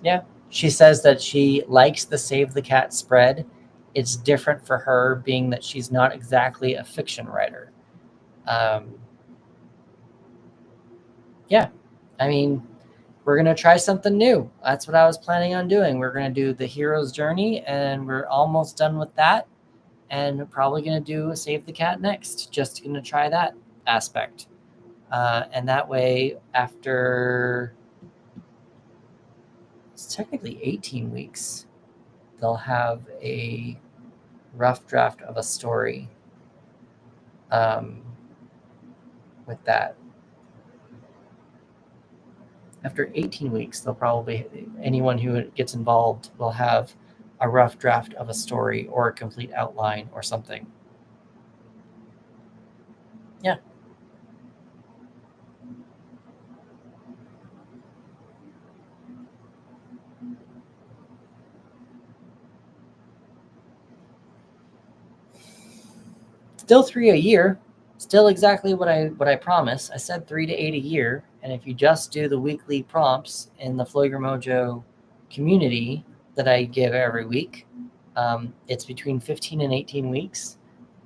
Yeah. She says that she likes the Save the Cat spread. It's different for her, being that she's not exactly a fiction writer. Yeah. I mean, we're going to try something new. That's what I was planning on doing. We're going to do the Hero's Journey, and we're almost done with that. And we're probably going to do Save the Cat next. Just going to try that aspect. And that way, after it's technically 18 weeks, they'll have a rough draft of a story with that. After 18 weeks, anyone who gets involved will have a rough draft of a story or a complete outline or something. Yeah. Still 3 a year. Still exactly what I promised. I said 3 to 8 a year. And if you just do the weekly prompts in the Flow Your Mojo community that I give every week, it's between 15 and 18 weeks.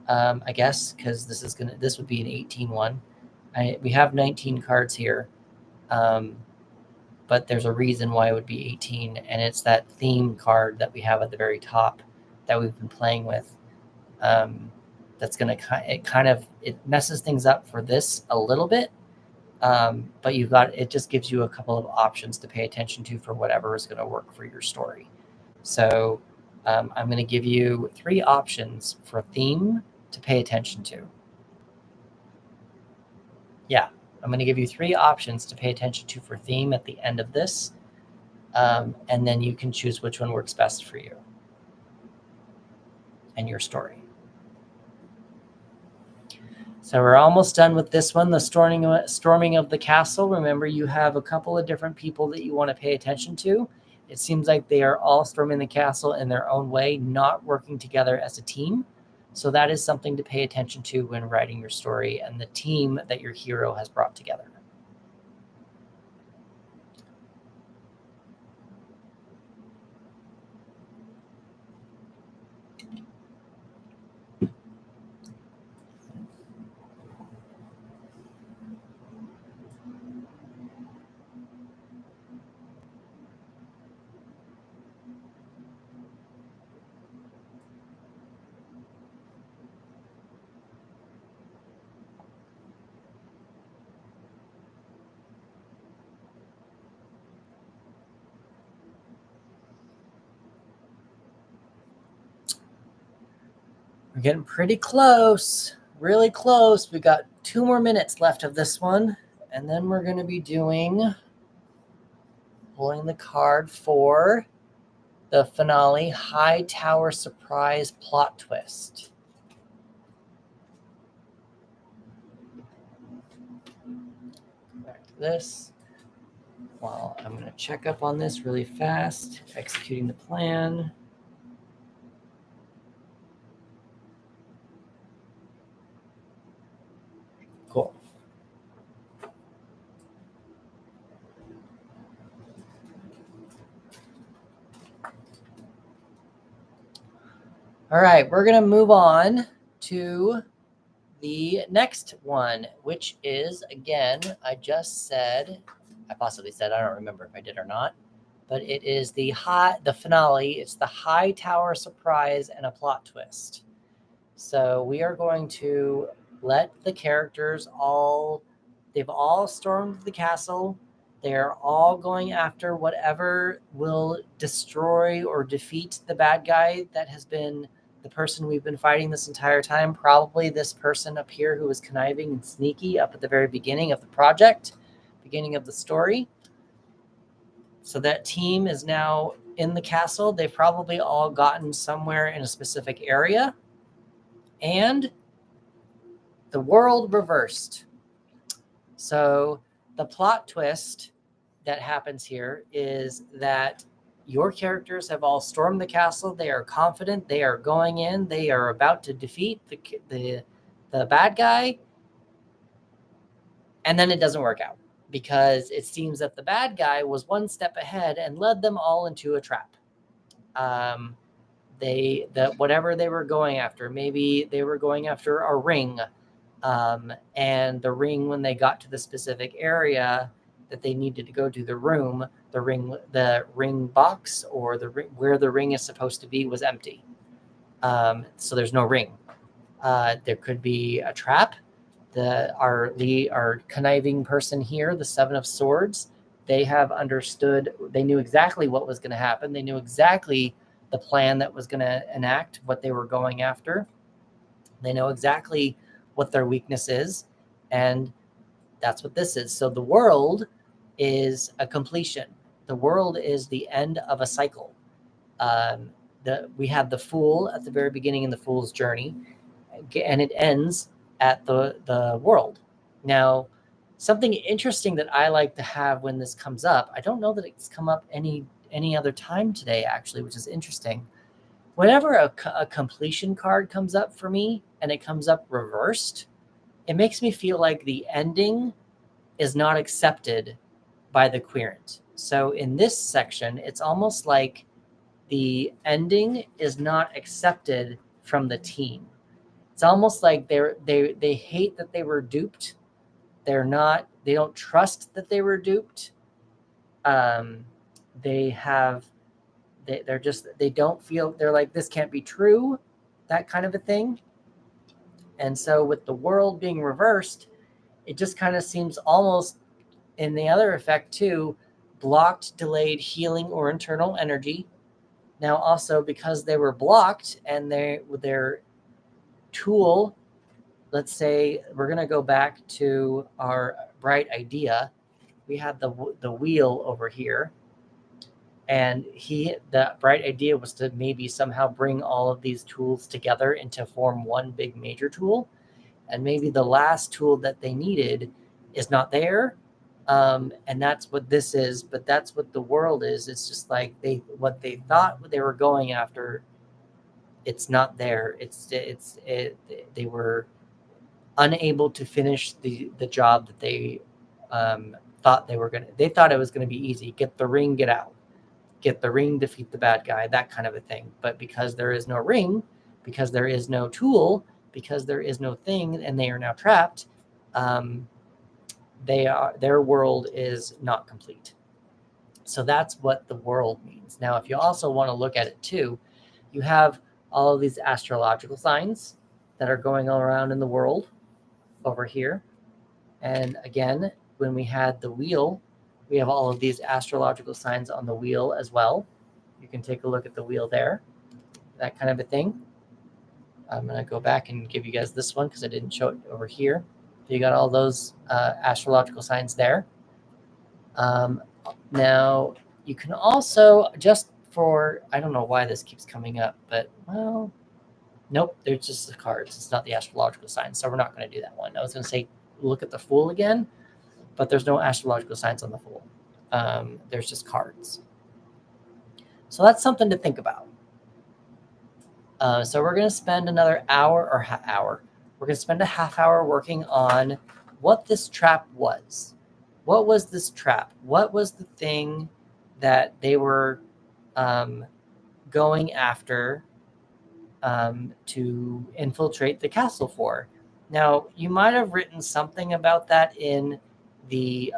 I guess, because this would be an 18 one. We have 19 cards here, but there's a reason why it would be 18, and it's that theme card that we have at the very top that we've been playing with. That's going to it messes things up for this a little bit, but it just gives you a couple of options to pay attention to for whatever is going to work for your story. So I'm going to give you 3 options for theme to pay attention to. Yeah, I'm going to give you 3 options to pay attention to for theme at the end of this, and then you can choose which one works best for you and your story. So we're almost done with this one, the storming of the castle. Remember, you have a couple of different people that you want to pay attention to. It seems like they are all storming the castle in their own way, not working together as a team. So that is something to pay attention to when writing your story and the team that your hero has brought together. We're getting pretty close, really close. We got 2 more minutes left of this one, and then we're going to be pulling the card for the finale, High Tower Surprise Plot Twist. Back to this. Well, I'm going to check up on this really fast, executing the plan. Cool. All right, we're going to move on to the next one, which is, again, I possibly said, I don't remember if I did or not, but it is the finale. It's the High Tower Surprise and a plot twist. So we are going to let the characters they've all stormed the castle. They're all going after whatever will destroy or defeat the bad guy that has been the person we've been fighting this entire time. Probably this person up here who was conniving and sneaky up at the very beginning of the project, beginning of the story. So that team is now in the castle. They've probably all gotten somewhere in a specific area. And the world reversed. So the plot twist that happens here is that your characters have all stormed the castle. They are confident. They are going in. They are about to defeat the bad guy. And then it doesn't work out because it seems that the bad guy was one step ahead and led them all into a trap. Whatever they were going after, maybe they were going after a ring. And the ring, when they got to the specific area that they needed to go to the ring box or the ring where the ring is supposed to be was empty. So there's no ring. There could be a trap. Our conniving person here, the Seven of Swords, they have understood. They knew exactly what was going to happen. They knew exactly the plan that was going to enact what they were going after. They know exactly what their weakness is, and that's what this is. So the world is a completion. The world is the end of a cycle. We have the Fool at the very beginning in the Fool's journey, and it ends at the world. Now, something interesting that I like to have when this comes up, I don't know that it's come up any other time today, actually, which is interesting. Whenever a completion card comes up for me and it comes up reversed, it makes me feel like the ending is not accepted by the querent. So in this section, it's almost like the ending is not accepted from the team. It's almost like they hate that they were duped. They don't trust that they were duped. They don't feel, they're like, this can't be true, that kind of a thing. And so with the world being reversed, it just kind of seems almost, in the other effect too, blocked, delayed healing or internal energy. Now also because they were blocked and their tool, let's say we're going to go back to our bright idea. We had the wheel over here. And the bright idea was to maybe somehow bring all of these tools together and to form one big major tool. And maybe the last tool that they needed is not there. And that's what this is, but that's what the world is. It's just like what they thought they were going after, it's not there. They were unable to finish the job that they thought they were going to. They thought it was going to be easy. Get the ring, get out. Get the ring, defeat the bad guy, that kind of a thing. But because there is no ring, because there is no tool, because there is no thing, and they are now trapped, their world is not complete. So that's what the world means. Now, if you also want to look at it too, you have all of these astrological signs that are going all around in the world over here. And again, when we had the wheel, we have all of these astrological signs on the wheel as well. You can take a look at the wheel there, that kind of a thing. I'm going to go back and give you guys this one because I didn't show it over here. You got all those astrological signs there. Now, you can also, just for, I don't know why this keeps coming up, but, well, nope, they're just the cards. It's not the astrological signs, so we're not going to do that one. I was going to say look at the Fool again, but there's no astrological signs on the Fool. There's just cards. So that's something to think about. So we're going to spend another hour. We're going to spend a half hour working on what this trap was. What was this trap? What was the thing that they were going after to infiltrate the castle for? Now, you might have written something about that in the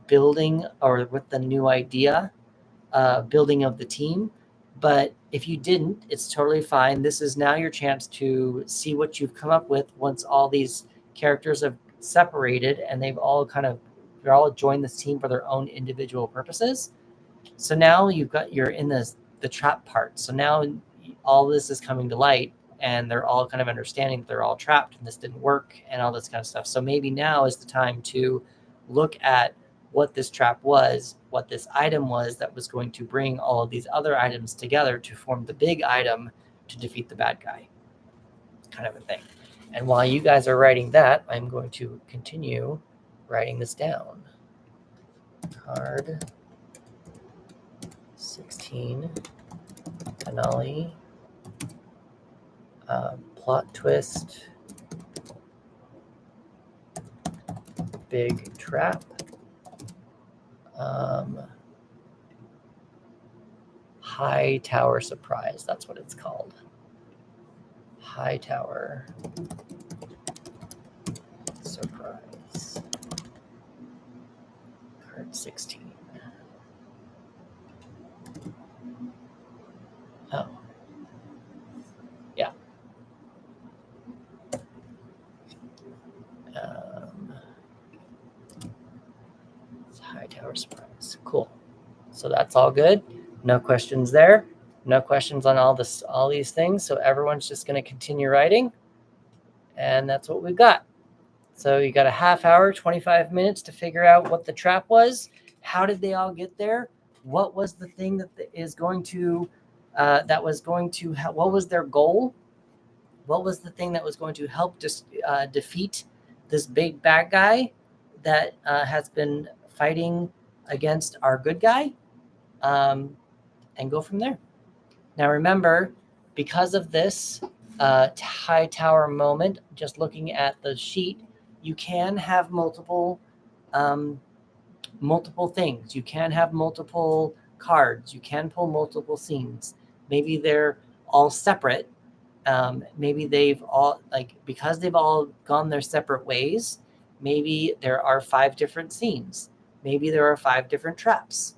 building or with the new idea, building of the team. But if you didn't, it's totally fine. This is now your chance to see what you've come up with once all these characters have separated and they're all joined this team for their own individual purposes. So now you're in the trap part. So now all this is coming to light and they're all kind of understanding that they're all trapped and this didn't work and all this kind of stuff. So maybe now is the time to look at what this trap was, what this item was that was going to bring all of these other items together to form the big item to defeat the bad guy, kind of a thing. And while you guys are writing that, I'm going to continue writing this down. Card 16, finale, plot twist, big trap, high tower surprise. That's what it's called. High tower surprise. Card 16. Oh. Yeah. It's high tower surprise. Cool. So that's all good. No questions there. No questions on all these things. So everyone's just going to continue writing. And that's what we've got. So you got a half hour, 25 minutes to figure out what the trap was. How did they all get there? What was the thing that is going to, what was their goal? What was the thing that was going to help defeat this big bad guy that has been fighting against our good guy? And go from there. Now remember, because of this high tower moment, just looking at the sheet, you can have multiple things. You can have multiple cards. You can pull multiple scenes. Maybe they're all separate. Maybe they've all, because they've all gone their separate ways, maybe there are 5 different scenes. Maybe there are 5 different traps.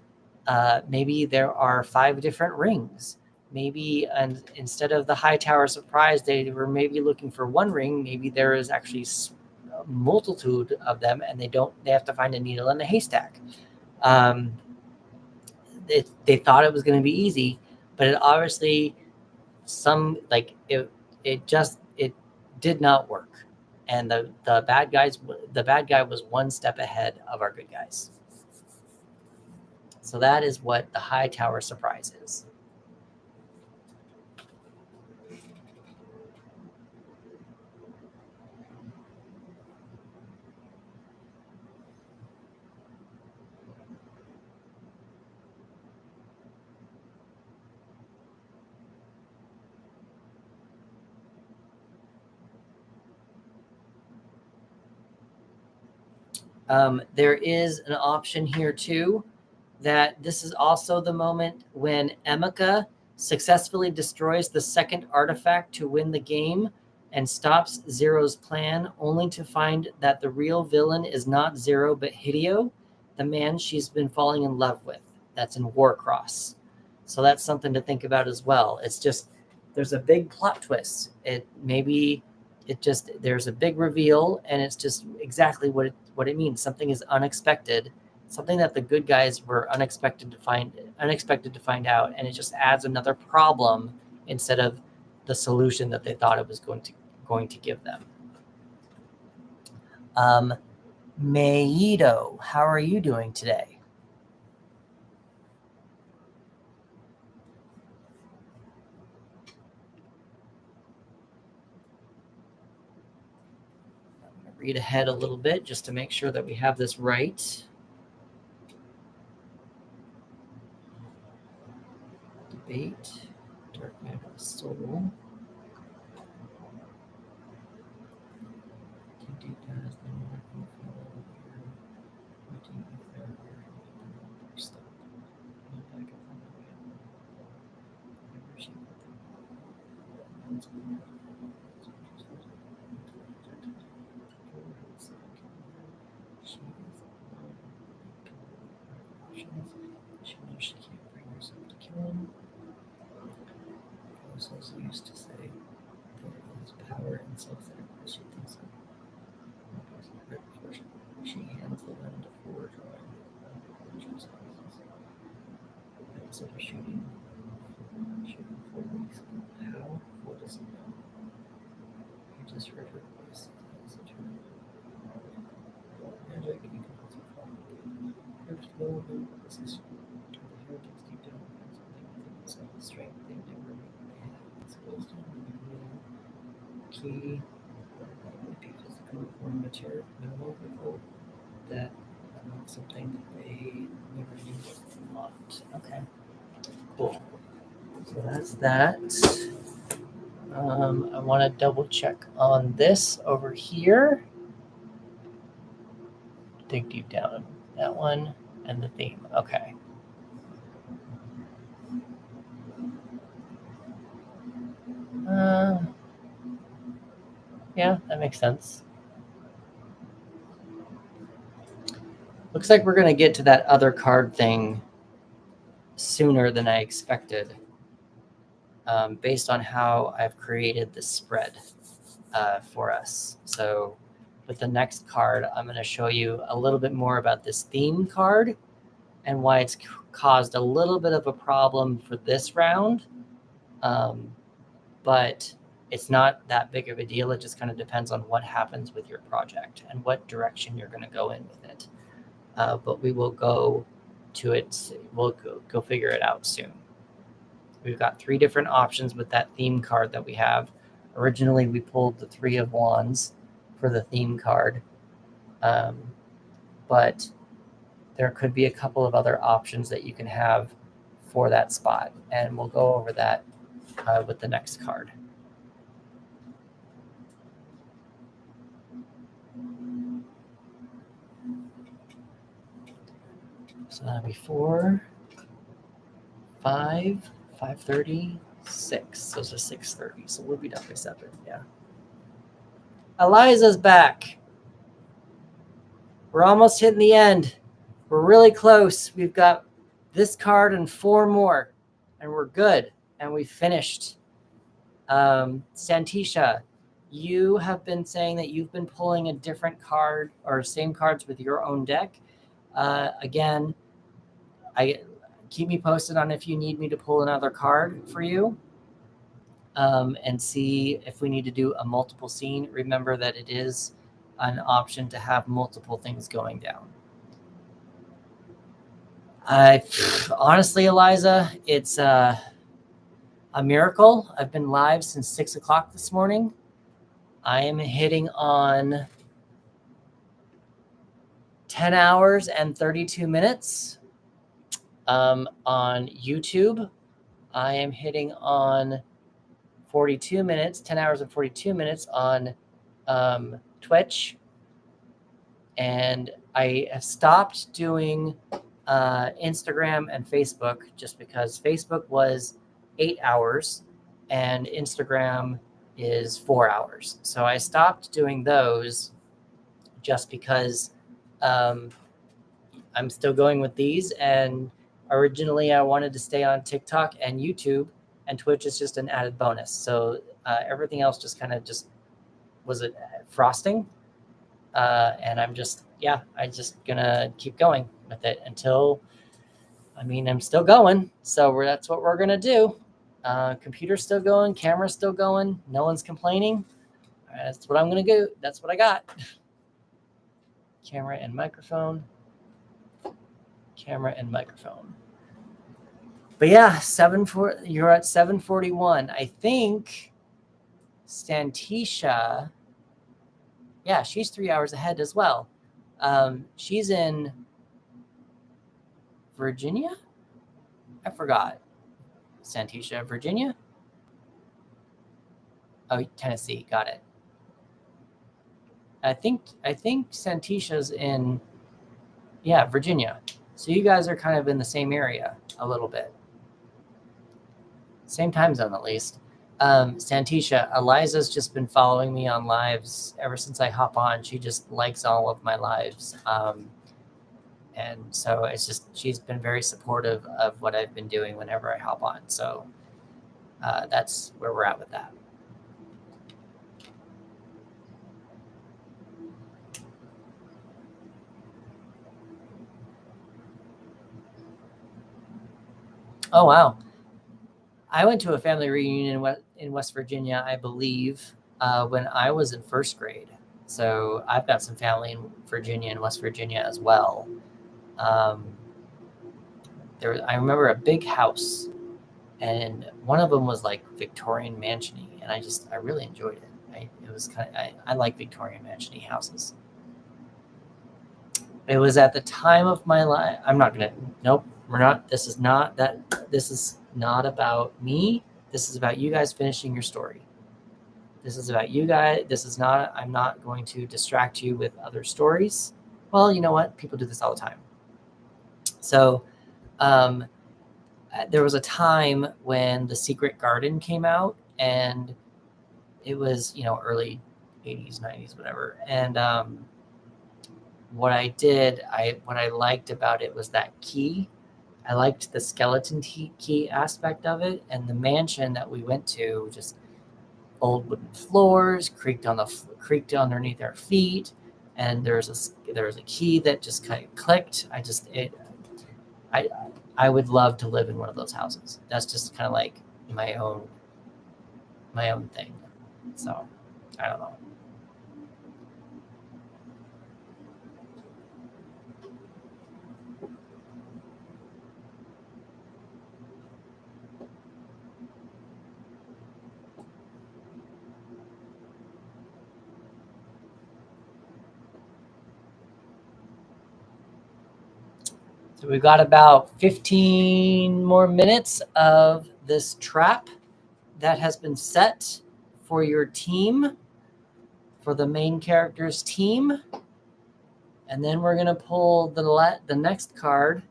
Maybe there are 5 different rings. Maybe, and instead of the high tower surprise, they were maybe looking for 1 ring. Maybe there is actually a multitude of them, and they have to find a needle in a haystack. They thought it was going to be easy, but it obviously it did not work, and the bad guy was 1 step ahead of our good guys. So that is what the high tower surprise is. There is an option here too, that this is also the moment when Emika successfully destroys the 2nd artifact to win the game and stops Zero's plan, only to find that the real villain is not Zero but Hideo, the man she's been falling in love with. That's in Warcross. So that's something to think about as well. It's just, there's a big plot twist. There's a big reveal, and it's just exactly what it means. Something is unexpected, something that the good guys were unexpected to find out, and it just adds another problem instead of the solution that they thought it was going to give them. Mayito, how are you doing today? I'm going to read ahead a little bit just to make sure that we have this right. Debate, Dark Night of the Soul. She knows she can't bring herself to kill him. Also used to say there is power in self-sacrifice. She thinks so. She hands the gun to Ford instead of shooting 4 weeks. How? What does he know? He just heard her voice. Magic, you can also follow it. Here's low, this is the hair gets deep down and something within itself, the strength they never had. It's supposed to be key, be physical or metaphorical, that something that they never knew was unlocked. Okay, cool. So that's that. I want to double check on this over here. Dig deep down. That one and the theme. Okay. Yeah, that makes sense. Looks like we're going to get to that other card thing sooner than I expected, based on how I've created the spread for us. So with the next card, I'm going to show you a little bit more about this theme card and why it's caused a little bit of a problem for this round. But it's not that big of a deal. It just kind of depends on what happens with your project and what direction you're going to go in with it. But we will go to it. We'll go figure it out soon. We've got 3 different options with that theme card that we have. Originally, we pulled the 3 of Wands for the theme card. But there could be a couple of other options that you can have for that spot. And we'll go over that with the next card. So that'll be 4, 5, 5:30, 6. So it's a 6:30. So we'll be done by 7. Yeah. Eliza's back. We're almost hitting the end. We're really close. We've got this card and 4 more, and we're good. And we finished. Santisha, you have been saying that you've been pulling a different card or same cards with your own deck. Again, keep me posted on if you need me to pull another card for you, and see if we need to do a multiple scene. Remember that it is an option to have multiple things going down. Honestly, Eliza, it's a miracle. I've been live since 6 o'clock this morning. I am hitting on 10 hours and 32 minutes on YouTube. I am hitting on 42 minutes, 10 hours and 42 minutes on Twitch. And I have stopped doing Instagram and Facebook just because Facebook was 8 hours and Instagram is 4 hours. So I stopped doing those just because I'm still going with these. And originally I wanted to stay on TikTok and YouTube, and Twitch is just an added bonus. So everything else just kind of just was a frosting. And I'm just gonna keep going with it until, I'm still going. So that's what we're gonna do. Computer's still going, camera's still going, no one's complaining. That's what I'm gonna do. That's what I got. Camera and microphone. Camera and microphone. But yeah, you're at 7:41. I think Stantisha, yeah, she's 3 hours ahead as well. She's in Virginia? I forgot. Stantisha, Virginia? Oh, Tennessee. Got it. I think Santisha's in, yeah, Virginia. So you guys are kind of in the same area a little bit. Same time zone, at least. Santisha, Eliza's just been following me on lives ever since I hop on. She just likes all of my lives. And so it's just, she's been very supportive of what I've been doing whenever I hop on. So that's where we're at with that. Oh, wow. I went to a family reunion in West Virginia, I believe, when I was in first grade. So I've got some family in Virginia and West Virginia as well. I remember a big house, and one of them was like Victorian mansion-y, and I really enjoyed it. It was I like Victorian mansion-y houses. It was at the time of my life. Nope, we're not. This is not about me. This is about you guys finishing your story. This is about you guys. I'm not going to distract you with other stories. Well, you know what? People do this all the time. So, there was a time when The Secret Garden came out, and it was, early 80s, 90s, whatever. And what I liked about it was that key. I liked the skeleton key aspect of it, and the mansion that we went to, just old wooden floors, creaked underneath our feet, and there was a key that just kind of clicked. I would love to live in one of those houses. That's just kind of like my own thing. So I don't know. So we've got about 15 more minutes of this trap that has been set for your team, for the main character's team. And then we're going to pull the next card,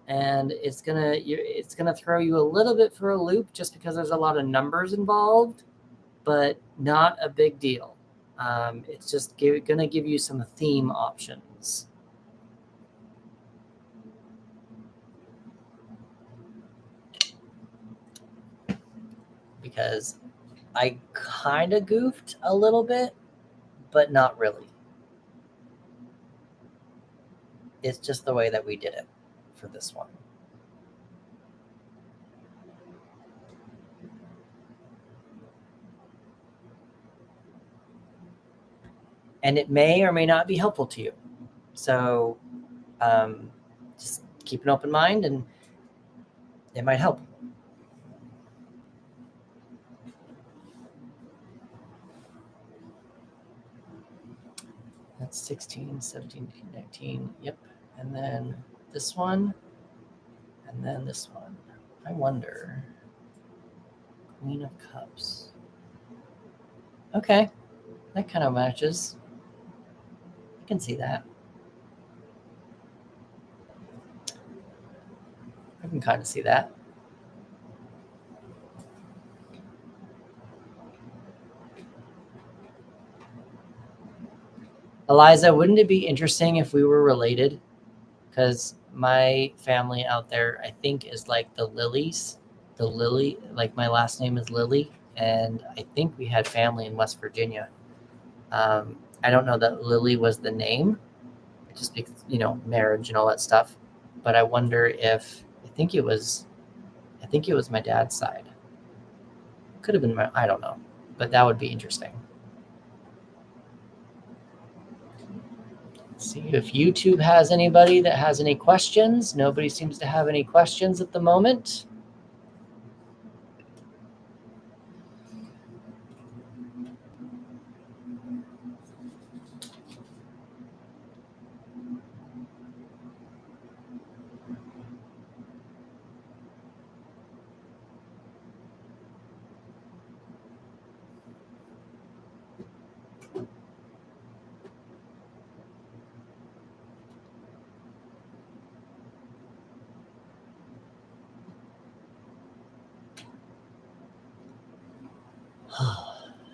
and it's going to throw you a little bit for a loop just because there's a lot of numbers involved, but not a big deal. It's just going to give you some theme options. Because I kind of goofed a little bit, but not really. It's just the way that we did it for this one. And it may or may not be helpful to you. So just keep an open mind, and it might help. That's 16, 17, 19. Yep. And then this one. And then this one. I wonder. Queen of Cups. Okay. That kind of matches. I can see that. I can kind of see that. Eliza, wouldn't it be interesting if we were related? Because my family out there, I think, is like the Lilies. The Lily, like my last name is Lily, and I think we had family in West Virginia. I don't know that Lily was the name, just because, marriage and all that stuff. But I wonder if I think it was my dad's side. Could have been, I don't know, but that would be interesting. Let's see if YouTube has anybody that has any questions. Nobody seems to have any questions at the moment.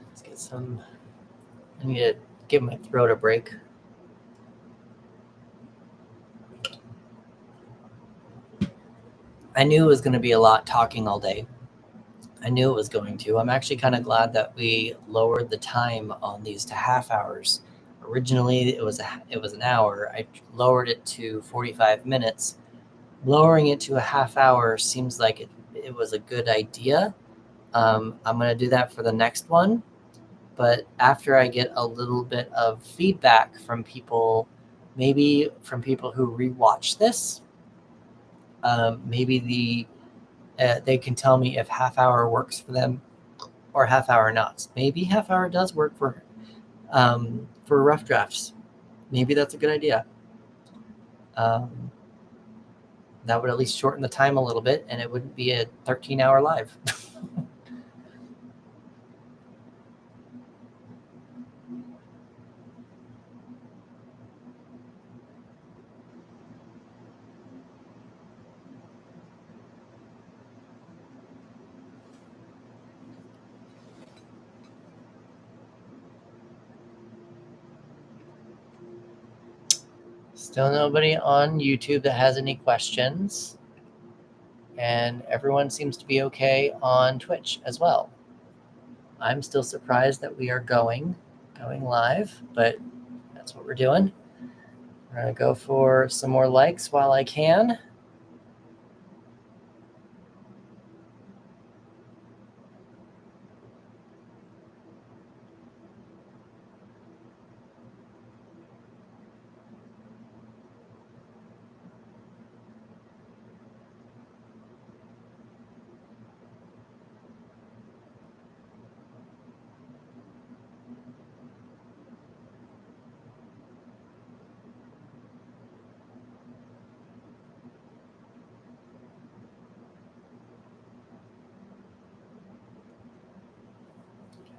Let's get some. I need to give my throat a break. I knew it was going to be a lot talking all day. I knew it was going to. I'm actually kind of glad that we lowered the time on these to half hours. Originally, it was an hour. I lowered it to 45 minutes. Lowering it to a half hour seems like it was a good idea. I'm going to do that for the next one. But after I get a little bit of feedback from people, maybe from people who rewatch this, maybe they can tell me if half hour works for them or half hour not. Maybe half hour does work for rough drafts. Maybe that's a good idea. That would at least shorten the time a little bit, and it wouldn't be a 13-hour live. Still nobody on YouTube that has any questions. And everyone seems to be okay on Twitch as well. I'm still surprised that we are going live, but that's what we're doing. We're going to go for some more likes while I can.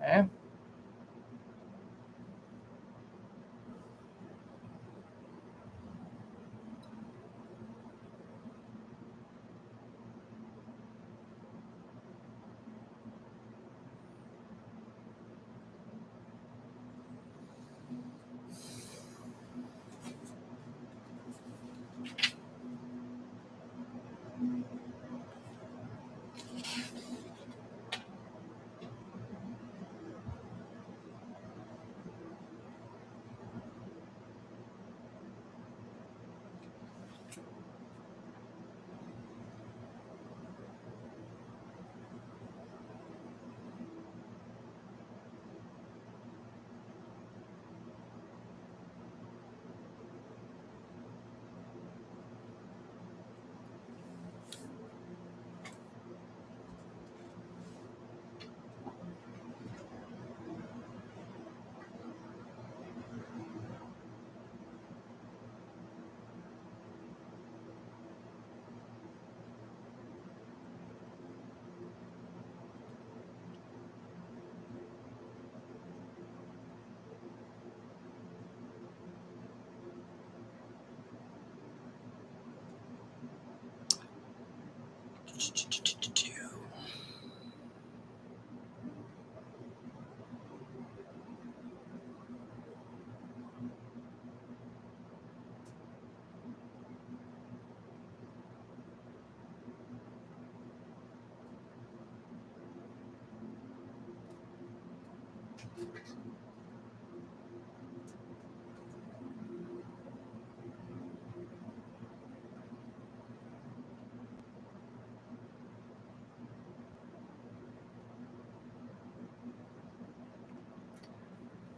Okay.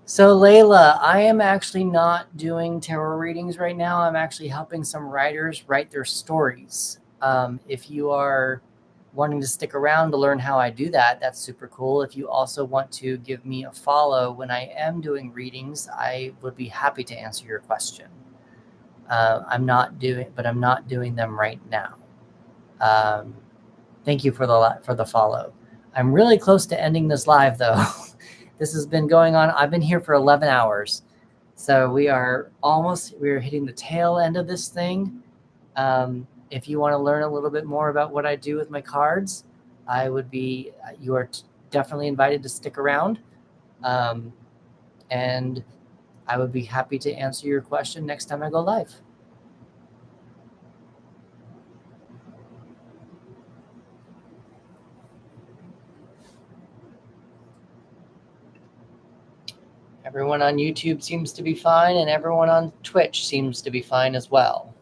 So Layla, I am actually not doing tarot readings right now. I'm actually helping some writers write their stories. If you are wanting to stick around to learn how I do that, that's super cool. If you also want to give me a follow when I am doing readings, I would be happy to answer your question. I'm not doing them right now. Thank you for the follow. I'm really close to ending this live though. This has been going on. I've been here for 11 hours. So we're hitting the tail end of this thing. If you want to learn a little bit more about what I do with my cards, you are definitely invited to stick around. And I would be happy to answer your question next time I go live. Everyone on YouTube seems to be fine, and everyone on Twitch seems to be fine as well.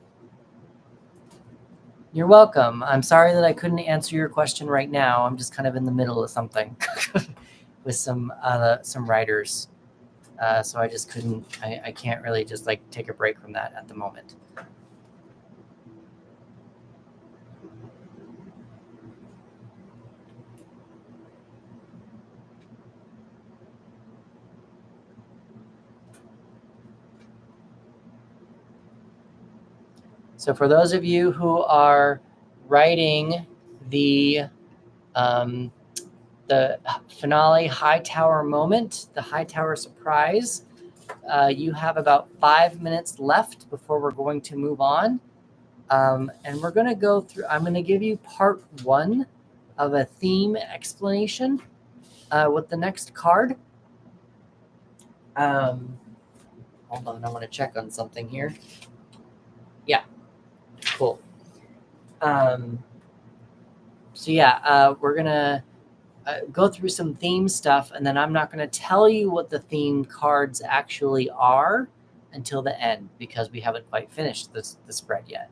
You're welcome. I'm sorry that I couldn't answer your question right now. I'm just kind of in the middle of something with some writers. So I just couldn't, I can't really just like take a break from that at the moment. So for those of you who are writing the finale High Tower moment, the High Tower surprise, you have about 5 minutes left before we're going to move on. And we're going to go through, I'm going to give you part 1 of a theme explanation with the next card. Hold on, I want to check on something here. Yeah, cool. So yeah, we're going to go through some theme stuff, and then I'm not going to tell you what the theme cards actually are until the end, because we haven't quite finished the spread yet.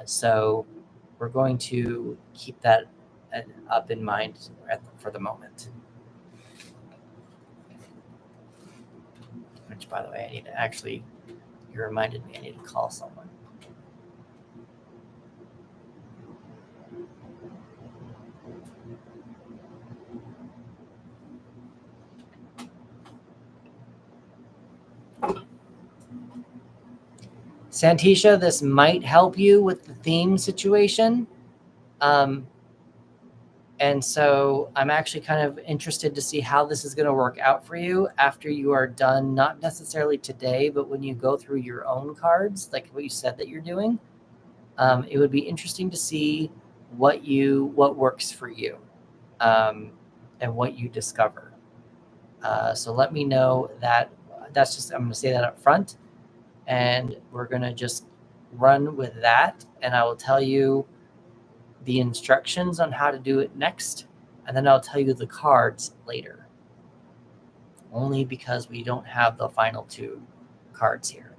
So we're going to keep that up in mind for the moment. Which, by the way, I need to actually, you reminded me I need to call someone. Santisha, this might help you with the theme situation. And so I'm actually kind of interested to see how this is going to work out for you after you are done, not necessarily today, but when you go through your own cards, like what you said that you're doing. It would be interesting to see what works for you and what you discover. So let me know that. That's just, I'm going to say that up front, and we're going to just run with that. And I will tell you the instructions on how to do it next, and then I'll tell you the cards later. Only because we don't have the final 2 cards here.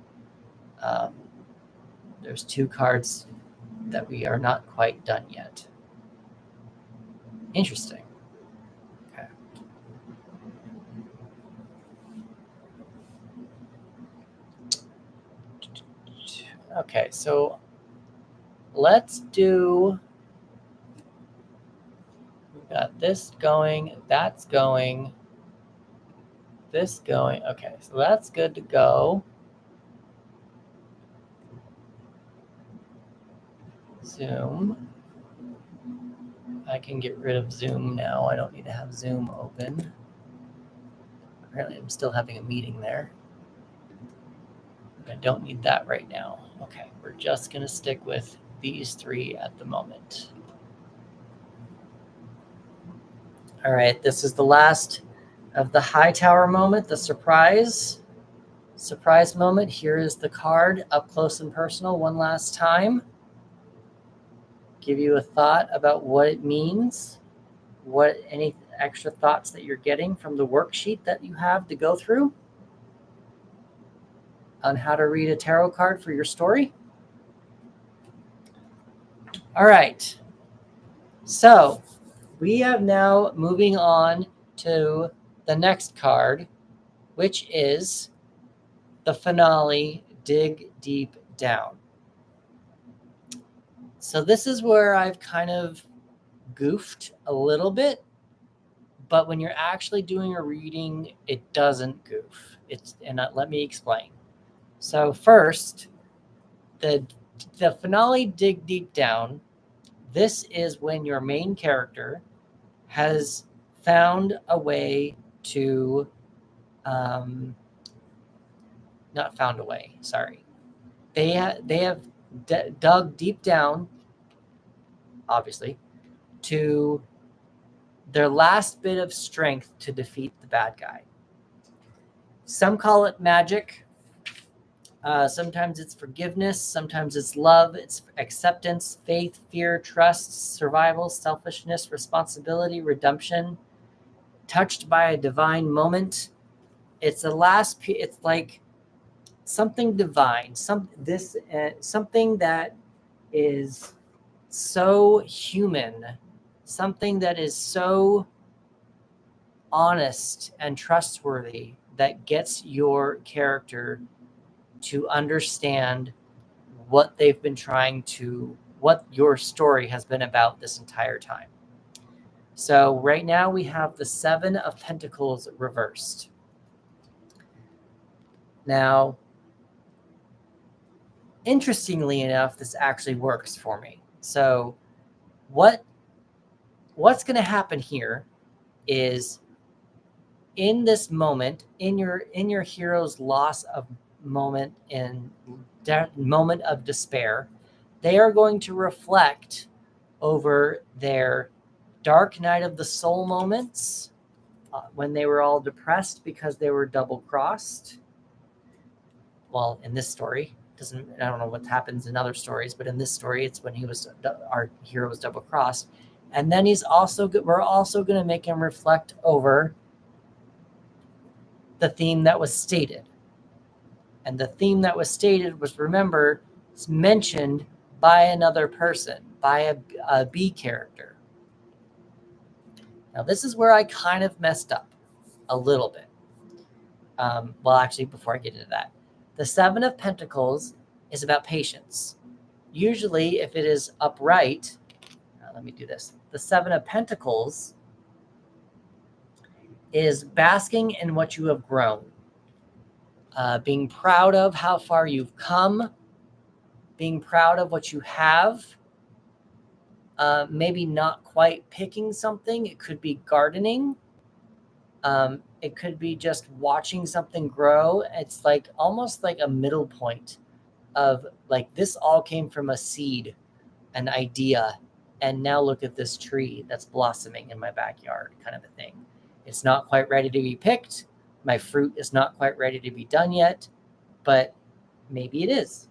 There's 2 cards that we are not quite done yet. Interesting. Okay. Okay, so let's do, we've got this going, that's going, this going. Okay, so that's good to go. Zoom. I can get rid of Zoom now. I don't need to have Zoom open. Apparently I'm still having a meeting there. I don't need that right now. Okay, we're just going to stick with these 3 at the moment. All right, this is the last of the High Tower moment, the surprise moment. Here is the card up close and personal one last time. Give you a thought about what it means, any extra thoughts that you're getting from the worksheet that you have to go through on how to read a tarot card for your story. All right. So we have now moving on to the next card, which is the finale, Dig Deep Down. So this is where I've kind of goofed a little bit, but when you're actually doing a reading, it doesn't goof. Let me explain. So first, the finale, Dig Deep Down, this is when your main character has found a way to, not found a way, sorry. They have dug deep down, obviously, to their last bit of strength to defeat the bad guy. Some call it magic. Sometimes it's forgiveness. Sometimes it's love. It's acceptance, faith, fear, trust, survival, selfishness, responsibility, redemption. Touched by a divine moment. It's the last. It's like something divine. Something that is so human. Something that is so honest and trustworthy that gets your character to understand what they've been what your story has been about this entire time. So right now we have the 7 of Pentacles reversed. Now, interestingly enough, this actually works for me. So what's going to happen here is, in this moment, in your hero's loss of moment, in that moment of despair, they are going to reflect over their dark night of the soul moments, when they were all depressed because they were double crossed. Well, in this story, I don't know what happens in other stories, but in this story, it's when our hero was double crossed. And then we're also going to make him reflect over the theme that was stated. And the theme that was stated was, remember, it's mentioned by another person, by a B character. Now, this is where I kind of messed up a little bit. Well, actually, before I get into that, the 7 of Pentacles is about patience. Usually, if it is upright, let me do this. The 7 of Pentacles is basking in what you have grown. Being proud of how far you've come, being proud of what you have, maybe not quite picking something. It could be gardening. It could be just watching something grow. It's like almost like a middle point of like, this all came from a seed, an idea, and now look at this tree that's blossoming in my backyard, kind of a thing. It's not quite ready to be picked. My fruit is not quite ready to be done yet, but maybe it is.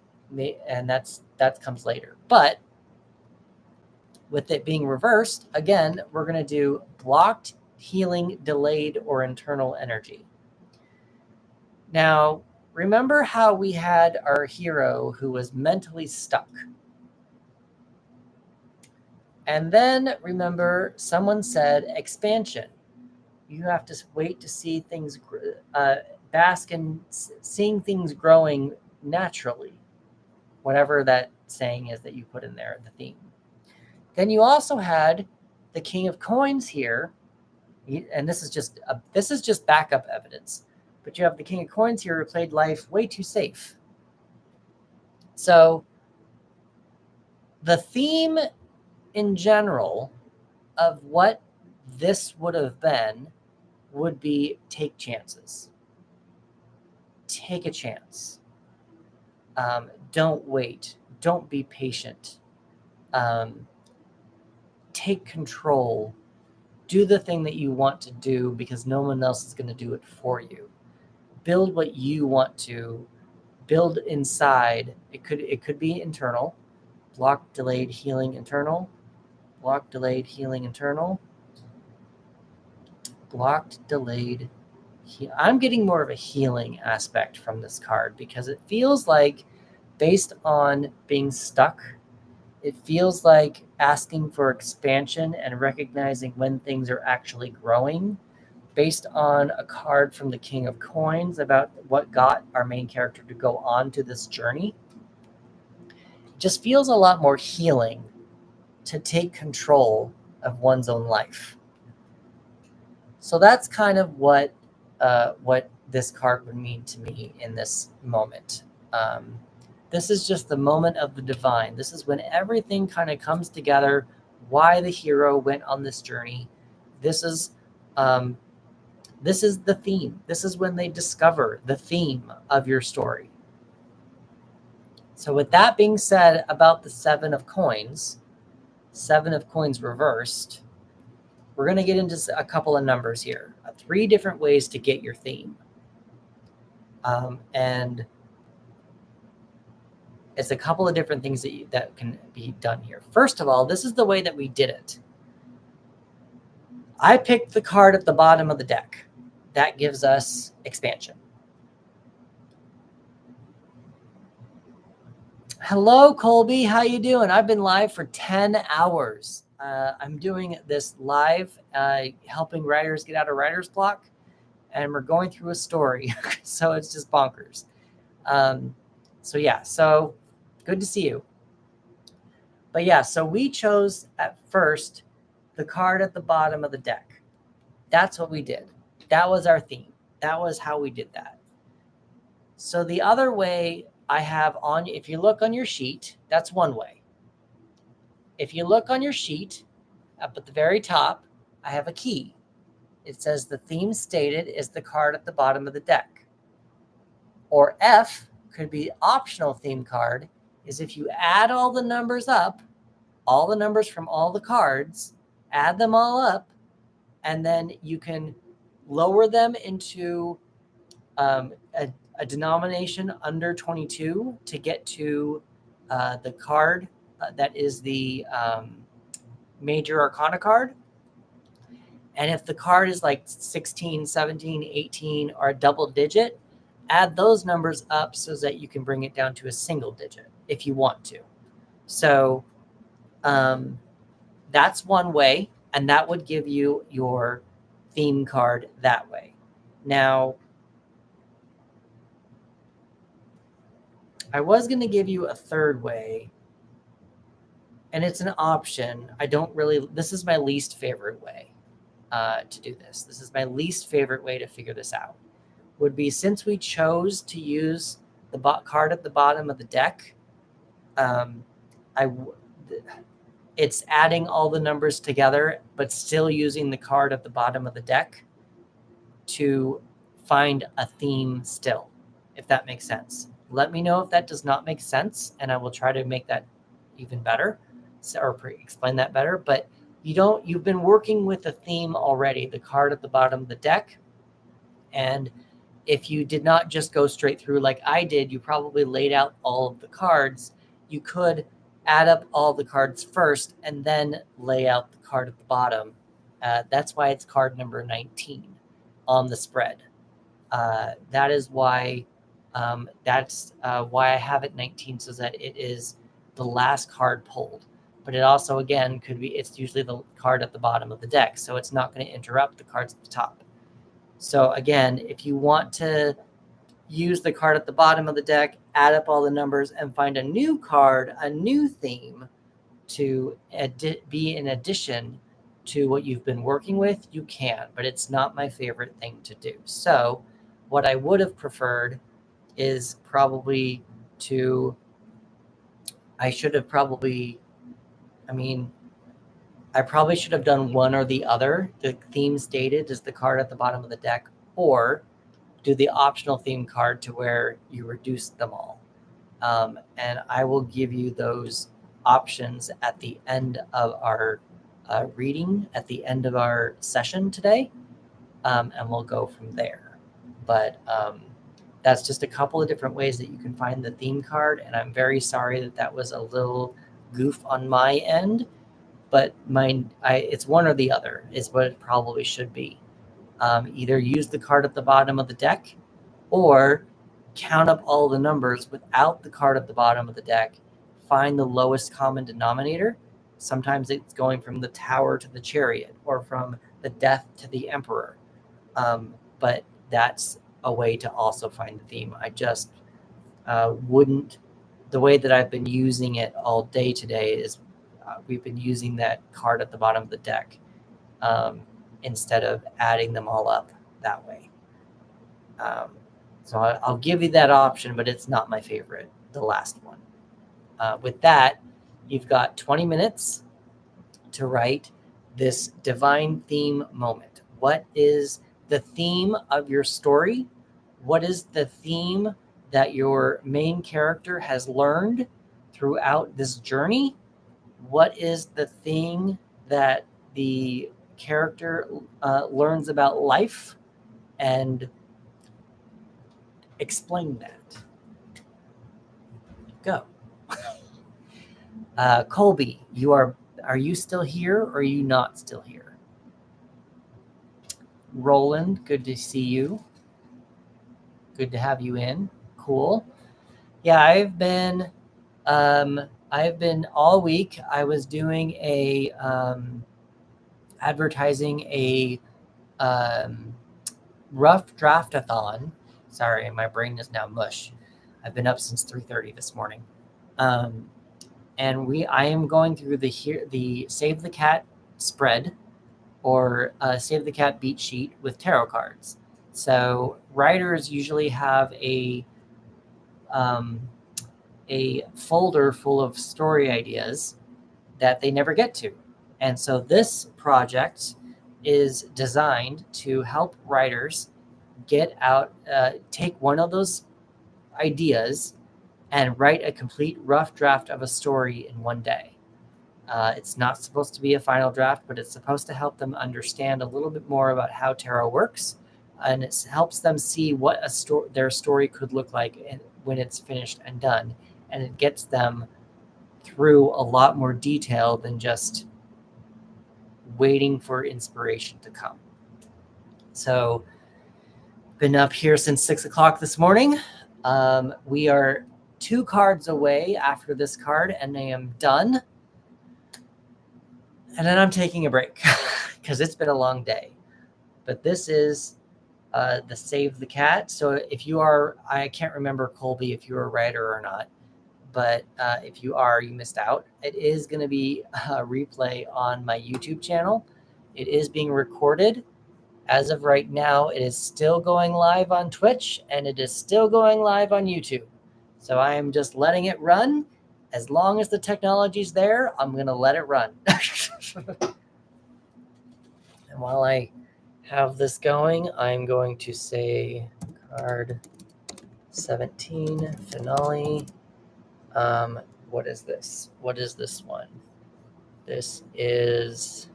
And that comes later. But with it being reversed, again, we're going to do blocked, healing, delayed, or internal energy. Now, remember how we had our hero who was mentally stuck. And then remember, someone said expansion. You have to wait to see things, bask in seeing things growing naturally. Whatever that saying is that you put in there, the theme. Then you also had the King of Coins here, and this is just backup evidence. But you have the King of Coins here who played life way too safe. So the theme in general of what this would have been would be take chances. Take a chance. Don't wait. Don't be patient. Take control. Do the thing that you want to do because no one else is going to do it for you. Build what you want to build inside. It could be internal. Block, delayed, healing, internal. Block, delayed, healing, internal. Blocked, delayed. I'm getting more of a healing aspect from this card because it feels like, based on being stuck, it feels like asking for expansion and recognizing when things are actually growing, based on a card from the King of Coins about what got our main character to go on to this journey. It just feels a lot more healing to take control of one's own life. So that's kind of what this card would mean to me in this moment. This is just the moment of the divine. This is when everything kind of comes together, why the hero went on this journey. This is the theme. This is when they discover the theme of your story. So with that being said about the Seven of Coins reversed, we're going to get into a couple of numbers here. 3 different ways to get your theme. And it's a couple of different things that can be done here. First of all, this is the way that we did it. I picked the card at the bottom of the deck. That gives us expansion. Hello, Colby. How you doing? I've been live for 10 hours. I'm doing this live, helping writers get out of writer's block, and we're going through a story. So it's just bonkers. So good to see you. But yeah, so we chose at first the card at the bottom of the deck. That's what we did. That was our theme. That was how we did that. So the other way I have if you look on your sheet, that's one way. If you look on your sheet, up at the very top, I have a key. It says the theme stated is the card at the bottom of the deck. Or F could be optional theme card, is if you add all the numbers up, all the numbers from all the cards, add them all up, and then you can lower them into a denomination under 22 to get to the card that is the major arcana card. And if the card is like 16, 17, 18, or a double digit, add those numbers up so that you can bring it down to a single digit if you want to. So that's one way, and that would give you your theme card that way. Now, I was going to give you a third way, and it's an option. This is my least favorite way to do this. This is my least favorite way to figure this out. Would be, since we chose to use the card at the bottom of the deck, it's adding all the numbers together, but still using the card at the bottom of the deck to find a theme still, if that makes sense. Let me know if that does not make sense, and I will try to make that even better or explain that better. But you've been working with a theme already, the card at the bottom of the deck. And if you did not just go straight through like I did, you probably laid out all of the cards. You could add up all the cards first and then lay out the card at the bottom. That's why it's card number 19 on the spread. That is why why I have it 19, so that it is the last card pulled. But it also, again, it's usually the card at the bottom of the deck, so it's not going to interrupt the cards at the top. So again, if you want to use the card at the bottom of the deck, add up all the numbers, and find a new card, a new theme to be in addition to what you've been working with, you can, but it's not my favorite thing to do. So what I would have preferred is probably I probably should have done one or the other. The theme stated is the card at the bottom of the deck, or do the optional theme card to where you reduce them all. And I will give you those options at the end of our reading, at the end of our session today, and we'll go from there. But that's just a couple of different ways that you can find the theme card, and I'm very sorry that was a little goof on my end, but it's one or the other is what it probably should be. Either use the card at the bottom of the deck, or count up all the numbers without the card at the bottom of the deck, find the lowest common denominator. Sometimes it's going from the Tower to the Chariot, or from the Death to the Emperor. But that's a way to also find the theme. I just wouldn't. The way that I've been using it all day today is we've been using that card at the bottom of the deck instead of adding them all up that way. So I'll give you that option, but it's not my favorite, the last one. With that, you've got 20 minutes to write this divine theme moment. What is the theme of your story? What is the theme that your main character has learned throughout this journey? What is the thing that the character learns about life? And explain that. Go. Colby, are you still here or are you not still here? Roland, good to see you. Good to have you in. Cool. Yeah, I've been all week. I was doing advertising a rough draft-a-thon. Sorry, my brain is now mush. I've been up since 3:30 this morning. And I am going through the Save the Cat spread or Save the Cat beat sheet with tarot cards. So writers usually have a folder full of story ideas that they never get to. And so this project is designed to help writers get out, take one of those ideas and write a complete rough draft of a story in one day. It's not supposed to be a final draft, but it's supposed to help them understand a little bit more about how tarot works, and it helps them see what their story could look like when it's finished and done, and it gets them through a lot more detail than just waiting for inspiration to come. So, been up here since 6 o'clock this morning. We are 2 cards away after this card, and I am done. And then I'm taking a break because it's been a long day. But this is the Save the Cat. So if you are, I can't remember, Colby, if you're a writer or not, but if you are, you missed out. It is going to be a replay on my YouTube channel. It is being recorded. As of right now, it is still going live on Twitch, and it is still going live on YouTube. So I am just letting it run. As long as the technology's there, I'm going to let it run. And while I have this going, I'm going to say card 17, finale. What is this? What is this one? This is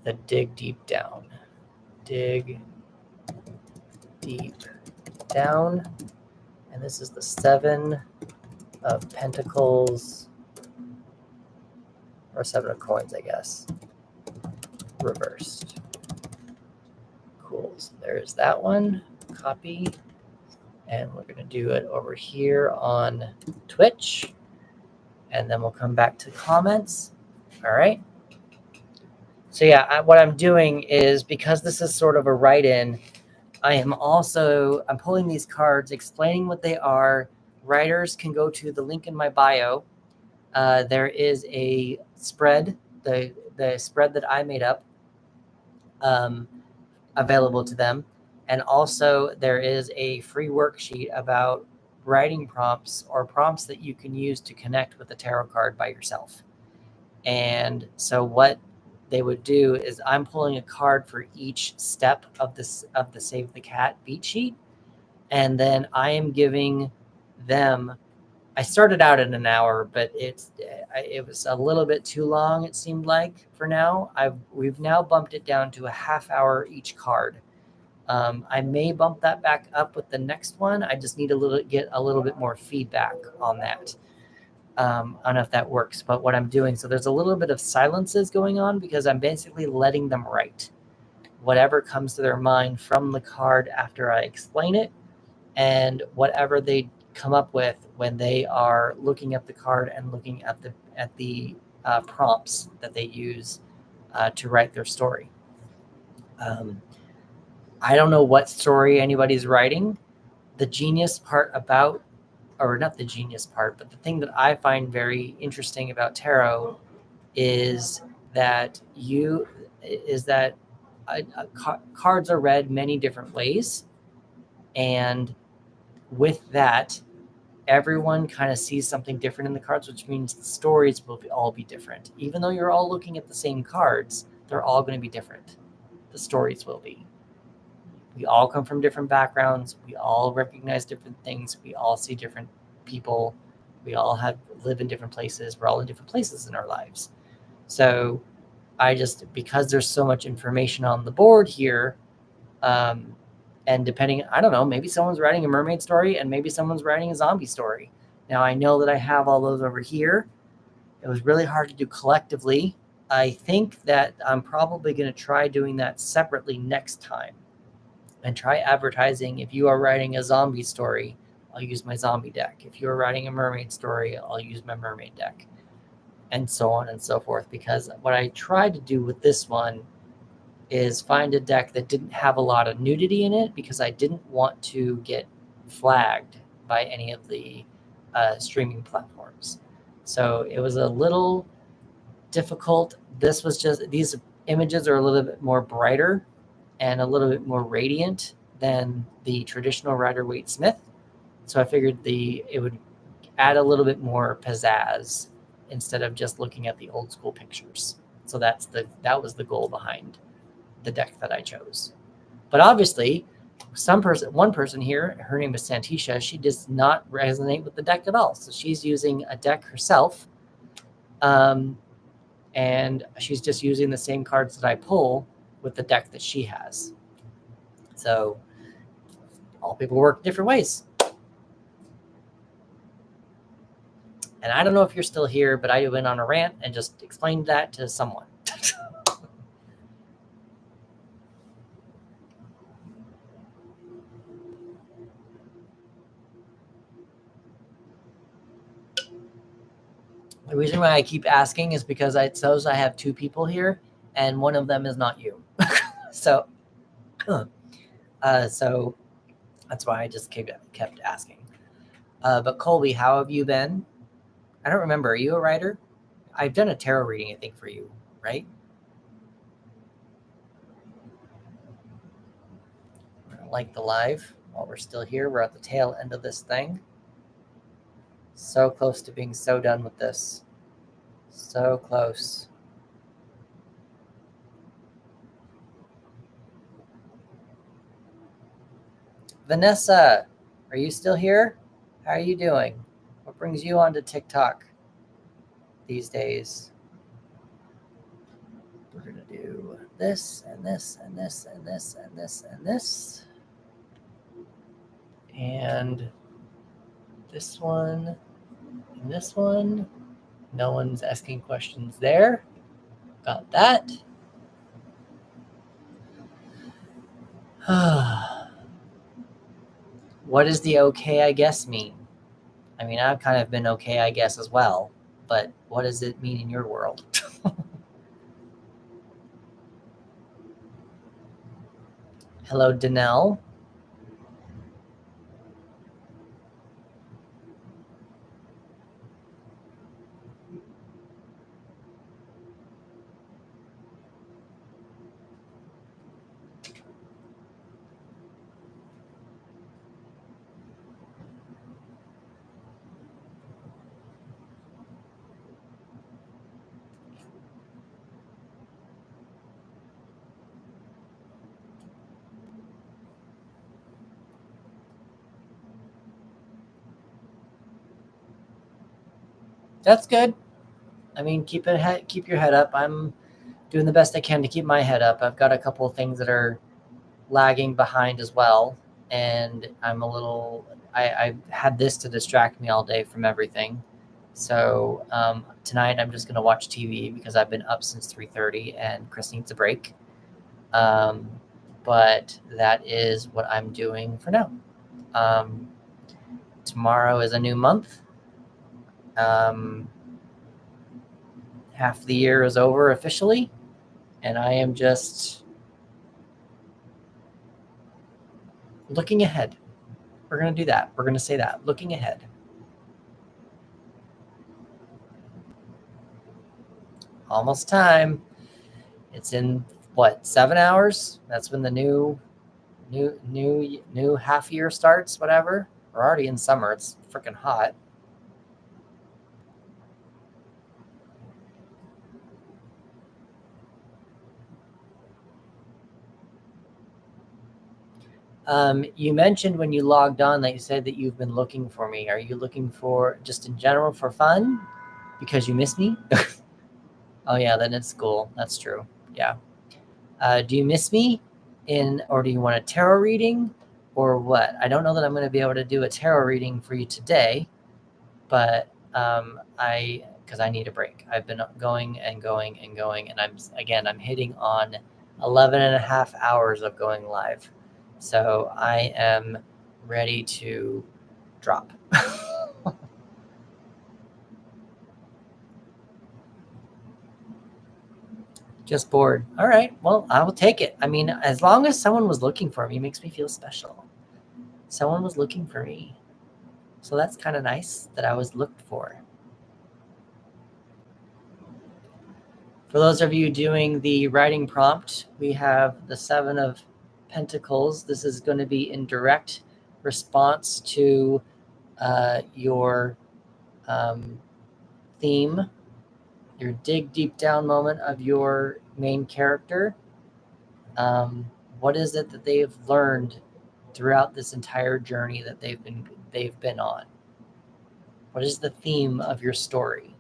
the Dig Deep Down. Dig Deep Down. And this is the 7 of Pentacles, or 7 of Coins, I guess, reversed. Cool. So there's that one. Copy. And we're going to do it over here on Twitch. And then we'll come back to comments. All right. So yeah, what I'm doing is, because this is sort of a write-in, I'm pulling these cards, explaining what they are. Writers can go to the link in my bio. There is a spread, the spread that I made up, available to them. And also there is a free worksheet about writing prompts, or prompts that you can use to connect with the tarot card by yourself. And so what they would do is, I'm pulling a card for each step of the Save the Cat beat sheet, and then I am giving them. I started out in an hour, but it was a little bit too long, it seemed like, for now. We've now bumped it down to a half hour each card. I may bump that back up with the next one. I just need get a little bit more feedback on that. I don't know if that works, but what I'm doing, so there's a little bit of silences going on, because I'm basically letting them write whatever comes to their mind from the card after I explain it, and whatever they come up with when they are looking at the card and looking at the prompts that they use to write their story. I don't know what story anybody's writing. The genius part about, or not the genius part, but the thing that I find very interesting about tarot is that cards are read many different ways, and with that, everyone kind of sees something different in the cards, which means the stories will all be different. Even though you're all looking at the same cards, they're all going to be different. The stories will be. We all come from different backgrounds. We all recognize different things. We all see different people. We all live in different places. We're all in different places in our lives. So because there's so much information on the board here, and depending, I don't know, maybe someone's writing a mermaid story and maybe someone's writing a zombie story. Now, I know that I have all those over here. It was really hard to do collectively. I think that I'm probably going to try doing that separately next time and try advertising. If you are writing a zombie story, I'll use my zombie deck. If you're writing a mermaid story, I'll use my mermaid deck, and so on and so forth. Because what I tried to do with this one is find a deck that didn't have a lot of nudity in it, because I didn't want to get flagged by any of the streaming platforms. So it was a little difficult. These images are a little bit more brighter and a little bit more radiant than the traditional Rider-Waite-Smith. So I figured it would add a little bit more pizzazz instead of just looking at the old school pictures. So that was the goal behind the deck that I chose. But obviously, one person here, her name is Santisha, she does not resonate with the deck at all. So she's using a deck herself, and she's just using the same cards that I pull with the deck that she has. So all people work different ways. And I don't know if you're still here, but I went on a rant and just explained that to someone. The reason why I keep asking is because I have two people here, and one of them is not you. So that's why I just kept asking. But Colby, how have you been? I don't remember. Are you a writer? I've done a tarot reading, I think, for you, right? We're gonna like the live while we're still here. We're at the tail end of this thing. So close to being so done with this. So close. Vanessa, are you still here? How are you doing? What brings you onto TikTok these days? We're going to do this and this and this and this and this and this. And this one and this one. No one's asking questions there. Got that. What does the okay, I guess mean? I mean, I've kind of been okay, I guess, as well. But what does it mean in your world? Hello, Danelle. That's good. I mean, keep your head up. I'm doing the best I can to keep my head up. I've got a couple of things that are lagging behind as well, and I've had this to distract me all day from everything. So tonight I'm just going to watch TV because I've been up since 3:30 and Chris needs a break. But that is what I'm doing for now. Tomorrow is a new month. Half the year is over officially, and I am just Looking ahead. We're going to do that. We're going to say that. Looking ahead. Almost time. It's in what, 7 hours? That's when the new half year starts, whatever. We're already in summer. It's freaking hot. You mentioned when you logged on that you said that you've been looking for me. Are you looking for just in general for fun? Because you miss me? Oh yeah, then it's school. That's true. Yeah. Do you miss me or do you want a tarot reading or what? I don't know that I'm going to be able to do a tarot reading for you today, but because I need a break. I've been going and going and going, and I'm hitting on 11 and a half hours of going live. So I am ready to drop. Just bored. All right. Well, I will take it. I mean, as long as someone was looking for me, it makes me feel special. Someone was looking for me. So that's kind of nice that I was looked for. For those of you doing the writing prompt, we have the 7 of Pentacles. This is going to be in direct response to your theme, your dig deep down moment of your main character. What is it that they've learned throughout this entire journey that they've been on? What is the theme of your story?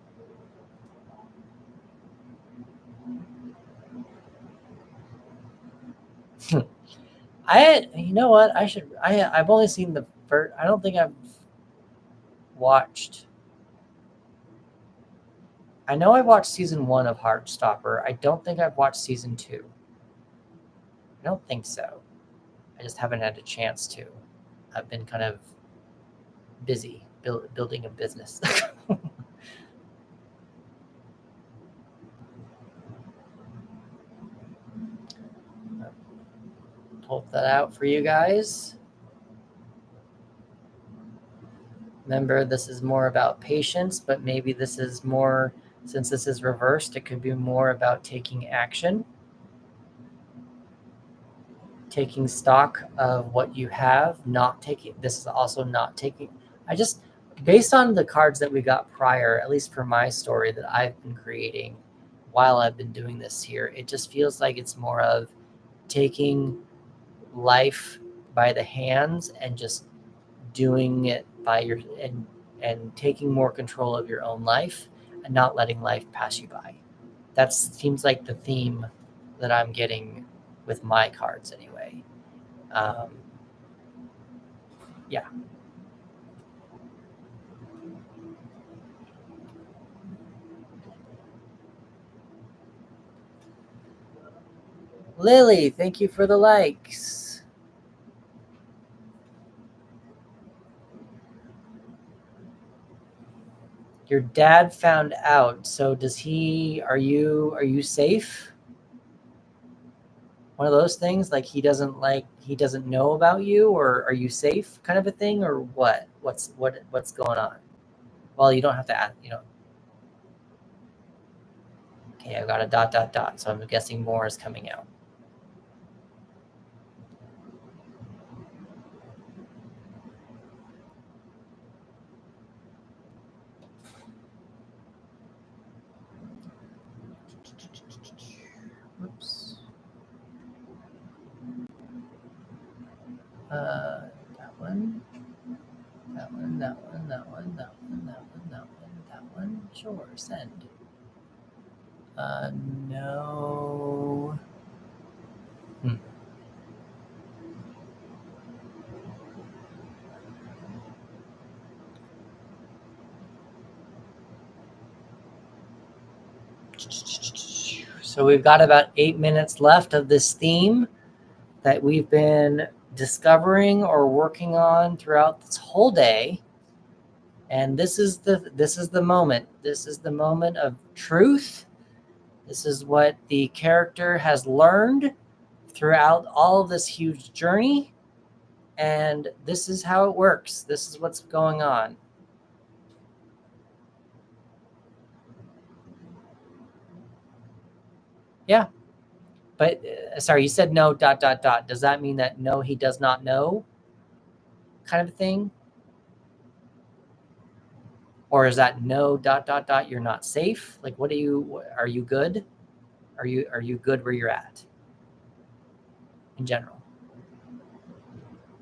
You know what? I've only seen the first. I don't think I've watched. I know I watched season 1 of Heartstopper. I don't think I've watched season 2. I don't think so. I just haven't had a chance to. I've been kind of busy building a business. Pull that out for you guys. Remember, this is more about patience, but maybe this is more, since this is reversed, it could be more about taking action, taking stock of what you have, this is also not taking, based on the cards that we got prior, at least for my story that I've been creating while I've been doing this here, it just feels like it's more of taking life by the hands and just doing it and taking more control of your own life and not letting life pass you by. That seems like the theme that I'm getting with my cards anyway. Yeah. Lily, thank you for the likes. Your dad found out. So are you safe? One of those things, like he doesn't know about you, or are you safe kind of a thing, or what? What's going on? Well, you don't have to ask, Okay, I got a ... So I'm guessing more is coming out. Oops. That one. That one. That one. That one. That one. That one. That one. That one. Sure. Send. No. So we've got about 8 minutes left of this theme that we've been discovering or working on throughout this whole day. And this is the moment. This is the moment of truth. This is what the character has learned throughout all of this huge journey. And this is how it works. This is what's going on. Yeah. But sorry, you said no, ... Does that mean that no, he does not know kind of thing? Or is that no, ... You're not safe? Like, are you good? Are you good where you're at in general?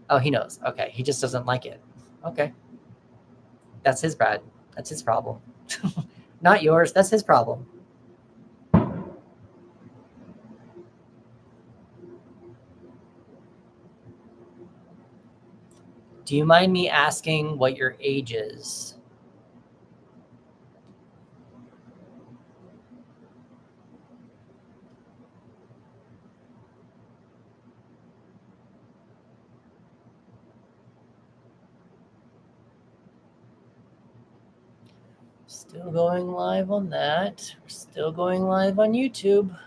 Oh, he knows. Okay. He just doesn't like it. Okay. That's his bad. That's his problem. Not yours. That's his problem. Do you mind me asking what your age is? Still going live on that. We're still going live on YouTube.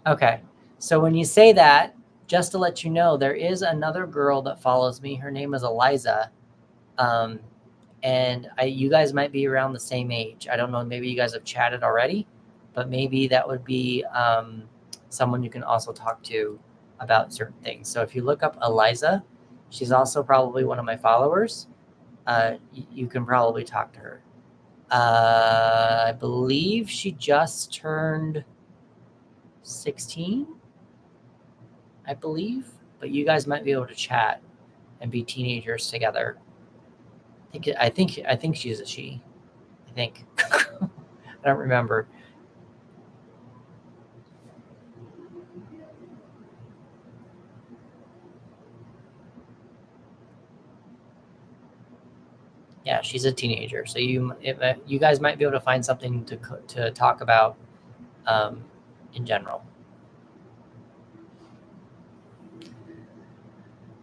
Okay. So when you say that, just to let you know, there is another girl that follows me. Her name is Eliza. Um, and you guys might be around the same age. I don't know. Maybe you guys have chatted already, but maybe that would be someone you can also talk to about certain things. So if you look up Eliza, she's also probably one of my followers. You can probably talk to her. I believe she just turned 16, I believe. But you guys might be able to chat and be teenagers together. I think she's a she. I think. I don't remember. Yeah, she's a teenager. So you guys might be able to find something to talk about in general.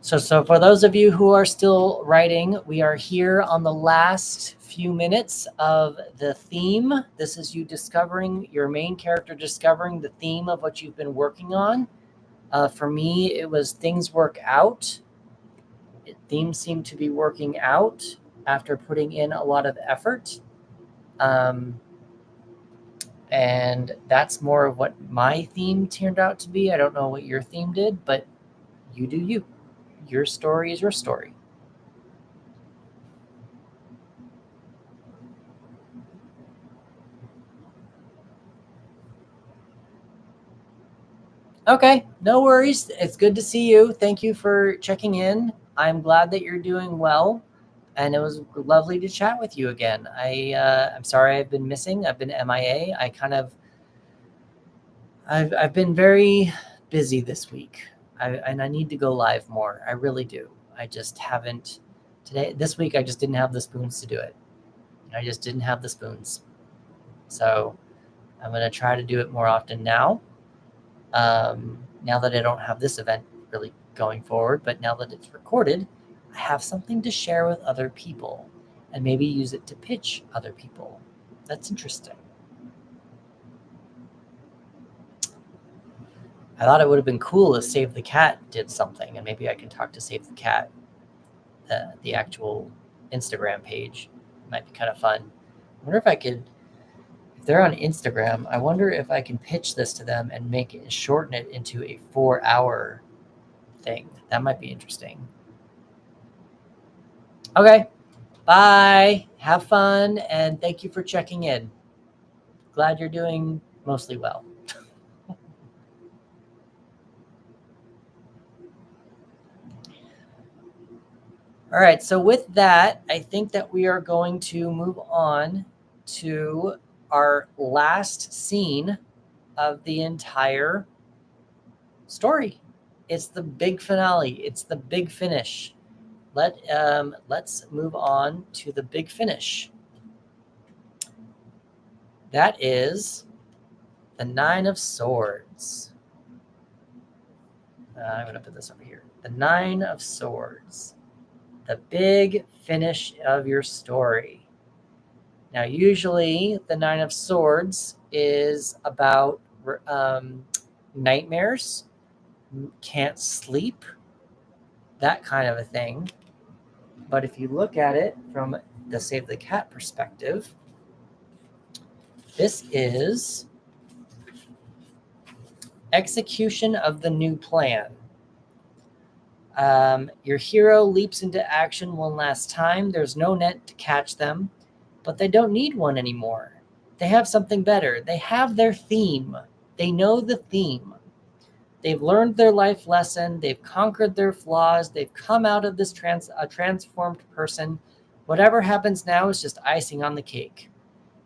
So for those of you who are still writing, we are here on the last few minutes of the theme. This is you discovering your main character, discovering the theme of what you've been working on. For me, it was things work out. Themes seem to be working out after putting in a lot of effort. Um, and that's more of what my theme turned out to be. I don't know what your theme did, but you do you. Your story is your story. Okay, no worries. It's good to see you. Thank you for checking in. I'm glad that you're doing well, and it was lovely to chat with you again. I'm sorry I've been missing. I've been MIA. I've been very busy this week, and I need to go live more. I really do. I just haven't this week. I just didn't have the spoons to do it. I just didn't have the spoons. So I'm gonna try to do it more often now. Now that I don't have this event really going forward, but now that it's recorded, I have something to share with other people and maybe use it to pitch other people. That's interesting. I thought it would have been cool if Save the Cat did something, and maybe I can talk to Save the Cat, the actual Instagram page. It might be kind of fun. I wonder if I could, if they're on Instagram, I wonder if I can pitch this to them and shorten it into a 4-hour thing. That might be interesting. Okay. Bye. Have fun, and thank you for checking in. Glad you're doing mostly well. All right. So with that, I think that we are going to move on to our last scene of the entire story. It's the big finale. It's the big finish. Let's move on to the big finish. That is the Nine of Swords. I'm going to put this over here. The Nine of Swords. The big finish of your story. Now, usually the Nine of Swords is about nightmares can't sleep, that kind of a thing. But if you look at it from the Save the Cat perspective, this is execution of the new plan. Your hero leaps into action one last time. There's no net to catch them, but they don't need one anymore. They have something better. They have their theme. They know the theme. They've learned their life lesson. They've conquered their flaws. They've come out of this a transformed person. Whatever happens now is just icing on the cake.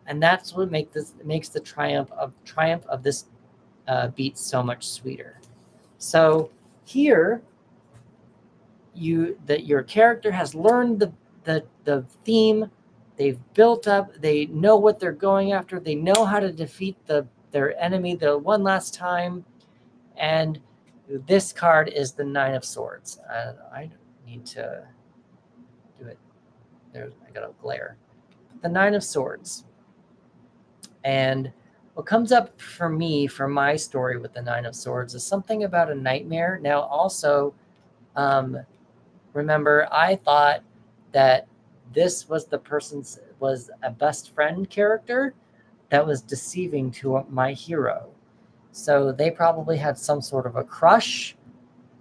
And that's what makes the triumph of this beat so much sweeter. So here, your character has learned the theme. They've built up. They know what they're going after. They know how to defeat their enemy the one last time. And this card is the Nine of Swords. I need to do it. I got a glare. The Nine of Swords. And what comes up for me from my story with the Nine of Swords is something about a nightmare. Now, also, remember, I thought that this was was a best friend character that was deceiving to my hero. So they probably had some sort of a crush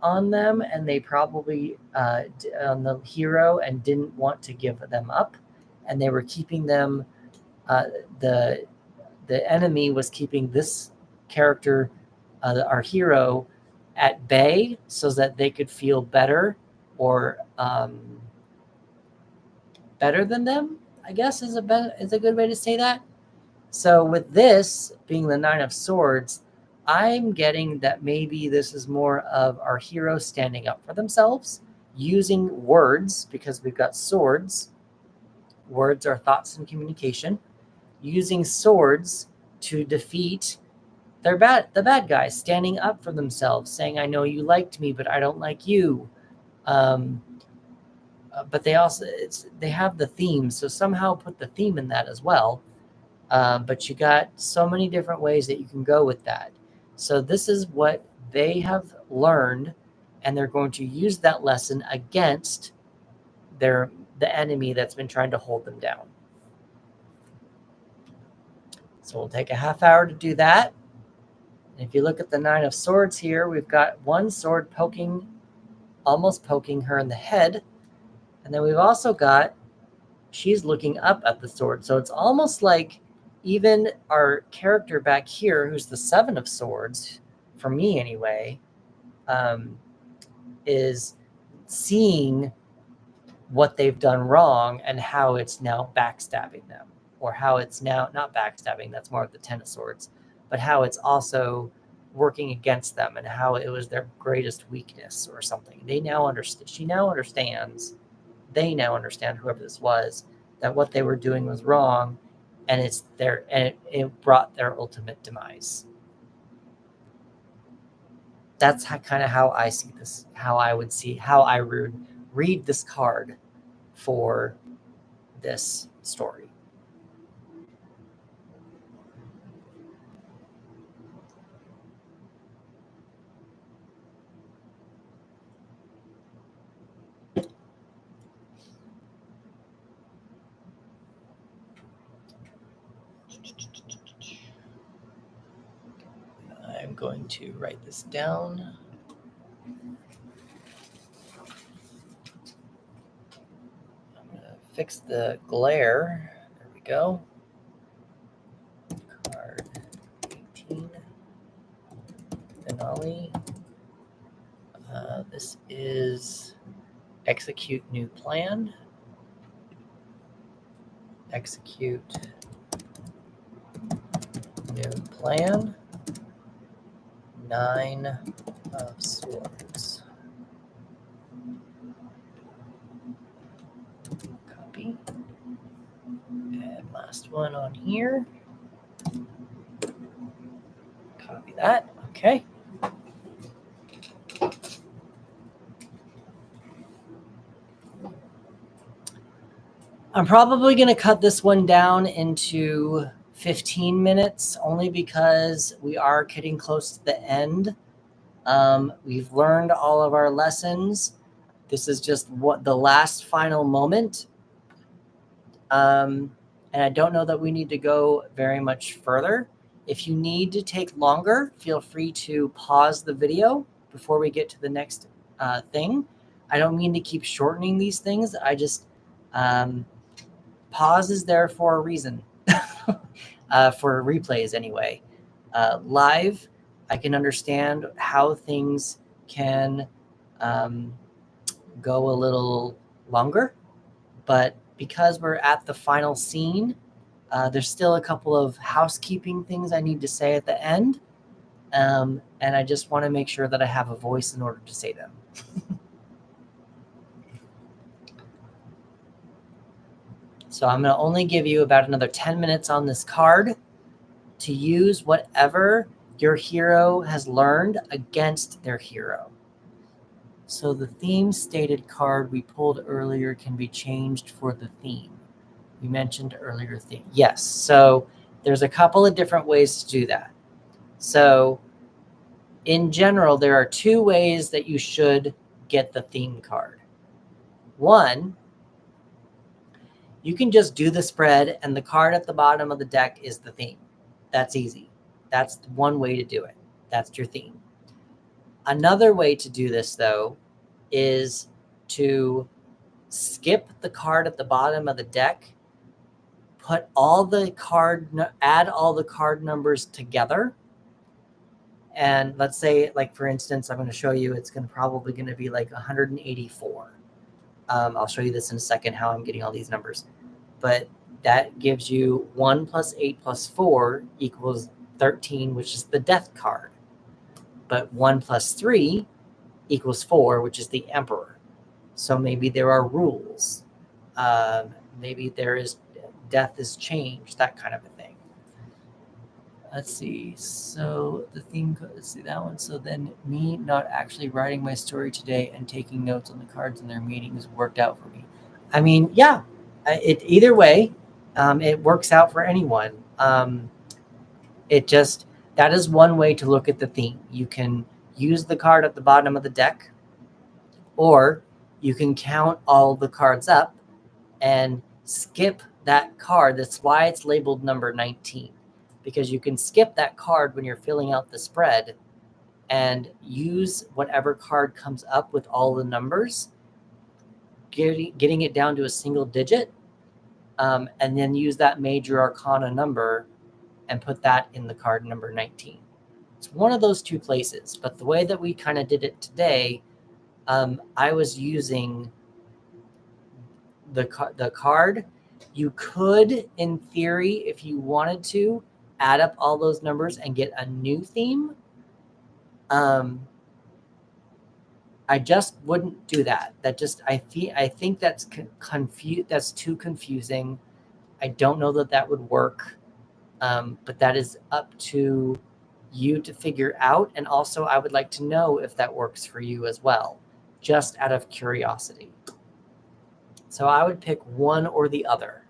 on them, and they probably on the hero and didn't want to give them up, and they were keeping them. The enemy was keeping this character, our hero, at bay so that they could feel better or better than them, I guess is a good way to say that. So with this being the Nine of Swords, I'm getting that maybe this is more of our hero standing up for themselves, using words, because we've got swords. Words are thoughts and communication. Using swords to defeat the bad guys, standing up for themselves, saying, I know you liked me, but I don't like you. But they also, they have the theme, so somehow put the theme in that as well. But you got so many different ways that you can go with that. So this is what they have learned, and they're going to use that lesson against the enemy that's been trying to hold them down. So we'll take a half hour to do that. And if you look at the Nine of Swords here, we've got one sword almost poking her in the head. And then we've also got, she's looking up at the sword. So it's almost like even our character back here, who's the Seven of Swords, for me anyway, is seeing what they've done wrong and how it's now backstabbing them, or how it's now not backstabbing, that's more of the Ten of Swords, but how it's also working against them and how it was their greatest weakness or something. They now understand. They now understand, whoever this was, that what they were doing was wrong, and it brought their ultimate demise. That's kind of how I see this, how I would read this card for this story. I'm going to write this down. I'm going to fix the glare. There we go. Card 18. Finale. This is execute new plan. Execute new plan. Nine of Swords. Copy. And last one on here. Copy that. Okay. I'm probably going to cut this one down into 15 minutes, only because we are getting close to the end We've learned all of our lessons. This is just what the last final moment. And I don't know that we need to go very much further. If you need to take longer, feel free to pause the video before we get to the next thing. I don't mean to keep shortening these things. I just, pause is there for a reason, for replays anyway. Live, I can understand how things can go a little longer, but because we're at the final scene, there's still a couple of housekeeping things I need to say at the end, and I just want to make sure that I have a voice in order to say them. So I'm going to only give you about another 10 minutes on this card to use whatever your hero has learned against their hero. So the theme stated card we pulled earlier can be changed for the theme. We mentioned earlier theme. Yes, so there's a couple of different ways to do that. So in general, there are two ways that you should get the theme card. One, you can just do the spread and the card at the bottom of the deck is the theme. That's easy. That's one way to do it. That's your theme. Another way to do this, though, is to skip the card at the bottom of the deck, add all the card numbers together. And let's say, like, for instance, I'm going to show you, it's probably going to be like 184. I'll show you this in a second, how I'm getting all these numbers. But that gives you 1 plus 8 plus 4 equals 13, which is the death card. But 1 plus 3 equals 4, which is the emperor. So maybe there are rules. Maybe there is death is changed, that kind of a thing. Let's see. So the theme, let's see that one. So then me not actually writing my story today and taking notes on the cards in their meetings worked out for me. I mean, yeah, either way, it works out for anyone. That is one way to look at the theme. You can use the card at the bottom of the deck, or you can count all the cards up and skip that card. That's why it's labeled number 19, because you can skip that card when you're filling out the spread and use whatever card comes up with all the numbers, getting it down to a single digit, and then use that major arcana number and put that in the card number 19. It's one of those two places, but the way that we kind of did it today, I was using the card. You could, in theory, if you wanted to, add up all those numbers and get a new theme. I just wouldn't do that. I think that's that's too confusing. I don't know that would work. But that is up to you to figure out. And also, I would like to know if that works for you as well, just out of curiosity. So I would pick one or the other.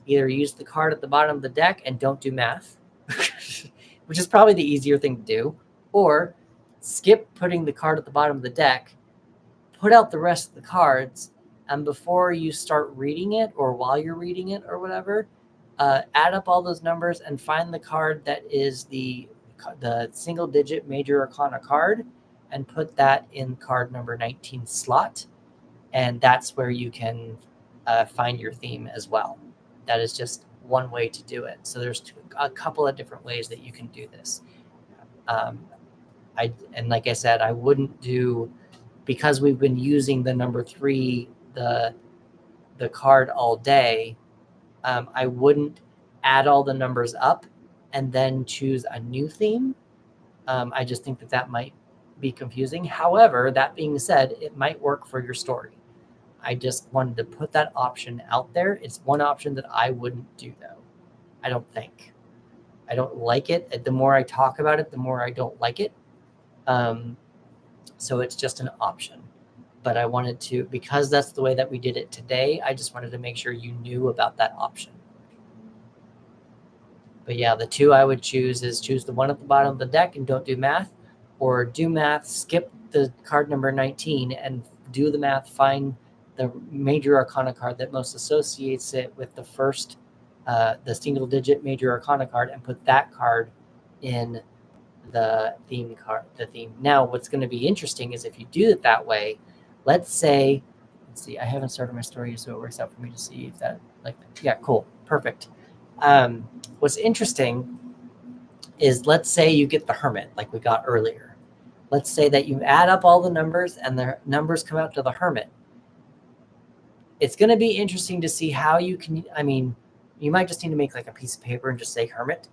Either use the card at the bottom of the deck and don't do math, which is probably the easier thing to do, or skip putting the card at the bottom of the deck, put out the rest of the cards, and before you start reading it or while you're reading it or whatever, add up all those numbers and find the card that is the single digit major arcana card and put that in card number 19 slot. And that's where you can find your theme as well. That is just one way to do it. So there's a couple of different ways that you can do this. And like I said, I wouldn't do, because we've been using the number 3, the card all day, I wouldn't add all the numbers up and then choose a new theme. I just think that might be confusing. However, that being said, it might work for your story. I just wanted to put that option out there. It's one option that I wouldn't do, though. I don't think. I don't like it. The more I talk about it, the more I don't like it. So it's just an option. But I wanted to, because that's the way that we did it today, I just wanted to make sure you knew about that option. But yeah, the two I would choose is choose the one at the bottom of the deck and don't do math, or do math, skip the card number 19 and do the math, find the major arcana card that most associates it with the first, the single digit major arcana card, and put that card in the theme card, the theme. Now, what's going to be interesting is if you do it that way, let's see, I haven't started my story, so it works out for me to see if that, yeah, cool, perfect. What's interesting is, let's say you get the Hermit like we got earlier. Let's say that you add up all the numbers and the numbers come out to the Hermit. It's going to be interesting to see how you can, you might just need to make like a piece of paper and just say Hermit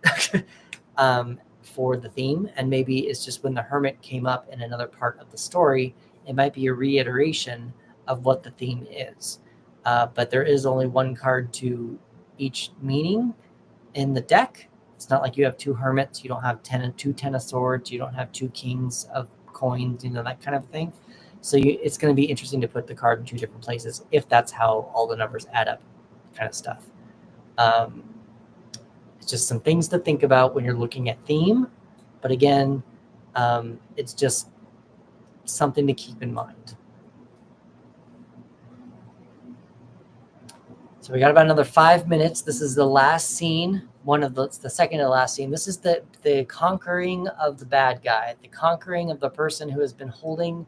for the theme. And maybe it's just when the Hermit came up in another part of the story, it might be a reiteration of what the theme is. But there is only one card to each meaning in the deck. It's not like you have two Hermits, you don't have 10 of swords, you don't have two kings of coins, that kind of thing. So it's going to be interesting to put the card in two different places if that's how all the numbers add up, kind of stuff. It's just some things to think about when you're looking at theme. But again, it's just something to keep in mind. So we got about another 5 minutes. This is the last scene, the second to last scene. This is the conquering of the bad guy, the conquering of the person who has been holding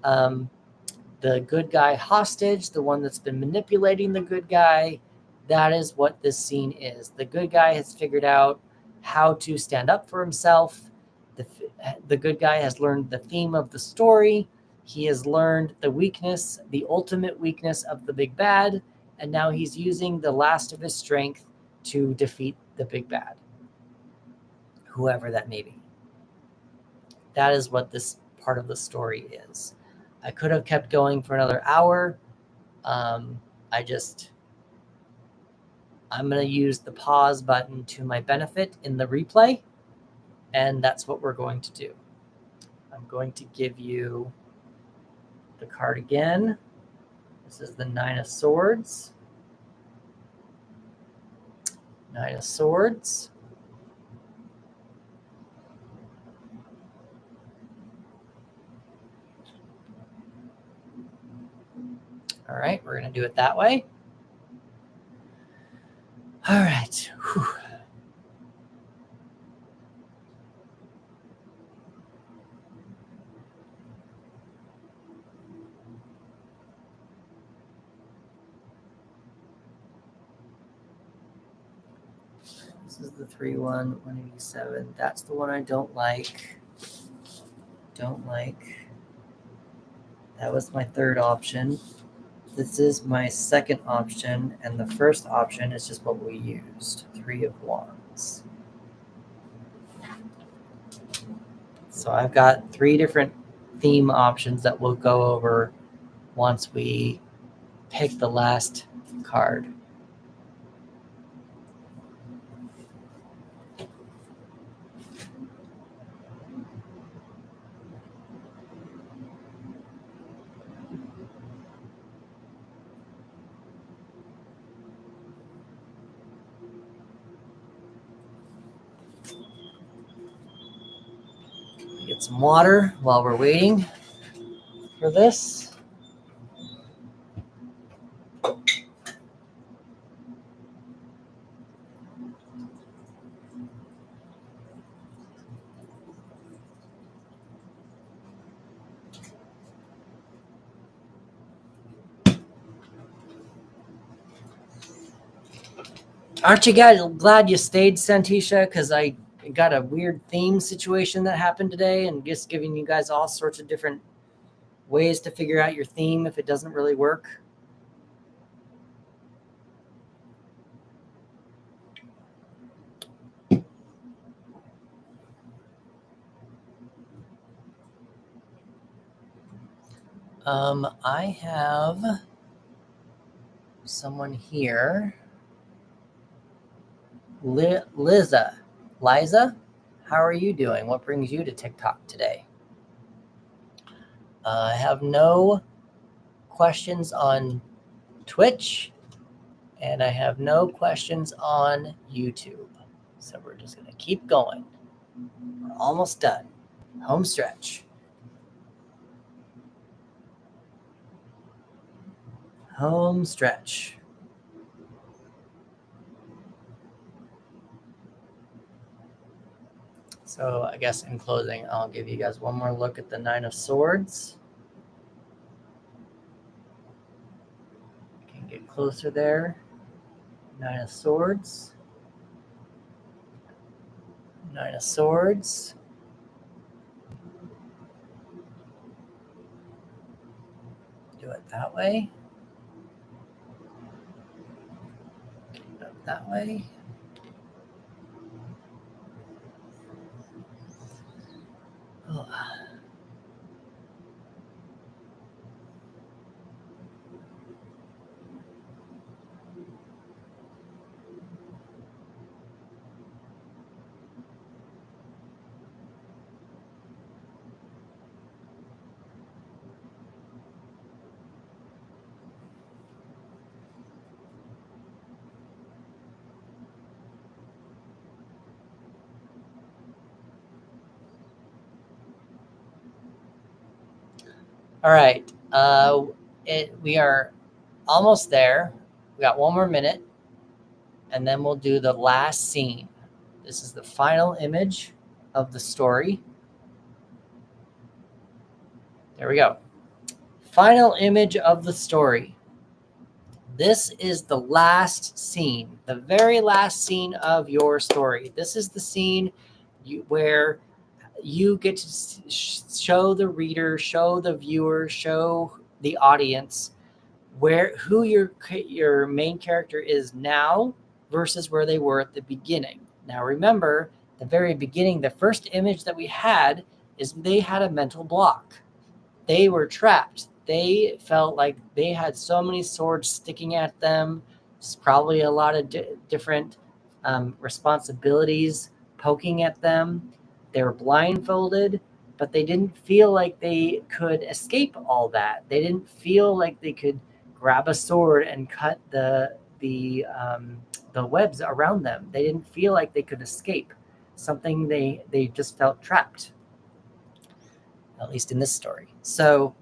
the good guy hostage, the one that's been manipulating the good guy. That is what this scene is. The good guy has figured out how to stand up for himself. The good guy has learned the theme of the story. He has learned the weakness, the ultimate weakness of the big bad. And now he's using the last of his strength to defeat the big bad, whoever that may be. That is what this part of the story is. I could have kept going for another hour. I'm going to use the pause button to my benefit in the replay, and that's what we're going to do. I'm going to give you the card again. This is the 9 of Swords. 9 of Swords. All right, we're going to do it that way. All right. Whew. This is the 3-1, 187. That's the one I don't like. That was my third option. This is my second option, and the first option is just what we used, 3 of Wands. So I've got 3 different theme options that we'll go over once we pick the last card. Get some water while we're waiting for this. Aren't you guys glad you stayed, Santisha? Because I got a weird theme situation that happened today, and just giving you guys all sorts of different ways to figure out your theme if it doesn't really work. I have someone here. Liza, how are you doing? What brings you to TikTok today? I have no questions on Twitch, and I have no questions on YouTube. So we're just going to keep going. We're almost done. Home stretch. Home stretch. So I guess in closing, I'll give you guys one more look at the Nine of Swords. Can get closer there. Nine of Swords. Nine of Swords. Do it that way. Do it that way. Oh. All right. We are almost there. We got one more minute, and then we'll do the last scene. This is the final image of the story. There we go. Final image of the story. This is the last scene, the very last scene of your story. This is the scene where you get to show the reader, show the viewer, show the audience who your main character is now versus where they were at the beginning. Now remember, the very beginning, the first image that we had is they had a mental block. They were trapped. They felt like they had so many swords sticking at them. It's probably a lot of different responsibilities poking at them. They were blindfolded, but they didn't feel like they could escape all that. They didn't feel like they could grab a sword and cut the webs around them. They didn't feel like they could escape. Something they just felt trapped. At least in this story. So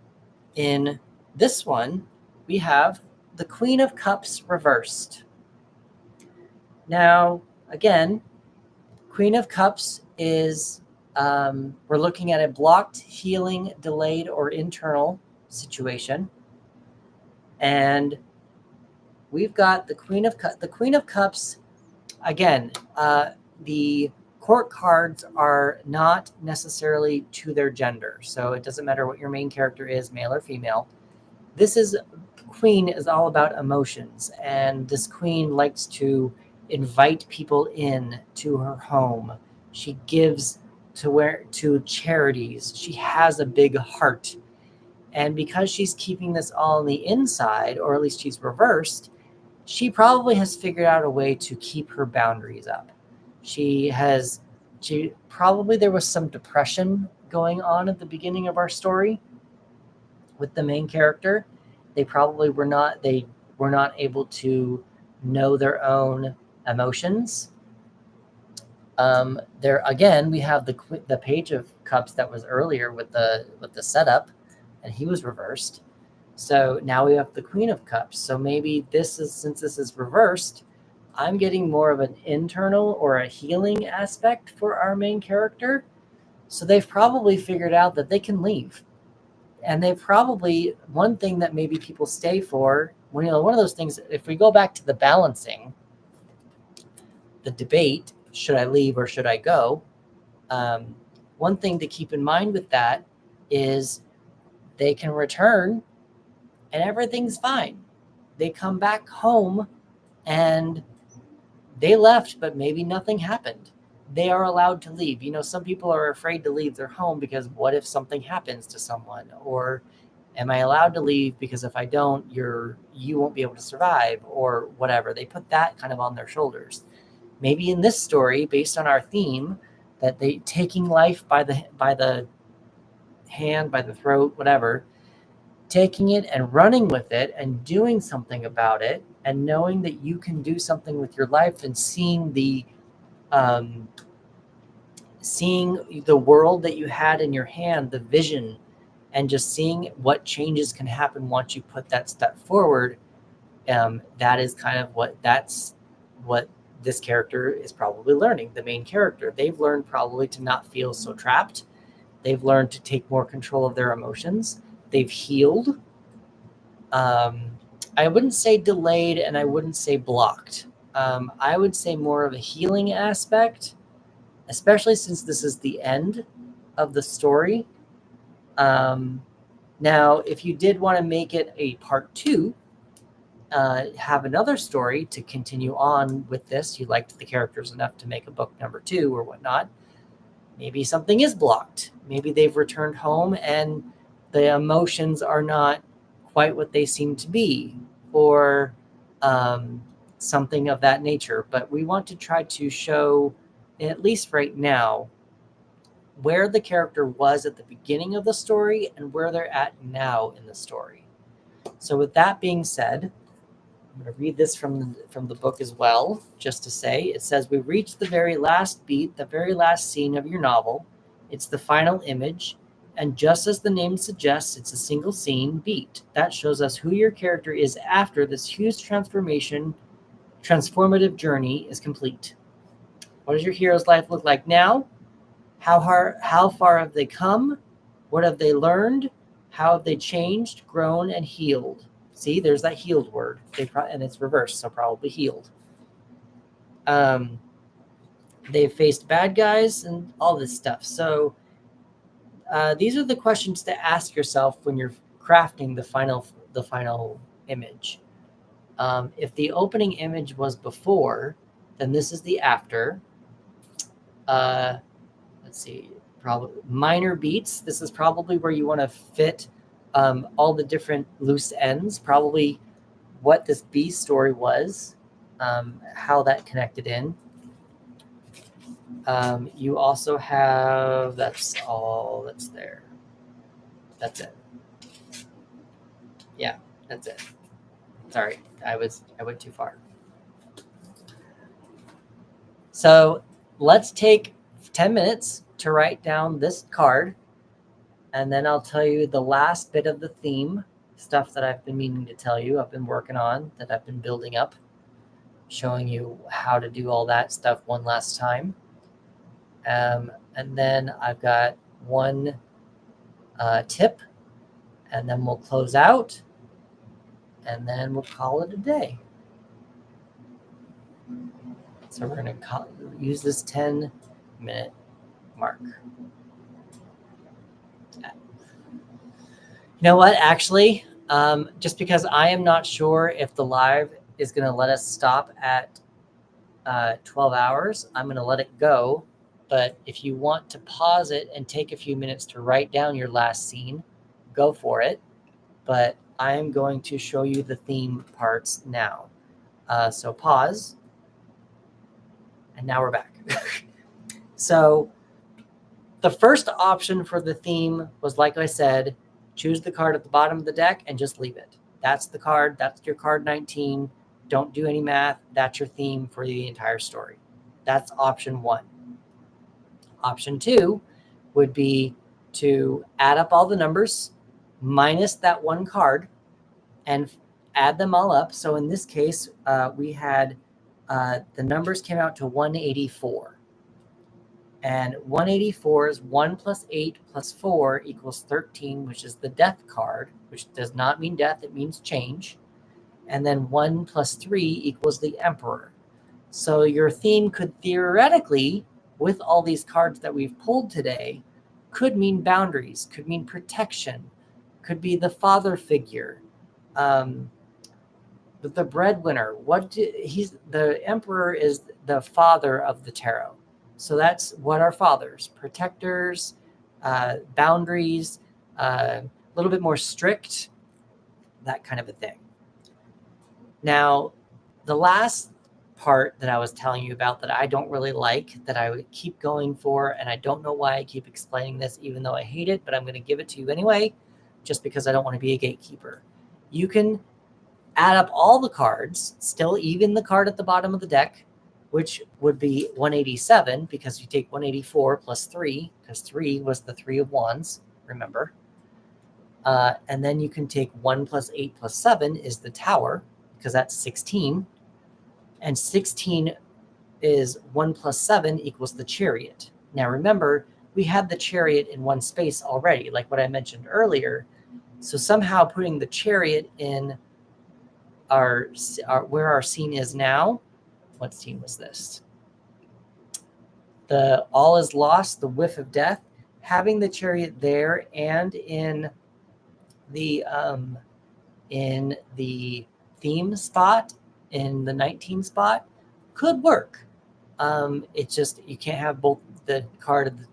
in this one, we have the Queen of Cups reversed. Now, again, Queen of Cups is, we're looking at a blocked, healing, delayed, or internal situation. And we've got the Queen of Cups. The Queen of Cups, again, the court cards are not necessarily to their gender. So it doesn't matter what your main character is, male or female. Queen is all about emotions. And this queen likes to invite people in to her home. She gives to charities. She has a big heart. And because she's keeping this all on the inside, or at least she's reversed, she probably has figured out a way to keep her boundaries up. There was some depression going on at the beginning of our story with the main character. They probably were not able to know their own emotions. There again, we have the Page of Cups that was earlier with the setup, and he was reversed. So now we have the Queen of Cups. So maybe since this is reversed, I'm getting more of an internal or a healing aspect for our main character. So they've probably figured out that they can leave. And they probably, one thing that maybe people stay for, one of those things, if we go back to the balancing, the debate, should I leave or should I go? One thing to keep in mind with that is they can return and everything's fine. They come back home and they left, but maybe nothing happened. They are allowed to leave. Some people are afraid to leave their home because what if something happens to someone? Or am I allowed to leave because if I don't, you won't be able to survive or whatever. They put that kind of on their shoulders. Maybe in this story, based on our theme, that they taking life by the hand, by the throat, whatever, taking it and running with it and doing something about it and knowing that you can do something with your life and seeing seeing the world that you had in your hand, the vision, and just seeing what changes can happen once you put that step forward. That is kind of what this character is probably learning. The main character, they've learned probably to not feel so trapped. They've learned to take more control of their emotions. They've healed. I wouldn't say delayed, and I wouldn't say blocked. I would say more of a healing aspect, especially since this is the end of the story. Now, if you did want to make it a part 2, have another story to continue on with this, you liked the characters enough to make a book number 2 or whatnot, maybe something is blocked. Maybe they've returned home and the emotions are not quite what they seem to be, or something of that nature. But we want to try to show, at least right now, where the character was at the beginning of the story and where they're at now in the story. So with that being said, I'm going to read this from the book as well, just to say. It says, we reached the very last beat, the very last scene of your novel. It's the final image. And just as the name suggests, it's a single scene beat. That shows us who your character is after this huge transformative journey is complete. What does your hero's life look like now? How far have they come? What have they learned? How have they changed, grown, and healed? See, there's that healed word. And it's reversed, so probably healed. They've faced bad guys and all this stuff. So these are the questions to ask yourself when you're crafting the final image. If the opening image was before, then this is the after. Let's see, probably minor beats. This is probably where you want to fit all the different loose ends, probably what this B story was, how that connected in. You also have, that's all that's there. That's it. Yeah, that's it. Sorry, I went too far. So let's take 10 minutes to write down this card, and then I'll tell you the last bit of the theme, stuff that I've been meaning to tell you, I've been working on, that I've been building up, showing you how to do all that stuff one last time. And then I've got one tip, and then we'll close out, and then we'll call it a day. So we're going to use this 10-minute mark. You know what? Actually, just because I am not sure if the live is going to let us stop at 12 hours, I'm going to let it go. But if you want to pause it and take a few minutes to write down your last scene, go for it. But I am going to show you the theme parts now. So pause. And now we're back. So the first option for the theme was, like I said, choose the card at the bottom of the deck and just leave it. That's the card. That's your card 19. Don't do any math. That's your theme for the entire story. That's option 1. Option 2 would be to add up all the numbers minus that one card and add them all up. So in this case, we had the numbers came out to 184. And 184 is 1 plus 8 plus 4 equals 13, which is the death card, which does not mean death, it means change. And then 1 plus 3 equals the Emperor. So your theme could theoretically, with all these cards that we've pulled today, could mean boundaries, could mean protection, could be the father figure, the breadwinner. The Emperor is the father of the tarot. So that's what are fathers: protectors, boundaries, a little bit more strict, that kind of a thing. Now, the last part that I was telling you about that I don't really like, that I would keep going for, and I don't know why I keep explaining this, even though I hate it, but I'm going to give it to you anyway, just because I don't want to be a gatekeeper. You can add up all the cards, still even the card at the bottom of the deck, which would be 187, because you take 184 plus 3, because 3 was the 3 of wands, remember. And then you can take 1 plus 8 plus 7 is the tower, because that's 16. And 16 is 1 plus 7 equals the chariot. Now remember, we had the chariot in one space already, like what I mentioned earlier. So somehow putting the chariot in our where our scene is now. What scene was this? The all is lost, the whiff of death. Having the chariot there and in the theme spot, in the 19 spot, could work. It's just you can't have both the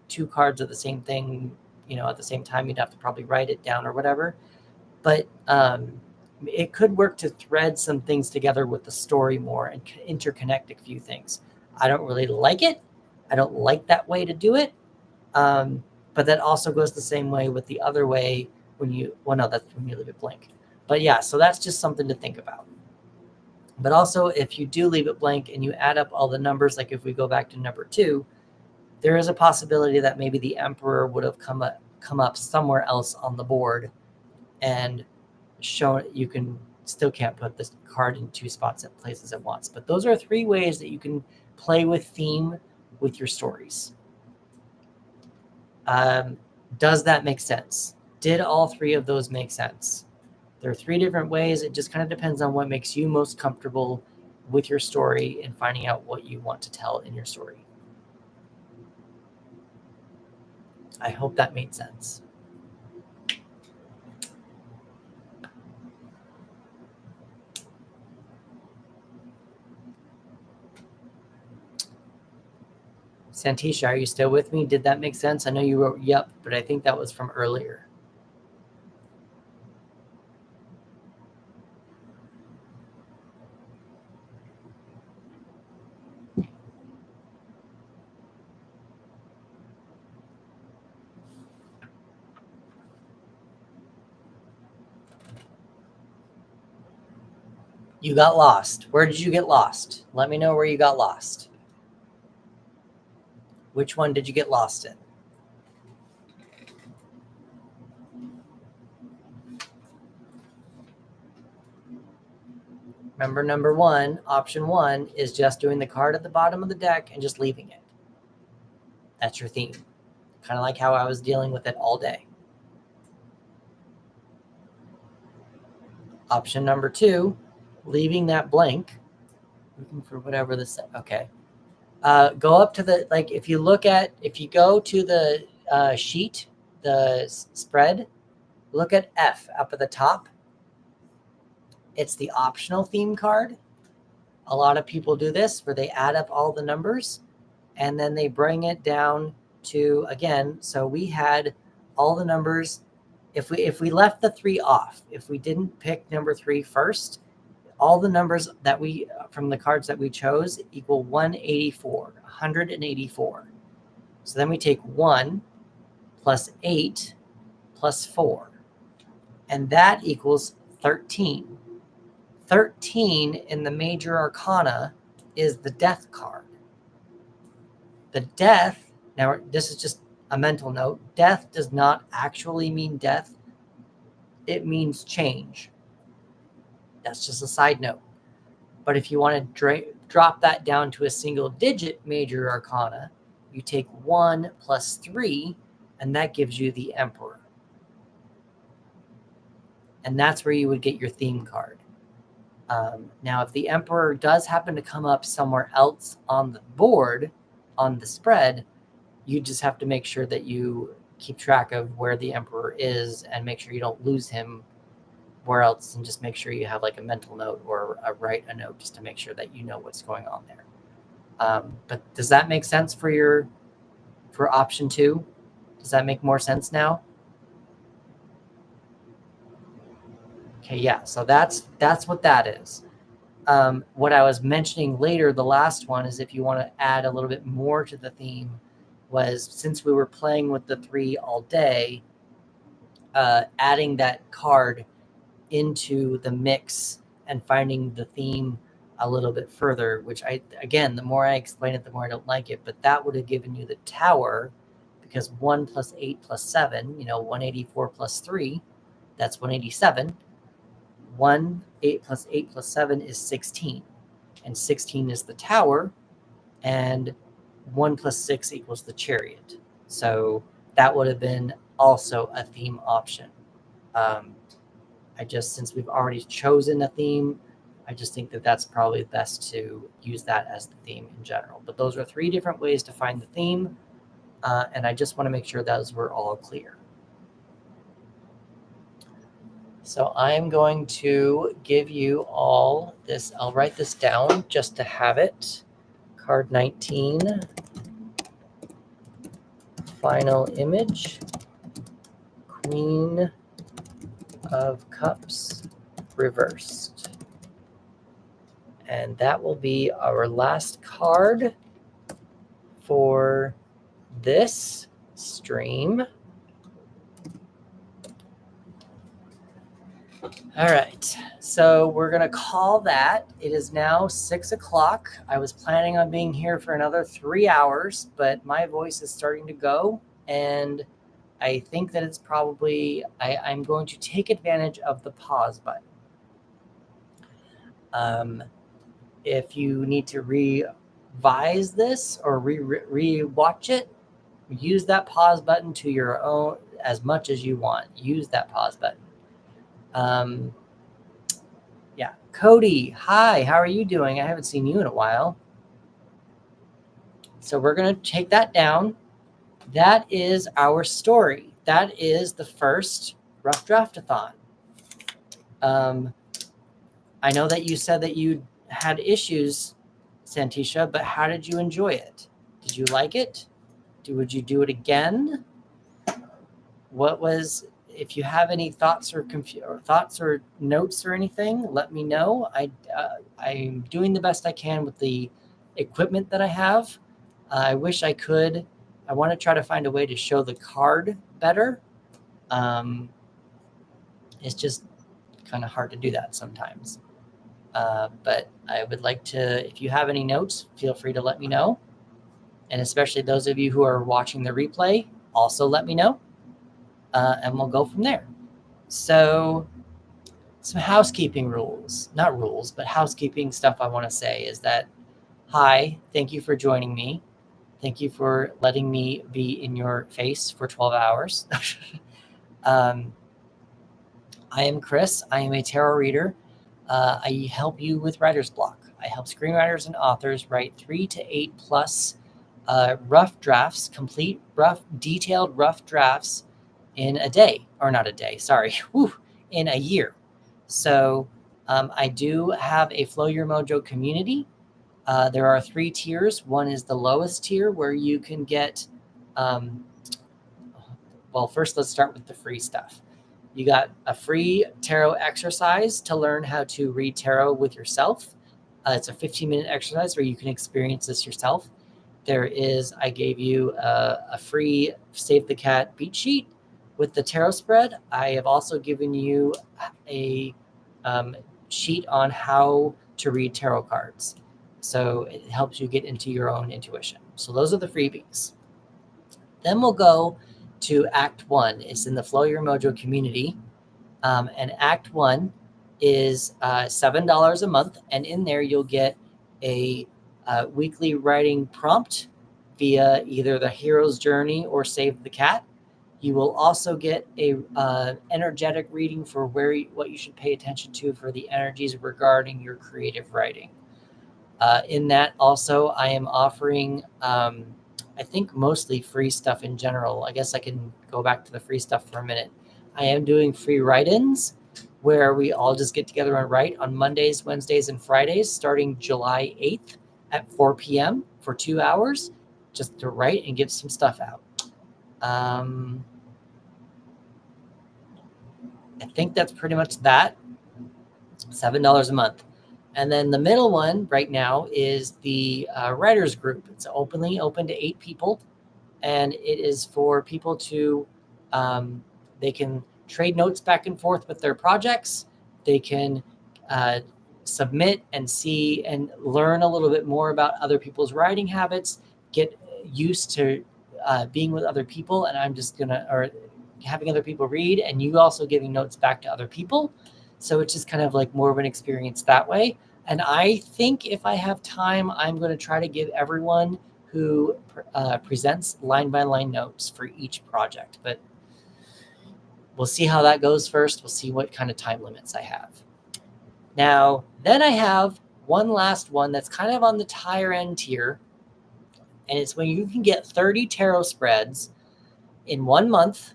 two cards of the same thing, at the same time. You'd have to probably write it down or whatever. But it could work to thread some things together with the story more and interconnect a few things. I don't really like it. I don't like that way to do it. But that also goes the same way with the other way that's when you leave it blank. But yeah, so that's just something to think about. But also, if you do leave it blank and you add up all the numbers, like if we go back to number 2, there is a possibility that maybe the emperor would have come up somewhere else on the board and shown. You can't put this card in 2 spots at places at once. But those are 3 ways that you can play with theme with your stories. Does that make sense? Did all 3 of those make sense? There are 3 different ways. It just kind of depends on what makes you most comfortable with your story and finding out what you want to tell in your story. I hope that made sense. Santisha, are you still with me? Did that make sense? I know you wrote yep, but I think that was from earlier. You got lost. Where did you get lost? Let me know where you got lost. Which one did you get lost in? Remember, number 1, option 1 is just doing the card at the bottom of the deck and just leaving it. That's your theme. Kind of like how I was dealing with it all day. Option number 2, leaving that blank, looking for whatever this, okay. Go up to the, if you go to the sheet, the spread, look at F up at the top. It's the optional theme card. A lot of people do this where they add up all the numbers and then they bring it down to, again, so we had all the numbers. If we left the 3 off, if we didn't pick number 3 first, all the numbers that from the cards that we chose equal 184. So then we take 1 plus 8 plus 4, and that equals 13. 13 in the major arcana is the death card. The death, now this is just a mental note, death does not actually mean death. It means change. That's just a side note. But if you want to drop that down to a single digit major arcana, you take 1 plus 3, and that gives you the emperor. And that's where you would get your theme card. Now, if the emperor does happen to come up somewhere else on the board, on the spread, you just have to make sure that you keep track of where the emperor is and make sure you don't lose him where else, and just make sure you have like a mental note or write a note just to make sure that you know what's going on there. But does that make sense for option 2? Does that make more sense now? Okay, yeah, so that's what that is. What I was mentioning later, the last one, is if you want to add a little bit more to the theme, was since we were playing with the 3 all day, adding that card into the mix and finding the theme a little bit further, which again, the more I explain it, the more I don't like it, but that would have given you the tower, because 1 plus 8 plus 7, 184 plus 3, that's 187. 8 plus 8 plus 7 is 16. And 16 is the tower, and 1 plus 6 equals the chariot. So that would have been also a theme option. Since we've already chosen a theme, I just think that that's probably best to use that as the theme in general. But those are 3 different ways to find the theme, and I just want to make sure those were all clear. So I'm going to give you all this. I'll write this down just to have it. Card 19, final image, Queen of Cups reversed. And that will be our last card for this stream. All right, so we're going to call that. It is now 6 o'clock. I was planning on being here for another 3 hours, but my voice is starting to go, and I think that it's probably, I'm going to take advantage of the pause button. If you need to revise this or re-watch it, use that pause button to your own, as much as you want. Use that pause button. Yeah, Cody, hi, how are you doing? I haven't seen you in a while. So we're going to take that down. That is our story. That is the first Rough Draft-a-Thon. I know that you said that you had issues, Santisha, but how did you enjoy it? Did you like it? Would you do it again? If you have any thoughts or notes or anything, let me know. I'm doing the best I can with the equipment that I have. I wish I could. I want to try to find a way to show the card better. It's just kind of hard to do that sometimes. But I would like to, if you have any notes, feel free to let me know. And especially those of you who are watching the replay, also let me know. And we'll go from there. So some housekeeping rules, not rules, but housekeeping stuff I want to say is that, hi, thank you for joining me. Thank you for letting me be in your face for 12 hours. I am Chris. I am a tarot reader. I help you with writer's block. I help screenwriters and authors write 3 to 8 plus rough drafts, complete detailed rough drafts in a day, or not a day, sorry, in a year. So I do have a Flow Your Mojo community. There are 3 tiers. One is the lowest tier where you can get, well, first let's start with the free stuff. You got a free tarot exercise to learn how to read tarot with yourself. It's a 15-minute exercise where you can experience this yourself. I gave you a free Save the Cat beat sheet with the tarot spread. I have also given you a sheet on how to read tarot cards. So it helps you get into your own intuition. So those are the freebies. Then we'll go to Act 1. It's in the Flow Your Mojo community. And Act 1 is $7 a month. And in there, you'll get a weekly writing prompt via either the Hero's Journey or Save the Cat. You will also get a energetic reading for what you should pay attention to for the energies regarding your creative writing. In that also, I am offering, I think mostly free stuff in general. I guess I can go back to the free stuff for a minute. I am doing free write-ins where we all just get together and write on Mondays, Wednesdays, and Fridays starting July 8th at 4 p.m. for 2 hours just to write and get some stuff out. I think that's pretty much that. $7 a month. And then the middle one right now is the writers group. It's openly open to 8 people. And it is for people to, they can trade notes back and forth with their projects. They can submit and see and learn a little bit more about other people's writing habits, get used to being with other people, and I'm just gonna, or having other people read, and you also giving notes back to other people. So it's just kind of like more of an experience that way. And I think if I have time, I'm going to try to give everyone who presents line by line notes for each project. But we'll see how that goes first. We'll see what kind of time limits I have. Now, then I have one last one that's kind of on the higher end tier. And it's when you can get 30 tarot spreads in 1 month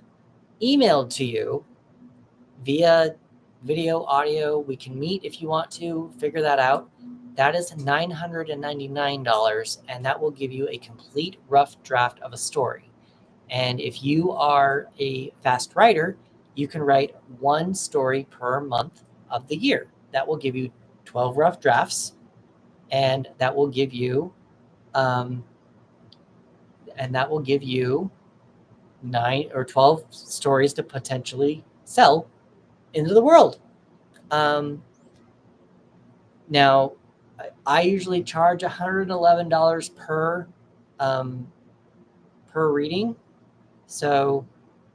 emailed to you via video, audio. We can meet if you want to figure that out. That is $999, and that will give you a complete rough draft of a story. And if you are a fast writer, you can write one story per month of the year. That will give you 12 rough drafts, and that will give you 9 or 12 stories to potentially sell into the world. Now, I usually charge $111 per reading, so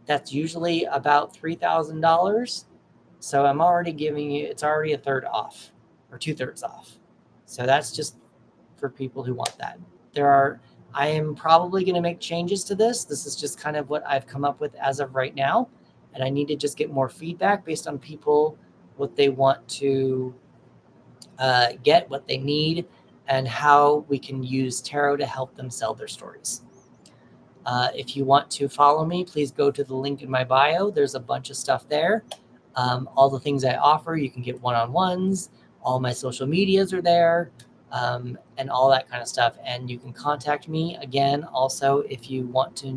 that's usually about $3,000. So I'm already giving you, it's already a third off or 2/3 off. So that's just for people who want that. I am probably going to make changes to this. This is just kind of what I've come up with as of right now. And I need to just get more feedback based on people, what they want to get, what they need, and how we can use tarot to help them sell their stories. If you want to follow me, please go to the link in my bio. There's a bunch of stuff there. All the things I offer, you can get one-on-ones. All my social medias are there, and all that kind of stuff. And you can contact me again also if you want to